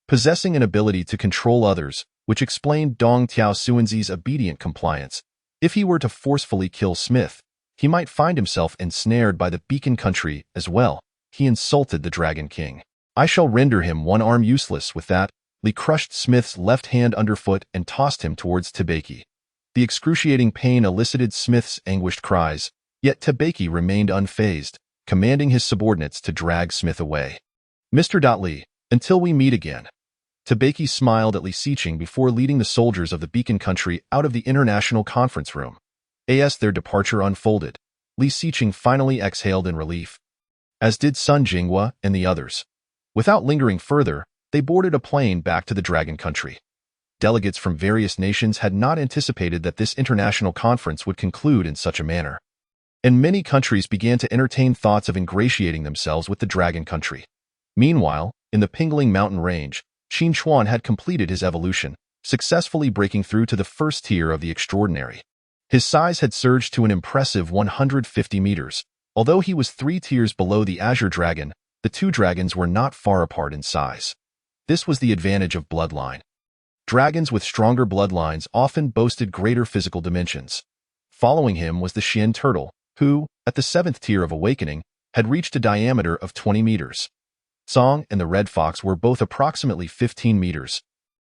Speaker 2: possessing an ability to control others, which explained Dong Tiao Suanzi's obedient compliance. If he were to forcefully kill Smith, he might find himself ensnared by the beacon country as well. He insulted the Dragon King. I shall render him one arm useless. With that, Lee crushed Smith's left hand underfoot and tossed him towards Tabeki. The excruciating pain elicited Smith's anguished cries, yet Tabeki remained unfazed, commanding his subordinates to drag Smith away. Mr. Lee, until we meet again. Tabeki smiled at Li Siqing before leading the soldiers of the Beacon Country out of the international conference room. As their departure unfolded, Li Siqing finally exhaled in relief, as did Sun Jinghua and the others. Without lingering further, they boarded a plane back to the Dragon Country. Delegates from various nations had not anticipated that this international conference would conclude in such a manner, and many countries began to entertain thoughts of ingratiating themselves with the Dragon Country. Meanwhile, in the Pingling Mountain Range, Qin Chuan had completed his evolution, successfully breaking through to the first tier of the extraordinary. His size had surged to an impressive 150 meters. Although he was 3 tiers below the Azure Dragon, the two dragons were not far apart in size. This was the advantage of bloodline. Dragons with stronger bloodlines often boasted greater physical dimensions. Following him was the Xian Turtle, who, at the 7th tier of awakening, had reached a diameter of 20 meters. Song and the Red Fox were both approximately 15 meters.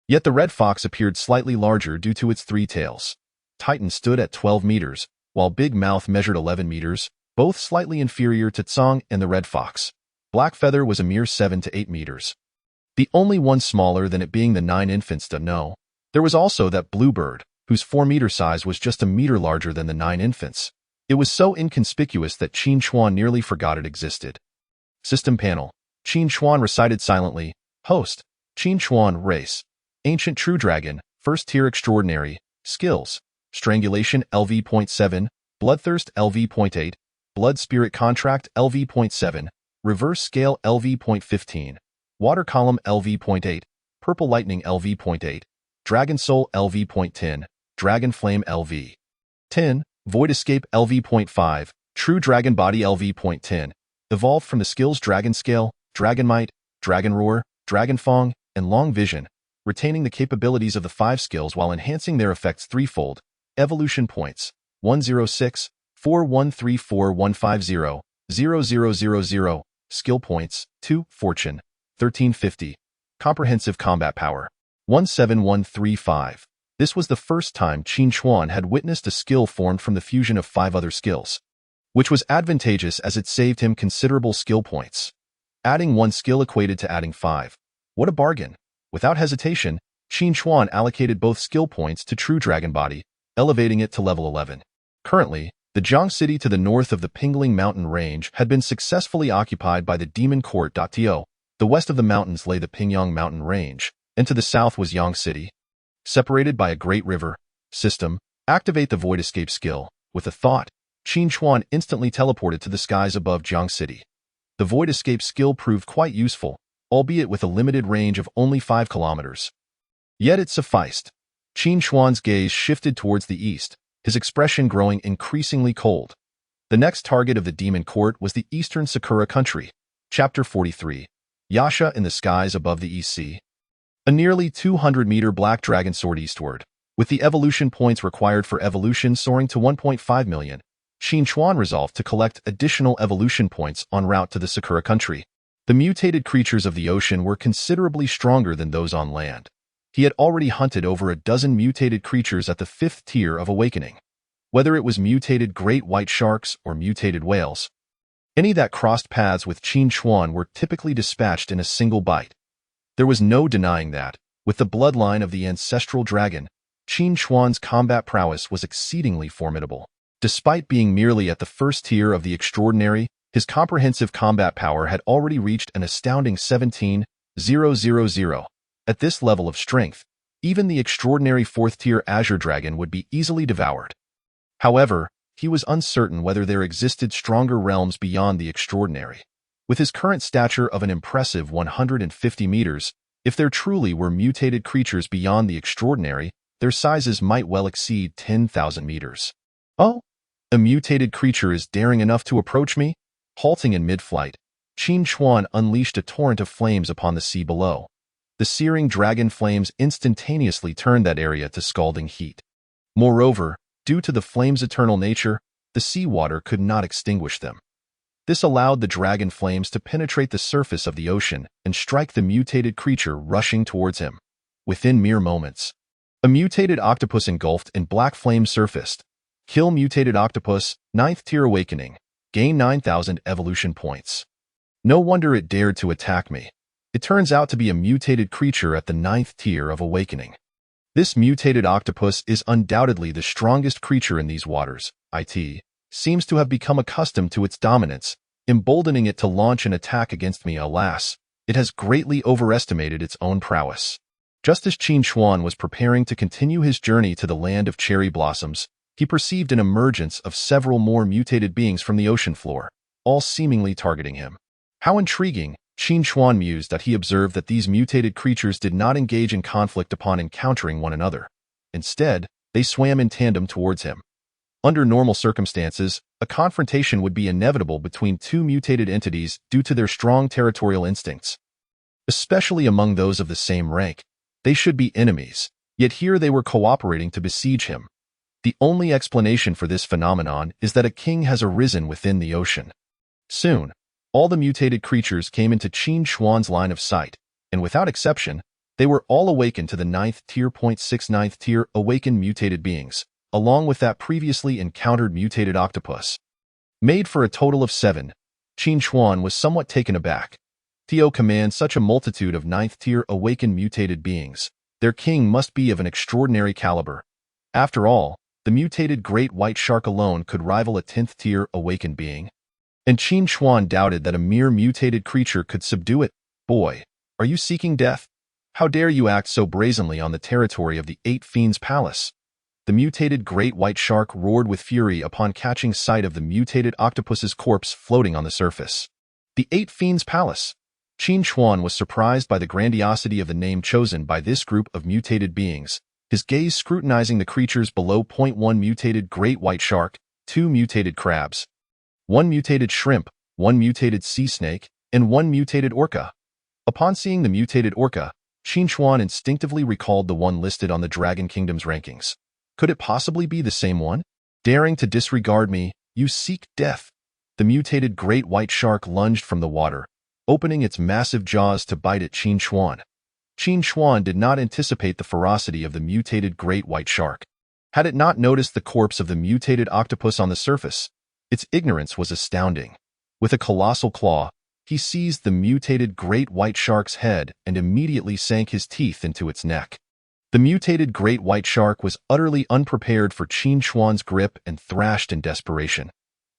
Speaker 2: Yet the Red Fox appeared slightly larger due to its 3 tails. Titan stood at 12 meters, while Big Mouth measured 11 meters, both slightly inferior to Tsong and the Red Fox. Blackfeather was a mere 7 to 8 meters. The only one smaller than it being the 9 infants to know. There was also that Bluebird, whose 4-meter size was just a meter larger than the 9 infants. It was so inconspicuous that Qin Chuan nearly forgot it existed. System panel. Qin Chuan recited silently, Host, Qin Chuan Race, Ancient True Dragon, First Tier Extraordinary, Skills, Strangulation LV.7, Bloodthirst LV.8, Blood Spirit Contract LV.7, Reverse Scale LV.15, Water Column LV.8, Purple Lightning LV.8, Dragon Soul LV.10, Dragon Flame LV.10, Void Escape LV.5, True Dragon Body LV.10, evolved from the skills Dragon Scale, Dragon Might, Dragon Roar, Dragon Fong, and Long Vision, retaining the capabilities of the 5 skills while enhancing their effects threefold. Evolution points 106, 4134 0000, skill points 2, fortune 1350, comprehensive combat power 17135. This was the first time Qin Chuan had witnessed a skill formed from the fusion of 5 other skills, which was advantageous as it saved him considerable skill points. Adding 1 skill equated to adding 5. What a bargain! Without hesitation, Qin Chuan allocated both skill points to True Dragon Body, elevating it to level 11. Currently, the Jiang City to the north of the Pingling Mountain Range had been successfully occupied by the Demon Court. To the west of the mountains lay the Pingyang Mountain Range, and to the south was Yang City. Separated by a great river. System, activate the Void Escape skill. With a thought, Qin Chuan instantly teleported to the skies above Jiang City. The Void Escape skill proved quite useful, albeit with a limited range of only 5 kilometers. Yet it sufficed. Qin Chuan's gaze shifted towards the east, his expression growing increasingly cold. The next target of the Demon Court was the Eastern Sakura Country. Chapter 43. Yasha in the skies above the East Sea. A nearly 200-meter black dragon soared eastward, with the evolution points required for evolution soaring to 1.5 million. Qin Chuan resolved to collect additional evolution points en route to the Sakura Country. The mutated creatures of the ocean were considerably stronger than those on land. He had already hunted over a dozen mutated creatures at the 5th tier of awakening. Whether it was mutated great white sharks or mutated whales, any that crossed paths with Qin Chuan were typically dispatched in a single bite. There was no denying that, with the bloodline of the ancestral dragon, Qin Chuan's combat prowess was exceedingly formidable. Despite being merely at the 1st tier of the extraordinary, his comprehensive combat power had already reached an astounding 17,000. At this level of strength, even the extraordinary 4th tier Azure Dragon would be easily devoured. However, he was uncertain whether there existed stronger realms beyond the extraordinary. With his current stature of an impressive 150 meters, if there truly were mutated creatures beyond the extraordinary, their sizes might well exceed 10,000 meters. Oh, a mutated creature is daring enough to approach me? Halting in mid-flight, Qin Chuan unleashed a torrent of flames upon the sea below. The searing dragon flames instantaneously turned that area to scalding heat. Moreover, due to the flame's eternal nature, the seawater could not extinguish them. This allowed the dragon flames to penetrate the surface of the ocean and strike the mutated creature rushing towards him. Within mere moments, a mutated octopus engulfed in black flame surfaced. Kill mutated octopus, 9th tier awakening. Gain 9,000 evolution points. No wonder it dared to attack me. It turns out to be a mutated creature at the 9th tier of awakening. This mutated octopus is undoubtedly the strongest creature in these waters. It seems to have become accustomed to its dominance, emboldening it to launch an attack against me. Alas, it has greatly overestimated its own prowess. Just as Qin Xuan was preparing to continue his journey to the land of cherry blossoms, he perceived an emergence of several more mutated beings from the ocean floor, all seemingly targeting him. How intriguing, Qin Xuan mused as he observed that these mutated creatures did not engage in conflict upon encountering one another. Instead, they swam in tandem towards him. Under normal circumstances, a confrontation would be inevitable between two mutated entities due to their strong territorial instincts. Especially among those of the same rank, they should be enemies, yet here they were cooperating to besiege him. The only explanation for this phenomenon is that a king has arisen within the ocean. Soon, all the mutated creatures came into Qin Xuan's line of sight, and without exception, they were all awakened to the 9th tier. 9th tier awakened mutated beings, along with that previously encountered mutated octopus. Made for a total of 7, Qin Xuan was somewhat taken aback. Theo commands such a multitude of 9th tier awakened mutated beings. Their king must be of an extraordinary caliber. After all, the mutated great white shark alone could rival a 10th tier awakened being. And Qin Xuan doubted that a mere mutated creature could subdue it. Boy, are you seeking death? How dare you act so brazenly on the territory of the 8 Fiends Palace? The mutated great white shark roared with fury upon catching sight of the mutated octopus's corpse floating on the surface. The 8 Fiends Palace. Qin Xuan was surprised by the grandiosity of the name chosen by this group of mutated beings, his gaze scrutinizing the creatures below. 1 mutated great white shark, 2 mutated crabs, 1 mutated shrimp, 1 mutated sea snake, and 1 mutated orca. Upon seeing the mutated orca, Qin Xuan instinctively recalled the one listed on the Dragon Kingdom's rankings. Could it possibly be the same one? Daring to disregard me, you seek death. The mutated great white shark lunged from the water, opening its massive jaws to bite at Qin Xuan. Qin Xuan did not anticipate the ferocity of the mutated great white shark. Had it not noticed the corpse of the mutated octopus on the surface, its ignorance was astounding. With a colossal claw, he seized the mutated great white shark's head and immediately sank his teeth into its neck. The mutated great white shark was utterly unprepared for Qin Xuan's grip and thrashed in desperation.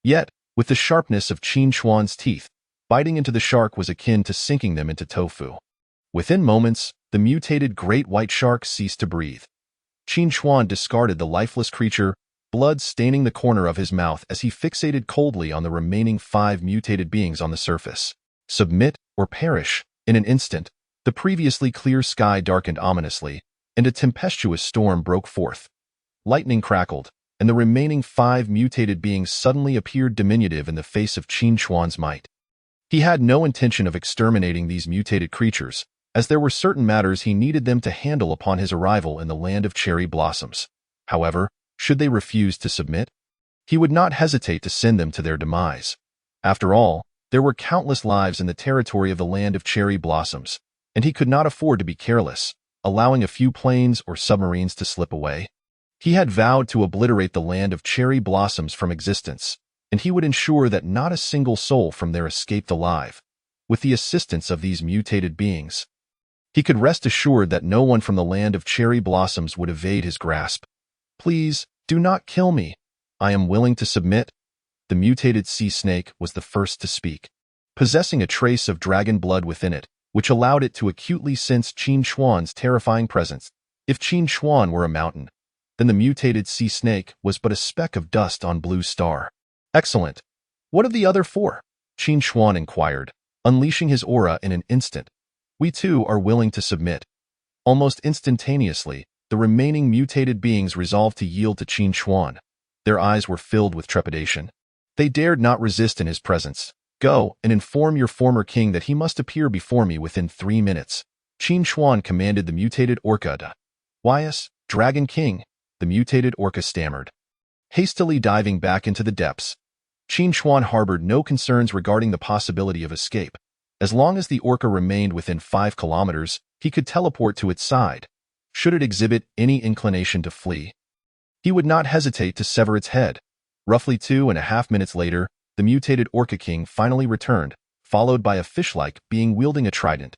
Speaker 2: Yet, with the sharpness of Qin Xuan's teeth, biting into the shark was akin to sinking them into tofu. Within moments, the mutated great white shark ceased to breathe. Qin Xuan discarded the lifeless creature, blood staining the corner of his mouth as he fixated coldly on the remaining 5 mutated beings on the surface. Submit or perish. In an instant, the previously clear sky darkened ominously, and a tempestuous storm broke forth. Lightning crackled, and the remaining 5 mutated beings suddenly appeared diminutive in the face of Qin Xuan's might. He had no intention of exterminating these mutated creatures, as there were certain matters he needed them to handle upon his arrival in the land of cherry blossoms. However, should they refuse to submit, he would not hesitate to send them to their demise. After all, there were countless lives in the territory of the land of cherry blossoms, and he could not afford to be careless, allowing a few planes or submarines to slip away. He had vowed to obliterate the land of cherry blossoms from existence, and he would ensure that not a single soul from there escaped alive. With the assistance of these mutated beings, he could rest assured that no one from the land of cherry blossoms would evade his grasp. Please, do not kill me. I am willing to submit. The mutated sea snake was the first to speak, possessing a trace of dragon blood within it, which allowed it to acutely sense Qin Xuan's terrifying presence. If Qin Xuan were a mountain, then the mutated sea snake was but a speck of dust on blue star. Excellent. What of the other 4? Qin Xuan inquired, unleashing his aura in an instant. We too are willing to submit. Almost instantaneously, the remaining mutated beings resolved to yield to Qin Xuan. Their eyes were filled with trepidation. They dared not resist in his presence. Go and inform your former king that he must appear before me within 3 minutes. Qin Xuan commanded the mutated orca. Wyas, Dragon King, the mutated orca stammered. Hastily diving back into the depths, Qin Chuan harbored no concerns regarding the possibility of escape. As long as the orca remained within 5 kilometers, he could teleport to its side. Should it exhibit any inclination to flee, he would not hesitate to sever its head. Roughly 2.5 minutes later, the mutated Orca King finally returned, followed by a fish-like being wielding a trident.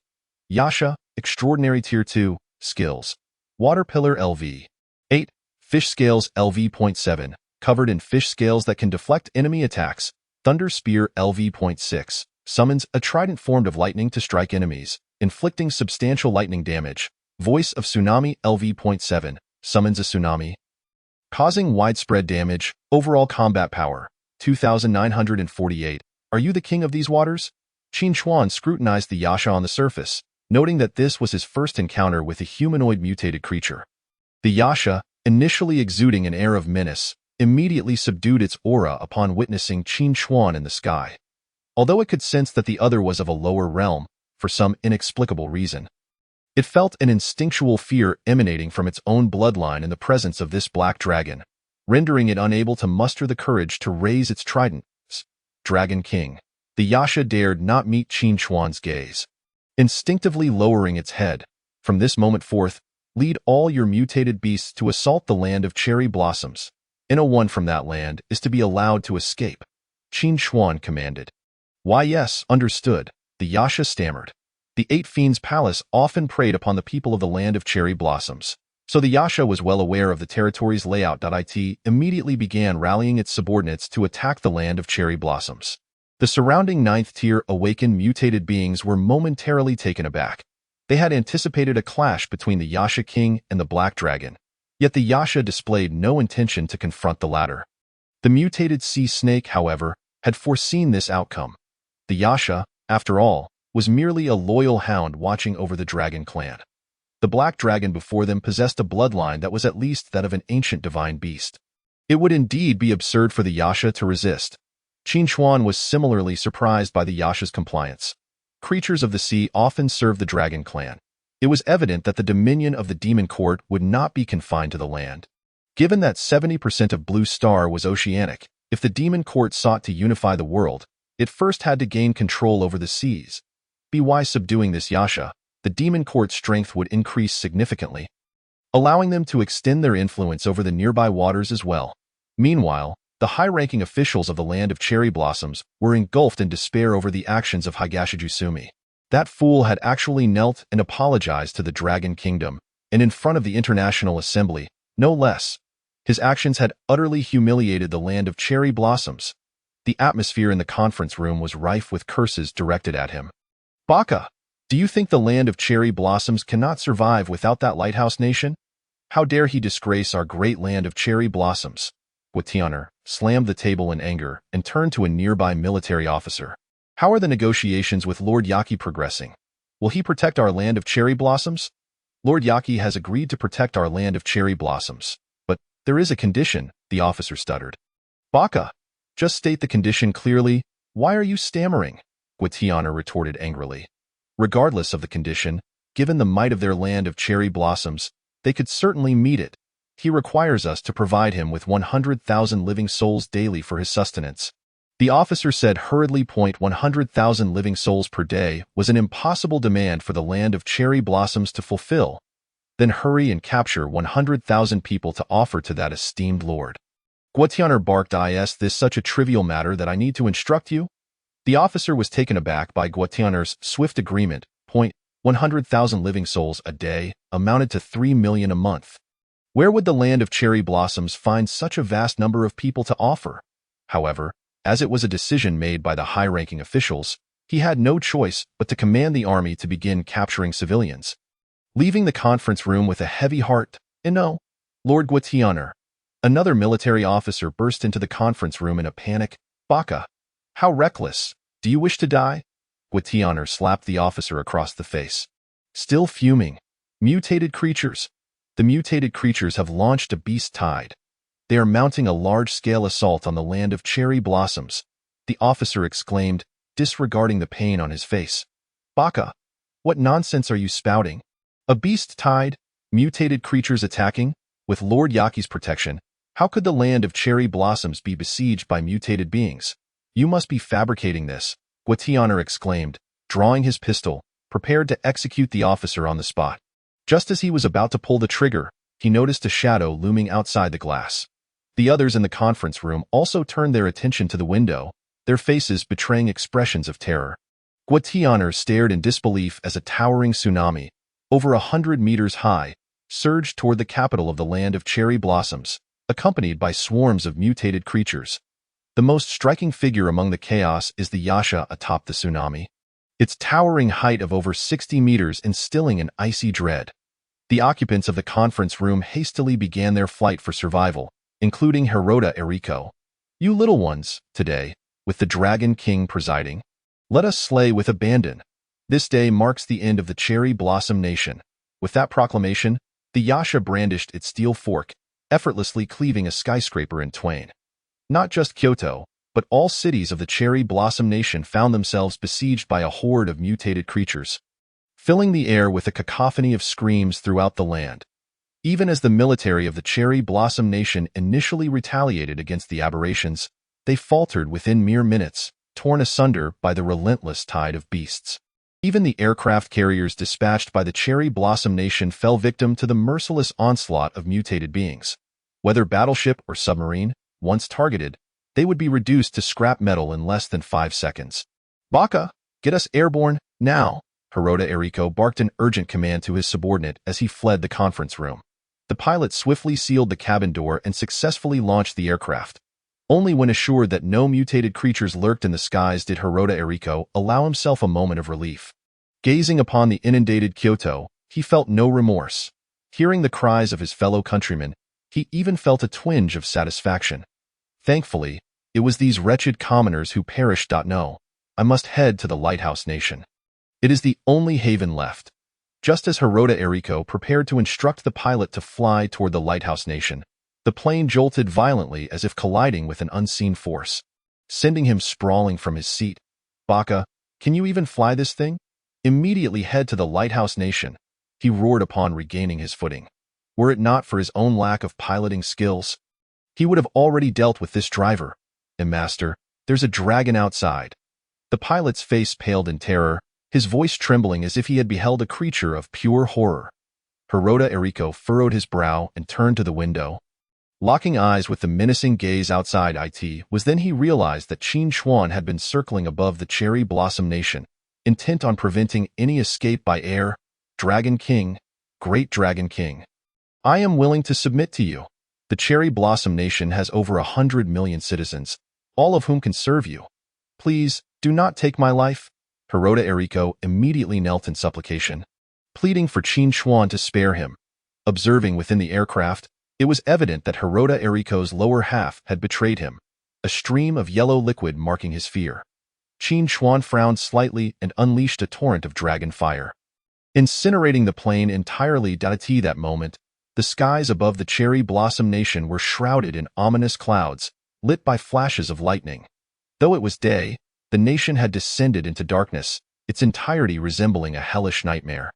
Speaker 2: Yasha, Extraordinary Tier 2, Skills. Water Pillar LV. 8. Fish Scales LV.7, covered in fish scales that can deflect enemy attacks. Thunder Spear LV.6, summons a trident formed of lightning to strike enemies, inflicting substantial lightning damage. Voice of Tsunami LV.7, summons a tsunami, causing widespread damage. Overall combat power, 2,948. Are you the king of these waters? Qin Chuan scrutinized the Yasha on the surface, noting that this was his first encounter with a humanoid mutated creature. The Yasha, initially exuding an air of menace, immediately subdued its aura upon witnessing Qin Chuan in the sky. Although it could sense that the other was of a lower realm, for some inexplicable reason, it felt an instinctual fear emanating from its own bloodline in the presence of this black dragon, rendering it unable to muster the courage to raise its trident. Dragon King. The Yasha dared not meet Qin Chuan's gaze. Instinctively lowering its head, from this moment forth, lead all your mutated beasts to assault the land of cherry blossoms. One from that land is to be allowed to escape, Qin Chuan commanded. Why yes, understood, the Yasha stammered. The 8 Fiends' Palace often preyed upon the people of the land of cherry blossoms, so the Yasha was well aware of the territory's layout. It immediately began rallying its subordinates to attack the land of cherry blossoms. The surrounding 9th-tier awakened mutated beings were momentarily taken aback. They had anticipated a clash between the Yasha King and the Black Dragon, yet the Yasha displayed no intention to confront the latter. The mutated sea snake, however, had foreseen this outcome. The Yasha, after all, was merely a loyal hound watching over the dragon clan. The black dragon before them possessed a bloodline that was at least that of an ancient divine beast. It would indeed be absurd for the Yasha to resist. Qin Chuan was similarly surprised by the Yasha's compliance. Creatures of the sea often served the dragon clan. It was evident that the dominion of the demon court would not be confined to the land. Given that 70% of Blue Star was oceanic, if the demon court sought to unify the world, it first had to gain control over the seas. By subduing this Yasha, the demon court's strength would increase significantly, allowing them to extend their influence over the nearby waters as well. Meanwhile, the high-ranking officials of the land of cherry blossoms were engulfed in despair over the actions of Higashi Jusumi. That fool had actually knelt and apologized to the Dragon Kingdom, and in front of the International Assembly, no less. His actions had utterly humiliated the land of cherry blossoms. The atmosphere in the conference room was rife with curses directed at him. Baka, do you think the land of cherry blossoms cannot survive without that lighthouse nation? How dare he disgrace our great land of cherry blossoms? Guatianer slammed the table in anger and turned to a nearby military officer. How are the negotiations with Lord Yaki progressing? Will he protect our land of cherry blossoms? Lord Yaki has agreed to protect our land of cherry blossoms. But there is a condition, the officer stuttered. Baka, just state the condition clearly. Why are you stammering? Guatianer retorted angrily. Regardless of the condition, given the might of their land of cherry blossoms, they could certainly meet it. He requires us to provide him with 100,000 living souls daily for his sustenance. The officer said hurriedly. 100,000 living souls per day was an impossible demand for the land of cherry blossoms to fulfill. Then hurry and capture 100,000 people to offer to that esteemed lord. Guatianer barked. Is this such a trivial matter that I need to instruct you? The officer was taken aback by Guatianer's swift agreement. 100,000 living souls a day amounted to 3 million a month. Where would the land of cherry blossoms find such a vast number of people to offer? However, as it was a decision made by the high-ranking officials, he had no choice but to command the army to begin capturing civilians. Leaving the conference room with a heavy heart, Lord Guatianer, another military officer burst into the conference room in a panic. Baka, how reckless! Do you wish to die? Guatianer slapped the officer across the face. Still fuming. Mutated creatures. The mutated creatures have launched a beast tide. They are mounting a large-scale assault on the land of cherry blossoms, the officer exclaimed, disregarding the pain on his face. Baka, what nonsense are you spouting? A beast tide? Mutated creatures attacking? With Lord Yaki's protection, How could the land of cherry blossoms be besieged by mutated beings? You must be fabricating this, Guatianer exclaimed, drawing his pistol, prepared to execute the officer on the spot. Just as he was about to pull the trigger, he noticed a shadow looming outside the glass. The others in the conference room also turned their attention to the window, their faces betraying expressions of terror. Guatianer stared in disbelief as a towering tsunami, over 100 meters high, surged toward the capital of the land of cherry blossoms, accompanied by swarms of mutated creatures. The most striking figure among the chaos is the Yasha atop the tsunami, its towering height of over 60 meters instilling an icy dread. The occupants of the conference room hastily began their flight for survival, including Hirota Eriko. You little ones, today, with the Dragon King presiding, let us slay with abandon. This day marks the end of the Cherry Blossom Nation. With that proclamation, the Yasha brandished its steel fork, effortlessly cleaving a skyscraper in twain. Not just Kyoto, but all cities of the Cherry Blossom Nation found themselves besieged by a horde of mutated creatures, filling the air with a cacophony of screams throughout the land. Even as the military of the Cherry Blossom Nation initially retaliated against the aberrations, they faltered within mere minutes, torn asunder by the relentless tide of beasts. Even the aircraft carriers dispatched by the Cherry Blossom Nation fell victim to the merciless onslaught of mutated beings. Whether battleship or submarine, once targeted, they would be reduced to scrap metal in less than 5 seconds. Baka, get us airborne, now! Hirota Eriko barked an urgent command to his subordinate as he fled the conference room. The pilot swiftly sealed the cabin door and successfully launched the aircraft. Only when assured that no mutated creatures lurked in the skies did Hirota Eriko allow himself a moment of relief. Gazing upon the inundated Kyoto, he felt no remorse. Hearing the cries of his fellow countrymen, he even felt a twinge of satisfaction. Thankfully, it was these wretched commoners who perished. No, I must head to the Lighthouse Nation. It is the only haven left. Just as Hirota Eriko prepared to instruct the pilot to fly toward the Lighthouse Nation, the plane jolted violently as if colliding with an unseen force, sending him sprawling from his seat. Baka, can you even fly this thing? Immediately head to the Lighthouse Nation, he roared upon regaining his footing. Were it not for his own lack of piloting skills, he would have already dealt with this driver. And master, there's a dragon outside. The pilot's face paled in terror, his voice trembling as if he had beheld a creature of pure horror. Hirota Eriko furrowed his brow and turned to the window. Locking eyes with the menacing gaze outside it was then he realized that Qin Chuan had been circling above the Cherry Blossom Nation, intent on preventing any escape by air. Dragon King, Great Dragon King. I am willing to submit to you. The Cherry Blossom Nation has over 100 million citizens, all of whom can serve you. Please, do not take my life. Hirota Eriko immediately knelt in supplication, pleading for Qin Chuan to spare him. Observing within the aircraft, it was evident that Hirota Eriko's lower half had betrayed him, a stream of yellow liquid marking his fear. Qin Chuan frowned slightly and unleashed a torrent of dragon fire, incinerating the plane entirely. At that moment, the skies above the Cherry Blossom Nation were shrouded in ominous clouds, lit by flashes of lightning. Though it was day, the nation had descended into darkness, its entirety resembling a hellish nightmare.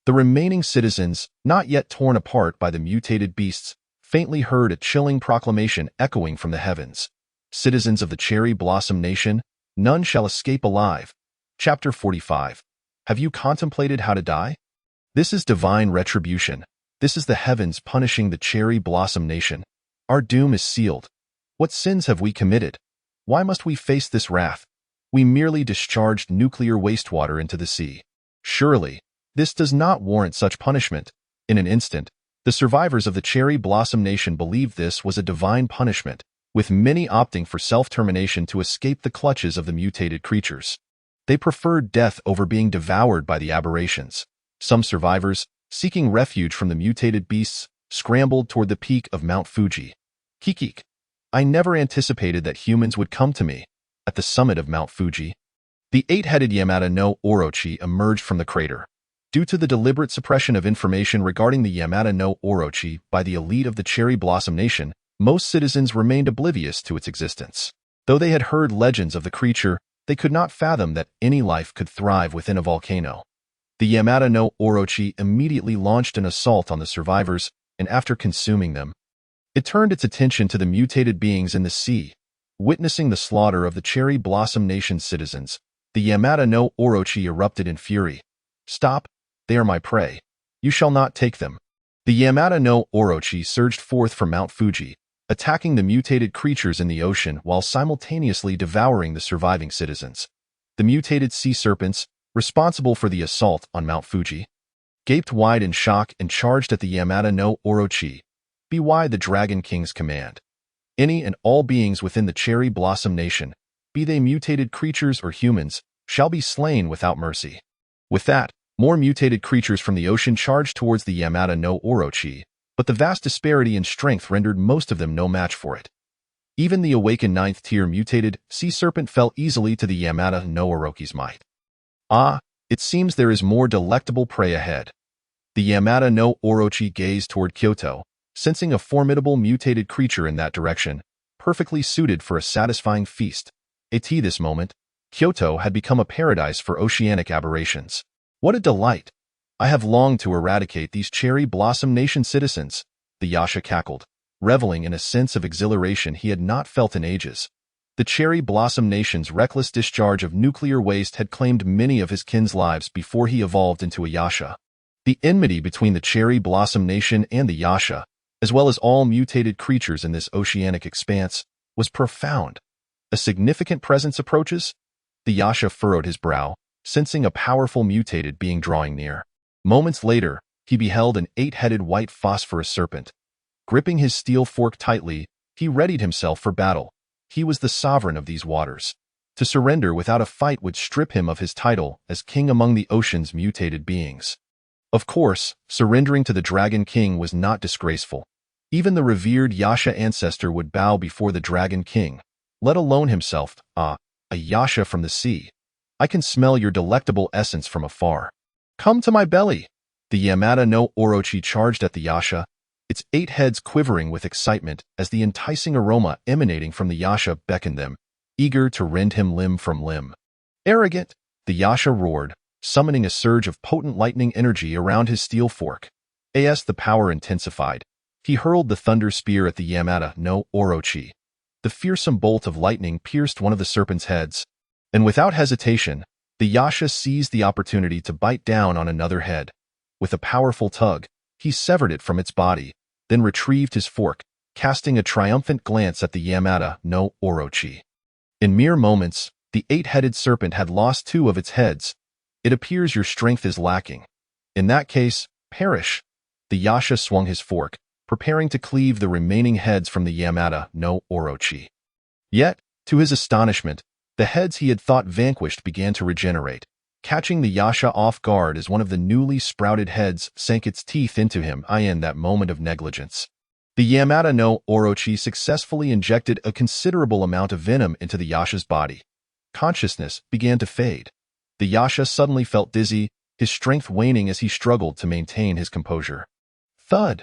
Speaker 2: The remaining citizens, not yet torn apart by the mutated beasts, faintly heard a chilling proclamation echoing from the heavens. Citizens of the Cherry Blossom Nation, none shall escape alive. Chapter 45. Have you contemplated how to die? This is divine retribution. This is the heavens punishing the Cherry Blossom Nation. Our doom is sealed. What sins have we committed? Why must we face this wrath? We merely discharged nuclear wastewater into the sea. Surely, this does not warrant such punishment. In an instant, the survivors of the Cherry Blossom Nation believed this was a divine punishment, with many opting for self-termination to escape the clutches of the mutated creatures. They preferred death over being devoured by the aberrations. Some survivors, seeking refuge from the mutated beasts, scrambled toward the peak of Mount Fuji. Kikik. I never anticipated that humans would come to me. At the summit of Mount Fuji, the 8-headed Yamata no Orochi emerged from the crater. Due to the deliberate suppression of information regarding the Yamata no Orochi by the elite of the Cherry Blossom Nation, most citizens remained oblivious to its existence. Though they had heard legends of the creature, they could not fathom that any life could thrive within a volcano. The Yamata no Orochi immediately launched an assault on the survivors, and after consuming them, It turned its attention to the mutated beings in the sea. Witnessing the slaughter of the Cherry Blossom Nation's citizens, the Yamata no Orochi erupted in fury. "Stop! They are my prey. You shall not take them." The Yamata no Orochi surged forth from Mount Fuji, attacking the mutated creatures in the ocean while simultaneously devouring the surviving citizens. The mutated sea serpents, responsible for the assault on Mount Fuji, gaped wide in shock and charged at the Yamata no Orochi. By the Dragon King's command. Any and all beings within the Cherry Blossom Nation, be they mutated creatures or humans, shall be slain without mercy. With that, more mutated creatures from the ocean charged towards the Yamata no Orochi, but the vast disparity in strength rendered most of them no match for it. Even the awakened 9th-tier mutated sea serpent fell easily to the Yamata no Orochi's might. Ah, it seems there is more delectable prey ahead. The Yamata no Orochi gazed toward Kyoto, sensing a formidable mutated creature in that direction, perfectly suited for a satisfying feast. At this moment, Kyoto had become a paradise for oceanic aberrations. What a delight! I have longed to eradicate these Cherry Blossom Nation citizens, the Yasha cackled, reveling in a sense of exhilaration he had not felt in ages. The Cherry Blossom Nation's reckless discharge of nuclear waste had claimed many of his kin's lives before he evolved into a Yasha. The enmity between the Cherry Blossom Nation and the Yasha, as well as all mutated creatures in this oceanic expanse, was profound. A significant presence approaches? The Yasha furrowed his brow, sensing a powerful mutated being drawing near. Moments later, he beheld an 8-headed white phosphorus serpent. Gripping his steel fork tightly, he readied himself for battle. He was the sovereign of these waters. To surrender without a fight would strip him of his title as king among the ocean's mutated beings. Of course, surrendering to the Dragon King was not disgraceful. Even the revered Yasha ancestor would bow before the Dragon King, let alone himself. "Ah, a Yasha from the sea. I can smell your delectable essence from afar. Come to my belly." The Yamata no Orochi charged at the Yasha, its 8 heads quivering with excitement as the enticing aroma emanating from the Yasha beckoned them, eager to rend him limb from limb. "Arrogant!" the Yasha roared, summoning a surge of potent lightning energy around his steel fork. As the power intensified, he hurled the thunder spear at the Yamata no Orochi. The fearsome bolt of lightning pierced one of the serpent's heads, and without hesitation, the Yasha seized the opportunity to bite down on another head. With a powerful tug, he severed it from its body, then retrieved his fork, casting a triumphant glance at the Yamata no Orochi. In mere moments, the 8-headed serpent had lost 2 of its heads. "It appears your strength is lacking. In that case, perish." The Yasha swung his fork, preparing to cleave the remaining heads from the Yamata no Orochi. Yet, to his astonishment, the heads he had thought vanquished began to regenerate, catching the Yasha off guard as one of the newly sprouted heads sank its teeth into him in that moment of negligence. The Yamata no Orochi successfully injected a considerable amount of venom into the Yasha's body. Consciousness began to fade. The Yasha suddenly felt dizzy, his strength waning as he struggled to maintain his composure. Thud!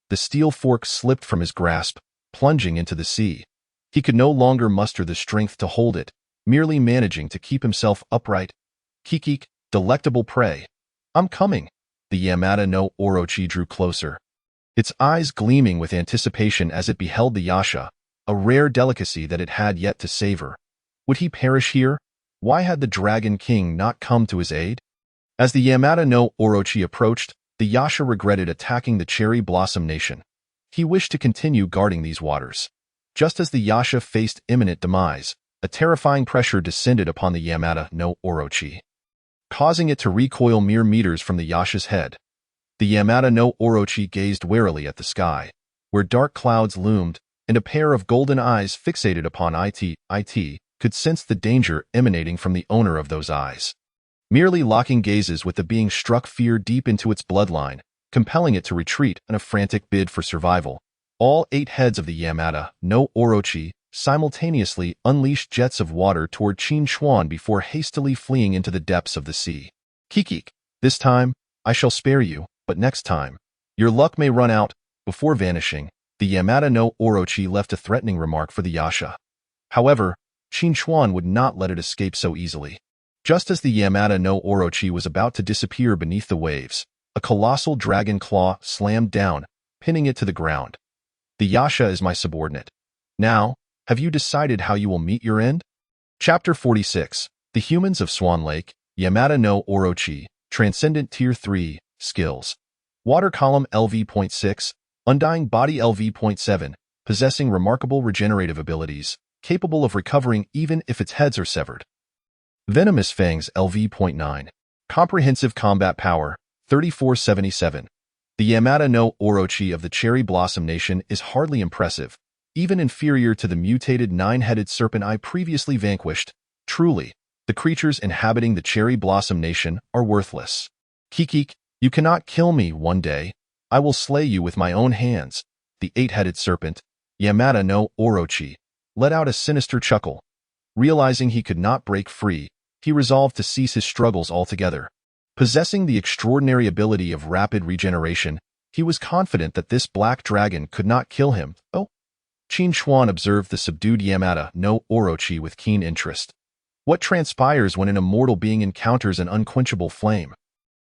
Speaker 2: The steel fork slipped from his grasp, plunging into the sea. He could no longer muster the strength to hold it, merely managing to keep himself upright. "Kikik, delectable prey. I'm coming." The Yamata no Orochi drew closer, its eyes gleaming with anticipation as it beheld the Yasha, a rare delicacy that it had yet to savor. Would he perish here? Why had the Dragon King not come to his aid? As the Yamata no Orochi approached, the Yasha regretted attacking the Cherry Blossom Nation. He wished to continue guarding these waters. Just as the Yasha faced imminent demise, a terrifying pressure descended upon the Yamata no Orochi, causing it to recoil mere meters from the Yasha's head. The Yamata no Orochi gazed warily at the sky, where dark clouds loomed, and a pair of golden eyes fixated upon it could sense the danger emanating from the owner of those eyes. Merely locking gazes with the being struck fear deep into its bloodline, compelling it to retreat in a frantic bid for survival. All 8 heads of the Yamata no Orochi simultaneously unleashed jets of water toward Qin Chuan before hastily fleeing into the depths of the sea. "Kikik, this time, I shall spare you, but next time, your luck may run out." Before vanishing, the Yamata no Orochi left a threatening remark for the Yasha. However, Qin Chuan would not let it escape so easily. Just as the Yamata no Orochi was about to disappear beneath the waves, a colossal dragon claw slammed down, pinning it to the ground. The Yasha is my subordinate. Now, have you decided how you will meet your end? Chapter 46. The Humans of Swan Lake, Yamata no Orochi, Transcendent Tier 3, Skills. Water Column LV.6, Undying Body LV.7, possessing remarkable regenerative abilities, capable of recovering even if its heads are severed. Venomous Fangs LV.9, Comprehensive Combat Power, 3477. The Yamata no Orochi of the Cherry Blossom Nation is hardly impressive, even inferior to the mutated nine-headed serpent I previously vanquished. Truly, the creatures inhabiting the Cherry Blossom Nation are worthless. Kikik, you cannot kill me one day. I will slay you with my own hands. The eight-headed serpent, Yamata no Orochi, let out a sinister chuckle. Realizing he could not break free, he resolved to cease his struggles altogether. Possessing the extraordinary ability of rapid regeneration, he was confident that this black dragon could not kill him. Oh! Qin Chuan observed the subdued Yamata no Orochi with keen interest. What transpires when an immortal being encounters an unquenchable flame?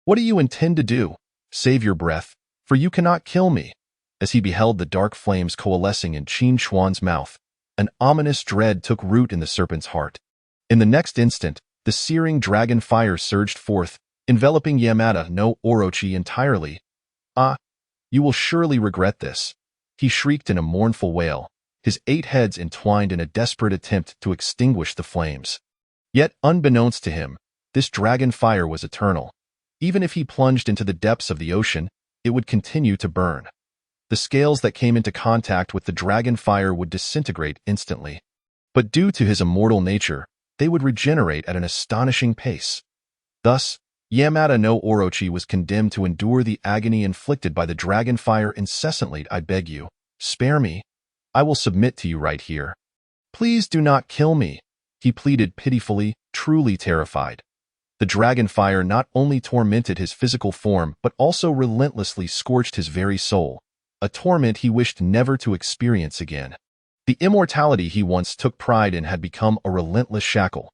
Speaker 2: What do you intend to do? Save your breath, for you cannot kill me. As he beheld the dark flames coalescing in Qin Chuan's mouth, an ominous dread took root in the serpent's heart. In the next instant, the searing dragon fire surged forth, enveloping Yamata no Orochi entirely. Ah, you will surely regret this. He shrieked in a mournful wail, his 8 heads entwined in a desperate attempt to extinguish the flames. Yet, unbeknownst to him, this dragon fire was eternal. Even if he plunged into the depths of the ocean, it would continue to burn. The scales that came into contact with the dragon fire would disintegrate instantly. But due to his immortal nature, they would regenerate at an astonishing pace. Thus, Yamata no Orochi was condemned to endure the agony inflicted by the dragon fire incessantly. I beg you, spare me. I will submit to you right here. Please do not kill me, he pleaded pitifully, truly terrified. The dragon fire not only tormented his physical form but also relentlessly scorched his very soul, a torment he wished never to experience again. The immortality he once took pride in had become a relentless shackle.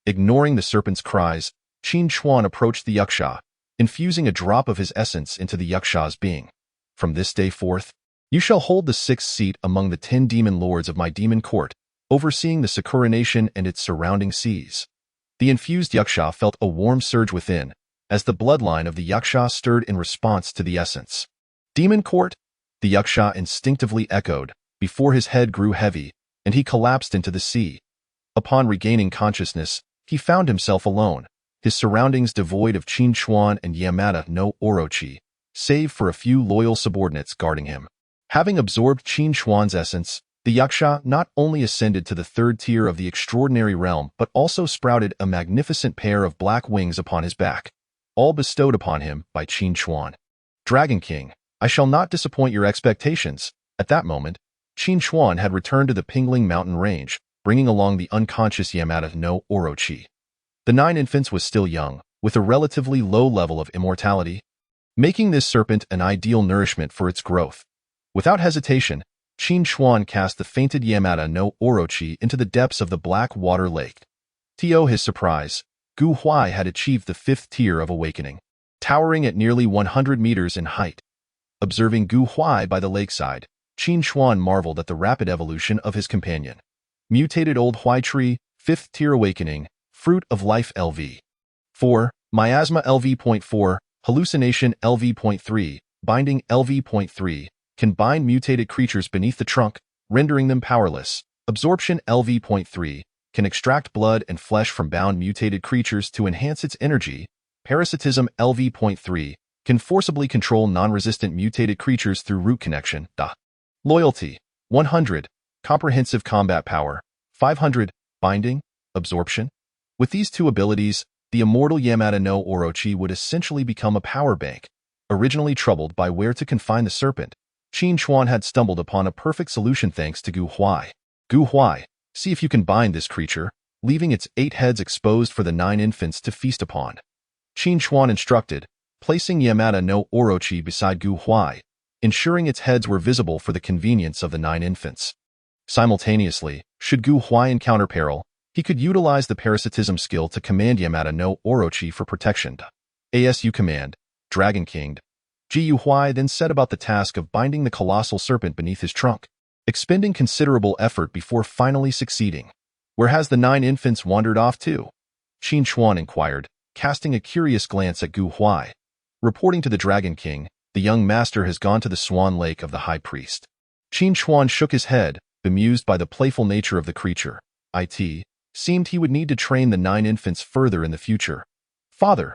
Speaker 2: Ignoring the serpent's cries, Qin Chuan approached the Yaksha, infusing a drop of his essence into the Yaksha's being. From this day forth, you shall hold the 6th seat among the 10 demon lords of my demon court, overseeing the Sakura Nation and its surrounding seas. The infused Yaksha felt a warm surge within, as the bloodline of the Yaksha stirred in response to the essence. Demon court? The Yaksha instinctively echoed, before his head grew heavy, and he collapsed into the sea. Upon regaining consciousness, he found himself alone, his surroundings devoid of Qin Chuan and Yamata no Orochi, save for a few loyal subordinates guarding him. Having absorbed Qin Chuan's essence, the Yaksha not only ascended to the 3rd tier of the extraordinary realm but also sprouted a magnificent pair of black wings upon his back, all bestowed upon him by Qin Chuan. Dragon King, I shall not disappoint your expectations. At that moment, Qin Chuan had returned to the Pingling Mountain Range, bringing along the unconscious Yamata no Orochi. The 9 infants was still young, with a relatively low level of immortality, making this serpent an ideal nourishment for its growth. Without hesitation, Qin Chuan cast the fainted Yamata no Orochi into the depths of the Black Water Lake. To his surprise, Gu Huai had achieved the 5th tier of awakening, towering at nearly 100 meters in height. Observing Gu Huai by the lakeside, Qin Chuan marveled at the rapid evolution of his companion. Mutated Old Huai Tree, 5th tier awakening, Fruit of Life LV. 4. Miasma LV.4, Hallucination LV.3, Binding LV.3, can bind mutated creatures beneath the trunk, rendering them powerless. Absorption LV.3, can extract blood and flesh from bound mutated creatures to enhance its energy. Parasitism LV.3, can forcibly control non-resistant mutated creatures through root connection. Loyalty, 100, Comprehensive Combat Power, 500, Binding, Absorption. With these 2 abilities, the immortal Yamata no Orochi would essentially become a power bank. Originally troubled by where to confine the serpent, Qin Chuan had stumbled upon a perfect solution thanks to Gu Huai. Gu Huai, see if you can bind this creature, leaving its 8 heads exposed for the 9 infants to feast upon. Qin Chuan instructed, placing Yamata no Orochi beside Gu Huai, ensuring its heads were visible for the convenience of the 9 infants. Simultaneously, should Gu Huai encounter peril, he could utilize the parasitism skill to command Yamata no Orochi for protection. ASU command, Dragon King. Ji Yuhui then set about the task of binding the colossal serpent beneath his trunk, expending considerable effort before finally succeeding. Where has the 9 infants wandered off to? Qin Chuan inquired, casting a curious glance at Gu Huai. Reporting to the Dragon King, the young master has gone to the Swan Lake of the High Priest. Qin Chuan shook his head, bemused by the playful nature of the creature. It seemed he would need to train the 9 infants further in the future. Father,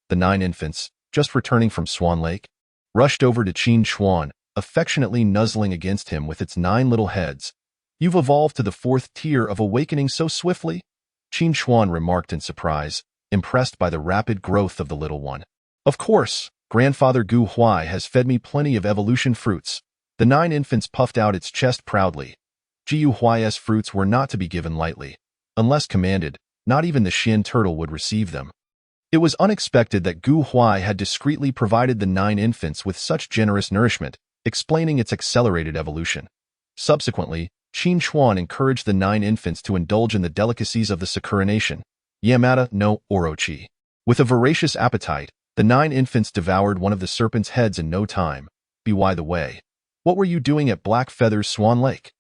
Speaker 2: the 9 infants, just returning from Swan Lake, rushed over to Qin Chuan, affectionately nuzzling against him with its 9 little heads. You've evolved to the 4th tier of awakening so swiftly? Qin Chuan remarked in surprise, impressed by the rapid growth of the little one. Of course, Grandfather Gu Huai has fed me plenty of evolution fruits. The 9 infants puffed out its chest proudly. Ji Huai's fruits were not to be given lightly. Unless commanded, not even the Xian turtle would receive them. It was unexpected that Gu Huai had discreetly provided the 9 infants with such generous nourishment, explaining its accelerated evolution. Subsequently, Qin Chuan encouraged the 9 infants to indulge in the delicacies of the Sakura nation, Yamada no Orochi. With a voracious appetite, the 9 infants devoured one of the serpent's heads in no time. By the way, what were you doing at Black Feather's Swan Lake?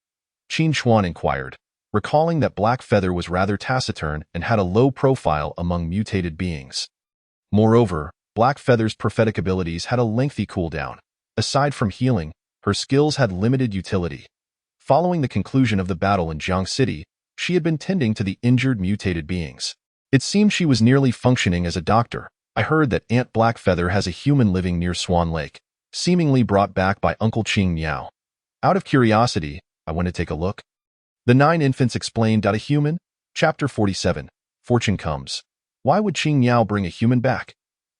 Speaker 2: Qin Chuan inquired, recalling that Black Feather was rather taciturn and had a low profile among mutated beings. Moreover, Black Feather's prophetic abilities had a lengthy cooldown. Aside from healing, her skills had limited utility. Following the conclusion of the battle in Jiang City, she had been tending to the injured mutated beings. It seemed she was nearly functioning as a doctor. I heard that Aunt Blackfeather has a human living near Swan Lake, seemingly brought back by Uncle Qing Miao. Out of curiosity, I went to take a look. The 9 infants explained. A human? Chapter 47. Fortune comes. Why would Qing Miao bring a human back?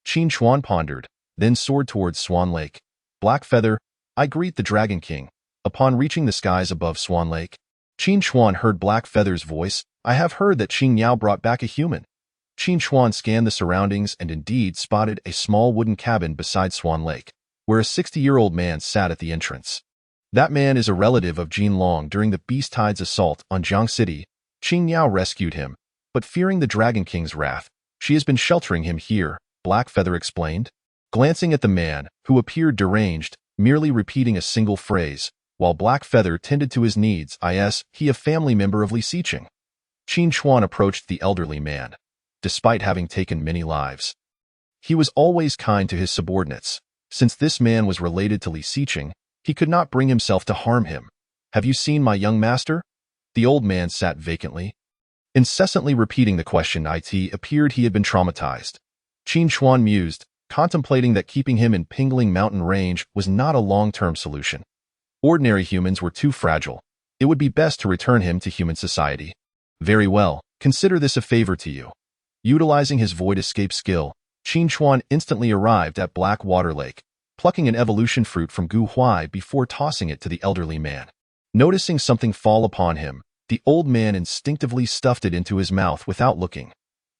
Speaker 2: Qin Chuan pondered, then soared towards Swan Lake. Blackfeather, I greet the Dragon King. Upon reaching the skies above Swan Lake, Qin Chuan heard Blackfeather's voice. I have heard that Qing Miao brought back a human. Qin Chuan scanned the surroundings and indeed spotted a small wooden cabin beside Swan Lake, where a 60-year-old man sat at the entrance. That man is a relative of Jin Long. During the Beast Tide's assault on Jiang City, Qing Miao rescued him, but fearing the Dragon King's wrath, she has been sheltering him here, Blackfeather explained. Glancing at the man, who appeared deranged, merely repeating a single phrase, while Blackfeather tended to his needs. Is he a family member of Li Xiqing? Qin Chuan approached the elderly man. Despite having taken many lives, he was always kind to his subordinates. Since this man was related to Li Xiqing, he could not bring himself to harm him. Have you seen my young master? The old man sat vacantly, incessantly repeating the question. It appeared he had been traumatized. Qin Chuan mused, contemplating that keeping him in Pingling Mountain Range was not a long-term solution. Ordinary humans were too fragile. It would be best to return him to human society. Very well, consider this a favor to you. Utilizing his void escape skill, Qin Chuan instantly arrived at Black Water Lake, plucking an evolution fruit from Gu Huai before tossing it to the elderly man. Noticing something fall upon him, the old man instinctively stuffed it into his mouth without looking.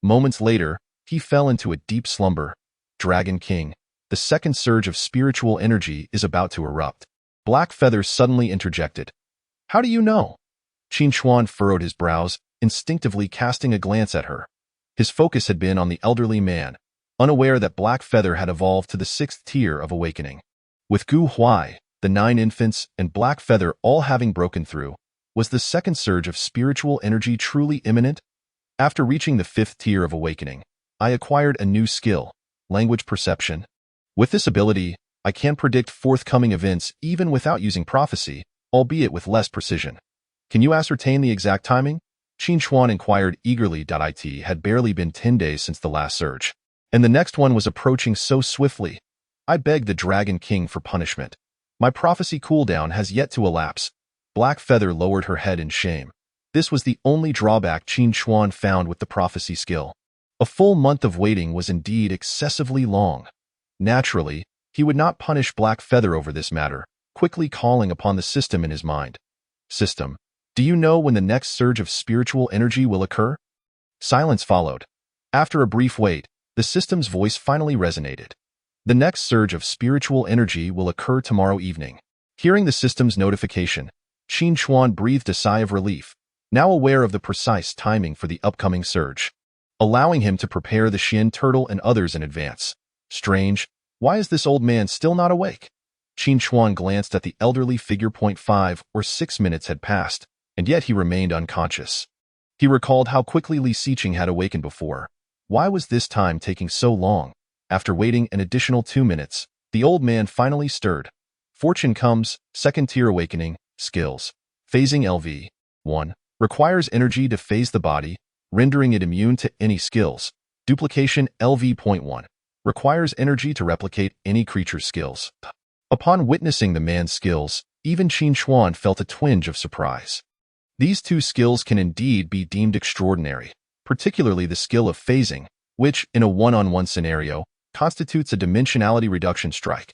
Speaker 2: Moments later, he fell into a deep slumber. Dragon King, the second surge of spiritual energy is about to erupt. Blackfeather suddenly interjected. How do you know? Qin Chuan furrowed his brows, instinctively casting a glance at her. His focus had been on the elderly man, unaware that Blackfeather had evolved to the 6th tier of awakening. With Gu Huai, the 9 infants, and Blackfeather all having broken through, was the second surge of spiritual energy truly imminent? After reaching the 5th tier of awakening, I acquired a new skill, language perception. With this ability, I can predict forthcoming events even without using prophecy, albeit with less precision. Can you ascertain the exact timing? Qin Chuan inquired eagerly. It had barely been 10 days since the last surge, and the next one was approaching so swiftly. I begged the Dragon King for punishment. My prophecy cooldown has yet to elapse. Blackfeather lowered her head in shame. This was the only drawback Qin Chuan found with the prophecy skill. A full month of waiting was indeed excessively long. Naturally, he would not punish Blackfeather over this matter, quickly calling upon the system in his mind. System, do you know when the next surge of spiritual energy will occur? Silence followed. After a brief wait, the system's voice finally resonated. The next surge of spiritual energy will occur tomorrow evening. Hearing the system's notification, Qin Chuan breathed a sigh of relief, now aware of the precise timing for the upcoming surge, allowing him to prepare the Xian turtle and others in advance. Strange, Why is this old man still not awake? Qin Chuan glanced at the elderly figure. 5 or 6 minutes had passed, and yet he remained unconscious. He recalled how quickly Li Xiqing had awakened before. Why was this time taking so long? After waiting an additional 2 minutes, the old man finally stirred. Fortune comes, second-tier awakening, skills. Phasing LV. 1. Requires energy to phase the body, rendering it immune to any skills. Duplication LV.1. Requires energy to replicate any creature's skills. Upon witnessing the man's skills, even Qin Chuan felt a twinge of surprise. These two skills can indeed be deemed extraordinary, particularly the skill of phasing, which, in a one-on-one scenario, constitutes a dimensionality reduction strike.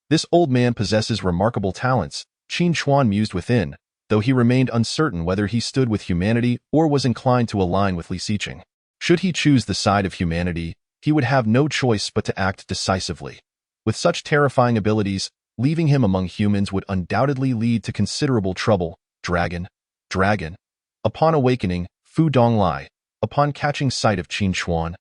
Speaker 2: This old man possesses remarkable talents, Qin Chuan mused within, though he remained uncertain whether he stood with humanity or was inclined to align with Li Xiqing. Should he choose the side of humanity, he would have no choice but to act decisively. With such terrifying abilities, leaving him among humans would undoubtedly lead to considerable trouble. Dragon. Upon awakening, Fu Donglai, upon catching sight of Qin Chuan,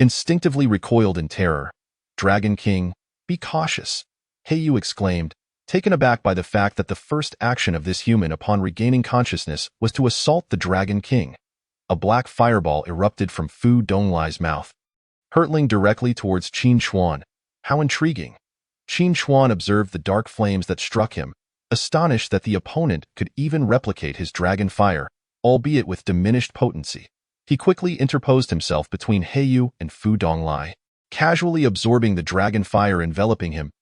Speaker 2: instinctively recoiled in terror. Dragon King, be cautious, Heiyu exclaimed, taken aback by the fact that the first action of this human upon regaining consciousness was to assault the Dragon King. A black fireball erupted from Fu Donglai's mouth, hurtling directly towards Qin Chuan. How intriguing! Qin Chuan observed the dark flames that struck him, astonished that the opponent could even replicate his dragon fire, albeit with diminished potency. He quickly interposed himself between Heiyu and Fu Donglai, casually absorbing the dragon fire enveloping him.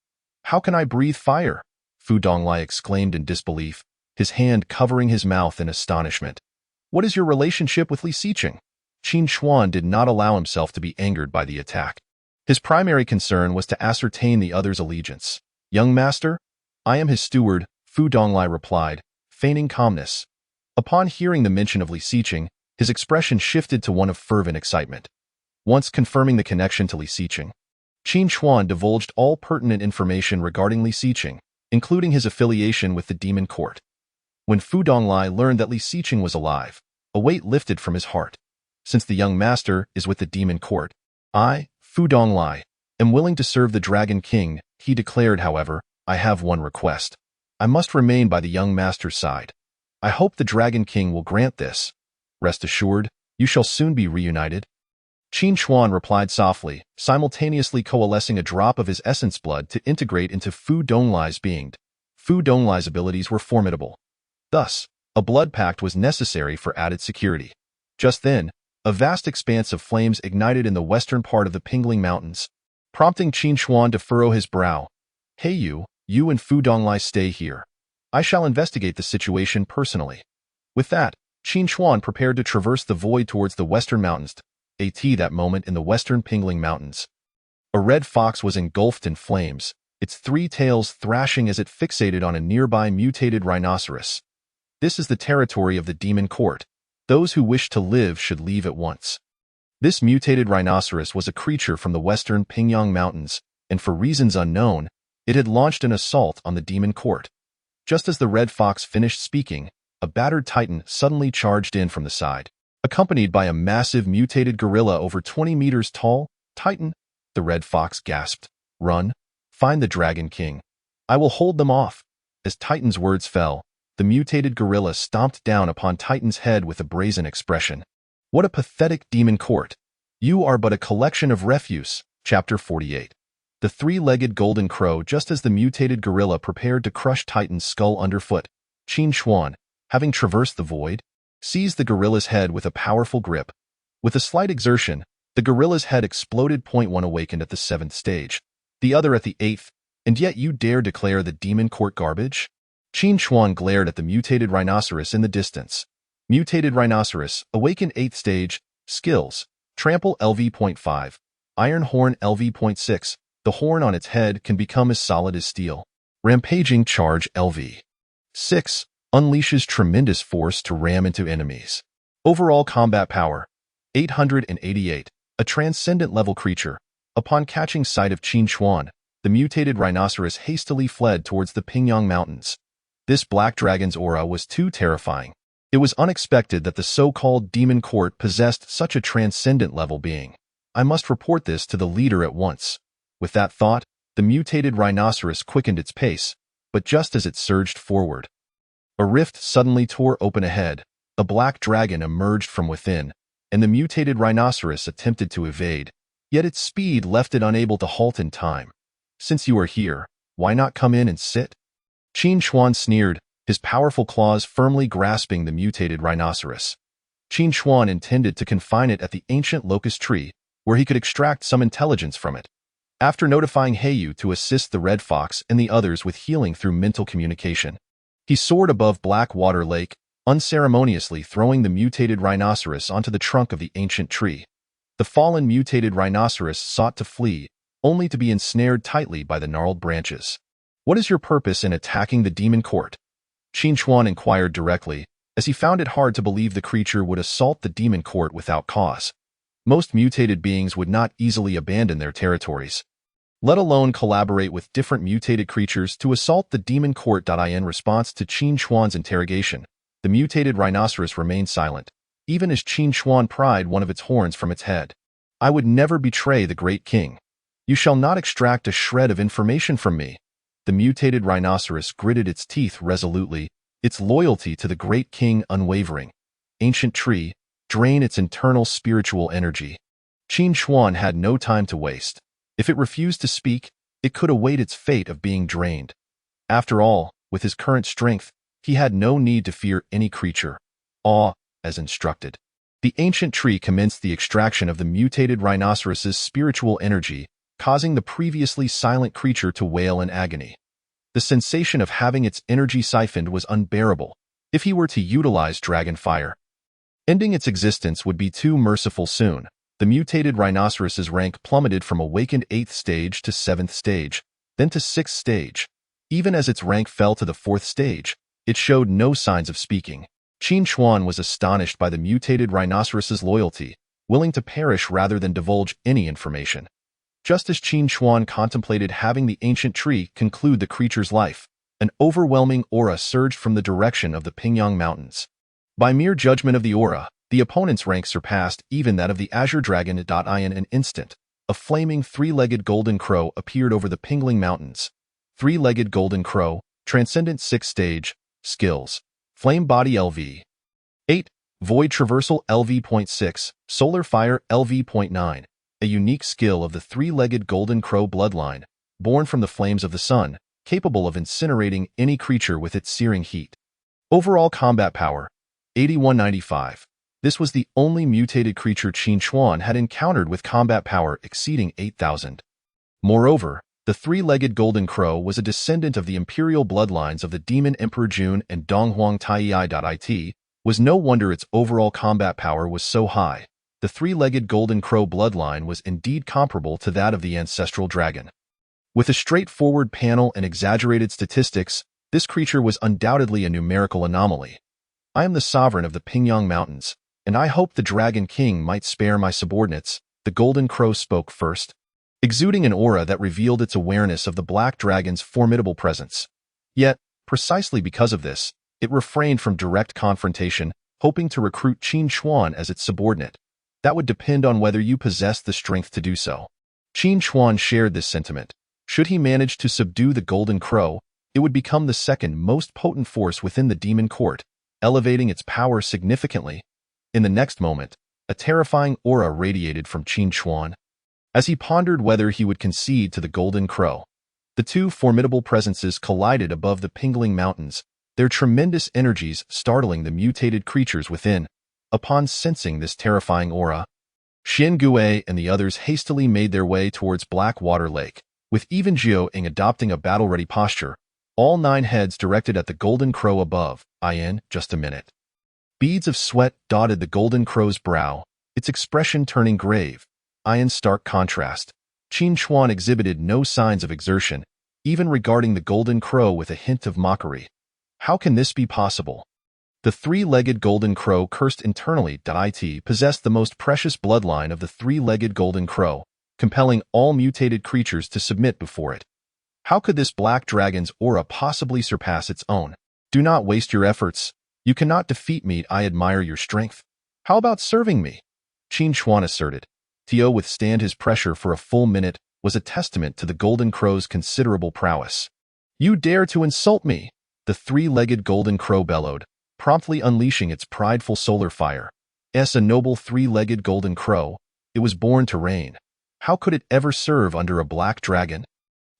Speaker 2: How can I breathe fire? Fu Donglai exclaimed in disbelief, his hand covering his mouth in astonishment. What is your relationship with Li Xiqing? Qin Chuan did not allow himself to be angered by the attack. His primary concern was to ascertain the other's allegiance. Young master, I am his steward, Fu Donglai replied, feigning calmness. Upon hearing the mention of Li Xiqing, his expression shifted to one of fervent excitement. Once confirming the connection to Li Xiqing, Qin Chuan divulged all pertinent information regarding Li Xiqing, including his affiliation with the Demon Court. When Fu Donglai learned that Li Xiqing was alive, a weight lifted from his heart. Since the young master is with the Demon Court, I, Fu Donglai, am willing to serve the Dragon King, he declared. However, I have one request. I must remain by the young master's side. I hope the Dragon King will grant this. Rest assured, you shall soon be reunited. Qin Chuan replied softly, simultaneously coalescing a drop of his essence blood to integrate into Fu Donglai's being. Fu Donglai's abilities were formidable. Thus, a blood pact was necessary for added security. Just then, a vast expanse of flames ignited in the western part of the Pingling Mountains, prompting Qin Chuan to furrow his brow. Heiyu, you and Fu Donglai stay here. I shall investigate the situation personally. With that, Qin Chuan prepared to traverse the void towards the western mountains. At that moment in the western Pingling Mountains, a red fox was engulfed in flames, its 3 tails thrashing as it fixated on a nearby mutated rhinoceros. This is the territory of the Demon Court. Those who wish to live should leave at once. This mutated rhinoceros was a creature from the western Pingyang Mountains, and for reasons unknown, it had launched an assault on the Demon Court. Just as the red fox finished speaking, a battered titan suddenly charged in from the side, accompanied by a massive mutated gorilla over 20 meters tall. Titan, the red fox gasped. Run, find the Dragon King. I will hold them off. As Titan's words fell, the mutated gorilla stomped down upon Titan's head with a brazen expression. What a pathetic Demon Court. You are but a collection of refuse. Chapter 48. The 3-legged golden crow. Just as the mutated gorilla prepared to crush Titan's skull underfoot, Qin Chuan, having traversed the void, seized the gorilla's head with a powerful grip. With a slight exertion, the gorilla's head exploded. 1 awakened at the 7th stage, the other at the 8th, and yet you dare declare the Demon Court garbage? Qin Chuan glared at the mutated rhinoceros in the distance. Mutated rhinoceros, awakened 8th stage, skills, trample LV.5, iron horn LV.6, the horn on its head can become as solid as steel. Rampaging charge LV. 6. Unleashes tremendous force to ram into enemies. Overall combat power, 888. A transcendent level creature. Upon catching sight of Qin Chuan, the mutated rhinoceros hastily fled towards the Pingyang Mountains. This black dragon's aura was too terrifying. It was unexpected that the so-called Demon Court possessed such a transcendent level being. I must report this to the leader at once. With that thought, the mutated rhinoceros quickened its pace, but just as it surged forward, a rift suddenly tore open ahead. A black dragon emerged from within, and the mutated rhinoceros attempted to evade, yet its speed left it unable to halt in time. "Since you are here, why not come in and sit?" Qin Chuan sneered, his powerful claws firmly grasping the mutated rhinoceros. Qin Chuan intended to confine it at the ancient locust tree, where he could extract some intelligence from it. After notifying Heyu to assist the Red Fox and the others with healing through mental communication, he soared above Blackwater Lake, unceremoniously throwing the mutated rhinoceros onto the trunk of the ancient tree. The fallen mutated rhinoceros sought to flee, only to be ensnared tightly by the gnarled branches. "What is your purpose in attacking the demon court?" Qin Chuan inquired directly, as he found it hard to believe the creature would assault the demon court without cause. Most mutated beings would not easily abandon their territories, let alone collaborate with different mutated creatures to assault the demon court. In response to Qin Chuan's interrogation, the mutated rhinoceros remained silent, even as Qin Chuan pried one of its horns from its head. "I would never betray the great king. You shall not extract a shred of information from me." The mutated rhinoceros gritted its teeth resolutely, its loyalty to the great king unwavering. Ancient tree, drain its internal spiritual energy. Qin Chuan had no time to waste. If it refused to speak, it could await its fate of being drained. After all, with his current strength, he had no need to fear any creature. As instructed. The ancient tree commenced the extraction of the mutated rhinoceros's spiritual energy, causing the previously silent creature to wail in agony. The sensation of having its energy siphoned was unbearable. If he were to utilize dragon fire, ending its existence would be too merciful soon. The mutated rhinoceros's rank plummeted from awakened 8th stage to 7th stage, then to 6th stage. Even as its rank fell to the 4th stage, it showed no signs of speaking. Qin Chuan was astonished by the mutated rhinoceros's loyalty, willing to perish rather than divulge any information. Just as Qin Chuan contemplated having the ancient tree conclude the creature's life, an overwhelming aura surged from the direction of the Pingyang Mountains. By mere judgment of the aura, the opponent's rank surpassed even that of the Azure Dragon. In an instant, a flaming three-legged golden crow appeared over the Pingling Mountains. Three-legged golden crow, transcendent 6th stage, skills. Flame Body LV. 8. Void Traversal LV.6, Solar Fire LV.9, a unique skill of the three-legged golden crow bloodline, born from the flames of the sun, capable of incinerating any creature with its searing heat. Overall combat power, 8195. This was the only mutated creature Qin Chuan had encountered with combat power exceeding 8,000. Moreover, the three-legged golden crow was a descendant of the imperial bloodlines of the Demon Emperor Jun and Donghuang Taiyai. Was no wonder its overall combat power was so high. The three-legged golden crow bloodline was indeed comparable to that of the ancestral dragon. With a straightforward panel and exaggerated statistics, this creature was undoubtedly a numerical anomaly. "I am the sovereign of the Pingyang Mountains, and I hope the Dragon King might spare my subordinates," the golden crow spoke first, exuding an aura that revealed its awareness of the black dragon's formidable presence. Yet, precisely because of this, it refrained from direct confrontation, hoping to recruit Qin Chuan as its subordinate. "That would depend on whether you possess the strength to do so." Qin Chuan shared this sentiment. Should he manage to subdue the golden crow, it would become the second most potent force within the demon court, elevating its power significantly. In the next moment, a terrifying aura radiated from Qin Chuan. As he pondered whether he would concede to the golden crow, the two formidable presences collided above the Pingling Mountains, their tremendous energies startling the mutated creatures within. Upon sensing this terrifying aura, Xin Gui and the others hastily made their way towards Blackwater Lake, with even Jiao Ying adopting a battle-ready posture, all 9 heads directed at the golden crow above. Just a minute. Beads of sweat dotted the golden crow's brow, its expression turning grave. In stark contrast, Qin Chuan exhibited no signs of exertion, even regarding the golden crow with a hint of mockery. How can this be possible? The three-legged golden crow cursed internally. It possessed the most precious bloodline of the three-legged golden crow, compelling all mutated creatures to submit before it. How could this black dragon's aura possibly surpass its own? "Do not waste your efforts. You cannot defeat me. I admire your strength. How about serving me?" Qin Chuan asserted. To withstand his pressure for a full minute was a testament to the Golden Crow's considerable prowess. "You dare to insult me!" the three-legged Golden Crow bellowed, promptly unleashing its prideful solar fire. As a noble three-legged Golden Crow, it was born to reign. How could it ever serve under a black dragon?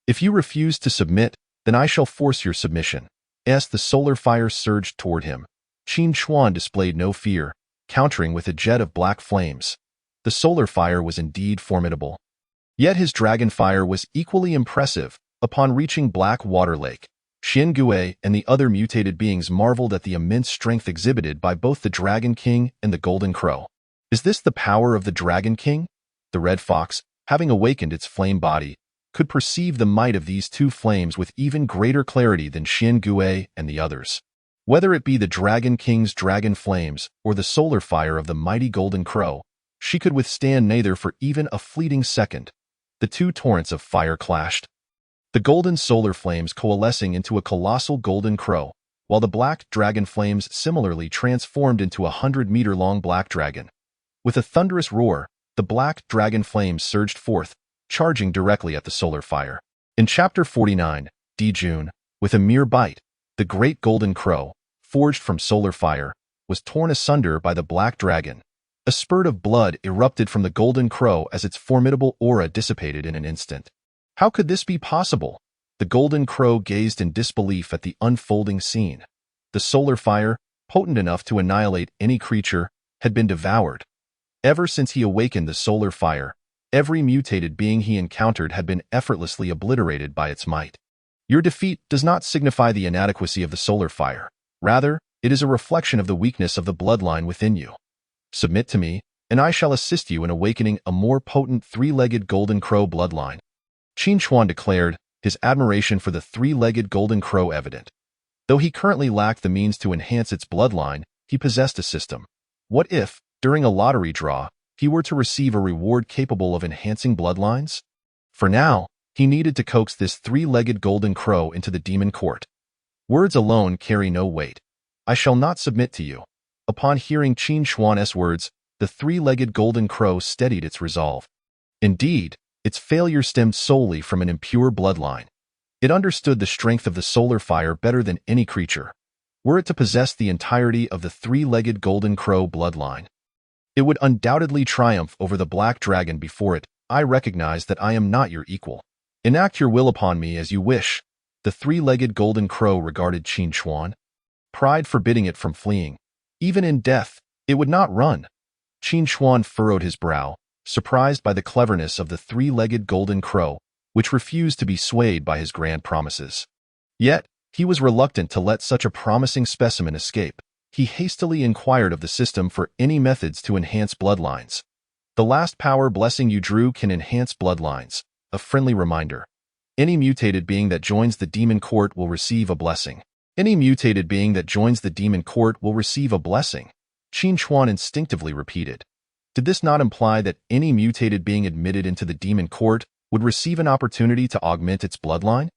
Speaker 2: "If you refuse to submit, then I shall force your submission." As the solar fire surged toward him, Qin Chuan displayed no fear, countering with a jet of black flames. The solar fire was indeed formidable. Yet his dragon fire was equally impressive. Upon reaching Black Water Lake, Xian Gui and the other mutated beings marveled at the immense strength exhibited by both the Dragon King and the Golden Crow. "Is this the power of the Dragon King?" The red fox, having awakened its flame body, could perceive the might of these two flames with even greater clarity than Xian Gui and the others. Whether it be the Dragon King's dragon flames or the solar fire of the mighty Golden Crow, she could withstand neither for even a fleeting second. The two torrents of fire clashed, the golden solar flames coalescing into a colossal Golden Crow, while the black dragon flames similarly transformed into a 100-meter-long black dragon. With a thunderous roar, the black dragon flames surged forth, charging directly at the solar fire. In Chapter 49, D. June, with a mere bite, the great Golden Crow, forged from solar fire, was torn asunder by the black dragon. A spurt of blood erupted from the Golden Crow as its formidable aura dissipated in an instant. How could this be possible? The Golden Crow gazed in disbelief at the unfolding scene. The solar fire, potent enough to annihilate any creature, had been devoured. Ever since he awakened the solar fire, every mutated being he encountered had been effortlessly obliterated by its might. Your defeat does not signify the inadequacy of the solar fire. Rather, it is a reflection of the weakness of the bloodline within you. Submit to me, and I shall assist you in awakening a more potent three-legged Golden Crow bloodline. Qin Chuan declared, his admiration for the three-legged Golden Crow evident. Though he currently lacked the means to enhance its bloodline, he possessed a system. What if, during a lottery draw, he were to receive a reward capable of enhancing bloodlines? For now, he needed to coax this three-legged Golden Crow into the demon court. Words alone carry no weight. "I shall not submit to you." Upon hearing Qin Chuan's words, the three-legged Golden Crow steadied its resolve. Indeed, its failure stemmed solely from an impure bloodline. It understood the strength of the solar fire better than any creature. Were it to possess the entirety of the three-legged Golden Crow bloodline, it would undoubtedly triumph over the black dragon before it. "I recognize that I am not your equal. Enact your will upon me as you wish." The three-legged Golden Crow regarded Qin Chuan, pride forbidding it from fleeing. Even in death, it would not run. Qin Chuan furrowed his brow, surprised by the cleverness of the three-legged Golden Crow, which refused to be swayed by his grand promises. Yet, he was reluctant to let such a promising specimen escape. He hastily inquired of the system for any methods to enhance bloodlines. "The last power blessing you drew can enhance bloodlines." A friendly reminder. Any mutated being that joins the demon court will receive a blessing. Any mutated being that joins the demon court will receive a blessing. Qin Chuan instinctively repeated. Did this not imply that any mutated being admitted into the demon court would receive an opportunity to augment its bloodline?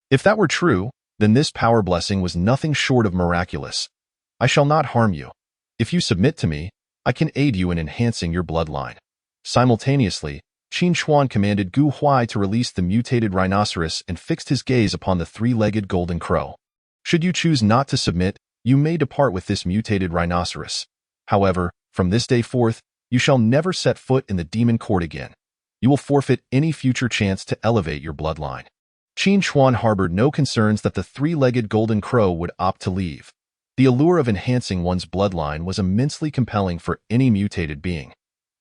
Speaker 2: If that were true, then this power blessing was nothing short of miraculous. "I shall not harm you. If you submit to me, I can aid you in enhancing your bloodline." Simultaneously, Qin Chuan commanded Gu Huai to release the mutated rhinoceros and fixed his gaze upon the three-legged Golden Crow. "Should you choose not to submit, you may depart with this mutated rhinoceros. However, from this day forth, you shall never set foot in the demon court again. You will forfeit any future chance to elevate your bloodline." Qin Chuan harbored no concerns that the three-legged Golden Crow would opt to leave. The allure of enhancing one's bloodline was immensely compelling for any mutated being,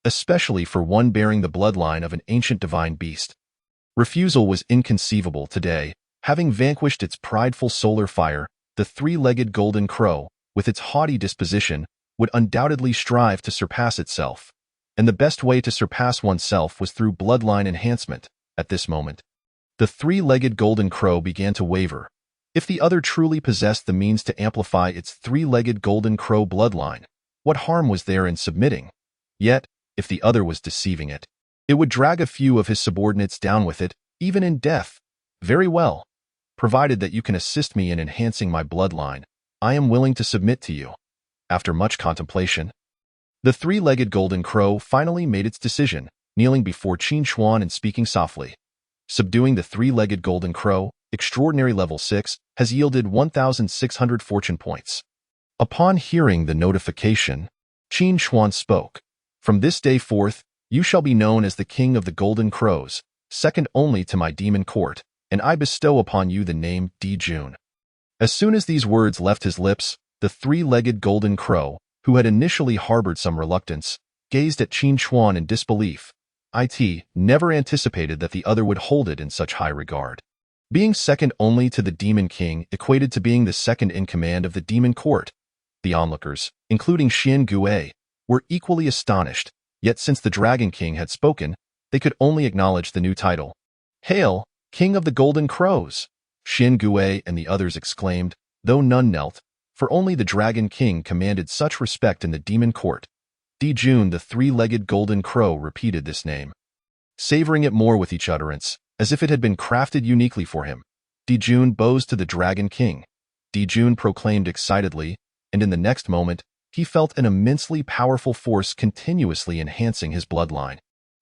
Speaker 2: especially for one bearing the bloodline of an ancient divine beast. Refusal was inconceivable today. Having vanquished its prideful solar fire, the three-legged Golden Crow, with its haughty disposition, would undoubtedly strive to surpass itself. And the best way to surpass oneself was through bloodline enhancement. At this moment, the three-legged Golden Crow began to waver. If the other truly possessed the means to amplify its three-legged Golden Crow bloodline, what harm was there in submitting? Yet, if the other was deceiving it, it would drag a few of his subordinates down with it, even in death. "Very well. Provided that you can assist me in enhancing my bloodline, I am willing to submit to you." After much contemplation, the three-legged Golden Crow finally made its decision, kneeling before Qin Chuan and speaking softly. subduing the three-legged golden crow, extraordinary level 6, has yielded 1,600 fortune points. Upon hearing the notification, Qin Xuan spoke. From this day forth, you shall be known as the King of the Golden Crows, second only to my demon court, and I bestow upon you the name Di Jun. As soon as these words left his lips, the three-legged golden crow, who had initially harbored some reluctance, gazed at Qin Xuan in disbelief. It never anticipated that the other would hold it in such high regard. Being second only to the Demon King equated to being the second in command of the Demon Court. The onlookers, including Xian Gui, were equally astonished, yet since the Dragon King had spoken, they could only acknowledge the new title. "Hail, King of the Golden Crows!" Xian Gui and the others exclaimed, though none knelt, for only the Dragon King commanded such respect in the Demon Court. Di Jun, the three-legged golden crow, repeated this name, savoring it more with each utterance, as if it had been crafted uniquely for him. Di Jun bows to the Dragon King. Di Jun proclaimed excitedly, and in the next moment, he felt an immensely powerful force continuously enhancing his bloodline.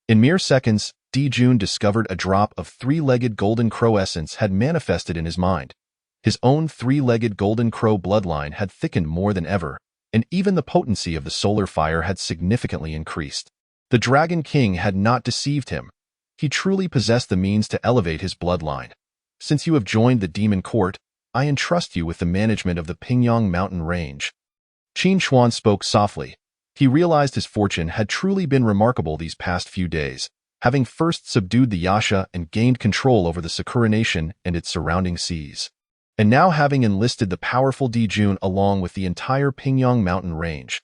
Speaker 2: In mere seconds, Di Jun discovered a drop of three-legged golden crow essence had manifested in his mind. His own three-legged golden crow bloodline had thickened more than ever, and even the potency of the solar fire had significantly increased. The Dragon King had not deceived him. He truly possessed the means to elevate his bloodline. Since you have joined the Demon Court, I entrust you with the management of the Pingyang Mountain Range. Qin Xuan spoke softly. He realized his fortune had truly been remarkable these past few days, having first subdued the Yasha and gained control over the Sakura Nation and its surrounding seas, and now having enlisted the powerful Di Jun along with the entire Pingyang Mountain Range.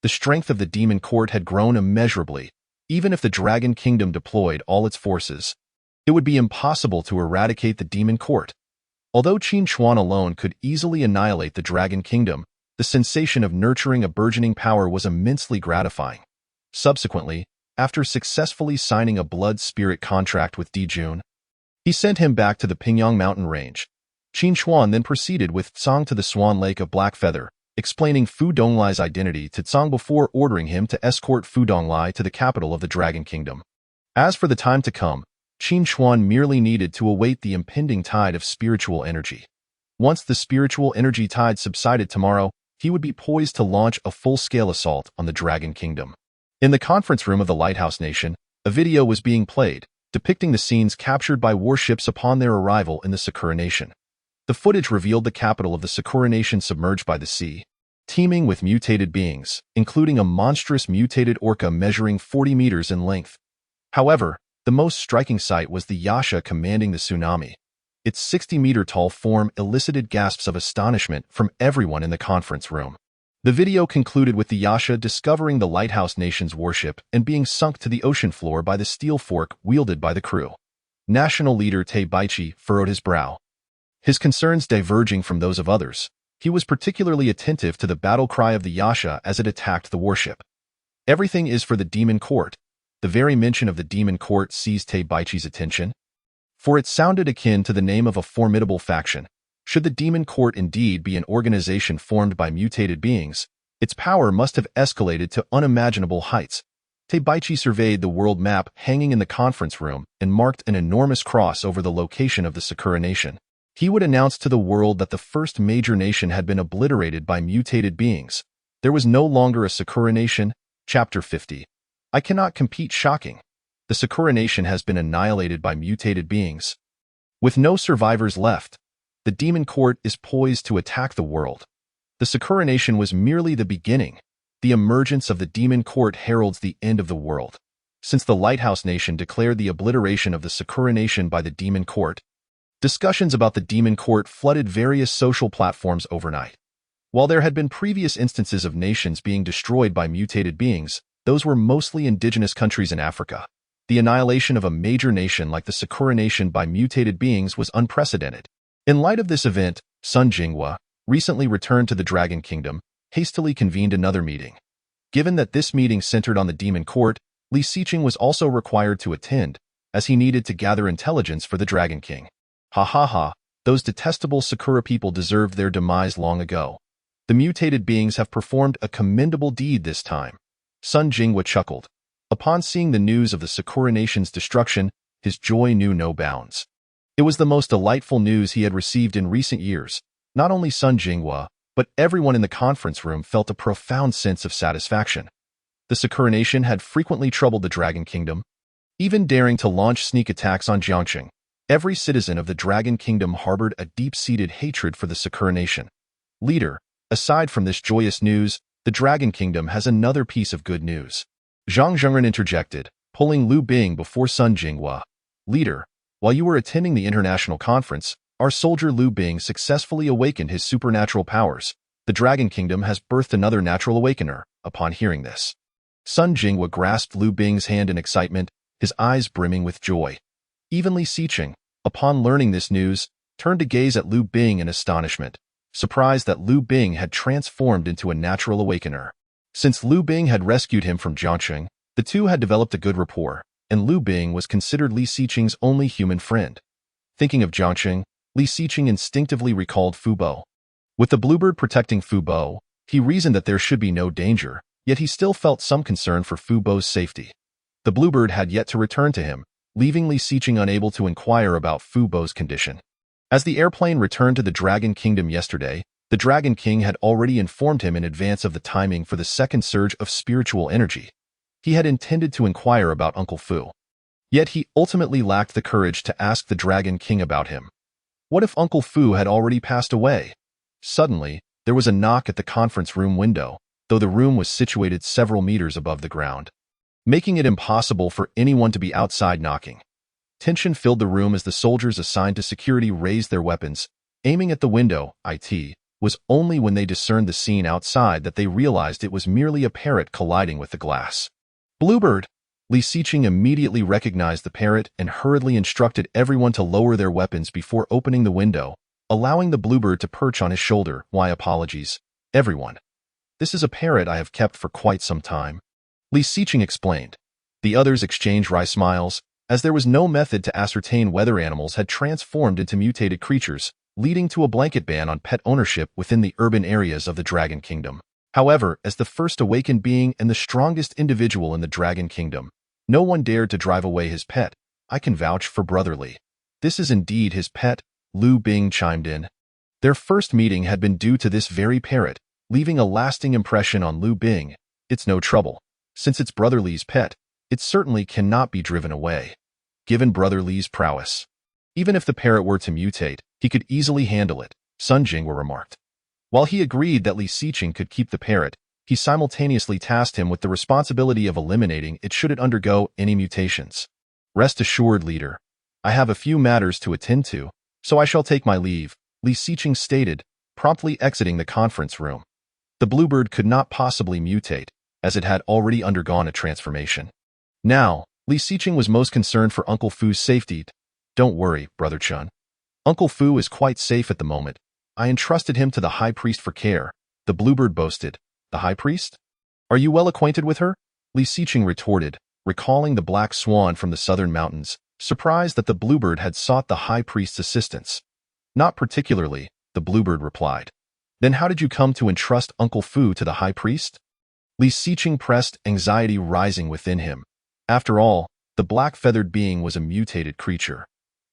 Speaker 2: The strength of the Demon Court had grown immeasurably. Even if the Dragon Kingdom deployed all its forces, it would be impossible to eradicate the Demon Court. Although Qin Xuan alone could easily annihilate the Dragon Kingdom, the sensation of nurturing a burgeoning power was immensely gratifying. Subsequently, after successfully signing a blood-spirit contract with Di Jun, he sent him back to the Pingyang Mountain Range. Qin Xuan then proceeded with Tsang to the Swan Lake of Black Feather, explaining Fu Donglai's identity to Tsang before ordering him to escort Fu Donglai to the capital of the Dragon Kingdom. As for the time to come, Qin Xuan merely needed to await the impending tide of spiritual energy. Once the spiritual energy tide subsided tomorrow, he would be poised to launch a full-scale assault on the Dragon Kingdom. In the conference room of the Lighthouse Nation, a video was being played, depicting the scenes captured by warships upon their arrival in the Sakura Nation. The footage revealed the capital of the Sakura Nation submerged by the sea, teeming with mutated beings, including a monstrous mutated orca measuring 40 meters in length. However, the most striking sight was the Yasha commanding the tsunami. Its 60-meter-tall form elicited gasps of astonishment from everyone in the conference room. The video concluded with the Yasha discovering the Lighthouse Nation's warship and being sunk to the ocean floor by the steel fork wielded by the crew. National leader Te Baichi furrowed his brow, his concerns diverging from those of others. He was particularly attentive to the battle cry of the Yasha as it attacked the warship. "Everything is for the Demon Court." The very mention of the Demon Court seized Te Baichi's attention, for it sounded akin to the name of a formidable faction. Should the Demon Court indeed be an organization formed by mutated beings, its power must have escalated to unimaginable heights. Te Baichi surveyed the world map hanging in the conference room and marked an enormous cross over the location of the Sakura Nation. He would announce to the world that the first major nation had been obliterated by mutated beings. There was no longer a Sakura Nation. Chapter 50. I cannot compete. Shocking. The Sakura Nation has been annihilated by mutated beings. With no survivors left, the Demon Court is poised to attack the world. The Sakura Nation was merely the beginning. The emergence of the Demon Court heralds the end of the world. Since the Lighthouse Nation declared the obliteration of the Sakura Nation by the Demon Court, discussions about the Demon Court flooded various social platforms overnight. While there had been previous instances of nations being destroyed by mutated beings, those were mostly indigenous countries in Africa. The annihilation of a major nation like the Sakura Nation by mutated beings was unprecedented. In light of this event, Sun Jinghua, recently returned to the Dragon Kingdom, hastily convened another meeting. Given that this meeting centered on the Demon Court, Li Xiqing was also required to attend, as he needed to gather intelligence for the Dragon King. Ha ha ha, those detestable Sakura people deserved their demise long ago. The mutated beings have performed a commendable deed this time. Sun Jinghua chuckled. Upon seeing the news of the Sakura Nation's destruction, his joy knew no bounds. It was the most delightful news he had received in recent years. Not only Sun Jinghua, but everyone in the conference room felt a profound sense of satisfaction. The Sakura Nation had frequently troubled the Dragon Kingdom, even daring to launch sneak attacks on Jiangxing. Every citizen of the Dragon Kingdom harbored a deep-seated hatred for the Sakura Nation. Leader, aside from this joyous news, the Dragon Kingdom has another piece of good news. Zhang Zhengren interjected, pulling Lu Bing before Sun Jinghua. Leader, while you were attending the international conference, our soldier Lu Bing successfully awakened his supernatural powers. The Dragon Kingdom has birthed another natural awakener. Upon hearing this, Sun Jinghua grasped Lu Bing's hand in excitement, his eyes brimming with joy. Even Li Xiqing, upon learning this news, turned to gaze at Lu Bing in astonishment, surprised that Lu Bing had transformed into a natural awakener. Since Lu Bing had rescued him from Jiangxing, the two had developed a good rapport, and Lu Bing was considered Li Xiqing's only human friend. Thinking of Jiangxing, Li Xiqing instinctively recalled Fu Bo. With the bluebird protecting Fu Bo, he reasoned that there should be no danger, yet he still felt some concern for Fu Bo's safety. The bluebird had yet to return to him, leaving Li Xiqing unable to inquire about Fu Bo's condition. As the airplane returned to the Dragon Kingdom yesterday, the Dragon King had already informed him in advance of the timing for the second surge of spiritual energy. He had intended to inquire about Uncle Fu. Yet he ultimately lacked the courage to ask the Dragon King about him. What if Uncle Fu had already passed away? Suddenly, there was a knock at the conference room window, though the room was situated several meters above the ground, making it impossible for anyone to be outside knocking. Tension filled the room as the soldiers assigned to security raised their weapons, aiming at the window. It was only when they discerned the scene outside that they realized it was merely a parrot colliding with the glass. Bluebird! Li Xiqing immediately recognized the parrot and hurriedly instructed everyone to lower their weapons before opening the window, allowing the bluebird to perch on his shoulder. Why apologies, everyone? This is a parrot I have kept for quite some time, Li Xiqing explained. The others exchanged wry smiles, as there was no method to ascertain whether animals had transformed into mutated creatures, leading to a blanket ban on pet ownership within the urban areas of the Dragon Kingdom. However, as the first awakened being and the strongest individual in the Dragon Kingdom, no one dared to drive away his pet. I can vouch for Brother Li. This is indeed his pet, Lu Bing chimed in. Their first meeting had been due to this very parrot, leaving a lasting impression on Lu Bing. It's no trouble. Since it's Brother Li's pet, it certainly cannot be driven away. Given Brother Li's prowess, even if the parrot were to mutate, he could easily handle it, Sun Jinghua remarked. While he agreed that Li Xiqing could keep the parrot, he simultaneously tasked him with the responsibility of eliminating it should it undergo any mutations. Rest assured, leader. I have a few matters to attend to, so I shall take my leave, Li Xiqing stated, promptly exiting the conference room. The bluebird could not possibly mutate, as it had already undergone a transformation. Now, Li Xiqing was most concerned for Uncle Fu's safety. Don't worry, Brother Chun. Uncle Fu is quite safe at the moment. I entrusted him to the High Priest for care, the bluebird boasted. The High Priest? Are you well acquainted with her? Li Xiqing retorted, recalling the black swan from the southern mountains, surprised that the bluebird had sought the High Priest's assistance. Not particularly, the bluebird replied. Then how did you come to entrust Uncle Fu to the High Priest? Li Xiqing pressed, anxiety rising within him. After all, the black-feathered being was a mutated creature.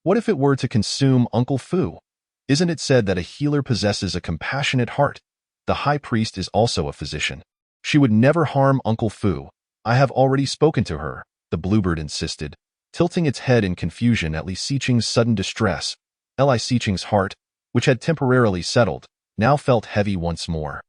Speaker 2: What if it were to consume Uncle Fu? Isn't it said that a healer possesses a compassionate heart? The High Priest is also a physician. She would never harm Uncle Fu. I have already spoken to her, the bluebird insisted, tilting its head in confusion at Li Xiqing's sudden distress. Li Xiqing's heart, which had temporarily settled, now felt heavy once more.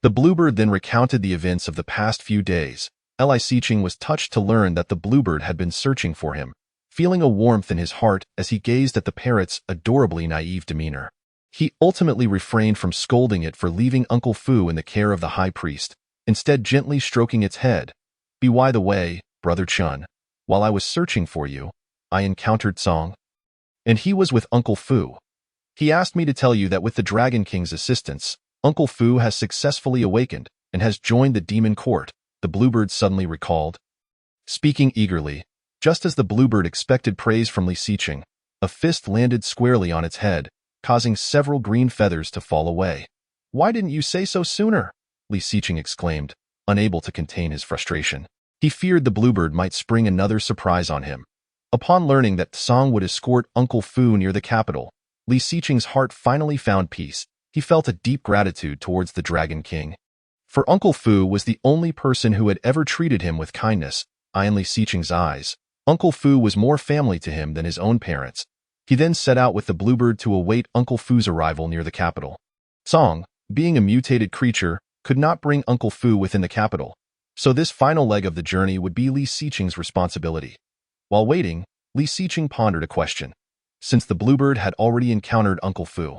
Speaker 2: The bluebird then recounted the events of the past few days. Li Xiqing was touched to learn that the bluebird had been searching for him, feeling a warmth in his heart as he gazed at the parrot's adorably naive demeanor. He ultimately refrained from scolding it for leaving Uncle Fu in the care of the High Priest, instead gently stroking its head. By the way, Brother Chun, while I was searching for you, I encountered Song. And he was with Uncle Fu. He asked me to tell you that with the Dragon King's assistance, Uncle Fu has successfully awakened and has joined the demon court, the bluebird suddenly recalled. Speaking eagerly, just as the bluebird expected praise from Li Xiqing, a fist landed squarely on its head, causing several green feathers to fall away. Why didn't you say so sooner? Li Xiqing exclaimed, unable to contain his frustration. He feared the bluebird might spring another surprise on him. Upon learning that Tsang would escort Uncle Fu near the capital, Li Xiqing's heart finally found peace. He felt a deep gratitude towards the Dragon King. For Uncle Fu was the only person who had ever treated him with kindness. In Li Xiqing's eyes, Uncle Fu was more family to him than his own parents. He then set out with the Bluebird to await Uncle Fu's arrival near the capital. Tsang, being a mutated creature, could not bring Uncle Fu within the capital, so this final leg of the journey would be Li Xiqing's responsibility. While waiting, Li Xiqing pondered a question. Since the Bluebird had already encountered Uncle Fu,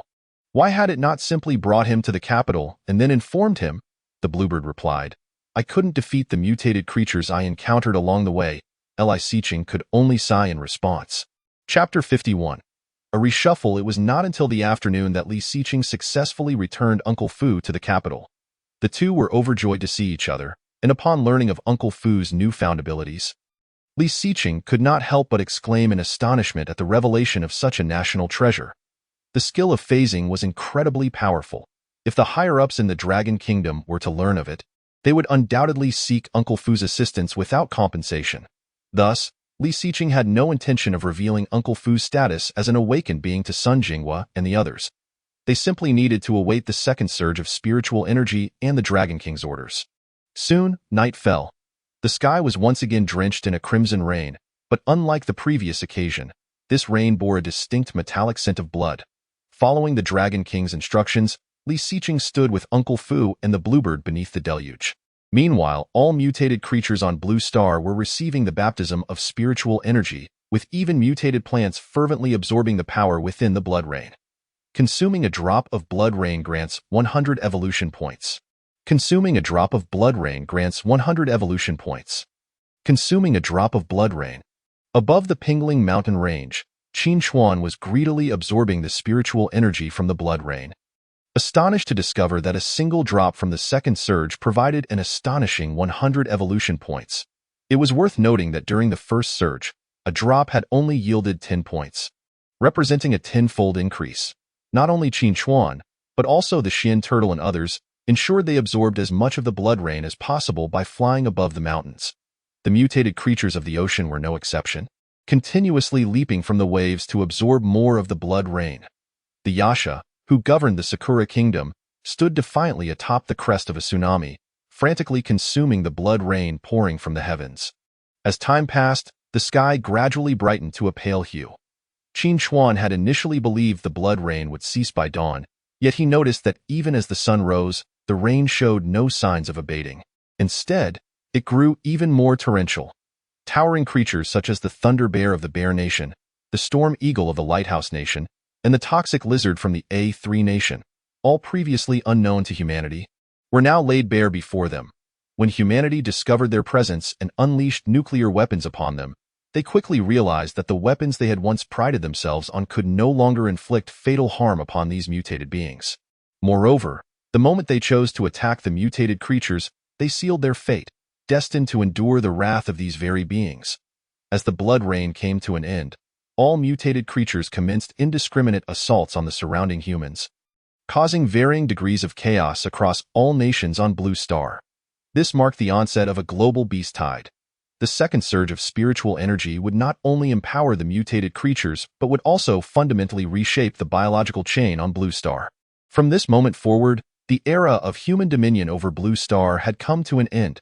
Speaker 2: why had it not simply brought him to the capital and then informed him? The Bluebird replied, I couldn't defeat the mutated creatures I encountered along the way. Li Xiqing could only sigh in response. Chapter 51. A reshuffle. It was not until the afternoon that Li Xiqing successfully returned Uncle Fu to the capital. The two were overjoyed to see each other, and upon learning of Uncle Fu's newfound abilities, Li Xiqing could not help but exclaim in astonishment at the revelation of such a national treasure. The skill of phasing was incredibly powerful. If the higher-ups in the Dragon Kingdom were to learn of it, they would undoubtedly seek Uncle Fu's assistance without compensation. Thus, Li Xiqing had no intention of revealing Uncle Fu's status as an awakened being to Sun Jinghua and the others. They simply needed to await the second surge of spiritual energy and the Dragon King's orders. Soon, night fell. The sky was once again drenched in a crimson rain, but unlike the previous occasion, this rain bore a distinct metallic scent of blood. Following the Dragon King's instructions, Li Xiqing stood with Uncle Fu and the Bluebird beneath the deluge. Meanwhile, all mutated creatures on Blue Star were receiving the baptism of spiritual energy, with even mutated plants fervently absorbing the power within the blood rain. Consuming a drop of blood rain grants 100 evolution points. Consuming a drop of blood rain grants 100 evolution points. Consuming a drop of blood rain. Above the Pingling mountain range, Qin Chuan was greedily absorbing the spiritual energy from the blood rain. Astonished to discover that a single drop from the second surge provided an astonishing 100 evolution points. It was worth noting that during the first surge, a drop had only yielded 10 points, representing a tenfold increase. Not only Qin Chuan, but also the Xian turtle and others, ensured they absorbed as much of the blood rain as possible by flying above the mountains. The mutated creatures of the ocean were no exception, continuously leaping from the waves to absorb more of the blood rain. The Yasha, who governed the Sakura Kingdom, stood defiantly atop the crest of a tsunami, frantically consuming the blood rain pouring from the heavens. As time passed, the sky gradually brightened to a pale hue. Qin Chuan had initially believed the blood rain would cease by dawn, yet he noticed that even as the sun rose, the rain showed no signs of abating. Instead, it grew even more torrential. Towering creatures such as the Thunder Bear of the Bear Nation, the Storm Eagle of the Lighthouse Nation, and the Toxic Lizard from the A3 Nation, all previously unknown to humanity, were now laid bare before them. When humanity discovered their presence and unleashed nuclear weapons upon them, they quickly realized that the weapons they had once prided themselves on could no longer inflict fatal harm upon these mutated beings. Moreover, the moment they chose to attack the mutated creatures, they sealed their fate, destined to endure the wrath of these very beings. As the blood rain came to an end, all mutated creatures commenced indiscriminate assaults on the surrounding humans, causing varying degrees of chaos across all nations on Blue Star. This marked the onset of a global beast tide. The second surge of spiritual energy would not only empower the mutated creatures, but would also fundamentally reshape the biological chain on Blue Star. From this moment forward, the era of human dominion over Blue Star had come to an end.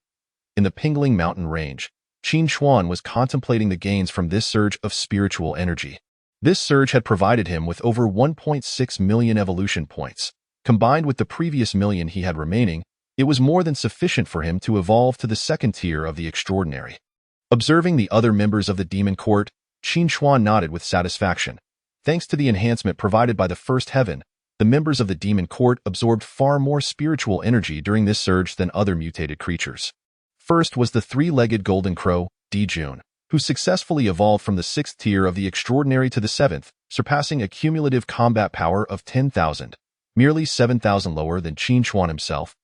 Speaker 2: In the Pingling mountain range, Qin Chuan was contemplating the gains from this surge of spiritual energy. This surge had provided him with over 1.6 million evolution points. Combined with the previous million he had remaining, it was more than sufficient for him to evolve to the second tier of the extraordinary. Observing the other members of the demon court, Qin Chuan nodded with satisfaction. Thanks to the enhancement provided by the first heaven, the members of the demon court absorbed far more spiritual energy during this surge than other mutated creatures. First was the three-legged golden crow, Dijun, who successfully evolved from the sixth tier of the extraordinary to the seventh, surpassing a cumulative combat power of 10,000, merely 7,000 lower than Qin Chuan himself.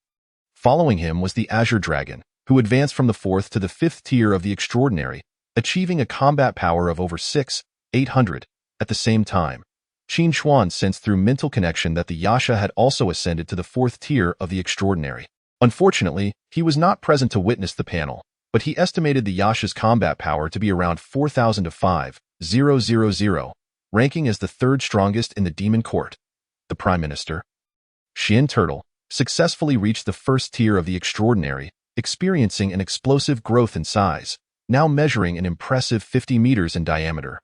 Speaker 2: Following him was the azure dragon, who advanced from the fourth to the fifth tier of the extraordinary, achieving a combat power of over 6,800. At the same time, Qin Chuan sensed through mental connection that the Yasha had also ascended to the fourth tier of the extraordinary. Unfortunately, he was not present to witness the panel. but he estimated the Yasha's combat power to be around 4,000 to 5,000, ranking as the third strongest in the Demon Court. The Prime Minister, Xian Turtle, successfully reached the first tier of the extraordinary, experiencing an explosive growth in size, now measuring an impressive 50 meters in diameter.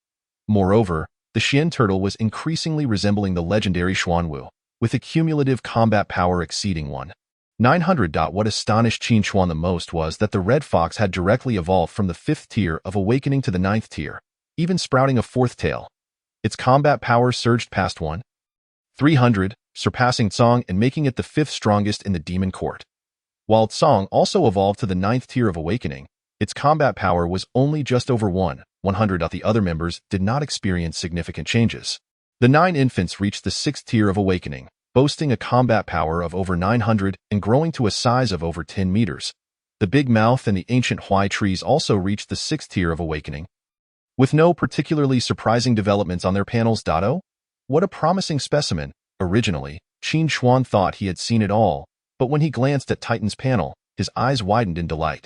Speaker 2: Moreover, the Xian Turtle was increasingly resembling the legendary Xuanwu, with a cumulative combat power exceeding 1,900. What astonished Qin Xuan the most was that the Red Fox had directly evolved from the 5th tier of awakening to the 9th tier, even sprouting a 4th tail. Its combat power surged past 1,300, surpassing Tsong and making it the 5th strongest in the Demon Court. While Tsong also evolved to the 9th tier of awakening, its combat power was only just over 100. The other members did not experience significant changes. The 9 infants reached the 6th tier of awakening, boasting a combat power of over 900 and growing to a size of over 10 meters. The Big Mouth and the ancient Huai trees also reached the 6th tier of awakening. With no particularly surprising developments on their panels. Oh, what a promising specimen. Originally, Qin Xuan thought he had seen it all, but when he glanced at Titan's panel, his eyes widened in delight.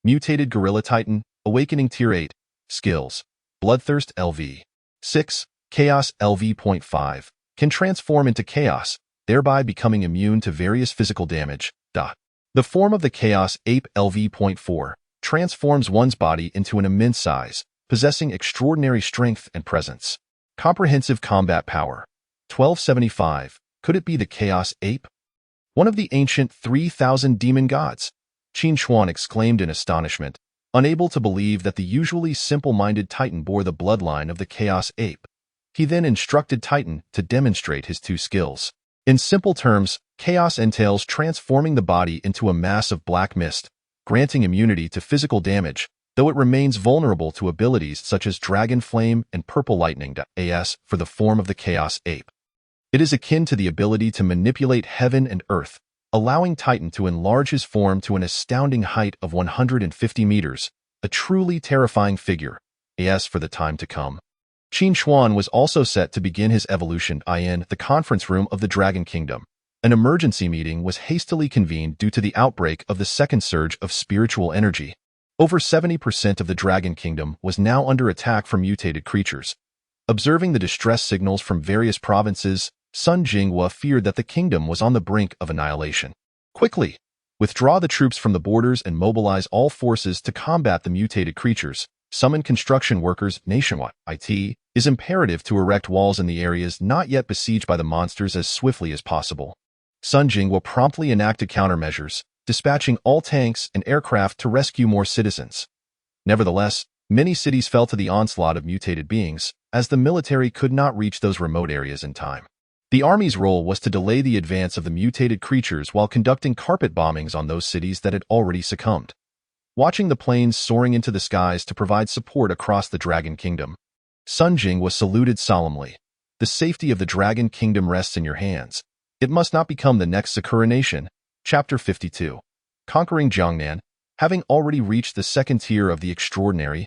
Speaker 2: Mutated Gorilla Titan, Awakening Tier 8, Skills, Bloodthirst LV. 6, Chaos LV.5, can transform into chaos, thereby becoming immune to various physical damage. The form of the Chaos Ape LV.4 transforms one's body into an immense size, possessing extraordinary strength and presence. Comprehensive combat power. 1275. Could it be the Chaos Ape? One of the ancient 3,000 demon gods? Qin Xuan exclaimed in astonishment, unable to believe that the usually simple-minded Titan bore the bloodline of the Chaos Ape. He then instructed Titan to demonstrate his 2 skills. In simple terms, chaos entails transforming the body into a mass of black mist, granting immunity to physical damage, though it remains vulnerable to abilities such as Dragon Flame and Purple Lightning. As for the form of the Chaos Ape, it is akin to the ability to manipulate heaven and earth, allowing Titan to enlarge his form to an astounding height of 150 meters, a truly terrifying figure. As for the time to come, Qin Xuan was also set to begin his evolution in the conference room of the Dragon Kingdom. An emergency meeting was hastily convened due to the outbreak of the second surge of spiritual energy. Over 70% of the Dragon Kingdom was now under attack from mutated creatures. Observing the distress signals from various provinces, Sun Jinghua feared that the kingdom was on the brink of annihilation. Quickly, withdraw the troops from the borders and mobilize all forces to combat the mutated creatures. Summon construction workers nationwide. It is imperative to erect walls in the areas not yet besieged by the monsters as swiftly as possible. Sun Jinghua promptly enacted countermeasures, dispatching all tanks and aircraft to rescue more citizens. Nevertheless, many cities fell to the onslaught of mutated beings, as the military could not reach those remote areas in time. The army's role was to delay the advance of the mutated creatures while conducting carpet bombings on those cities that had already succumbed. Watching the planes soaring into the skies to provide support across the Dragon Kingdom, Sun Jinghua saluted solemnly. The safety of the Dragon Kingdom rests in your hands. It must not become the next Sakura nation. Chapter 52. Conquering Jiangnan. Having already reached the 2nd tier of the extraordinary,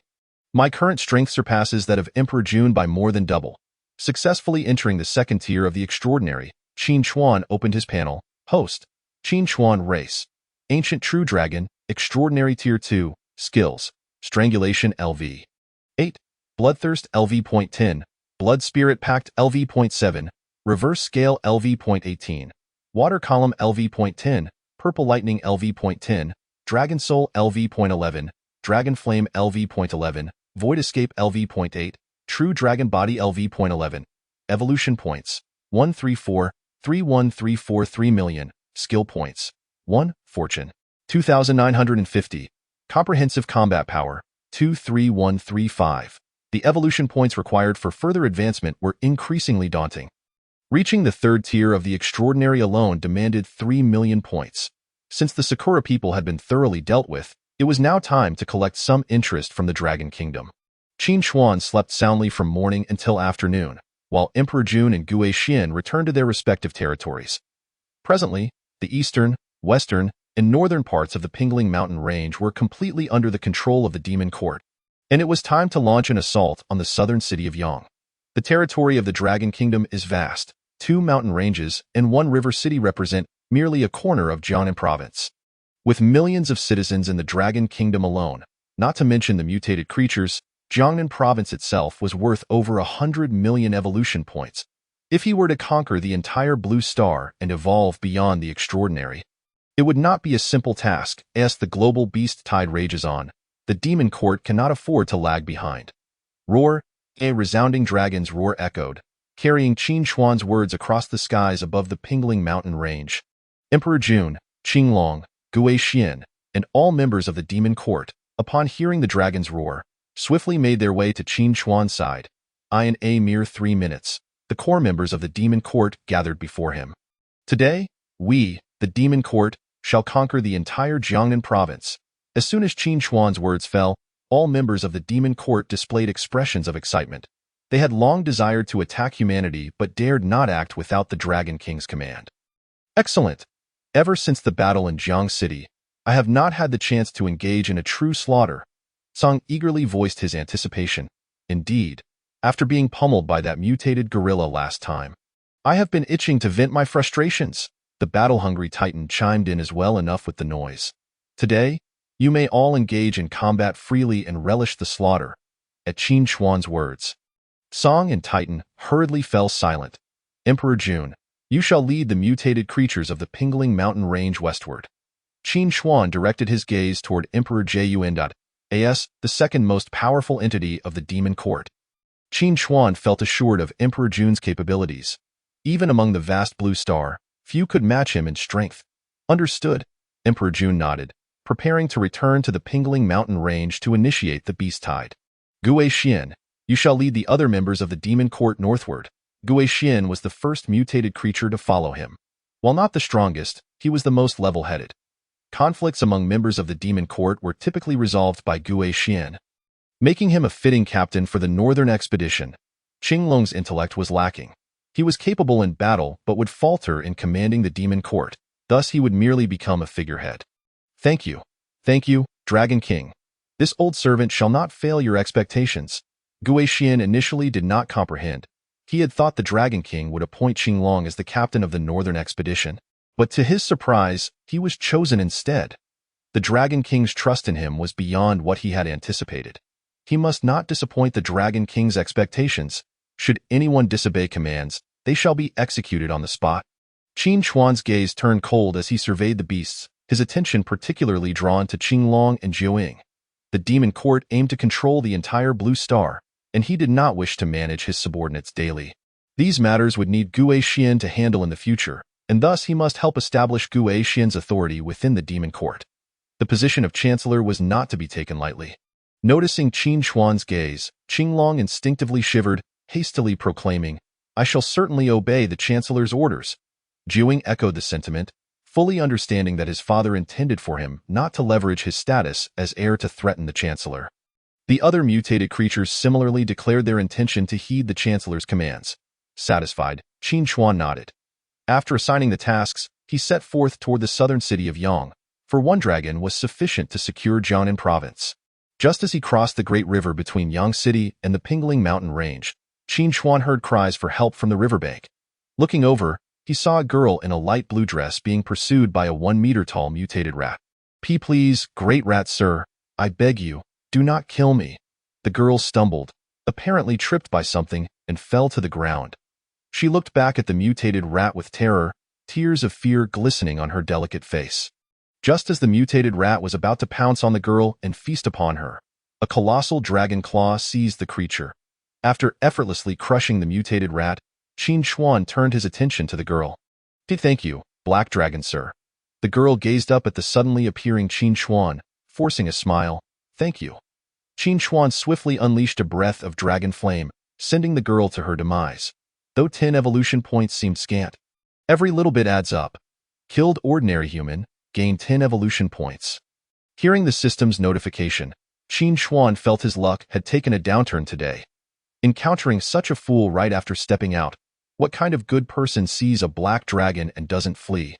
Speaker 2: my current strength surpasses that of Emperor Jun by more than double. Successfully entering the 2nd tier of the extraordinary, Qin Xuan opened his panel. Host, Qin Xuan Race. Ancient True Dragon, Extraordinary Tier 2, Skills, Strangulation LV. 8, Bloodthirst LV.10, Blood Spirit Pact LV.7, Reverse Scale LV.18, Water Column LV.10, Purple Lightning LV.10, Dragon Soul LV.11, Dragon Flame LV.11, Void Escape LV.8, True Dragon Body LV.11. Evolution Points 134,31343 million. Skill Points 1. Fortune 2,950. Comprehensive Combat Power 23135. The evolution points required for further advancement were increasingly daunting. Reaching the 3rd tier of the extraordinary alone demanded 3 million points. Since the Sakura people had been thoroughly dealt with, it was now time to collect some interest from the Dragon Kingdom. Qin Xuan slept soundly from morning until afternoon, while Emperor Jun and Gue Xian returned to their respective territories. Presently, the eastern, western, and northern parts of the Pingling Mountain Range were completely under the control of the Demon Court, and it was time to launch an assault on the southern city of Yang. The territory of the Dragon Kingdom is vast. 2 mountain ranges and 1 river city represent merely a corner of Jiangnan province. With millions of citizens in the Dragon Kingdom alone, not to mention the mutated creatures, Jiangnan Province itself was worth over 100 million evolution points. If he were to conquer the entire Blue Star and evolve beyond the extraordinary, it would not be a simple task, as the global beast tide rages on. The demon court cannot afford to lag behind. Roar! A resounding dragon's roar echoed, carrying Qin Xuan's words across the skies above the Pingling Mountain range. Emperor Jun, Qinglong, Gui Xian, and all members of the demon court, upon hearing the dragon's roar, swiftly made their way to Qin Xuan's side. In a mere 3 minutes, the core members of the demon court gathered before him. Today, we, the demon court, shall conquer the entire Jiangnan province. As soon as Qin Xuan's words fell, all members of the demon court displayed expressions of excitement. They had long desired to attack humanity but dared not act without the Dragon King's command. Excellent! Ever since the battle in Jiang City, I have not had the chance to engage in a true slaughter. Song eagerly voiced his anticipation. Indeed, after being pummeled by that mutated gorilla last time, I have been itching to vent my frustrations. The battle-hungry Titan chimed in as well enough with the noise. Today, you may all engage in combat freely and relish the slaughter. At Qin Xuan's words, Song and Titan hurriedly fell silent. Emperor Jun, you shall lead the mutated creatures of the Pingling Mountain range westward. Qin Xuan directed his gaze toward Emperor Jun.As, the second most powerful entity of the demon court. Qin Xuan felt assured of Emperor Jun's capabilities. Even among the vast Blue Star, few could match him in strength. Understood, Emperor Jun nodded, preparing to return to the Pingling Mountain range to initiate the beast tide. Gui Xian, you shall lead the other members of the demon court northward. Gui Xian was the first mutated creature to follow him. While not the strongest, he was the most level-headed. Conflicts among members of the demon court were typically resolved by Gui Xian, making him a fitting captain for the northern expedition. Qinglong's intellect was lacking. He was capable in battle but would falter in commanding the demon court, thus he would merely become a figurehead. Thank you, Dragon King. This old servant shall not fail your expectations. Gui Xian initially did not comprehend. He had thought the Dragon King would appoint Qinglong as the captain of the northern expedition, but to his surprise, he was chosen instead. The Dragon King's trust in him was beyond what he had anticipated. He must not disappoint the Dragon King's expectations. Should anyone disobey commands, they shall be executed on the spot. Qin Xuan's gaze turned cold as he surveyed the beasts, his attention particularly drawn to Qinglong and Jiuying. The demon court aimed to control the entire Blue Star, and he did not wish to manage his subordinates daily. These matters would need Gui Xian to handle in the future, and thus he must help establish Gui Xian's authority within the demon court. The position of chancellor was not to be taken lightly. Noticing Qin Xuan's gaze, Qinglong instinctively shivered, hastily proclaiming, I shall certainly obey the chancellor's orders. Jiuying echoed the sentiment, fully understanding that his father intended for him not to leverage his status as heir to threaten the chancellor. The other mutated creatures similarly declared their intention to heed the chancellor's commands. Satisfied, Qin Xuan nodded. After assigning the tasks, he set forth toward the southern city of Yang, for one dragon was sufficient to secure Jiangnan province. Just as he crossed the great river between Yang City and the Pingling Mountain range, Qin Xuan heard cries for help from the riverbank. Looking over, he saw a girl in a light blue dress being pursued by a 1-meter-tall mutated rat. Please, great rat sir, I beg you, do not kill me. The girl stumbled, apparently tripped by something, and fell to the ground. She looked back at the mutated rat with terror, tears of fear glistening on her delicate face. Just as the mutated rat was about to pounce on the girl and feast upon her, a colossal dragon claw seized the creature. After effortlessly crushing the mutated rat, Qin Xuan turned his attention to the girl. Thank you, Black Dragon sir. The girl gazed up at the suddenly appearing Qin Xuan, forcing a smile. Thank you. Qin Xuan swiftly unleashed a breath of dragon flame, sending the girl to her demise. Though 10 evolution points seemed scant, every little bit adds up. Killed ordinary human, gained 10 evolution points. Hearing the system's notification, Qin Xuan felt his luck had taken a downturn today. Encountering such a fool right after stepping out, what kind of good person sees a black dragon and doesn't flee?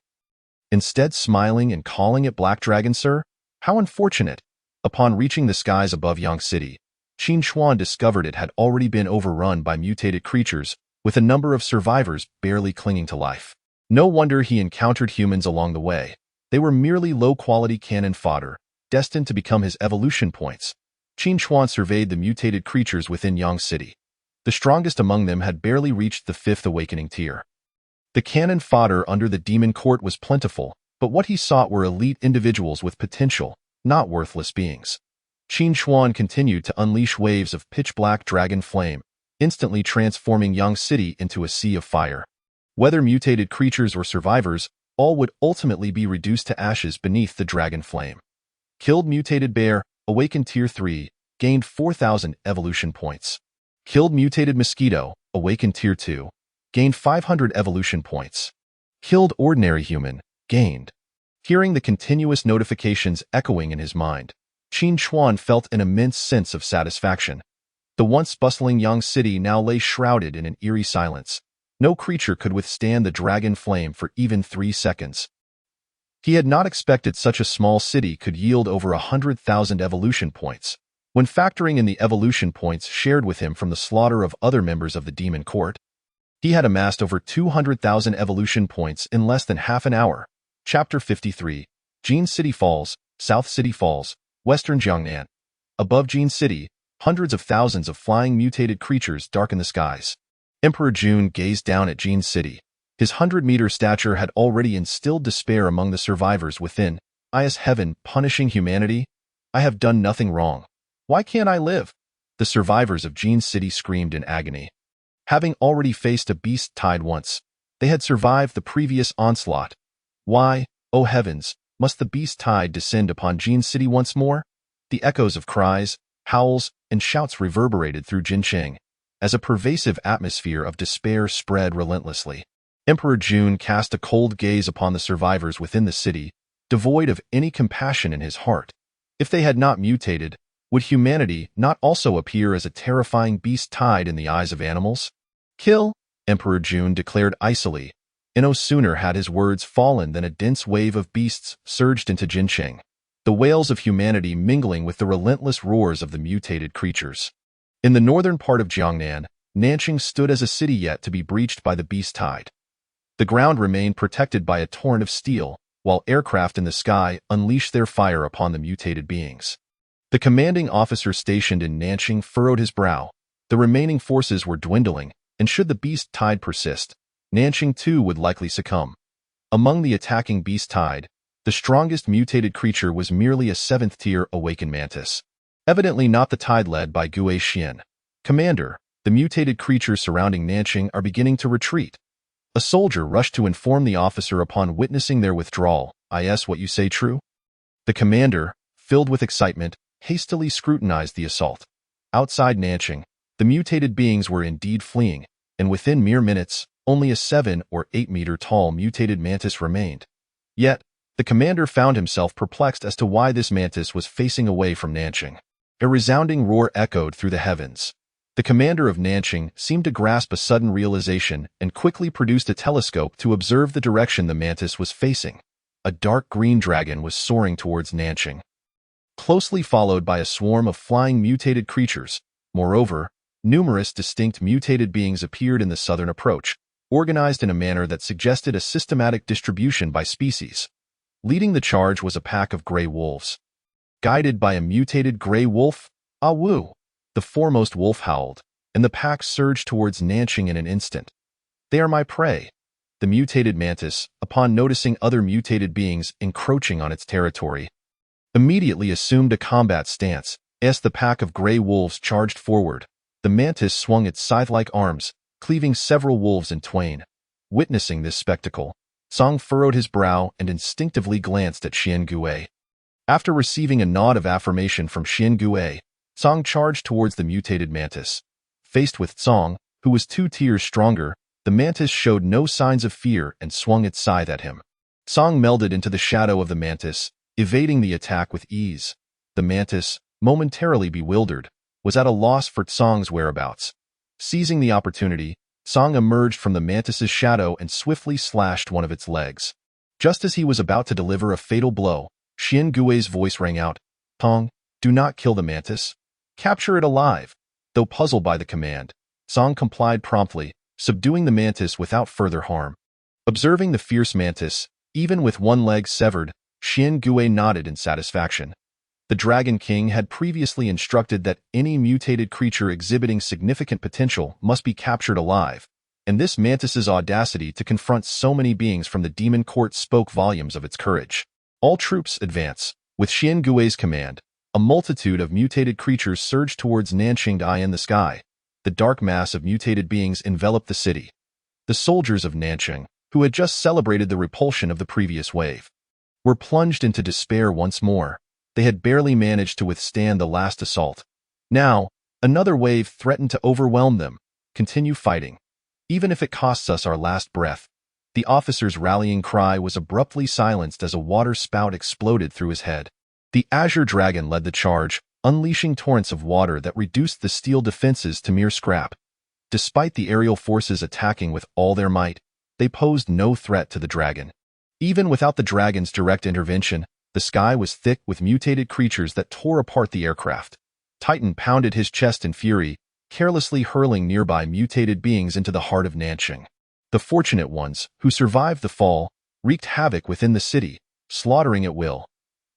Speaker 2: Instead smiling and calling it Black Dragon sir? How unfortunate! Upon reaching the skies above Yang City, Qin Xuan discovered it had already been overrun by mutated creatures, with a number of survivors barely clinging to life. No wonder he encountered humans along the way. They were merely low-quality cannon fodder, destined to become his evolution points. Qin Chuan surveyed the mutated creatures within Yang City. The strongest among them had barely reached the 5th awakening tier. The cannon fodder under the demon court was plentiful, but what he sought were elite individuals with potential, not worthless beings. Qin Chuan continued to unleash waves of pitch-black dragon flame, instantly transforming Yang City into a sea of fire. Whether mutated creatures or survivors, all would ultimately be reduced to ashes beneath the dragon flame. Killed mutated bear, awakened tier 3, gained 4,000 evolution points. Killed mutated mosquito, awakened tier 2, gained 500 evolution points. Killed ordinary human, gained. Hearing the continuous notifications echoing in his mind, Qin Chuan felt an immense sense of satisfaction. The once bustling Yang City now lay shrouded in an eerie silence. No creature could withstand the dragon flame for even 3 seconds. He had not expected such a small city could yield over 100,000 evolution points. When factoring in the evolution points shared with him from the slaughter of other members of the demon court, he had amassed over 200,000 evolution points in less than half an hour. Chapter 53. Jin City Falls, South City Falls, Western Jiangnan. Above Jin City, hundreds of thousands of flying mutated creatures darken the skies. Emperor Jun gazed down at Jin City. His 100-meter stature had already instilled despair among the survivors within. Is heaven punishing humanity? I have done nothing wrong. Why can't I live? The survivors of Jin City screamed in agony. Having already faced a beast tide once, they had survived the previous onslaught. Why, oh heavens, must the beast tide descend upon Jin City once more? The echoes of cries, howls, and shouts reverberated through Jincheng, as a pervasive atmosphere of despair spread relentlessly. Emperor Jun cast a cold gaze upon the survivors within the city, devoid of any compassion in his heart. If they had not mutated, would humanity not also appear as a terrifying beast tide in the eyes of animals? Kill, Emperor Jun declared icily, and no sooner had his words fallen than a dense wave of beasts surged into Jincheng, the wails of humanity mingling with the relentless roars of the mutated creatures. In the northern part of Jiangnan, Nanqing stood as a city yet to be breached by the beast tide. The ground remained protected by a torrent of steel, while aircraft in the sky unleashed their fire upon the mutated beings. The commanding officer stationed in Nanqing furrowed his brow. The remaining forces were dwindling, and should the beast tide persist, Nanqing too would likely succumb. Among the attacking beast tide, the strongest mutated creature was merely a 7th-tier awakened mantis. Evidently not the tide led by Gue Xian. Commander, the mutated creatures surrounding Nanqing are beginning to retreat. A soldier rushed to inform the officer upon witnessing their withdrawal. Is what you say true? The commander, filled with excitement, hastily scrutinized the assault. Outside Nanqing, the mutated beings were indeed fleeing, and within mere minutes, only a 7 or 8 meter tall mutated mantis remained. Yet, the commander found himself perplexed as to why this mantis was facing away from Nanqing. A resounding roar echoed through the heavens. The commander of Nanqing seemed to grasp a sudden realization and quickly produced a telescope to observe the direction the mantis was facing. A dark green dragon was soaring towards Nanqing, closely followed by a swarm of flying mutated creatures. Moreover, numerous distinct mutated beings appeared in the southern approach, organized in a manner that suggested a systematic distribution by species. Leading the charge was a pack of gray wolves. Guided by a mutated gray wolf, Wu, the foremost wolf howled, and the pack surged towards Nanqing in an instant. They are my prey. The mutated mantis, upon noticing other mutated beings encroaching on its territory, immediately assumed a combat stance. As the pack of gray wolves charged forward, the mantis swung its scythe-like arms, cleaving several wolves in twain. Witnessing this spectacle, Song furrowed his brow and instinctively glanced at Xian Gue. After receiving a nod of affirmation from Xian Gue, Song charged towards the mutated mantis. Faced with Song, who was 2 tiers stronger, the mantis showed no signs of fear and swung its scythe at him. Song melded into the shadow of the mantis, evading the attack with ease. The mantis, momentarily bewildered, was at a loss for Song's whereabouts. Seizing the opportunity, Song emerged from the mantis's shadow and swiftly slashed one of its legs. Just as he was about to deliver a fatal blow, Xian Gue's voice rang out, "Tong, do not kill the mantis. Capture it alive." Though puzzled by the command, Song complied promptly, subduing the mantis without further harm. Observing the fierce mantis, even with one leg severed, Xian Gui nodded in satisfaction. The Dragon King had previously instructed that any mutated creature exhibiting significant potential must be captured alive, and this mantis's audacity to confront so many beings from the demon court spoke volumes of its courage. All troops advance. With Xian Gui's command, a multitude of mutated creatures surged towards Nanqing Eye in the sky. The dark mass of mutated beings enveloped the city. The soldiers of Nanqing, who had just celebrated the repulsion of the previous wave, were plunged into despair once more. They had barely managed to withstand the last assault. Now, another wave threatened to overwhelm them. Continue fighting, even if it costs us our last breath. The officer's rallying cry was abruptly silenced as a water spout exploded through his head. The Azure Dragon led the charge, unleashing torrents of water that reduced the steel defenses to mere scrap. Despite the aerial forces attacking with all their might, they posed no threat to the dragon. Even without the dragon's direct intervention, the sky was thick with mutated creatures that tore apart the aircraft. Titan pounded his chest in fury, carelessly hurling nearby mutated beings into the heart of Nanqing. The fortunate ones, who survived the fall, wreaked havoc within the city, slaughtering at will.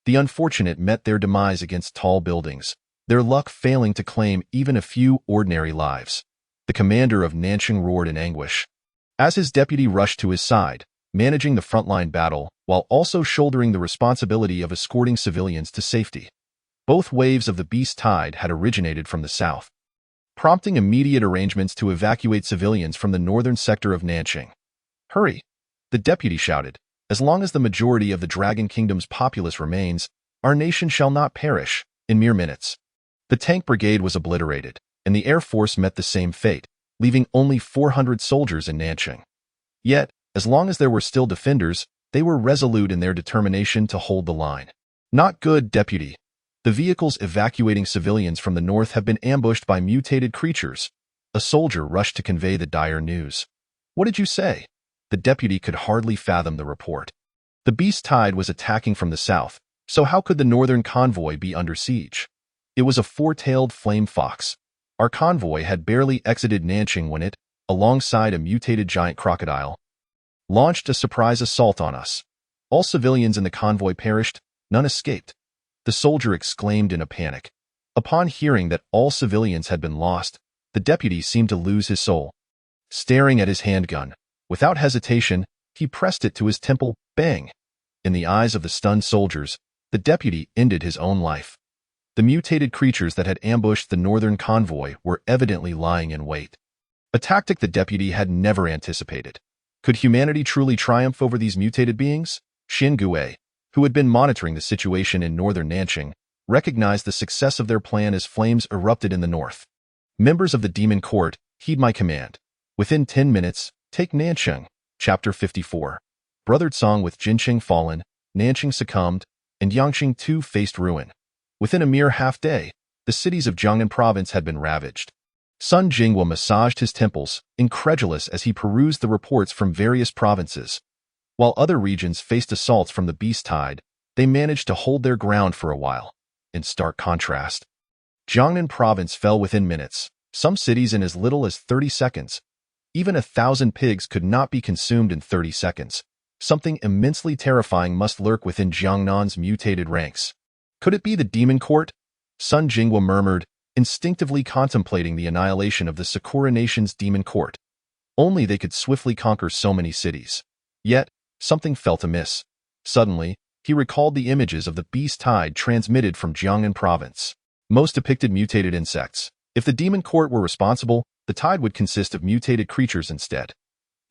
Speaker 2: The unfortunate met their demise against tall buildings, their luck failing to claim even a few ordinary lives. The commander of Nanqing roared in anguish. As his deputy rushed to his side, managing the frontline battle, while also shouldering the responsibility of escorting civilians to safety. Both waves of the beast tide had originated from the south, prompting immediate arrangements to evacuate civilians from the northern sector of Nanqing. "Hurry!" the deputy shouted. "As long as the majority of the Dragon Kingdom's populace remains, our nation shall not perish." In mere minutes, the tank brigade was obliterated, and the Air Force met the same fate, leaving only 400 soldiers in Nanqing. Yet, as long as there were still defenders, they were resolute in their determination to hold the line. "Not good, deputy. The vehicles evacuating civilians from the north have been ambushed by mutated creatures." A soldier rushed to convey the dire news. "What did you say?" The deputy could hardly fathom the report. The beast tide was attacking from the south, so how could the northern convoy be under siege? It was a four-tailed flame fox. Our convoy had barely exited Nanqing when it, alongside a mutated giant crocodile, launched a surprise assault on us. All civilians in the convoy perished, none escaped. The soldier exclaimed in a panic. Upon hearing that all civilians had been lost, the deputy seemed to lose his soul. Staring at his handgun, without hesitation, he pressed it to his temple. Bang! In the eyes of the stunned soldiers, the deputy ended his own life. The mutated creatures that had ambushed the northern convoy were evidently lying in wait. A tactic the deputy had never anticipated. Could humanity truly triumph over these mutated beings? Xian Gui, who had been monitoring the situation in northern Nanqing, recognized the success of their plan as flames erupted in the north. "Members of the Demon Court, heed my command. Within 10 minutes, take Nanqing." Chapter 54. Brothered Song with Jinqing fallen, Nanqing succumbed, and Yangqing too faced ruin. Within a mere half-day, the cities of Jiangnan province had been ravaged. Sun Jinghua massaged his temples, incredulous as he perused the reports from various provinces. While other regions faced assaults from the beast tide, they managed to hold their ground for a while. In stark contrast, Jiangnan province fell within minutes, some cities in as little as 30 seconds. Even 1,000 pigs could not be consumed in 30 seconds. Something immensely terrifying must lurk within Jiangnan's mutated ranks. Could it be the Demon Court? Sun Jinghua murmured, instinctively contemplating the annihilation of the Sakura nation's Demon Court. Only they could swiftly conquer so many cities. Yet, something felt amiss. Suddenly, he recalled the images of the beast tide transmitted from Jiangnan province. Most depicted mutated insects. If the Demon Court were responsible, the tide would consist of mutated creatures instead.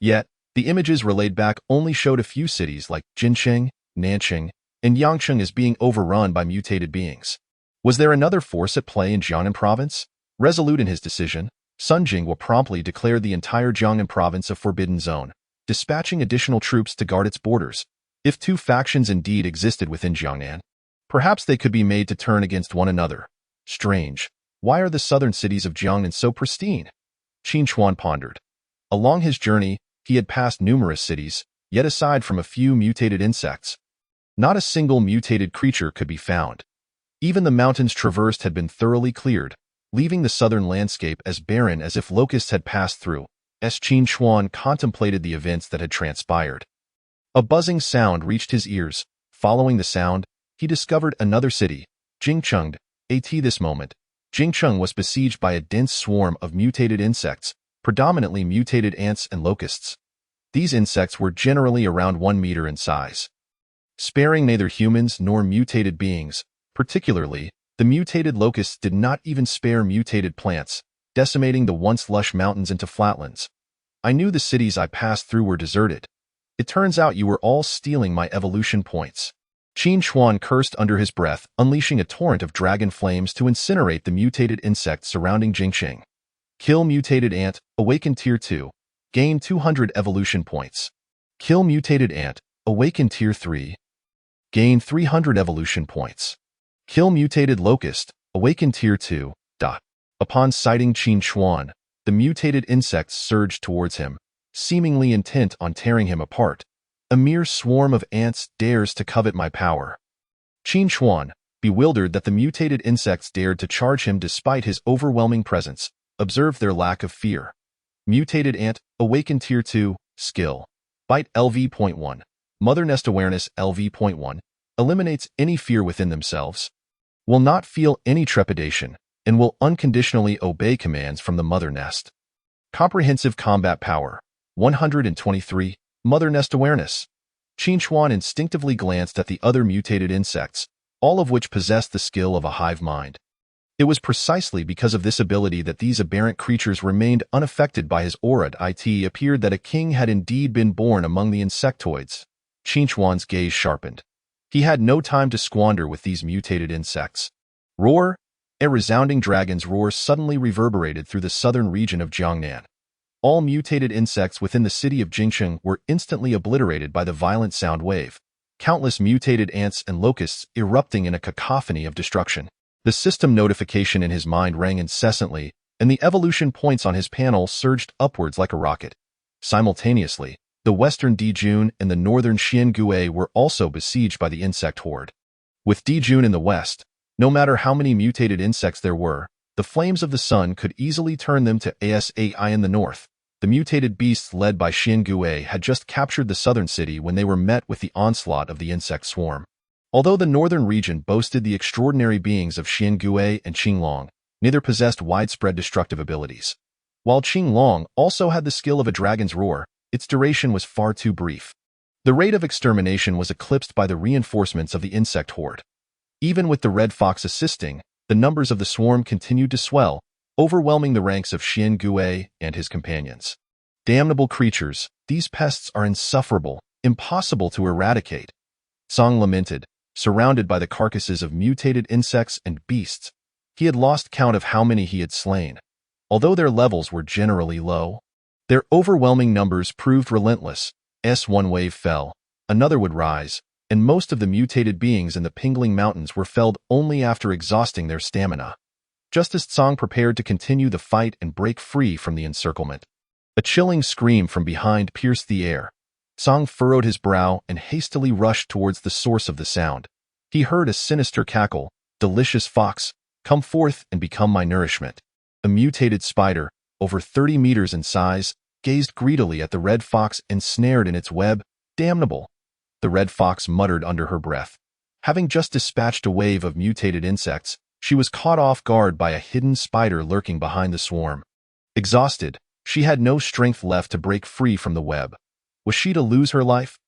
Speaker 2: Yet, the images relayed back only showed a few cities like Jinqing, Nanqing, and Yangqing as being overrun by mutated beings. Was there another force at play in Jiangnan province? Resolute in his decision, Sun Jinghua promptly declared the entire Jiangnan province a forbidden zone, dispatching additional troops to guard its borders. If two factions indeed existed within Jiangnan, perhaps they could be made to turn against one another. Strange. Why are the southern cities of Jiangnan so pristine? Qin Chuan pondered. Along his journey, he had passed numerous cities, yet aside from a few mutated insects, not a single mutated creature could be found. Even the mountains traversed had been thoroughly cleared, leaving the southern landscape as barren as if locusts had passed through. As Qin Chuan contemplated the events that had transpired, a buzzing sound reached his ears. Following the sound, he discovered another city, Jingcheng. At this moment, Jingcheng was besieged by a dense swarm of mutated insects, predominantly mutated ants and locusts. These insects were generally around 1 meter in size. Sparing neither humans nor mutated beings, particularly, the mutated locusts did not even spare mutated plants, decimating the once lush mountains into flatlands. I knew the cities I passed through were deserted. It turns out you were all stealing my evolution points. Qin Chuan cursed under his breath, unleashing a torrent of dragon flames to incinerate the mutated insects surrounding Jingcheng. Kill mutated ant, awaken tier 2. Gain 200 evolution points. Kill mutated ant, awaken tier 3. Gain 300 evolution points. Kill mutated locust, awaken tier 2. Upon sighting Qin Chuan, the mutated insects surged towards him, seemingly intent on tearing him apart. A mere swarm of ants dares to covet my power. Qin Chuan, bewildered that the mutated insects dared to charge him despite his overwhelming presence, observed their lack of fear. Mutated ant, awaken tier 2, skill. Bite LV.1. Mother Nest Awareness LV.1. Eliminates any fear within themselves. Will not feel any trepidation, and will unconditionally obey commands from the mother nest. Comprehensive combat power. 123. Mother Nest Awareness. Qin Chuan instinctively glanced at the other mutated insects, all of which possessed the skill of a hive mind. It was precisely because of this ability that these aberrant creatures remained unaffected by his aura. It appeared that a king had indeed been born among the insectoids. Qin Chuan's gaze sharpened. He had no time to squander with these mutated insects. Roar! A resounding dragon's roar suddenly reverberated through the southern region of Jiangnan. All mutated insects within the city of Jingcheng were instantly obliterated by the violent sound wave, countless mutated ants and locusts erupting in a cacophony of destruction. The system notification in his mind rang incessantly, and the evolution points on his panel surged upwards like a rocket. Simultaneously, the western Dijun and the northern Xiangui were also besieged by the insect horde. With Dijun in the west, no matter how many mutated insects there were, the flames of the sun could easily turn them to Asai in the north. The mutated beasts led by Xiangui had just captured the southern city when they were met with the onslaught of the insect swarm. Although the northern region boasted the extraordinary beings of Xiangui and Qinglong, neither possessed widespread destructive abilities. While Qinglong also had the skill of a dragon's roar, its duration was far too brief. The rate of extermination was eclipsed by the reinforcements of the insect horde. Even with the red fox assisting, the numbers of the swarm continued to swell, overwhelming the ranks of Xiangui and his companions. Damnable creatures, these pests are insufferable, impossible to eradicate. Song lamented, surrounded by the carcasses of mutated insects and beasts. He had lost count of how many he had slain. Although their levels were generally low, their overwhelming numbers proved relentless. One wave fell, another would rise, and most of the mutated beings in the Pingling Mountains were felled only after exhausting their stamina. Just as Tsong prepared to continue the fight and break free from the encirclement, a chilling scream from behind pierced the air. Tsong furrowed his brow and hastily rushed towards the source of the sound. He heard a sinister cackle. Delicious fox, come forth and become my nourishment. A mutated spider, over 30 meters in size, gazed greedily at the red fox ensnared in its web. Damnable! The red fox muttered under her breath. Having just dispatched a wave of mutated insects, she was caught off guard by a hidden spider lurking behind the swarm. Exhausted, she had no strength left to break free from the web. Was she to lose her life?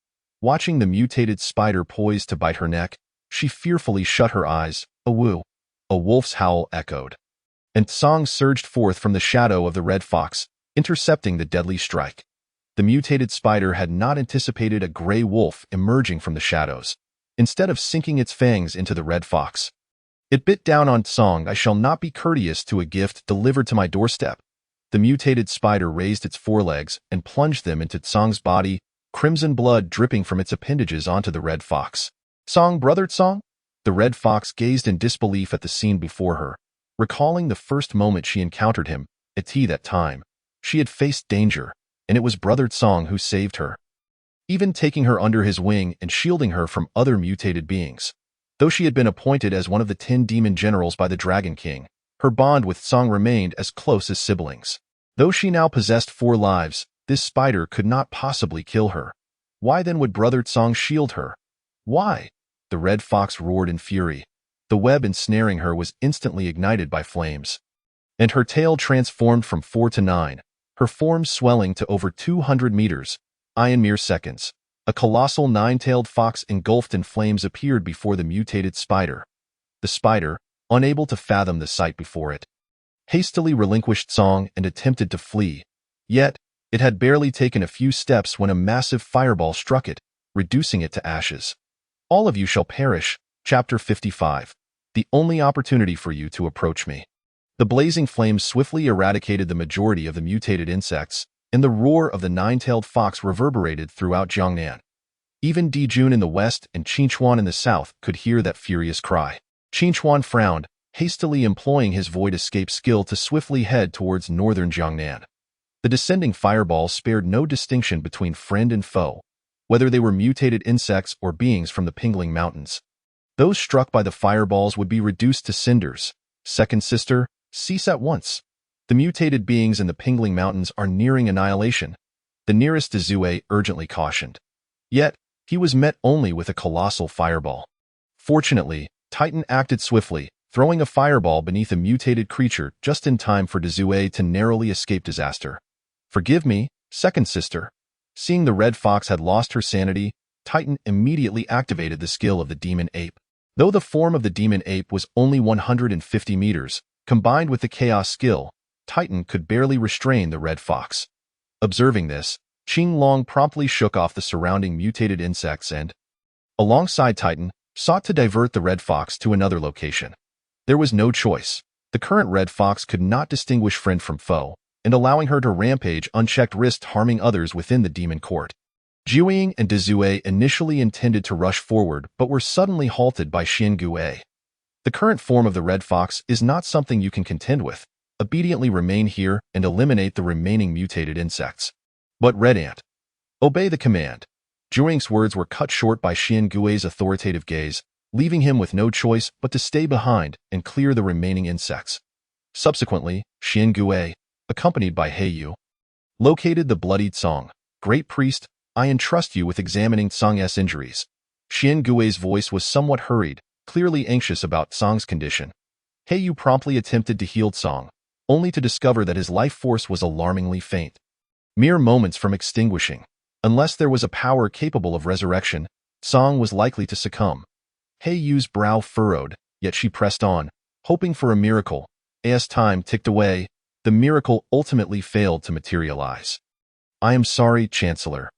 Speaker 2: Watching the mutated spider poised to bite her neck, she fearfully shut her eyes. A woo! A wolf's howl echoed. And Tsong surged forth from the shadow of the red fox, intercepting the deadly strike. The mutated spider had not anticipated a gray wolf emerging from the shadows. Instead of sinking its fangs into the red fox, it bit down on Tsong. I shall not be courteous to a gift delivered to my doorstep. The mutated spider raised its forelegs and plunged them into Tsong's body, crimson blood dripping from its appendages onto the red fox. Tsong, brother Tsong? The red fox gazed in disbelief at the scene before her, recalling the first moment she encountered him. At that time, she had faced danger, and it was brother Tsong who saved her, even taking her under his wing and shielding her from other mutated beings. Though she had been appointed as one of the 10 demon generals by the Dragon King, her bond with Tsong remained as close as siblings. Though she now possessed 4 lives, this spider could not possibly kill her. Why then would brother Tsong shield her? Why? the red fox roared in fury. The web ensnaring her was instantly ignited by flames, and her tail transformed from 4 to 9, her form swelling to over 200 meters. In mere seconds, a colossal nine-tailed fox engulfed in flames appeared before the mutated spider. The spider, unable to fathom the sight before it, hastily relinquished song and attempted to flee. Yet, it had barely taken a few steps when a massive fireball struck it, reducing it to ashes. All of you shall perish. Chapter 55. The only opportunity for you to approach me. The blazing flames swiftly eradicated the majority of the mutated insects, and the roar of the nine-tailed fox reverberated throughout Jiangnan. Even Dijun in the west and Qinchuan in the south could hear that furious cry. Qinchuan frowned, hastily employing his void escape skill to swiftly head towards northern Jiangnan. The descending fireball spared no distinction between friend and foe, whether they were mutated insects or beings from the Pingling Mountains. Those struck by the fireballs would be reduced to cinders. Second sister, cease at once. The mutated beings in the Pingling Mountains are nearing annihilation, the nearest Dezue urgently cautioned. Yet, he was met only with a colossal fireball. Fortunately, Titan acted swiftly, throwing a fireball beneath a mutated creature just in time for Dezue to narrowly escape disaster. Forgive me, second sister. Seeing the red fox had lost her sanity, Titan immediately activated the skill of the demon ape. Though the form of the demon ape was only 150 meters, combined with the chaos skill, Titan could barely restrain the red fox. Observing this, Qing Long promptly shook off the surrounding mutated insects and, alongside Titan, sought to divert the red fox to another location. There was no choice. The current red fox could not distinguish friend from foe, and allowing her to rampage unchecked risked harming others within the demon court. Jiuying and Dezue initially intended to rush forward but were suddenly halted by Xian Gue. The current form of the red fox is not something you can contend with. Obediently remain here and eliminate the remaining mutated insects. But Red Ant, obey the command. Jiuying's words were cut short by Xian Gue's authoritative gaze, leaving him with no choice but to stay behind and clear the remaining insects. Subsequently, Xian Gue, accompanied by Heiyu, located the bloodied Song. Great priest, I entrust you with examining Song's injuries. Xian Gue's voice was somewhat hurried, clearly anxious about Song's condition. Heiyu promptly attempted to heal Song, only to discover that his life force was alarmingly faint. Mere moments from extinguishing. Unless there was a power capable of resurrection, Song was likely to succumb. Heiyu's brow furrowed, yet she pressed on, hoping for a miracle. As time ticked away, the miracle ultimately failed to materialize. I am sorry, Chancellor.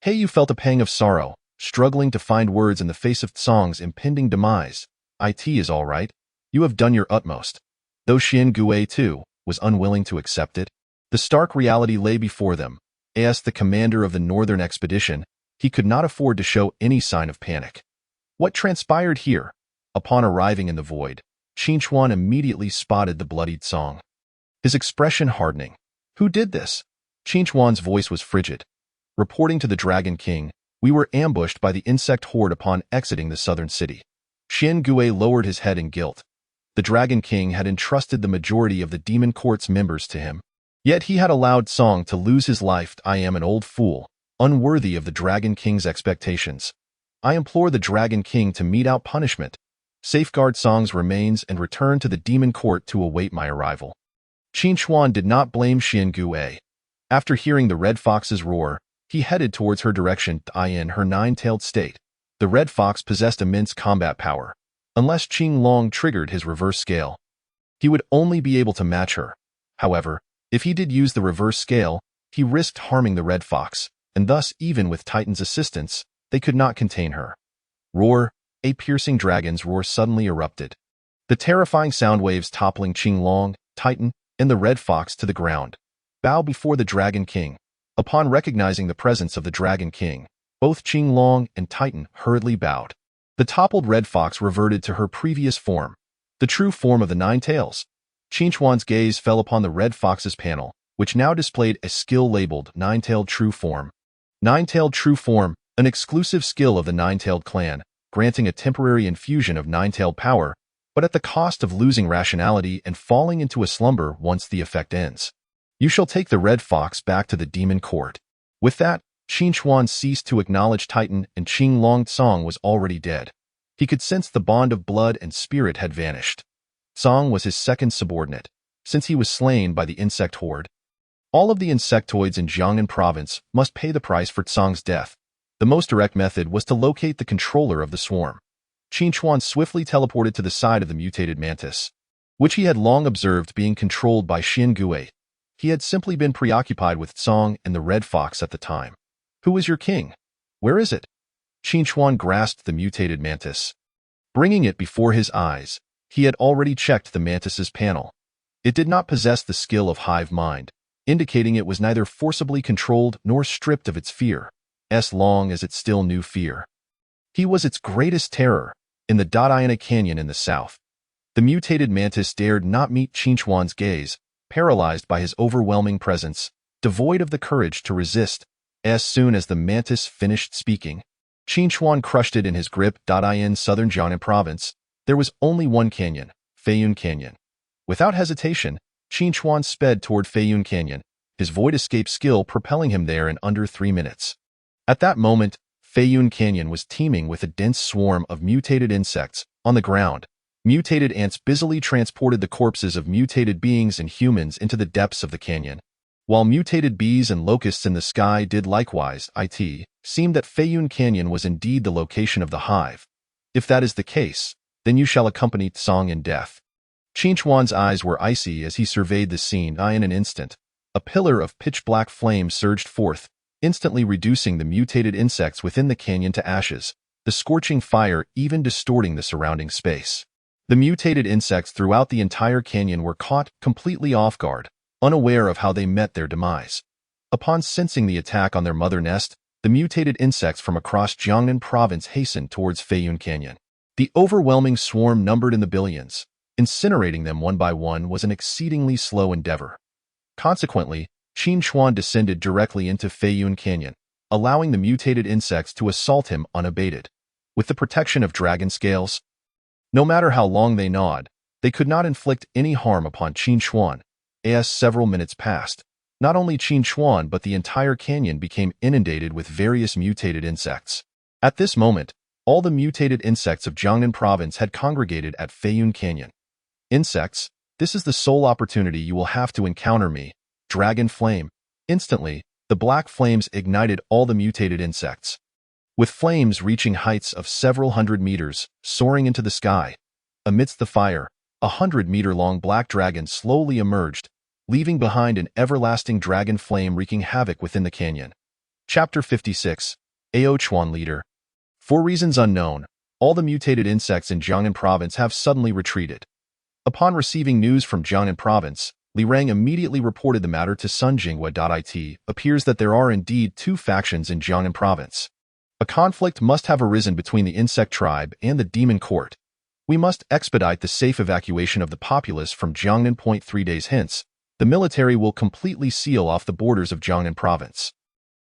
Speaker 2: Heiyu felt a pang of sorrow, struggling to find words in the face of Song's impending demise. It is all right. You have done your utmost. Though Xian Gue, too, was unwilling to accept it, the stark reality lay before them. As the commander of the northern expedition, he could not afford to show any sign of panic. What transpired here? Upon arriving in the void, Qinchuan immediately spotted the bloodied Song, his expression hardening. Who did this? Qinchuan's voice was frigid. Reporting to the Dragon King, we were ambushed by the insect horde upon exiting the southern city. Xian Gue lowered his head in guilt. The Dragon King had entrusted the majority of the Demon Court's members to him. Yet he had allowed Song to lose his life. I am an old fool, unworthy of the Dragon King's expectations. I implore the Dragon King to mete out punishment, safeguard Song's remains, and return to the Demon Court to await my arrival. Qinchuan did not blame Xian Gue. After hearing the red fox's roar, he headed towards her direction. In her nine-tailed state, the red fox possessed immense combat power. Unless Qing Long triggered his reverse scale, he would only be able to match her. However, if he did use the reverse scale, he risked harming the red fox, and thus, even with Titan's assistance, they could not contain her. Roar, a piercing dragon's roar suddenly erupted. The terrifying sound waves toppling Qing Long, Titan, and the red fox to the ground. Bow before the Dragon King. Upon recognizing the presence of the Dragon King, both Qing Long and Titan hurriedly bowed. The toppled red fox reverted to her previous form, the true form of the Nine Tails. Qinchuan's gaze fell upon the red fox's panel, which now displayed a skill labeled Nine-Tailed True Form. Nine-Tailed True Form, an exclusive skill of the Nine-Tailed clan, granting a temporary infusion of nine-tailed power, but at the cost of losing rationality and falling into a slumber once the effect ends. You shall take the red fox back to the Demon Court. With that, Qinchuan ceased to acknowledge Titan, and Qing Long Song was already dead. He could sense the bond of blood and spirit had vanished. Song was his second subordinate, since he was slain by the insect horde. All of the insectoids in Jiangnan province must pay the price for Tsang's death. The most direct method was to locate the controller of the swarm. Qin Chuan swiftly teleported to the side of the mutated mantis, which he had long observed being controlled by Xin Gui. He had simply been preoccupied with Tsang and the red fox at the time. Who is your king? Where is it? Qin Chuan grasped the mutated mantis. Bringing it before his eyes, he had already checked the mantis's panel. It did not possess the skill of hive mind, indicating it was neither forcibly controlled nor stripped of its fear, as long as it still knew fear. He was its greatest terror, in the Dadiana Canyon in the south. The mutated mantis dared not meet Qin Chuan's gaze, paralyzed by his overwhelming presence, devoid of the courage to resist. As soon as the mantis finished speaking, Qin Chuan crushed it in his grip. In southern Jiangnan province, there was only one canyon, Feiyun Canyon. Without hesitation, Qin Chuan sped toward Feiyun Canyon, his void escape skill propelling him there in under 3 minutes. At that moment, Feiyun Canyon was teeming with a dense swarm of mutated insects. On the ground, mutated ants busily transported the corpses of mutated beings and humans into the depths of the canyon, while mutated bees and locusts in the sky did likewise. It seemed that Feiyun Canyon was indeed the location of the hive. If that is the case, then you shall accompany Tsang in death. Qin Chuan's eyes were icy as he surveyed the scene. In an instant, a pillar of pitch-black flame surged forth, instantly reducing the mutated insects within the canyon to ashes, the scorching fire even distorting the surrounding space. The mutated insects throughout the entire canyon were caught completely off guard, unaware of how they met their demise. Upon sensing the attack on their mother nest, the mutated insects from across Jiangnan province hastened towards Feiyun Canyon. The overwhelming swarm numbered in the billions. Incinerating them one by one was an exceedingly slow endeavor. Consequently, Qin Chuan descended directly into Feiyun Canyon, allowing the mutated insects to assault him unabated. With the protection of dragon scales, no matter how long they gnawed, they could not inflict any harm upon Qin Chuan. As several minutes passed, not only Qin Chuan but the entire canyon became inundated with various mutated insects. At this moment, all the mutated insects of Jiangnan province had congregated at Feiyun Canyon. Insects, this is the sole opportunity you will have to encounter me. Dragon flame. Instantly, the black flames ignited all the mutated insects. With flames reaching heights of several hundred meters, soaring into the sky. Amidst the fire, 100-meter-long black dragon slowly emerged, leaving behind an everlasting dragon flame wreaking havoc within the canyon. Chapter 56. Ao Chuan Leader. For reasons unknown, all the mutated insects in Jiangnan province have suddenly retreated. Upon receiving news from Jiangnan province, Li Rang immediately reported the matter to Sun Jinghua. It appears that there are indeed 2 factions in Jiangnan province. A conflict must have arisen between the insect tribe and the demon court. We must expedite the safe evacuation of the populace from Jiangnan. 3 days hence, the military will completely seal off the borders of Jiangnan province.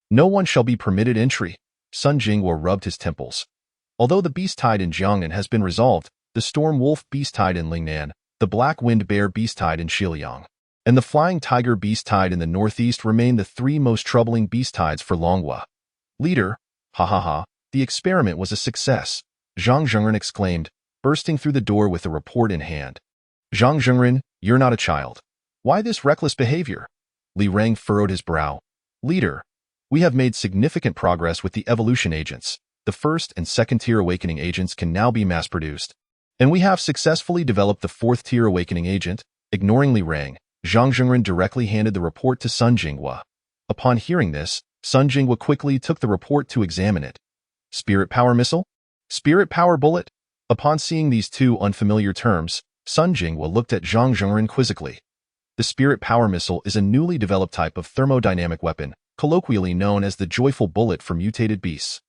Speaker 2: No one shall be permitted entry. Sun Jinghua rubbed his temples. Although the beast tide in Jiangnan has been resolved, the storm wolf beast tide in Lingnan, the black wind bear beast tide in Xiliang, and the flying tiger beast tide in the northeast remain the 3 most troubling beast tides for Longhua. Leader, the experiment was a success, Zhang Zhengren exclaimed, bursting through the door with a report in hand. Zhang Zhengren, you're not a child. Why this reckless behavior? Li Rang furrowed his brow. Leader, we have made significant progress with the evolution agents. The 1st and 2nd tier awakening agents can now be mass-produced. And we have successfully developed the 4th tier awakening agent. Ignoring Li Rang, Zhang Zhengren directly handed the report to Sun Jinghua. Upon hearing this, Sun Jinghua quickly took the report to examine it. Spirit power missile? Spirit power bullet? Upon seeing these 2 unfamiliar terms, Sun Jinghua looked at Zhang Zhengren quizzically. The spirit power missile is a newly developed type of thermodynamic weapon, colloquially known as the joyful bullet for mutated beasts.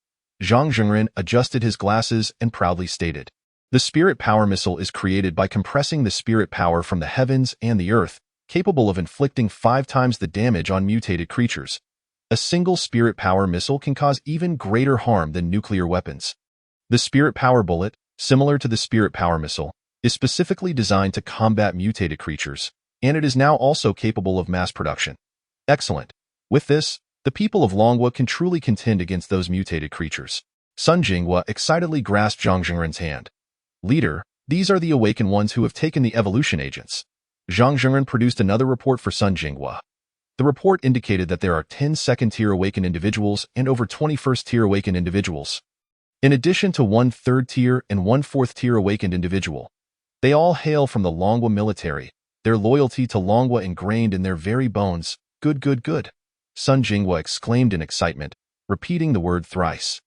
Speaker 2: Zhang Zhengren adjusted his glasses and proudly stated. The spirit power missile is created by compressing the spirit power from the heavens and the earth, capable of inflicting 5 times the damage on mutated creatures. A single spirit power missile can cause even greater harm than nuclear weapons. The spirit power bullet, similar to the spirit power missile, is specifically designed to combat mutated creatures, and it is now also capable of mass production. Excellent. With this, the people of Longhua can truly contend against those mutated creatures. Sun Jinghua excitedly grasped Zhang Zhengren's hand. Leader, these are the awakened ones who have taken the evolution agents. Zhang Zhengren produced another report for Sun Jinghua. The report indicated that there are 10 second-tier awakened individuals and over 20 first-tier awakened individuals. In addition to 1 third-tier and 1 fourth-tier awakened individual, they all hail from the Longhua military, their loyalty to Longhua ingrained in their very bones. Good, good, good. Sun Jinghua exclaimed in excitement, repeating the word thrice.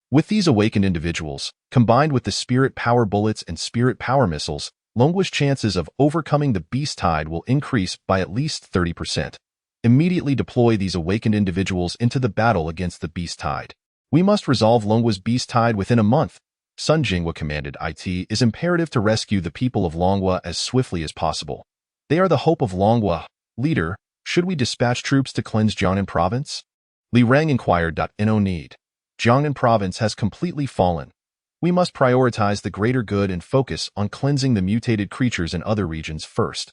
Speaker 2: With these awakened individuals, combined with the spirit power bullets and spirit power missiles, Longhua's chances of overcoming the beast tide will increase by at least 30%. Immediately deploy these awakened individuals into the battle against the beast tide. We must resolve Longhua's beast tide within a month. Sun Jinghua commanded. It is imperative to rescue the people of Longhua as swiftly as possible. They are the hope of Longhua. Leader, should we dispatch troops to cleanse Jiangnan province? Li Rang inquired. No need. Jiangnan province has completely fallen. We must prioritize the greater good and focus on cleansing the mutated creatures in other regions first.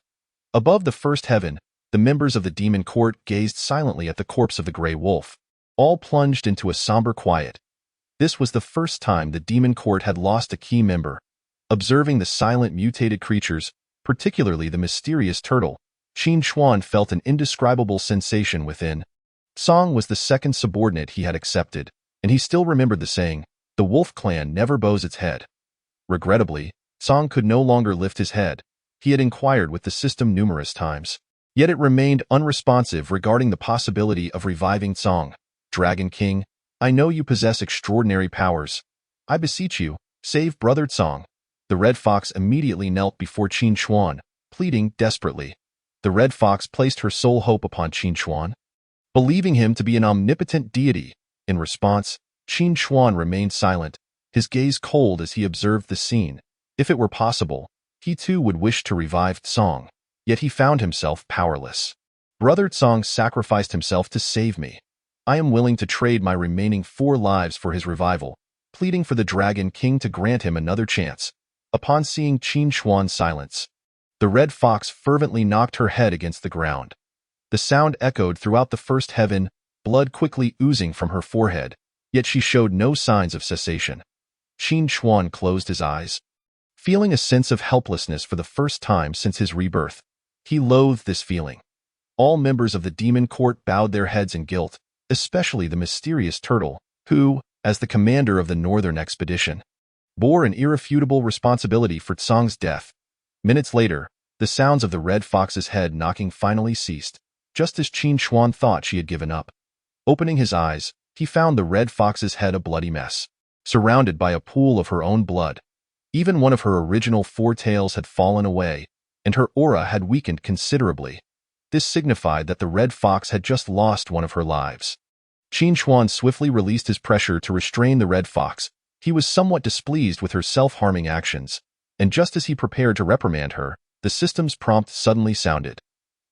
Speaker 2: Above the first heaven, the members of the demon court gazed silently at the corpse of the gray wolf, all plunged into a somber quiet. This was the first time the demon court had lost a key member. Observing the silent mutated creatures, particularly the mysterious turtle, Qin Chuan felt an indescribable sensation within. Song was the second subordinate he had accepted, and he still remembered the saying, "The wolf clan never bows its head." Regrettably, Song could no longer lift his head. He had inquired with the system numerous times, yet it remained unresponsive regarding the possibility of reviving Song. Dragon King, I know you possess extraordinary powers. I beseech you, save brother Song. The red fox immediately knelt before Qin Chuan, pleading desperately. The red fox placed her sole hope upon Qin Chuan, believing him to be an omnipotent deity. In response, Qin Chuan remained silent, his gaze cold as he observed the scene. If it were possible, he too would wish to revive Song, yet he found himself powerless. Brother Song sacrificed himself to save me. I am willing to trade my remaining 4 lives for his revival, pleading for the Dragon King to grant him another chance. Upon seeing Qin Chuan's silence, the red fox fervently knocked her head against the ground. The sound echoed throughout the first heaven, blood quickly oozing from her forehead, yet she showed no signs of cessation. Qin Chuan closed his eyes, feeling a sense of helplessness for the first time since his rebirth. He loathed this feeling. All members of the demon court bowed their heads in guilt, especially the mysterious turtle, who, as the commander of the northern expedition, bore an irrefutable responsibility for Tsong's death. Minutes later, the sounds of the red fox's head knocking finally ceased, just as Qin Chuan thought she had given up. Opening his eyes, he found the red fox's head a bloody mess, surrounded by a pool of her own blood. Even one of her original 4 tails had fallen away, and her aura had weakened considerably. This signified that the red fox had just lost one of her lives. Qin Chuan swiftly released his pressure to restrain the red fox. He was somewhat displeased with her self-harming actions, and just as he prepared to reprimand her, the system's prompt suddenly sounded.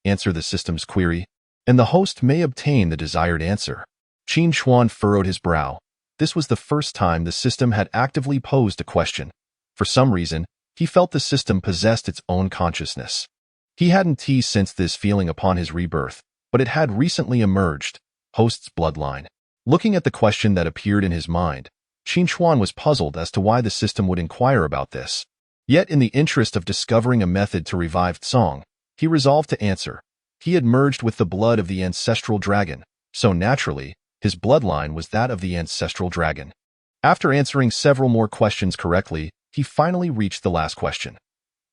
Speaker 2: Answer the system's query, and the host may obtain the desired answer. Qin Chuan furrowed his brow. This was the first time the system had actively posed a question. For some reason, he felt the system possessed its own consciousness. He hadn't sensed this feeling upon his rebirth, but it had recently emerged. Host's bloodline. Looking at the question that appeared in his mind, Qin Chuan was puzzled as to why the system would inquire about this. Yet in the interest of discovering a method to revive Tsong, he resolved to answer. He had merged with the blood of the ancestral dragon, so naturally, his bloodline was that of the ancestral dragon. After answering several more questions correctly, he finally reached the last question.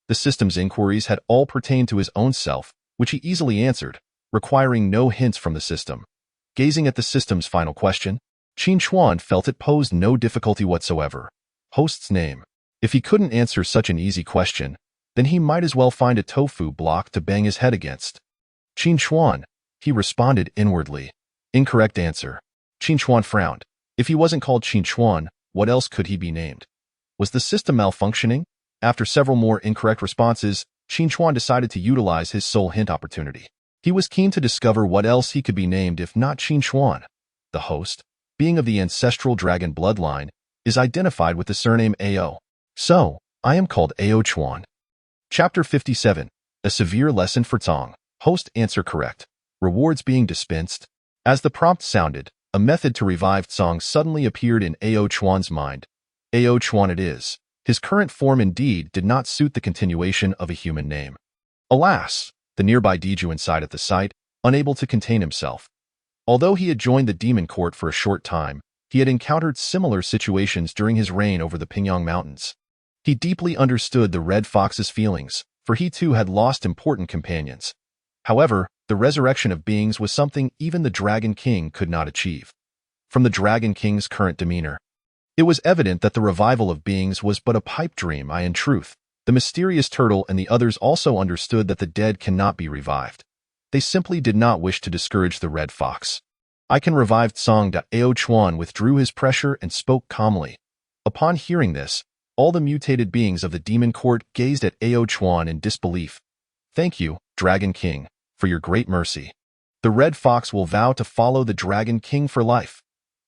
Speaker 2: The system's inquiries had all pertained to his own self, which he easily answered, requiring no hints from the system. Gazing at the system's final question, Qin Chuan felt it posed no difficulty whatsoever. Host's name. If he couldn't answer such an easy question, then he might as well find a tofu block to bang his head against. Qin Chuan, he responded inwardly. Incorrect answer. Qin Chuan frowned. If he wasn't called Qin Chuan, what else could he be named? Was the system malfunctioning? After several more incorrect responses, Qin Chuan decided to utilize his soul hint opportunity. He was keen to discover what else he could be named if not Qin Chuan. The host, being of the ancestral dragon bloodline, is identified with the surname Ao. So, I am called Ao Chuan. Chapter 57. A severe lesson for Tsong. Host answer correct. Rewards being dispensed. As the prompt sounded, a method to revive Tsang suddenly appeared in Ao Chuan's mind. Ao Chuan it is. His current form indeed did not suit the continuation of a human name. Alas, the nearby Diju inside at the site, unable to contain himself. Although he had joined the demon court for a short time, he had encountered similar situations during his reign over the Pingyang Mountains. He deeply understood the Red Fox's feelings, for he too had lost important companions. However, the resurrection of beings was something even the Dragon King could not achieve. From the Dragon King's current demeanor, it was evident that the revival of beings was but a pipe dream. In truth, the mysterious turtle and the others also understood that the dead cannot be revived. They simply did not wish to discourage the Red Fox. I can revive Tsang. Ao Chuan withdrew his pressure and spoke calmly. Upon hearing this, all the mutated beings of the demon court gazed at Ao Chuan in disbelief. Thank you, Dragon King, for your great mercy. The Red Fox will vow to follow the Dragon King for life.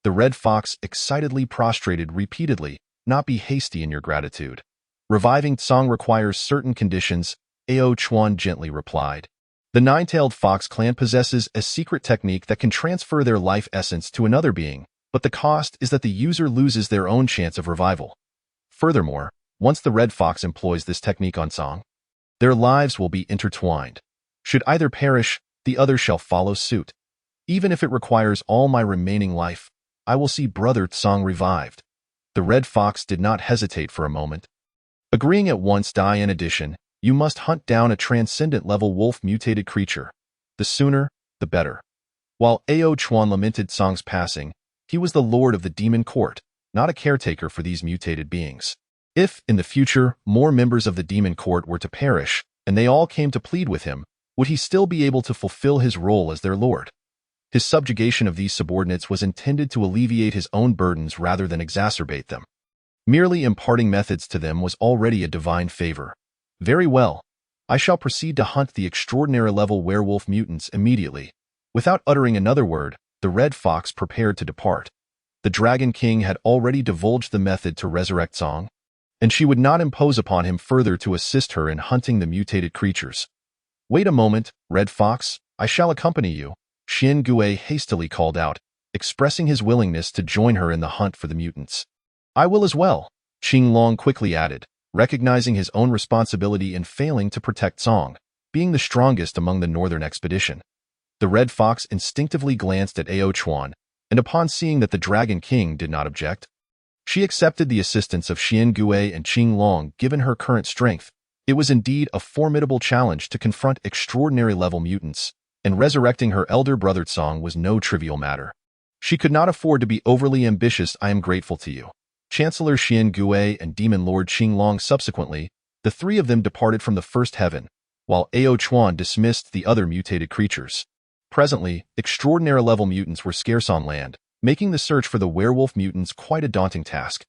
Speaker 2: The Red Fox excitedly prostrated repeatedly. Not be hasty in your gratitude. Reviving Tsang requires certain conditions, Ao Chuan gently replied. The Nine-Tailed Fox clan possesses a secret technique that can transfer their life essence to another being, but the cost is that the user loses their own chance of revival. Furthermore, once the Red Fox employs this technique on Tsang, their lives will be intertwined. Should either perish, the other shall follow suit. Even if it requires all my remaining life, I will see Brother Tsang revived. The Red Fox did not hesitate for a moment. Agreeing at once. In addition, you must hunt down a transcendent level wolf mutated creature. The sooner, the better. While Ao Chuan lamented Tsang's passing, he was the lord of the demon court, not a caretaker for these mutated beings. If, in the future, more members of the demon court were to perish, and they all came to plead with him, would he still be able to fulfill his role as their lord? His subjugation of these subordinates was intended to alleviate his own burdens rather than exacerbate them. Merely imparting methods to them was already a divine favor. Very well. I shall proceed to hunt the extraordinary level werewolf mutants immediately. Without uttering another word, the Red Fox prepared to depart. The Dragon King had already divulged the method to resurrect Tsang, and she would not impose upon him further to assist her in hunting the mutated creatures. Wait a moment, Red Fox, I shall accompany you, Xian Gui hastily called out, expressing his willingness to join her in the hunt for the mutants. I will as well, Qing Long quickly added, recognizing his own responsibility in failing to protect Tsang, being the strongest among the northern expedition. The Red Fox instinctively glanced at Ao Chuan, and upon seeing that the Dragon King did not object, she accepted the assistance of Xian Gui and Qing Long. Given her current strength, it was indeed a formidable challenge to confront extraordinary level mutants, and resurrecting her elder brother Tsang was no trivial matter. She could not afford to be overly ambitious. I am grateful to you, Chancellor Xian Gui and Demon Lord Qing Long. Subsequently, the three of them departed from the first heaven, while Ao Chuan dismissed the other mutated creatures. Presently, extraordinary level mutants were scarce on land, making the search for the werewolf mutants quite a daunting task.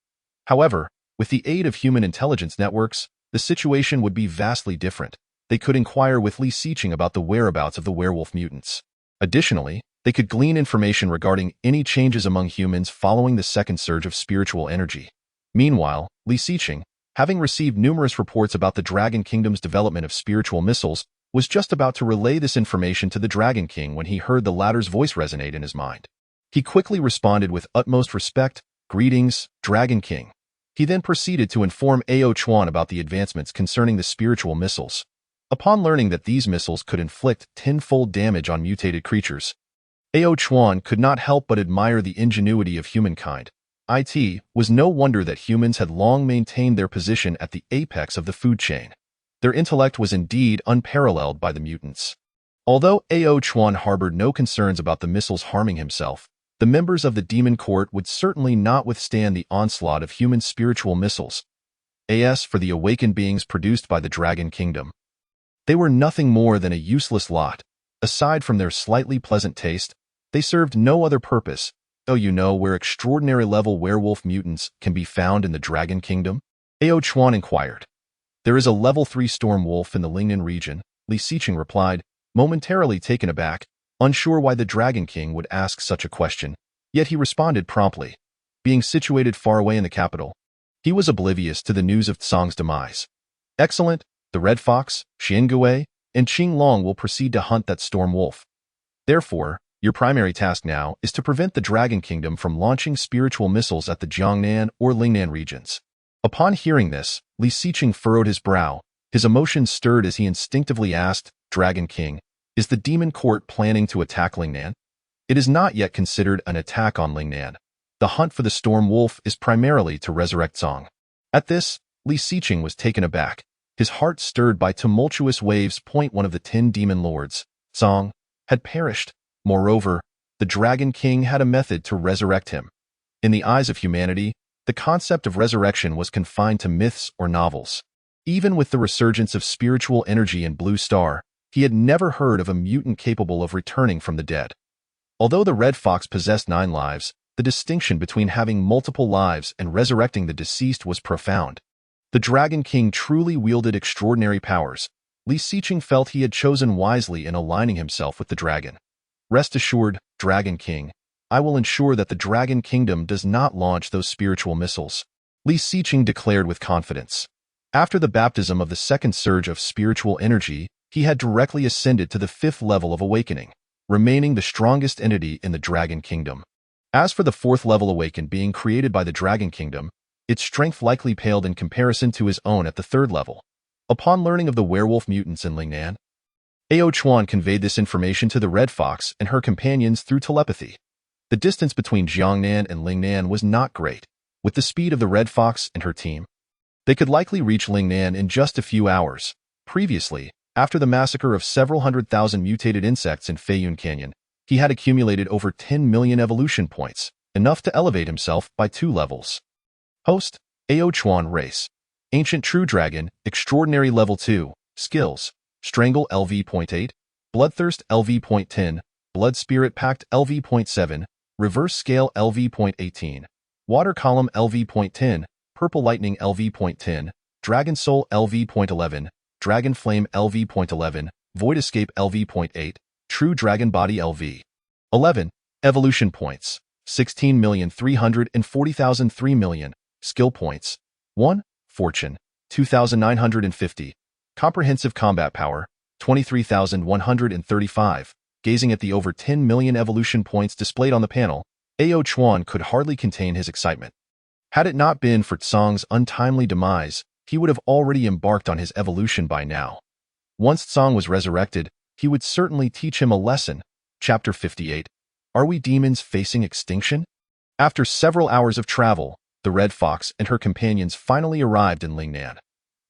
Speaker 2: However, with the aid of human intelligence networks, the situation would be vastly different. They could inquire with Li Xiqing about the whereabouts of the werewolf mutants. Additionally, they could glean information regarding any changes among humans following the second surge of spiritual energy. Meanwhile, Li Xiqing, having received numerous reports about the Dragon Kingdom's development of spiritual missiles, was just about to relay this information to the Dragon King when he heard the latter's voice resonate in his mind. He quickly responded with utmost respect, "Greetings, Dragon King." He then proceeded to inform Ao Chuan about the advancements concerning the spiritual missiles. Upon learning that these missiles could inflict tenfold damage on mutated creatures, Ao Chuan could not help but admire the ingenuity of humankind. It was no wonder that humans had long maintained their position at the apex of the food chain. Their intellect was indeed unparalleled by the mutants. Although Ao Chuan harbored no concerns about the missiles harming himself, the members of the demon court would certainly not withstand the onslaught of human spiritual missiles. As for the awakened beings produced by the Dragon Kingdom, they were nothing more than a useless lot. Aside from their slightly pleasant taste, they served no other purpose. Oh, you know where extraordinary level werewolf mutants can be found in the Dragon Kingdom? Ao Chuan inquired. There is a level 3 storm wolf in the Lingnan region, Li Xiqing replied, momentarily taken aback, unsure why the Dragon King would ask such a question. Yet he responded promptly. Being situated far away in the capital, he was oblivious to the news of Tsang's demise. Excellent, the Red Fox, Xian Gui, and Qing Long will proceed to hunt that storm wolf. Therefore, Your primary task now is to prevent the Dragon Kingdom from launching spiritual missiles at the Jiangnan or Lingnan regions. Upon hearing this, Li Xiqing furrowed his brow. His emotions stirred as he instinctively asked, Dragon King, is the demon court planning to attack Lingnan? It is not yet considered an attack on Lingnan. The hunt for the Storm Wolf is primarily to resurrect Song. At this, Li Xiqing was taken aback, his heart stirred by tumultuous waves. One of the 10 demon lords, Song, had perished. Moreover, the Dragon King had a method to resurrect him. In the eyes of humanity, the concept of resurrection was confined to myths or novels. Even with the resurgence of spiritual energy in Blue Star, he had never heard of a mutant capable of returning from the dead. Although the Red Fox possessed 9 lives, the distinction between having multiple lives and resurrecting the deceased was profound. The Dragon King truly wielded extraordinary powers. Li Xiqing felt he had chosen wisely in aligning himself with the dragon. Rest assured, Dragon King, I will ensure that the Dragon Kingdom does not launch those spiritual missiles, Li Xiqing declared with confidence. After the baptism of the second surge of spiritual energy, he had directly ascended to the 5th level of awakening, remaining the strongest entity in the Dragon Kingdom. As for the 4th level awakened being created by the Dragon Kingdom, its strength likely paled in comparison to his own at the 3rd level. Upon learning of the werewolf mutants in Lingnan, Ao Chuan conveyed this information to the Red Fox and her companions through telepathy. The distance between Jiangnan and Lingnan was not great. With the speed of the Red Fox and her team, they could likely reach Lingnan in just a few hours. Previously, after the massacre of several 100,000 mutated insects in Feiyun Canyon, he had accumulated over 10 million evolution points, enough to elevate himself by 2 levels. Host, Ao Chuan Race. Ancient True Dragon, Extraordinary Level 2, Skills. Strangle LV.8, Bloodthirst LV.10, Blood Spirit Pact LV.7, Reverse Scale LV.18, Water Column LV.10, Purple Lightning LV.10, Dragon Soul LV.11, Dragon Flame LV.11, Void Escape LV.8, True Dragon Body LV.11. Evolution Points, 16,340,000 3 million. Skill Points, 1. Fortune, 2,950. Comprehensive Combat Power, 23,135. Gazing at the over 10 million evolution points displayed on the panel, Ao Chuan could hardly contain his excitement. Had it not been for Tsong's untimely demise, he would have already embarked on his evolution by now. Once Tsong was resurrected, he would certainly teach him a lesson. Chapter 58. Are we demons facing extinction? After several hours of travel, the Red Fox and her companions finally arrived in Lingnan.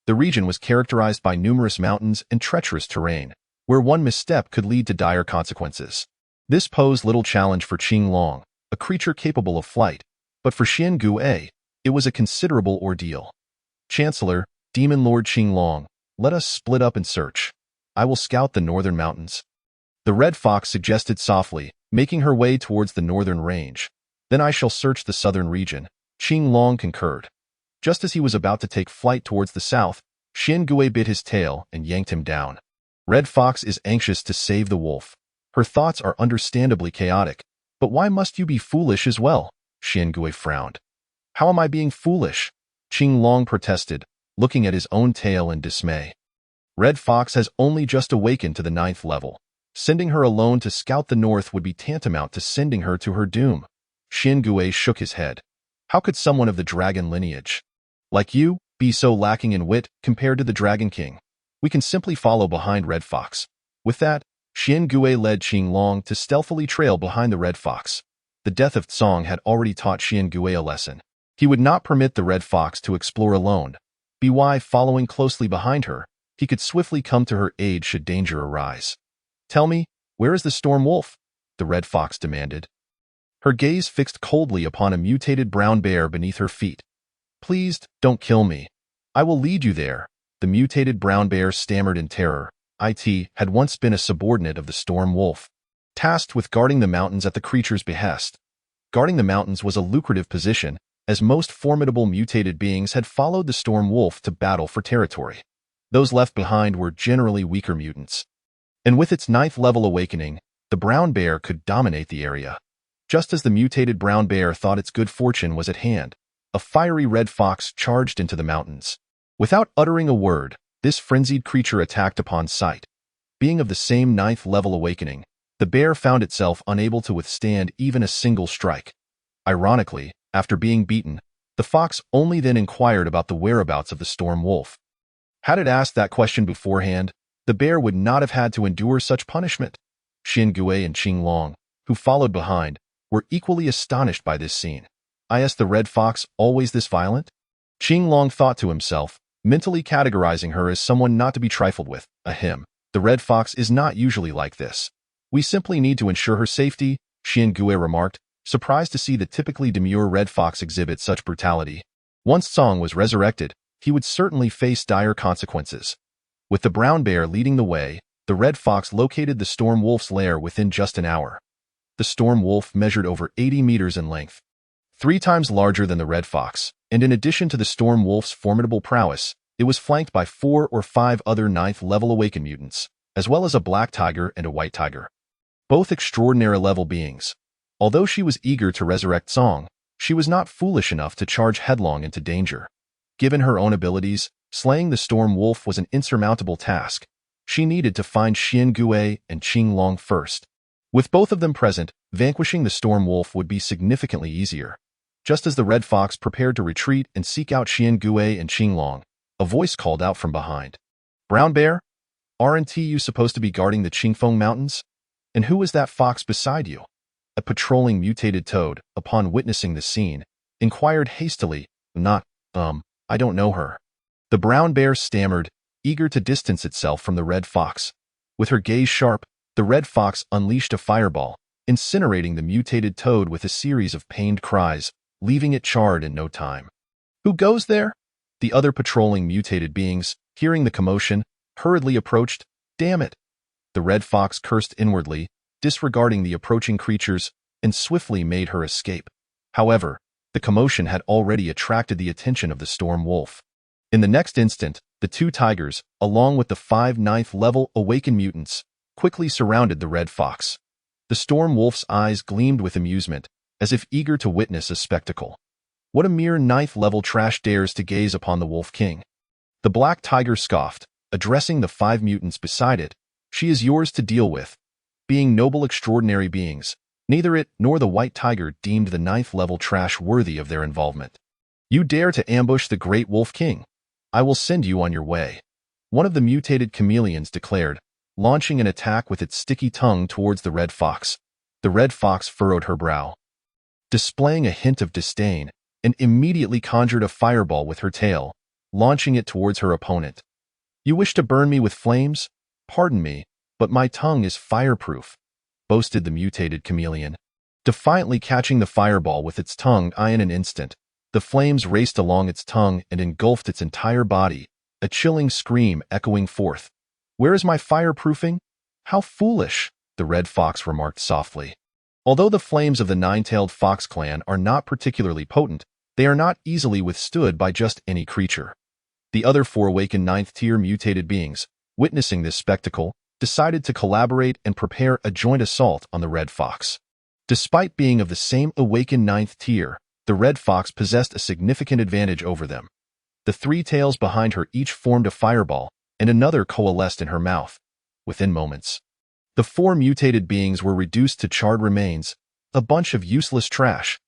Speaker 2: The region was characterized by numerous mountains and treacherous terrain, where one misstep could lead to dire consequences. This posed little challenge for Qing Long, a creature capable of flight, but for Xian Gui, it was a considerable ordeal. Chancellor, Demon Lord Qing Long, let us split up and search. I will scout the northern mountains. The Red Fox suggested softly, making her way towards the northern range. Then I shall search the southern region, Qing Long concurred. Just as he was about to take flight towards the south, Xian Gui bit his tail and yanked him down. Red Fox is anxious to save the wolf. Her thoughts are understandably chaotic. But why must you be foolish as well? Xian Gui frowned. How am I being foolish? Qing Long protested, looking at his own tail in dismay. Red Fox has only just awakened to the 9th level. Sending her alone to scout the north would be tantamount to sending her to her doom. Xian Gui shook his head. How could someone of the dragon lineage, like you, be so lacking in wit compared to the Dragon King? We can simply follow behind Red Fox. With that, Xian Gui led Qing Long to stealthily trail behind the Red Fox. The death of Tsong had already taught Xian Gui a lesson. He would not permit the Red Fox to explore alone. By following closely behind her, he could swiftly come to her aid should danger arise. Tell me, where is the Storm Wolf? The Red Fox demanded. Her gaze fixed coldly upon a mutated brown bear beneath her feet. Please, don't kill me. I will lead you there. The mutated brown bear stammered in terror. It had once been a subordinate of the Storm Wolf, tasked with guarding the mountains at the creature's behest. Guarding the mountains was a lucrative position, as most formidable mutated beings had followed the Storm Wolf to battle for territory. Those left behind were generally weaker mutants. And with its 9th level awakening, the brown bear could dominate the area. Just as the mutated brown bear thought its good fortune was at hand, a fiery Red Fox charged into the mountains. Without uttering a word, this frenzied creature attacked upon sight. Being of the same 9th level awakening, The bear found itself unable to withstand even a single strike. Ironically, after being beaten, the fox only then inquired about the whereabouts of the storm wolf. Had it asked that question beforehand, the bear would not have had to endure such punishment. Xian Gui and Qing Long, who followed behind, were equally astonished by this scene. Is the red fox always this violent? Qing Long thought to himself, mentally categorizing her as someone not to be trifled with. Ahem. The red fox is not usually like this. We simply need to ensure her safety, Xian Gui remarked, surprised to see the typically demure red fox exhibit such brutality. Once Song was resurrected, he would certainly face dire consequences. With the brown bear leading the way, the red fox located the storm wolf's lair within just an hour. The storm wolf measured over 80 meters in length, 3 times larger than the red fox, and in addition to the storm wolf's formidable prowess, it was flanked by 4 or 5 other 9th-level awakened mutants, as well as a black tiger and a white tiger. Both extraordinary-level beings. Although she was eager to resurrect Song, she was not foolish enough to charge headlong into danger. Given her own abilities, slaying the storm wolf was an insurmountable task. She needed to find Xian Gui and Qing Long first. With both of them present, vanquishing the storm wolf would be significantly easier. Just as the red fox prepared to retreat and seek out Xian Gui and Qing Long, a voice called out from behind. "Brown Bear? Aren't you supposed to be guarding the Qingfeng Mountains? And who is that fox beside you?" A patrolling mutated toad, upon witnessing the scene, inquired hastily, I don't know her." The brown bear stammered, eager to distance itself from the red fox. With her gaze sharp, the red fox unleashed a fireball, incinerating the mutated toad with a series of pained cries, leaving it charred in no time. "Who goes there?" The other patrolling mutated beings, hearing the commotion, hurriedly approached. "Damn it!" The red fox cursed inwardly, disregarding the approaching creatures, and swiftly made her escape. However, the commotion had already attracted the attention of the storm wolf. In the next instant, the 2 tigers, along with the 5 9th-level awakened mutants, quickly surrounded the red fox. The storm wolf's eyes gleamed with amusement, as if eager to witness a spectacle. What a mere 9th-level trash dares to gaze upon the Wolf King? The black tiger scoffed, addressing the 5 mutants beside it. "She is yours to deal with." Being noble extraordinary beings, neither it nor the white tiger deemed the 9th-level trash worthy of their involvement. "You dare to ambush the great Wolf King? I will send you on your way," one of the mutated chameleons declared, launching an attack with its sticky tongue towards the red fox. The red fox furrowed her brow, displaying a hint of disdain, and immediately conjured a fireball with her tail, launching it towards her opponent. "You wish to burn me with flames? Pardon me, but my tongue is fireproof," boasted the mutated chameleon. Defiantly catching the fireball with its tongue in an instant, the flames raced along its tongue and engulfed its entire body, a chilling scream echoing forth. "Where is my fireproofing? How foolish," the red fox remarked softly. Although the flames of the 9-tailed fox clan are not particularly potent, they are not easily withstood by just any creature. The other 4 awakened 9th-tier mutated beings, witnessing this spectacle, decided to collaborate and prepare a joint assault on the red fox. Despite being of the same awakened 9th tier, the red fox possessed a significant advantage over them. The 3 tails behind her each formed a fireball, and another coalesced in her mouth. Within moments, the 4 mutated beings were reduced to charred remains, a bunch of useless trash.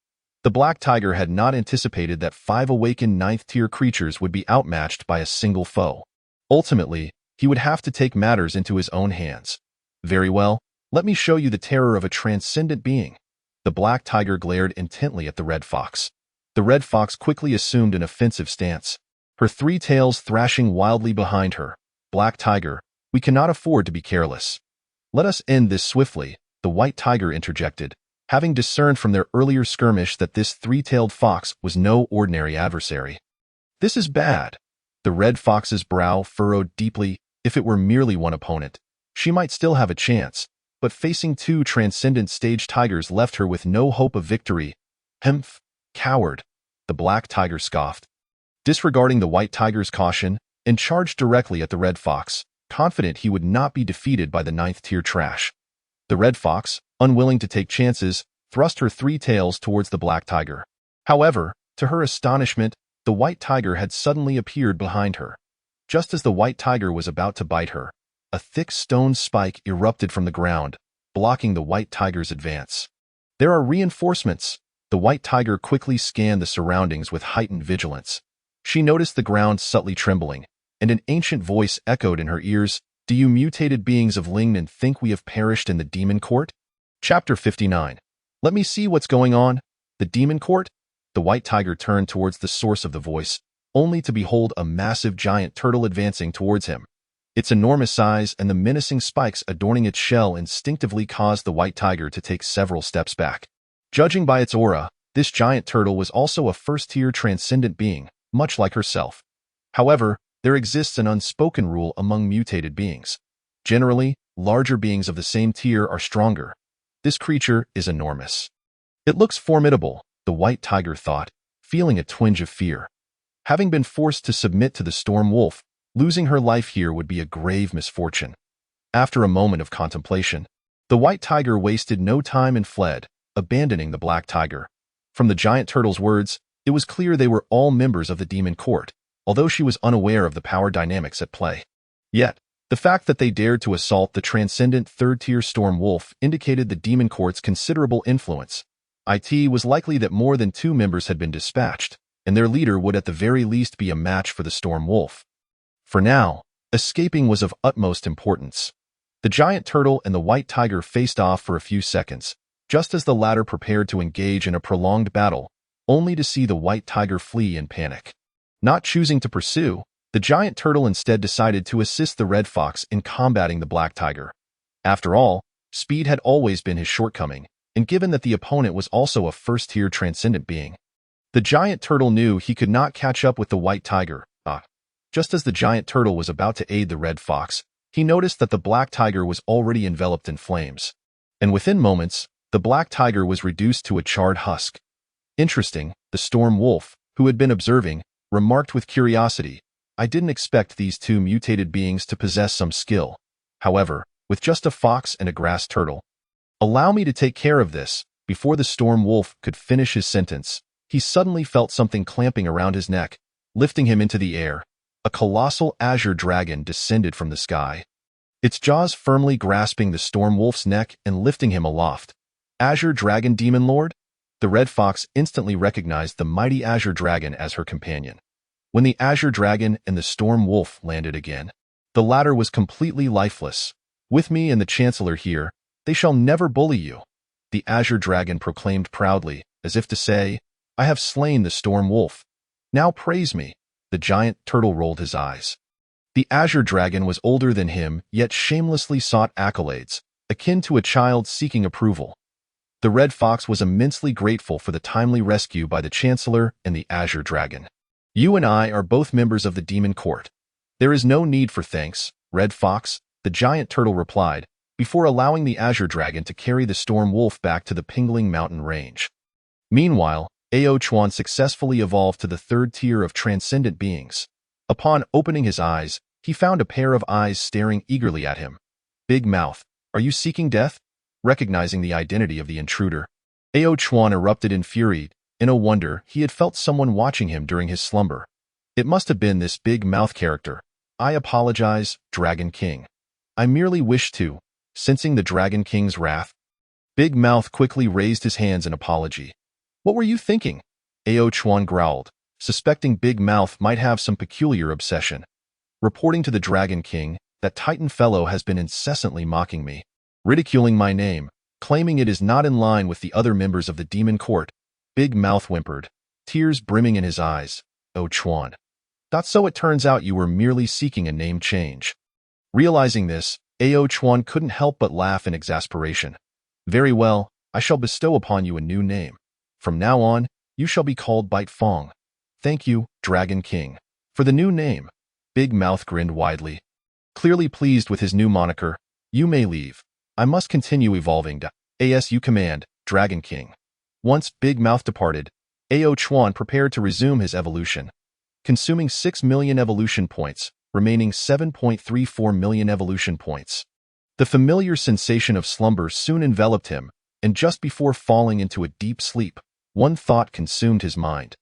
Speaker 2: The black tiger had not anticipated that 5 awakened 9th-tier creatures would be outmatched by a single foe. Ultimately, he would have to take matters into his own hands. "Very well, let me show you the terror of a transcendent being." The black tiger glared intently at the red fox. The red fox quickly assumed an offensive stance, her 3 tails thrashing wildly behind her. "Black tiger, we cannot afford to be careless. Let us end this swiftly," the white tiger interjected, having discerned from their earlier skirmish that this 3-tailed fox was no ordinary adversary. "This is bad." The red fox's brow furrowed deeply. If it were merely one opponent, she might still have a chance, but facing 2 transcendent stage tigers left her with no hope of victory. "Hemph, coward," the black tiger scoffed, disregarding the white tiger's caution, and charged directly at the red fox, confident he would not be defeated by the 9th-tier trash. The red fox, unwilling to take chances, thrust her 3 tails towards the black tiger. However, to her astonishment, the white tiger had suddenly appeared behind her. Just as the white tiger was about to bite her, a thick stone spike erupted from the ground, blocking the white tiger's advance. There are reinforcements. The white tiger quickly scanned the surroundings with heightened vigilance. She noticed the ground subtly trembling, and an ancient voice echoed in her ears, "Do you mutated beings of Lingnan think we have perished in the demon court?" Chapter 59. Let me see what's going on. The demon court? The white tiger turned towards the source of the voice, only to behold a massive giant turtle advancing towards him. Its enormous size and the menacing spikes adorning its shell instinctively caused the white tiger to take several steps back. Judging by its aura, this giant turtle was also a first-tier transcendent being, much like herself. However, there exists an unspoken rule among mutated beings. Generally, larger beings of the same tier are stronger. This creature is enormous. It looks formidable, the white tiger thought, feeling a twinge of fear. Having been forced to submit to the storm wolf, losing her life here would be a grave misfortune. After a moment of contemplation, the white tiger wasted no time and fled, abandoning the black tiger. From the giant turtle's words, it was clear they were all members of the demon court, although she was unaware of the power dynamics at play. Yet, the fact that they dared to assault the transcendent third-tier storm wolf indicated the demon court's considerable influence. It was likely that more than 2 members had been dispatched, and their leader would at the very least be a match for the storm wolf. For now, escaping was of utmost importance. The giant turtle and the white tiger faced off for a few seconds, just as the latter prepared to engage in a prolonged battle, only to see the white tiger flee in panic. Not choosing to pursue, the giant turtle instead decided to assist the red fox in combating the black tiger. After all, speed had always been his shortcoming, and given that the opponent was also a first-tier transcendent being, the giant turtle knew he could not catch up with the white tiger. Just as the giant turtle was about to aid the red fox, he noticed that the black tiger was already enveloped in flames. And within moments, the black tiger was reduced to a charred husk. Interesting, the storm wolf, who had been observing, remarked with curiosity, "I didn't expect these 2 mutated beings to possess some skill. However, with just a fox and a grass turtle. Allow me to take care of this." Before the storm wolf could finish his sentence, he suddenly felt something clamping around his neck, lifting him into the air. A colossal azure dragon descended from the sky, its jaws firmly grasping the storm wolf's neck and lifting him aloft. Azure Dragon Demon Lord? The red fox instantly recognized the mighty azure dragon as her companion. When the azure dragon and the storm wolf landed again, the latter was completely lifeless. "With me and the chancellor here, they shall never bully you," the azure dragon proclaimed proudly, as if to say, "I have slain the storm wolf. Now praise me." The giant turtle rolled his eyes. The azure dragon was older than him, yet shamelessly sought accolades, akin to a child seeking approval. The red fox was immensely grateful for the timely rescue by the chancellor and the azure dragon. "You and I are both members of the demon court. There is no need for thanks, red fox," the giant turtle replied, before allowing the azure dragon to carry the storm wolf back to the Pingling Mountain range. Meanwhile, Ao Chuan successfully evolved to the 3rd tier of transcendent beings. Upon opening his eyes, he found a pair of eyes staring eagerly at him. "Big Mouth, are you seeking death?" Recognizing the identity of the intruder, Ao Chuan erupted in fury. In a wonder, he had felt someone watching him during his slumber. It must have been this Big Mouth character. "I apologize, Dragon King. I merely wished to," sensing the Dragon King's wrath. Big Mouth quickly raised his hands in apology. "What were you thinking?" Ao Chuan growled, suspecting Big Mouth might have some peculiar obsession. "Reporting to the Dragon King, that Titan fellow has been incessantly mocking me, ridiculing my name, claiming it is not in line with the other members of the demon court." Big Mouth whimpered, tears brimming in his eyes. "Oh Chuan. So it turns out you were merely seeking a name change." Realizing this, Ao Chuan couldn't help but laugh in exasperation. "Very well, I shall bestow upon you a new name. From now on, you shall be called Bite Fong." "Thank you, Dragon King, for the new name." Big Mouth grinned widely. Clearly pleased with his new moniker, "You may leave. I must continue evolving. As you command, Dragon King." Once Big Mouth departed, Ao Chuan prepared to resume his evolution. Consuming 6 million evolution points, remaining 7.34 million evolution points. The familiar sensation of slumber soon enveloped him, and just before falling into a deep sleep, one thought consumed his mind.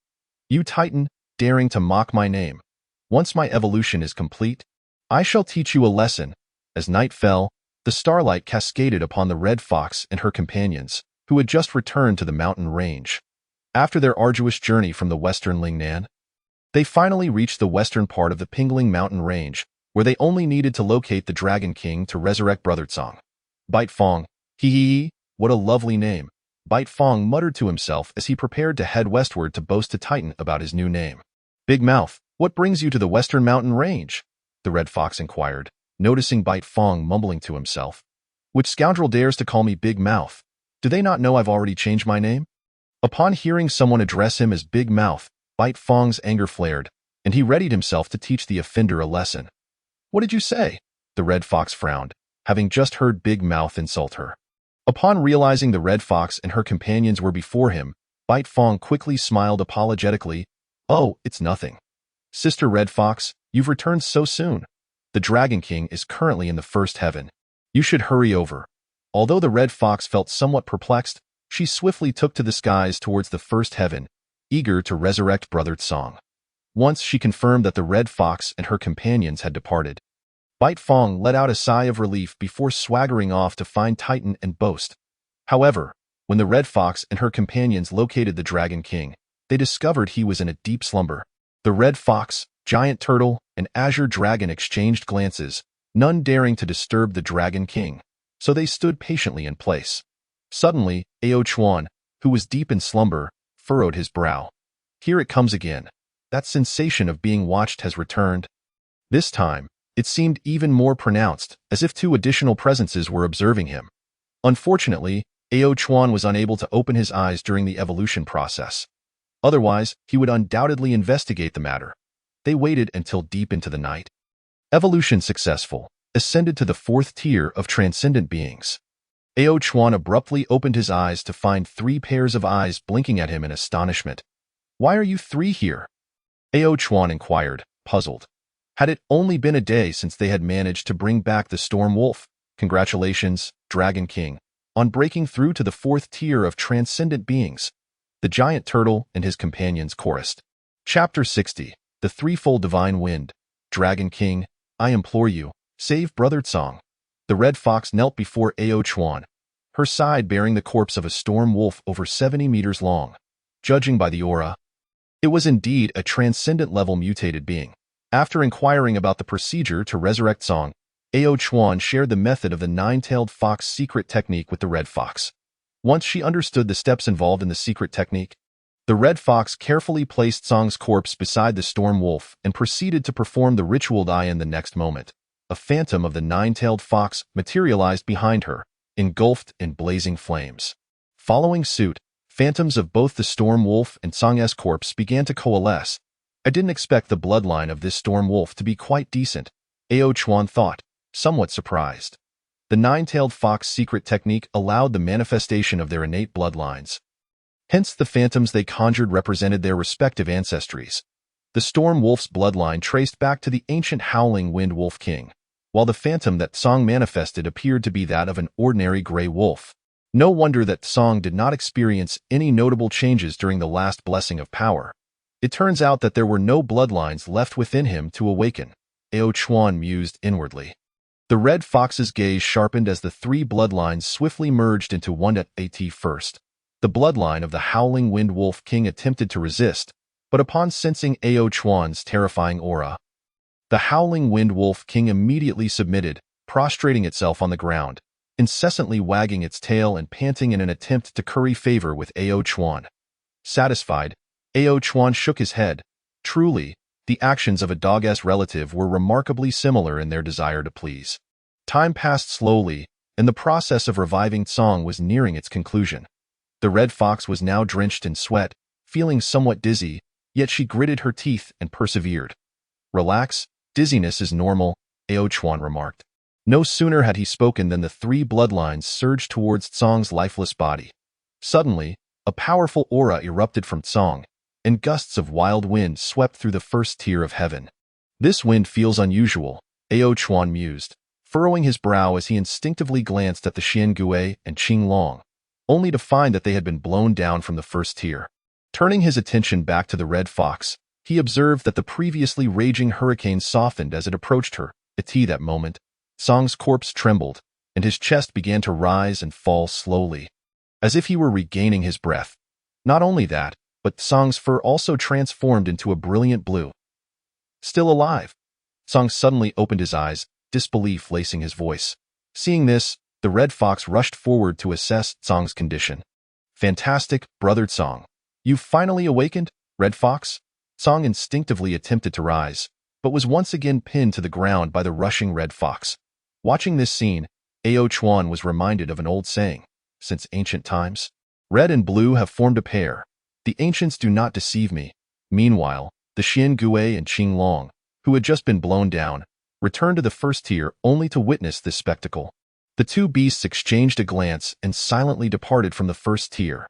Speaker 2: "You Titan, daring to mock my name. Once my evolution is complete, I shall teach you a lesson." As night fell, The starlight cascaded upon the red fox and her companions, who had just returned to the mountain range. After their arduous journey from the western Lingnan, they finally reached the western part of the Pingling mountain range, where they only needed to locate the Dragon King to resurrect Brother Tsong. Bite Fong, hee, what a lovely name. Bite Fong muttered to himself as he prepared to head westward to boast to Titan about his new name. Big Mouth, what brings you to the western mountain range? The red fox inquired, noticing Bite Fong mumbling to himself. Which scoundrel dares to call me Big Mouth? Do they not know I've already changed my name? Upon hearing someone address him as Big Mouth, Bite Fong's anger flared, and he readied himself to teach the offender a lesson. What did you say? The red fox frowned, having just heard Big Mouth insult her. Upon realizing the red fox and her companions were before him, Bite Fong quickly smiled apologetically. Oh, it's nothing. Sister Red Fox, you've returned so soon. The Dragon King is currently in the first heaven. You should hurry over. Although the red fox felt somewhat perplexed, she swiftly took to the skies towards the first heaven, eager to resurrect Brother Tsong. Once she confirmed that the red fox and her companions had departed, Bite Fong let out a sigh of relief before swaggering off to find Titan and boast. However, when the red fox and her companions located the Dragon King, they discovered he was in a deep slumber. The red fox, giant turtle, and azure dragon exchanged glances, none daring to disturb the Dragon King, so they stood patiently in place. Suddenly, Ao Chuan, who was deep in slumber, furrowed his brow. Here it comes again. That sensation of being watched has returned. This time, it seemed even more pronounced, as if two additional presences were observing him. Unfortunately, Ao Chuan was unable to open his eyes during the evolution process. Otherwise, he would undoubtedly investigate the matter. They waited until deep into the night. Evolution successful, ascended to the fourth tier of transcendent beings. Ao Chuan abruptly opened his eyes to find 3 pairs of eyes blinking at him in astonishment. Why are you 3 here? Ao Chuan inquired, puzzled. Had it only been a day since they had managed to bring back the Storm Wolf? Congratulations, Dragon King, on breaking through to the 4th tier of transcendent beings. The giant turtle and his companions chorused. Chapter 60, The Threefold Divine Wind. Dragon King, I implore you, save Brother Tsong. The red fox knelt before Ao Chuan, her side bearing the corpse of a storm wolf over 70 meters long. Judging by the aura, it was indeed a transcendent-level mutated being. After inquiring about the procedure to resurrect Tsong, Ao Chuan shared the method of the nine-tailed fox secret technique with the red fox. Once she understood the steps involved in the secret technique, the red fox carefully placed Tsong's corpse beside the storm wolf and proceeded to perform the ritual die-in the next moment. A phantom of the nine-tailed fox materialized behind her, engulfed in blazing flames. Following suit, phantoms of both the storm wolf and Tsong's corpse began to coalesce. I didn't expect the bloodline of this storm wolf to be quite decent, Ao Chuan thought, somewhat surprised. The nine-tailed fox secret technique allowed the manifestation of their innate bloodlines. Hence the phantoms they conjured represented their respective ancestries. The storm wolf's bloodline traced back to the ancient howling wind wolf king, while the phantom that Tsong manifested appeared to be that of an ordinary gray wolf. No wonder that Tsong did not experience any notable changes during the last blessing of power. It turns out that there were no bloodlines left within him to awaken, Ao Chuan mused inwardly. The red fox's gaze sharpened as the 3 bloodlines swiftly merged into one at first. The bloodline of the howling wind wolf king attempted to resist, but upon sensing Ao Chuan's terrifying aura, the howling wind wolf king immediately submitted, prostrating itself on the ground, incessantly wagging its tail and panting in an attempt to curry favor with Ao Chuan. Satisfied, Ao Chuan shook his head. Truly, the actions of a dog-ass relative were remarkably similar in their desire to please. Time passed slowly, and the process of reviving Tsong was nearing its conclusion. The red fox was now drenched in sweat, feeling somewhat dizzy, yet she gritted her teeth and persevered. Relax, dizziness is normal, Ao Chuan remarked. No sooner had he spoken than the 3 bloodlines surged towards Tsong's lifeless body. Suddenly, a powerful aura erupted from Tsong, and gusts of wild wind swept through the first tier of heaven. This wind feels unusual, Ao Chuan mused, furrowing his brow as he instinctively glanced at the Xiangui and Qinglong, only to find that they had been blown down from the first tier. Turning his attention back to the red fox, he observed that the previously raging hurricane softened as it approached her. At that moment, Tsong's corpse trembled, and his chest began to rise and fall slowly, as if he were regaining his breath. Not only that, but Song's fur also transformed into a brilliant blue. Still alive. Song suddenly opened his eyes, disbelief lacing his voice. Seeing this, the Red Fox rushed forward to assess Song's condition. Fantastic, brothered Song. You've finally awakened, Red Fox? Song instinctively attempted to rise, but was once again pinned to the ground by the rushing Red Fox. Watching this scene, Ao Chuan was reminded of an old saying. Since ancient times, red and blue have formed a pair. The ancients do not deceive me. Meanwhile, the Xian Gui and Qing Long, who had just been blown down, returned to the first tier only to witness this spectacle. The two beasts exchanged a glance and silently departed from the first tier.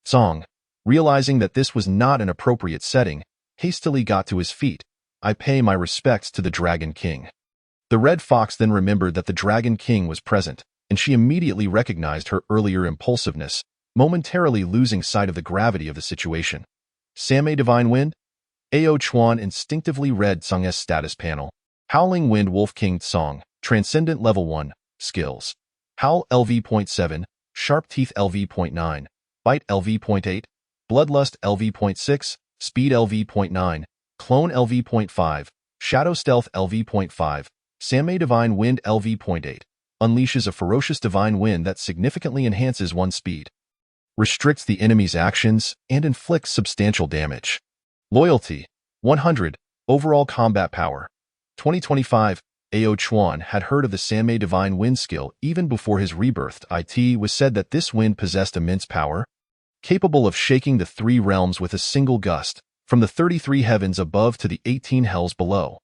Speaker 2: Song, realizing that this was not an appropriate setting, hastily got to his feet. I pay my respects to the Dragon King. The Red Fox then remembered that the Dragon King was present, and she immediately recognized her earlier impulsiveness, momentarily losing sight of the gravity of the situation. Samay Divine Wind? Ao Chuan instinctively read Song's status panel. Howling Wind Wolf King Song, Transcendent Level 1, Skills. Howl LV.7, Sharp Teeth LV.9, Bite LV.8, Bloodlust LV.6, Speed LV.9, Clone LV.5, Shadow Stealth LV.5, Samay Divine Wind LV.8. Unleashes a ferocious divine wind that significantly enhances one's speed, restricts the enemy's actions, and inflicts substantial damage. Loyalty, 100. Overall combat power, 2025. Ao Chuan had heard of the Samay Divine Wind skill even before his rebirth. It was said that this wind possessed immense power, capable of shaking the 3 realms with a single gust, from the 33 heavens above to the 18 hells below.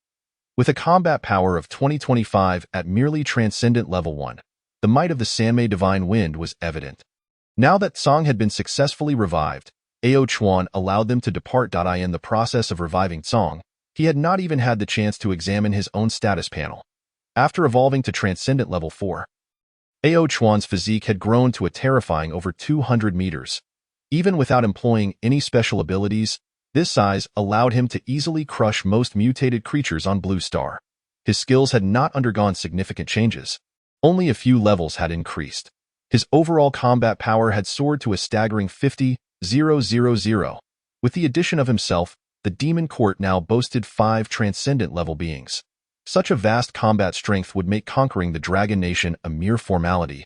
Speaker 2: With a combat power of 2025 at merely Transcendent Level 1, the might of the Samay Divine Wind was evident. Now that Song had been successfully revived, Ao Chuan allowed them to depart. In the process of reviving Song, he had not even had the chance to examine his own status panel. After evolving to Transcendent Level 4, Ao Chuan's physique had grown to a terrifying over 200 meters. Even without employing any special abilities, this size allowed him to easily crush most mutated creatures on Blue Star. His skills had not undergone significant changes. Only a few levels had increased. His overall combat power had soared to a staggering 50,000. With the addition of himself, the Demon Court now boasted 5 Transcendent level beings. Such a vast combat strength would make conquering the Dragon Nation a mere formality.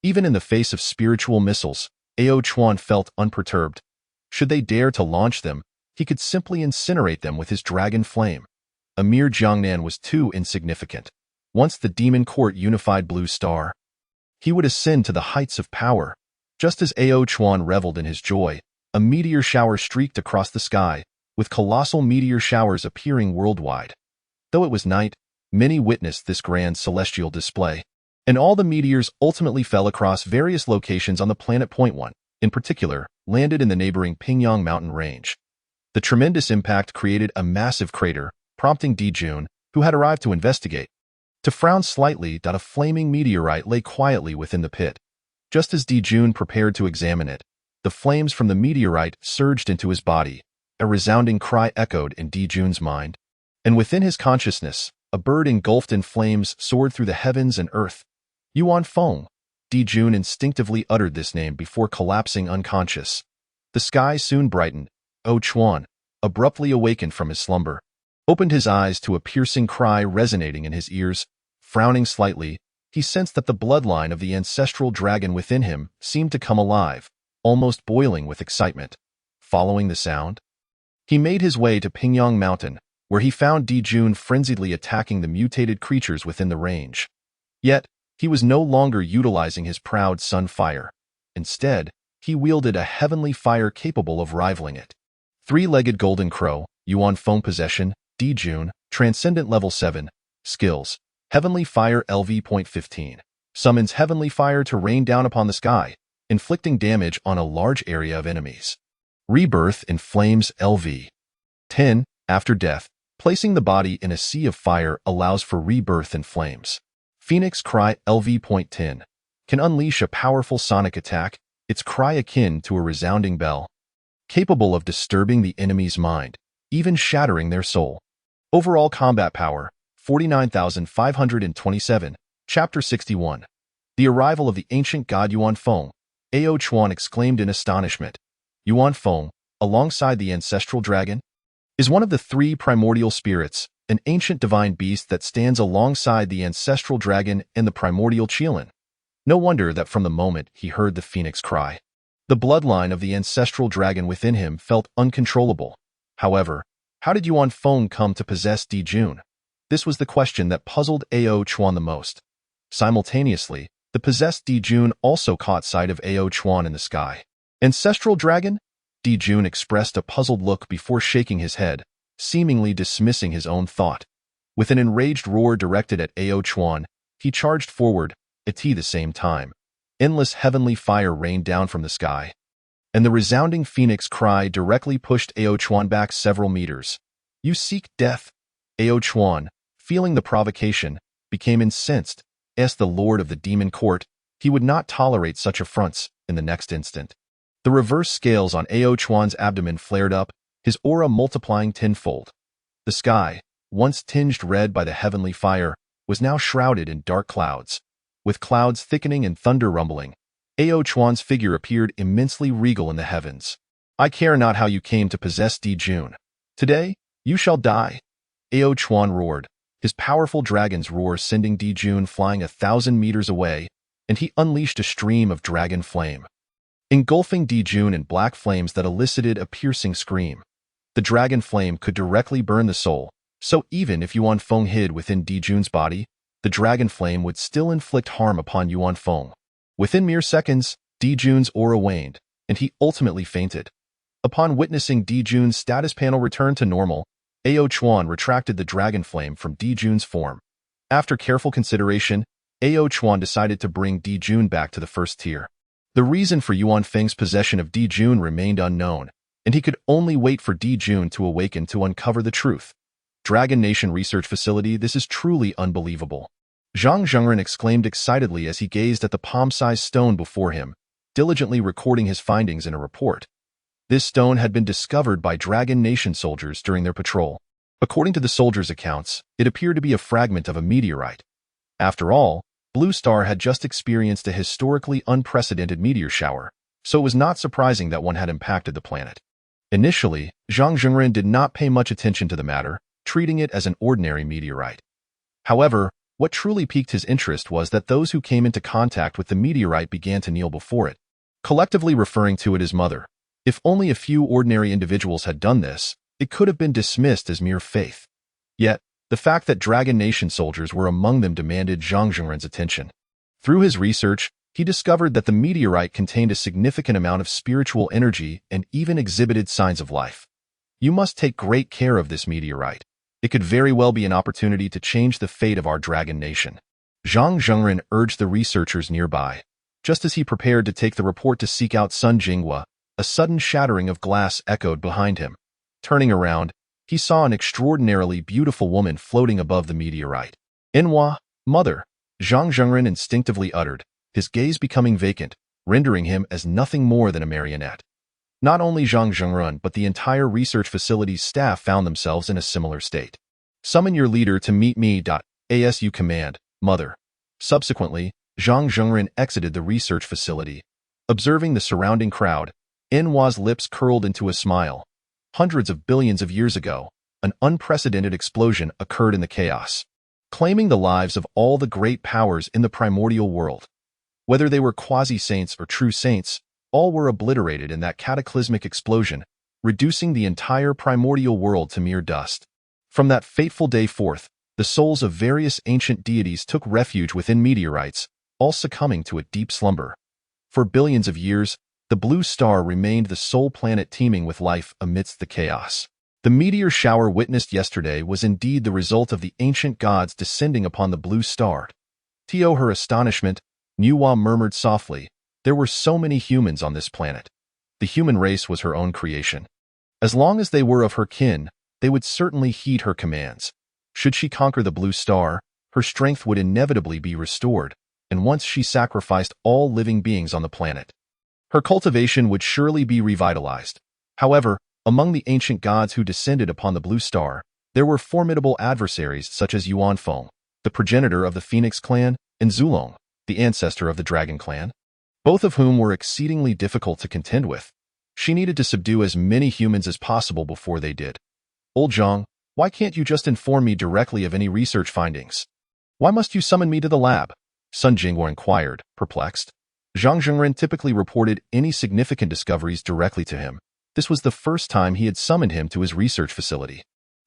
Speaker 2: Even in the face of spiritual missiles, Ao Chuan felt unperturbed. Should they dare to launch them, he could simply incinerate them with his dragon flame. A mere Jiangnan was too insignificant. Once the Demon Court unified Blue Star, he would ascend to the heights of power. Just as Ao Chuan reveled in his joy, a meteor shower streaked across the sky, with colossal meteor showers appearing worldwide. Though it was night, many witnessed this grand celestial display, and all the meteors ultimately fell across various locations on the planet. Point 1, in particular, landed in the neighboring Pingyang mountain range. The tremendous impact created a massive crater, prompting Di Jun, who had arrived to investigate, to frown slightly. A flaming meteorite lay quietly within the pit. Just as Di Jun prepared to examine it, the flames from the meteorite surged into his body. A resounding cry echoed in Di Jun's mind, and within his consciousness, a bird engulfed in flames soared through the heavens and earth. Yuan Feng. Di Jun instinctively uttered this name before collapsing unconscious. The sky soon brightened. Ao Chuan, abruptly awakened from his slumber, opened his eyes to a piercing cry resonating in his ears. Frowning slightly, he sensed that the bloodline of the ancestral dragon within him seemed to come alive, almost boiling with excitement. Following the sound, he made his way to Pingyang Mountain, where he found Di Jun frenziedly attacking the mutated creatures within the range. Yet, he was no longer utilizing his proud sun fire. Instead, he wielded a heavenly fire capable of rivaling it. 3-legged golden crow, Yuan Feng possession, Di Jun, Transcendent Level 7, Skills, Heavenly Fire LV.15. Summons heavenly fire to rain down upon the sky, inflicting damage on a large area of enemies. Rebirth in Flames LV. 10. After death, placing the body in a sea of fire allows for rebirth in flames. Phoenix Cry LV.10. Can unleash a powerful sonic attack, its cry akin to a resounding bell, capable of disturbing the enemy's mind, even shattering their soul. Overall combat power, 49,527. Chapter 61. The arrival of the ancient god Yuan Feng, Ao Chuan exclaimed in astonishment. Yuan Feng, alongside the ancestral dragon, is one of the three primordial spirits, an ancient divine beast that stands alongside the ancestral dragon and the primordial Qilin. No wonder that from the moment he heard the phoenix cry, the bloodline of the ancestral dragon within him felt uncontrollable. However, how did Yuan Feng come to possess Di Jun? This was the question that puzzled Ao Chuan the most. Simultaneously, the possessed Di Jun also caught sight of Ao Chuan in the sky. Ancestral dragon? Di Jun expressed a puzzled look before shaking his head, seemingly dismissing his own thought. With an enraged roar directed at Ao Chuan, he charged forward, at the same time. Endless heavenly fire rained down from the sky, and the resounding phoenix cry directly pushed Ao Chuan back several meters. You seek death? Ao Chuan, feeling the provocation, became incensed. As the lord of the demon court, he would not tolerate such affronts. In the next instant, the reverse scales on Ao Chuan's abdomen flared up, his aura multiplying tenfold. The sky, once tinged red by the heavenly fire, was now shrouded in dark clouds. With clouds thickening and thunder rumbling, Ao Chuan's figure appeared immensely regal in the heavens. I care not how you came to possess Di Jun. Today, you shall die. Ao Chuan roared, his powerful dragon's roar sending Di Jun flying 1,000 meters away, and he unleashed a stream of dragon flame, engulfing Di Jun in black flames that elicited a piercing scream. The dragon flame could directly burn the soul, so even if Yuan Feng hid within Di Jun's body, the dragon flame would still inflict harm upon Yuan Feng. Within mere seconds, Di Jun's aura waned, and he ultimately fainted. Upon witnessing Di Jun's status panel return to normal, Ao Chuan retracted the dragon flame from Di Jun's form. After careful consideration, Ao Chuan decided to bring Di Jun back to the first tier. The reason for Yuan Feng's possession of Di Jun remained unknown, and he could only wait for Di Jun to awaken to uncover the truth. Dragon Nation Research Facility, this is truly unbelievable. Zhang Zhengren exclaimed excitedly as he gazed at the palm-sized stone before him, diligently recording his findings in a report. This stone had been discovered by Dragon Nation soldiers during their patrol. According to the soldiers' accounts, it appeared to be a fragment of a meteorite. After all, Blue Star had just experienced a historically unprecedented meteor shower, so it was not surprising that one had impacted the planet. Initially, Zhang Zhengren did not pay much attention to the matter, treating it as an ordinary meteorite. However, what truly piqued his interest was that those who came into contact with the meteorite began to kneel before it, collectively referring to it as Mother. If only a few ordinary individuals had done this, it could have been dismissed as mere faith. Yet, the fact that Dragon Nation soldiers were among them demanded Zhang Zhengren's attention. Through his research, he discovered that the meteorite contained a significant amount of spiritual energy and even exhibited signs of life. You must take great care of this meteorite. It could very well be an opportunity to change the fate of our Dragon Nation. Zhang Zhengren urged the researchers nearby. Just as he prepared to take the report to seek out Sun Jinghua, a sudden shattering of glass echoed behind him. Turning around, he saw an extraordinarily beautiful woman floating above the meteorite. Enhua, Mother, Zhang Zhengren instinctively uttered, his gaze becoming vacant, rendering him as nothing more than a marionette. Not only Zhang Zhengren but the entire research facility's staff found themselves in a similar state. Summon your leader to meet me. ASU command, Mother. Subsequently, Zhang Zhengren exited the research facility. Observing the surrounding crowd, Enhua's lips curled into a smile. Hundreds of billions of years ago, an unprecedented explosion occurred in the chaos, claiming the lives of all the great powers in the primordial world. Whether they were quasi-saints or true saints, all were obliterated in that cataclysmic explosion, reducing the entire primordial world to mere dust. From that fateful day forth, the souls of various ancient deities took refuge within meteorites, all succumbing to a deep slumber. For billions of years, the Blue Star remained the sole planet teeming with life amidst the chaos. The meteor shower witnessed yesterday was indeed the result of the ancient gods descending upon the Blue Star. To her astonishment, Enhua murmured softly, there were so many humans on this planet. The human race was her own creation. As long as they were of her kin, they would certainly heed her commands. Should she conquer the Blue Star, her strength would inevitably be restored, and once she sacrificed all living beings on the planet, her cultivation would surely be revitalized. However, among the ancient gods who descended upon the Blue Star, there were formidable adversaries such as Yuan Feng, the progenitor of the Phoenix clan, and Zulong, the ancestor of the Dragon Clan, both of whom were exceedingly difficult to contend with. She needed to subdue as many humans as possible before they did. Old Zhang, why can't you just inform me directly of any research findings? Why must you summon me to the lab? Sun Jinghua inquired, perplexed. Zhang Zhengren typically reported any significant discoveries directly to him. This was the first time he had summoned him to his research facility.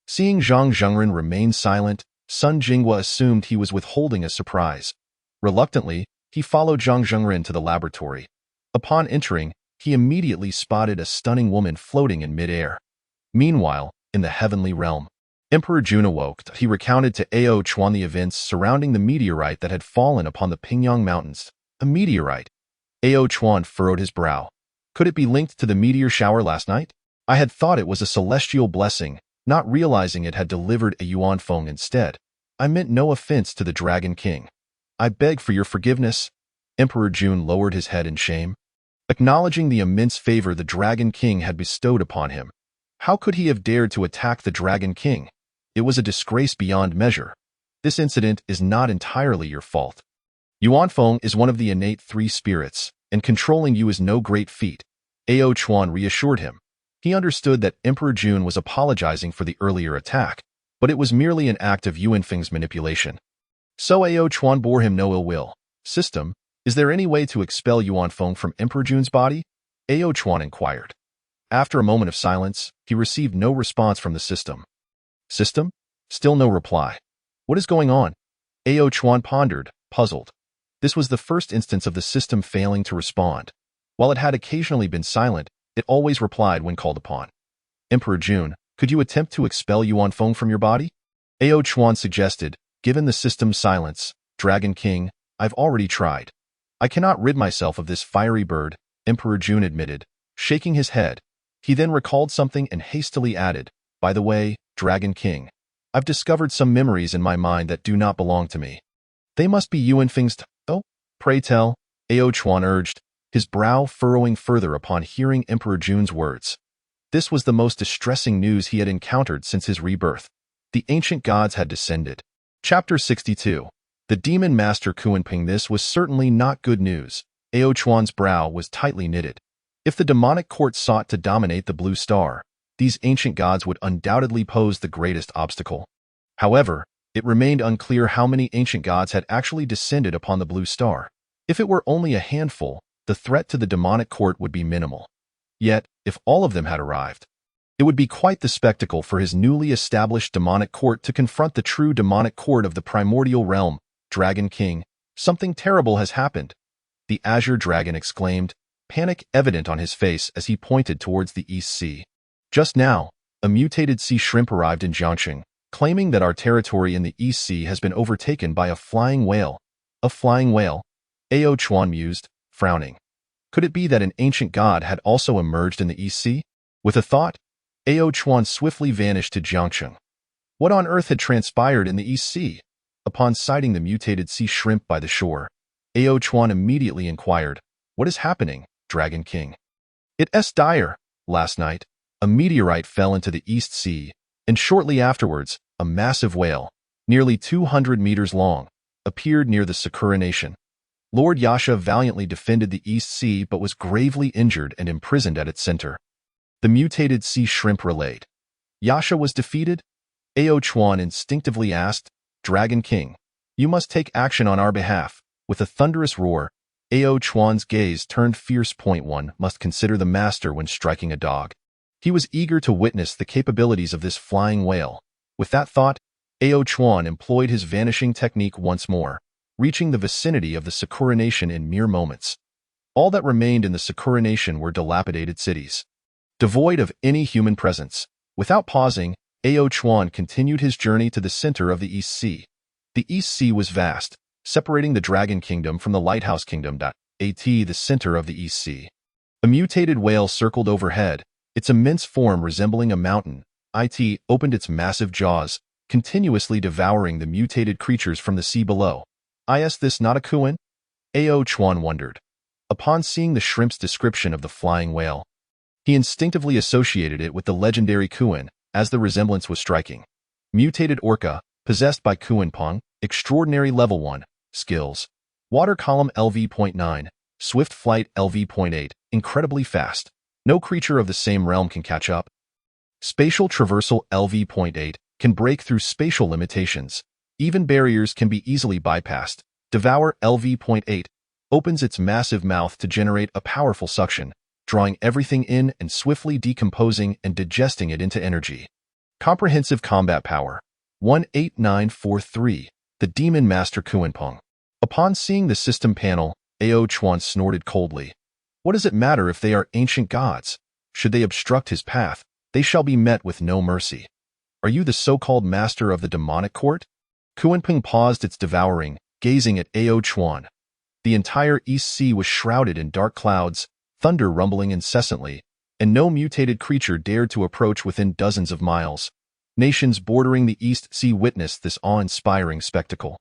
Speaker 2: Seeing Zhang Zhengren remain silent, Sun Jinghua assumed he was withholding a surprise. Reluctantly, he followed Zhang Zhengren to the laboratory. Upon entering, he immediately spotted a stunning woman floating in midair. Meanwhile, in the heavenly realm, Emperor Jun awoke. He recounted to Ao Chuan the events surrounding the meteorite that had fallen upon the Pingyang Mountains. A meteorite? Ao Chuan furrowed his brow. Could it be linked to the meteor shower last night? I had thought it was a celestial blessing, not realizing it had delivered a Yuanfeng instead. I meant no offense to the Dragon King. I beg for your forgiveness. Emperor Jun lowered his head in shame, acknowledging the immense favor the Dragon King had bestowed upon him. How could he have dared to attack the Dragon King? It was a disgrace beyond measure. This incident is not entirely your fault. Yuanfeng is one of the innate three spirits, and controlling you is no great feat. Ao Chuan reassured him. He understood that Emperor Jun was apologizing for the earlier attack, but it was merely an act of Yuanfeng's manipulation. So Ao Chuan bore him no ill will. System, is there any way to expel Yuanfeng from Emperor Jun's body? Ao Chuan inquired. After a moment of silence, he received no response from the system. System? Still no reply. What is going on? Ao Chuan pondered, puzzled. This was the first instance of the system failing to respond. While it had occasionally been silent, it always replied when called upon. Emperor Jun, could you attempt to expel Yuanfeng from your body? Ao Chuan suggested. Given the system's silence, Dragon King, I've already tried. I cannot rid myself of this fiery bird, Emperor Jun admitted, shaking his head. He then recalled something and hastily added, by the way, Dragon King, I've discovered some memories in my mind that do not belong to me. They must be Yuanfeng's. Oh, pray tell, Ao Chuan urged, his brow furrowing further upon hearing Emperor Jun's words. This was the most distressing news he had encountered since his rebirth. The ancient gods had descended. Chapter 62. The Demon Master Kuanping. This was certainly not good news. Ao Chuan's brow was tightly knitted. If the demonic court sought to dominate the Blue Star, these ancient gods would undoubtedly pose the greatest obstacle. However, it remained unclear how many ancient gods had actually descended upon the Blue Star. If it were only a handful, the threat to the demonic court would be minimal. Yet, if all of them had arrived, it would be quite the spectacle for his newly established demonic court to confront the true demonic court of the primordial realm. Dragon King, something terrible has happened. The Azure Dragon exclaimed, panic evident on his face as he pointed towards the East Sea. Just now, a mutated sea shrimp arrived in Jiangxing, claiming that our territory in the East Sea has been overtaken by a flying whale. A flying whale? Ao Chuan mused, frowning. Could it be that an ancient god had also emerged in the East Sea? With a thought, Ao Chuan swiftly vanished to Jiangxing. What on earth had transpired in the East Sea? Upon sighting the mutated sea shrimp by the shore, Ao Chuan immediately inquired, what is happening, Dragon King? It's dire. Last night, a meteorite fell into the East Sea, and shortly afterwards, a massive whale, nearly 200 meters long, appeared near the Sakura Nation. Lord Yasha valiantly defended the East Sea but was gravely injured and imprisoned at its center. The mutated sea shrimp relayed. Yasha was defeated? Ao Chuan instinctively asked. Dragon King, you must take action on our behalf. With a thunderous roar, Ao Chuan's gaze turned fierce. One must consider the master when striking a dog. He was eager to witness the capabilities of this flying whale. With that thought, Ao Chuan employed his vanishing technique once more, reaching the vicinity of the Sakura Nation in mere moments. All that remained in the Sakura Nation were dilapidated cities, devoid of any human presence. Without pausing, Ao Chuan continued his journey to the center of the East Sea. The East Sea was vast, separating the Dragon Kingdom from the Lighthouse Kingdom. At the center of the East Sea, a mutated whale circled overhead, its immense form resembling a mountain. It opened its massive jaws, continuously devouring the mutated creatures from the sea below. Is this not a Kuan? Ao Chuan wondered. Upon seeing the shrimp's description of the flying whale, he instinctively associated it with the legendary Kuan, as the resemblance was striking. Mutated orca, possessed by Kuan Peng, extraordinary level 1, skills. Water Column LV.9, Swift Flight LV.8, incredibly fast. No creature of the same realm can catch up. Spatial Traversal LV.8 can break through spatial limitations. Even barriers can be easily bypassed. Devour LV.8 opens its massive mouth to generate a powerful suction, drawing everything in and swiftly decomposing and digesting it into energy. Comprehensive Combat Power 18943, the Demon Master Kuenpeng. Upon seeing the system panel, Ao Chuan snorted coldly. What does it matter if they are ancient gods? Should they obstruct his path, they shall be met with no mercy. Are you the so-called master of the demonic court? Kuenpeng paused its devouring, gazing at Ao Chuan. The entire East Sea was shrouded in dark clouds, thunder rumbling incessantly, and no mutated creature dared to approach within dozens of miles. Nations bordering the East Sea witnessed this awe-inspiring spectacle.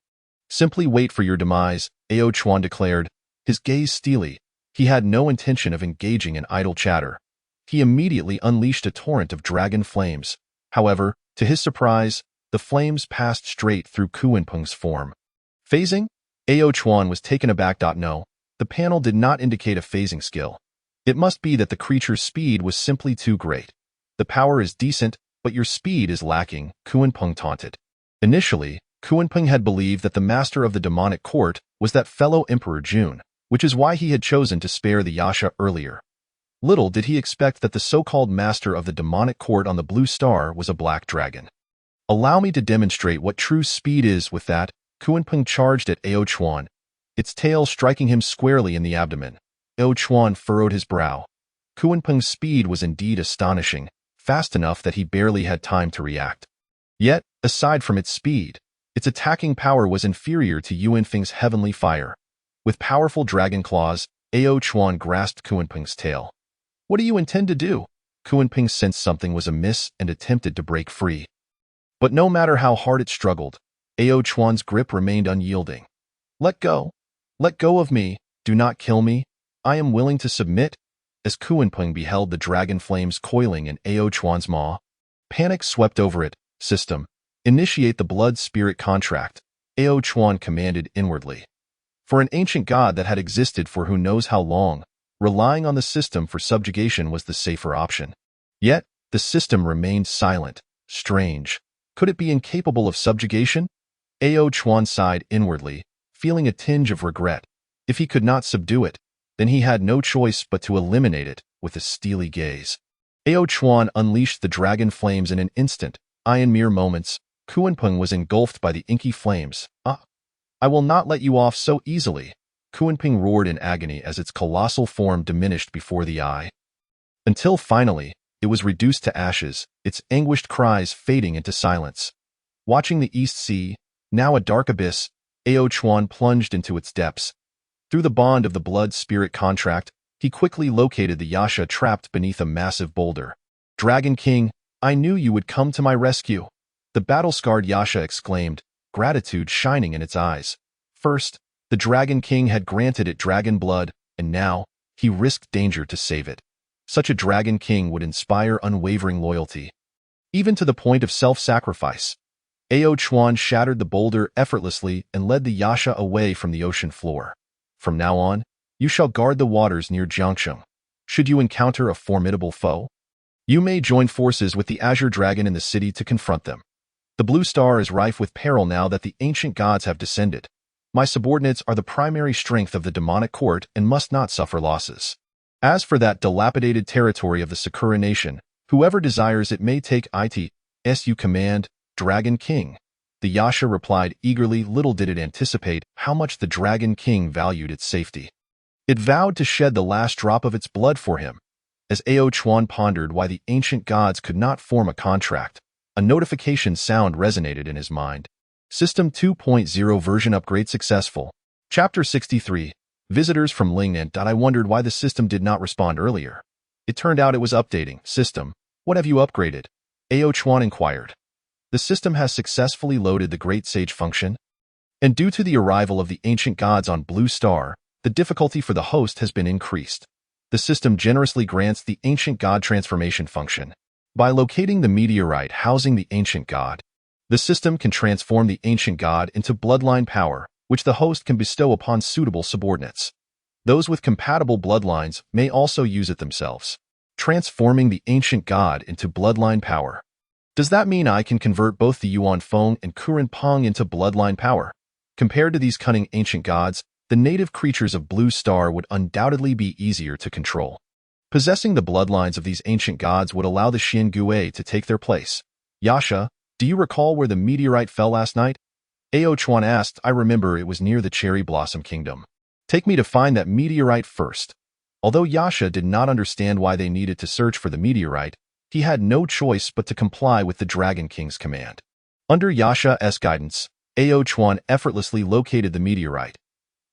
Speaker 2: Simply wait for your demise, Ao Chuan declared, his gaze steely. He had no intention of engaging in idle chatter. He immediately unleashed a torrent of dragon flames. However, to his surprise, the flames passed straight through Kuenpeng's form. Phasing? Ao Chuan was taken aback. No, the panel did not indicate a phasing skill. It must be that the creature's speed was simply too great. The power is decent, but your speed is lacking, Kuenpeng taunted. Initially, Kuenpeng had believed that the master of the demonic court was that fellow Emperor Jun, which is why he had chosen to spare the Yasha earlier. Little did he expect that the so-called master of the demonic court on the Blue Star was a black dragon. Allow me to demonstrate what true speed is with that, Kuenpeng charged at Ao Chuan, its tail striking him squarely in the abdomen. Ao Chuan furrowed his brow. Kuenpeng's speed was indeed astonishing, fast enough that he barely had time to react. Yet, aside from its speed, its attacking power was inferior to Yuanfeng's heavenly fire. With powerful dragon claws, Ao Chuan grasped Kuenpeng's tail. What do you intend to do? Kuenpeng sensed something was amiss and attempted to break free. But no matter how hard it struggled, Ao Chuan's grip remained unyielding. Let go. Let go of me. Do not kill me. I am willing to submit. As Kuenpeng beheld the dragon flames coiling in Ao Chuan's maw, panic swept over it. System, initiate the blood-spirit contract, Ao Chuan commanded inwardly. For an ancient god that had existed for who knows how long, relying on the system for subjugation was the safer option. Yet, the system remained silent. Strange. Could it be incapable of subjugation? Ao Chuan sighed inwardly, feeling a tinge of regret. If he could not subdue it, then he had no choice but to eliminate it with a steely gaze. Ao Chuan unleashed the dragon flames in an instant. In mere moments, Kuenpeng was engulfed by the inky flames. I will not let you off so easily. Kuenpeng roared in agony as its colossal form diminished before the eye. Until finally, it was reduced to ashes, its anguished cries fading into silence. Watching the East Sea, now a dark abyss, Ao Chuan plunged into its depths. Through the bond of the blood-spirit contract, he quickly located the Yasha trapped beneath a massive boulder. Dragon King, I knew you would come to my rescue. The battle-scarred Yasha exclaimed, gratitude shining in its eyes. First, the Dragon King had granted it dragon blood, and now, he risked danger to save it. Such a Dragon King would inspire unwavering loyalty, even to the point of self-sacrifice. Ao Chuan shattered the boulder effortlessly and led the Yasha away from the ocean floor. From now on, you shall guard the waters near Jiangsheng. Should you encounter a formidable foe, you may join forces with the Azure Dragon in the city to confront them. The Blue Star is rife with peril now that the ancient gods have descended. My subordinates are the primary strength of the demonic court and must not suffer losses. As for that dilapidated territory of the Sakura nation, whoever desires it may take it. You command, Dragon King. The Yasha replied eagerly. Little did it anticipate how much the Dragon King valued its safety. It vowed to shed the last drop of its blood for him. As Ao Chuan pondered why the ancient gods could not form a contract, a notification sound resonated in his mind. System 2.0 version upgrade successful. Chapter 63. Visitors from Lingnan. I wondered why the system did not respond earlier. It turned out it was updating. System, what have you upgraded? Ao Chuan inquired. The system has successfully loaded the Great Sage function, and due to the arrival of the ancient gods on Blue Star, the difficulty for the host has been increased. The system generously grants the ancient god transformation function. By locating the meteorite housing the ancient god, the system can transform the ancient god into bloodline power, which the host can bestow upon suitable subordinates. Those with compatible bloodlines may also use it themselves, transforming the ancient god into bloodline power. Does that mean I can convert both the Yuan Feng and Kuren Pong into bloodline power? Compared to these cunning ancient gods, the native creatures of Blue Star would undoubtedly be easier to control. Possessing the bloodlines of these ancient gods would allow the Xian Gui to take their place. Yasha, do you recall where the meteorite fell last night? Ao Chuan asked. I remember, it was near the Cherry Blossom Kingdom. Take me to find that meteorite first. Although Yasha did not understand why they needed to search for the meteorite, he had no choice but to comply with the Dragon King's command. Under Yasha's guidance, Ao Chuan effortlessly located the meteorite.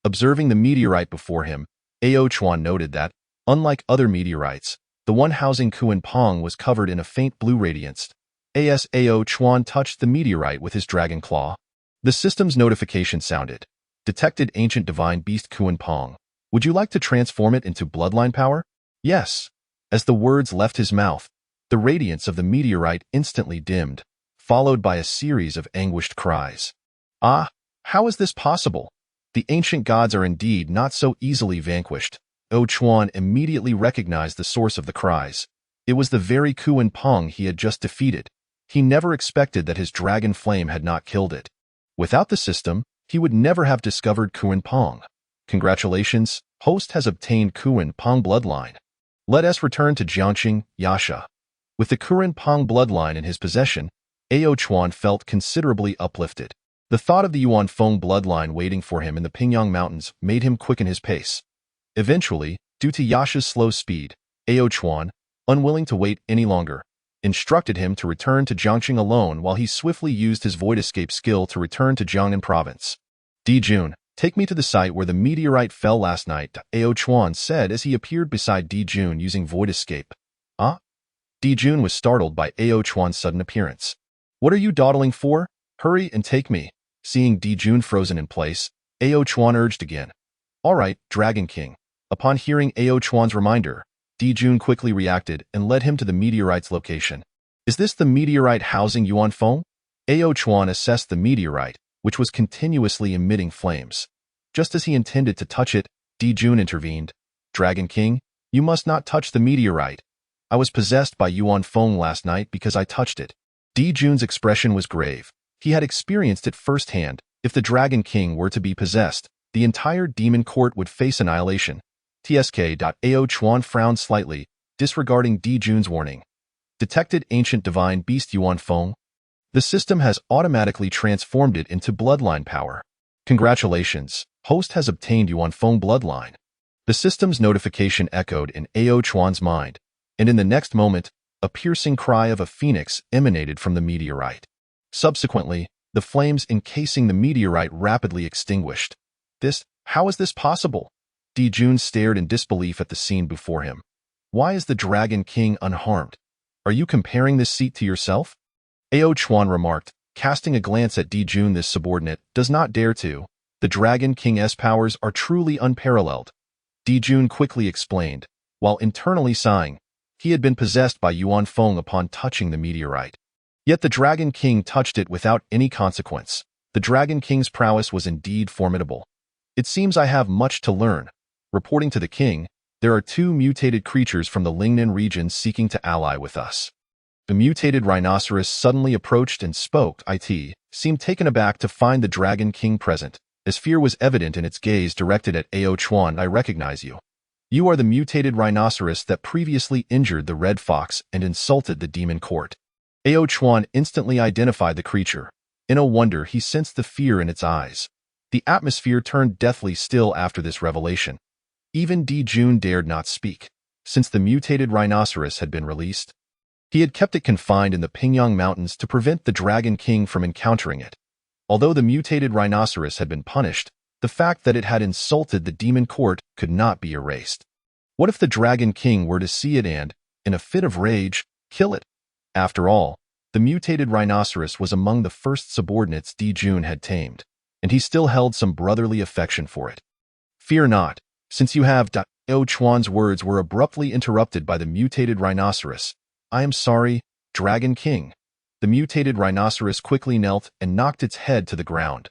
Speaker 2: Observing the meteorite before him, Ao Chuan noted that, unlike other meteorites, the one housing Kuan Pong was covered in a faint blue radiance. As Ao Chuan touched the meteorite with his dragon claw, the system's notification sounded. Detected ancient divine beast Kuan Pong. Would you like to transform it into bloodline power? Yes. As the words left his mouth, the radiance of the meteorite instantly dimmed, followed by a series of anguished cries. Ah, how is this possible? The ancient gods are indeed not so easily vanquished. Ao Chuan immediately recognized the source of the cries. It was the very Kuan Pong he had just defeated. He never expected that his dragon flame had not killed it. Without the system, he would never have discovered Kuan Pong. Congratulations, host has obtained Kuan Pong bloodline. Let us return to Jiangxing, Yasha. With the Kuan Pong bloodline in his possession, Ao Chuan felt considerably uplifted. The thought of the Yuan Feng bloodline waiting for him in the Pingyang Mountains made him quicken his pace. Eventually, due to Yasha's slow speed, Ao Chuan, unwilling to wait any longer, instructed him to return to Jiangxing alone while he swiftly used his Void Escape skill to return to Jiangnan Province. Dijun, take me to the site where the meteorite fell last night, Ao Chuan said as he appeared beside Dijun using Void Escape. Ah? Dijun was startled by Ao Chuan's sudden appearance. What are you dawdling for? Hurry and take me. Seeing Dijun frozen in place, Ao Chuan urged again. All right, Dragon King. Upon hearing Ao Chuan's reminder, Dijun quickly reacted and led him to the meteorite's location. Is this the meteorite housing Yuan Feng? Ao Chuan assessed the meteorite, which was continuously emitting flames. Just as he intended to touch it, Dijun intervened. Dragon King, you must not touch the meteorite. I was possessed by Yuan Feng last night because I touched it. Dijun's expression was grave. He had experienced it firsthand. If the Dragon King were to be possessed, the entire demon court would face annihilation. Ao Chuan frowned slightly, disregarding Dijun's warning. Detected ancient divine beast Yuan Feng. The system has automatically transformed it into bloodline power. Congratulations, host has obtained Yuan Feng bloodline. The system's notification echoed in Ao Chuan's mind, and in the next moment, a piercing cry of a phoenix emanated from the meteorite. Subsequently, the flames encasing the meteorite rapidly extinguished. How is this possible? Dijun stared in disbelief at the scene before him. Why is the Dragon King unharmed? Are you comparing this seat to yourself? Ao Chuan remarked, casting a glance at Dijun. This subordinate does not dare to. The Dragon King's powers are truly unparalleled. Dijun quickly explained, while internally sighing. He had been possessed by Yuan Feng upon touching the meteorite. Yet the Dragon King touched it without any consequence. The Dragon King's prowess was indeed formidable. It seems I have much to learn. Reporting to the king, there are 2 mutated creatures from the Lingnan region seeking to ally with us. The mutated rhinoceros suddenly approached and spoke. It seemed taken aback to find the Dragon King present, as fear was evident in its gaze directed at Ao Chuan. I recognize you. You are the mutated rhinoceros that previously injured the red fox and insulted the demon court. Ao Chuan instantly identified the creature. In a wonder, he sensed the fear in its eyes. The atmosphere turned deathly still after this revelation. Even Dijun dared not speak. Since the mutated rhinoceros had been released, he had kept it confined in the Pingyang Mountains to prevent the Dragon King from encountering it. Although the mutated rhinoceros had been punished, the fact that it had insulted the demon court could not be erased. What if the Dragon King were to see it and, in a fit of rage, kill it? After all, the mutated rhinoceros was among the first subordinates Dijun had tamed, and he still held some brotherly affection for it. Fear not, since you have. Ao Chuan's words were abruptly interrupted by the mutated rhinoceros. I am sorry, Dragon King. The mutated rhinoceros quickly knelt and knocked its head to the ground.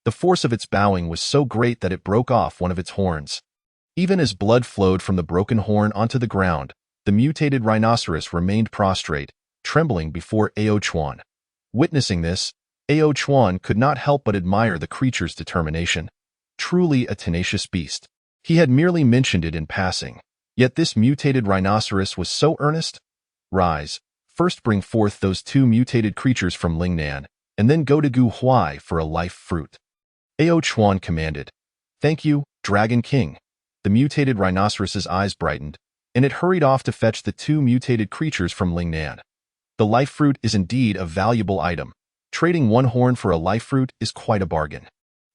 Speaker 2: The force of its bowing was so great that it broke off one of its horns. Even as blood flowed from the broken horn onto the ground, the mutated rhinoceros remained prostrate, trembling before Ao Chuan. Witnessing this, Ao Chuan could not help but admire the creature's determination. Truly a tenacious beast. He had merely mentioned it in passing. Yet this mutated rhinoceros was so earnest. Rise, first bring forth those two mutated creatures from Lingnan, and then go to Gu Huai for a life fruit. Ao Chuan commanded. Thank you, Dragon King. The mutated rhinoceros's eyes brightened, and it hurried off to fetch the two mutated creatures from Lingnan. The life fruit is indeed a valuable item. Trading one horn for a life fruit is quite a bargain.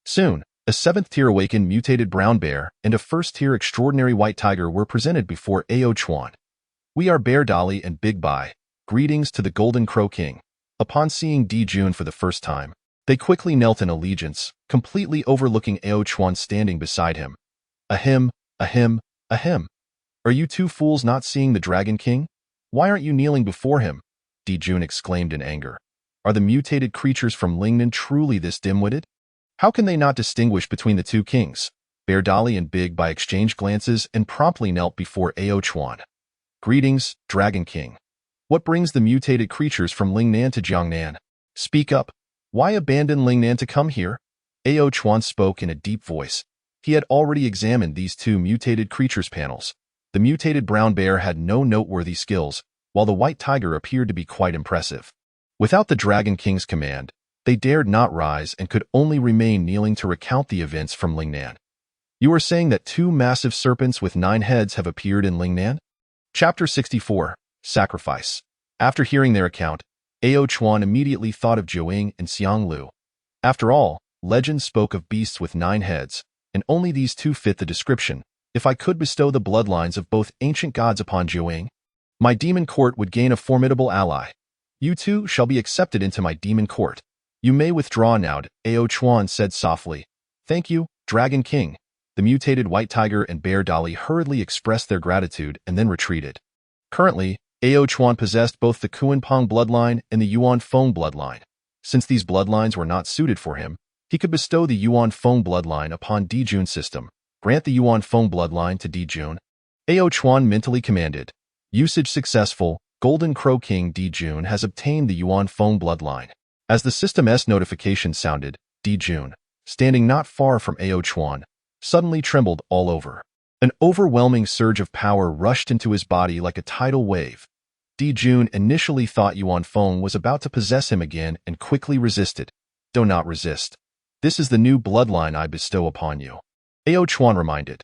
Speaker 2: Soon, a 7th-tier awakened mutated brown bear and a 1st-tier extraordinary white tiger were presented before Ao Chuan. We are Bear Dolly and Big Bai. Greetings to the Golden Crow King. Upon seeing Di Jun for the first time, they quickly knelt in allegiance, completely overlooking Ao Chuan standing beside him. Ahem, ahem, ahem. Are you two fools not seeing the Dragon King? Why aren't you kneeling before him? Di Jun exclaimed in anger. Are the mutated creatures from Lingnan truly this dim-witted? How can they not distinguish between the two kings? Bear Dolly and Big Bai exchanged glances and promptly knelt before Ao Chuan. Greetings, Dragon King. What brings the mutated creatures from Lingnan to Jiangnan? Speak up. Why abandon Lingnan to come here? Ao Chuan spoke in a deep voice. He had already examined these two mutated creatures' panels. The mutated brown bear had no noteworthy skills, while the white tiger appeared to be quite impressive. Without the Dragon King's command, they dared not rise and could only remain kneeling to recount the events from Lingnan. You are saying that two massive serpents with 9 heads have appeared in Lingnan? Chapter 64, Sacrifice. After hearing their account, Ao Chuan immediately thought of Jiuying and Xiang Lu. After all, legend spoke of beasts with 9 heads, and only these two fit the description. If I could bestow the bloodlines of both ancient gods upon Jiuying, my demon court would gain a formidable ally. You two shall be accepted into my demon court. You may withdraw now, Ao Chuan said softly. Thank you, Dragon King. The mutated white tiger and Bear Dolly hurriedly expressed their gratitude and then retreated. Currently, Ao Chuan possessed both the Kuanpong bloodline and the Yuan Feng bloodline. Since these bloodlines were not suited for him, he could bestow the Yuan Feng bloodline upon Di Jun's system. Grant the Yuan Feng bloodline to Di Jun. Ao Chuan mentally commanded. Usage successful. Golden Crow King Di Jun has obtained the Yuan Feng bloodline. As the system's notification sounded, Di Jun, standing not far from Ao Chuan, suddenly trembled all over. An overwhelming surge of power rushed into his body like a tidal wave. Di Jun initially thought Yuan Feng was about to possess him again and quickly resisted. Do not resist. This is the new bloodline I bestow upon you. Ao Chuan reminded.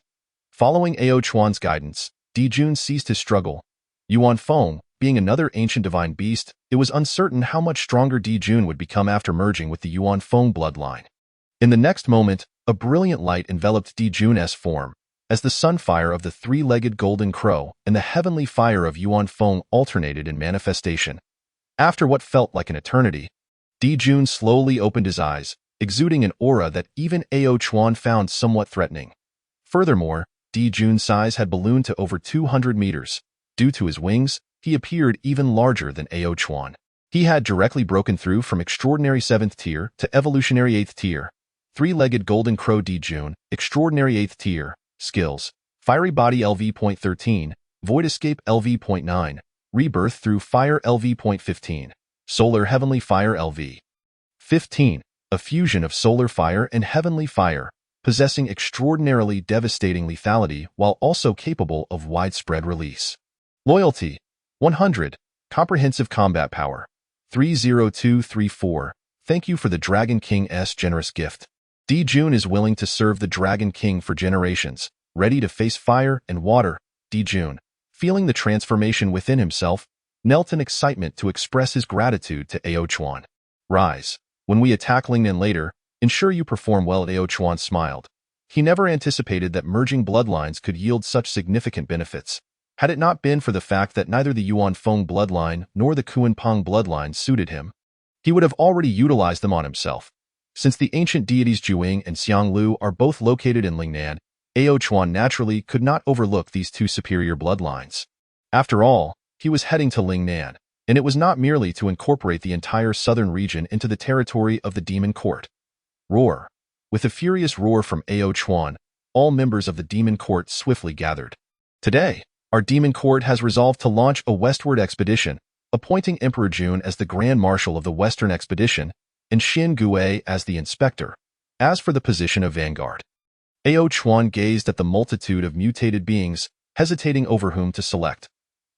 Speaker 2: Following Ao Chuan's guidance, Di Jun ceased his struggle. Yuan Feng, being another ancient divine beast, it was uncertain how much stronger Di Jun would become after merging with the Yuan Feng bloodline. In the next moment, a brilliant light enveloped Di Jun's form, as the sunfire of the 3-legged golden crow and the heavenly fire of Yuan Feng alternated in manifestation. After what felt like an eternity, Di Jun slowly opened his eyes, exuding an aura that even Ao Chuan found somewhat threatening. Furthermore, Di Jun's size had ballooned to over 200 meters. Due to his wings, he appeared even larger than Ao Chuan. He had directly broken through from extraordinary 7th tier to evolutionary 8th tier. 3-legged golden crow Di Jun, extraordinary 8th tier, skills, fiery body LV.13, void escape LV.9, rebirth through fire LV.15, solar heavenly fire LV.15, a fusion of solar fire and heavenly fire, possessing extraordinarily devastating lethality while also capable of widespread release. Loyalty, 100, comprehensive combat power, 30234. Thank you for the Dragon King's generous gift. Di Jun is willing to serve the Dragon King for generations, ready to face fire and water. Di Jun, feeling the transformation within himself, knelt in excitement to express his gratitude to Ao Chuan. Rise. When we attack Lingnan later, ensure you perform well. Ao Chuan smiled. He never anticipated that merging bloodlines could yield such significant benefits. Had it not been for the fact that neither the Yuan Feng bloodline nor the Kuanpong bloodline suited him, he would have already utilized them on himself. Since the ancient deities Jiuying and Xiang Lu are both located in Lingnan, Ao Chuan naturally could not overlook these two superior bloodlines. After all, he was heading to Lingnan, and it was not merely to incorporate the entire southern region into the territory of the Demon Court. Roar. With a furious roar from Ao Chuan, all members of the Demon Court swiftly gathered. Today, our Demon Court has resolved to launch a westward expedition, appointing Emperor Jun as the Grand Marshal of the Western Expedition and Xin Gui as the Inspector. As for the position of Vanguard, Ao Chuan gazed at the multitude of mutated beings, hesitating over whom to select.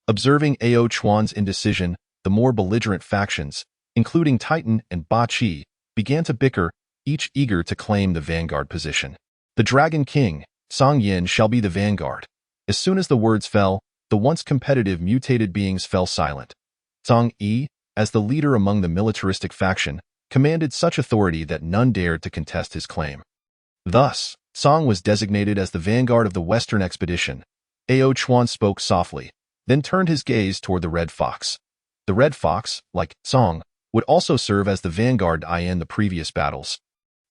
Speaker 2: Observing Ao Chuan's indecision, the more belligerent factions, including Titan and Ba Qi, began to bicker, each eager to claim the vanguard position. The Dragon King, Song Yin, shall be the vanguard. As soon as the words fell, the once competitive mutated beings fell silent. Song Yi, as the leader among the militaristic faction, commanded such authority that none dared to contest his claim. Thus, Song was designated as the vanguard of the Western Expedition. Ao Chuan spoke softly, then turned his gaze toward the Red Fox. The Red Fox, like Song, would also serve as the vanguard in the previous battles.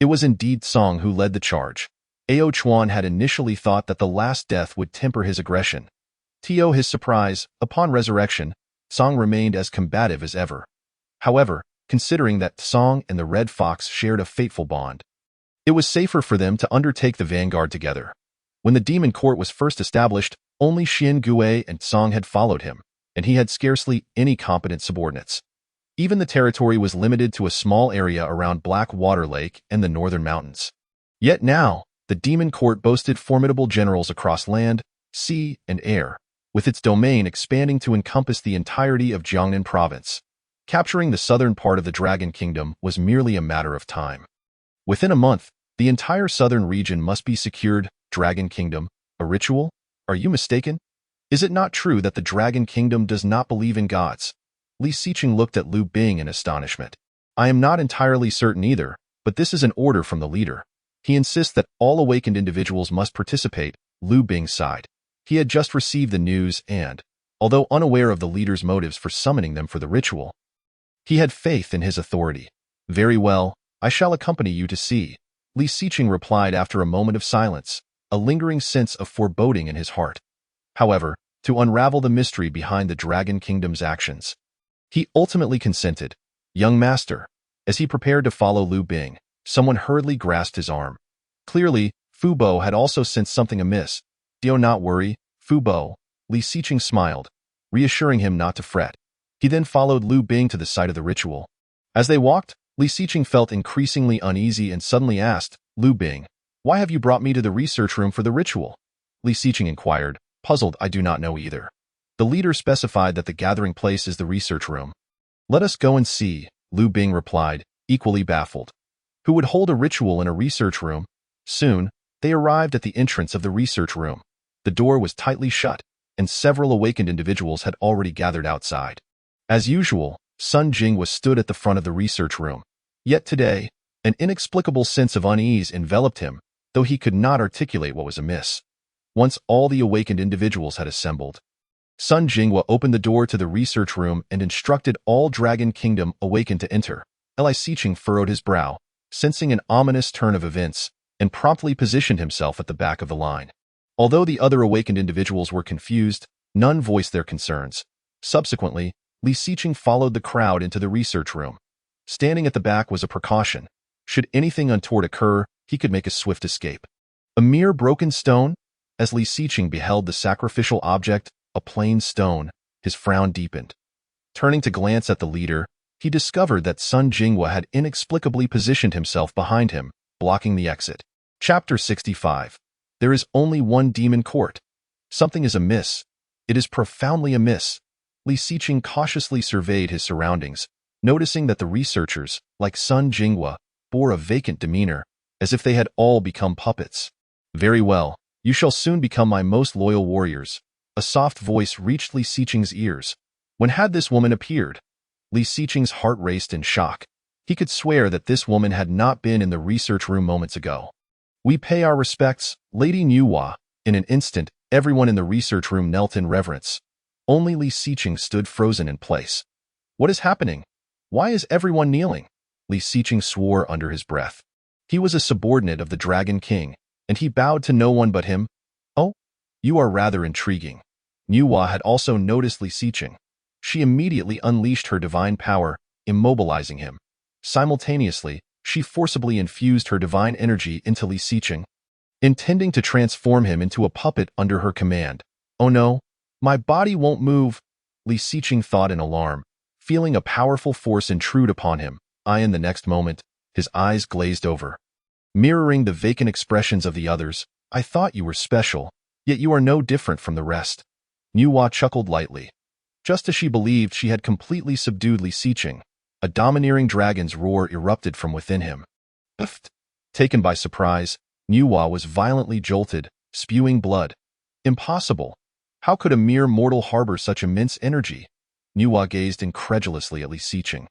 Speaker 2: It was indeed Song who led the charge. Ao Chuan had initially thought that the last death would temper his aggression. To his surprise, upon resurrection, Song remained as combative as ever. However, considering that Song and the Red Fox shared a fateful bond, it was safer for them to undertake the vanguard together. When the Demon Court was first established, only Xin Gui and Song had followed him, and he had scarcely any competent subordinates. Even the territory was limited to a small area around Black Water Lake and the northern mountains. Yet now, the Demon Court boasted formidable generals across land, sea, and air, with its domain expanding to encompass the entirety of Jiangnan province. Capturing the southern part of the Dragon Kingdom was merely a matter of time. Within a month, the entire southern region must be secured. Dragon Kingdom, a ritual? Are you mistaken? Is it not true that the Dragon Kingdom does not believe in gods? Li Xiqing looked at Lu Bing in astonishment. I am not entirely certain either, but this is an order from the leader. He insists that all awakened individuals must participate. Lu Bing sighed. He had just received the news and, although unaware of the leader's motives for summoning them for the ritual, he had faith in his authority. Very well, I shall accompany you to see, Li Xiqing replied after a moment of silence, a lingering sense of foreboding in his heart. However, to unravel the mystery behind the Dragon Kingdom's actions, he ultimately consented. Young master. As he prepared to follow Lu Bing, someone hurriedly grasped his arm. Clearly, Fu Bo had also sensed something amiss. Do not worry, Fu Bo, Li Xiqing smiled, reassuring him not to fret. He then followed Lu Bing to the site of the ritual. As they walked, Li Xiqing felt increasingly uneasy and suddenly asked, Lu Bing, why have you brought me to the research room for the ritual? Li Xiqing inquired, puzzled. I do not know either. The leader specified that the gathering place is the research room. Let us go and see, Lu Bing replied, equally baffled. Who would hold a ritual in a research room? Soon, they arrived at the entrance of the research room. The door was tightly shut, and several awakened individuals had already gathered outside. As usual, Sun Jing was stood at the front of the research room. Yet today, an inexplicable sense of unease enveloped him, though he could not articulate what was amiss. Once all the awakened individuals had assembled, Sun Jinghua opened the door to the research room and instructed all Dragon Kingdom awakened to enter. Li Xiqing furrowed his brow, sensing an ominous turn of events, and promptly positioned himself at the back of the line. Although the other awakened individuals were confused, none voiced their concerns. Subsequently, Li Xiqing followed the crowd into the research room. Standing at the back was a precaution. Should anything untoward occur, he could make a swift escape. A mere broken stone? As Li Xiqing beheld the sacrificial object, a plain stone, his frown deepened. Turning to glance at the leader, he discovered that Sun Jinghua had inexplicably positioned himself behind him, blocking the exit. Chapter 65. There is only one demon court. Something is amiss. It is profoundly amiss. Li Xiqing cautiously surveyed his surroundings, noticing that the researchers, like Sun Jinghua, bore a vacant demeanor, as if they had all become puppets. Very well, you shall soon become my most loyal warriors. A soft voice reached Li Xiqing's ears. When had this woman appeared? Li Xiqing's heart raced in shock. He could swear that this woman had not been in the research room moments ago. We pay our respects, Lady Nuhua. In an instant, everyone in the research room knelt in reverence. Only Li Xiqing stood frozen in place. What is happening? Why is everyone kneeling? Li Xiqing swore under his breath. He was a subordinate of the Dragon King, and he bowed to no one but him. Oh, you are rather intriguing. Nuhua had also noticed Li Xiqing. She immediately unleashed her divine power, immobilizing him. Simultaneously, she forcibly infused her divine energy into Li Xiqing, intending to transform him into a puppet under her command. Oh no, my body won't move, Li Xiqing thought in alarm, feeling a powerful force intrude upon him. In the next moment, his eyes glazed over, mirroring the vacant expressions of the others. I thought you were special, yet you are no different from the rest. Nuwa chuckled lightly. Just as she believed she had completely subdued Li Xiqing, a domineering dragon's roar erupted from within him. Pfft! Taken by surprise, Nuwa was violently jolted, spewing blood. Impossible! How could a mere mortal harbor such immense energy? Nuwa gazed incredulously at Li Xiqing.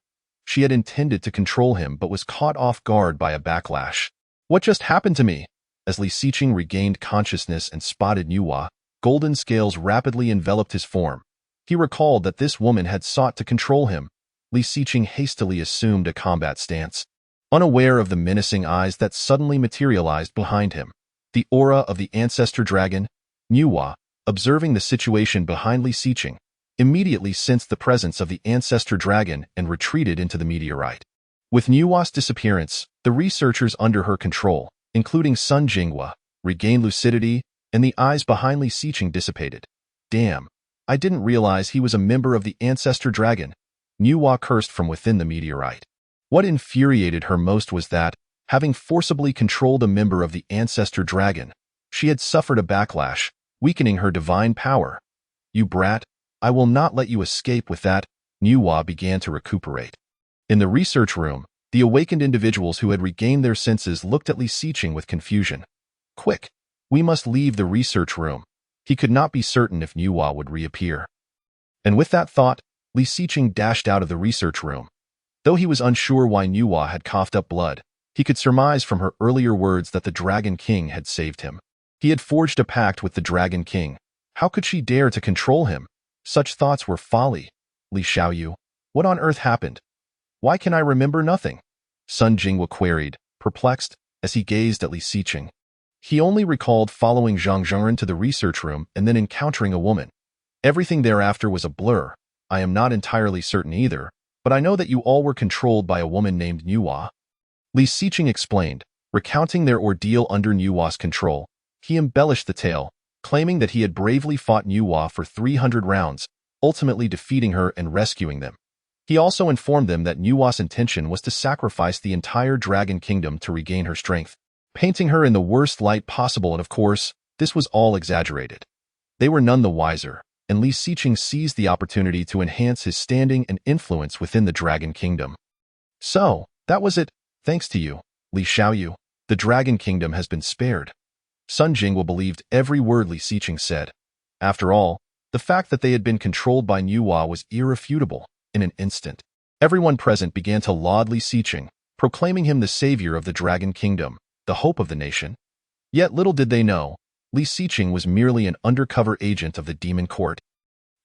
Speaker 2: She had intended to control him but was caught off guard by a backlash. What just happened to me? As Li Xiqing regained consciousness and spotted Nuwa, golden scales rapidly enveloped his form. He recalled that this woman had sought to control him. Li Xiqing hastily assumed a combat stance, unaware of the menacing eyes that suddenly materialized behind him. The aura of the ancestor dragon, Nuwa, observing the situation behind Li Xiqing, immediately sensed the presence of the ancestor dragon and retreated into the meteorite. With Nuwa's disappearance, the researchers under her control, including Sun Jinghua, regained lucidity, and the eyes behind Li Xiqing dissipated. Damn, I didn't realize he was a member of the ancestor dragon, Nuwa cursed from within the meteorite. What infuriated her most was that, having forcibly controlled a member of the ancestor dragon, she had suffered a backlash, weakening her divine power. You brat, I will not let you escape with that. Nuwa began to recuperate. In the research room, the awakened individuals who had regained their senses looked at Li Xiqing with confusion. Quick, we must leave the research room. He could not be certain if Nuwa would reappear. And with that thought, Li Xiqing dashed out of the research room. Though he was unsure why Nuwa had coughed up blood, he could surmise from her earlier words that the Dragon King had saved him. He had forged a pact with the Dragon King. How could she dare to control him? Such thoughts were folly. Li Xiaoyu, what on earth happened? Why can I remember nothing? Sun Jinghua queried, perplexed, as he gazed at Li Xiqing. He only recalled following Zhang Zhengren to the research room and then encountering a woman. Everything thereafter was a blur. I am not entirely certain either, but I know that you all were controlled by a woman named Nuwa. Li Xiqing explained, recounting their ordeal under Nuwa's control. He embellished the tale, claiming that he had bravely fought Nuwa for 300 rounds, ultimately defeating her and rescuing them. He also informed them that Nuwa's intention was to sacrifice the entire Dragon Kingdom to regain her strength, painting her in the worst light possible, and of course, this was all exaggerated. They were none the wiser, and Li Xiqing seized the opportunity to enhance his standing and influence within the Dragon Kingdom. So, that was it. Thanks to you, Li Xiaoyu, the Dragon Kingdom has been spared. Sun Jinghua believed every word Li Xiqing said. After all, the fact that they had been controlled by Nuwa was irrefutable. In an instant, everyone present began to laud Li Xiqing, proclaiming him the savior of the Dragon Kingdom, the hope of the nation. Yet little did they know, Li Xiqing was merely an undercover agent of the demon court.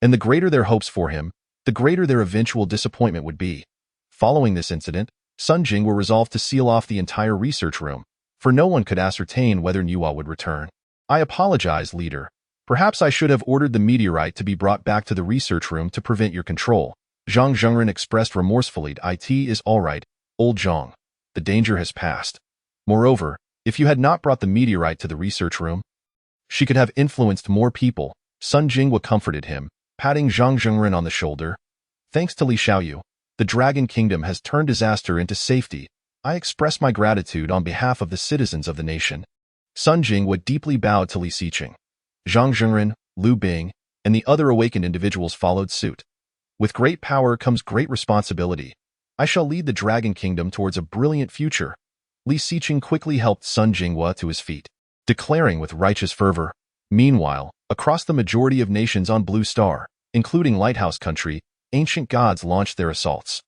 Speaker 2: And the greater their hopes for him, the greater their eventual disappointment would be. Following this incident, Sun Jinghua resolved to seal off the entire research room, for no one could ascertain whether Nuwa would return. I apologize, leader. Perhaps I should have ordered the meteorite to be brought back to the research room to prevent your control. Zhang Zhengren expressed remorsefully. It is all right, old Zhang. The danger has passed. Moreover, if you had not brought the meteorite to the research room, she could have influenced more people. Sun Jinghua comforted him, patting Zhang Zhengren on the shoulder. Thanks to Li Xiaoyu, the Dragon Kingdom has turned disaster into safety. I express my gratitude on behalf of the citizens of the nation. Sun Jinghua deeply bowed to Li Xiqing. Zhang Zhengren, Lu Bing, and the other awakened individuals followed suit. With great power comes great responsibility. I shall lead the Dragon Kingdom towards a brilliant future. Li Xiqing quickly helped Sun Jinghua to his feet, declaring with righteous fervor. Meanwhile, across the majority of nations on Blue Star, including Lighthouse Country, ancient gods launched their assaults.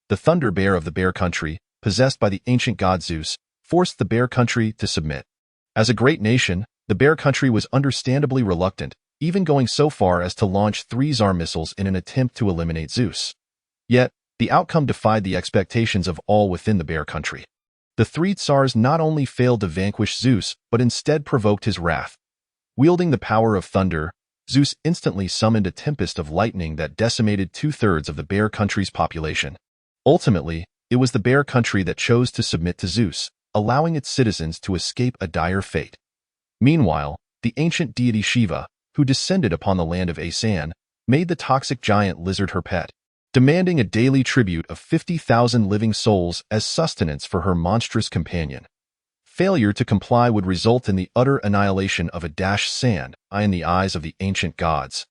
Speaker 2: The Thunder Bear of the Bear Country, possessed by the ancient god Zeus, forced the Bear Country to submit. As a great nation, the Bear Country was understandably reluctant, even going so far as to launch 3 Tsar missiles in an attempt to eliminate Zeus. Yet, the outcome defied the expectations of all within the Bear Country. The 3 Tsars not only failed to vanquish Zeus, but instead provoked his wrath. Wielding the power of thunder, Zeus instantly summoned a tempest of lightning that decimated 2/3 of the Bear Country's population. Ultimately, It was the bear country that chose to submit to Zeus, allowing its citizens to escape a dire fate. Meanwhile, the ancient deity Shiva, who descended upon the land of Asan, made the toxic giant lizard her pet, demanding a daily tribute of 50,000 living souls as sustenance for her monstrous companion. Failure to comply would result in the utter annihilation of a dash sand in the eyes of the ancient gods.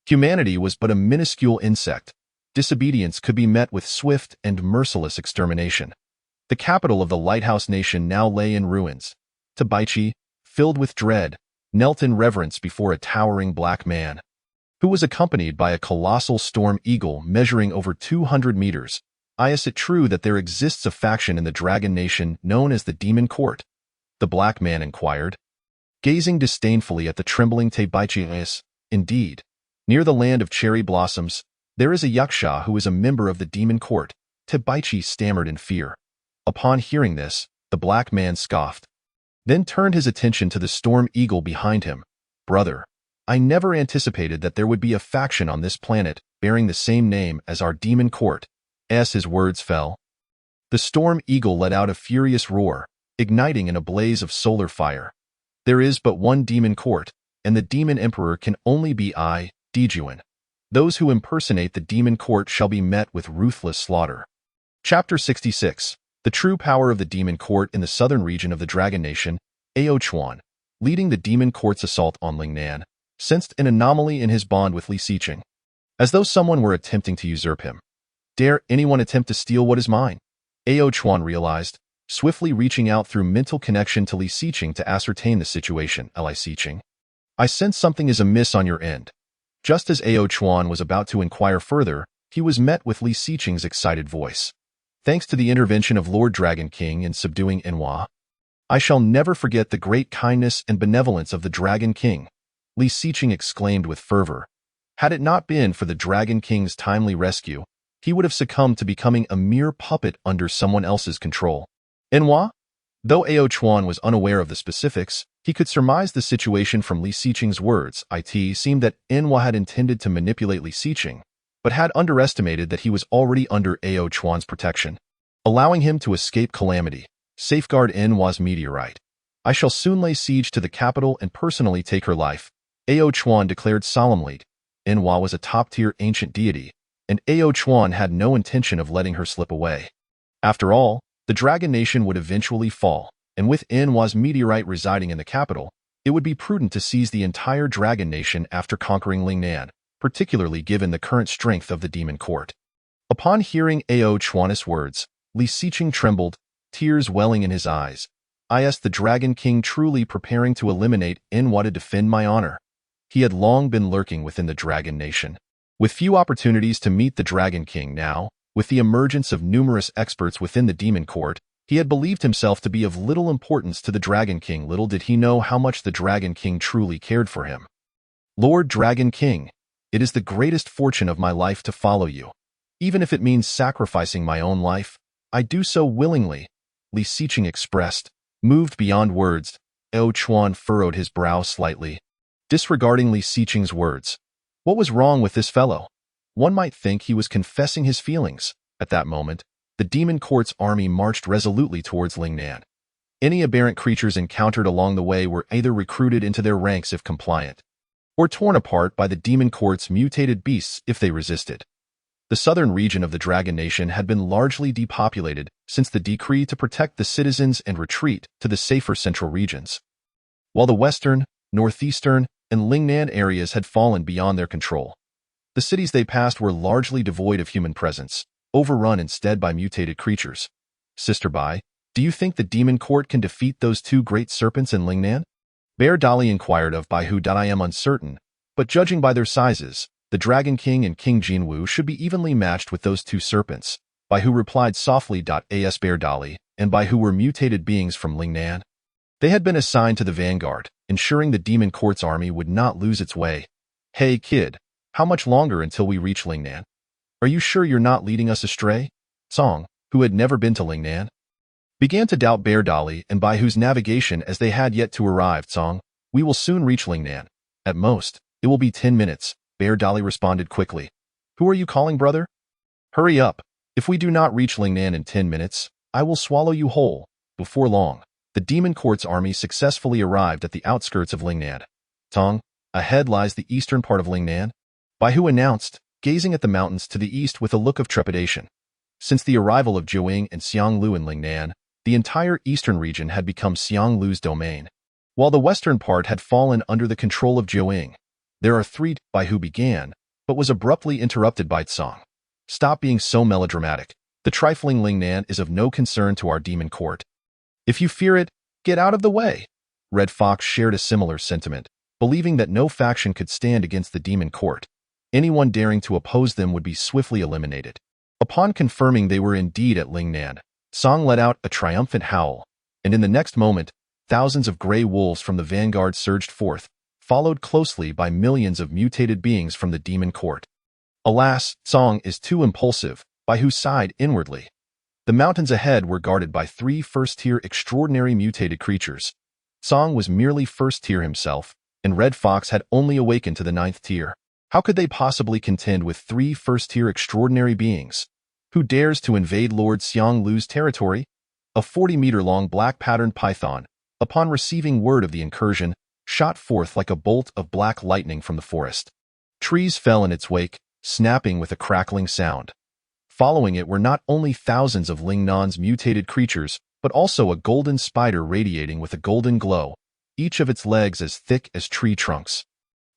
Speaker 2: Humanity was but a minuscule insect. Disobedience could be met with swift and merciless extermination. The capital of the Lighthouse Nation now lay in ruins. Tebaichi, filled with dread, knelt in reverence before a towering black man, who was accompanied by a colossal storm eagle measuring over 200 meters. Is it true that there exists a faction in the Dragon Nation known as the Demon Court? The black man inquired, gazing disdainfully at the trembling Tebaichi. Indeed, near the land of cherry blossoms, there is a yaksha who is a member of the Demon Court. Tebaichi stammered in fear. Upon hearing this, the black man scoffed, then turned his attention to the storm eagle behind him. Brother, I never anticipated that there would be a faction on this planet bearing the same name as our Demon Court. As his words fell, the storm eagle let out a furious roar, igniting in a blaze of solar fire. There is but one Demon Court, and the Demon Emperor can only be I, Dejuan. Those who impersonate the Demon Court shall be met with ruthless slaughter. Chapter 66. The true power of the Demon Court in the southern region of the Dragon Nation. Ao Chuan, leading the Demon Court's assault on Lingnan, sensed an anomaly in his bond with Li Xiqing, as though someone were attempting to usurp him. Dare anyone attempt to steal what is mine? Ao Chuan realized, swiftly reaching out through mental connection to Li Xiqing to ascertain the situation. Li Xiqing, I sense something is amiss on your end. Just as Ao Chuan was about to inquire further, he was met with Li Xiqing's excited voice. Thanks to the intervention of Lord Dragon King in subduing Enhua, I shall never forget the great kindness and benevolence of the Dragon King, Li Xiqing exclaimed with fervor. Had it not been for the Dragon King's timely rescue, he would have succumbed to becoming a mere puppet under someone else's control. Enhua? Though Ao Chuan was unaware of the specifics, he could surmise the situation from Li Xiqing's words. It seemed that Enhua had intended to manipulate Li Xiqing, but had underestimated that he was already under Ao Chuan's protection, allowing him to escape calamity. Safeguard Enhua's meteorite. I shall soon lay siege to the capital and personally take her life, Ao Chuan declared solemnly. Enhua was a top-tier ancient deity, and Ao Chuan had no intention of letting her slip away. After all, the Dragon Nation would eventually fall, and with Enhua's meteorite residing in the capital, it would be prudent to seize the entire Dragon Nation after conquering Lingnan, particularly given the current strength of the Demon Court. Upon hearing Ao Chuan's words, Li Xiqing trembled, tears welling in his eyes. Is the Dragon King truly preparing to eliminate Enhua to defend my honor? He had long been lurking within the Dragon Nation, with few opportunities to meet the Dragon King now. With the emergence of numerous experts within the Demon Court, he had believed himself to be of little importance to the Dragon King. Little did he know how much the Dragon King truly cared for him. Lord Dragon King, it is the greatest fortune of my life to follow you. Even if it means sacrificing my own life, I do so willingly, Li Xiqing expressed, moved beyond words. Ao Chuan furrowed his brow slightly, disregarding Li Xiqing's words. What was wrong with this fellow? One might think he was confessing his feelings. At that moment, the Demon Court's army marched resolutely towards Lingnan. Any aberrant creatures encountered along the way were either recruited into their ranks if compliant, or torn apart by the Demon Court's mutated beasts if they resisted. The southern region of the Dragon Nation had been largely depopulated since the decree to protect the citizens and retreat to the safer central regions, while the western, northeastern, and Lingnan areas had fallen beyond their control. The cities they passed were largely devoid of human presence, overrun instead by mutated creatures. Sister Bai, do you think the Demon Court can defeat those two great serpents in Lingnan? Bear Dali inquired of Baihu. I am uncertain, but judging by their sizes, the Dragon King and King Jinwu should be evenly matched with those two serpents. Baihu replied softly. As Bear Dali and Baihu were mutated beings from Lingnan. They had been assigned to the vanguard, ensuring the Demon Court's army would not lose its way. Hey kid, how much longer until we reach Lingnan? Are you sure you're not leading us astray? Song, who had never been to Lingnan, began to doubt Bear Dali and Baihu's navigation as they had yet to arrive. Song, we will soon reach Lingnan. At most, it will be 10 minutes, Bear Dali responded quickly. Who are you calling brother? Hurry up, If we do not reach Lingnan in 10 minutes, I will swallow you whole. Before long, the Demon Court's army successfully arrived at the outskirts of Lingnan. Tong, ahead lies the eastern part of Lingnan, Baihu announced, gazing at the mountains to the east with a look of trepidation. Since the arrival of Jiuying and Xianglu in Lingnan, the entire eastern region had become Xianglu's domain, while the western part had fallen under the control of Jiuying. There are three, Baihu began, but was abruptly interrupted by Tsang. Stop being so melodramatic. The trifling Lingnan is of no concern to our demon court. If you fear it, get out of the way. Red Fox shared a similar sentiment, believing that no faction could stand against the demon court. Anyone daring to oppose them would be swiftly eliminated. Upon confirming they were indeed at Lingnan, Song let out a triumphant howl, and in the next moment, thousands of gray wolves from the vanguard surged forth, followed closely by millions of mutated beings from the demon court. Alas, Song is too impulsive, Baihu sighed inwardly. The mountains ahead were guarded by 3 first-tier extraordinary mutated creatures. Song was merely first-tier himself, and Red Fox had only awakened to the 9th tier. How could they possibly contend with 3 first-tier extraordinary beings? Who dares to invade Lord Xianglu's territory? A 40-meter-long black-patterned python, upon receiving word of the incursion, shot forth like a bolt of black lightning from the forest. Trees fell in its wake, snapping with a crackling sound. Following it were not only thousands of Lingnan's mutated creatures, but also a golden spider radiating with a golden glow, each of its legs as thick as tree trunks.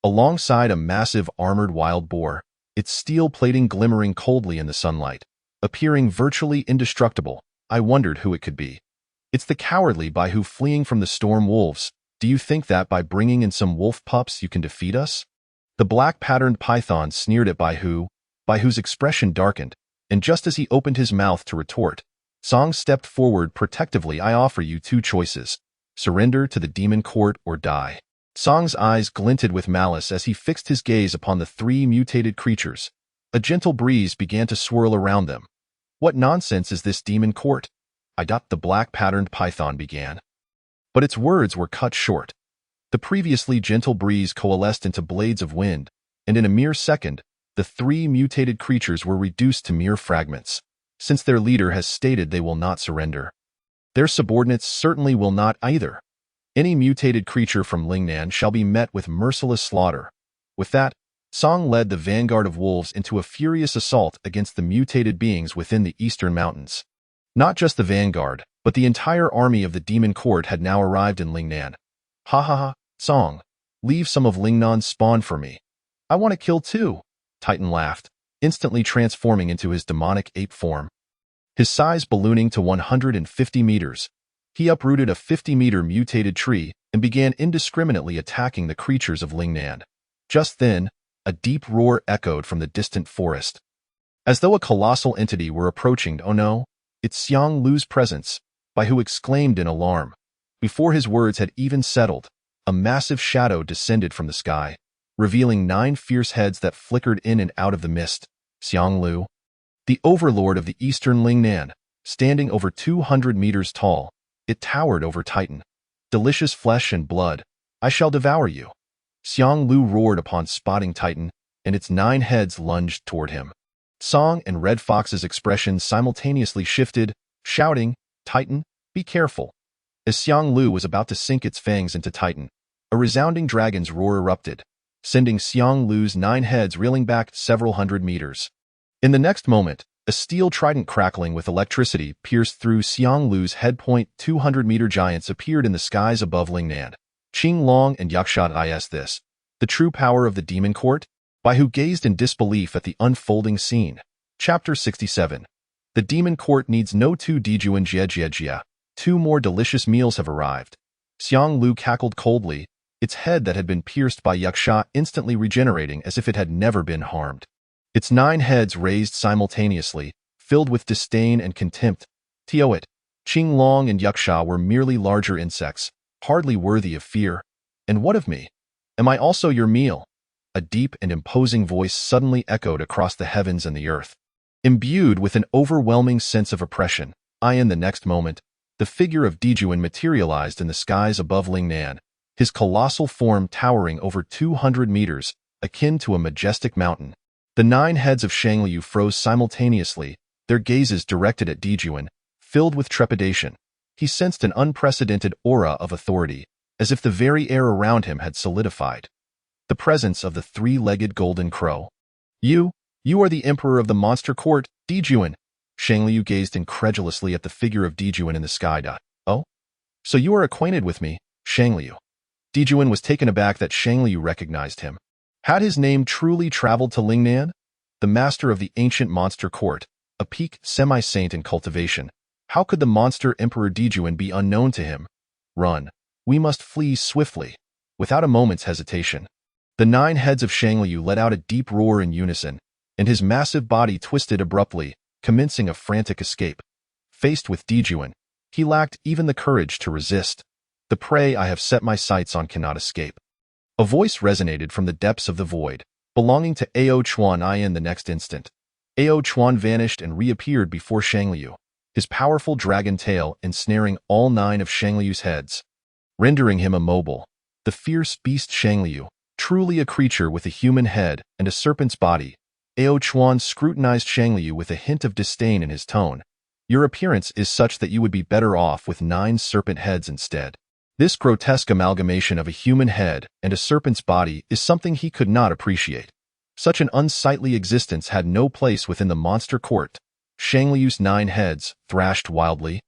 Speaker 2: Alongside a massive armored wild boar, its steel plating glimmering coldly in the sunlight, appearing virtually indestructible, I wondered who it could be. It's the cowardly Baihu fleeing from the storm wolves. Do you think that by bringing in some wolf pups you can defeat us? The black-patterned python sneered at Baihu. Baihu's expression darkened, and just as he opened his mouth to retort, Song stepped forward protectively. I offer you 2 choices. Surrender to the demon court or die. Song's eyes glinted with malice as he fixed his gaze upon the 3 mutated creatures. A gentle breeze began to swirl around them. What nonsense is this demon court? The black-patterned python began. But its words were cut short. The previously gentle breeze coalesced into blades of wind, and in a mere second, the 3 mutated creatures were reduced to mere fragments. Since their leader has stated they will not surrender, their subordinates certainly will not either. Any mutated creature from Lingnan shall be met with merciless slaughter. With that, Song led the vanguard of wolves into a furious assault against the mutated beings within the eastern mountains. Not just the vanguard, but the entire army of the demon court had now arrived in Lingnan. Ha ha ha, Song, leave some of Lingnan's spawn for me. I want to kill too. Titan laughed, instantly transforming into his demonic ape form. His size ballooning to 150 meters, he uprooted a 50-meter mutated tree and began indiscriminately attacking the creatures of Lingnan. Just then, a deep roar echoed from the distant forest. As though a colossal entity were approaching. Oh no, it's Xianglu's presence, Baihu exclaimed in alarm. Before his words had even settled, a massive shadow descended from the sky, revealing 9 fierce heads that flickered in and out of the mist. Xianglu, the overlord of the eastern Lingnan, standing over 200 meters tall, it towered over Titan. Delicious flesh and blood, I shall devour you. Xianglu roared upon spotting Titan, and its 9 heads lunged toward him. Song and Red Fox's expressions simultaneously shifted, shouting, Titan, be careful. As Xianglu was about to sink its fangs into Titan, a resounding dragon's roar erupted, sending Xianglu's 9 heads reeling back several hundred meters. In the next moment, a steel trident crackling with electricity pierced through Xianglu's head. 200-meter giants appeared in the skies above Lingnan. Qing Long and Yaksha is this the true power of the demon court? Baihu gazed in disbelief at the unfolding scene. Chapter 67. The demon court needs no 2 Dijuan Jia. 2 more delicious meals have arrived. Xianglu cackled coldly, its head that had been pierced by Yaksha instantly regenerating as if it had never been harmed. Its 9 heads raised simultaneously, filled with disdain and contempt. Tioit, Qing Long and Yaksha were merely larger insects, hardly worthy of fear. And what of me? Am I also your meal? A deep and imposing voice suddenly echoed across the heavens and the earth. Imbued with an overwhelming sense of oppression, in the next moment, the figure of Dijuan materialized in the skies above Lingnan, his colossal form towering over 200 meters, akin to a majestic mountain. The 9 heads of Shangliu froze simultaneously, their gazes directed at Dijuan, filled with trepidation. He sensed an unprecedented aura of authority, as if the very air around him had solidified. The presence of the three-legged golden crow. You are the emperor of the monster court, Dijuan. Shangliu gazed incredulously at the figure of Dijuan in the sky. Oh? So you are acquainted with me, Shangliu. Dijuan was taken aback that Shangliu recognized him. Had his name truly traveled to Lingnan? The master of the ancient monster court, a peak semi-saint in cultivation. How could the monster emperor Dijuan be unknown to him? Run. We must flee swiftly. Without a moment's hesitation. The 9 heads of Shangliu let out a deep roar in unison, and his massive body twisted abruptly, commencing a frantic escape. Faced with Dijuan, he lacked even the courage to resist. The prey I have set my sights on cannot escape. A voice resonated from the depths of the void, belonging to Ao Chuan. In the next instant, Ao Chuan vanished and reappeared before Shangliu, his powerful dragon tail ensnaring all 9 of Shangliu's heads, rendering him immobile. The fierce beast Shangliu, truly a creature with a human head and a serpent's body. Ao Chuan scrutinized Shangliu with a hint of disdain in his tone. Your appearance is such that you would be better off with 9 serpent heads instead. This grotesque amalgamation of a human head and a serpent's body is something he could not appreciate. Such an unsightly existence had no place within the monster court. Shangliu's 9 heads thrashed wildly,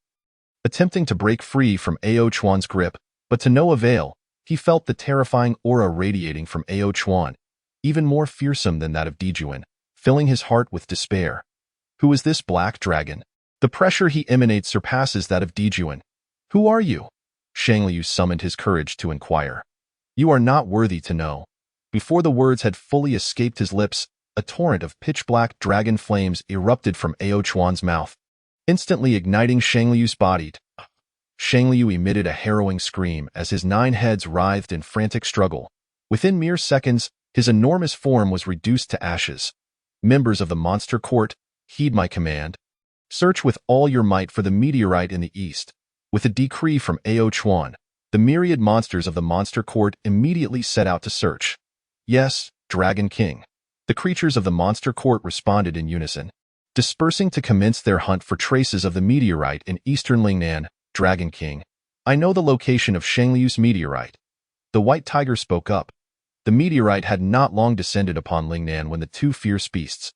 Speaker 2: attempting to break free from Ao Chuan's grip, but to no avail. He felt the terrifying aura radiating from Ao Chuan, even more fearsome than that of Dijuan, filling his heart with despair. Who is this black dragon? The pressure he emanates surpasses that of Dijuan. Who are you? Shangliu summoned his courage to inquire. You are not worthy to know. Before the words had fully escaped his lips, a torrent of pitch-black dragon flames erupted from Ao Chuan's mouth, instantly igniting Shangliu's body. Shangliu emitted a harrowing scream as his 9 heads writhed in frantic struggle. Within mere seconds, his enormous form was reduced to ashes. Members of the monster court, heed my command. Search with all your might for the meteorite in the east. With a decree from Ao Chuan, the myriad monsters of the monster court immediately set out to search. Yes, Dragon King. The creatures of the monster court responded in unison, dispersing to commence their hunt for traces of the meteorite in eastern Lingnan. Dragon King, I know the location of Shangliu's meteorite. The white tiger spoke up. The meteorite had not long descended upon Lingnan when the 2 fierce beasts,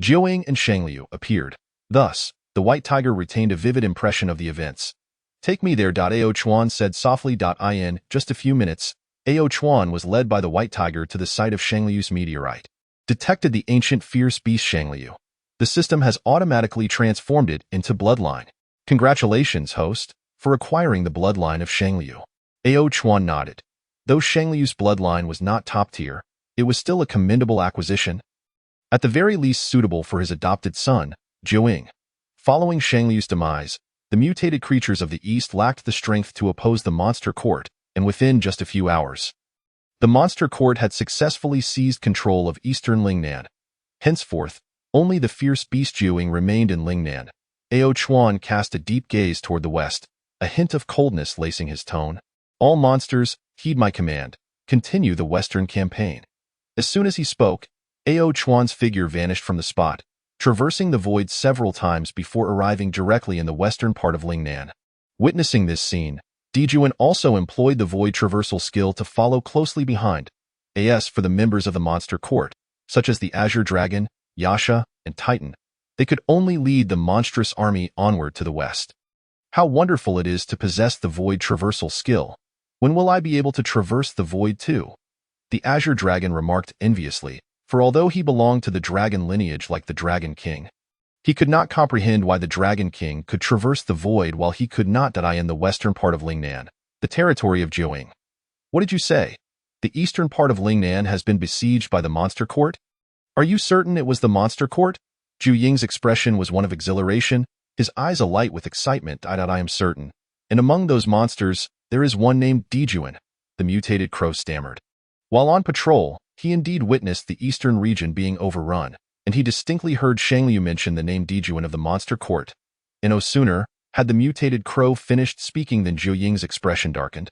Speaker 2: Jiuying and Shangliu, appeared. Thus, the white tiger retained a vivid impression of the events. Take me there. Ao Chuan said softly. In just a few minutes, Ao Chuan was led by the white tiger to the site of Shangliu's meteorite. Detected the ancient fierce beast Shangliu. The system has automatically transformed it into bloodline. Congratulations, host, for acquiring the bloodline of Shangliu. Ao Chuan nodded. Though Shangliu's bloodline was not top tier, it was still a commendable acquisition. At the very least suitable for his adopted son, Jiuying. Following Shangliu's demise, the mutated creatures of the East lacked the strength to oppose the monster court, and within just a few hours, the monster court had successfully seized control of eastern Lingnan. Henceforth, only the fierce beast Jiuying remained in Lingnan. Ao Chuan cast a deep gaze toward the west, a hint of coldness lacing his tone. All monsters, heed my command. Continue the western campaign. As soon as he spoke, Ao Chuan's figure vanished from the spot, traversing the void several times before arriving directly in the western part of Lingnan. Witnessing this scene, Dijuan also employed the void traversal skill to follow closely behind. As for the members of the monster court, such as the Azure Dragon, Yasha, and Titan, they could only lead the monstrous army onward to the west. How wonderful it is to possess the void traversal skill. When will I be able to traverse the void too? The Azure Dragon remarked enviously, for although he belonged to the dragon lineage like the Dragon King, he could not comprehend why the Dragon King could traverse the void while he could not. In the western part of Lingnan, the territory of Jiuying. What did you say? The eastern part of Lingnan has been besieged by the monster court? Are you certain it was the monster court? Jiuying's expression was one of exhilaration, his eyes alight with excitement. I am certain. And among those monsters, there is one named Dijuan, the mutated crow stammered. While on patrol, he indeed witnessed the eastern region being overrun, and he distinctly heard Shangliu mention the name Dijuan of the monster court. And no sooner had the mutated crow finished speaking than Jiuying's expression darkened,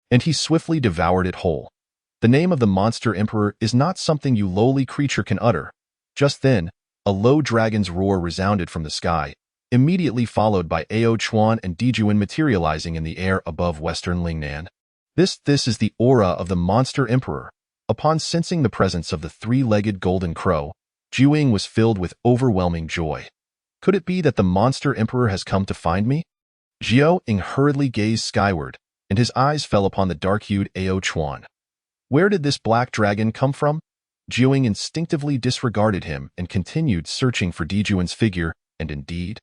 Speaker 2: and he swiftly devoured it whole. The name of the monster emperor is not something you lowly creature can utter. Just then, A low dragon's roar resounded from the sky, immediately followed by Ao Chuan and Dijuan materializing in the air above western Lingnan. This is the aura of the Monster Emperor. Upon sensing the presence of the three-legged golden crow, Jiuying was filled with overwhelming joy. Could it be that the Monster Emperor has come to find me? Jiuying hurriedly gazed skyward, and his eyes fell upon the dark-hued Ao Chuan. Where did this black dragon come from? Jiuying instinctively disregarded him and continued searching for Dijuan's figure, and indeed,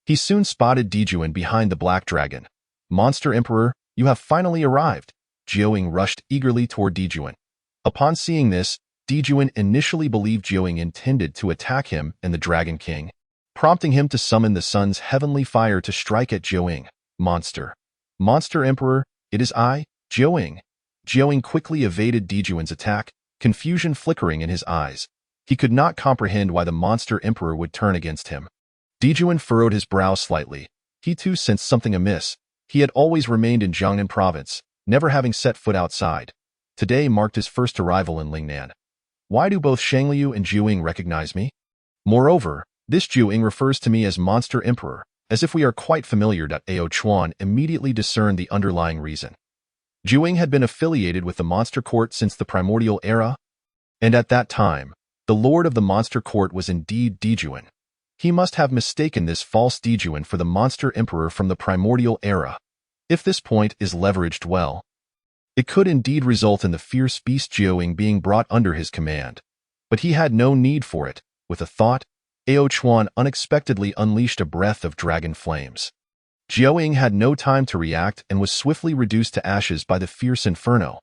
Speaker 2: he soon spotted Dijuan behind the black dragon. Monster Emperor, you have finally arrived. Jiuying rushed eagerly toward Dijuan. Upon seeing this, Dijuan initially believed Jiuying intended to attack him and the Dragon King, prompting him to summon the sun's heavenly fire to strike at Jiuying. Monster Emperor, it is I, Jiuying. Jiuying quickly evaded Dijuan's attack, confusion flickering in his eyes. He could not comprehend why the Monster Emperor would turn against him. Dijuan furrowed his brow slightly. He too sensed something amiss. He had always remained in Jiangnan province, never having set foot outside. Today marked his first arrival in Lingnan. Why do both Shangliu and Jiuying recognize me? Moreover, this Jiuying refers to me as Monster Emperor, as if we are quite familiar. Ao Chuan immediately discerned the underlying reason. Jiuying had been affiliated with the Monster Court since the primordial era, and at that time, the lord of the Monster Court was indeed Dijuan. He must have mistaken this false Dijuan for the Monster Emperor from the primordial era. If this point is leveraged well, it could indeed result in the fierce beast Jiuying being brought under his command. But he had no need for it. With a thought, Ao Chuan unexpectedly unleashed a breath of dragon flames. Jiuying had no time to react and was swiftly reduced to ashes by the fierce inferno.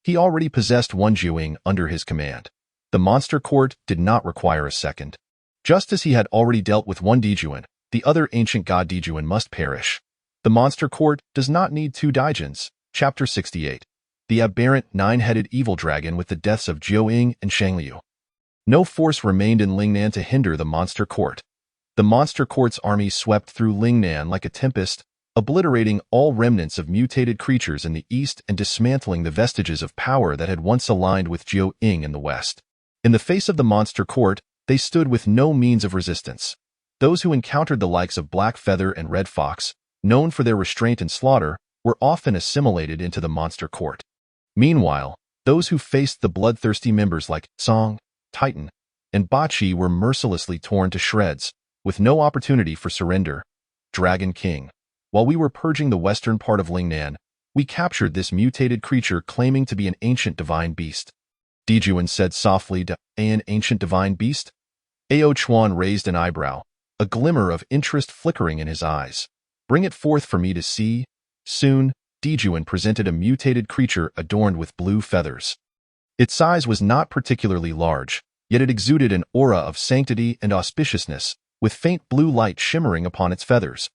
Speaker 2: He already possessed one Jiuying under his command. The Monster Court did not require a second. Just as he had already dealt with one Dijuan, the other ancient god Dijuan must perish. The Monster Court does not need two Daijins. Chapter 68. The aberrant nine-headed evil dragon with the deaths of Jiuying and Shangliu. No force remained in Lingnan to hinder the Monster Court. The Monster Court's army swept through Lingnan like a tempest, obliterating all remnants of mutated creatures in the east and dismantling the vestiges of power that had once aligned with Jiuying in the west. In the face of the Monster Court, they stood with no means of resistance. Those who encountered the likes of Black Feather and Red Fox, known for their restraint and slaughter, were often assimilated into the Monster Court. Meanwhile, those who faced the bloodthirsty members like Song, Titan, and Bachi were mercilessly torn to shreds, with no opportunity for surrender. Dragon King. While we were purging the western part of Lingnan, we captured this mutated creature claiming to be an ancient divine beast. Dijuan said softly, an ancient divine beast? Ao Chuan raised an eyebrow, a glimmer of interest flickering in his eyes. Bring it forth for me to see. Soon, Dijuan presented a mutated creature adorned with blue feathers. Its size was not particularly large, yet it exuded an aura of sanctity and auspiciousness, with faint blue light shimmering upon its feathers.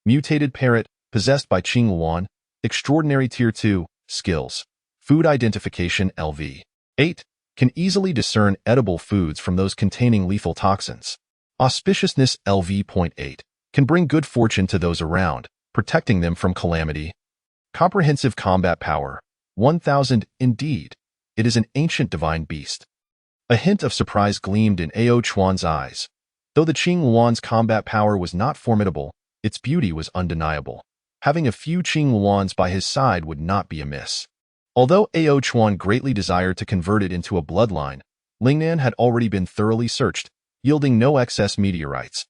Speaker 2: Mutated parrot, possessed by Qing Luan, extraordinary Tier 2, skills. Food identification LV. 8. Can easily discern edible foods from those containing lethal toxins. Auspiciousness LV.8. Can bring good fortune to those around, protecting them from calamity. Comprehensive combat power. 1000. Indeed, it is an ancient divine beast. A hint of surprise gleamed in Ao Chuan's eyes. Though the Qing Luan's combat power was not formidable, its beauty was undeniable. Having a few Qing Luans by his side would not be amiss. Although Ao Chuan greatly desired to convert it into a bloodline, Lingnan had already been thoroughly searched, yielding no excess meteorites.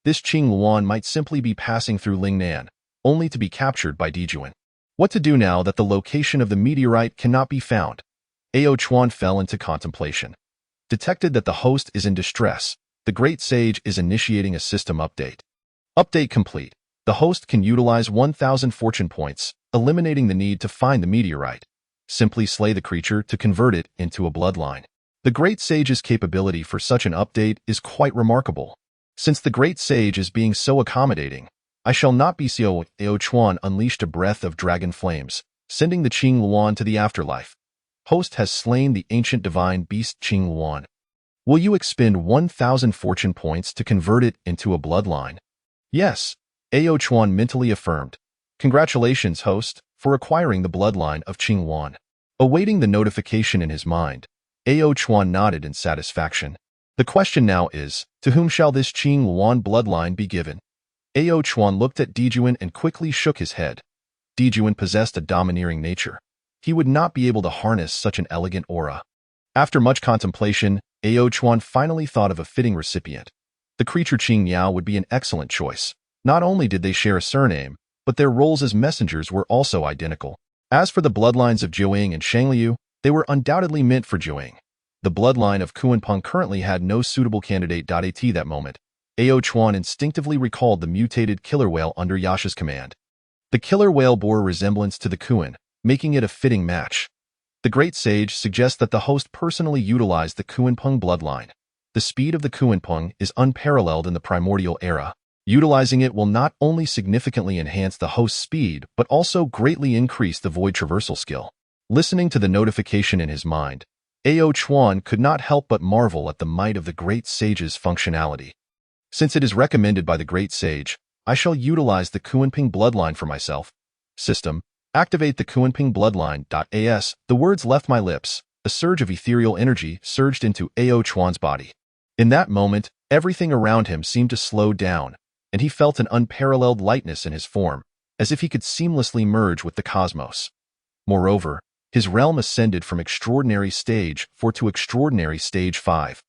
Speaker 2: This Qing Luan might simply be passing through Lingnan, only to be captured by Dijuan. What to do now that the location of the meteorite cannot be found? Ao Chuan fell into contemplation. Detected that the host is in distress, the Great Sage is initiating a system update. Update complete. The host can utilize 1000 fortune points, eliminating the need to find the meteorite. Simply slay the creature to convert it into a bloodline. The Great Sage's capability for such an update is quite remarkable. Since the Great Sage is being so accommodating, I shall not be so. Ao Chuan unleashed a breath of dragon flames, sending the Qing Luan to the afterlife. Host has slain the ancient divine beast Qing Luan. Will you expend 1000 fortune points to convert it into a bloodline? Yes, Ao Chuan mentally affirmed. Congratulations, host, for acquiring the bloodline of Qing Luan. Awaiting the notification in his mind, Ao Chuan nodded in satisfaction. The question now is, to whom shall this Qing Yuan bloodline be given? Ao Chuan looked at Dijuan and quickly shook his head. Dijuan possessed a domineering nature. He would not be able to harness such an elegant aura. After much contemplation, Ao Chuan finally thought of a fitting recipient. The creature Qing Niao would be an excellent choice. Not only did they share a surname, but their roles as messengers were also identical. As for the bloodlines of Jiuying and Shangliu, they were undoubtedly meant for Jiuying. The bloodline of Kunpeng currently had no suitable candidate. At that moment, Ao Chuan instinctively recalled the mutated killer whale under Yasha's command. The killer whale bore a resemblance to the Kuan, making it a fitting match. The great sage suggests that the host personally utilized the Kunpeng bloodline. The speed of the Kunpeng is unparalleled in the primordial era. Utilizing it will not only significantly enhance the host's speed, but also greatly increase the void traversal skill. Listening to the notification in his mind, Ao Chuan could not help but marvel at the might of the great sage's functionality. Since it is recommended by the great sage, I shall utilize the Kunpeng bloodline for myself. System, activate the Kunpeng bloodline.as. The words left my lips. A surge of ethereal energy surged into Ao Chuan's body. In that moment, everything around him seemed to slow down, and he felt an unparalleled lightness in his form, as if he could seamlessly merge with the cosmos. Moreover, his realm ascended from extraordinary stage 4 to extraordinary stage 5.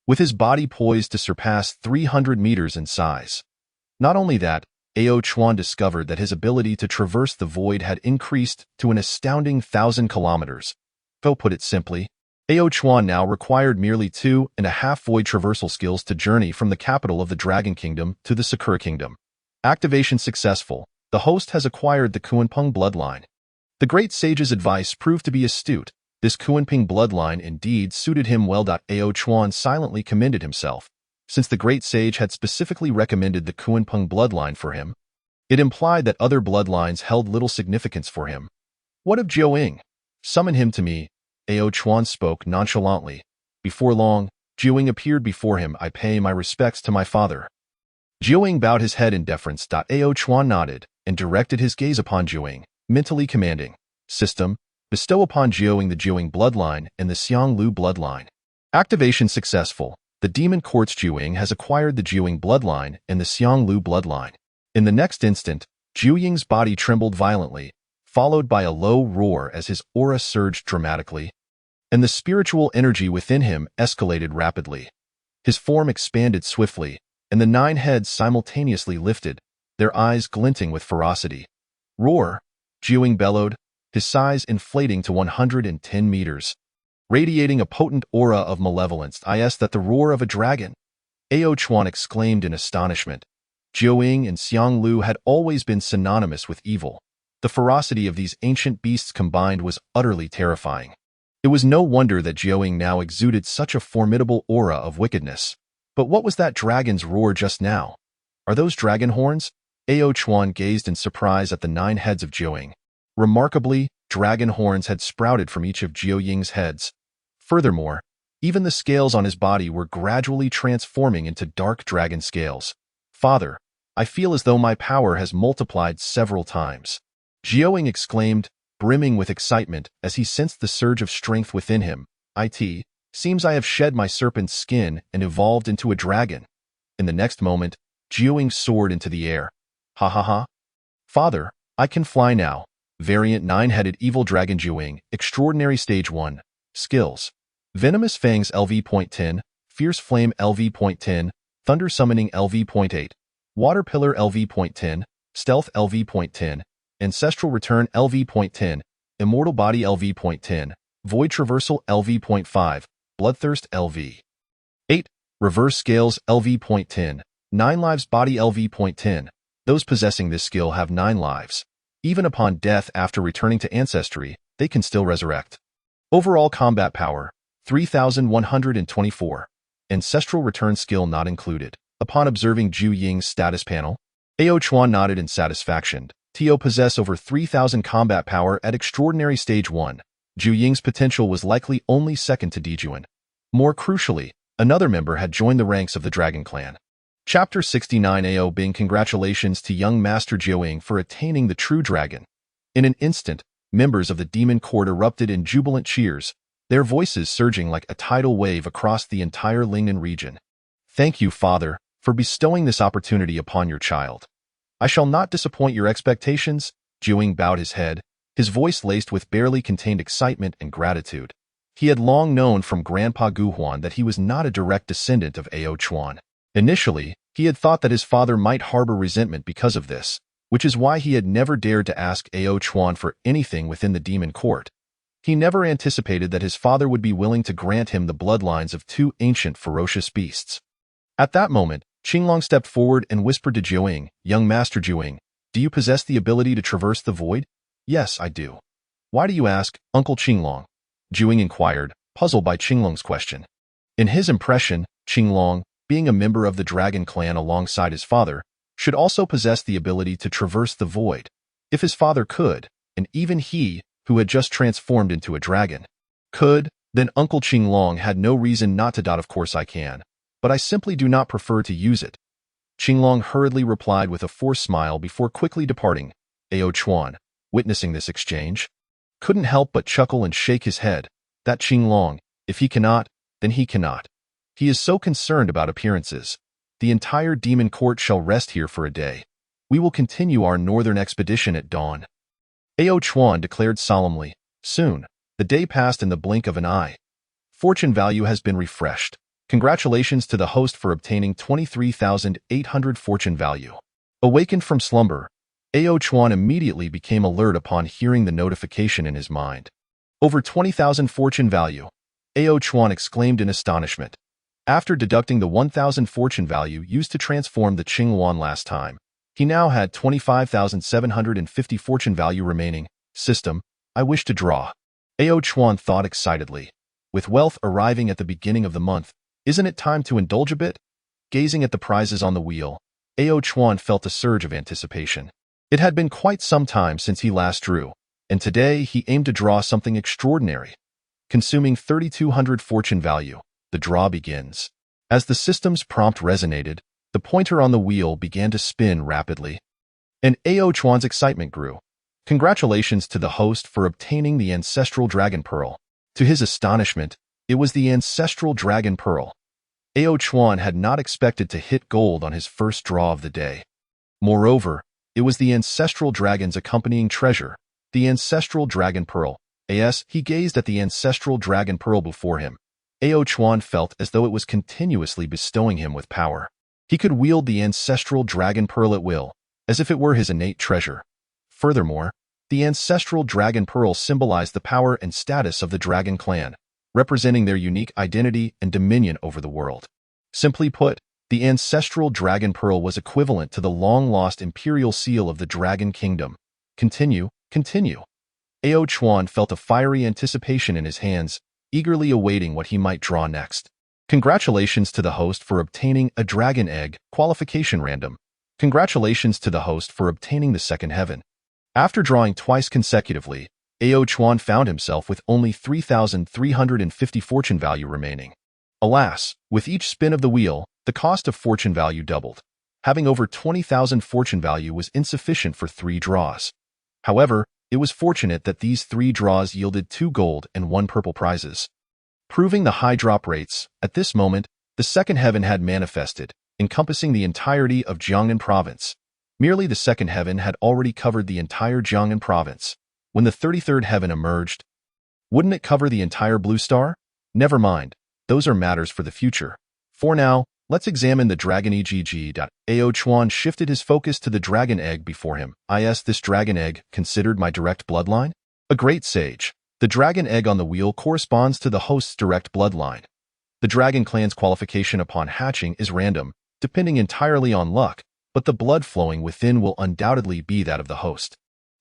Speaker 2: With his body poised to surpass 300 meters in size. Not only that, Ao Chuan discovered that his ability to traverse the void had increased to an astounding 1,000 kilometers. To put it simply, Ao Chuan now required merely 2.5 void traversal skills to journey from the capital of the Dragon Kingdom to the Sakura Kingdom. Activation successful. The host has acquired the Kunpeng bloodline. The great sage's advice proved to be astute. This Kunpeng bloodline indeed suited him well. Ao Chuan silently commended himself. Since the great sage had specifically recommended the Kunpeng bloodline for him, it implied that other bloodlines held little significance for him. What of Jiuying? Summon him to me. Ao Chuan spoke nonchalantly. Before long, Jiuying appeared before him. I pay my respects to my father. Jiuying bowed his head in deference. Ao Chuan nodded and directed his gaze upon Jiuying, mentally commanding, System, bestow upon Jiuying the Jiuying bloodline and the Xianglu bloodline. Activation successful. The demon quartz Jiuying has acquired the Jiuying bloodline and the Xianglu bloodline. In the next instant, Jiuying's body trembled violently, followed by a low roar as his aura surged dramatically, and the spiritual energy within him escalated rapidly. His form expanded swiftly, and the 9 heads simultaneously lifted, their eyes glinting with ferocity. Roar! Jiuying bellowed, his size inflating to 110 meters. Radiating a potent aura of malevolence, that the roar of a dragon. Ao Chuan exclaimed in astonishment. Jiuying and Xianglu had always been synonymous with evil. The ferocity of these ancient beasts combined was utterly terrifying. It was no wonder that Jiuying now exuded such a formidable aura of wickedness. But what was that dragon's roar just now? Are those dragon horns? Ao Chuan gazed in surprise at the 9 heads of Jiuying. Remarkably, dragon horns had sprouted from each of Jiuying's heads. Furthermore, even the scales on his body were gradually transforming into dark dragon scales. Father, I feel as though my power has multiplied several times. Jiuying exclaimed, brimming with excitement as he sensed the surge of strength within him. Seems I have shed my serpent's skin and evolved into a dragon. In the next moment, Jiuying soared into the air. Ha ha ha. Father, I can fly now. Variant 9-headed evil dragon Jiuying, extraordinary stage 1. Skills. Venomous Fangs LV.10, Fierce Flame LV.10, Thunder Summoning LV.8, Water Pillar LV.10, Stealth LV.10, Ancestral Return LV.10, Immortal Body LV.10, Void Traversal LV.5, Bloodthirst LV. 8. Reverse Scales LV.10, 9 Lives Body LV.10. Those possessing this skill have 9 lives. Even upon death after returning to Ancestry, they can still resurrect. Overall combat power, 3,124. Ancestral Return skill not included. Upon observing Jiuying's status panel, Ao Chuan nodded in satisfaction. To possess over 3,000 combat power at Extraordinary Stage 1. Jiuying's potential was likely only second to Dijuan. More crucially, another member had joined the ranks of the Dragon Clan. Chapter 69 Ao Bing. Congratulations to young Master Jiuying for attaining the true dragon. In an instant, members of the demon court erupted in jubilant cheers. their voices surging like a tidal wave across the entire Lingnan region. Thank you, Father, for bestowing this opportunity upon your child. I shall not disappoint your expectations. Jiuying bowed his head, his voice laced with barely contained excitement and gratitude. He had long known from Grandpa Guhuan that he was not a direct descendant of Ao Chuan. Initially, he had thought that his father might harbor resentment because of this, which is why he had never dared to ask Ao Chuan for anything within the demon court. He never anticipated that his father would be willing to grant him the bloodlines of two ancient ferocious beasts. At that moment, Qinglong stepped forward and whispered to Jiuying, "Young Master Jiuying, do you possess the ability to traverse the void?" "Yes, I do." "Why do you ask, Uncle Qinglong?" Jiuying inquired, puzzled by Qinglong's question. In his impression, Qinglong, being a member of the Dragon Clan alongside his father, should also possess the ability to traverse the void. If his father could, and even he, who had just transformed into a dragon, could, then Uncle Qinglong had no reason not to. "Of course I can, but I simply do not prefer to use it." Qinglong hurriedly replied with a forced smile before quickly departing. Ao Chuan, witnessing this exchange, couldn't help but chuckle and shake his head. That Qinglong, if he cannot, then he cannot. He is so concerned about appearances. The entire demon court shall rest here for a day. We will continue our northern expedition at dawn. Ao Chuan declared solemnly. Soon, the day passed in the blink of an eye. Fortune value has been refreshed. Congratulations to the host for obtaining 23,800 fortune value. Awakened from slumber, Ao Chuan immediately became alert upon hearing the notification in his mind. Over 20,000 fortune value. Ao Chuan exclaimed in astonishment. After deducting the 1,000 fortune value used to transform the Qinghuan last time, he now had 25,750 fortune value remaining. System, I wish to draw. Ao Chuan thought excitedly. With wealth arriving at the beginning of the month, isn't it time to indulge a bit? Gazing at the prizes on the wheel, Ao Chuan felt a surge of anticipation. It had been quite some time since he last drew, and today he aimed to draw something extraordinary. Consuming 3,200 fortune value, the draw begins. As the system's prompt resonated, the pointer on the wheel began to spin rapidly. And Ao Chuan's excitement grew. Congratulations to the host for obtaining the Ancestral Dragon Pearl. To his astonishment, it was the Ancestral Dragon Pearl. Ao Chuan had not expected to hit gold on his first draw of the day. Moreover, it was the Ancestral Dragon's accompanying treasure, the Ancestral Dragon Pearl. As he gazed at the Ancestral Dragon Pearl before him, Ao Chuan felt as though it was continuously bestowing him with power. He could wield the Ancestral Dragon Pearl at will, as if it were his innate treasure. Furthermore, the Ancestral Dragon Pearl symbolized the power and status of the Dragon Clan, representing their unique identity and dominion over the world. Simply put, the Ancestral Dragon Pearl was equivalent to the long-lost imperial seal of the Dragon Kingdom. Continue. Ao Chuan felt a fiery anticipation in his hands, eagerly awaiting what he might draw next. Congratulations to the host for obtaining a Dragon Egg, qualification random. Congratulations to the host for obtaining the second heaven. After drawing twice consecutively, Ao Chuan found himself with only 3,350 fortune value remaining. Alas, with each spin of the wheel, the cost of fortune value doubled. Having over 20,000 fortune value was insufficient for 3 draws. However, it was fortunate that these 3 draws yielded 2 gold and 1 purple prizes. Proving the high drop rates, at this moment, the second heaven had manifested, encompassing the entirety of Jiangnan province. Merely the second heaven had already covered the entire Jiangnan province. When the 33rd heaven emerged, wouldn't it cover the entire blue star? Never mind, those are matters for the future. For now, let's examine the Dragon EGG. Ao Chuan shifted his focus to the Dragon Egg before him. Is this Dragon Egg considered my direct bloodline? A great sage. The Dragon Egg on the wheel corresponds to the host's direct bloodline. The Dragon Clan's qualification upon hatching is random, depending entirely on luck, but the blood flowing within will undoubtedly be that of the host.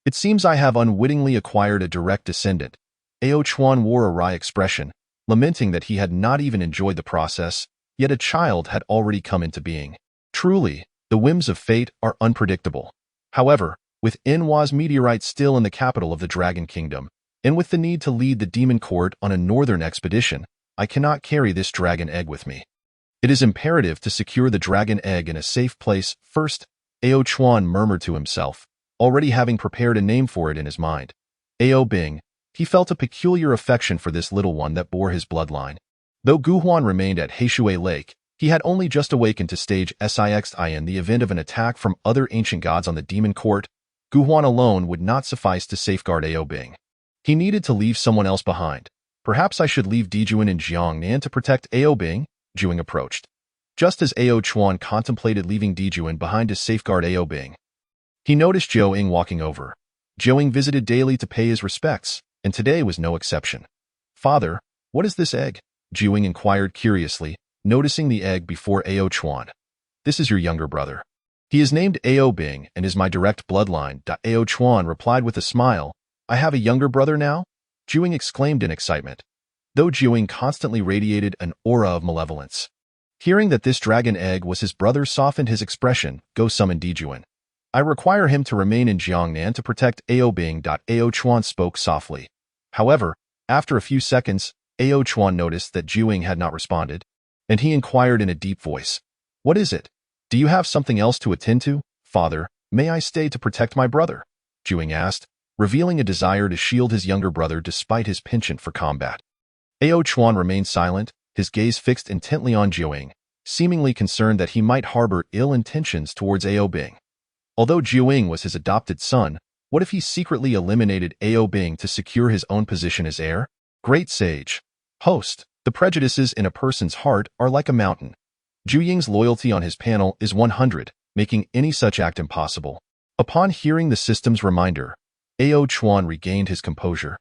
Speaker 2: It seems I have unwittingly acquired a direct descendant. Ao Chuan wore a wry expression, lamenting that he had not even enjoyed the process, yet a child had already come into being. Truly, the whims of fate are unpredictable. However, with Enhua's meteorite still in the capital of the Dragon Kingdom, and with the need to lead the demon court on a northern expedition, I cannot carry this Dragon Egg with me. It is imperative to secure the Dragon Egg in a safe place first, Ao Chuan murmured to himself, already having prepared a name for it in his mind. Ao Bing, He felt a peculiar affection for this little one that bore his bloodline. Though Guhuan remained at Heishui Lake, he had only just awakened to stage Six in the event of an attack from other ancient gods on the demon court. Guhuan alone would not suffice to safeguard Aobing. He needed to leave someone else behind. Perhaps I should leave Dijuan in Jiangnan to protect Aobing, Juing approached. Just as Ao Chuan contemplated leaving Dijuan behind to safeguard Aobing, he noticed Zhou Ying walking over. Zhou Ying visited daily to pay his respects, and today was no exception. "Father, what is this egg?" Zhou Ying inquired curiously, noticing the egg before Ao Chuan. "This is your younger brother. He is named Aobing and is my direct bloodline." Ao Chuan replied with a smile. "I have a younger brother now?" Zhou Ying exclaimed in excitement, though Zhou Ying constantly radiated an aura of malevolence. Hearing that this dragon egg was his brother softened his expression. "Go summon Dijuan. I require him to remain in Jiangnan to protect Aobing." Ao Chuan spoke softly. However, after a few seconds, Ao Chuan noticed that Zhou Ying had not responded, and he inquired in a deep voice, "What is it? Do you have something else to attend to?" "Father, may I stay to protect my brother?" Zhou Ying asked, revealing a desire to shield his younger brother despite his penchant for combat. Ao Chuan remained silent, his gaze fixed intently on Zhou Ying, seemingly concerned that he might harbor ill intentions towards Aobing. Although Zhou Ying was his adopted son, what if he secretly eliminated Aobing to secure his own position as heir? Great sage. Host, the prejudices in a person's heart are like a mountain. Zhou Ying's loyalty on his panel is 100, making any such act impossible. Upon hearing the system's reminder, Ao Chuan regained his composure,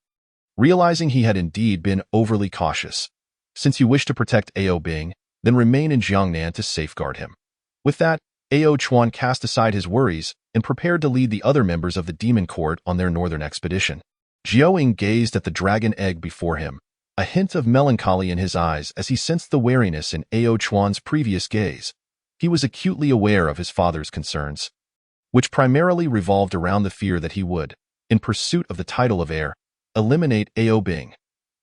Speaker 2: realizing he had indeed been overly cautious. "Since you wish to protect Aobing, then remain in Jiangnan to safeguard him." With that, Ao Chuan cast aside his worries and prepared to lead the other members of the demon court on their northern expedition. Zhou Ying gazed at the dragon egg before him, a hint of melancholy in his eyes as he sensed the wariness in Ao Chuan's previous gaze. He was acutely aware of his father's concerns, which primarily revolved around the fear that he would, in pursuit of the title of heir, eliminate Aobing.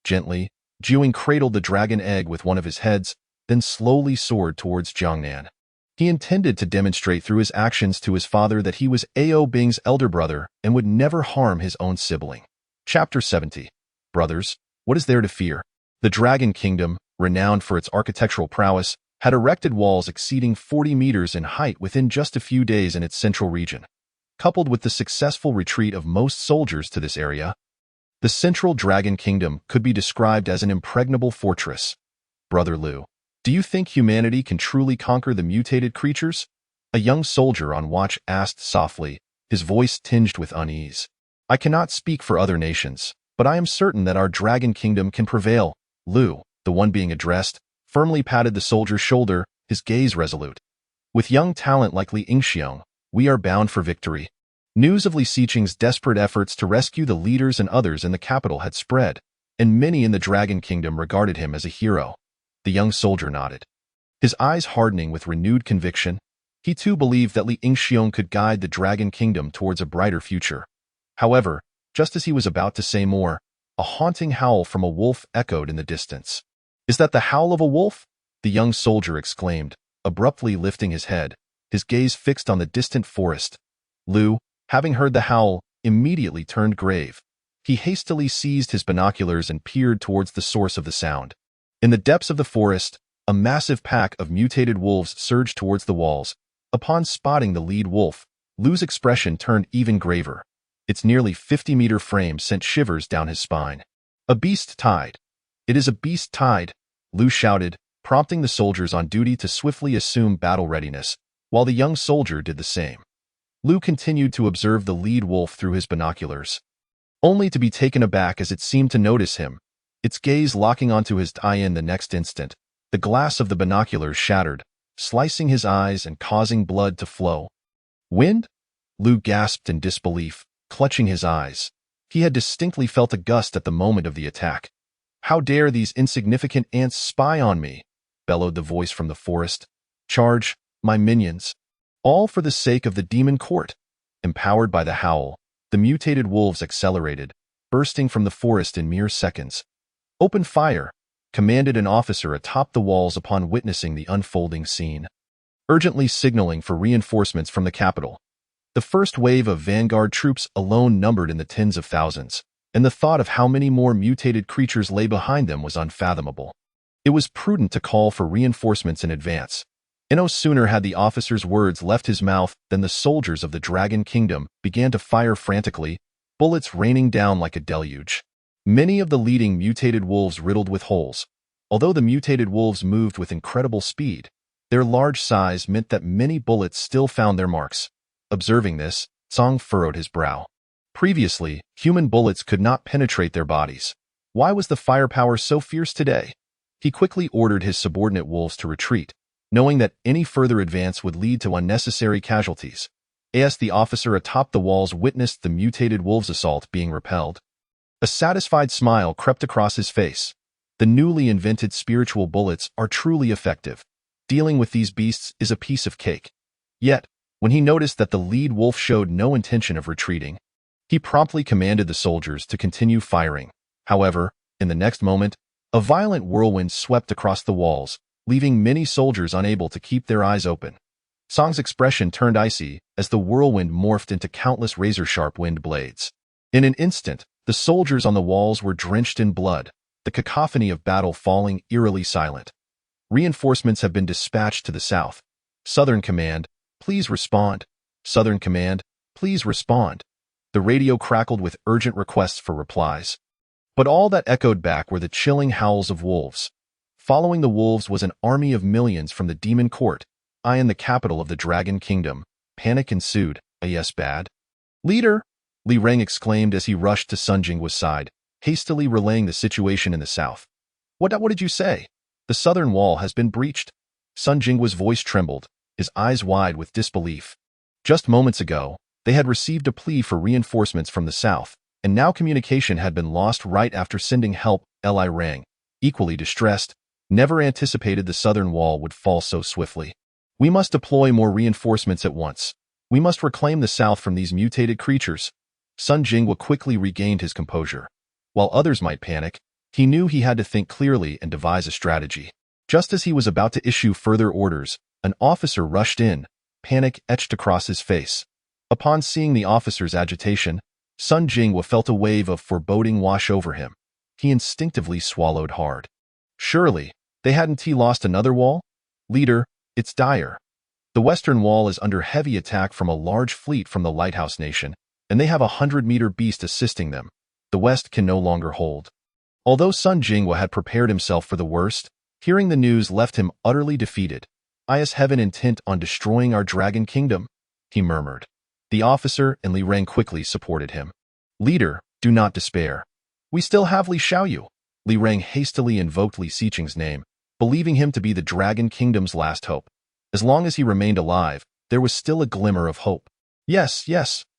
Speaker 2: Gently, Zhou Ying cradled the dragon egg with one of his heads, then slowly soared towards Jiangnan. He intended to demonstrate through his actions to his father that he was Aobing's elder brother and would never harm his own sibling. Chapter 70. Brothers, what is there to fear? The Dragon Kingdom, renowned for its architectural prowess, had erected walls exceeding 40 meters in height within just a few days in its central region. Coupled with the successful retreat of most soldiers to this area, the central Dragon Kingdom could be described as an impregnable fortress. "Brother Liu, do you think humanity can truly conquer the mutated creatures?" A young soldier on watch asked softly, his voice tinged with unease. "I cannot speak for other nations, but I am certain that our Dragon Kingdom can prevail." Liu, the one being addressed, firmly patted the soldier's shoulder, his gaze resolute. "With young talent like Li Yingxiong, we are bound for victory." News of Li Xiqing's desperate efforts to rescue the leaders and others in the capital had spread, and many in the Dragon Kingdom regarded him as a hero. The young soldier nodded, his eyes hardening with renewed conviction. He too believed that Li Yingxiong could guide the Dragon Kingdom towards a brighter future. However, just as he was about to say more, a haunting howl from a wolf echoed in the distance. "Is that the howl of a wolf?" the young soldier exclaimed, abruptly lifting his head, his gaze fixed on the distant forest. Liu, having heard the howl, immediately turned grave. He hastily seized his binoculars and peered towards the source of the sound. In the depths of the forest, a massive pack of mutated wolves surged towards the walls. Upon spotting the lead wolf, Liu's expression turned even graver. Its nearly 50-meter frame sent shivers down his spine. "A beast tide. It is a beast tide," Liu shouted, prompting the soldiers on duty to swiftly assume battle readiness, while the young soldier did the same. Liu continued to observe the lead wolf through his binoculars, only to be taken aback as it seemed to notice him, its gaze locking onto his tie-in the next instant. The glass of the binoculars shattered, slicing his eyes and causing blood to flow. "Wind?" Liu gasped in disbelief, clutching his eyes. He had distinctly felt a gust at the moment of the attack. "How dare these insignificant ants spy on me?" bellowed the voice from the forest. "Charge, my minions. All for the sake of the demon court." Empowered by the howl, the mutated wolves accelerated, bursting from the forest in mere seconds. "Open fire," commanded an officer atop the walls upon witnessing the unfolding scene, urgently signaling for reinforcements from the capital. The first wave of vanguard troops alone numbered in the tens of thousands. and the thought of how many more mutated creatures lay behind them was unfathomable. It was prudent to call for reinforcements in advance. And no sooner had the officer's words left his mouth than the soldiers of the Dragon Kingdom began to fire frantically, bullets raining down like a deluge. Many of the leading mutated wolves riddled with holes. Although the mutated wolves moved with incredible speed, their large size meant that many bullets still found their marks. Observing this, Song furrowed his brow. Previously, human bullets could not penetrate their bodies. Why was the firepower so fierce today? He quickly ordered his subordinate wolves to retreat, knowing that any further advance would lead to unnecessary casualties. As the officer atop the walls witnessed the mutated wolves' assault being repelled, a satisfied smile crept across his face. The newly invented spiritual bullets are truly effective. Dealing with these beasts is a piece of cake. Yet, when he noticed that the lead wolf showed no intention of retreating, he promptly commanded the soldiers to continue firing. However, in the next moment, a violent whirlwind swept across the walls, leaving many soldiers unable to keep their eyes open. Song's expression turned icy as the whirlwind morphed into countless razor-sharp wind blades. In an instant, the soldiers on the walls were drenched in blood, the cacophony of battle falling eerily silent. Reinforcements have been dispatched to the south. Southern Command, please respond. Southern Command, please respond. The radio crackled with urgent requests for replies. But all that echoed back were the chilling howls of wolves. Following the wolves was an army of millions from the Demon Court, in the capital of the Dragon Kingdom. Panic ensued. Yes, bad. Leader, Li Reng exclaimed as he rushed to Sun Jingwa's side, hastily relaying the situation in the south. What did you say? The southern wall has been breached. Sun Jingwa's voice trembled, his eyes wide with disbelief. Just moments ago, they had received a plea for reinforcements from the south, and now communication had been lost right after sending help. Li Reng, equally distressed, never anticipated the southern wall would fall so swiftly. We must deploy more reinforcements at once. We must reclaim the south from these mutated creatures. Sun Jingwa quickly regained his composure. While others might panic, he knew he had to think clearly and devise a strategy. Just as he was about to issue further orders, an officer rushed in, panic etched across his face. Upon seeing the officer's agitation, Sun Jingwa felt a wave of foreboding wash over him. He instinctively swallowed hard. Surely, they hadn't lost another wall? Leader, it's dire. The western wall is under heavy attack from a large fleet from the Lighthouse Nation, and they have a 100-meter beast assisting them. The west can no longer hold. Although Sun Jingwa had prepared himself for the worst, hearing the news left him utterly defeated. Is heaven intent on destroying our Dragon Kingdom? He murmured. The officer and Li Reng quickly supported him. Leader, do not despair. We still have Li Xiaoyu. Li Reng hastily invoked Li Xiqing's name, believing him to be the Dragon Kingdom's last hope. As long as he remained alive, there was still a glimmer of hope. Yes,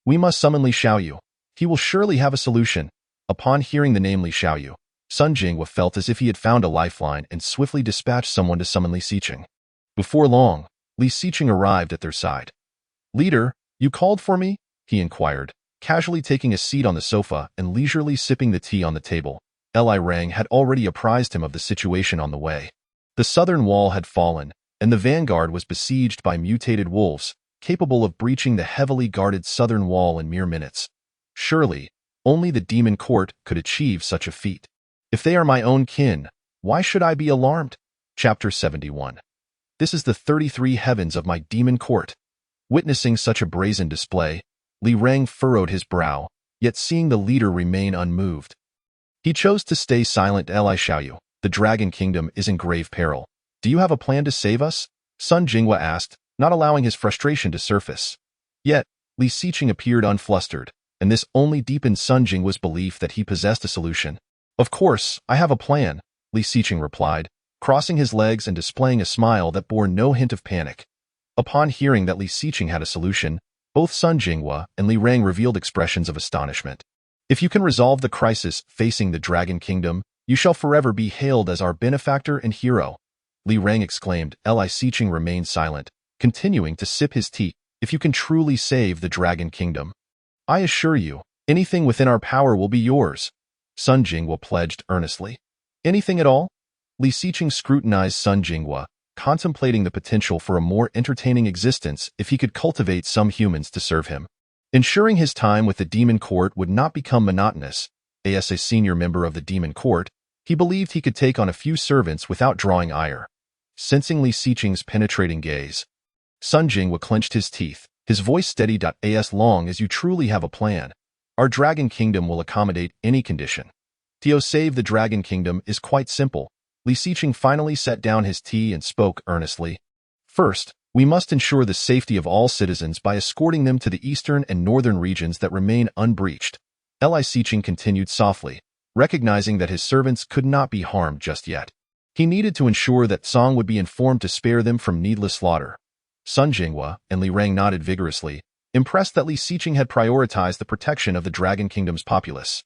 Speaker 2: we must summon Li Xiaoyu. He will surely have a solution. Upon hearing the name Li Xiaoyu, Sun Jingwa felt as if he had found a lifeline and swiftly dispatched someone to summon Li Xiqing. Before long, Li Xiqing arrived at their side. Leader, you called for me? He inquired, casually taking a seat on the sofa and leisurely sipping the tea on the table. Li Reng had already apprised him of the situation on the way. The southern wall had fallen, and the vanguard was besieged by mutated wolves, capable of breaching the heavily guarded southern wall in mere minutes. Surely, only the Demon Court could achieve such a feat. If they are my own kin, why should I be alarmed? Chapter 71. This is the 33 heavens of my Demon Court. Witnessing such a brazen display, Li Reng furrowed his brow, yet seeing the leader remain unmoved. He chose to stay silent. Li Xiaoyu, the Dragon Kingdom is in grave peril. Do you have a plan to save us? Sun Jingwa asked, not allowing his frustration to surface. Yet, Li Xiqing appeared unflustered, and this only deepened Sun Jingwa's belief that he possessed a solution. Of course, I have a plan, Li Xiqing replied, crossing his legs and displaying a smile that bore no hint of panic. Upon hearing that Li Xiqing had a solution, both Sun Jingwa and Li Reng revealed expressions of astonishment. If you can resolve the crisis facing the Dragon Kingdom, you shall forever be hailed as our benefactor and hero, Li Reng exclaimed. Li Xiqing remained silent, continuing to sip his tea. If you can truly save the Dragon Kingdom, I assure you, anything within our power will be yours, Sun Jingwa pledged earnestly. Anything at all? Li Xiqing scrutinized Sun Jingwa, contemplating the potential for a more entertaining existence if he could cultivate some humans to serve him. Ensuring his time with the Demon Court would not become monotonous, As a senior member of the demon court, he believed he could take on a few servants without drawing ire. Sensing Li Xiqing's penetrating gaze, Sun Jingwa clenched his teeth, his voice steady. As long as you truly have a plan, our Dragon Kingdom will accommodate any condition. To save the Dragon Kingdom is quite simple. Li Xiqing finally set down his tea and spoke earnestly. First, we must ensure the safety of all citizens by escorting them to the eastern and northern regions that remain unbreached. Li Xiqing continued softly, recognizing that his servants could not be harmed just yet. He needed to ensure that Song would be informed to spare them from needless slaughter. Sun Jingwa and Li Rang nodded vigorously, impressed that Li Xiqing had prioritized the protection of the Dragon Kingdom's populace.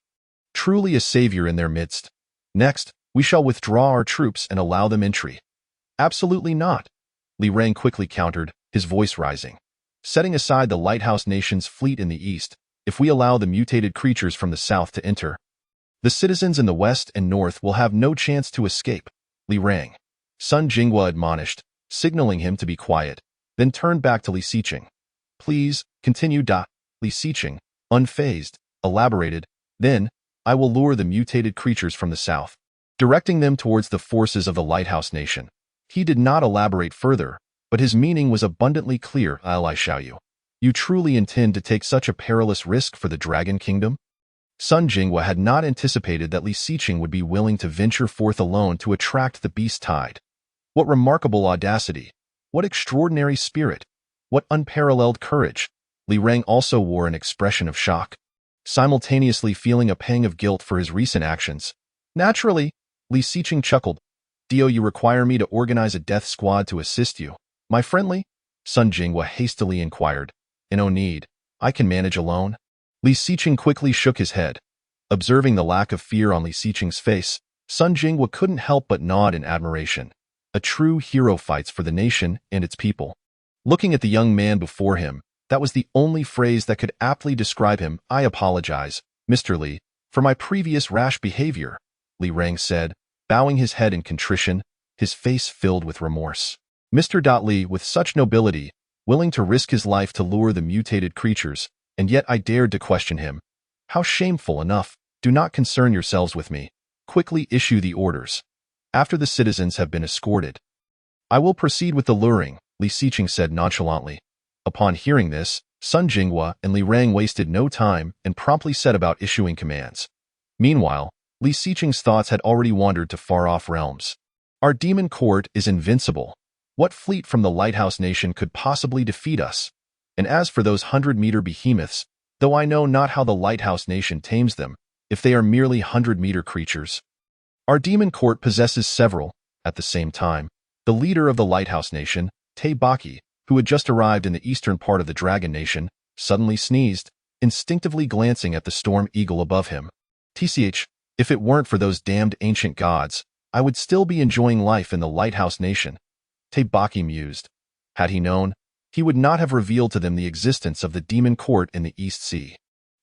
Speaker 2: Truly a savior in their midst. Next, we shall withdraw our troops and allow them entry. Absolutely not, Li Rang quickly countered, his voice rising. Setting aside the Lighthouse Nation's fleet in the east, if we allow the mutated creatures from the south to enter, the citizens in the west and north will have no chance to escape. Li Rang. Sun Jingwa admonished, signaling him to be quiet, then turned back to Li Xiqing. Please, continue. Li Xiqing, unfazed, elaborated, then, I will lure the mutated creatures from the south, directing them towards the forces of the Lighthouse Nation. He did not elaborate further, but his meaning was abundantly clear. Li Xiaoyu, you truly intend to take such a perilous risk for the Dragon Kingdom? Sun Jingwa had not anticipated that Li Xiqing would be willing to venture forth alone to attract the beast tide. What remarkable audacity! What extraordinary spirit! What unparalleled courage! Li Rang also wore an expression of shock, simultaneously feeling a pang of guilt for his recent actions. Naturally, Li Xiqing chuckled. You require me to organize a death squad to assist you, my friendly? Sun Jingwa hastily inquired. No need. I can manage alone. Li Xiqing quickly shook his head. Observing the lack of fear on Li Xiqing's face, Sun Jingwa couldn't help but nod in admiration. A true hero fights for the nation and its people. Looking at the young man before him, that was the only phrase that could aptly describe him. I apologize, Mr. Li, for my previous rash behavior, Li Rang said, bowing his head in contrition, his face filled with remorse. Mr. Li, with such nobility, willing to risk his life to lure the mutated creatures, and yet I dared to question him. How shameful! Enough. Do not concern yourselves with me. Quickly issue the orders. After the citizens have been escorted, I will proceed with the luring, Li Xiqing said nonchalantly. Upon hearing this, Sun Jingwa and Li Rang wasted no time and promptly set about issuing commands. Meanwhile, Li Xiqing's thoughts had already wandered to far-off realms. Our demon court is invincible. What fleet from the Lighthouse Nation could possibly defeat us? And as for those 100-meter behemoths, though I know not how the Lighthouse Nation tames them, if they are merely 100-meter creatures. Our demon court possesses several. At the same time, the leader of the Lighthouse Nation, Te Baki, who had just arrived in the eastern part of the Dragon Nation, suddenly sneezed, instinctively glancing at the storm eagle above him. Tch, if it weren't for those damned ancient gods, I would still be enjoying life in the Lighthouse Nation. Te Baki mused. Had he known, he would not have revealed to them the existence of the demon court in the East Sea.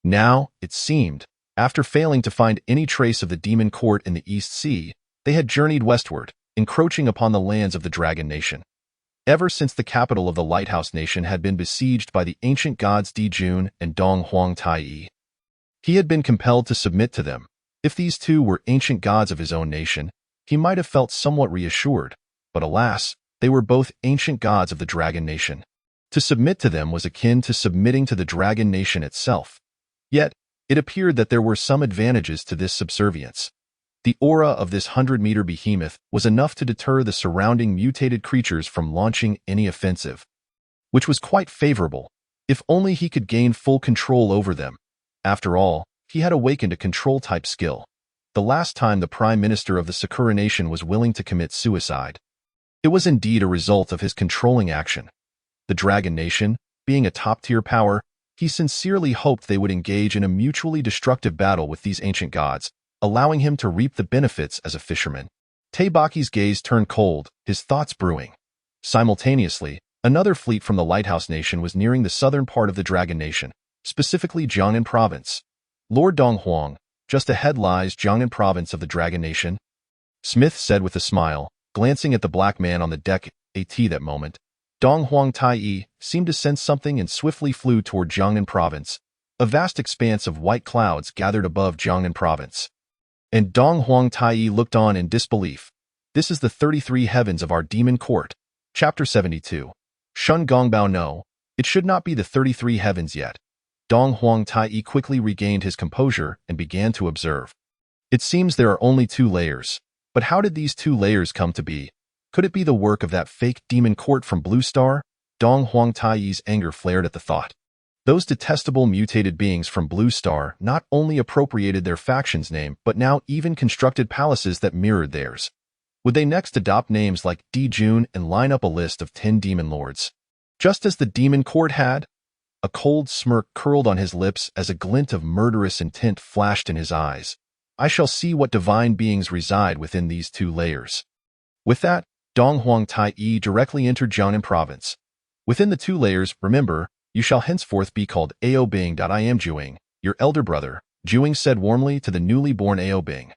Speaker 2: Now, it seemed, after failing to find any trace of the demon court in the East Sea, they had journeyed westward, encroaching upon the lands of the Dragon Nation. Ever since the capital of the Lighthouse Nation had been besieged by the ancient gods Di Jun and Dong Huang Tai, he had been compelled to submit to them. If these two were ancient gods of his own nation, he might have felt somewhat reassured, but alas, they were both ancient gods of the Dragon Nation. To submit to them was akin to submitting to the Dragon Nation itself. Yet, it appeared that there were some advantages to this subservience. The aura of this 100-meter behemoth was enough to deter the surrounding mutated creatures from launching any offensive, which was quite favorable, if only he could gain full control over them. After all, he had awakened a control-type skill. The last time the Prime Minister of the Sakura Nation was willing to commit suicide, it was indeed a result of his controlling action. The Dragon Nation, being a top-tier power, he sincerely hoped they would engage in a mutually destructive battle with these ancient gods, allowing him to reap the benefits as a fisherman. Te Baki's gaze turned cold, his thoughts brewing. Simultaneously, another fleet from the Lighthouse Nation was nearing the southern part of the Dragon Nation, specifically Jiangnan Province. Lord Dong Huang, just ahead lies Jiangnan Province of the Dragon Nation, Smith said with a smile, glancing at the black man on the deck. At that moment, Dong Huang Tai seemed to sense something and swiftly flew toward Jiangnan Province, A vast expanse of white clouds gathered above Jiangnan province. And Dong Huang Tai looked on in disbelief. This is the 33 heavens of our demon court. Chapter 72. Shun Gongbao no. It should not be the 33 heavens yet. Dong Huang Tai quickly regained his composure and began to observe. It seems there are only 2 layers. But how did these 2 layers come to be? Could it be the work of that fake demon court from Blue Star? Dong Huang Tai's anger flared at the thought. Those detestable mutated beings from Blue Star not only appropriated their faction's name, but now even constructed palaces that mirrored theirs. Would they next adopt names like Di Jun and line up a list of 10 demon lords? Just as the demon court had? A cold smirk curled on his lips as a glint of murderous intent flashed in his eyes. I shall see what divine beings reside within these 2 layers. With that, Dong Huang Tai directly entered Jiangnan province. Within the 2 layers, remember, you shall henceforth be called Ao Bing. I am Juing, your elder brother, Juing said warmly to the newly born Ao Bing.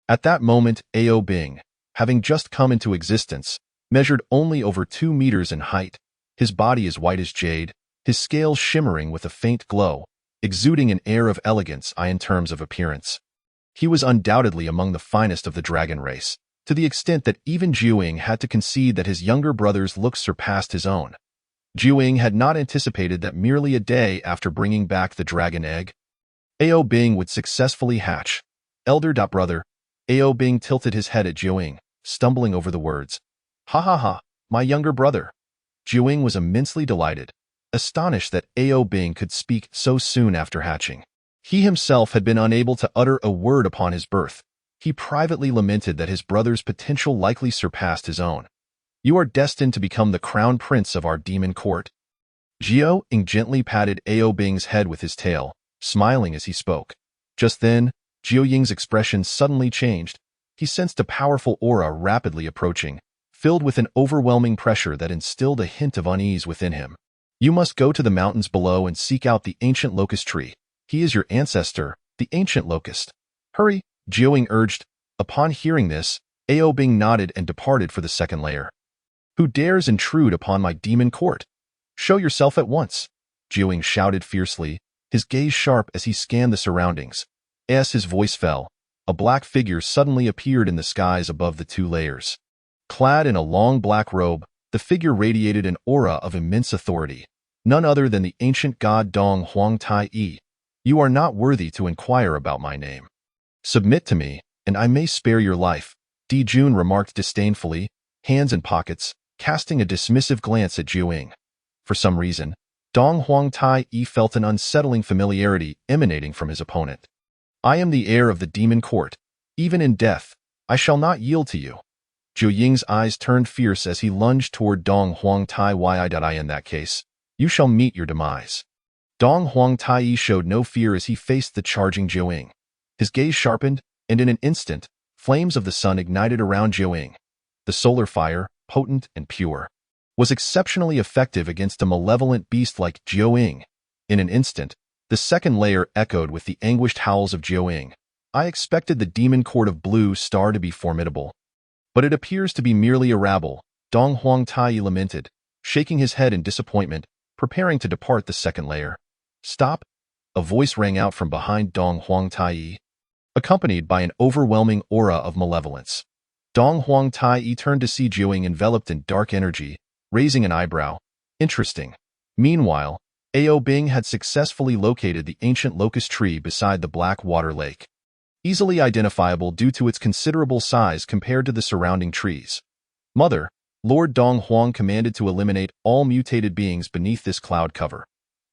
Speaker 2: At that moment, Ao Bing, having just come into existence, measured only over 2 meters in height, his body as white as jade, his scales shimmering with a faint glow, exuding an air of elegance in terms of appearance. He was undoubtedly among the finest of the dragon race, to the extent that even Juing had to concede that his younger brother's looks surpassed his own. Juing had not anticipated that merely a day after bringing back the dragon egg, Ao Bing would successfully hatch. Elder brother, Ao Bing tilted his head at Juing, stumbling over the words. Ha ha ha, my younger brother. Juing was immensely delighted, astonished that Ao Bing could speak so soon after hatching. He himself had been unable to utter a word upon his birth. He privately lamented that his brother's potential likely surpassed his own. You are destined to become the crown prince of our demon court. Jiao Ying gently patted Ao Bing's head with his tail, smiling as he spoke. Just then, Jiao Ying's expression suddenly changed. He sensed a powerful aura rapidly approaching, filled with an overwhelming pressure that instilled a hint of unease within him. You must go to the mountains below and seek out the ancient locust tree. He is your ancestor, the ancient locust. Hurry, Jiao Ying urged. Upon hearing this, Ao Bing nodded and departed for the 2nd layer. Who dares intrude upon my demon court? Show yourself at once, Jiao Ying shouted fiercely, his gaze sharp as he scanned the surroundings. As his voice fell, a black figure suddenly appeared in the skies above the 2 layers. Clad in a long black robe, the figure radiated an aura of immense authority, none other than the ancient god Dong Huang Tai. You are not worthy to inquire about my name. Submit to me, and I may spare your life, Di Jun remarked disdainfully, hands in pockets, casting a dismissive glance at Jiao Ying. For some reason, Dong Huang Tai felt an unsettling familiarity emanating from his opponent. I am the heir of the demon court. Even in death, I shall not yield to you. Jiao Ying's eyes turned fierce as he lunged toward Dong Huang Tai. In that case, you shall meet your demise. Dong Huang Tai showed no fear as he faced the charging Jiao Ying. His gaze sharpened, and in an instant, flames of the sun ignited around Jiao Ying. The solar fire, potent and pure, was exceptionally effective against a malevolent beast like Jiao Ying. In an instant, the 2nd layer echoed with the anguished howls of Jiao Ying. I expected the demon court of Blue Star to be formidable, but it appears to be merely a rabble, Dong Huang Tai lamented, shaking his head in disappointment, preparing to depart the 2nd layer. Stop! A voice rang out from behind Dong Huang Tai, accompanied by an overwhelming aura of malevolence. Dong Huang Tai turned to see Jiao Ying enveloped in dark energy, raising an eyebrow. Interesting. Meanwhile, Ao Bing had successfully located the ancient locust tree beside the Black Water Lake, easily identifiable due to its considerable size compared to the surrounding trees. Mother, Lord Dong Huang commanded to eliminate all mutated beings beneath this cloud cover.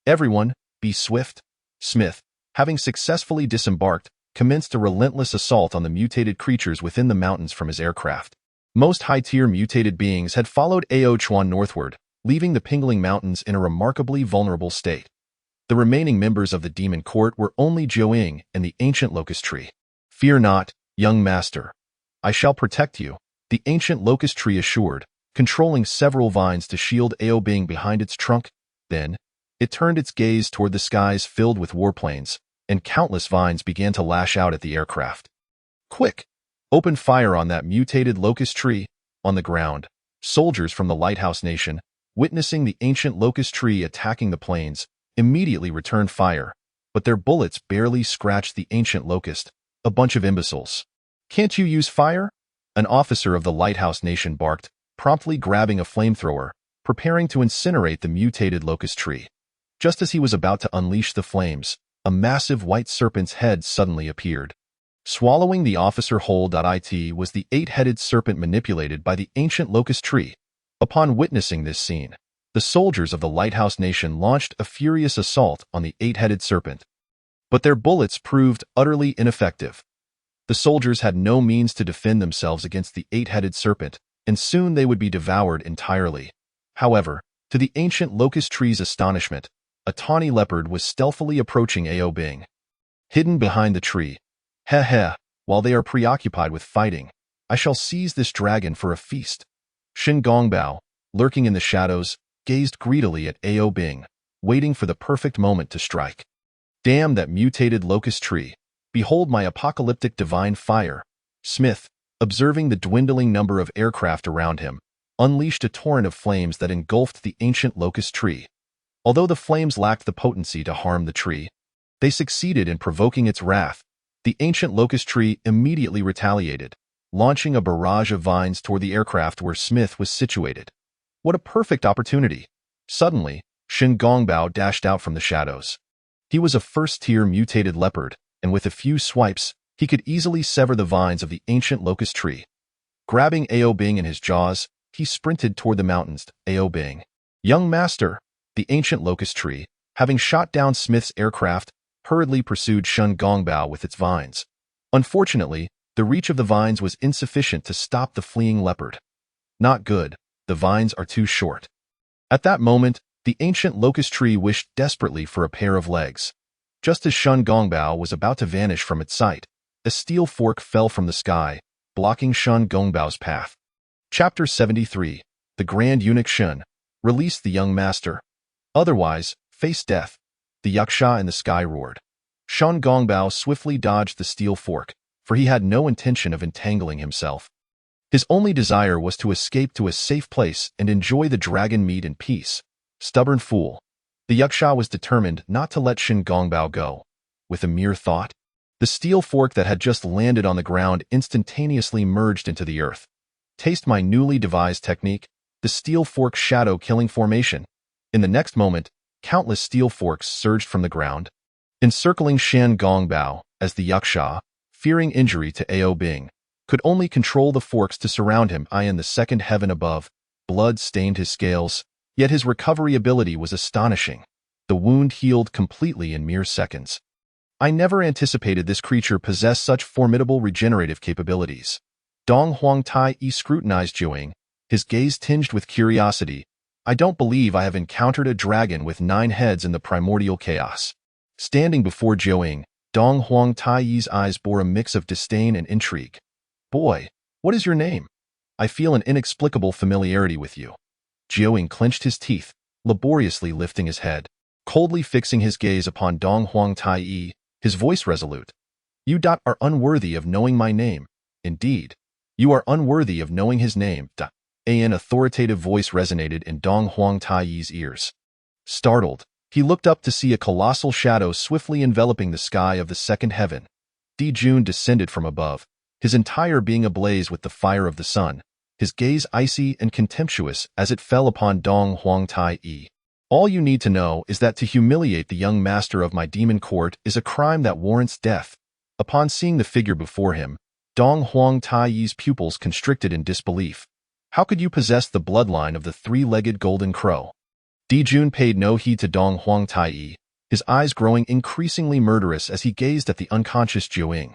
Speaker 2: Everyone, be swift. Smith, having successfully disembarked, commenced a relentless assault on the mutated creatures within the mountains from his aircraft. Most high-tier mutated beings had followed Ao Chuan northward, leaving the Pingling Mountains in a remarkably vulnerable state. The remaining members of the demon court were only Jiao Ying and the ancient locust tree. Fear not, young master. I shall protect you, the ancient locust tree assured, controlling several vines to shield Ao Bing behind its trunk. Then, it turned its gaze toward the skies filled with warplanes, and countless vines began to lash out at the aircraft. Quick! Open fire on that mutated locust tree. On the ground, soldiers from the Lighthouse Nation, witnessing the ancient locust tree attacking the planes, immediately returned fire, but their bullets barely scratched the ancient locust. A bunch of imbeciles. Can't you use fire? An officer of the Lighthouse Nation barked, promptly grabbing a flamethrower, preparing to incinerate the mutated locust tree. Just as he was about to unleash the flames, a massive white serpent's head suddenly appeared. Swallowing the officer whole. It was the eight-headed serpent manipulated by the ancient locust tree. Upon witnessing this scene, the soldiers of the Lighthouse Nation launched a furious assault on the eight-headed serpent. But their bullets proved utterly ineffective. The soldiers had no means to defend themselves against the eight-headed serpent, and soon they would be devoured entirely. However, to the ancient locust tree's astonishment, a tawny leopard was stealthily approaching Ao Bing. Hidden behind the tree. Heh, while they are preoccupied with fighting, I shall seize this dragon for a feast. Shen Gongbao, lurking in the shadows, gazed greedily at Ao Bing, waiting for the perfect moment to strike. Damn that mutated locust tree. Behold my apocalyptic divine fire. Smith, observing the dwindling number of aircraft around him, unleashed a torrent of flames that engulfed the ancient locust tree. Although the flames lacked the potency to harm the tree, they succeeded in provoking its wrath. The ancient locust tree immediately retaliated, launching a barrage of vines toward the aircraft where Smith was situated. What a perfect opportunity! Suddenly, Shen Gongbao dashed out from the shadows. He was a first-tier mutated leopard, and with a few swipes, he could easily sever the vines of the ancient locust tree. Grabbing Ao Bing in his jaws, he sprinted toward the mountains. Ao Bing. Young master! The ancient locust tree, having shot down Smith's aircraft, hurriedly pursued Shen Gongbao with its vines. Unfortunately, the reach of the vines was insufficient to stop the fleeing leopard. Not good, the vines are too short. At that moment, the ancient locust tree wished desperately for a pair of legs. Just as Shen Gongbao was about to vanish from its sight, a steel fork fell from the sky, blocking Shen Gongbao's path. Chapter 73. The Grand Eunuch Shen. Release the young master. Otherwise, face death. The Yaksha in the sky roared. Shen Gongbao swiftly dodged the steel fork, for he had no intention of entangling himself. His only desire was to escape to a safe place and enjoy the dragon meat in peace. Stubborn fool. The Yaksha was determined not to let Shen Gongbao go. With a mere thought, the steel fork that had just landed on the ground instantaneously merged into the earth. Taste my newly devised technique, the steel fork shadow killing formation. In the next moment, countless steel forks surged from the ground, encircling Shen Gongbao, as the Yaksha, fearing injury to Ao Bing, could only control the forks to surround him. In the second heaven above, blood stained his scales, yet his recovery ability was astonishing. The wound healed completely in mere seconds. I never anticipated this creature possessed such formidable regenerative capabilities. Dong Huang Tai scrutinized Jiuying, his gaze tinged with curiosity. I don't believe I have encountered a dragon with 9 heads in the primordial chaos. Standing before Jiuying, Dong Huang Tai's eyes bore a mix of disdain and intrigue. Boy, what is your name? I feel an inexplicable familiarity with you. Jiuying clenched his teeth, laboriously lifting his head, coldly fixing his gaze upon Dong Huang Tai, his voice resolute. You are unworthy of knowing my name. Indeed, you are unworthy of knowing his name. An authoritative voice resonated in Dong Huang Tai's ears. Startled, he looked up to see a colossal shadow swiftly enveloping the sky of the second heaven. Di Jun descended from above, his entire being ablaze with the fire of the sun, his gaze icy and contemptuous as it fell upon Dong Huang Tai. All you need to know is that to humiliate the young master of my demon court is a crime that warrants death. Upon seeing the figure before him, Dong Huang Tai's pupils constricted in disbelief. How could you possess the bloodline of the three-legged golden crow? Di Jun paid no heed to Dong Huang Tai, his eyes growing increasingly murderous as he gazed at the unconscious Jiuying.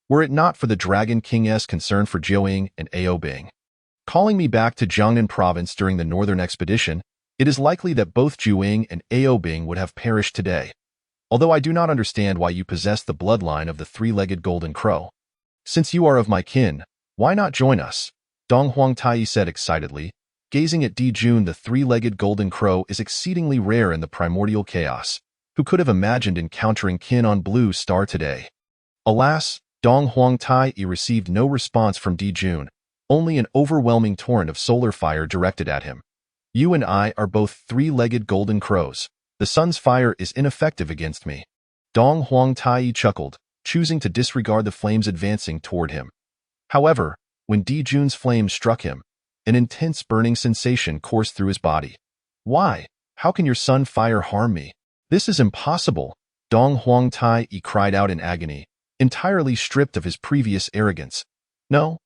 Speaker 2: Were it not for the Dragon King's concern for Jiuying and Ao Bing calling me back to Jiangnan province during the northern expedition, it is likely that both Jiuying and Ao Bing would have perished today. Although I do not understand why you possess the bloodline of the three-legged golden crow. Since you are of my kin, why not join us? Dong Huang Tai said excitedly, gazing at Di Jun. The three-legged golden crow is exceedingly rare in the primordial chaos. Who could have imagined encountering kin on Blue Star today? Alas, Dong Huang Tai received no response from Di Jun, only an overwhelming torrent of solar fire directed at him. You and I are both three-legged golden crows. The sun's fire is ineffective against me. Dong Huangtai chuckled, choosing to disregard the flames advancing toward him. However, when Di Jun's flames struck him, an intense burning sensation coursed through his body. Why? How can your sun fire harm me? This is impossible, Dong Huangtai cried out in agony, entirely stripped of his previous arrogance. No,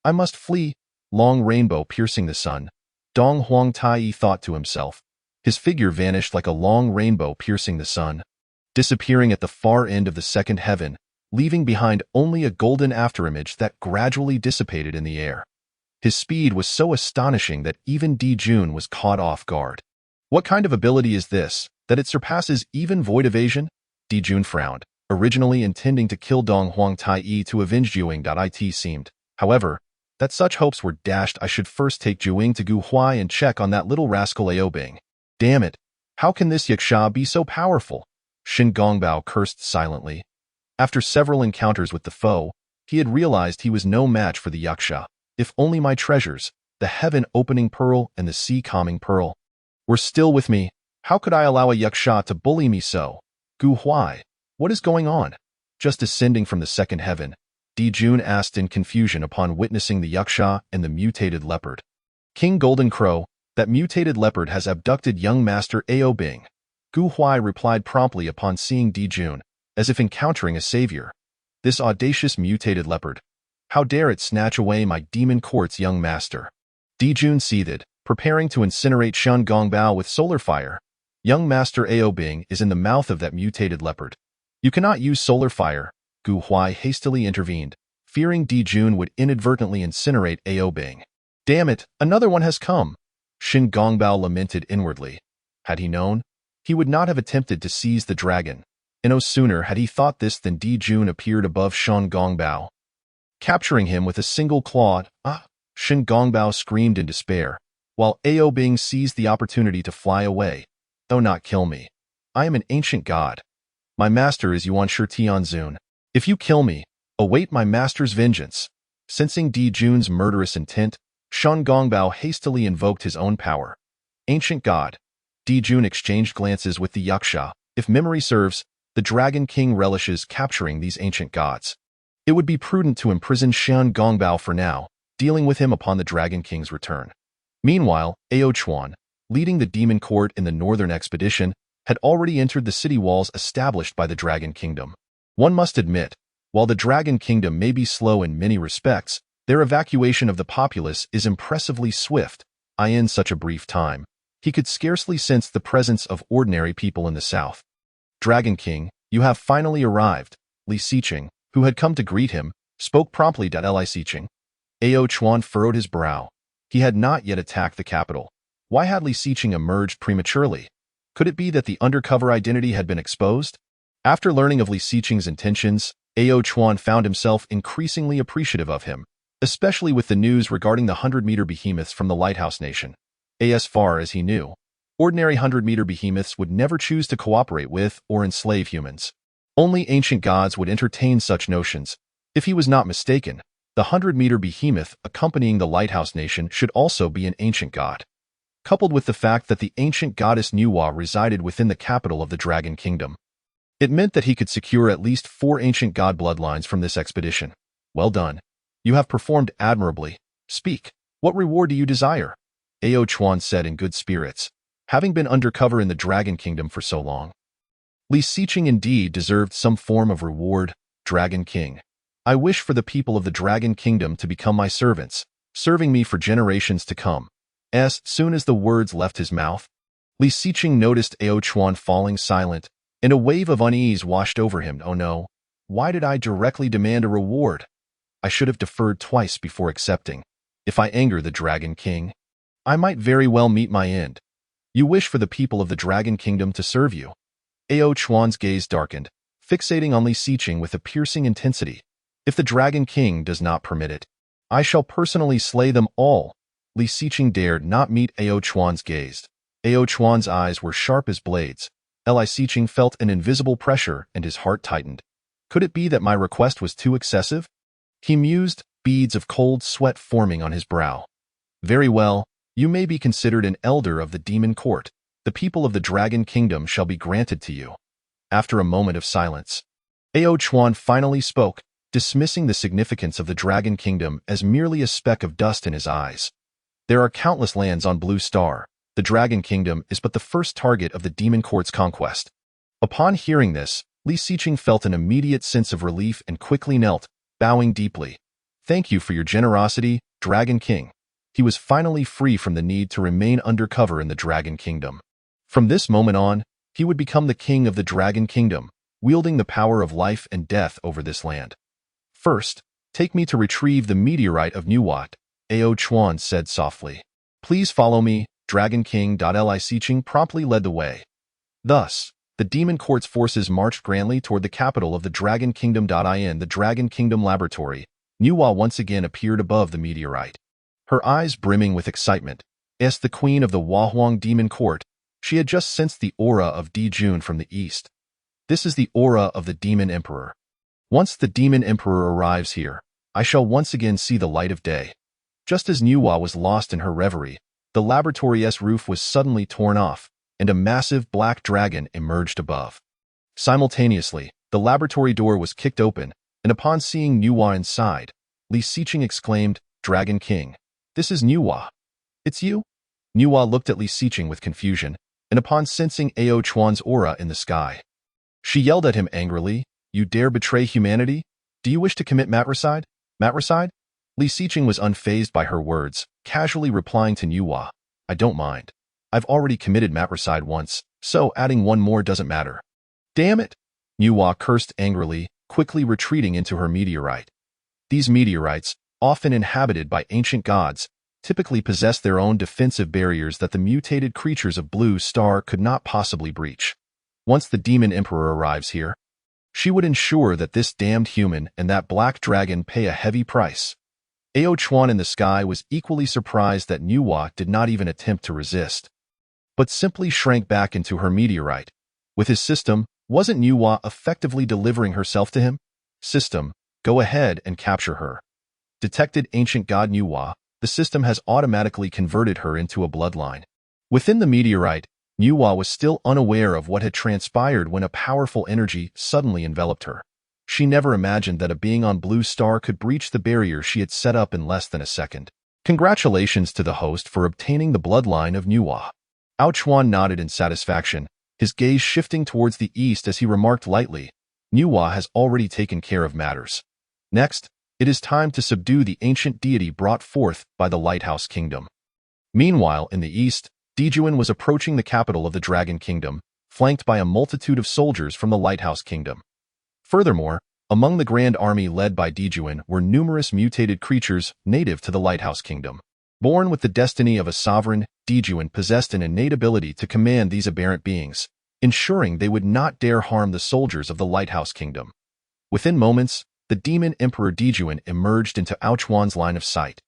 Speaker 2: I must flee. Long rainbow piercing the sun, Dong Huangtai thought to himself. His figure vanished like a long rainbow piercing the sun, disappearing at the far end of the second heaven, leaving behind only a golden afterimage that gradually dissipated in the air. His speed was so astonishing that even Di Jun was caught off guard. What kind of ability is this, that it surpasses even void evasion? Di Jun frowned, originally intending to kill Dong Huangtai to avenge Juing. It seemed, however, that such hopes were dashed. I should first take Juing to Gu Huai and check on that little rascal Aobing. Damn it, how can this yaksha be so powerful? Shin Gongbao cursed silently. After several encounters with the foe, he had realized he was no match for the yaksha. If only my treasures, the heaven-opening pearl and the sea-calming pearl, were still with me, how could I allow a yaksha to bully me so? Gu Huai, what is going on? Just ascending from the second heaven, Di Jun asked in confusion upon witnessing the yaksha and the mutated leopard. King Golden Crow, that mutated leopard has abducted young master Aobing. Gu Huai replied promptly upon seeing Di Jun, as if encountering a savior. This audacious mutated leopard. How dare it snatch away my demon court's young master? Di Jun seethed, preparing to incinerate Shin Gongbao with solar fire. Young master Aobing is in the mouth of that mutated leopard. You cannot use solar fire, Gu Huai hastily intervened, fearing Di Jun would inadvertently incinerate Aobing. Damn it, another one has come. Shin Gongbao lamented inwardly. Had he known, he would not have attempted to seize the dragon. And no sooner had he thought this than Di Jun appeared above Shin Gongbao, capturing him with a single claw. Shin Gongbao screamed in despair, while Aobing seized the opportunity to fly away. Though not kill me. I am an ancient god. My master is Yuan Shi Tianzun. If you kill me, await my master's vengeance. Sensing Di Jun's murderous intent, Shin Gongbao hastily invoked his own power. Ancient god. Di Jun exchanged glances with the yaksha. If memory serves, the Dragon King relishes capturing these ancient gods. It would be prudent to imprison Shin Gongbao for now, dealing with him upon the Dragon King's return. Meanwhile, Ao Chuan, leading the demon court in the northern expedition, had already entered the city walls established by the Dragon Kingdom. One must admit, while the Dragon Kingdom may be slow in many respects, their evacuation of the populace is impressively swift. In such a brief time, he could scarcely sense the presence of ordinary people in the south. Dragon King, you have finally arrived, Li Xiqing, who had come to greet him, spoke promptly. Li Xiqing. Ao Chuan furrowed his brow. He had not yet attacked the capital. Why had Li Xiqing emerged prematurely? Could it be that the undercover identity had been exposed? After learning of Li Xiqing's intentions, Ao Chuan found himself increasingly appreciative of him, especially with the news regarding the 100-meter behemoths from the Lighthouse Nation. As far as he knew, ordinary 100-meter behemoths would never choose to cooperate with or enslave humans. Only ancient gods would entertain such notions. If he was not mistaken, the 100-meter behemoth accompanying the Lighthouse Nation should also be an ancient god. Coupled with the fact that the ancient goddess Nuwa resided within the capital of the Dragon Kingdom, it meant that he could secure at least 4 ancient god bloodlines from this expedition. Well done. You have performed admirably. Speak. What reward do you desire? Ao Chuan said in good spirits, having been undercover in the Dragon Kingdom for so long. Li Xiqing indeed deserved some form of reward, Dragon King. I wish for the people of the Dragon Kingdom to become my servants, serving me for generations to come. As soon as the words left his mouth, Li Xiqing noticed Ao Chuan falling silent, and a wave of unease washed over him. Oh no, why did I directly demand a reward? I should have deferred twice before accepting. If I anger the Dragon King, I might very well meet my end. You wish for the people of the Dragon Kingdom to serve you. Ao Chuan's gaze darkened, fixating on Li Xiqing with a piercing intensity. If the Dragon King does not permit it, I shall personally slay them all. Li Xiqing dared not meet Ao Chuan's gaze. Ao Chuan's eyes were sharp as blades. Li Xiqing felt an invisible pressure and his heart tightened. Could it be that my request was too excessive? He mused, beads of cold sweat forming on his brow. Very well, you may be considered an elder of the demon court. The people of the Dragon Kingdom shall be granted to you. After a moment of silence, Ao Chuan finally spoke, dismissing the significance of the Dragon Kingdom as merely a speck of dust in his eyes. There are countless lands on Blue Star. The Dragon Kingdom is but the first target of the Demon Court's conquest. Upon hearing this, Li Xiqing felt an immediate sense of relief and quickly knelt, bowing deeply. Thank you for your generosity, Dragon King. He was finally free from the need to remain undercover in the Dragon Kingdom. From this moment on, he would become the king of the Dragon Kingdom, wielding the power of life and death over this land. First, take me to retrieve the meteorite of Nuwat, Ao Chuan said softly. Please follow me, Dragon King. Li Xiqing promptly led the way. Thus, the Demon Court's forces marched grandly toward the capital of the Dragon Kingdom. In the Dragon Kingdom laboratory, Nuwa once again appeared above the meteorite. Her eyes brimming with excitement, as the queen of the Huahuang Demon Court, she had just sensed the aura of Dijun from the east. This is the aura of the Demon Emperor. Once the Demon Emperor arrives here, I shall once again see the light of day. Just as Nuwa was lost in her reverie, the laboratory's roof was suddenly torn off, and a massive black dragon emerged above. Simultaneously, the laboratory door was kicked open, and upon seeing Nuwa inside, Li Xiqing exclaimed, Dragon King, this is Nuwa. It's you? Nuwa looked at Li Xiqing with confusion, and upon sensing Ao Chuan's aura in the sky, she yelled at him angrily, You dare betray humanity? Do you wish to commit matricide? Matricide? Li Xiqing was unfazed by her words, casually replying to Nuwa, I don't mind. I've already committed matricide once, so adding one more doesn't matter. Damn it! Nuwa cursed angrily, quickly retreating into her meteorite. These meteorites, often inhabited by ancient gods, typically possess their own defensive barriers that the mutated creatures of Blue Star could not possibly breach. Once the Demon Emperor arrives here, she would ensure that this damned human and that black dragon pay a heavy price. Ao Chuan in the sky was equally surprised that Nuwa did not even attempt to resist, but simply shrank back into her meteorite. With his system, wasn't Nuwa effectively delivering herself to him? System, go ahead and capture her. Detected ancient god Nuwa, the system has automatically converted her into a bloodline. Within the meteorite, Nuwa was still unaware of what had transpired when a powerful energy suddenly enveloped her. She never imagined that a being on Blue Star could breach the barrier she had set up in less than a second. Congratulations to the host for obtaining the bloodline of Nuwa. Ao Chuan nodded in satisfaction, his gaze shifting towards the east as he remarked lightly, Nuwa has already taken care of matters. Next, it is time to subdue the ancient deity brought forth by the Lighthouse Kingdom. Meanwhile, in the east, Dijun was approaching the capital of the Dragon Kingdom, flanked by a multitude of soldiers from the Lighthouse Kingdom. Furthermore, among the grand army led by Dijun were numerous mutated creatures native to the Lighthouse Kingdom. Born with the destiny of a sovereign, Dijun possessed an innate ability to command these aberrant beings, ensuring they would not dare harm the soldiers of the Lighthouse Kingdom. Within moments, the Demon Emperor Dijun emerged into Ao Chuan's line of sight.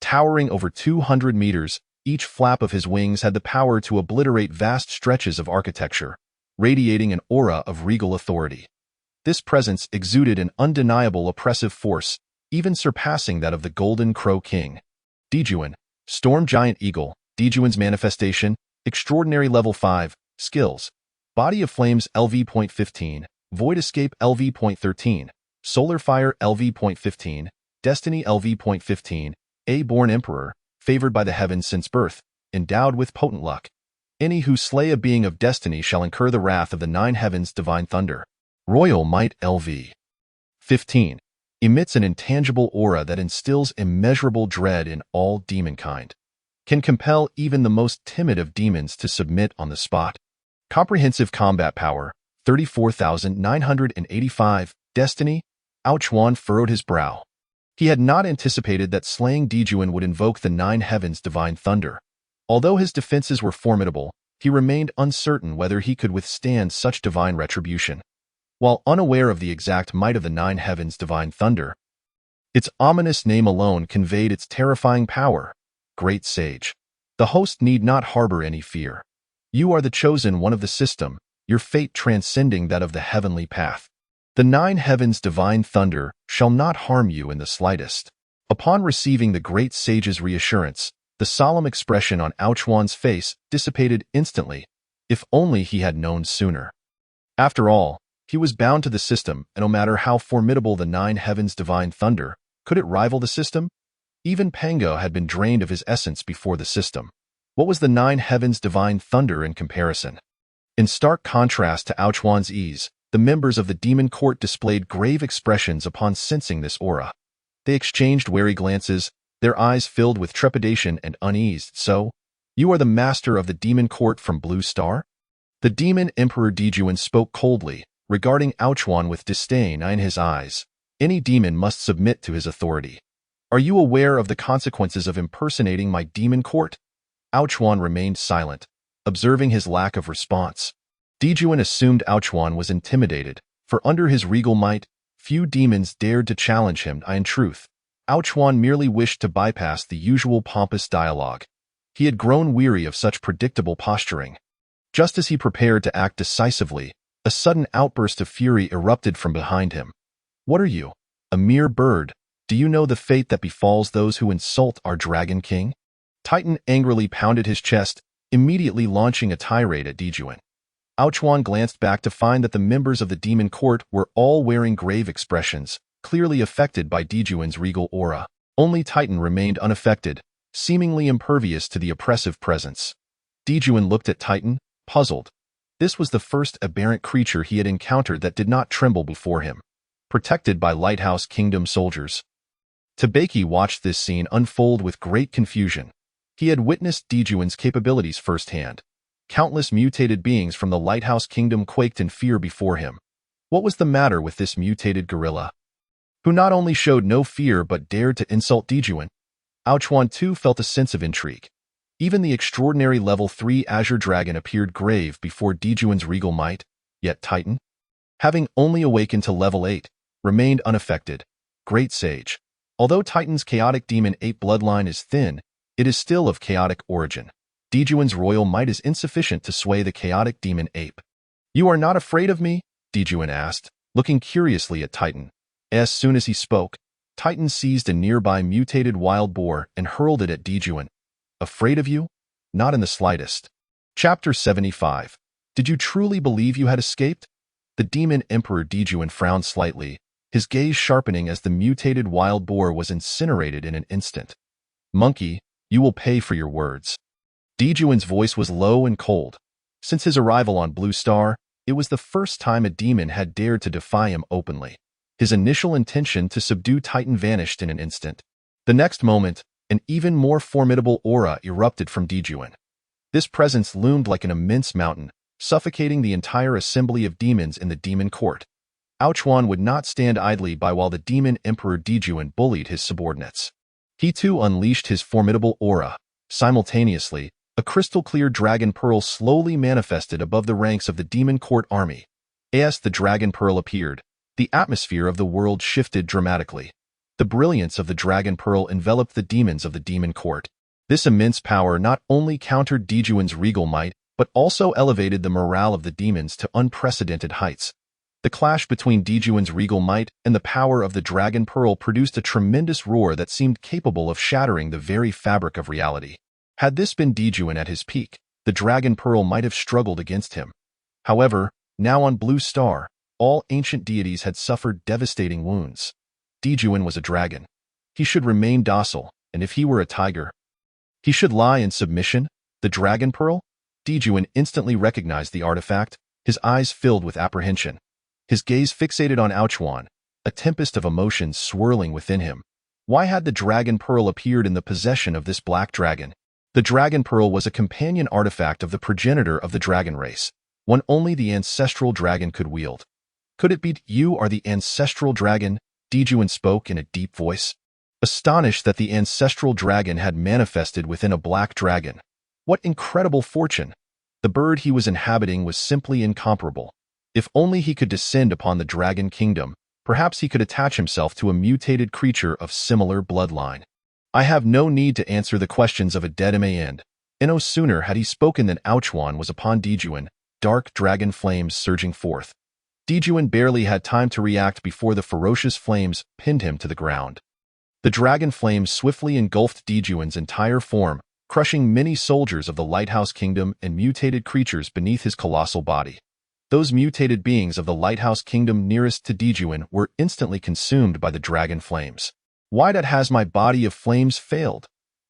Speaker 2: Towering over 200 meters, each flap of his wings had the power to obliterate vast stretches of architecture, radiating an aura of regal authority. This presence exuded an undeniable oppressive force, even surpassing that of the Golden Crow King. Dijun, Storm Giant Eagle, Dijun's manifestation, Extraordinary Level 5, Skills, Body of Flames LV.15, Void Escape LV.13, Solar Fire LV.15, Destiny LV.15, A Born Emperor, favored by the heavens since birth, endowed with potent luck. Any who slay a being of destiny shall incur the wrath of the nine heavens' divine thunder. Royal Might LV. 15. Emits an intangible aura that instills immeasurable dread in all demonkind. Can compel even the most timid of demons to submit on the spot. Comprehensive combat power, 34,985. Destiny, Ao Chuan furrowed his brow. He had not anticipated that slaying Dijun would invoke the nine heavens' divine thunder. Although his defenses were formidable, he remained uncertain whether he could withstand such divine retribution. While unaware of the exact might of the nine heavens' divine thunder, its ominous name alone conveyed its terrifying power. Great Sage. The host need not harbor any fear. You are the chosen one of the system, your fate transcending that of the heavenly path. The nine heavens' divine thunder shall not harm you in the slightest. Upon receiving the great sage's reassurance, the solemn expression on Ao Chuan's face dissipated instantly, if only he had known sooner. After all, he was bound to the system, and no matter how formidable the Nine Heavens' divine thunder, could it rival the system? Even Pango had been drained of his essence before the system. What was the Nine Heavens' divine thunder in comparison? In stark contrast to Aochuan's ease, the members of the demon court displayed grave expressions upon sensing this aura. They exchanged wary glances, their eyes filled with trepidation and unease. So, you are the master of the demon court from Blue Star? The demon Emperor Dijuan spoke coldly, regarding Aochuan with disdain in his eyes. Any demon must submit to his authority. Are you aware of the consequences of impersonating my demon court? Aochuan remained silent, observing his lack of response. Dijuan assumed Aochuan was intimidated, for under his regal might, few demons dared to challenge him. In truth, Aochuan merely wished to bypass the usual pompous dialogue. He had grown weary of such predictable posturing. Just as he prepared to act decisively, a sudden outburst of fury erupted from behind him. What are you? A mere bird? Do you know the fate that befalls those who insult our Dragon King? Titan angrily pounded his chest, immediately launching a tirade at Dijuan. Aochuan glanced back to find that the members of the demon court were all wearing grave expressions, clearly affected by Dijuan's regal aura. Only Titan remained unaffected, seemingly impervious to the oppressive presence. Dijuan looked at Titan, puzzled. This was the first aberrant creature he had encountered that did not tremble before him. Protected by Lighthouse Kingdom soldiers. Tabeki watched this scene unfold with great confusion. He had witnessed Dijuan's capabilities firsthand. Countless mutated beings from the Lighthouse Kingdom quaked in fear before him. What was the matter with this mutated gorilla, who not only showed no fear but dared to insult Dijuan? Aochuan too felt a sense of intrigue. Even the extraordinary level 3 Azure Dragon appeared grave before Dijuan's regal might, yet Titan, having only awakened to level 8, remained unaffected. Great Sage. Although Titan's chaotic demon ape bloodline is thin, it is still of chaotic origin. Dijuan's royal might is insufficient to sway the chaotic demon ape. You are not afraid of me? Dijuan asked, looking curiously at Titan. As soon as he spoke, Titan seized a nearby mutated wild boar and hurled it at Dijuan. Afraid of you? Not in the slightest. Chapter 75. Did you truly believe you had escaped? The demon Emperor Dijuan frowned slightly, his gaze sharpening as the mutated wild boar was incinerated in an instant. Monkey, you will pay for your words. Dijuan's voice was low and cold. Since his arrival on Blue Star, it was the first time a demon had dared to defy him openly. His initial intention to subdue Titan vanished in an instant. The next moment, an even more formidable aura erupted from Dijuan. This presence loomed like an immense mountain, suffocating the entire assembly of demons in the demon court. Aochuan would not stand idly by while the demon Emperor Dijuan bullied his subordinates. He too unleashed his formidable aura. Simultaneously, a crystal-clear dragon pearl slowly manifested above the ranks of the demon court army. As the dragon pearl appeared, the atmosphere of the world shifted dramatically. The brilliance of the dragon pearl enveloped the demons of the demon court. This immense power not only countered Dijuan's regal might, but also elevated the morale of the demons to unprecedented heights. The clash between Dijuan's regal might and the power of the dragon pearl produced a tremendous roar that seemed capable of shattering the very fabric of reality. Had this been Dijuan at his peak, the dragon pearl might have struggled against him. However, now on Blue Star, all ancient deities had suffered devastating wounds. Dijuan was a dragon. He should remain docile, and if he were a tiger, he should lie in submission. The dragon pearl? Dijuan instantly recognized the artifact, his eyes filled with apprehension. His gaze fixated on Aochuan, a tempest of emotions swirling within him. Why had the dragon pearl appeared in the possession of this black dragon? The dragon pearl was a companion artifact of the progenitor of the dragon race, one only the ancestral dragon could wield. Could it be you are the ancestral dragon? Dijuan spoke in a deep voice, astonished that the ancestral dragon had manifested within a black dragon. What incredible fortune! The bird he was inhabiting was simply incomparable. If only he could descend upon the dragon kingdom, perhaps he could attach himself to a mutated creature of similar bloodline. I have no need to answer the questions of a dead man. No sooner had he spoken than Aochuan was upon Dijuan, dark dragon flames surging forth. Dijuan barely had time to react before the ferocious flames pinned him to the ground. The dragon flames swiftly engulfed Dijuan's entire form, crushing many soldiers of the Lighthouse Kingdom and mutated creatures beneath his colossal body. Those mutated beings of the Lighthouse Kingdom nearest to Dijuan were instantly consumed by the dragon flames. Why has my body of flames failed?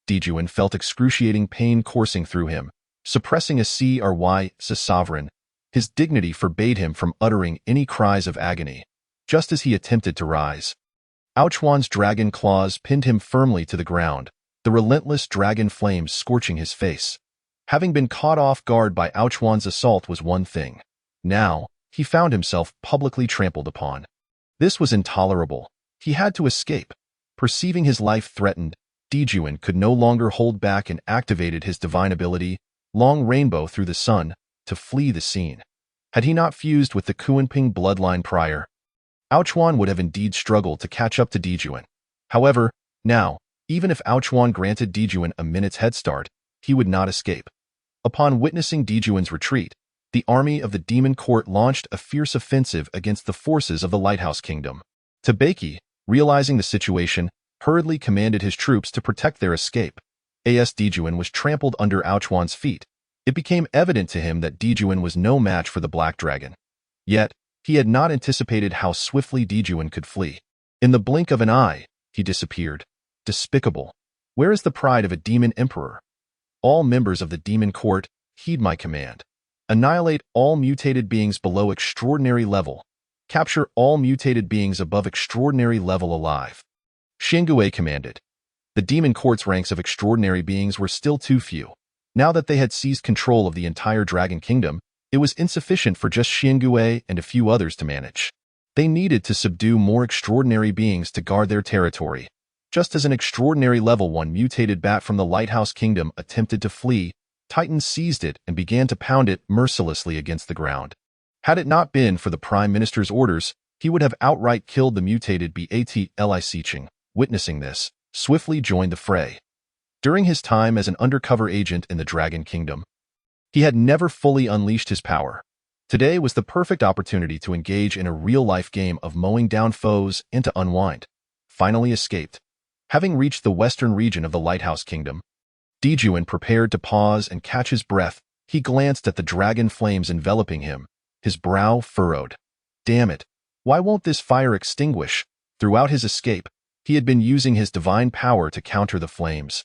Speaker 2: Dijuan felt excruciating pain coursing through him, suppressing a cry, sovereign. His dignity forbade him from uttering any cries of agony. Just as he attempted to rise, Aochuan's dragon claws pinned him firmly to the ground, the relentless dragon flames scorching his face. Having been caught off guard by Aochuan's assault was one thing. Now, he found himself publicly trampled upon. This was intolerable. He had to escape. Perceiving his life threatened, Dijuan could no longer hold back and activated his divine ability, Long Rainbow through the Sun, to flee the scene. Had he not fused with the Kuanping bloodline prior, Aochuan would have indeed struggled to catch up to Dijuan. However, now, even if Aochuan granted Dijuan a minute's head start, he would not escape. Upon witnessing Dijuan's retreat, the army of the Demon Court launched a fierce offensive against the forces of the Lighthouse Kingdom. Tabeki, realizing the situation, hurriedly commanded his troops to protect their escape. As Dijuan was trampled under Aochuan's feet, it became evident to him that Dijuan was no match for the Black Dragon. Yet, he had not anticipated how swiftly Dijuan could flee. In the blink of an eye, he disappeared. Despicable. Where is the pride of a demon emperor? All members of the Demon Court, heed my command. Annihilate all mutated beings below extraordinary level. Capture all mutated beings above extraordinary level alive. Xiangui commanded. The Demon Court's ranks of extraordinary beings were still too few. Now that they had seized control of the entire Dragon Kingdom, it was insufficient for just Xiangui and a few others to manage. They needed to subdue more extraordinary beings to guard their territory. Just as an extraordinary level 1 mutated bat from the Lighthouse Kingdom attempted to flee, Titan seized it and began to pound it mercilessly against the ground. Had it not been for the Prime Minister's orders, he would have outright killed the mutated Bat. Li Siqing, witnessing this, swiftly joined the fray. During his time as an undercover agent in the Dragon Kingdom, he had never fully unleashed his power. Today was the perfect opportunity to engage in a real-life game of mowing down foes and to unwind. Finally escaped. Having reached the western region of the Lighthouse Kingdom, Dijuan prepared to pause and catch his breath. He glanced at the dragon flames enveloping him, his brow furrowed. Damn it! Why won't this fire extinguish? Throughout his escape, he had been using his divine power to counter the flames.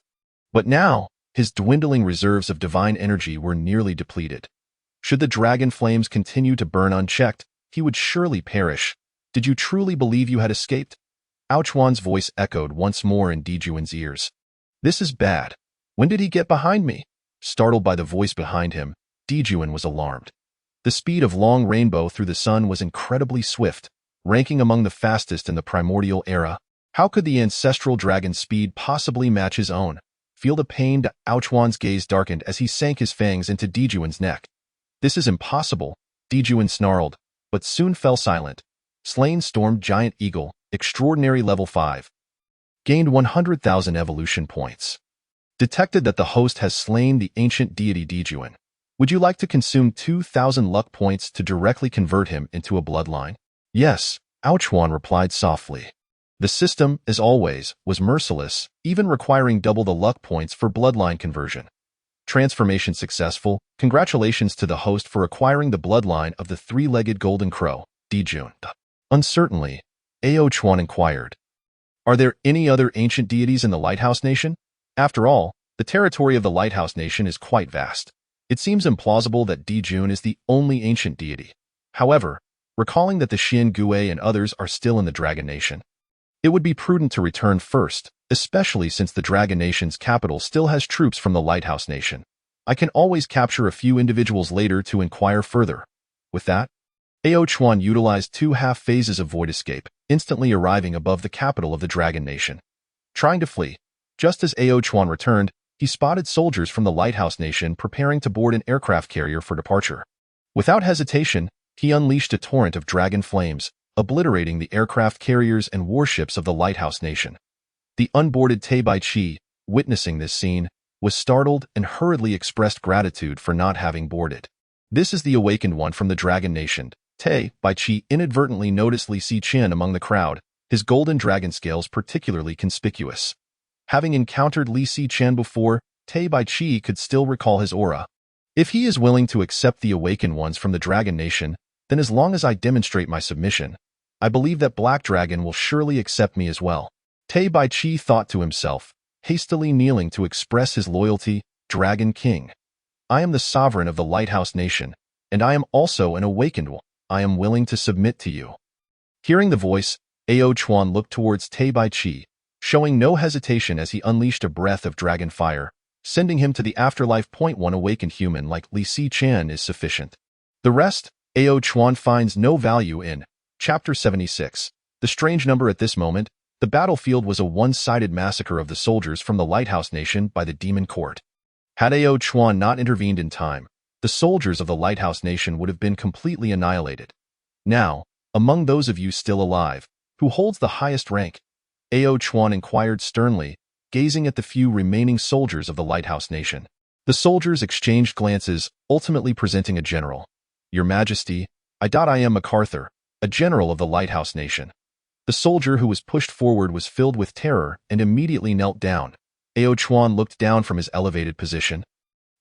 Speaker 2: But now, his dwindling reserves of divine energy were nearly depleted. Should the dragon flames continue to burn unchecked, he would surely perish. Did you truly believe you had escaped? Aochuan's voice echoed once more in Dijuan's ears. This is bad. When did he get behind me? Startled by the voice behind him, Dijuan was alarmed. The speed of Long Rainbow through the Sun was incredibly swift, ranking among the fastest in the primordial era. How could the ancestral dragon's speed possibly match his own? Feel the pain. Aochuan's gaze darkened as he sank his fangs into Dijuan's neck. This is impossible, Dijuan snarled, but soon fell silent. Slain Storm Giant Eagle, Extraordinary Level 5. Gained 100,000 evolution points. Detected that the host has slain the ancient deity Dijuan. Would you like to consume 2,000 luck points to directly convert him into a bloodline? Yes, Aochuan replied softly. The system, as always, was merciless, even requiring double the luck points for bloodline conversion. Transformation successful. Congratulations to the host for acquiring the bloodline of the three-legged golden crow, Dijuan. Uncertainly, Aochuan inquired. Are there any other ancient deities in the Lighthouse Nation? After all, the territory of the Lighthouse Nation is quite vast. It seems implausible that Dijuan is the only ancient deity. However, recalling that the Xiangui and others are still in the Dragon Nation, it would be prudent to return first, especially since the Dragon Nation's capital still has troops from the Lighthouse Nation. I can always capture a few individuals later to inquire further. With that, Aochuan utilized 2 half phases of Void Escape, instantly arriving above the capital of the Dragon Nation. Trying to flee. Just as Aochuan returned, he spotted soldiers from the Lighthouse Nation preparing to board an aircraft carrier for departure. Without hesitation, he unleashed a torrent of dragon flames, obliterating the aircraft carriers and warships of the Lighthouse Nation. The unboarded Te Baichi, witnessing this scene, was startled and hurriedly expressed gratitude for not having boarded. This is the awakened one from the Dragon Nation. Te Baichi inadvertently noticed Li Siqing among the crowd, his golden dragon scales particularly conspicuous. Having encountered Li Siqing before, Te Baichi could still recall his aura. If he is willing to accept the awakened ones from the Dragon Nation, Then as long as I demonstrate my submission, I believe that Black Dragon will surely accept me as well. Te Bai Chi thought to himself, hastily kneeling to express his loyalty. Dragon King, I am the sovereign of the Lighthouse Nation, and I am also an awakened one. I am willing to submit to you. Hearing the voice, Ao Chuan looked towards Te Bai Chi, showing no hesitation as he unleashed a breath of dragon fire, sending him to the afterlife. One awakened human like Li Si Chan is sufficient. The rest, Ao Chuan finds no value in. Chapter 76. The strange number. At this moment, the battlefield was a one-sided massacre of the soldiers from the Lighthouse Nation by the Demon Court. Had Ao Chuan not intervened in time, the soldiers of the Lighthouse Nation would have been completely annihilated. Now, among those of you still alive, who holds the highest rank? Ao Chuan inquired sternly, gazing at the few remaining soldiers of the Lighthouse Nation. The soldiers exchanged glances, ultimately presenting a general. Your Majesty, I am MacArthur, a general of the Lighthouse Nation. The soldier who was pushed forward was filled with terror and immediately knelt down. Ao Chuan looked down from his elevated position,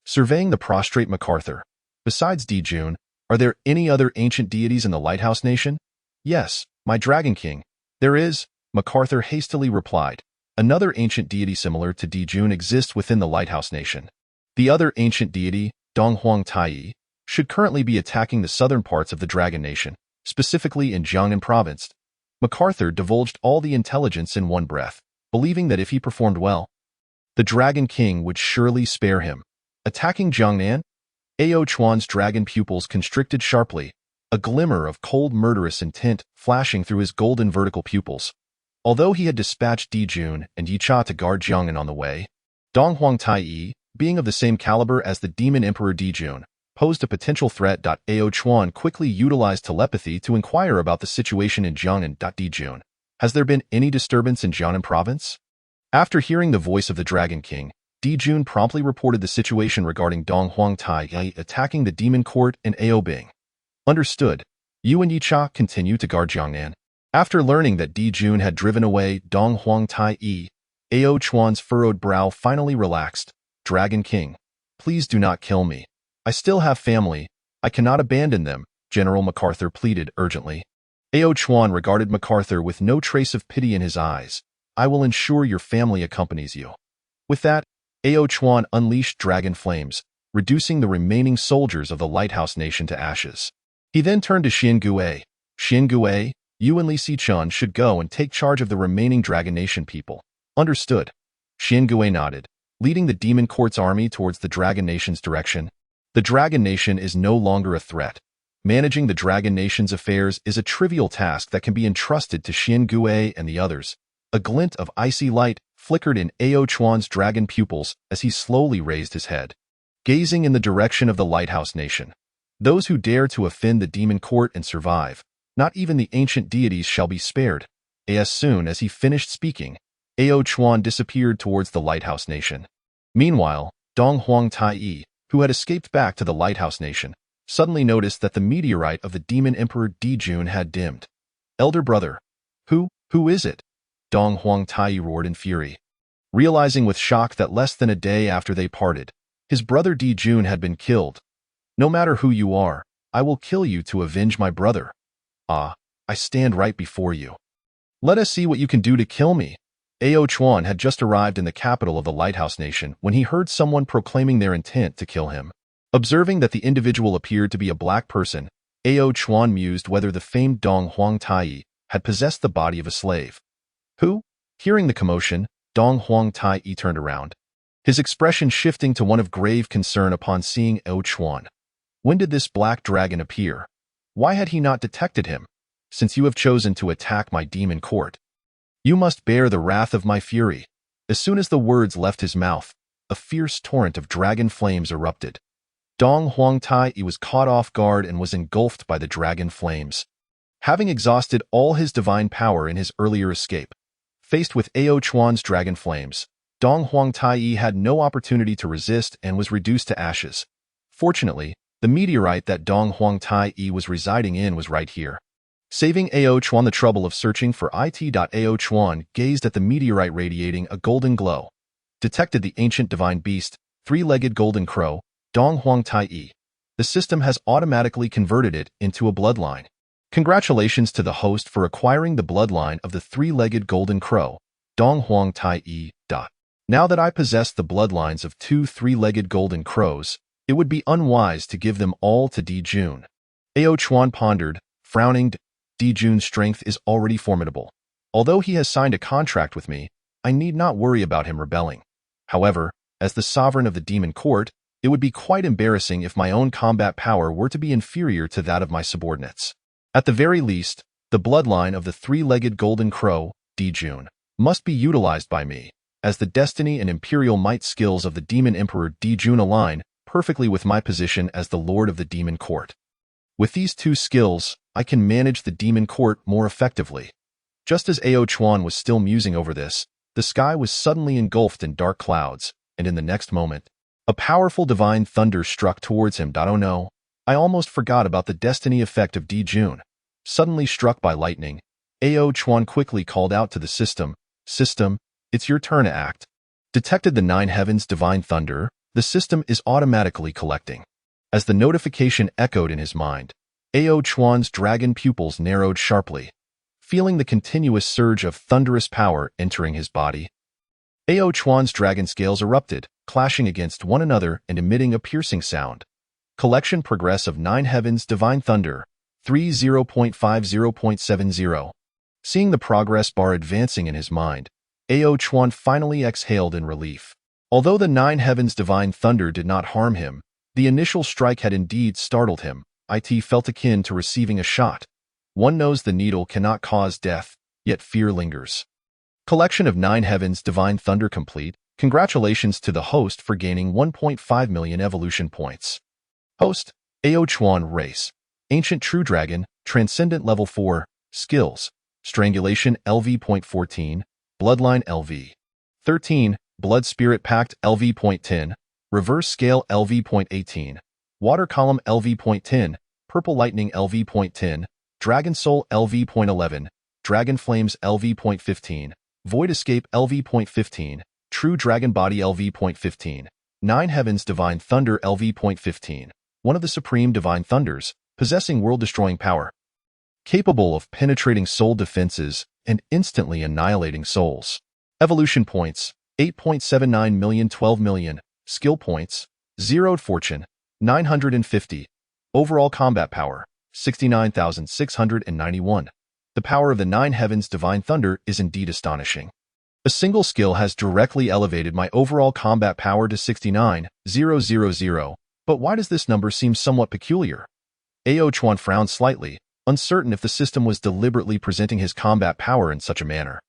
Speaker 2: surveying the prostrate MacArthur. Besides Dijun, are there any other ancient deities in the Lighthouse Nation? Yes, my Dragon King. There is, MacArthur hastily replied. Another ancient deity similar to Dijun exists within the Lighthouse Nation. The other ancient deity, Dong Huang Tai, should currently be attacking the southern parts of the Dragon Nation, specifically in Jiangnan Province. MacArthur divulged all the intelligence in one breath, believing that if he performed well, the Dragon King would surely spare him. Attacking Jiangnan? Ao Chuan's dragon pupils constricted sharply, a glimmer of cold murderous intent flashing through his golden vertical pupils. Although he had dispatched Dijun and Yicha to guard Jiangnan on the way, Dong Huang Tai, being of the same caliber as the Demon Emperor Dijun, posed a potential threat. Ao Chuan quickly utilized telepathy to inquire about the situation in Jiangnan. Dijun, has there been any disturbance in Jiangnan Province? After hearing the voice of the Dragon King, Dijun promptly reported the situation regarding Dong Huang Tai attacking the Demon Court and Ao Bing. Understood. You and Yicha continue to guard Jiangnan. After learning that Dijun had driven away Dong Huang Tai, Ao Chuan's furrowed brow finally relaxed. Dragon King, please do not kill me. I still have family. I cannot abandon them, General MacArthur pleaded urgently. Ao Chuan regarded MacArthur with no trace of pity in his eyes. I will ensure your family accompanies you. With that, Ao Chuan unleashed dragon flames, reducing the remaining soldiers of the Lighthouse Nation to ashes. He then turned to Xian Gui. Xian Gui, you and Li Sichun should go and take charge of the remaining Dragon Nation people. Understood. Xian Gui nodded, leading the Demon Court's army towards the Dragon Nation's direction. The Dragon Nation is no longer a threat. Managing the Dragon Nation's affairs is a trivial task that can be entrusted to Xian Gui and the others. A glint of icy light flickered in Ao Chuan's dragon pupils as he slowly raised his head, gazing in the direction of the Lighthouse Nation. Those who dare to offend the Demon Court and survive, not even the ancient deities shall be spared. As soon as he finished speaking, Ao Chuan disappeared towards the Lighthouse Nation. Meanwhile, Dong Huang Tai, who had escaped back to the Lighthouse Nation, suddenly noticed that the meteorite of the Demon Emperor Dijun had dimmed. Elder brother. Who is it? Dong Huang Tai roared in fury. Realizing with shock that less than a day after they parted, his brother Dijun had been killed. No matter who you are, I will kill you to avenge my brother. I stand right before you. Let us see what you can do to kill me. Ao Chuan had just arrived in the capital of the Lighthouse Nation when he heard someone proclaiming their intent to kill him. Observing that the individual appeared to be a black person, Ao Chuan mused whether the famed Dong Huang Tai had possessed the body of a slave. Who? Hearing the commotion, Dong Huang Tai turned around, his expression shifting to one of grave concern upon seeing Ao Chuan. When did this black dragon appear? Why had he not detected him? Since you have chosen to attack my demon court, you must bear the wrath of my fury. As soon as the words left his mouth, a fierce torrent of dragon flames erupted. Dong Huang Tai was caught off guard and was engulfed by the dragon flames. Having exhausted all his divine power in his earlier escape, faced with Ao Chuan's dragon flames, Dong Huang Tai had no opportunity to resist and was reduced to ashes. Fortunately, the meteorite that Dong Huang Tai was residing in was right here. Saving Ao Chuan the trouble of searching for it. Ao Chuan gazed at the meteorite radiating a golden glow. Detected the ancient divine beast, three-legged golden crow, Dong Huang Tai. the system has automatically converted it into a bloodline. Congratulations to the host for acquiring the bloodline of the three-legged golden crow, Dong Huang Tai Yi. Now that I possess the bloodlines of two three-legged golden crows, it would be unwise to give them all to Di Jun. Ao Chuan pondered, frowning. Di Jun's strength is already formidable. Although he has signed a contract with me, I need not worry about him rebelling. However, as the sovereign of the demon court, it would be quite embarrassing if my own combat power were to be inferior to that of my subordinates. At the very least, the bloodline of the three-legged golden crow, Di Jun, must be utilized by me, as the destiny and imperial might skills of the demon emperor Di Jun align perfectly with my position as the lord of the demon court. With these two skills, I can manage the demon court more effectively. Just as Ao Chuan was still musing over this, the sky was suddenly engulfed in dark clouds, and in the next moment, a powerful divine thunder struck towards him. Oh no, I almost forgot about the destiny effect of Di Jun. Suddenly struck by lightning, Ao Chuan quickly called out to the system, "System, it's your turn to act." Detected the nine heavens divine thunder, the system is automatically collecting. As the notification echoed in his mind, Ao Chuan's dragon pupils narrowed sharply. Feeling the continuous surge of thunderous power entering his body, Ao Chuan's dragon scales erupted, clashing against one another and emitting a piercing sound. Collection progress of nine heavens divine thunder, 30.50.70. Seeing the progress bar advancing in his mind, Ao Chuan finally exhaled in relief. Although the nine heavens divine thunder did not harm him, the initial strike had indeed startled him. It felt akin to receiving a shot. One knows the needle cannot cause death, yet fear lingers. Collection of nine heavens divine thunder complete. Congratulations to the host for gaining 1.5 million evolution points. Host, Ao Chuan race. Ancient True Dragon, Transcendent Level 4, Skills, Strangulation LV.14, Bloodline LV.13, Blood Spirit Pact LV.10, Reverse Scale LV.18, Water Column LV.10, Purple Lightning LV.10, Dragon Soul LV.11, Dragon Flames LV.15, Void Escape LV.15, True Dragon Body LV.15, Nine Heavens Divine Thunder LV.15, one of the Supreme Divine Thunders, possessing world-destroying power. Capable of penetrating soul defenses and instantly annihilating souls. Evolution points, 8.79 million. 12 million. Skill points, 0'd fortune, 950. Overall combat power, 69,691. The power of the Nine Heavens Divine Thunder is indeed astonishing. A single skill has directly elevated my overall combat power to 69,000. But why does this number seem somewhat peculiar? Ao Chuan frowned slightly, uncertain if the system was deliberately presenting his combat power in such a manner.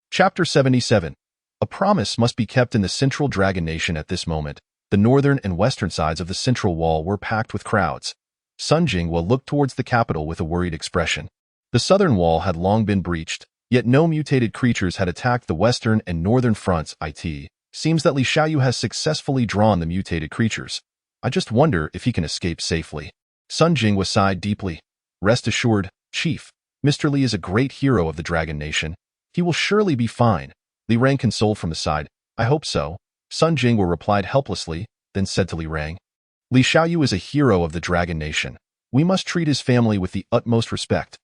Speaker 2: Chapter 77. A promise must be kept in the Central Dragon Nation at this moment. The northern and western sides of the central wall were packed with crowds. Sun Jinghua looked towards the capital with a worried expression. The southern wall had long been breached, yet no mutated creatures had attacked the western and northern fronts. It seems that Li Xiaoyu has successfully drawn the mutated creatures. I just wonder if he can escape safely. Sun Jinghua sighed deeply. Rest assured, Chief, Mr. Li is a great hero of the Dragon Nation. He will surely be fine. Li Rang consoled from the side. I hope so. Sun Jinghua replied helplessly, then said to Li Rang, Li Xiaoyu is a hero of the Dragon Nation. We must treat his family with the utmost respect.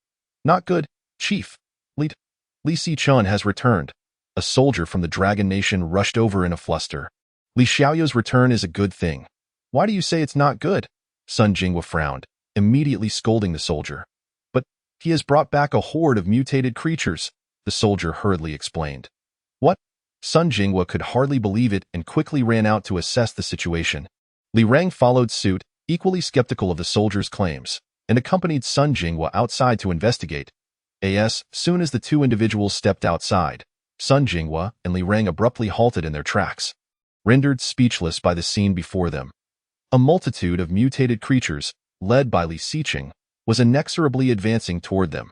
Speaker 2: Not good, Chief. Li Sichun has returned. A soldier from the Dragon Nation rushed over in a fluster. Li Xiaoyu's return is a good thing. Why do you say it's not good? Sun Jinghua frowned, immediately scolding the soldier. But he has brought back a horde of mutated creatures, the soldier hurriedly explained. What? Sun Jinghua could hardly believe it and quickly ran out to assess the situation. Li Rang followed suit, equally skeptical of the soldier's claims, and accompanied Sun Jinghua outside to investigate. Soon as the two individuals stepped outside, Sun Jinghua and Li Rang abruptly halted in their tracks, rendered speechless by the scene before them. A multitude of mutated creatures, led by Li Sicheng, was inexorably advancing toward them.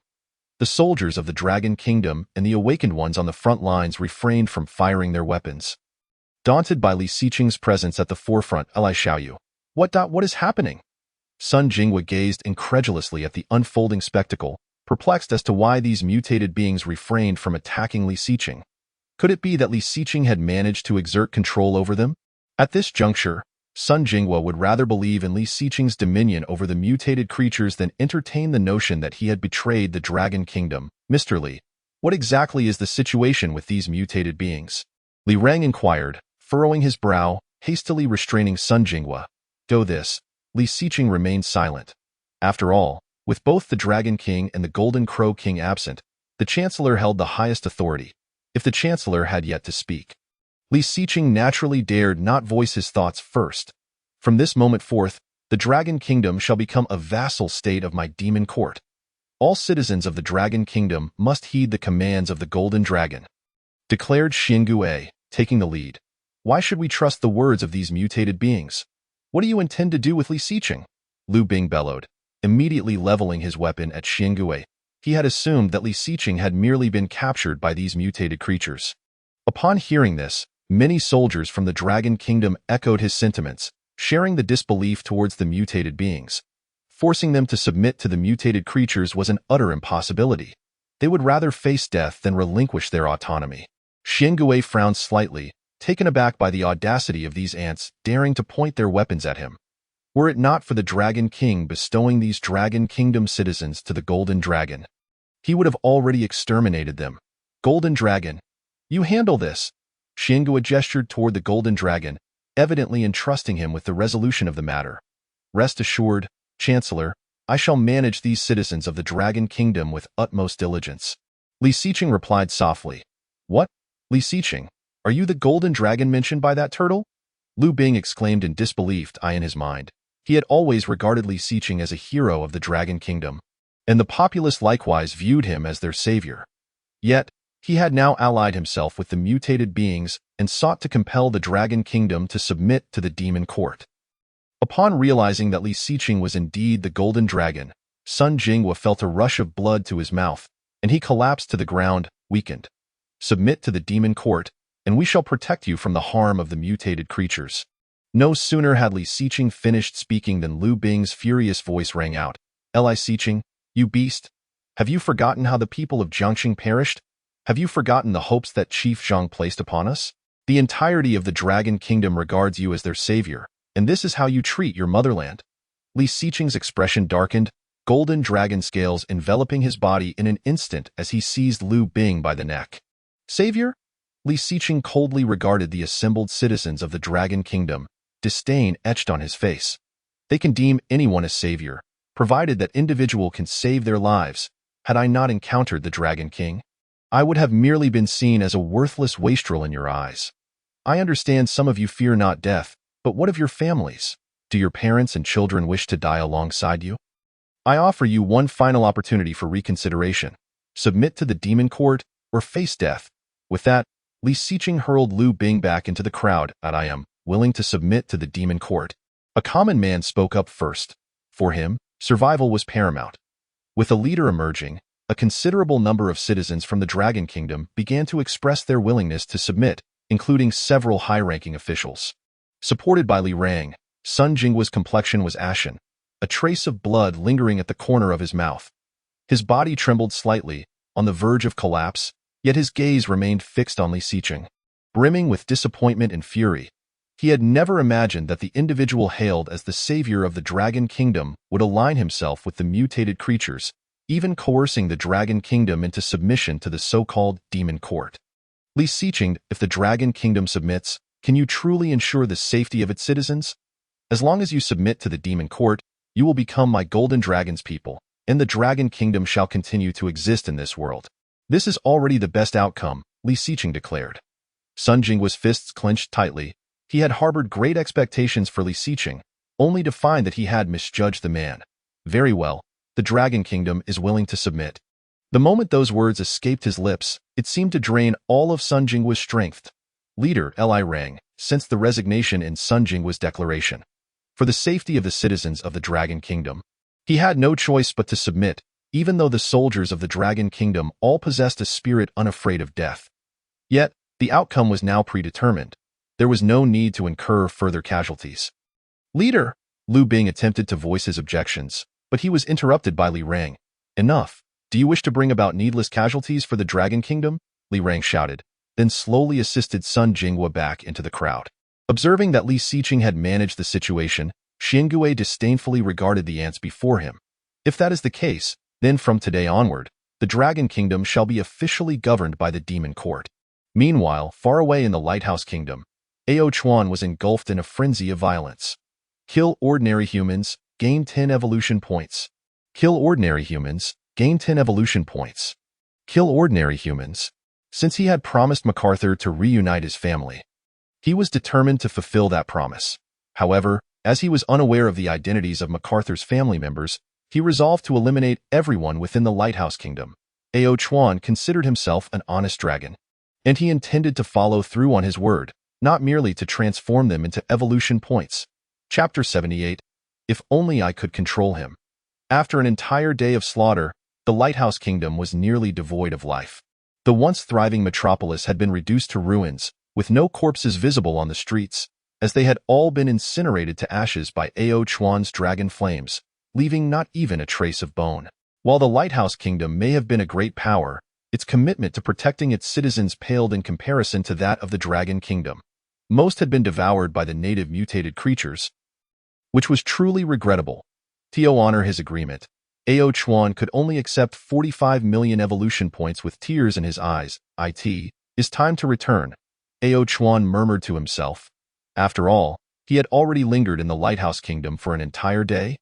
Speaker 2: The soldiers of the Dragon Kingdom and the awakened ones on the front lines refrained from firing their weapons. Daunted by Li Sicheng's presence at the forefront, Li Xiaoyu, what is happening? Sun Jinghua gazed incredulously at the unfolding spectacle, perplexed as to why these mutated beings refrained from attacking Li Sicheng. Could it be that Li Sicheng had managed to exert control over them? At this juncture, Sun Jinghua would rather believe in Li Xiqing's dominion over the mutated creatures than entertain the notion that he had betrayed the Dragon Kingdom. Mr. Li, what exactly is the situation with these mutated beings? Li Rang inquired, furrowing his brow, hastily restraining Sun Jinghua. Go this. Li Xiqing remained silent. After all, with both the Dragon King and the Golden Crow King absent, the Chancellor held the highest authority, if the Chancellor had yet to speak. Li Xiqing naturally dared not voice his thoughts first. From this moment forth, the Dragon Kingdom shall become a vassal state of my demon court. All citizens of the Dragon Kingdom must heed the commands of the Golden Dragon, declared Xiangui, taking the lead. Why should we trust the words of these mutated beings? What do you intend to do with Li Xiqing? Lu Bing bellowed, immediately leveling his weapon at Xiangui. He had assumed that Li Xiqing had merely been captured by these mutated creatures. Upon hearing this, many soldiers from the Dragon Kingdom echoed his sentiments, sharing the disbelief towards the mutated beings. Forcing them to submit to the mutated creatures was an utter impossibility. They would rather face death than relinquish their autonomy. Xiangui frowned slightly, taken aback by the audacity of these ants daring to point their weapons at him. Were it not for the Dragon King bestowing these Dragon Kingdom citizens to the Golden Dragon, he would have already exterminated them. Golden Dragon, you handle this. Xiangui gestured toward the Golden Dragon, evidently entrusting him with the resolution of the matter. Rest assured, Chancellor, I shall manage these citizens of the Dragon Kingdom with utmost diligence. Li Xiqing replied softly. What? Li Xiqing, are you the Golden Dragon mentioned by that turtle? Lu Bing exclaimed in disbelief in his mind. He had always regarded Li Xiqing as a hero of the Dragon Kingdom, and the populace likewise viewed him as their savior. Yet, he had now allied himself with the mutated beings and sought to compel the Dragon Kingdom to submit to the demon court. Upon realizing that Li Xiqing was indeed the Golden Dragon, Sun Jinghua felt a rush of blood to his mouth, and he collapsed to the ground, weakened. Submit to the demon court, and we shall protect you from the harm of the mutated creatures. No sooner had Li Xiqing finished speaking than Lu Bing's furious voice rang out. Li Xiqing, you beast! Have you forgotten how the people of Jiangxing perished? Have you forgotten the hopes that Chief Zhang placed upon us? The entirety of the Dragon Kingdom regards you as their savior, and this is how you treat your motherland. Li Xiqing's expression darkened, golden dragon scales enveloping his body in an instant as he seized Lu Bing by the neck. Savior? Li Xiqing coldly regarded the assembled citizens of the Dragon Kingdom, disdain etched on his face. They can deem anyone a savior, provided that individual can save their lives. Had I not encountered the Dragon King, I would have merely been seen as a worthless wastrel in your eyes. I understand some of you fear not death, but what of your families? Do your parents and children wish to die alongside you? I offer you one final opportunity for reconsideration. Submit to the demon court or face death. With that, Li Xiqing hurled Lu Bing back into the crowd. I am willing to submit to the demon court. A common man spoke up first. For him, survival was paramount. With a leader emerging, a considerable number of citizens from the Dragon Kingdom began to express their willingness to submit, including several high-ranking officials. Supported by Li Rang, Sun Jinghua's complexion was ashen, a trace of blood lingering at the corner of his mouth. His body trembled slightly, on the verge of collapse, yet his gaze remained fixed on Li Xiqing. Brimming with disappointment and fury, he had never imagined that the individual hailed as the savior of the Dragon Kingdom would align himself with the mutated creatures, even coercing the Dragon Kingdom into submission to the so-called demon court. Li Xiqing, if the Dragon Kingdom submits, can you truly ensure the safety of its citizens? As long as you submit to the demon court, you will become my Golden Dragon's people, and the Dragon Kingdom shall continue to exist in this world. This is already the best outcome, Li Xiqing declared. Sun Jinghua's fists clenched tightly. He had harbored great expectations for Li Xiqing, only to find that he had misjudged the man. Very well, the Dragon Kingdom is willing to submit. The moment those words escaped his lips, it seemed to drain all of Sun Jinghua's strength. Leader Li Rang sensed the resignation in Sun Jinghua's declaration. For the safety of the citizens of the Dragon Kingdom, he had no choice but to submit, even though the soldiers of the Dragon Kingdom all possessed a spirit unafraid of death. Yet, the outcome was now predetermined. There was no need to incur further casualties. Leader! Lu Bing attempted to voice his objections, but he was interrupted by Li Rang. Enough. Do you wish to bring about needless casualties for the Dragon Kingdom? Li Rang shouted, then slowly assisted Sun Jinghua back into the crowd. Observing that Li Xiqing had managed the situation, Xiangui disdainfully regarded the ants before him. If that is the case, then from today onward, the Dragon Kingdom shall be officially governed by the Demon Court. Meanwhile, far away in the Lighthouse Kingdom, Ao Chuan was engulfed in a frenzy of violence. Kill ordinary humans, gain 10 evolution points. Kill ordinary humans, gain 10 evolution points. Kill ordinary humans. Since he had promised MacArthur to reunite his family, he was determined to fulfill that promise. However, as he was unaware of the identities of MacArthur's family members, he resolved to eliminate everyone within the Lighthouse Kingdom. Ao Chuan considered himself an honest dragon, and he intended to follow through on his word, not merely to transform them into evolution points. Chapter 78. If only I could control him. After an entire day of slaughter, the Lighthouse Kingdom was nearly devoid of life. The once thriving metropolis had been reduced to ruins, with no corpses visible on the streets, as they had all been incinerated to ashes by Ao Chuan's dragon flames, leaving not even a trace of bone. While the Lighthouse Kingdom may have been a great power, its commitment to protecting its citizens paled in comparison to that of the Dragon Kingdom. Most had been devoured by the native mutated creatures, which was truly regrettable. To honor his agreement, Ao Chuan could only accept 45 million evolution points with tears in his eyes. It's time to return, Ao Chuan murmured to himself. After all, he had already lingered in the Lighthouse Kingdom for an entire day,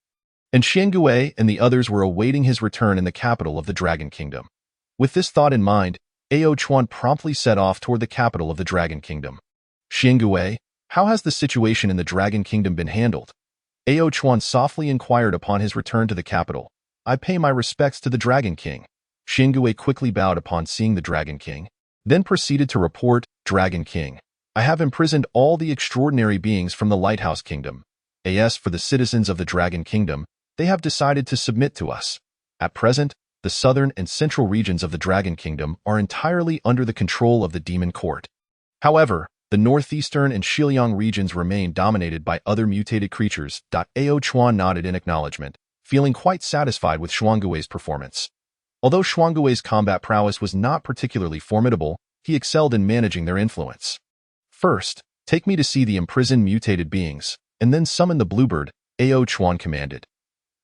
Speaker 2: and Xiangui and the others were awaiting his return in the capital of the Dragon Kingdom. With this thought in mind, Ao Chuan promptly set off toward the capital of the Dragon Kingdom. Xiangui, how has the situation in the Dragon Kingdom been handled? Ao Chuan softly inquired upon his return to the capital. I pay my respects to the Dragon King. Xiangui quickly bowed upon seeing the Dragon King, then proceeded to report, Dragon King, I have imprisoned all the extraordinary beings from the Lighthouse Kingdom. As for the citizens of the Dragon Kingdom, they have decided to submit to us. At present, the southern and central regions of the Dragon Kingdom are entirely under the control of the Demon Court. However, the northeastern and Xiliang regions remain dominated by other mutated creatures. Ao Chuan nodded in acknowledgement, feeling quite satisfied with Xuangui's performance. Although Xuangui's combat prowess was not particularly formidable, he excelled in managing their influence. First, take me to see the imprisoned mutated beings, and then summon the bluebird, Ao Chuan commanded.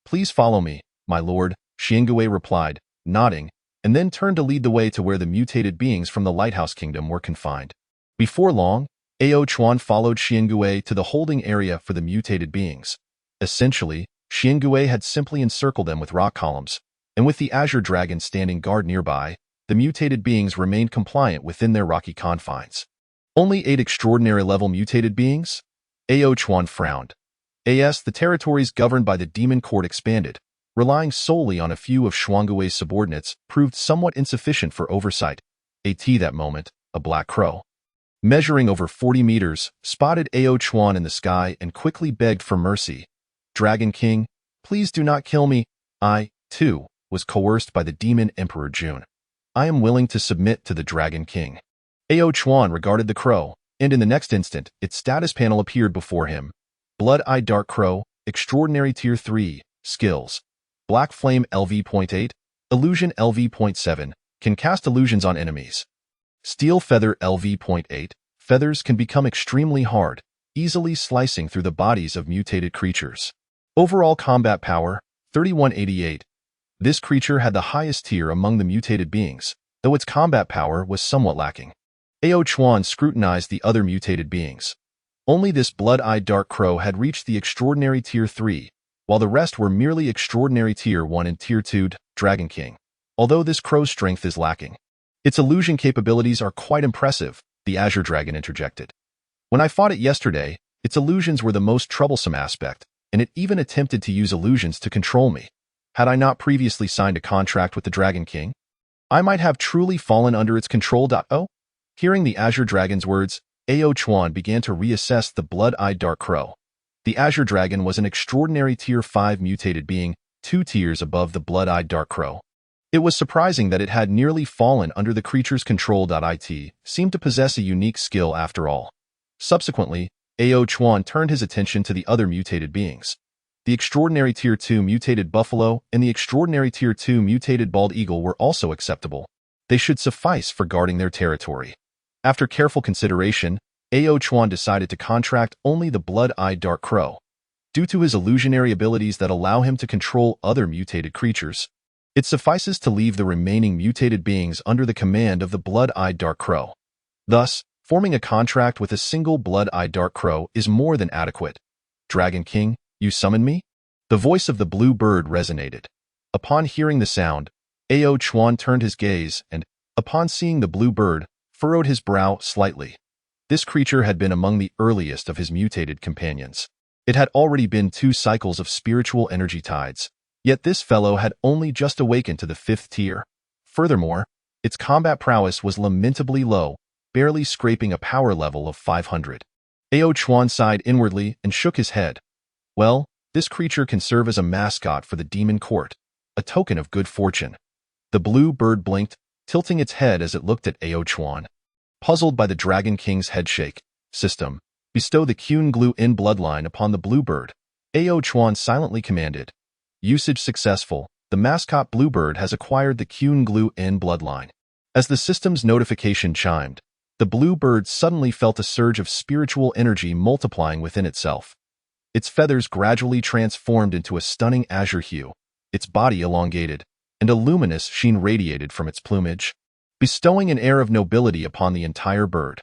Speaker 2: Please follow me, my lord, Xiangui replied, nodding, and then turned to lead the way to where the mutated beings from the Lighthouse Kingdom were confined. Before long, Ao Chuan followed Xiangui to the holding area for the mutated beings. Essentially, Xiangui had simply encircled them with rock columns, and with the Azure Dragon standing guard nearby, the mutated beings remained compliant within their rocky confines. Only 8 extraordinary-level mutated beings? Ao Chuan frowned. The territories governed by the Demon Court expanded. Relying solely on a few of Xuangui's subordinates proved somewhat insufficient for oversight. That moment, a black crow, measuring over 40 meters, spotted Ao Chuan in the sky and quickly begged for mercy. Dragon King, please do not kill me. I, too, was coerced by the Demon Emperor June. I am willing to submit to the Dragon King. Ao Chuan regarded the crow, and in the next instant, its status panel appeared before him. Blood-Eyed Dark Crow, Extraordinary Tier 3, Skills. Black Flame LV.8, Illusion LV.7, can cast illusions on enemies. Steel Feather LV.8, feathers can become extremely hard, easily slicing through the bodies of mutated creatures. Overall combat power, 3188. This creature had the highest tier among the mutated beings, though its combat power was somewhat lacking. Ao Chuan scrutinized the other mutated beings. Only this Blood-Eyed Dark Crow had reached the Extraordinary Tier 3, while the rest were merely Extraordinary Tier 1 and Tier 2. Dragon King. Although this crow's strength is lacking, its illusion capabilities are quite impressive, the Azure Dragon interjected. When I fought it yesterday, its illusions were the most troublesome aspect, and it even attempted to use illusions to control me. Had I not previously signed a contract with the Dragon King, I might have truly fallen under its control. Hearing the Azure Dragon's words, Ao Chuan began to reassess the Blood-Eyed Dark Crow. The Azure Dragon was an extraordinary Tier 5 mutated being, 2 tiers above the Blood-Eyed Dark Crow. It was surprising that it had nearly fallen under the creature's control. It seemed to possess a unique skill after all. Subsequently, Ao Chuan turned his attention to the other mutated beings. The Extraordinary Tier 2 mutated buffalo and the Extraordinary Tier 2 mutated bald eagle were also acceptable. They should suffice for guarding their territory. After careful consideration, Ao Chuan decided to contract only the blood-eyed dark crow. Due to his illusionary abilities that allow him to control other mutated creatures, it suffices to leave the remaining mutated beings under the command of the blood-eyed dark crow. Thus, forming a contract with a single blood-eyed dark crow is more than adequate. Dragon King, you summon me? The voice of the blue bird resonated. Upon hearing the sound, Ao Chuan turned his gaze and, upon seeing the blue bird, furrowed his brow slightly. This creature had been among the earliest of his mutated companions. It had already been 2 cycles of spiritual energy tides, yet this fellow had only just awakened to the 5th tier. Furthermore, its combat prowess was lamentably low, barely scraping a power level of 500. Ao Chuan sighed inwardly and shook his head. Well, this creature can serve as a mascot for the demon court, a token of good fortune. The blue bird blinked, tilting its head as it looked at Ao Chuan. Puzzled by the Dragon King's headshake system, bestow the Qun Glu In bloodline upon the bluebird. Ao Chuan silently commanded. Usage successful. The mascot bluebird has acquired the Qun Glu In bloodline. As the system's notification chimed, the bluebird suddenly felt a surge of spiritual energy multiplying within itself. Its feathers gradually transformed into a stunning azure hue, its body elongated, and a luminous sheen radiated from its plumage, bestowing an air of nobility upon the entire bird.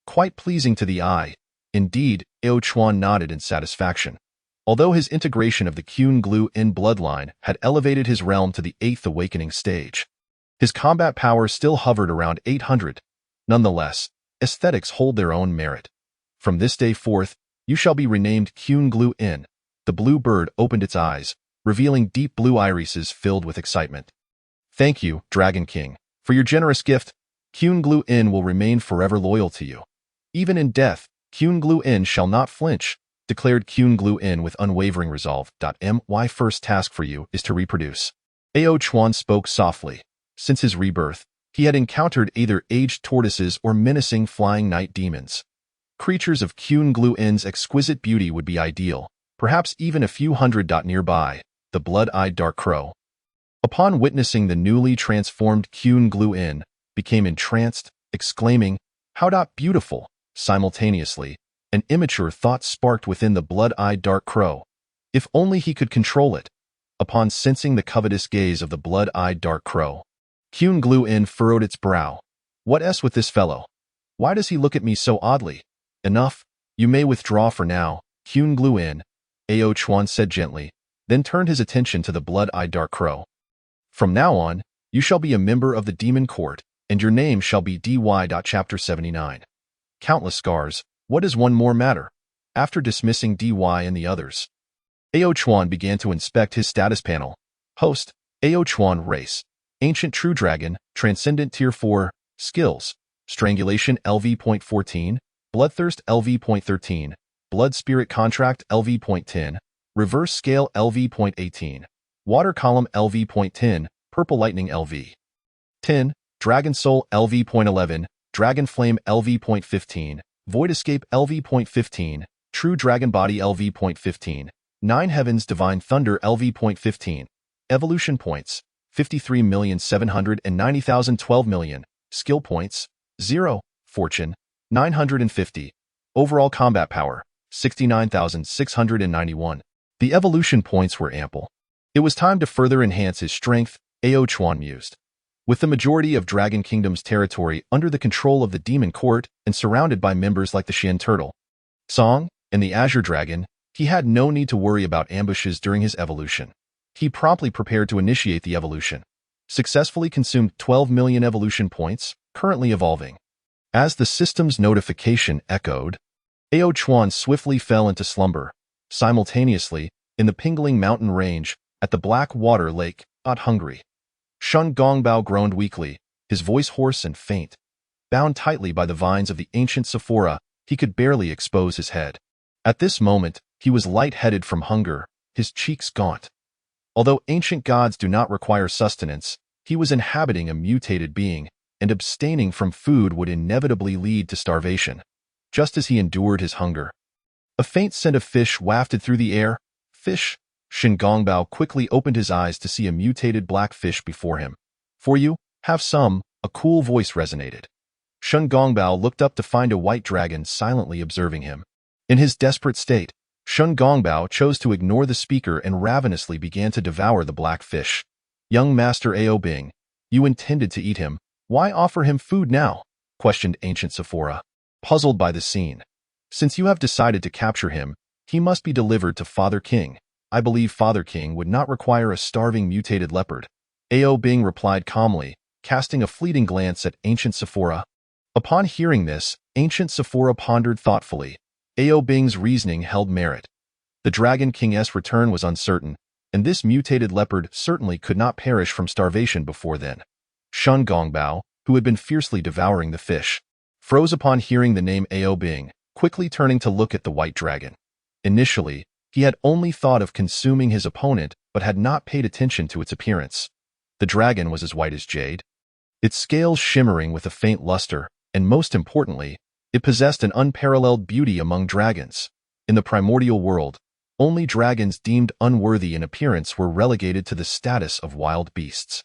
Speaker 2: Quite pleasing to the eye. Indeed, Ao Chuan nodded in satisfaction. Although his integration of the Qun Glu In bloodline had elevated his realm to the 8th awakening stage, his combat power still hovered around 800. Nonetheless, aesthetics hold their own merit. From this day forth, you shall be renamed Qun Glu In. The blue bird opened its eyes, revealing deep blue irises filled with excitement. Thank you, Dragon King. For your generous gift, Qun Glu In will remain forever loyal to you. Even in death, Qun Glu In shall not flinch, declared Qun Glu In with unwavering resolve. My first task for you is to reproduce. Ao Chuan spoke softly. Since his rebirth, he had encountered either aged tortoises or menacing flying night demons. Creatures of Qun Glu In's exquisite beauty would be ideal, perhaps even a few hundred. Nearby, the blood-eyed dark crow, upon witnessing the newly transformed Qun Glu In, became entranced, exclaiming, "How beautiful!" Simultaneously, an immature thought sparked within the blood-eyed dark crow. If only he could control it. Upon sensing the covetous gaze of the blood-eyed dark crow, Qun Glu In furrowed its brow. What's with this fellow? Why does he look at me so oddly? Enough, you may withdraw for now, Qun Glu In, Ao Chuan said gently, then turned his attention to the blood-eyed dark crow. From now on, you shall be a member of the demon court, and your name shall be DY. Chapter 79. Countless scars, what does one more matter? After dismissing DY and the others, Ao Chuan began to inspect his status panel. Host, Ao Chuan Race. Ancient True Dragon, Transcendent Tier 4, Skills, Strangulation LV.14, Bloodthirst LV.13, Blood Spirit Contract LV.10, Reverse Scale LV.18, Water Column LV.10, Purple Lightning LV.10, Dragon Soul LV.11, Dragon Flame LV.15, Void Escape LV.15, True Dragon Body LV.15, Nine Heavens Divine Thunder LV.15, Evolution Points, 53,790,012 million, Skill Points, 0, Fortune, 950, Overall Combat Power, 69,691. The evolution points were ample. It was time to further enhance his strength, Ao Chuan mused. With the majority of Dragon Kingdom's territory under the control of the Demon Court and surrounded by members like the Shen Turtle, Song, and the Azure Dragon, he had no need to worry about ambushes during his evolution. He promptly prepared to initiate the evolution. Successfully consumed 12 million evolution points, currently evolving. As the system's notification echoed, Ao Chuan swiftly fell into slumber. Simultaneously, in the Pingling mountain range, at the Black Water Lake, not hungry. Shun Gongbao groaned weakly, his voice hoarse and faint. Bound tightly by the vines of the ancient Sephora, he could barely expose his head. At this moment, he was light-headed from hunger, his cheeks gaunt. Although ancient gods do not require sustenance, he was inhabiting a mutated being, and abstaining from food would inevitably lead to starvation, just as he endured his hunger. A faint scent of fish wafted through the air. Fish? Shin Gongbao quickly opened his eyes to see a mutated black fish before him. For you, have some, a cool voice resonated. Shun Gongbao looked up to find a white dragon silently observing him. In his desperate state, Shun Gongbao chose to ignore the speaker and ravenously began to devour the black fish. Young Master Ao Bing, you intended to eat him. Why offer him food now? Questioned Ancient Sephora, puzzled by the scene. Since you have decided to capture him, he must be delivered to Father King. I believe Father King would not require a starving mutated leopard. Ao Bing replied calmly, casting a fleeting glance at Ancient Sephora. Upon hearing this, Ancient Sephora pondered thoughtfully. Ao Bing's reasoning held merit. The Dragon King's return was uncertain, and this mutated leopard certainly could not perish from starvation before then. Shun Gongbao, who had been fiercely devouring the fish, froze upon hearing the name Ao Bing, quickly turning to look at the white dragon. Initially, he had only thought of consuming his opponent but had not paid attention to its appearance. The dragon was as white as jade, its scales shimmering with a faint luster, and most importantly, it possessed an unparalleled beauty among dragons. In the primordial world, only dragons deemed unworthy in appearance were relegated to the status of wild beasts.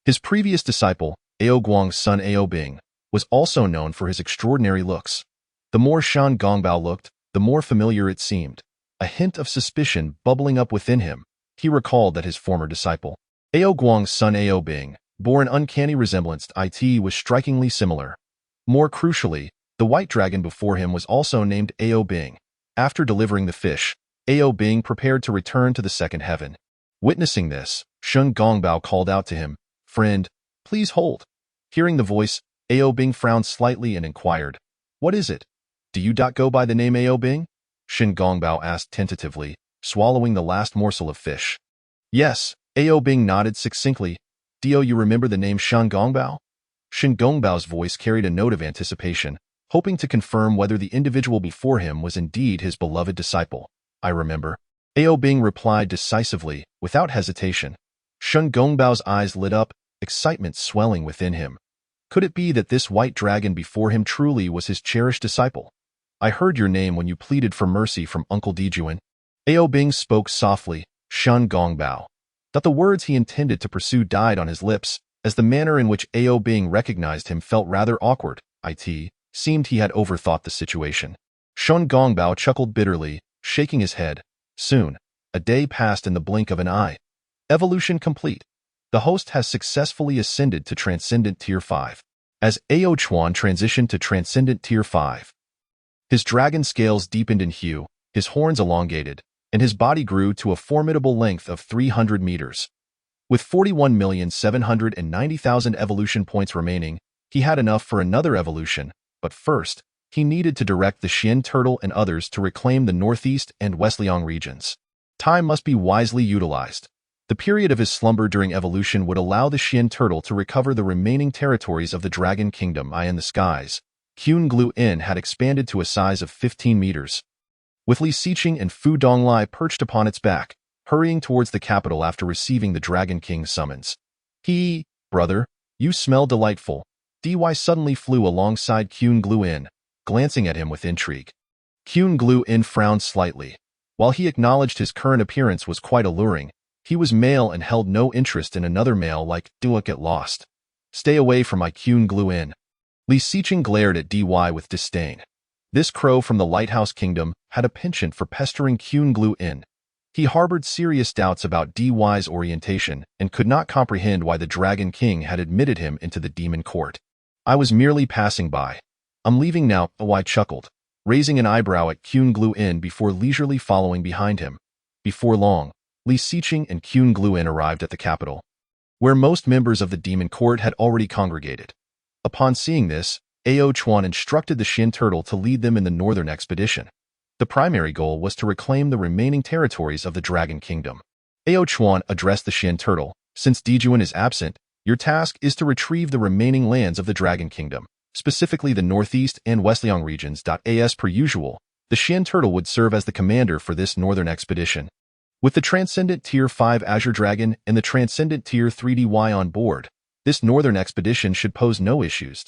Speaker 2: His previous disciple, Ao Guang's son Ao Bing, was also known for his extraordinary looks. The more Shun Gongbao looked, the more familiar it seemed. A hint of suspicion bubbling up within him, he recalled that his former disciple, Ao Guang's son Ao Bing, bore an uncanny resemblance to it was strikingly similar. More crucially, the white dragon before him was also named Ao Bing. After delivering the fish, Ao Bing prepared to return to the second heaven. Witnessing this, Shun Gongbao called out to him, "Friend, please hold." Hearing the voice, Ao Bing frowned slightly and inquired, "What is it? Do you go by the name Ao Bing?" Shun Gongbao asked tentatively, swallowing the last morsel of fish. "Yes," Ao Bing nodded succinctly. "Do you remember the name Shun Gongbao?" Shun Gongbao's voice carried a note of anticipation, hoping to confirm whether the individual before him was indeed his beloved disciple. "I remember," Ao Bing replied decisively, without hesitation. Shun Gongbao's eyes lit up, excitement swelling within him. Could it be that this white dragon before him truly was his cherished disciple? "I heard your name when you pleaded for mercy from Uncle Dijuan." Ao Bing spoke softly, Shun Gongbao. That the words he intended to pursue died on his lips, as the manner in which Ao Bing recognized him felt rather awkward. It seemed he had overthought the situation. Shun Gongbao chuckled bitterly, shaking his head. Soon, a day passed in the blink of an eye. Evolution complete. The host has successfully ascended to Transcendent Tier 5. As Ao Chuan transitioned to Transcendent Tier 5, his dragon scales deepened in hue, his horns elongated, and his body grew to a formidable length of 300 meters. With 41,790,000 evolution points remaining, he had enough for another evolution, but first, he needed to direct the Xian turtle and others to reclaim the Northeast and Westliang regions. Time must be wisely utilized. The period of his slumber during evolution would allow the Xian turtle to recover the remaining territories of the Dragon Kingdom. Eye in the skies, Qun Glu In had expanded to a size of 15 meters. With Li Xiqing and Fu Donglai perched upon its back, hurrying towards the capital after receiving the Dragon King's summons. "Brother, you smell delightful." Dy suddenly flew alongside Qun Glu In, glancing at him with intrigue. Qun Glu In frowned slightly. While he acknowledged his current appearance was quite alluring, he was male and held no interest in another male like Dy. Get lost. "Stay away from my Qun Glu In." Li Xiqing glared at Dy with disdain. This crow from the Lighthouse Kingdom had a penchant for pestering Qun Glu In. He harbored serious doubts about Dy's orientation and could not comprehend why the Dragon King had admitted him into the demon court. "I was merely passing by. I'm leaving now," Dy chuckled, raising an eyebrow at Qun Glu In before leisurely following behind him. Before long, Li Xiqing and Qun Glu In arrived at the capital, where most members of the demon court had already congregated. Upon seeing this, Ao Chuan instructed the Xian turtle to lead them in the northern expedition. The primary goal was to reclaim the remaining territories of the Dragon Kingdom. Ao Chuan addressed the Xian turtle. "Since Dijuan is absent, your task is to retrieve the remaining lands of the Dragon Kingdom, specifically the Northeast and Westliang regions. As per usual, the Xian turtle would serve as the commander for this northern expedition. With the Transcendent Tier 5 Azure Dragon and the Transcendent Tier 3 Dy on board, this northern expedition should pose no issues.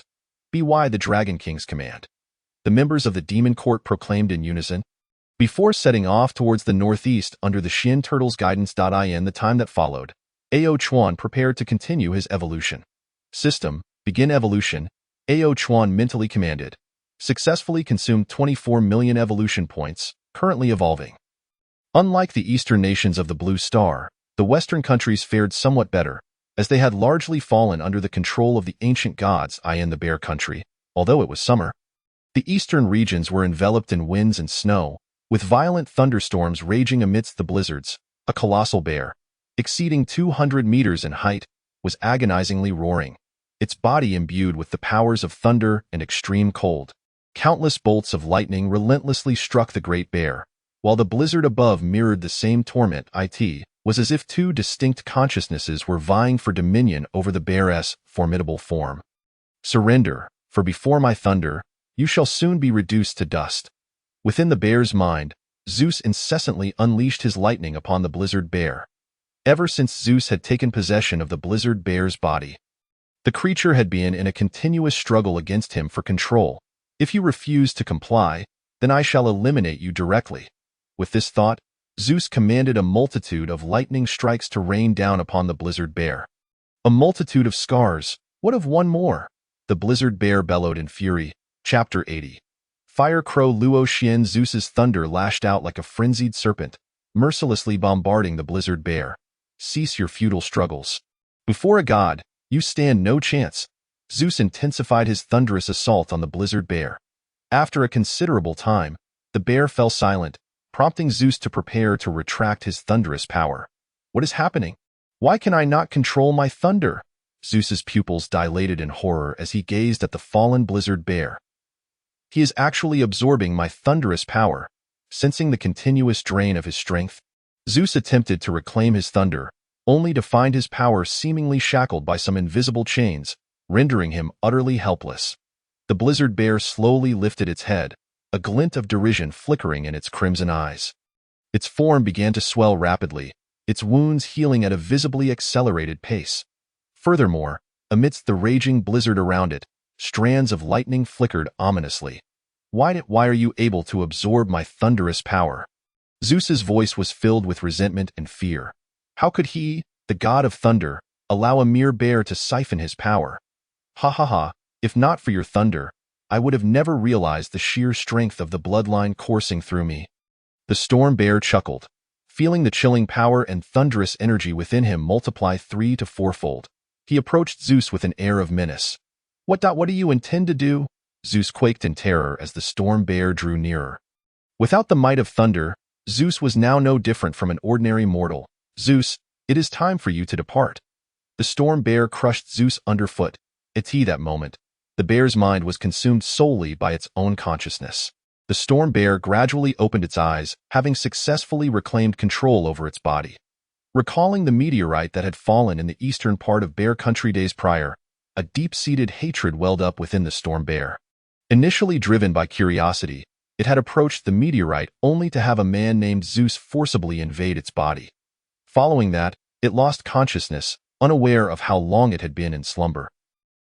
Speaker 2: By the Dragon King's command," the members of the Demon Court proclaimed in unison. Before setting off towards the northeast under the Xian turtle's guidance. In the time that followed, Ao Chuan prepared to continue his evolution. System: begin evolution. Ao Chuan mentally commanded. Successfully consumed 24 million evolution points, currently evolving. Unlike the eastern nations of the Blue Star, the western countries fared somewhat better, as they had largely fallen under the control of the ancient gods in the Bear Country, although it was summer. The eastern regions were enveloped in winds and snow, with violent thunderstorms raging amidst the blizzards. A colossal bear, exceeding 200 meters in height, was agonizingly roaring, its body imbued with the powers of thunder and extreme cold. Countless bolts of lightning relentlessly struck the great bear, while the blizzard above mirrored the same torment. It was as if two distinct consciousnesses were vying for dominion over the bear's formidable form. Surrender, for before my thunder, you shall soon be reduced to dust. Within the bear's mind, Zeus incessantly unleashed his lightning upon the blizzard bear. Ever since Zeus had taken possession of the blizzard bear's body, the creature had been in a continuous struggle against him for control. If you refuse to comply, then I shall eliminate you directly. With this thought, Zeus commanded a multitude of lightning strikes to rain down upon the blizzard bear. A multitude of scars, what of one more? The blizzard bear bellowed in fury. Chapter 80. Fire Crow Luo Xian. Zeus's thunder lashed out like a frenzied serpent, mercilessly bombarding the blizzard bear. Cease your futile struggles. Before a god, you stand no chance. Zeus intensified his thunderous assault on the blizzard bear. After a considerable time, the bear fell silent, prompting Zeus to prepare to retract his thunderous power. What is happening? Why can I not control my thunder? Zeus's pupils dilated in horror as he gazed at the fallen blizzard bear. He is actually absorbing my thunderous power. Sensing the continuous drain of his strength, Zeus attempted to reclaim his thunder, only to find his power seemingly shackled by some invisible chains, rendering him utterly helpless. The blizzard bear slowly lifted its head, a glint of derision flickering in its crimson eyes. Its form began to swell rapidly, its wounds healing at a visibly accelerated pace. Furthermore, amidst the raging blizzard around it, strands of lightning flickered ominously. Why are you able to absorb my thunderous power? Zeus's voice was filled with resentment and fear. How could he, the god of thunder, allow a mere bear to siphon his power? Ha ha ha, if not for your thunder, I would have never realized the sheer strength of the bloodline coursing through me. The storm bear chuckled, feeling the chilling power and thunderous energy within him multiply 3- to 4-fold. He approached Zeus with an air of menace. What do you intend to do? Zeus quaked in terror as the storm bear drew nearer. Without the might of thunder, Zeus was now no different from an ordinary mortal. Zeus, it is time for you to depart. The storm bear crushed Zeus underfoot. At that moment, the bear's mind was consumed solely by its own consciousness. The storm bear gradually opened its eyes, having successfully reclaimed control over its body. Recalling the meteorite that had fallen in the eastern part of Bear Country days prior, a deep-seated hatred welled up within the storm bear. Initially driven by curiosity, it had approached the meteorite only to have a man named Zeus forcibly invade its body. Following that, it lost consciousness, unaware of how long it had been in slumber.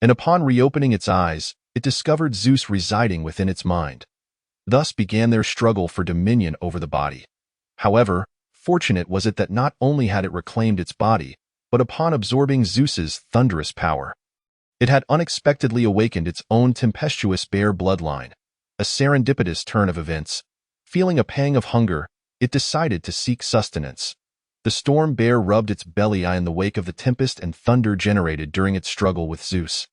Speaker 2: And upon reopening its eyes, it discovered Zeus residing within its mind. Thus began their struggle for dominion over the body. However, fortunate was it that not only had it reclaimed its body, but upon absorbing Zeus's thunderous power, it had unexpectedly awakened its own tempestuous bear bloodline. A serendipitous turn of events. Feeling a pang of hunger, it decided to seek sustenance. The storm bear rubbed its belly in the wake of the tempest and thunder generated during its struggle with Zeus.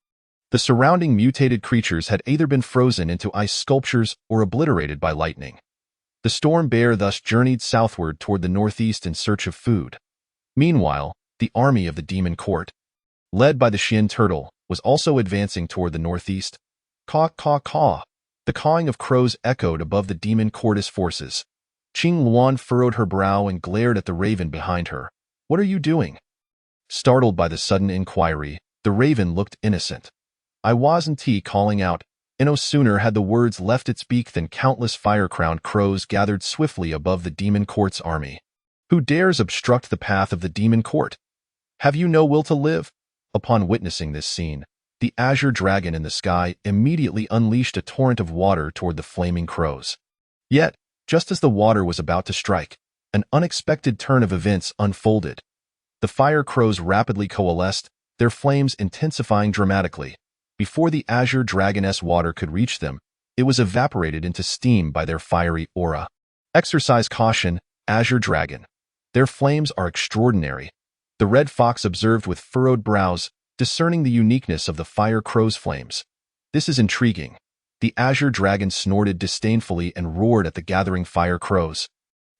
Speaker 2: The surrounding mutated creatures had either been frozen into ice sculptures or obliterated by lightning. The storm bear thus journeyed southward toward the northeast in search of food. Meanwhile, the army of the demon court, led by the Xian turtle, was also advancing toward the northeast. Caw, caw, caw. The cawing of crows echoed above the demon court's forces. Qing Luan furrowed her brow and glared at the raven behind her. What are you doing? Startled by the sudden inquiry, the raven looked innocent. I wasn't calling out. No sooner had the words left its beak than countless fire-crowned crows gathered swiftly above the demon court's army. Who dares obstruct the path of the demon court? Have you no will to live? Upon witnessing this scene, the azure dragon in the sky immediately unleashed a torrent of water toward the flaming crows. Yet, just as the water was about to strike, an unexpected turn of events unfolded. The fire crows rapidly coalesced, their flames intensifying dramatically. Before the Azure Dragon's water could reach them, it was evaporated into steam by their fiery aura. Exercise caution, Azure Dragon. Their flames are extraordinary. The red fox observed with furrowed brows, discerning the uniqueness of the fire crow's flames. This is intriguing. The Azure Dragon snorted disdainfully and roared at the gathering fire crows,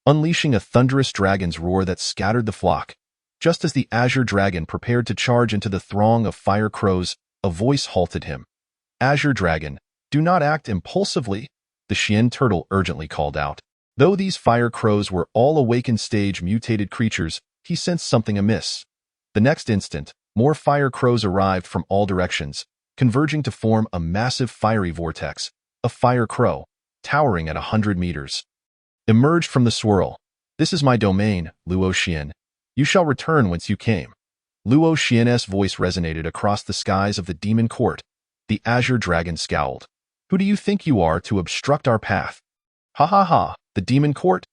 Speaker 2: unleashing a thunderous dragon's roar that scattered the flock. Just as the Azure Dragon prepared to charge into the throng of fire crows, a voice halted him. Azure Dragon, do not act impulsively, the Xian turtle urgently called out. Though these fire crows were all awakened stage mutated creatures, he sensed something amiss. The next instant, more fire crows arrived from all directions, converging to form a massive fiery vortex. A fire crow, towering at 100 meters, emerged from the swirl. This is my domain, Luo Xian. You shall return whence you came. Luo Xian's voice resonated across the skies of the demon court. The Azure Dragon scowled. Who do you think you are to obstruct our path? Ha ha ha, the demon court?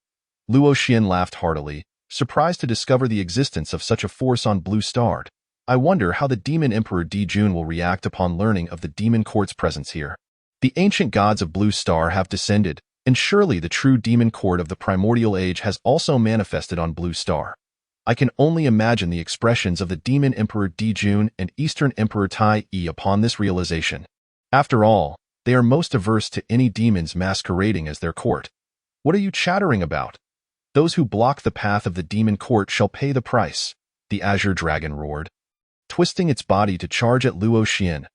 Speaker 2: Luo Xian laughed heartily, surprised to discover the existence of such a force on Blue Star. I wonder how the demon emperor Dijun will react upon learning of the demon court's presence here. The ancient gods of Blue Star have descended, and surely the true demon court of the primordial age has also manifested on Blue Star. I can only imagine the expressions of the demon emperor Dijun and Eastern Emperor Tai Yi upon this realization. After all, they are most averse to any demons masquerading as their court. What are you chattering about? Those who block the path of the demon court shall pay the price, the Azure Dragon roared, twisting its body to charge at Luo Xian.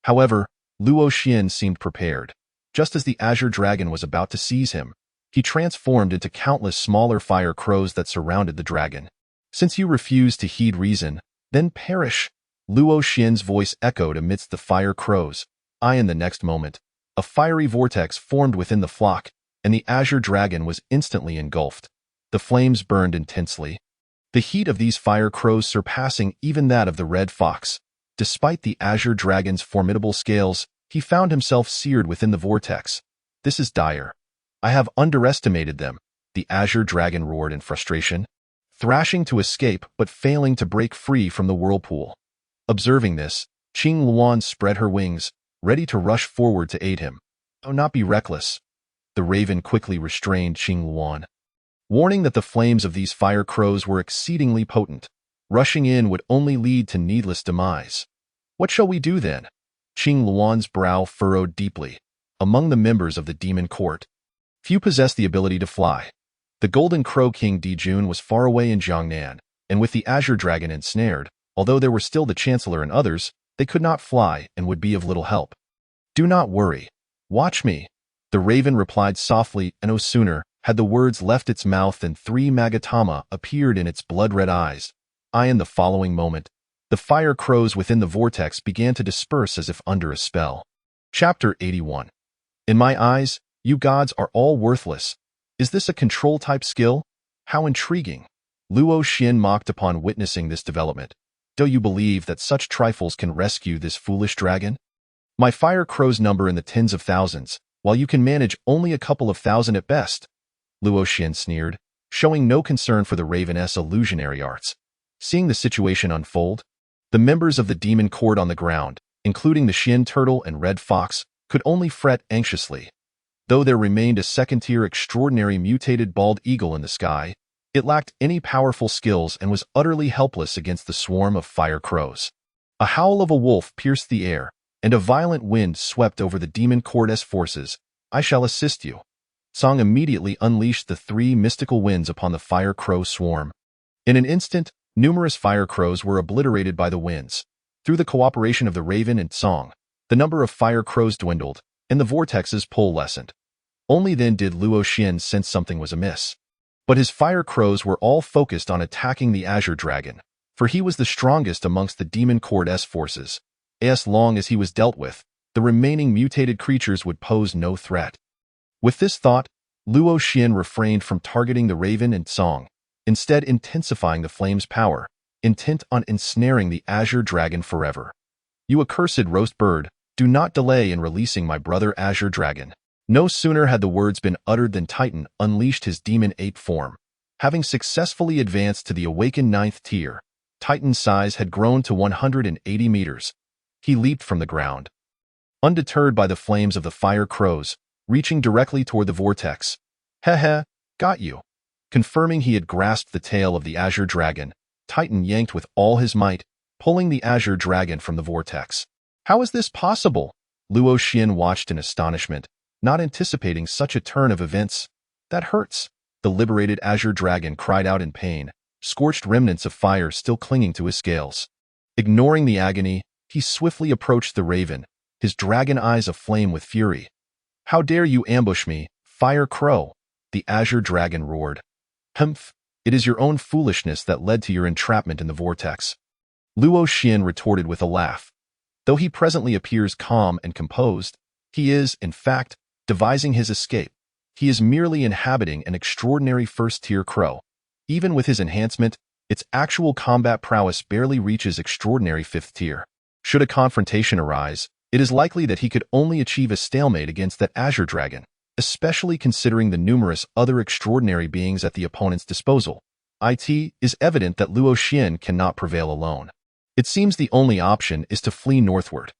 Speaker 2: However, Luo Xian seemed prepared. Just as the Azure Dragon was about to seize him, he transformed into countless smaller fire crows that surrounded the dragon. Since you refuse to heed reason, then perish, Luo Xian's voice echoed amidst the fire crows. In the next moment, a fiery vortex formed within the flock, and the Azure Dragon was instantly engulfed. The flames burned intensely, the heat of these fire crows surpassing even that of the red fox. Despite the Azure Dragon's formidable scales, he found himself seared within the vortex. This is dire. I have underestimated them, the Azure Dragon roared in frustration, thrashing to escape but failing to break free from the whirlpool. Observing this, Qing Luan spread her wings, ready to rush forward to aid him. Do not be reckless. The raven quickly restrained Qing Luan, warning that the flames of these fire crows were exceedingly potent. Rushing in would only lead to needless demise. What shall we do then? Qing Luan's brow furrowed deeply. Among the members of the demon court, few possessed the ability to fly. The Golden Crow King Dijun was far away in Jiangnan, and with the Azure Dragon ensnared, although there were still the Chancellor and others, they could not fly and would be of little help. Do not worry. Watch me. The raven replied softly, and no sooner had the words left its mouth than 3 Magatama appeared in its blood-red eyes. In the following moment, the fire crows within the vortex began to disperse as if under a spell. Chapter 81. In my eyes, you gods are all worthless. Is this a control-type skill? How intriguing. Luo Xian mocked upon witnessing this development. Do you believe that such trifles can rescue this foolish dragon? My fire crows number in the tens of thousands, while you can manage only a couple of thousand at best. Luo Xian sneered, showing no concern for the raven's illusionary arts. Seeing the situation unfold, the members of the demon court on the ground, including the Xian turtle and red fox, could only fret anxiously. Though there remained a second-tier extraordinary mutated bald eagle in the sky, it lacked any powerful skills and was utterly helpless against the swarm of fire crows. A howl of a wolf pierced the air, and a violent wind swept over the demon court's forces. I shall assist you. Song immediately unleashed the 3 mystical winds upon the fire crow swarm. In an instant, numerous fire crows were obliterated by the winds. Through the cooperation of the raven and Song, the number of fire crows dwindled, and the vortex's pull lessened. Only then did Luo Xian sense something was amiss. But his fire crows were all focused on attacking the Azure Dragon, for he was the strongest amongst the demon court's forces. As long as he was dealt with, the remaining mutated creatures would pose no threat. With this thought, Luo Xian refrained from targeting the raven and Song, instead intensifying the flame's power, intent on ensnaring the Azure Dragon forever. You accursed roast bird, do not delay in releasing my brother Azure Dragon. No sooner had the words been uttered than Titan unleashed his demon ape form. Having successfully advanced to the awakened 9th tier, Titan's size had grown to 180 meters. he leaped from the ground. Undeterred by the flames of the fire crows, reaching directly toward the vortex. Heh, got you. Confirming he had grasped the tail of the Azure Dragon, Titan yanked with all his might, pulling the Azure Dragon from the vortex. How is this possible? Luo Xian watched in astonishment, not anticipating such a turn of events. That hurts. The liberated Azure Dragon cried out in pain, scorched remnants of fire still clinging to his scales. Ignoring the agony, he swiftly approached the raven, his dragon eyes aflame with fury. How dare you ambush me, Fire Crow? The Azure Dragon roared. Humph, it is your own foolishness that led to your entrapment in the vortex. Luo Xian retorted with a laugh. Though he presently appears calm and composed, he is, in fact, devising his escape. He is merely inhabiting an extraordinary first-tier crow. Even with his enhancement, its actual combat prowess barely reaches extraordinary fifth tier. Should a confrontation arise, it is likely that he could only achieve a stalemate against that Azure Dragon, especially considering the numerous other extraordinary beings at the opponent's disposal. It is evident that Luo Xian cannot prevail alone. It seems the only option is to flee northward.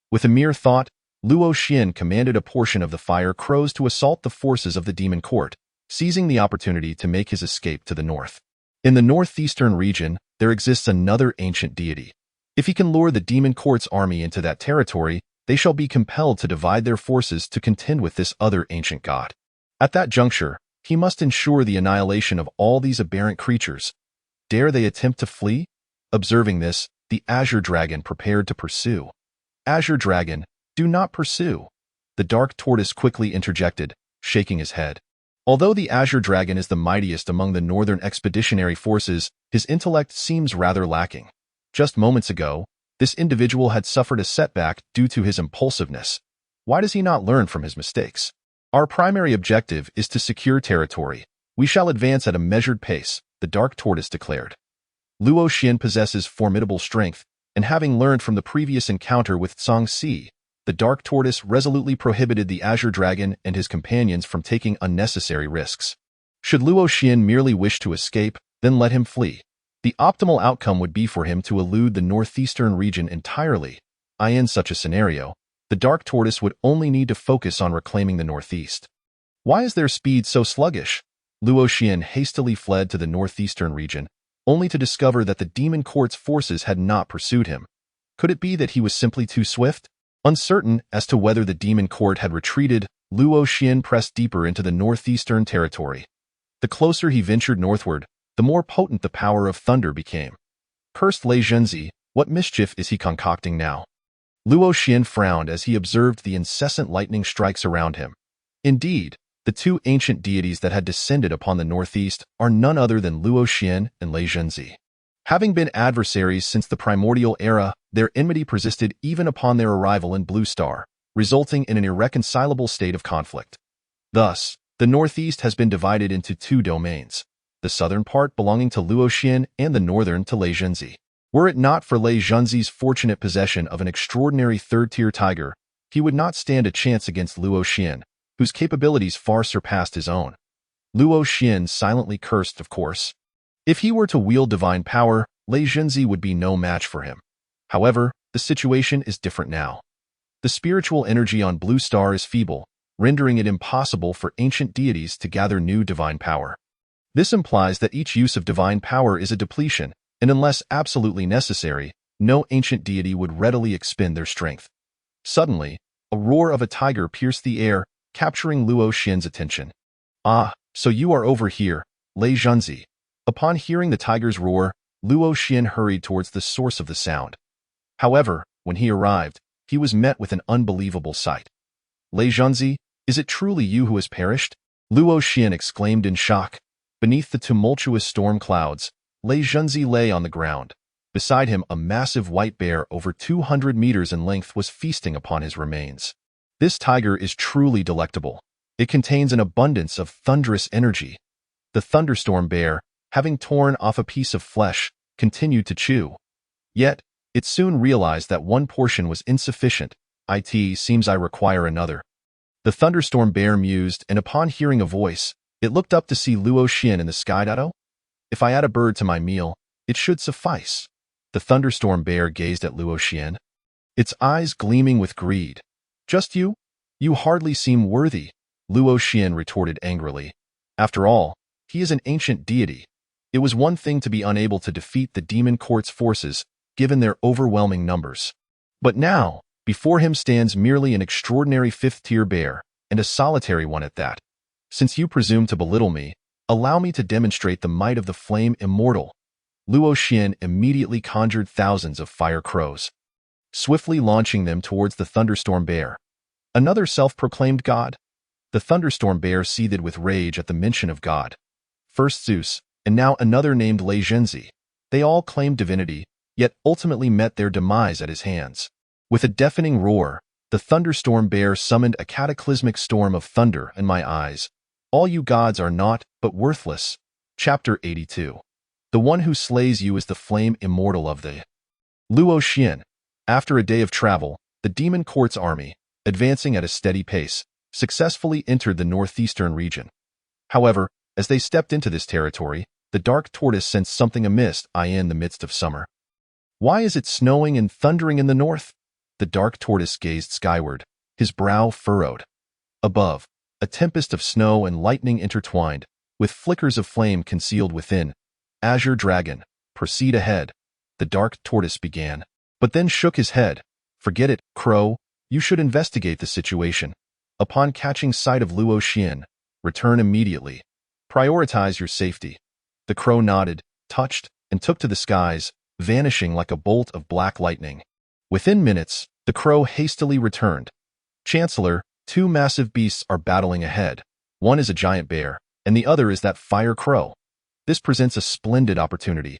Speaker 2: With a mere thought, Luo Xian commanded a portion of the fire crows to assault the forces of the demon court, seizing the opportunity to make his escape to the north. In the northeastern region, there exists another ancient deity. If he can lure the demon court's army into that territory, they shall be compelled to divide their forces to contend with this other ancient god. At that juncture, he must ensure the annihilation of all these aberrant creatures. Dare they attempt to flee? Observing this, the Azure Dragon prepared to pursue. Azure Dragon, do not pursue. The Dark Tortoise quickly interjected, shaking his head. Although the Azure Dragon is the mightiest among the northern expeditionary forces, his intellect seems rather lacking. Just moments ago, this individual had suffered a setback due to his impulsiveness. Why does he not learn from his mistakes? Our primary objective is to secure territory. We shall advance at a measured pace, the Dark Tortoise declared. Luo Xian possesses formidable strength, and having learned from the previous encounter with Song Si, the Dark Tortoise resolutely prohibited the Azure Dragon and his companions from taking unnecessary risks. Should Luo Xian merely wish to escape, then let him flee. The optimal outcome would be for him to elude the northeastern region entirely. In such a scenario, the Dark Tortoise would only need to focus on reclaiming the northeast. Why is their speed so sluggish? Luo Xian hastily fled to the northeastern region, only to discover that the demon court's forces had not pursued him. Could it be that he was simply too swift? Uncertain as to whether the demon court had retreated, Luo Xian pressed deeper into the northeastern territory. The closer he ventured northward, the more potent the power of thunder became. Cursed Lei Zhenzi, what mischief is he concocting now? Luo Xian frowned as he observed the incessant lightning strikes around him. Indeed, the two ancient deities that had descended upon the northeast are none other than Luo Xian and Lei Zhenzi. Having been adversaries since the primordial era, their enmity persisted even upon their arrival in Blue Star, resulting in an irreconcilable state of conflict. Thus, the northeast has been divided into two domains, the southern part belonging to Luo Xian and the northern to Lei Zhenzi. Were it not for Lei Zhenzi's fortunate possession of an extraordinary third-tier tiger, he would not stand a chance against Luo Xian, whose capabilities far surpassed his own. Luo Xian silently cursed, of course. If he were to wield divine power, Lei Zhenzi would be no match for him. However, the situation is different now. The spiritual energy on Blue Star is feeble, rendering it impossible for ancient deities to gather new divine power. This implies that each use of divine power is a depletion, and unless absolutely necessary, no ancient deity would readily expend their strength. Suddenly, a roar of a tiger pierced the air, capturing Luo Xian's attention. Ah, so you are over here, Lei Zhenzi. Upon hearing the tiger's roar, Luo Xian hurried towards the source of the sound. However, when he arrived, he was met with an unbelievable sight. Lei Zhenzi, is it truly you who has perished? Luo Xian exclaimed in shock. Beneath the tumultuous storm clouds, Lei Zhenzi lay on the ground. Beside him, a massive white bear over 200 meters in length was feasting upon his remains. This tiger is truly delectable. It contains an abundance of thunderous energy. The thunderstorm bear, having torn off a piece of flesh, continued to chew. Yet, it soon realized that one portion was insufficient. It seems I require another. The thunderstorm bear mused, and upon hearing a voice, it looked up to see Luo Xian in the sky. If I add a bird to my meal, it should suffice. The thunderstorm bear gazed at Luo Xian. its eyes gleaming with greed. "Just you? You hardly seem worthy," Luo Xian retorted angrily. After all, he is an ancient deity. It was one thing to be unable to defeat the demon court's forces, given their overwhelming numbers. But now, before him stands merely an extraordinary fifth-tier bear, and a solitary one at that. "Since you presume to belittle me, allow me to demonstrate the might of the flame immortal." Luo Xian immediately conjured thousands of fire crows, swiftly launching them towards the thunderstorm bear. Another self-proclaimed god? The thunderstorm bear seethed with rage at the mention of god. First Zeus, and now another named Lei Zhenzi. They all claimed divinity, yet ultimately met their demise at his hands. With a deafening roar, the thunderstorm bear summoned a cataclysmic storm of thunder in my eyes. "All you gods are naught but worthless." Chapter 82. The one who slays you is the flame immortal of the Luo Xian. After a day of travel, the demon court's army, advancing at a steady pace, successfully entered the northeastern region. However, as they stepped into this territory, the dark tortoise sensed something amiss in the midst of summer. "Why is it snowing and thundering in the north?" The dark tortoise gazed skyward, his brow furrowed. Above, a tempest of snow and lightning intertwined, with flickers of flame concealed within. "Azure Dragon, proceed ahead," the dark tortoise began, but then shook his head. "Forget it, Crow. You should investigate the situation. Upon catching sight of Luo Xian, return immediately. Prioritize your safety." The crow nodded, touched, and took to the skies, vanishing like a bolt of black lightning. Within minutes, the crow hastily returned. "Chancellor, two massive beasts are battling ahead. One is a giant bear, and the other is that fire crow. This presents a splendid opportunity.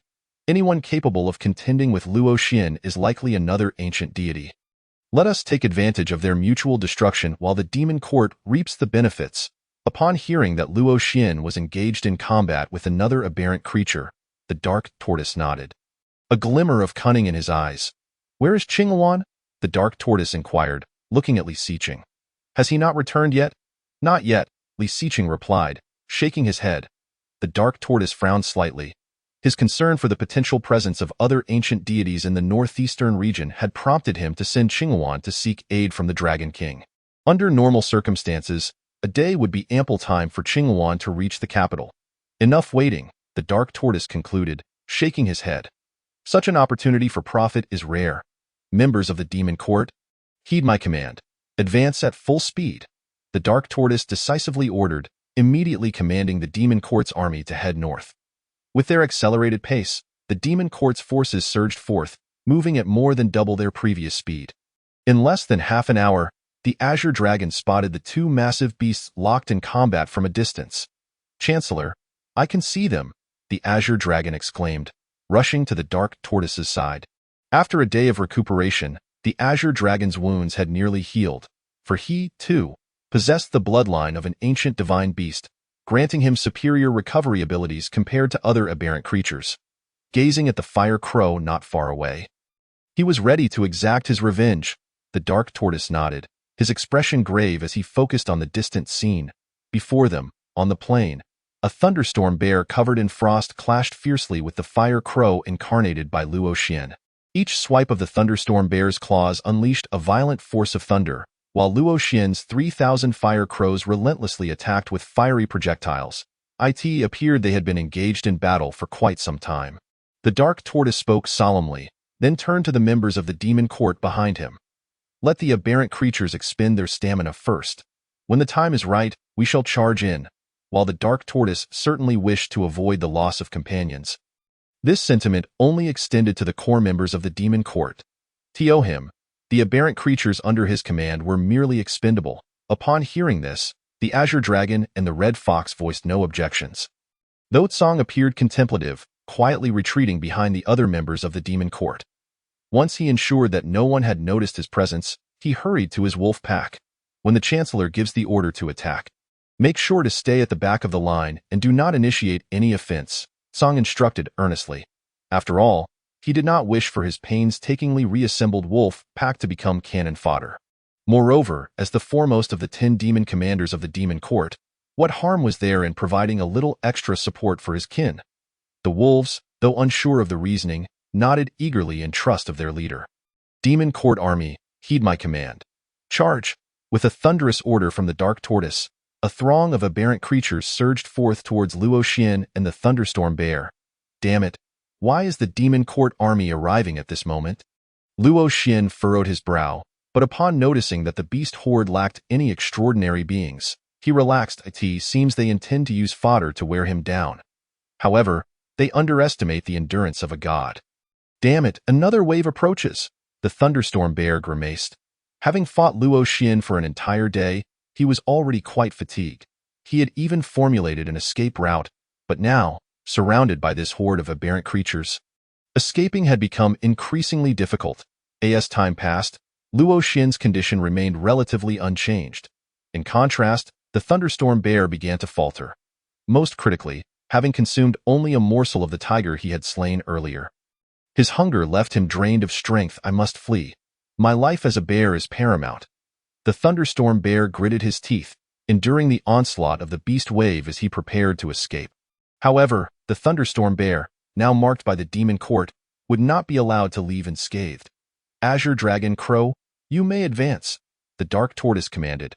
Speaker 2: Anyone capable of contending with Luo Xian is likely another ancient deity. Let us take advantage of their mutual destruction while the demon court reaps the benefits." Upon hearing that Luo Xian was engaged in combat with another aberrant creature, the dark tortoise nodded, a glimmer of cunning in his eyes. "Where is Qingluan?" the dark tortoise inquired, looking at Li Xiqing. "Has he not returned yet?" "Not yet," Li Xiqing replied, shaking his head. The dark tortoise frowned slightly. His concern for the potential presence of other ancient deities in the northeastern region had prompted him to send Qingluan to seek aid from the Dragon King. Under normal circumstances, a day would be ample time for Qingluan to reach the capital. "Enough waiting," the dark tortoise concluded, shaking his head. "Such an opportunity for profit is rare. Members of the demon court, heed my command. Advance at full speed," the dark tortoise decisively ordered, immediately commanding the demon court's army to head north. With their accelerated pace, the demon court's forces surged forth, moving at more than double their previous speed. In less than half an hour, the Azure Dragon spotted the two massive beasts locked in combat from a distance. "Chancellor, I can see them," the Azure Dragon exclaimed, rushing to the dark tortoise's side. After a day of recuperation, the Azure Dragon's wounds had nearly healed, for he, too, possessed the bloodline of an ancient divine beast, granting him superior recovery abilities compared to other aberrant creatures. Gazing at the fire crow not far away, he was ready to exact his revenge. The dark tortoise nodded, his expression grave as he focused on the distant scene. Before them, on the plain, a thunderstorm bear covered in frost clashed fiercely with the fire crow incarnated by Luo Xian. Each swipe of the thunderstorm bear's claws unleashed a violent force of thunder, while Luo Xian's 3,000 fire crows relentlessly attacked with fiery projectiles. It appeared they had been engaged in battle for quite some time. The dark tortoise spoke solemnly, then turned to the members of the demon court behind him. "Let the aberrant creatures expend their stamina first. When the time is right, we shall charge in." While the dark tortoise certainly wished to avoid the loss of companions, this sentiment only extended to the core members of the demon court. To him, the aberrant creatures under his command were merely expendable. Upon hearing this, the Azure Dragon and the Red Fox voiced no objections. Though Tsang appeared contemplative, quietly retreating behind the other members of the demon court. Once he ensured that no one had noticed his presence, he hurried to his wolf pack. "When the Chancellor gives the order to attack, make sure to stay at the back of the line and do not initiate any offense," Tsang instructed earnestly. After all, he did not wish for his painstakingly reassembled wolf pack to become cannon fodder. Moreover, as the foremost of the 10 demon commanders of the demon court, what harm was there in providing a little extra support for his kin? The wolves, though unsure of the reasoning, nodded eagerly in trust of their leader. Demon Court Army, heed my command. Charge! With a thunderous order from the Dark Tortoise, a throng of aberrant creatures surged forth towards Luo Xian and the Thunderstorm Bear. Damn it! Why is the Demon Court Army arriving at this moment? Luo Xian furrowed his brow, but upon noticing that the beast horde lacked any extraordinary beings, he relaxed. It seems they intend to use fodder to wear him down. However, they underestimate the endurance of a god. Damn it, another wave approaches! The Thunderstorm Bear grimaced. Having fought Luo Xian for an entire day, he was already quite fatigued. He had even formulated an escape route, but now, surrounded by this horde of aberrant creatures, escaping had become increasingly difficult. As time passed, Luo Xian's condition remained relatively unchanged. In contrast, the Thunderstorm Bear began to falter. Most critically, having consumed only a morsel of the tiger he had slain earlier. His hunger left him drained of strength. I must flee. My life as a bear is paramount. The Thunderstorm Bear gritted his teeth, enduring the onslaught of the beast wave as he prepared to escape. However, the Thunderstorm Bear, now marked by the Demon Court, would not be allowed to leave unscathed. Azure Dragon Crow, you may advance, the Dark Tortoise commanded.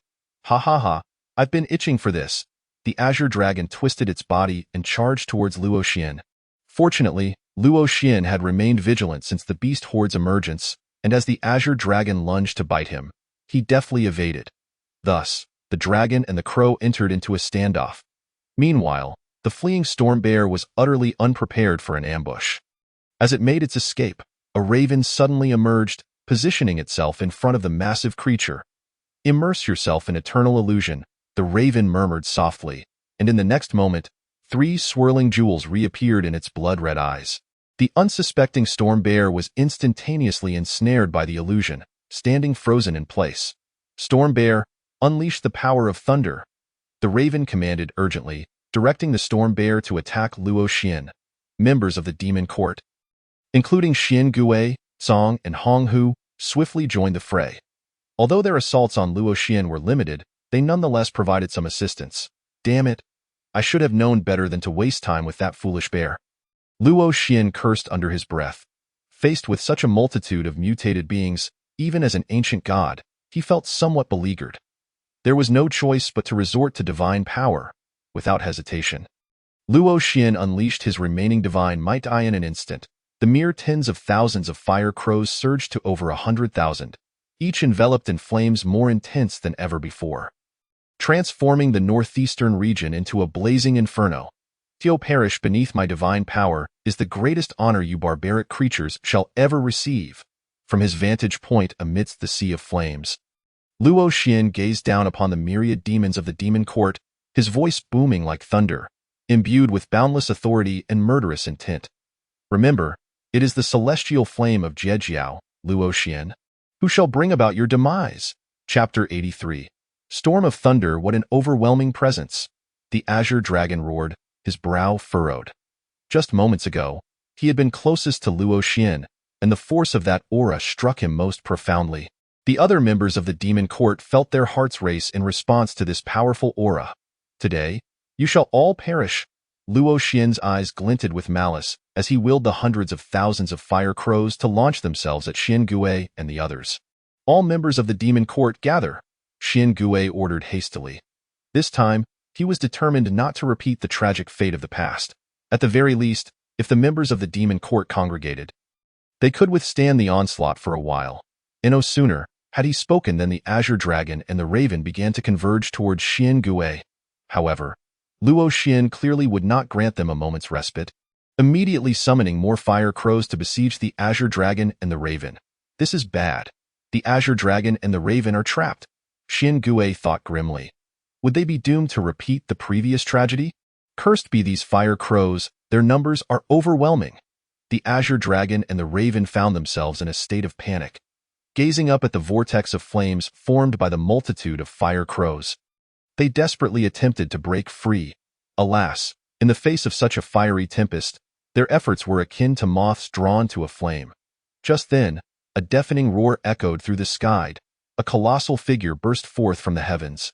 Speaker 2: Ha ha ha, I've been itching for this. The Azure Dragon twisted its body and charged towards Luo Xian. Fortunately, Luo Xian had remained vigilant since the beast horde's emergence, and as the Azure Dragon lunged to bite him, he deftly evaded. Thus, the dragon and the crow entered into a standoff. Meanwhile, the fleeing Storm Bear was utterly unprepared for an ambush. As it made its escape, a raven suddenly emerged, positioning itself in front of the massive creature. Immerse yourself in eternal illusion, the raven murmured softly, and in the next moment, 3 swirling jewels reappeared in its blood-red eyes. The unsuspecting Storm Bear was instantaneously ensnared by the illusion, standing frozen in place. Storm Bear, unleash the power of thunder, the raven commanded urgently, directing the Storm Bear to attack Luo Xian. Members of the Demon Court, including Xian Gui, Song, and Hong Hu, swiftly joined the fray. Although their assaults on Luo Xian were limited, they nonetheless provided some assistance. Damn it! I should have known better than to waste time with that foolish bear. Luo Xian cursed under his breath. Faced with such a multitude of mutated beings, even as an ancient god, he felt somewhat beleaguered. There was no choice but to resort to divine power, without hesitation. Luo Xian unleashed his remaining divine might. In an instant, the mere tens of thousands of fire crows surged to over 100,000, each enveloped in flames more intense than ever before, transforming the northeastern region into a blazing inferno. To perish beneath my divine power is the greatest honor you barbaric creatures shall ever receive. From his vantage point amidst the sea of flames, Luo Xian gazed down upon the myriad demons of the Demon Court, his voice booming like thunder, imbued with boundless authority and murderous intent. Remember, it is the celestial flame of Jiejiao, Luo Xian, who shall bring about your demise. Chapter 83. Storm of Thunder, what an overwhelming presence! The Azure Dragon roared, his brow furrowed. Just moments ago, he had been closest to Luo Xian, and the force of that aura struck him most profoundly. The other members of the Demon Court felt their hearts race in response to this powerful aura. Today, you shall all perish. Luo Xian's eyes glinted with malice as he willed the hundreds of thousands of fire crows to launch themselves at Xian Gui and the others. All members of the Demon Court gather, Xian Gui ordered hastily. This time, he was determined not to repeat the tragic fate of the past. At the very least, if the members of the Demon Court congregated, they could withstand the onslaught for a while. And no sooner had he spoken than the Azure Dragon and the Raven began to converge towards Xian Gui. However, Luo Xian clearly would not grant them a moment's respite, immediately summoning more fire crows to besiege the Azure Dragon and the Raven. This is bad. The Azure Dragon and the Raven are trapped, Xian Gui thought grimly. Would they be doomed to repeat the previous tragedy? Cursed be these fire crows, their numbers are overwhelming. The Azure Dragon and the Raven found themselves in a state of panic, gazing up at the vortex of flames formed by the multitude of fire crows. They desperately attempted to break free. Alas, in the face of such a fiery tempest, their efforts were akin to moths drawn to a flame. Just then, a deafening roar echoed through the sky. A colossal figure burst forth from the heavens,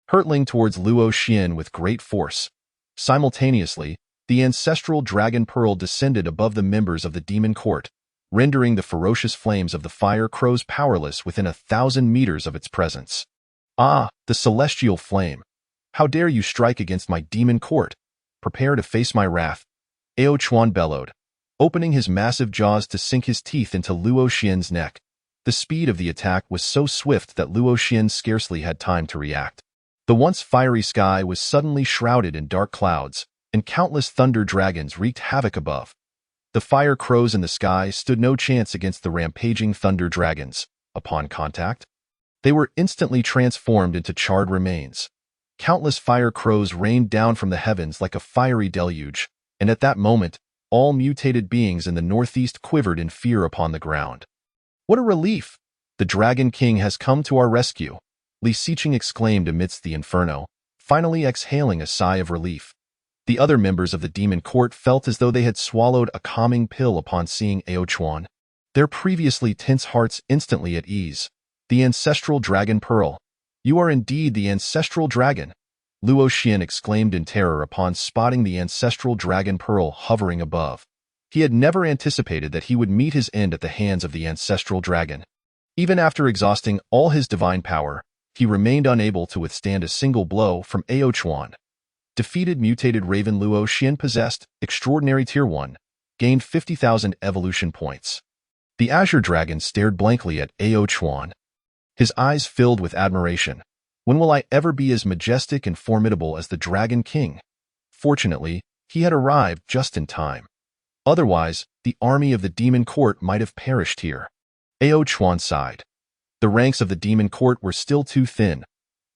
Speaker 2: hurtling towards Luo Xian with great force. Simultaneously, the ancestral dragon pearl descended above the members of the Demon Court, rendering the ferocious flames of the fire crows powerless within 1,000 meters of its presence. Ah, the celestial flame! How dare you strike against my demon court? Prepare to face my wrath. Ao Chuan bellowed, opening his massive jaws to sink his teeth into Luo Xian's neck. The speed of the attack was so swift that Luo Xian scarcely had time to react. The once fiery sky was suddenly shrouded in dark clouds, and countless thunder dragons wreaked havoc above. The fire crows in the sky stood no chance against the rampaging thunder dragons. Upon contact, they were instantly transformed into charred remains. Countless fire crows rained down from the heavens like a fiery deluge, and at that moment, all mutated beings in the northeast quivered in fear upon the ground. What a relief! The Dragon King has come to our rescue, Li Xiqing exclaimed amidst the inferno, finally exhaling a sigh of relief. The other members of the demon court felt as though they had swallowed a calming pill upon seeing Ao Chuan. Their previously tense hearts instantly at ease. The ancestral dragon pearl. You are indeed the ancestral dragon, Luo Xian exclaimed in terror upon spotting the ancestral dragon pearl hovering above. He had never anticipated that he would meet his end at the hands of the ancestral dragon. Even after exhausting all his divine power, he remained unable to withstand a single blow from Ao Chuan. Defeated mutated Raven Luo Xian possessed Extraordinary Tier 1, gained 50,000 evolution points. The Azure Dragon stared blankly at Ao Chuan. His eyes filled with admiration. When will I ever be as majestic and formidable as the Dragon King? Fortunately, he had arrived just in time. Otherwise, the army of the demon court might have perished here. Ao Chuan sighed. The ranks of the demon court were still too thin.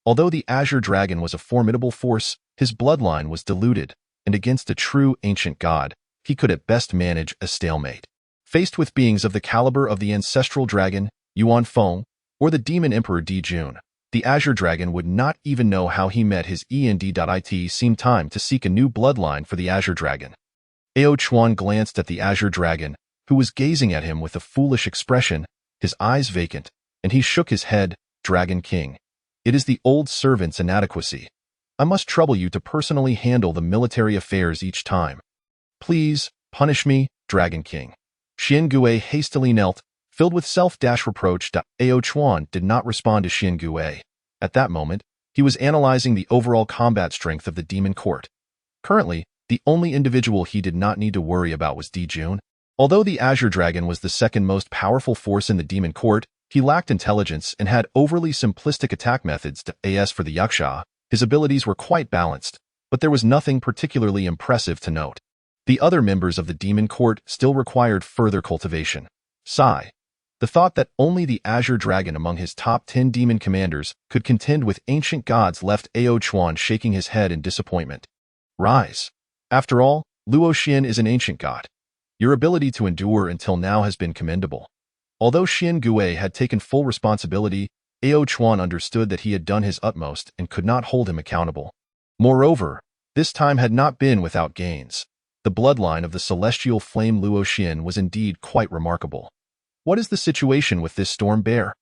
Speaker 2: Although the Azure Dragon was a formidable force, his bloodline was diluted, and against a true ancient god, he could at best manage a stalemate. Faced with beings of the caliber of the ancestral dragon, Yuan Feng, or the demon emperor Di Jun, the Azure Dragon would not even know how he met his end. It seemed time to seek a new bloodline for the Azure Dragon. Ao Chuan glanced at the Azure Dragon, who was gazing at him with a foolish expression, his eyes vacant, and he shook his head. Dragon King, it is the old servant's inadequacy. I must trouble you to personally handle the military affairs each time. Please, punish me, Dragon King. Xian Gui hastily knelt, filled with self-reproach. Ao Chuan did not respond to Xian Gui. At that moment, he was analyzing the overall combat strength of the demon court. Currently, the only individual he did not need to worry about was Di Jun. Although the Azure Dragon was the second most powerful force in the demon court, he lacked intelligence and had overly simplistic attack methods. As for the Yaksha, his abilities were quite balanced, but there was nothing particularly impressive to note. The other members of the demon court still required further cultivation. Sigh. The thought that only the Azure Dragon among his top 10 demon commanders could contend with ancient gods left Ao Chuan shaking his head in disappointment. Rise. After all, Luo Xian is an ancient god. Your ability to endure until now has been commendable. Although Xian Gui had taken full responsibility, Ao Chuan understood that he had done his utmost and could not hold him accountable. Moreover, this time had not been without gains. The bloodline of the celestial flame Luo Xian was indeed quite remarkable. What is the situation with this storm bear?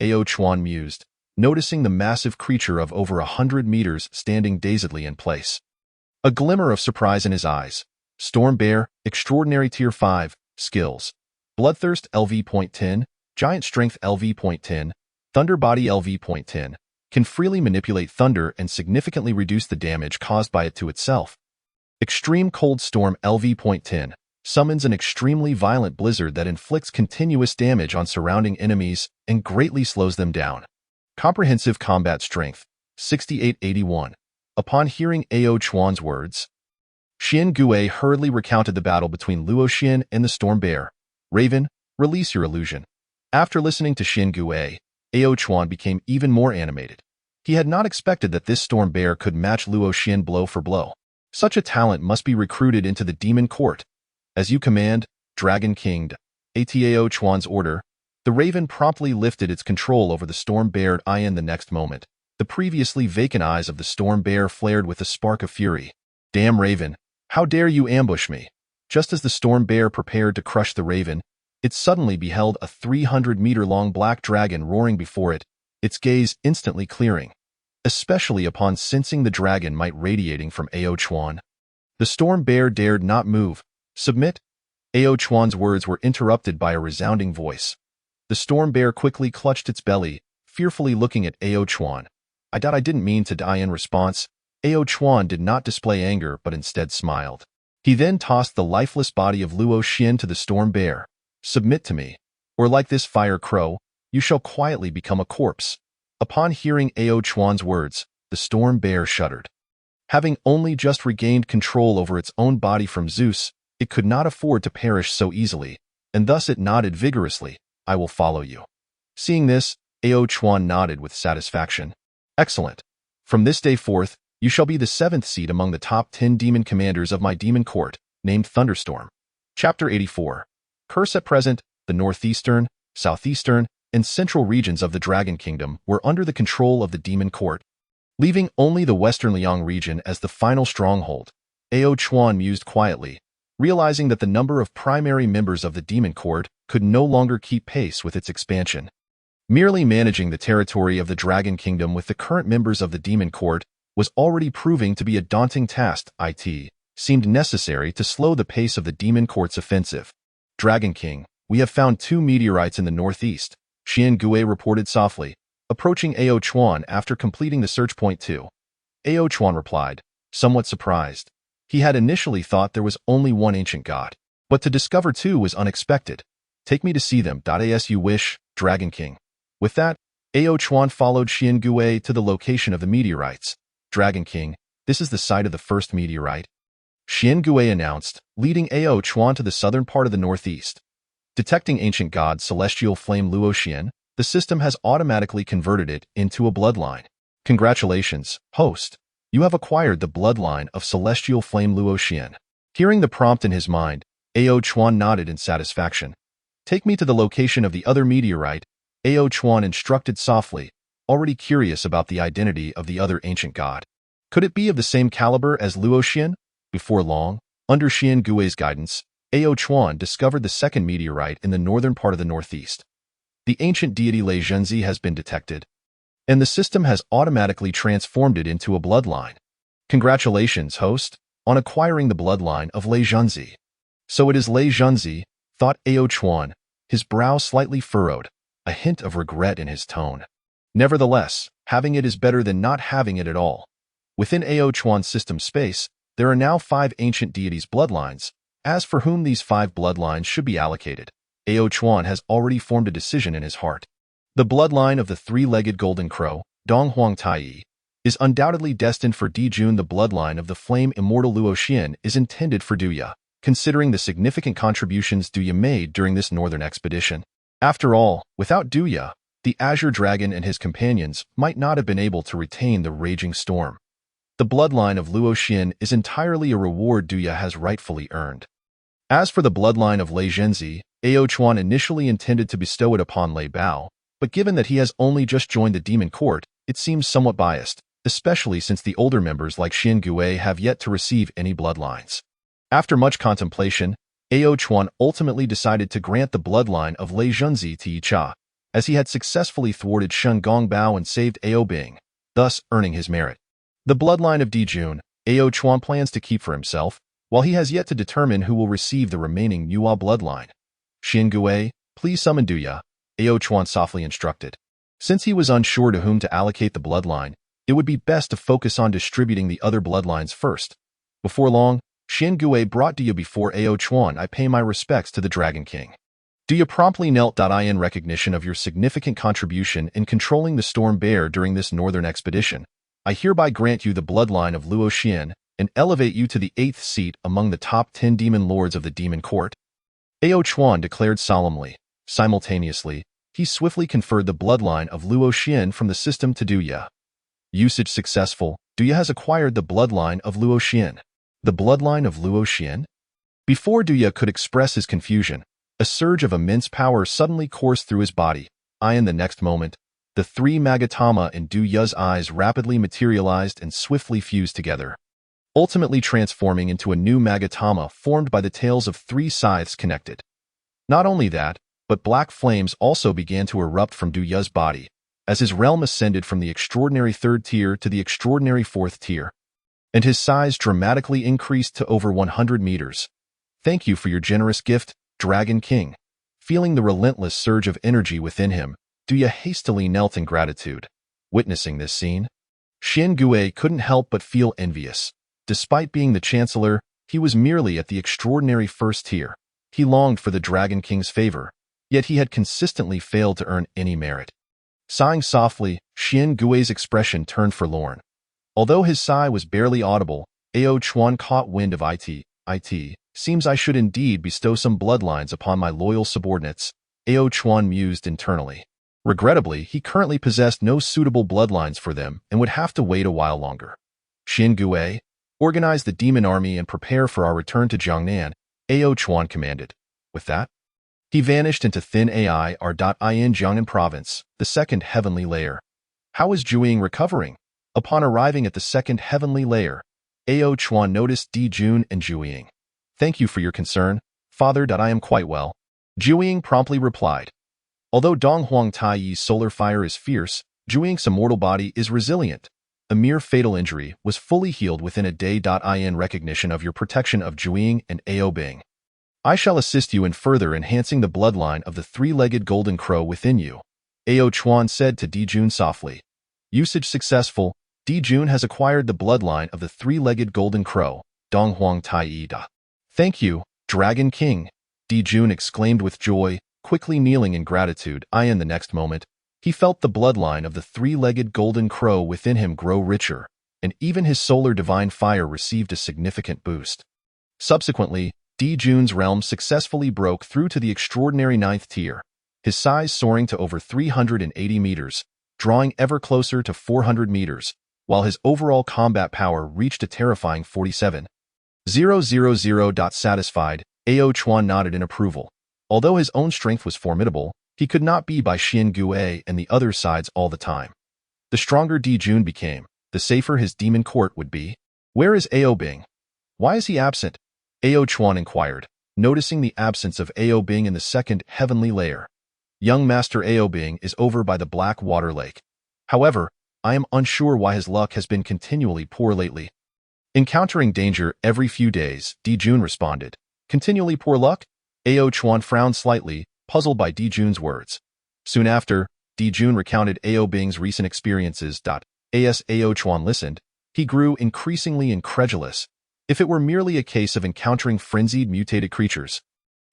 Speaker 2: Ao Chuan mused, noticing the massive creature of over 100 meters standing dazedly in place. A glimmer of surprise in his eyes. Storm Bear, Extraordinary Tier 5, Skills. Bloodthirst LV.10, Giant Strength LV.10, Thunder Body LV.10, can freely manipulate thunder and significantly reduce the damage caused by it to itself. Extreme Cold Storm LV.10, summons an extremely violent blizzard that inflicts continuous damage on surrounding enemies and greatly slows them down. Comprehensive Combat Strength, 6881. Upon hearing Ao Chuan's words, Xian Gui hurriedly recounted the battle between Luo Xian and the Storm Bear. Raven, release your illusion. After listening to Xian Gui, Ao Chuan became even more animated. He had not expected that this Storm Bear could match Luo Xian blow for blow. Such a talent must be recruited into the demon court. As you command, Dragon King. At Ao Chuan's order, the Raven promptly lifted its control over the Storm Bear. In the next moment, the previously vacant eyes of the Storm Bear flared with a spark of fury. Damn Raven, how dare you ambush me? Just as the Storm Bear prepared to crush the Raven, it suddenly beheld a 300-meter-long black dragon roaring before it, its gaze instantly clearing, especially upon sensing the dragon might radiating from Ao Chuan. The Storm Bear dared not move. Submit? Ao Chuan's words were interrupted by a resounding voice. The storm bear quickly clutched its belly, fearfully looking at Ao Chuan. I didn't mean to die. In response, Ao Chuan did not display anger but instead smiled. He then tossed the lifeless body of Luo Xian to the storm bear. Submit to me, or like this fire crow, you shall quietly become a corpse. Upon hearing Ao Chuan's words, the storm bear shuddered. Having only just regained control over its own body from Zeus, it could not afford to perish so easily, and thus it nodded vigorously. I will follow you. Seeing this, Ao Chuan nodded with satisfaction. Excellent. From this day forth, you shall be the 7th seat among the top 10 demon commanders of my demon court, named Thunderstorm. Chapter 84. Curse. At present, the northeastern, southeastern, and central regions of the Dragon Kingdom were under the control of the demon court. Leaving only the western Liang region as the final stronghold, Ao Chuan mused quietly, realizing that the number of primary members of the demon court could no longer keep pace with its expansion. Merely managing the territory of the Dragon Kingdom with the current members of the demon court was already proving to be a daunting task. It seemed necessary to slow the pace of the demon court's offensive. Dragon King, we have found 2 meteorites in the northeast, Xian Gui reported softly, approaching Ao Chuan after completing the search. Point 2. Ao Chuan replied, somewhat surprised. He had initially thought there was only one ancient god, but to discover 2 was unexpected. Take me to see them. As you wish, Dragon King. With that, Ao Chuan followed Xian Gui to the location of the meteorites. Dragon King, this is the site of the first meteorite, Xian Gui announced, leading Ao Chuan to the southern part of the northeast. Detecting ancient god celestial flame Luo Xian, the system has automatically converted it into a bloodline. Congratulations, host. You have acquired the bloodline of celestial flame Luo Xian. Hearing the prompt in his mind, Ao Chuan nodded in satisfaction. Take me to the location of the other meteorite, Ao Chuan instructed softly, already curious about the identity of the other ancient god. Could it be of the same caliber as Luo Xian? Before long, under Xian Gui's guidance, Ao Chuan discovered the second meteorite in the northern part of the northeast. The ancient deity Lei Zhenzi has been detected, and the system has automatically transformed it into a bloodline. Congratulations, host, on acquiring the bloodline of Lei Zhenzi. So it is Lei Zhenzi, thought Ao Chuan, his brow slightly furrowed, a hint of regret in his tone. Nevertheless, having it is better than not having it at all. Within Ao Chuan's system space, there are now 5 ancient deities' bloodlines. As for whom these 5 bloodlines should be allocated, Ao Chuan has already formed a decision in his heart. The bloodline of the 3-legged golden crow, Dong Huang Tai, is undoubtedly destined for Dijun. The bloodline of the flame immortal Luo Xian is intended for Duya, considering the significant contributions Duya made during this northern expedition. After all, without Duya, the Azure Dragon and his companions might not have been able to retain the raging storm. The bloodline of Luo Xian is entirely a reward Duya has rightfully earned. As for the bloodline of Lei Zhenzi, Ao Chuan initially intended to bestow it upon Lei Bao, but given that he has only just joined the demon court, it seems somewhat biased, especially since the older members like Xian Gui have yet to receive any bloodlines. After much contemplation, Ao Chuan ultimately decided to grant the bloodline of Lei Zhenzi to Yi Cha, as he had successfully thwarted Shen Gongbao and saved Ao Bing, thus earning his merit. The bloodline of Dijun, Ao Chuan plans to keep for himself, while he has yet to determine who will receive the remaining Yuhua bloodline. Xian Gui, please summon Duya, Ao Chuan softly instructed. Since he was unsure to whom to allocate the bloodline, it would be best to focus on distributing the other bloodlines first. Before long, Xian Gui brought Duya before Ao Chuan. I pay my respects to the Dragon King. Duya promptly knelt. In recognition of your significant contribution in controlling the storm bear during this northern expedition, I hereby grant you the bloodline of Luo Xian and elevate you to the 8th seat among the top 10 demon lords of the demon court. Ao Chuan declared solemnly. Simultaneously, he swiftly conferred the bloodline of Luo Xian from the system to Duya. Usage successful. Duya has acquired the bloodline of Luo Xian. The bloodline of Luo Xian? Before Duya could express his confusion, a surge of immense power suddenly coursed through his body. In the next moment, the 3 Magatama in Duya's eyes rapidly materialized and swiftly fused together, ultimately transforming into a new Magatama formed by the tails of 3 scythes connected. Not only that, but black flames also began to erupt from Duya's body, as his realm ascended from the extraordinary 3rd tier to the extraordinary 4th tier, and his size dramatically increased to over 100 meters. Thank you for your generous gift, Dragon King. Feeling the relentless surge of energy within him, Duya hastily knelt in gratitude. Witnessing this scene, Xian Gui couldn't help but feel envious. Despite being the Chancellor, he was merely at the extraordinary first tier. He longed for the Dragon King's favor, yet he had consistently failed to earn any merit. Sighing softly, Xian Gui's expression turned forlorn. Although his sigh was barely audible, Ao Chuan caught wind of it. Seems I should indeed bestow some bloodlines upon my loyal subordinates, Ao Chuan mused internally. Regrettably, he currently possessed no suitable bloodlines for them and would have to wait a while longer. Xian Gui, organize the demon army and prepare for our return to Jiangnan, Ao Chuan commanded. With that, he vanished into thin AI R.in Jiangnan province, the second heavenly layer. How is Zhuiying recovering? Upon arriving at the second heavenly layer, Ao Chuan noticed Di Jun and Zhuiying. Thank you for your concern, Father. I am quite well. Zhuiying promptly replied. Although Dong Huang Taiyi's solar fire is fierce, Zhuiying's immortal body is resilient. A mere fatal injury was fully healed within a day. In recognition of your protection of Zhuiying and Ao Bing, I shall assist you in further enhancing the bloodline of the three-legged golden crow within you, Ao Chuan said to Di Jun softly. Usage successful. Di Jun has acquired the bloodline of the three-legged golden crow, Dong Huang Taiyi. Thank you, Dragon King, Di Jun exclaimed with joy, quickly kneeling in gratitude. In the next moment, he felt the bloodline of the three-legged golden crow within him grow richer, and even his solar divine fire received a significant boost. Subsequently, Di Jun's realm successfully broke through to the extraordinary 9th tier, his size soaring to over 380 meters, drawing ever closer to 400 meters, while his overall combat power reached a terrifying 47,000. Satisfied, Ao Chuan nodded in approval. Although his own strength was formidable, he could not be by Xian Gui and the other sides all the time. The stronger Di Jun became, the safer his demon court would be. Where is Ao Bing? Why is he absent? Ao Chuan inquired, noticing the absence of Ao Bing in the second heavenly layer. Young Master Ao Bing is over by the Black Water Lake. However, I am unsure why his luck has been continually poor lately. Encountering danger every few days, Di Jun responded. Continually poor luck? Ao Chuan frowned slightly, puzzled by Di Jun's words. Soon after, Di Jun recounted Ao Bing's recent experiences. As Ao Chuan listened, he grew increasingly incredulous. If it were merely a case of encountering frenzied mutated creatures,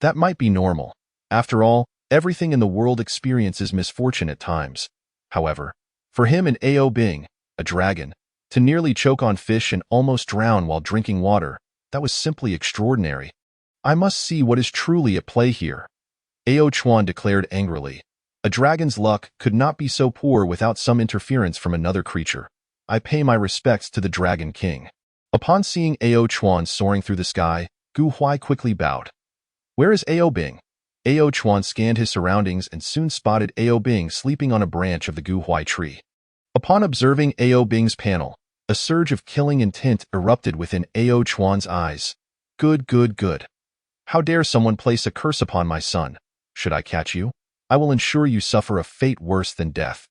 Speaker 2: that might be normal. After all, everything in the world experiences misfortune at times. However, for him and Ao Bing, a dragon, to nearly choke on fish and almost drown while drinking water, that was simply extraordinary. I must see what is truly at play here, Ao Chuan declared angrily. A dragon's luck could not be so poor without some interference from another creature. I pay my respects to the Dragon King. Upon seeing Ao Chuan soaring through the sky, Gu Huai quickly bowed. Where is Ao Bing? Ao Chuan scanned his surroundings and soon spotted Ao Bing sleeping on a branch of the Gu Huai tree. Upon observing Ao Bing's panel, a surge of killing intent erupted within Ao Chuan's eyes. Good. How dare someone place a curse upon my son? Should I catch you, I will ensure you suffer a fate worse than death.